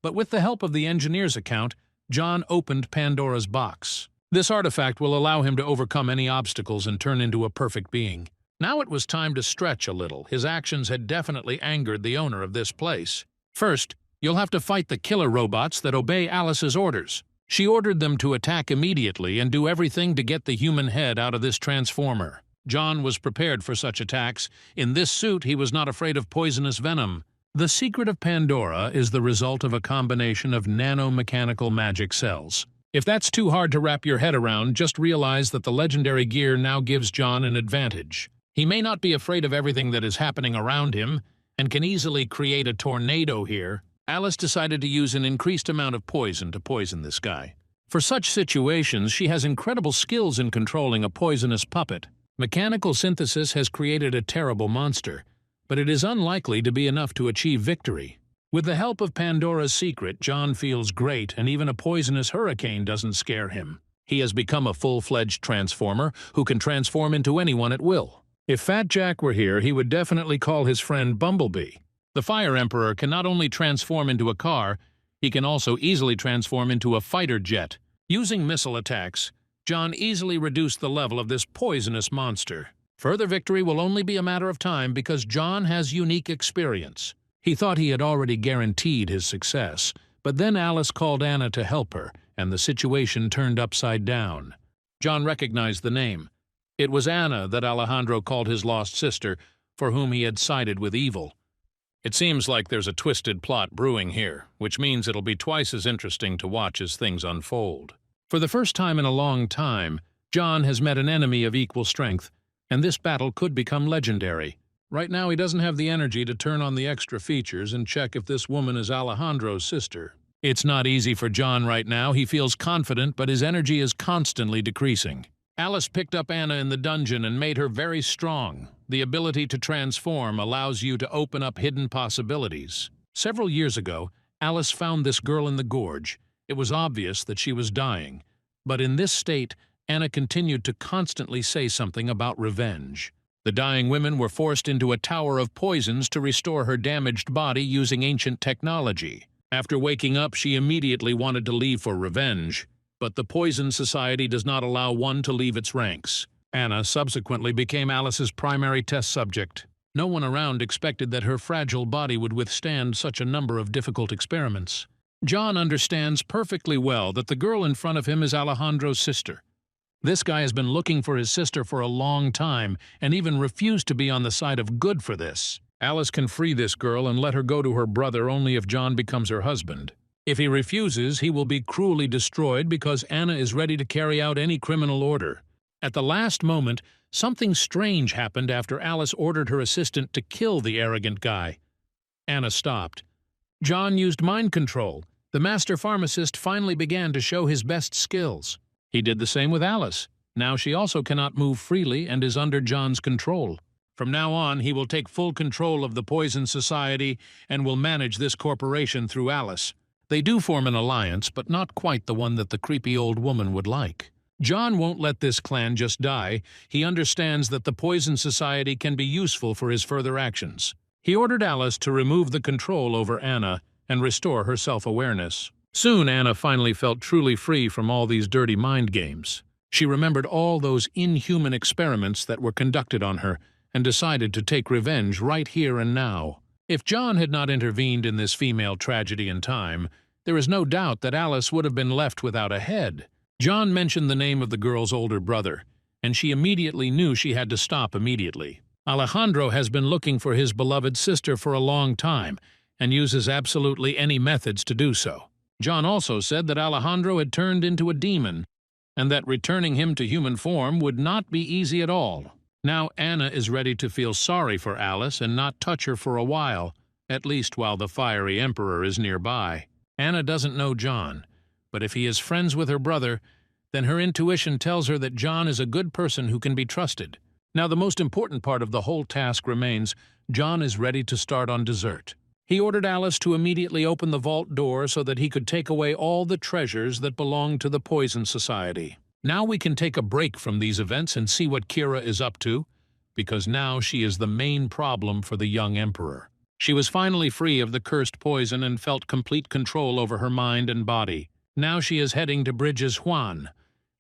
But with the help of the engineer's account, John opened Pandora's box. This artifact will allow him to overcome any obstacles and turn into a perfect being. Now it was time to stretch a little. His actions had definitely angered the owner of this place. First, you'll have to fight the killer robots that obey Alice's orders. She ordered them to attack immediately and do everything to get the human head out of this transformer. John was prepared for such attacks. In this suit, he was not afraid of poisonous venom. The secret of Pandora is the result of a combination of nanomechanical magic cells. If that's too hard to wrap your head around, just realize that the legendary gear now gives John an advantage. He may not be afraid of everything that is happening around him, and can easily create a tornado here. Alice decided to use an increased amount of poison to poison this guy. For such situations, she has incredible skills in controlling a poisonous puppet. Mechanical synthesis has created a terrible monster, but it is unlikely to be enough to achieve victory. With the help of Pandora's secret, John feels great, and even a poisonous hurricane doesn't scare him. He has become a full-fledged transformer who can transform into anyone at will. If Fat Jack were here, he would definitely call his friend Bumblebee. The Fire Emperor can not only transform into a car, he can also easily transform into a fighter jet. Using missile attacks, John easily reduced the level of this poisonous monster. Further victory will only be a matter of time because John has unique experience. He thought he had already guaranteed his success, but then Alice called Anna to help her, and the situation turned upside down. John recognized the name. It was Anna that Alejandro called his lost sister, for whom he had sided with evil. It seems like there's a twisted plot brewing here, which means it'll be twice as interesting to watch as things unfold. For the first time in a long time, John has met an enemy of equal strength, and this battle could become legendary. Right now he doesn't have the energy to turn on the extra features and check if this woman is Alejandro's sister. It's not easy for John right now. He feels confident, but his energy is constantly decreasing. Alice picked up Anna in the dungeon and made her very strong. The ability to transform allows you to open up hidden possibilities. Several years ago, Alice found this girl in the gorge. It was obvious that she was dying, but in this state, Anna continued to constantly say something about revenge. The dying women were forced into a tower of poisons to restore her damaged body using ancient technology. After waking up, she immediately wanted to leave for revenge, but the Poison Society does not allow one to leave its ranks. Anna subsequently became Alice's primary test subject. No one around expected that her fragile body would withstand such a number of difficult experiments. John understands perfectly well that the girl in front of him is Alejandro's sister. This guy has been looking for his sister for a long time and even refused to be on the side of good for this. Alice can free this girl and let her go to her brother only if John becomes her husband. If he refuses, he will be cruelly destroyed because Anna is ready to carry out any criminal order. At the last moment, something strange happened after Alice ordered her assistant to kill the arrogant guy. Anna stopped. John used mind control. The master pharmacist finally began to show his best skills. He did the same with Alice. Now she also cannot move freely and is under John's control. From now on, he will take full control of the Poison Society and will manage this corporation through Alice. They do form an alliance, but not quite the one that the creepy old woman would like. John won't let this clan just die. He understands that the Poison Society can be useful for his further actions. He ordered Alice to remove the control over Anna and restore her self-awareness. Soon Anna finally felt truly free from all these dirty mind games. She remembered all those inhuman experiments that were conducted on her and decided to take revenge right here and now. If John had not intervened in this female tragedy in time, there is no doubt that Alice would have been left without a head. John mentioned the name of the girl's older brother. and she immediately knew she had to stop immediately. Alejandro has been looking for his beloved sister for a long time, and uses absolutely any methods to do so. John also said that Alejandro had turned into a demon, and that returning him to human form would not be easy at all. Now Anna is ready to feel sorry for Alice and not touch her for a while, at least while the fiery emperor is nearby. Anna doesn't know John, but if he is friends with her brother, then her intuition tells her that John is a good person who can be trusted. Now the most important part of the whole task remains. John is ready to start on dessert. He ordered Alice to immediately open the vault door so that he could take away all the treasures that belonged to the Poison Society. Now we can take a break from these events and see what Kira is up to, because now she is the main problem for the young emperor. She was finally free of the cursed poison and felt complete control over her mind and body. Now she is heading to Bridges Juan,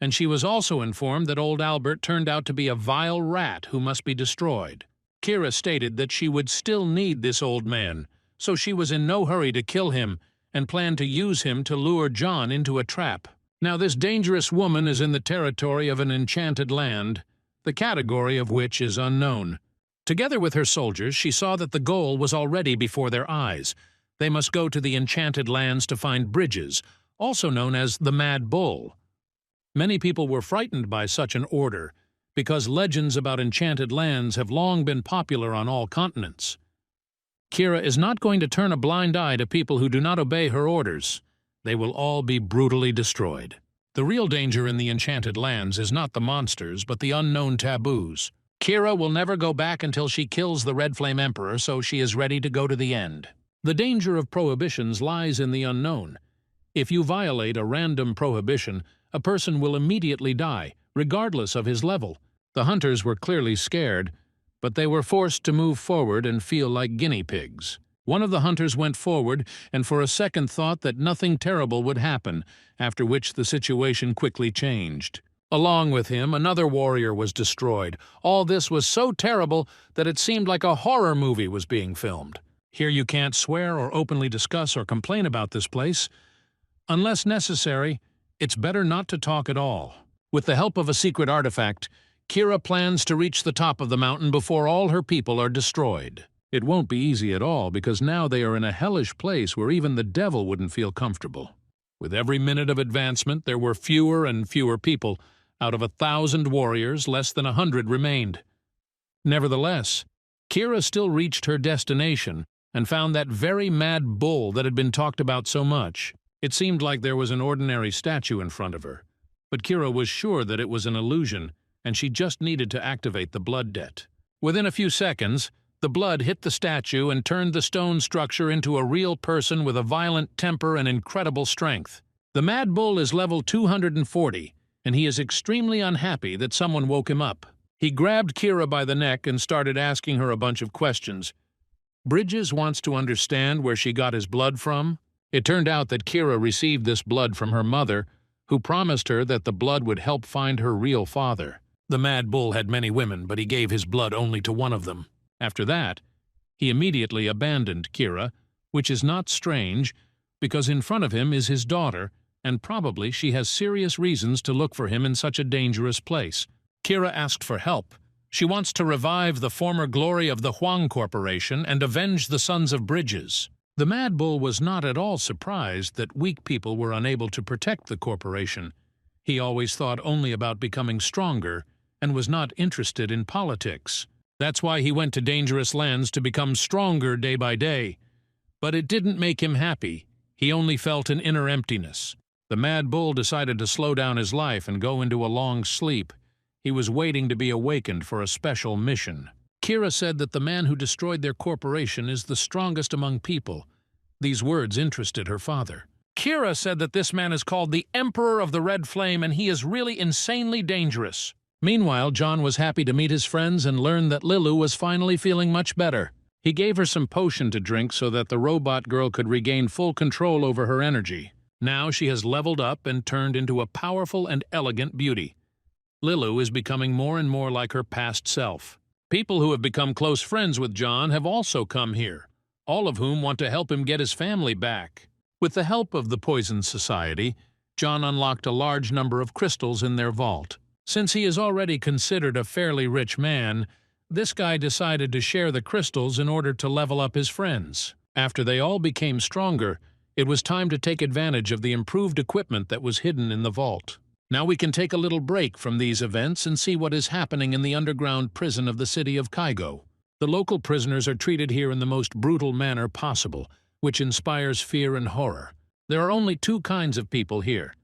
and she was also informed that old Albert turned out to be a vile rat who must be destroyed. Kira stated that she would still need this old man, so she was in no hurry to kill him and planned to use him to lure John into a trap. Now this dangerous woman is in the territory of an enchanted land, the category of which is unknown. Together with her soldiers, she saw that the goal was already before their eyes. They must go to the enchanted lands to find Bridges, also known as the Mad Bull. Many people were frightened by such an order, because legends about enchanted lands have long been popular on all continents. Kira is not going to turn a blind eye to people who do not obey her orders. They will all be brutally destroyed. The real danger in the enchanted lands is not the monsters, but the unknown taboos. Kira will never go back until she kills the Red Flame Emperor, so she is ready to go to the end. The danger of prohibitions lies in the unknown. If you violate a random prohibition, a person will immediately die, regardless of his level. The hunters were clearly scared, but they were forced to move forward and feel like guinea pigs. One of the hunters went forward and for a second thought that nothing terrible would happen, after which the situation quickly changed. Along with him, another warrior was destroyed. All this was so terrible that it seemed like a horror movie was being filmed. Here you can't swear or openly discuss or complain about this place. Unless necessary, it's better not to talk at all. With the help of a secret artifact, Kira plans to reach the top of the mountain before all her people are destroyed. It won't be easy at all, because now they are in a hellish place where even the devil wouldn't feel comfortable. With every minute of advancement, there were fewer and fewer people. Out of 1,000 warriors, less than 100 remained. Nevertheless, Kira still reached her destination and found that very mad bull that had been talked about so much. It seemed like there was an ordinary statue in front of her, but Kira was sure that it was an illusion, and she just needed to activate the blood debt. Within a few seconds, the blood hit the statue and turned the stone structure into a real person with a violent temper and incredible strength. The Mad Bull is level 240, and he is extremely unhappy that someone woke him up. He grabbed Kira by the neck and started asking her a bunch of questions. Bridges wants to understand where she got his blood from. It turned out that Kira received this blood from her mother, who promised her that the blood would help find her real father. The Mad Bull had many women, but he gave his blood only to one of them. After that, he immediately abandoned Kira, which is not strange, because in front of him is his daughter, and probably she has serious reasons to look for him in such a dangerous place. Kira asked for help. She wants to revive the former glory of the Huang Corporation and avenge the Sons of Bridges. The Mad Bull was not at all surprised that weak people were unable to protect the corporation. He always thought only about becoming stronger and was not interested in politics. That's why he went to dangerous lands to become stronger day by day. But it didn't make him happy. He only felt an inner emptiness. The Mad Bull decided to slow down his life and go into a long sleep. He was waiting to be awakened for a special mission. Kira said that the man who destroyed their corporation is the strongest among people. These words interested her father. Kira said that this man is called the Emperor of the Red Flame, and he is really insanely dangerous. Meanwhile, John was happy to meet his friends and learn that Lilu was finally feeling much better. He gave her some potion to drink so that the robot girl could regain full control over her energy. Now she has leveled up and turned into a powerful and elegant beauty. Lilu is becoming more and more like her past self. People who have become close friends with John have also come here, all of whom want to help him get his family back. With the help of the Poison Society, John unlocked a large number of crystals in their vault. Since he is already considered a fairly rich man, this guy decided to share the crystals in order to level up his friends. After they all became stronger, it was time to take advantage of the improved equipment that was hidden in the vault. Now we can take a little break from these events and see what is happening in the underground prison of the city of Kygo. The local prisoners are treated here in the most brutal manner possible, which inspires fear and horror. There are only two kinds of people here: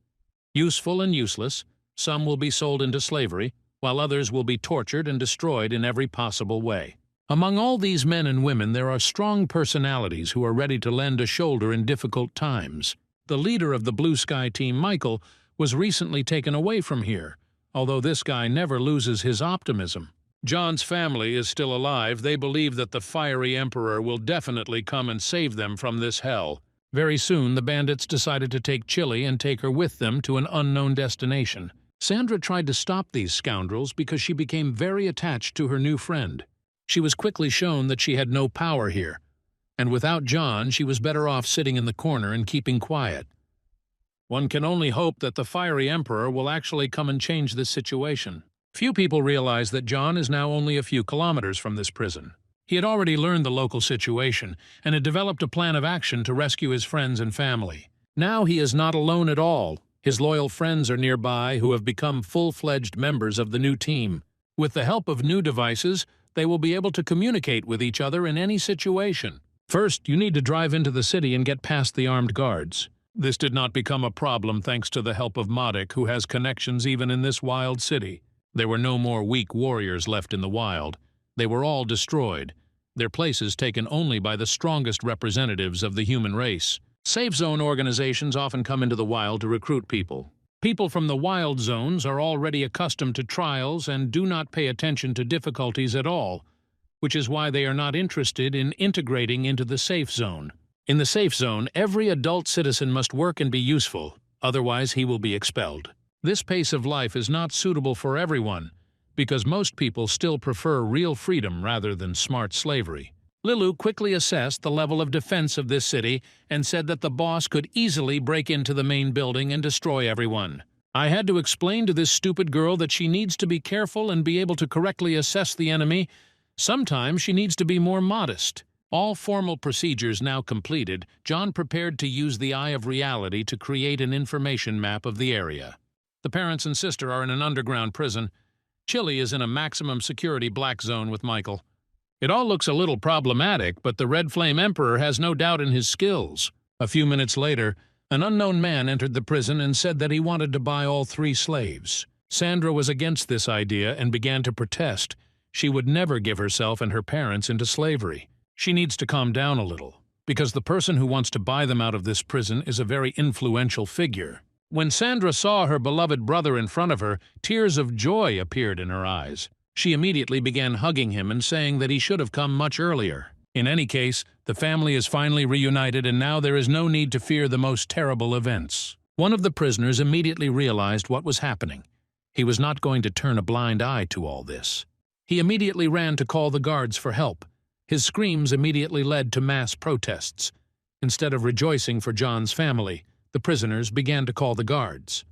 useful and useless. Some will be sold into slavery, while others will be tortured and destroyed in every possible way. Among all these men and women, there are strong personalities who are ready to lend a shoulder in difficult times. The leader of the Blue Sky team, Michael, was recently taken away from here, although this guy never loses his optimism. John's family is still alive. They believe that the fiery emperor will definitely come and save them from this hell. Very soon, the bandits decided to take Chili and take her with them to an unknown destination. Sandra tried to stop these scoundrels because she became very attached to her new friend. She was quickly shown that she had no power here, and without John, she was better off sitting in the corner and keeping quiet. One can only hope that the fiery emperor will actually come and change this situation. Few people realize that John is now only a few kilometers from this prison. He had already learned the local situation and had developed a plan of action to rescue his friends and family. Now he is not alone at all. His loyal friends are nearby who have become full-fledged members of the new team. With the help of new devices, they will be able to communicate with each other in any situation. First, you need to drive into the city and get past the armed guards. This did not become a problem thanks to the help of Modic, who has connections even in this wild city. There were no more weak warriors left in the wild. They were all destroyed, their places taken only by the strongest representatives of the human race. Safe zone organizations often come into the wild to recruit people. People from the wild zones are already accustomed to trials and do not pay attention to difficulties at all, which is why they are not interested in integrating into the safe zone. In the safe zone, every adult citizen must work and be useful, otherwise he will be expelled. This pace of life is not suitable for everyone, because most people still prefer real freedom rather than smart slavery. Lilu quickly assessed the level of defense of this city and said that the boss could easily break into the main building and destroy everyone. I had to explain to this stupid girl that she needs to be careful and be able to correctly assess the enemy. Sometimes she needs to be more modest. All formal procedures now completed, John prepared to use the Eye of Reality to create an information map of the area. The parents and sister are in an underground prison. Chili is in a maximum security black zone with Michael. It all looks a little problematic, but the Red Flame Emperor has no doubt in his skills. A few minutes later, an unknown man entered the prison and said that he wanted to buy all 3 slaves. Sandra was against this idea and began to protest. She would never give herself and her parents into slavery. She needs to calm down a little, because the person who wants to buy them out of this prison is a very influential figure. When Sandra saw her beloved brother in front of her, tears of joy appeared in her eyes. She immediately began hugging him and saying that he should have come much earlier. In any case, the family is finally reunited and now there is no need to fear the most terrible events. One of the prisoners immediately realized what was happening. He was not going to turn a blind eye to all this. He immediately ran to call the guards for help. His screams immediately led to mass protests. Instead of rejoicing for John's family, the prisoners began to call the guards.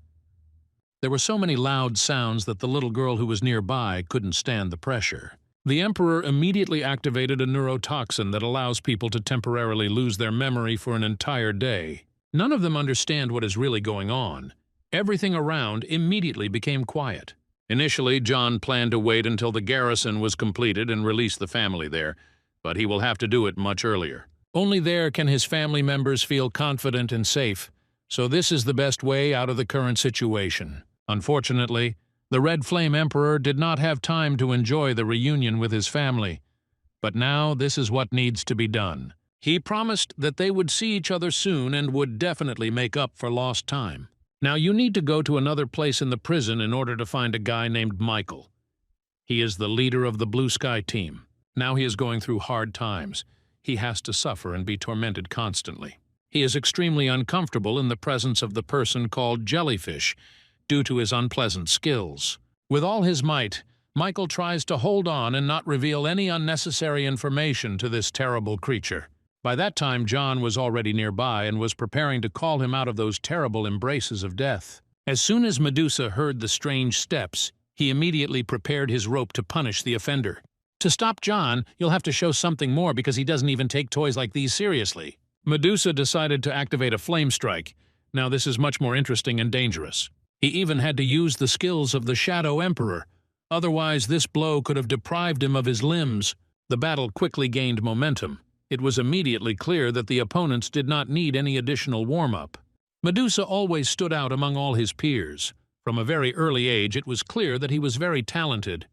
There were so many loud sounds that the little girl who was nearby couldn't stand the pressure. The Emperor immediately activated a neurotoxin that allows people to temporarily lose their memory for an entire day. None of them understand what is really going on. Everything around immediately became quiet. Initially, John planned to wait until the garrison was completed and release the family there, but he will have to do it much earlier. Only there can his family members feel confident and safe. So this is the best way out of the current situation. Unfortunately, the Red Flame Emperor did not have time to enjoy the reunion with his family. But now this is what needs to be done. He promised that they would see each other soon and would definitely make up for lost time. Now you need to go to another place in the prison in order to find a guy named Michael. He is the leader of the Blue Sky team. Now he is going through hard times. He has to suffer and be tormented constantly. He is extremely uncomfortable in the presence of the person called Jellyfish due to his unpleasant skills. With all his might, Michael tries to hold on and not reveal any unnecessary information to this terrible creature. By that time, John was already nearby and was preparing to call him out of those terrible embraces of death. As soon as Medusa heard the strange steps, He immediately prepared his rope to punish the offender. To stop John, you'll have to show something more because he doesn't even take toys like these seriously. Medusa decided to activate a flame strike. Now this is much more interesting and dangerous. He even had to use the skills of the Shadow Emperor. Otherwise, this blow could have deprived him of his limbs. The battle quickly gained momentum. It was immediately clear that the opponents did not need any additional warm-up. Medusa always stood out among all his peers. From a very early age, it was clear that he was very talented.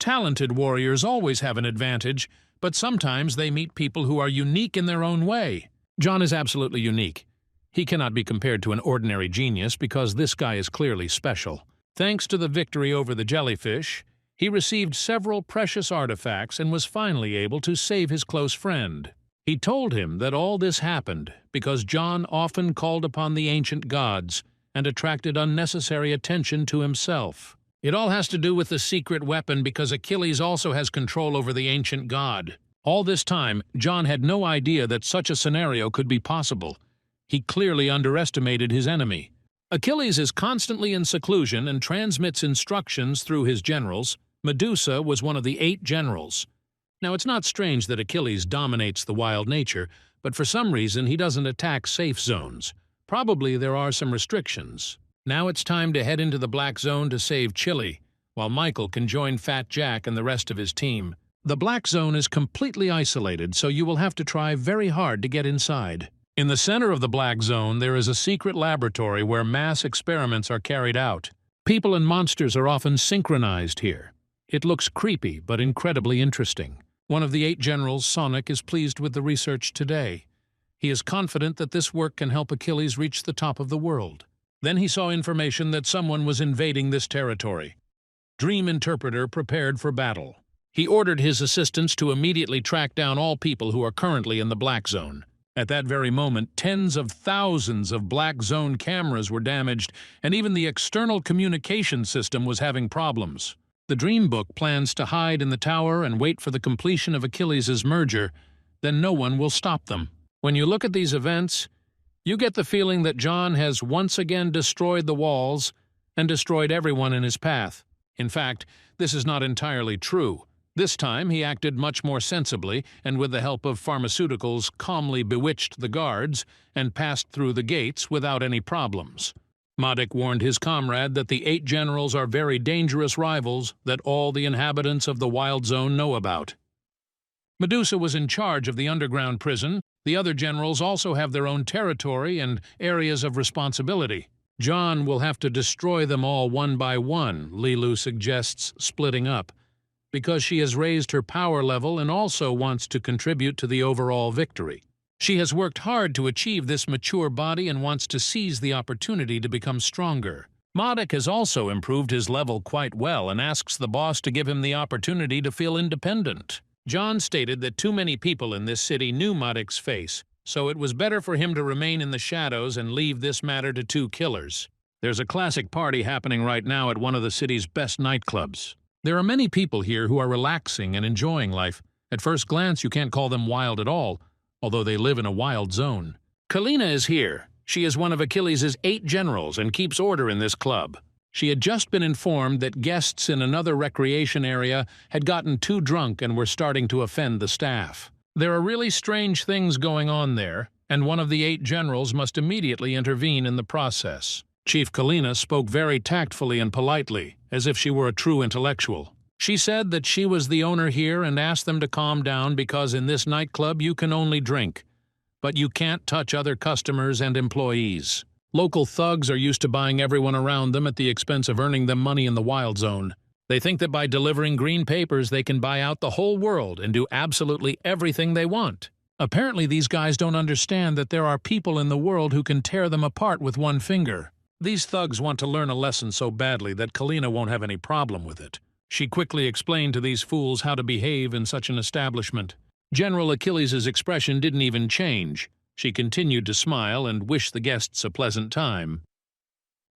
Talented warriors always have an advantage, but sometimes they meet people who are unique in their own way. John is absolutely unique. He cannot be compared to an ordinary genius because this guy is clearly special. Thanks to the victory over the jellyfish, he received several precious artifacts and was finally able to save his close friend. He told him that all this happened because John often called upon the ancient gods and attracted unnecessary attention to himself. It all has to do with the secret weapon because Achilles also has control over the ancient god. All this time, John had no idea that such a scenario could be possible. He clearly underestimated his enemy. Achilles is constantly in seclusion and transmits instructions through his generals. Medusa was one of the 8 generals. Now, it's not strange that Achilles dominates the wild nature, but for some reason he doesn't attack safe zones. Probably there are some restrictions. Now it's time to head into the Black Zone to save Chili, while Michael can join Fat Jack and the rest of his team. The Black Zone is completely isolated, so you will have to try very hard to get inside. In the center of the Black Zone, there is a secret laboratory where mass experiments are carried out. People and monsters are often synchronized here. It looks creepy, but incredibly interesting. One of the 8 generals, Sonic, is pleased with the research today. He is confident that this work can help Achilles reach the top of the world. Then he saw information that someone was invading this territory. Dream Interpreter prepared for battle. He ordered his assistants to immediately track down all people who are currently in the Black Zone. At that very moment, tens of thousands of Black Zone cameras were damaged, and even the external communication system was having problems. The Dream Book plans to hide in the tower and wait for the completion of Achilles' merger. Then no one will stop them. When you look at these events, you get the feeling that John has once again destroyed the walls and destroyed everyone in his path. In fact, this is not entirely true. This time he acted much more sensibly and with the help of pharmaceuticals calmly bewitched the guards and passed through the gates without any problems. Madik warned his comrade that the 8 generals are very dangerous rivals that all the inhabitants of the Wild Zone know about. Medusa was in charge of the underground prison. The other generals also have their own territory and areas of responsibility. John will have to destroy them all one by one, Lilu suggests splitting up, because she has raised her power level and also wants to contribute to the overall victory. She has worked hard to achieve this mature body and wants to seize the opportunity to become stronger. Madik has also improved his level quite well and asks the boss to give him the opportunity to feel independent. John stated that too many people in this city knew Madik's face, so it was better for him to remain in the shadows and leave this matter to 2 killers. There's a classic party happening right now at one of the city's best nightclubs. There are many people here who are relaxing and enjoying life. At first glance, you can't call them wild at all, although they live in a wild zone. Kalina is here. She is one of Achilles' 8 generals and keeps order in this club. She had just been informed that guests in another recreation area had gotten too drunk and were starting to offend the staff. There are really strange things going on there, and one of the 8 generals must immediately intervene in the process. Chief Kalina spoke very tactfully and politely, as if she were a true intellectual. She said that she was the owner here and asked them to calm down because in this nightclub you can only drink, but you can't touch other customers and employees. Local thugs are used to buying everyone around them at the expense of earning them money in the Wild Zone. They think that by delivering green papers they can buy out the whole world and do absolutely everything they want. Apparently these guys don't understand that there are people in the world who can tear them apart with one finger. These thugs want to learn a lesson so badly that Kalina won't have any problem with it. She quickly explained to these fools how to behave in such an establishment. General Achilles' expression didn't even change. She continued to smile and wish the guests a pleasant time.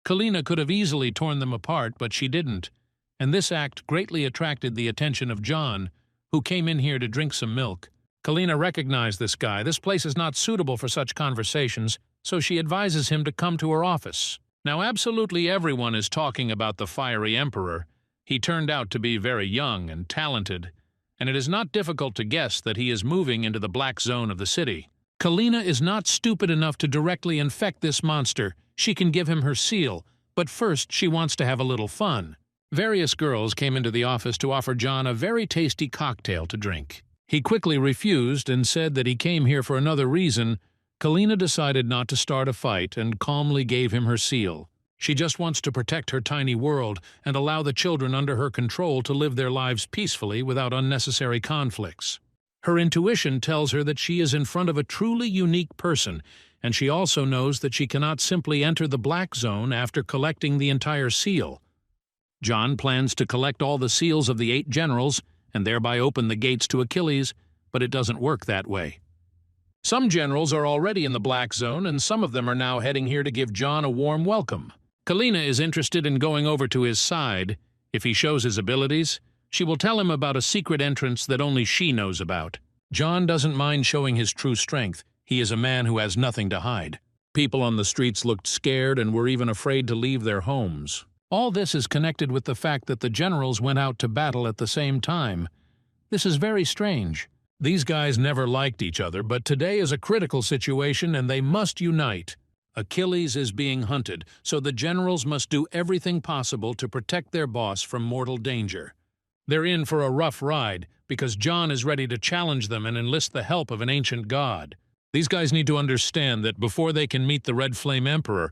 Kalina could have easily torn them apart, but she didn't, and this act greatly attracted the attention of John, who came in here to drink some milk. Kalina recognized this guy. This place is not suitable for such conversations, so she advises him to come to her office. Now, absolutely everyone is talking about the fiery emperor, He turned out to be very young and talented, and it is not difficult to guess that he is moving into the black zone of the city. Kalina is not stupid enough to directly infect this monster. She can give him her seal, but first she wants to have a little fun. Various girls came into the office to offer John a very tasty cocktail to drink. He quickly refused and said that he came here for another reason. Kalina decided not to start a fight and calmly gave him her seal. She just wants to protect her tiny world and allow the children under her control to live their lives peacefully without unnecessary conflicts. Her intuition tells her that she is in front of a truly unique person, and she also knows that she cannot simply enter the black zone after collecting the entire seal. John plans to collect all the seals of the 8 generals and thereby open the gates to Achilles, but it doesn't work that way. Some generals are already in the black zone, and some of them are now heading here to give John a warm welcome. Kalina is interested in going over to his side. If he shows his abilities, she will tell him about a secret entrance that only she knows about. John doesn't mind showing his true strength. He is a man who has nothing to hide. People on the streets looked scared and were even afraid to leave their homes. All this is connected with the fact that the generals went out to battle at the same time. This is very strange. These guys never liked each other, but today is a critical situation and they must unite. Achilles is being hunted, so the generals must do everything possible to protect their boss from mortal danger. They're in for a rough ride, because John is ready to challenge them and enlist the help of an ancient god. These guys need to understand that before they can meet the Red Flame Emperor,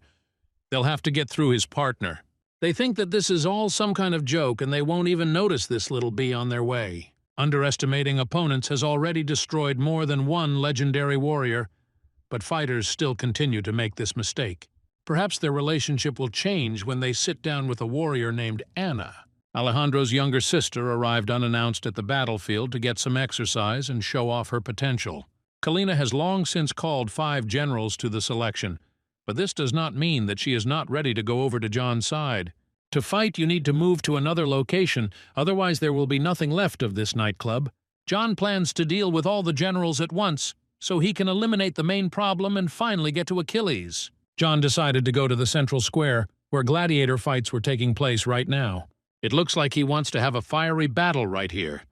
they'll have to get through his partner. They think that this is all some kind of joke and they won't even notice this little bee on their way. Underestimating opponents has already destroyed more than one legendary warrior, but fighters still continue to make this mistake. Perhaps their relationship will change when they sit down with a warrior named Anna. Alejandro's younger sister arrived unannounced at the battlefield to get some exercise and show off her potential. Kalina has long since called 5 generals to the selection, but this does not mean that she is not ready to go over to John's side. To fight, you need to move to another location, otherwise there will be nothing left of this nightclub. John plans to deal with all the generals at once, so he can eliminate the main problem and finally get to Achilles. John decided to go to the central square, where gladiator fights were taking place right now. It looks like he wants to have a fiery battle right here,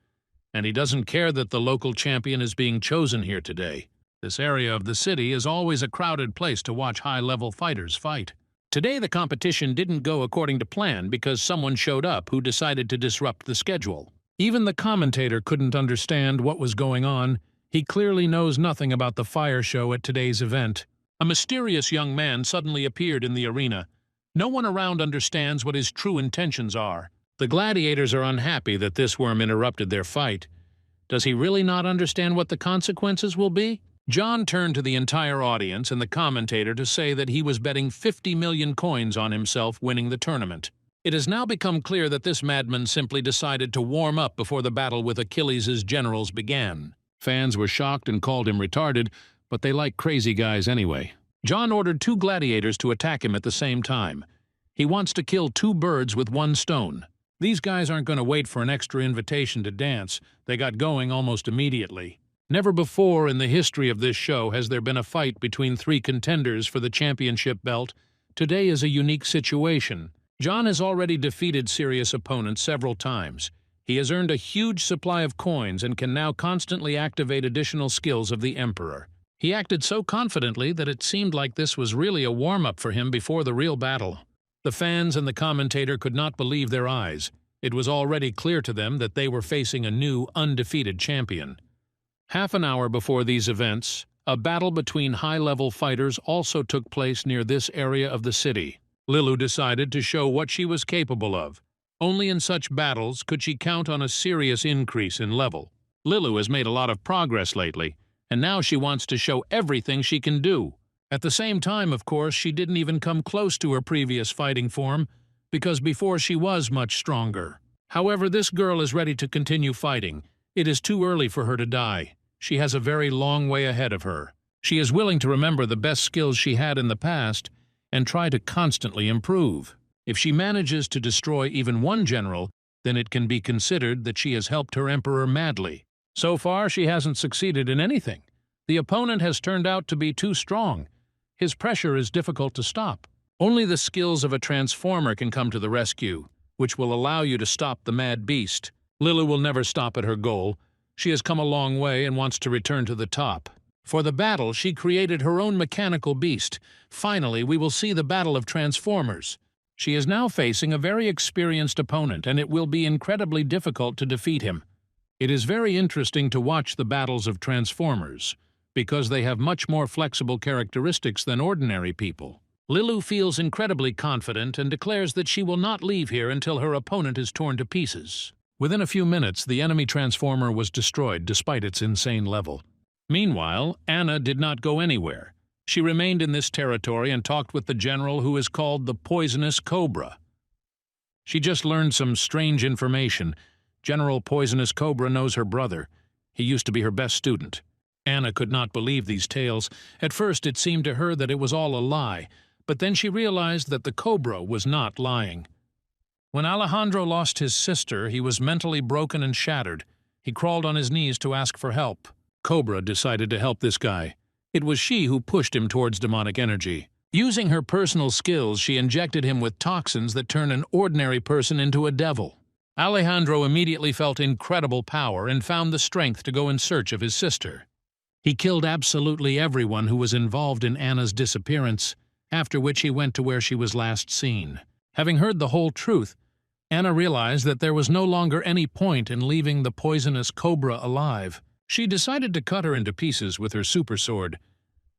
and he doesn't care that the local champion is being chosen here today. This area of the city is always a crowded place to watch high-level fighters fight. Today the competition didn't go according to plan because someone showed up who decided to disrupt the schedule. Even the commentator couldn't understand what was going on. He clearly knows nothing about the fire show at today's event. A mysterious young man suddenly appeared in the arena. No one around understands what his true intentions are. The gladiators are unhappy that this worm interrupted their fight. Does he really not understand what the consequences will be? John turned to the entire audience and the commentator to say that he was betting 50 million coins on himself winning the tournament. It has now become clear that this madman simply decided to warm up before the battle with Achilles' generals began. Fans were shocked and called him retarded, but they like crazy guys anyway. John ordered 2 gladiators to attack him at the same time. He wants to kill 2 birds with 1 stone. These guys aren't going to wait for an extra invitation to dance. They got going almost immediately. Never before in the history of this show has there been a fight between 3 contenders for the championship belt. Today is a unique situation. John has already defeated serious opponents several times. He has earned a huge supply of coins and can now constantly activate additional skills of the Emperor. He acted so confidently that it seemed like this was really a warm-up for him before the real battle. The fans and the commentator could not believe their eyes. It was already clear to them that they were facing a new, undefeated champion. Half an hour before these events, a battle between high-level fighters also took place near this area of the city. Lilu decided to show what she was capable of. Only in such battles could she count on a serious increase in level. Lilu has made a lot of progress lately, and now she wants to show everything she can do. At the same time, of course, she didn't even come close to her previous fighting form, because before she was much stronger. However, this girl is ready to continue fighting. It is too early for her to die. She has a very long way ahead of her. She is willing to remember the best skills she had in the past and try to constantly improve. If she manages to destroy even 1 general, then it can be considered that she has helped her emperor madly. So far, she hasn't succeeded in anything. The opponent has turned out to be too strong. His pressure is difficult to stop. Only the skills of a transformer can come to the rescue. which will allow you to stop the mad beast. Lulu will never stop at her goal. She has come a long way and wants to return to the top. For the battle, she created her own mechanical beast. Finally, we will see the battle of Transformers. She is now facing a very experienced opponent, and it will be incredibly difficult to defeat him. It is very interesting to watch the battles of Transformers, because they have much more flexible characteristics than ordinary people. Lulu feels incredibly confident and declares that she will not leave here until her opponent is torn to pieces. Within a few minutes, the enemy Transformer was destroyed despite its insane level. Meanwhile, Anna did not go anywhere. She remained in this territory and talked with the general, who is called the Poisonous Cobra. She just learned some strange information. General Poisonous Cobra knows her brother. He used to be her best student. Anna could not believe these tales. At first it seemed to her that it was all a lie, but then she realized that the Cobra was not lying. When Alejandro lost his sister, he was mentally broken and shattered. He crawled on his knees to ask for help. Cobra decided to help this guy. It was she who pushed him towards demonic energy. Using her personal skills, she injected him with toxins that turn an ordinary person into a devil. Alejandro immediately felt incredible power and found the strength to go in search of his sister. He killed absolutely everyone who was involved in Anna's disappearance, after which he went to where she was last seen. Having heard the whole truth, Anna realized that there was no longer any point in leaving the poisonous Cobra alive. She decided to cut her into pieces with her super sword,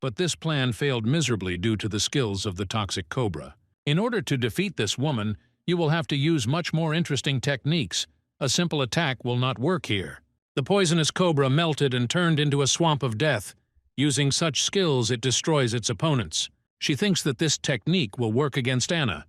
but this plan failed miserably due to the skills of the toxic Cobra. In order to defeat this woman, you will have to use much more interesting techniques. A simple attack will not work here. The poisonous Cobra melted and turned into a swamp of death. Using such skills, it destroys its opponents. She thinks that this technique will work against Anna,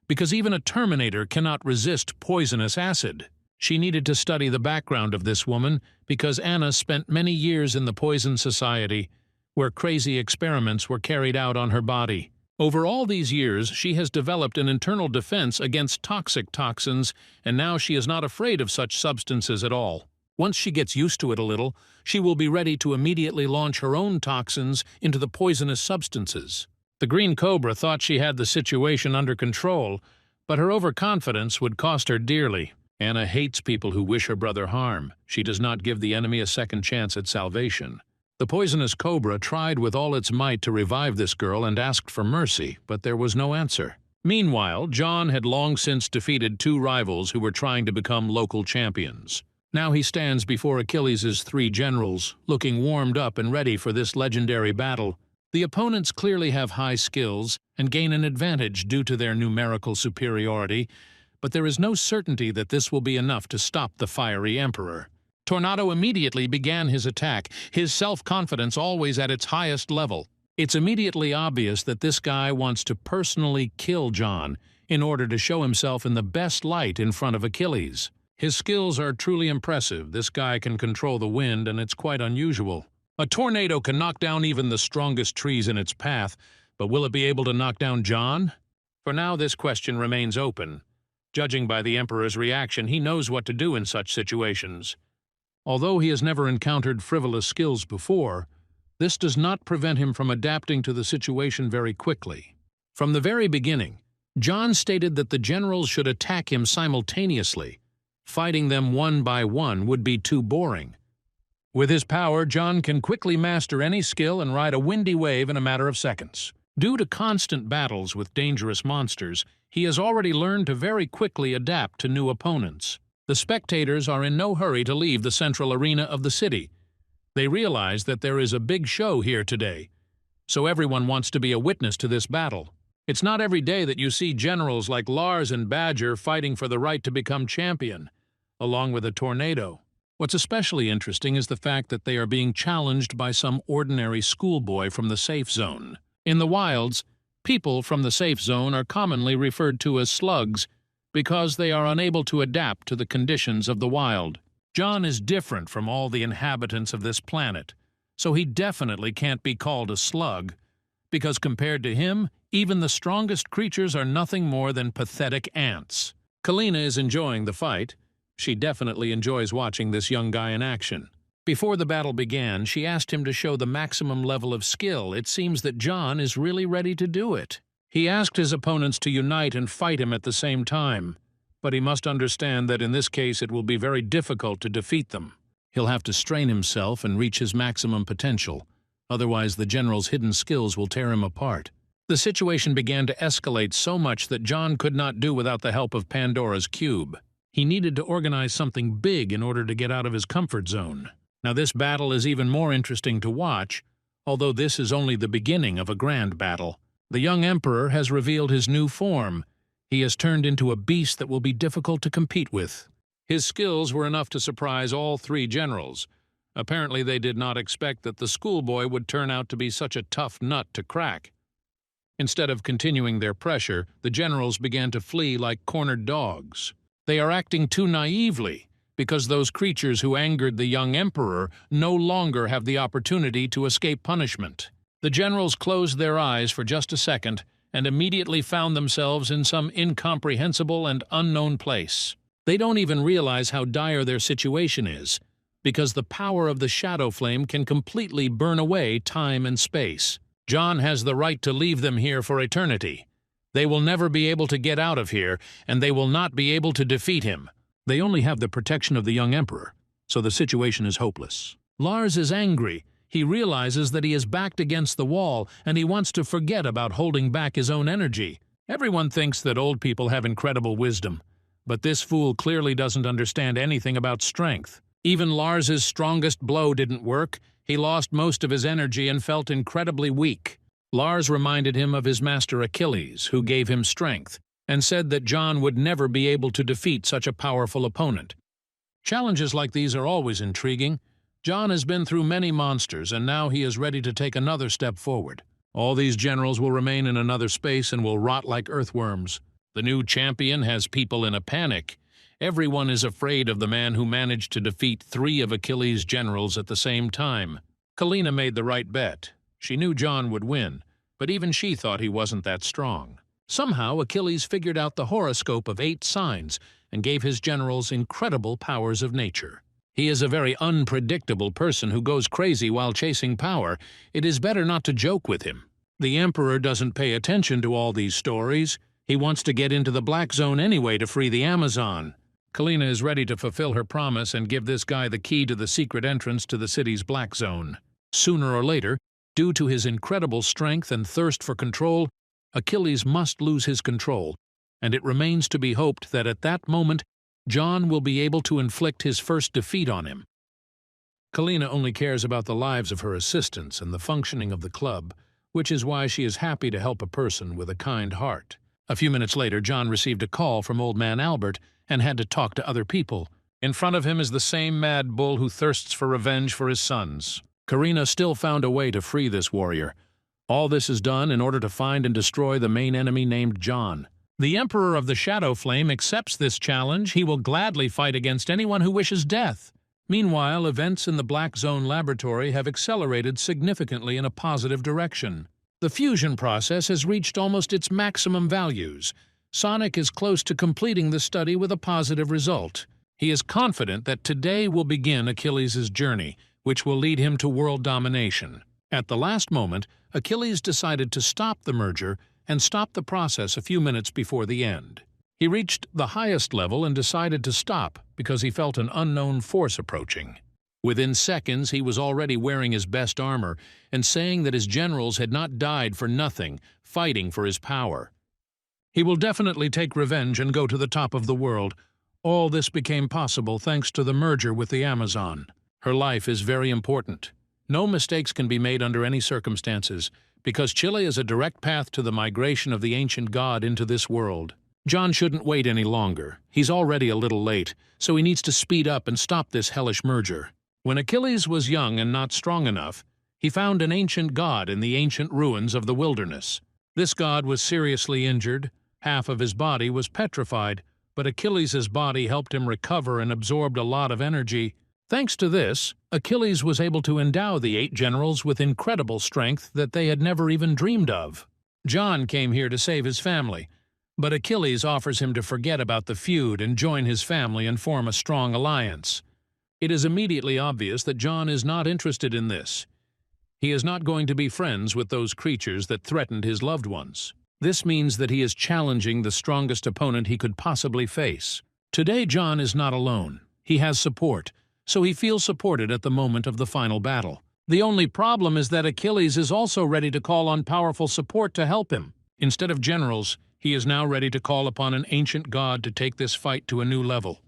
because even a Terminator cannot resist poisonous acid. She needed to study the background of this woman, because Anna spent many years in the Poison Society, where crazy experiments were carried out on her body. Over all these years, she has developed an internal defense against toxic toxins, and now she is not afraid of such substances at all. Once she gets used to it a little, she will be ready to immediately launch her own toxins into the poisonous substances. The Green Cobra thought she had the situation under control, but her overconfidence would cost her dearly. Anna hates people who wish her brother harm. She does not give the enemy a second chance at salvation. The poisonous Cobra tried with all its might to revive this girl and asked for mercy, but there was no answer. Meanwhile, John had long since defeated two rivals who were trying to become local champions. Now he stands before Achilles' three generals, looking warmed up and ready for this legendary battle. The opponents clearly have high skills and gain an advantage due to their numerical superiority, but there is no certainty that this will be enough to stop the fiery emperor. Tornado immediately began his attack, his self-confidence always at its highest level. It's immediately obvious that this guy wants to personally kill John in order to show himself in the best light in front of Achilles. His skills are truly impressive. This guy can control the wind, and it's quite unusual. A tornado can knock down even the strongest trees in its path, but will it be able to knock down John? For now, this question remains open. Judging by the Emperor's reaction, he knows what to do in such situations. Although he has never encountered frivolous skills before, this does not prevent him from adapting to the situation very quickly. From the very beginning, John stated that the generals should attack him simultaneously. Fighting them one by one would be too boring. With his power, John can quickly master any skill and ride a windy wave in a matter of seconds. Due to constant battles with dangerous monsters, he has already learned to very quickly adapt to new opponents. The spectators are in no hurry to leave the central arena of the city. They realize that there is a big show here today, so everyone wants to be a witness to this battle. It's not every day that you see generals like Lars and Badger fighting for the right to become champion, along with a tornado. What's especially interesting is the fact that they are being challenged by some ordinary schoolboy from the safe zone. In the wilds, people from the safe zone are commonly referred to as slugs because they are unable to adapt to the conditions of the wild. John is different from all the inhabitants of this planet, so he definitely can't be called a slug, because compared to him, even the strongest creatures are nothing more than pathetic ants. Kalina is enjoying the fight. She definitely enjoys watching this young guy in action. Before the battle began, she asked him to show the maximum level of skill. It seems that John is really ready to do it. He asked his opponents to unite and fight him at the same time. but he must understand that in this case it will be very difficult to defeat them. He'll have to strain himself and reach his maximum potential. Otherwise, the general's hidden skills will tear him apart. The situation began to escalate so much that John could not do without the help of Pandora's cube. He needed to organize something big in order to get out of his comfort zone. Now this battle is even more interesting to watch, although this is only the beginning of a grand battle. The young emperor has revealed his new form. He has turned into a beast that will be difficult to compete with. His skills were enough to surprise all three generals. Apparently they did not expect that the schoolboy would turn out to be such a tough nut to crack. Instead of continuing their pressure, the generals began to flee like cornered dogs. They are acting too naively, because those creatures who angered the young emperor no longer have the opportunity to escape punishment. The generals closed their eyes for just a second and immediately found themselves in some incomprehensible and unknown place. They don't even realize how dire their situation is, because the power of the shadow flame can completely burn away time and space. John has the right to leave them here for eternity. They will never be able to get out of here, and they will not be able to defeat him. They only have the protection of the young emperor, so the situation is hopeless. Lars is angry. He realizes that he is backed against the wall, and he wants to forget about holding back his own energy. Everyone thinks that old people have incredible wisdom, but this fool clearly doesn't understand anything about strength. Even Lars's strongest blow didn't work. He lost most of his energy and felt incredibly weak. Lars reminded him of his master Achilles, who gave him strength, and said that John would never be able to defeat such a powerful opponent. Challenges like these are always intriguing. John has been through many monsters, and now he is ready to take another step forward. All these generals will remain in another space and will rot like earthworms. The new champion has people in a panic. Everyone is afraid of the man who managed to defeat 3 of Achilles' generals at the same time. Kalina made the right bet. She knew John would win, but even she thought he wasn't that strong. Somehow Achilles figured out the horoscope of 8 signs and gave his generals incredible powers of nature. He is a very unpredictable person who goes crazy while chasing power. It is better not to joke with him. The emperor doesn't pay attention to all these stories. He wants to get into the Black Zone anyway to free the Amazon. Kalina is ready to fulfill her promise and give this guy the key to the secret entrance to the city's Black Zone. Sooner or later, due to his incredible strength and thirst for control, Achilles must lose his control, and it remains to be hoped that at that moment, John will be able to inflict his first defeat on him. Kalina only cares about the lives of her assistants and the functioning of the club, which is why she is happy to help a person with a kind heart. A few minutes later, John received a call from Old Man Albert and had to talk to other people. In front of him is the same mad bull who thirsts for revenge for his sons. Karina still found a way to free this warrior. All this is done in order to find and destroy the main enemy named John. The Emperor of the Shadow Flame accepts this challenge. He will gladly fight against anyone who wishes death. Meanwhile, events in the Black Zone laboratory have accelerated significantly in a positive direction. The fusion process has reached almost its maximum values. Sonic is close to completing the study with a positive result. He is confident that today will begin Achilles' journey, which will lead him to world domination. At the last moment, Achilles decided to stop the merger and stop the process a few minutes before the end. He reached the highest level and decided to stop because he felt an unknown force approaching. Within seconds, he was already wearing his best armor and saying that his generals had not died for nothing, fighting for his power. He will definitely take revenge and go to the top of the world. All this became possible thanks to the merger with the Amazon. Her life is very important. No mistakes can be made under any circumstances, because Chile is a direct path to the migration of the ancient god into this world. John shouldn't wait any longer. He's already a little late, so he needs to speed up and stop this hellish merger. When Achilles was young and not strong enough, he found an ancient god in the ancient ruins of the wilderness. This god was seriously injured. Half of his body was petrified, but Achilles' body helped him recover and absorbed a lot of energy. Thanks to this, Achilles was able to endow the 8 generals with incredible strength that they had never even dreamed of. John came here to save his family, but Achilles offers him to forget about the feud and join his family and form a strong alliance. It is immediately obvious that John is not interested in this. He is not going to be friends with those creatures that threatened his loved ones. This means that he is challenging the strongest opponent he could possibly face. Today, John is not alone. He has support, so he feels supported at the moment of the final battle. The only problem is that Achilles is also ready to call on powerful support to help him. Instead of generals, he is now ready to call upon an ancient god to take this fight to a new level.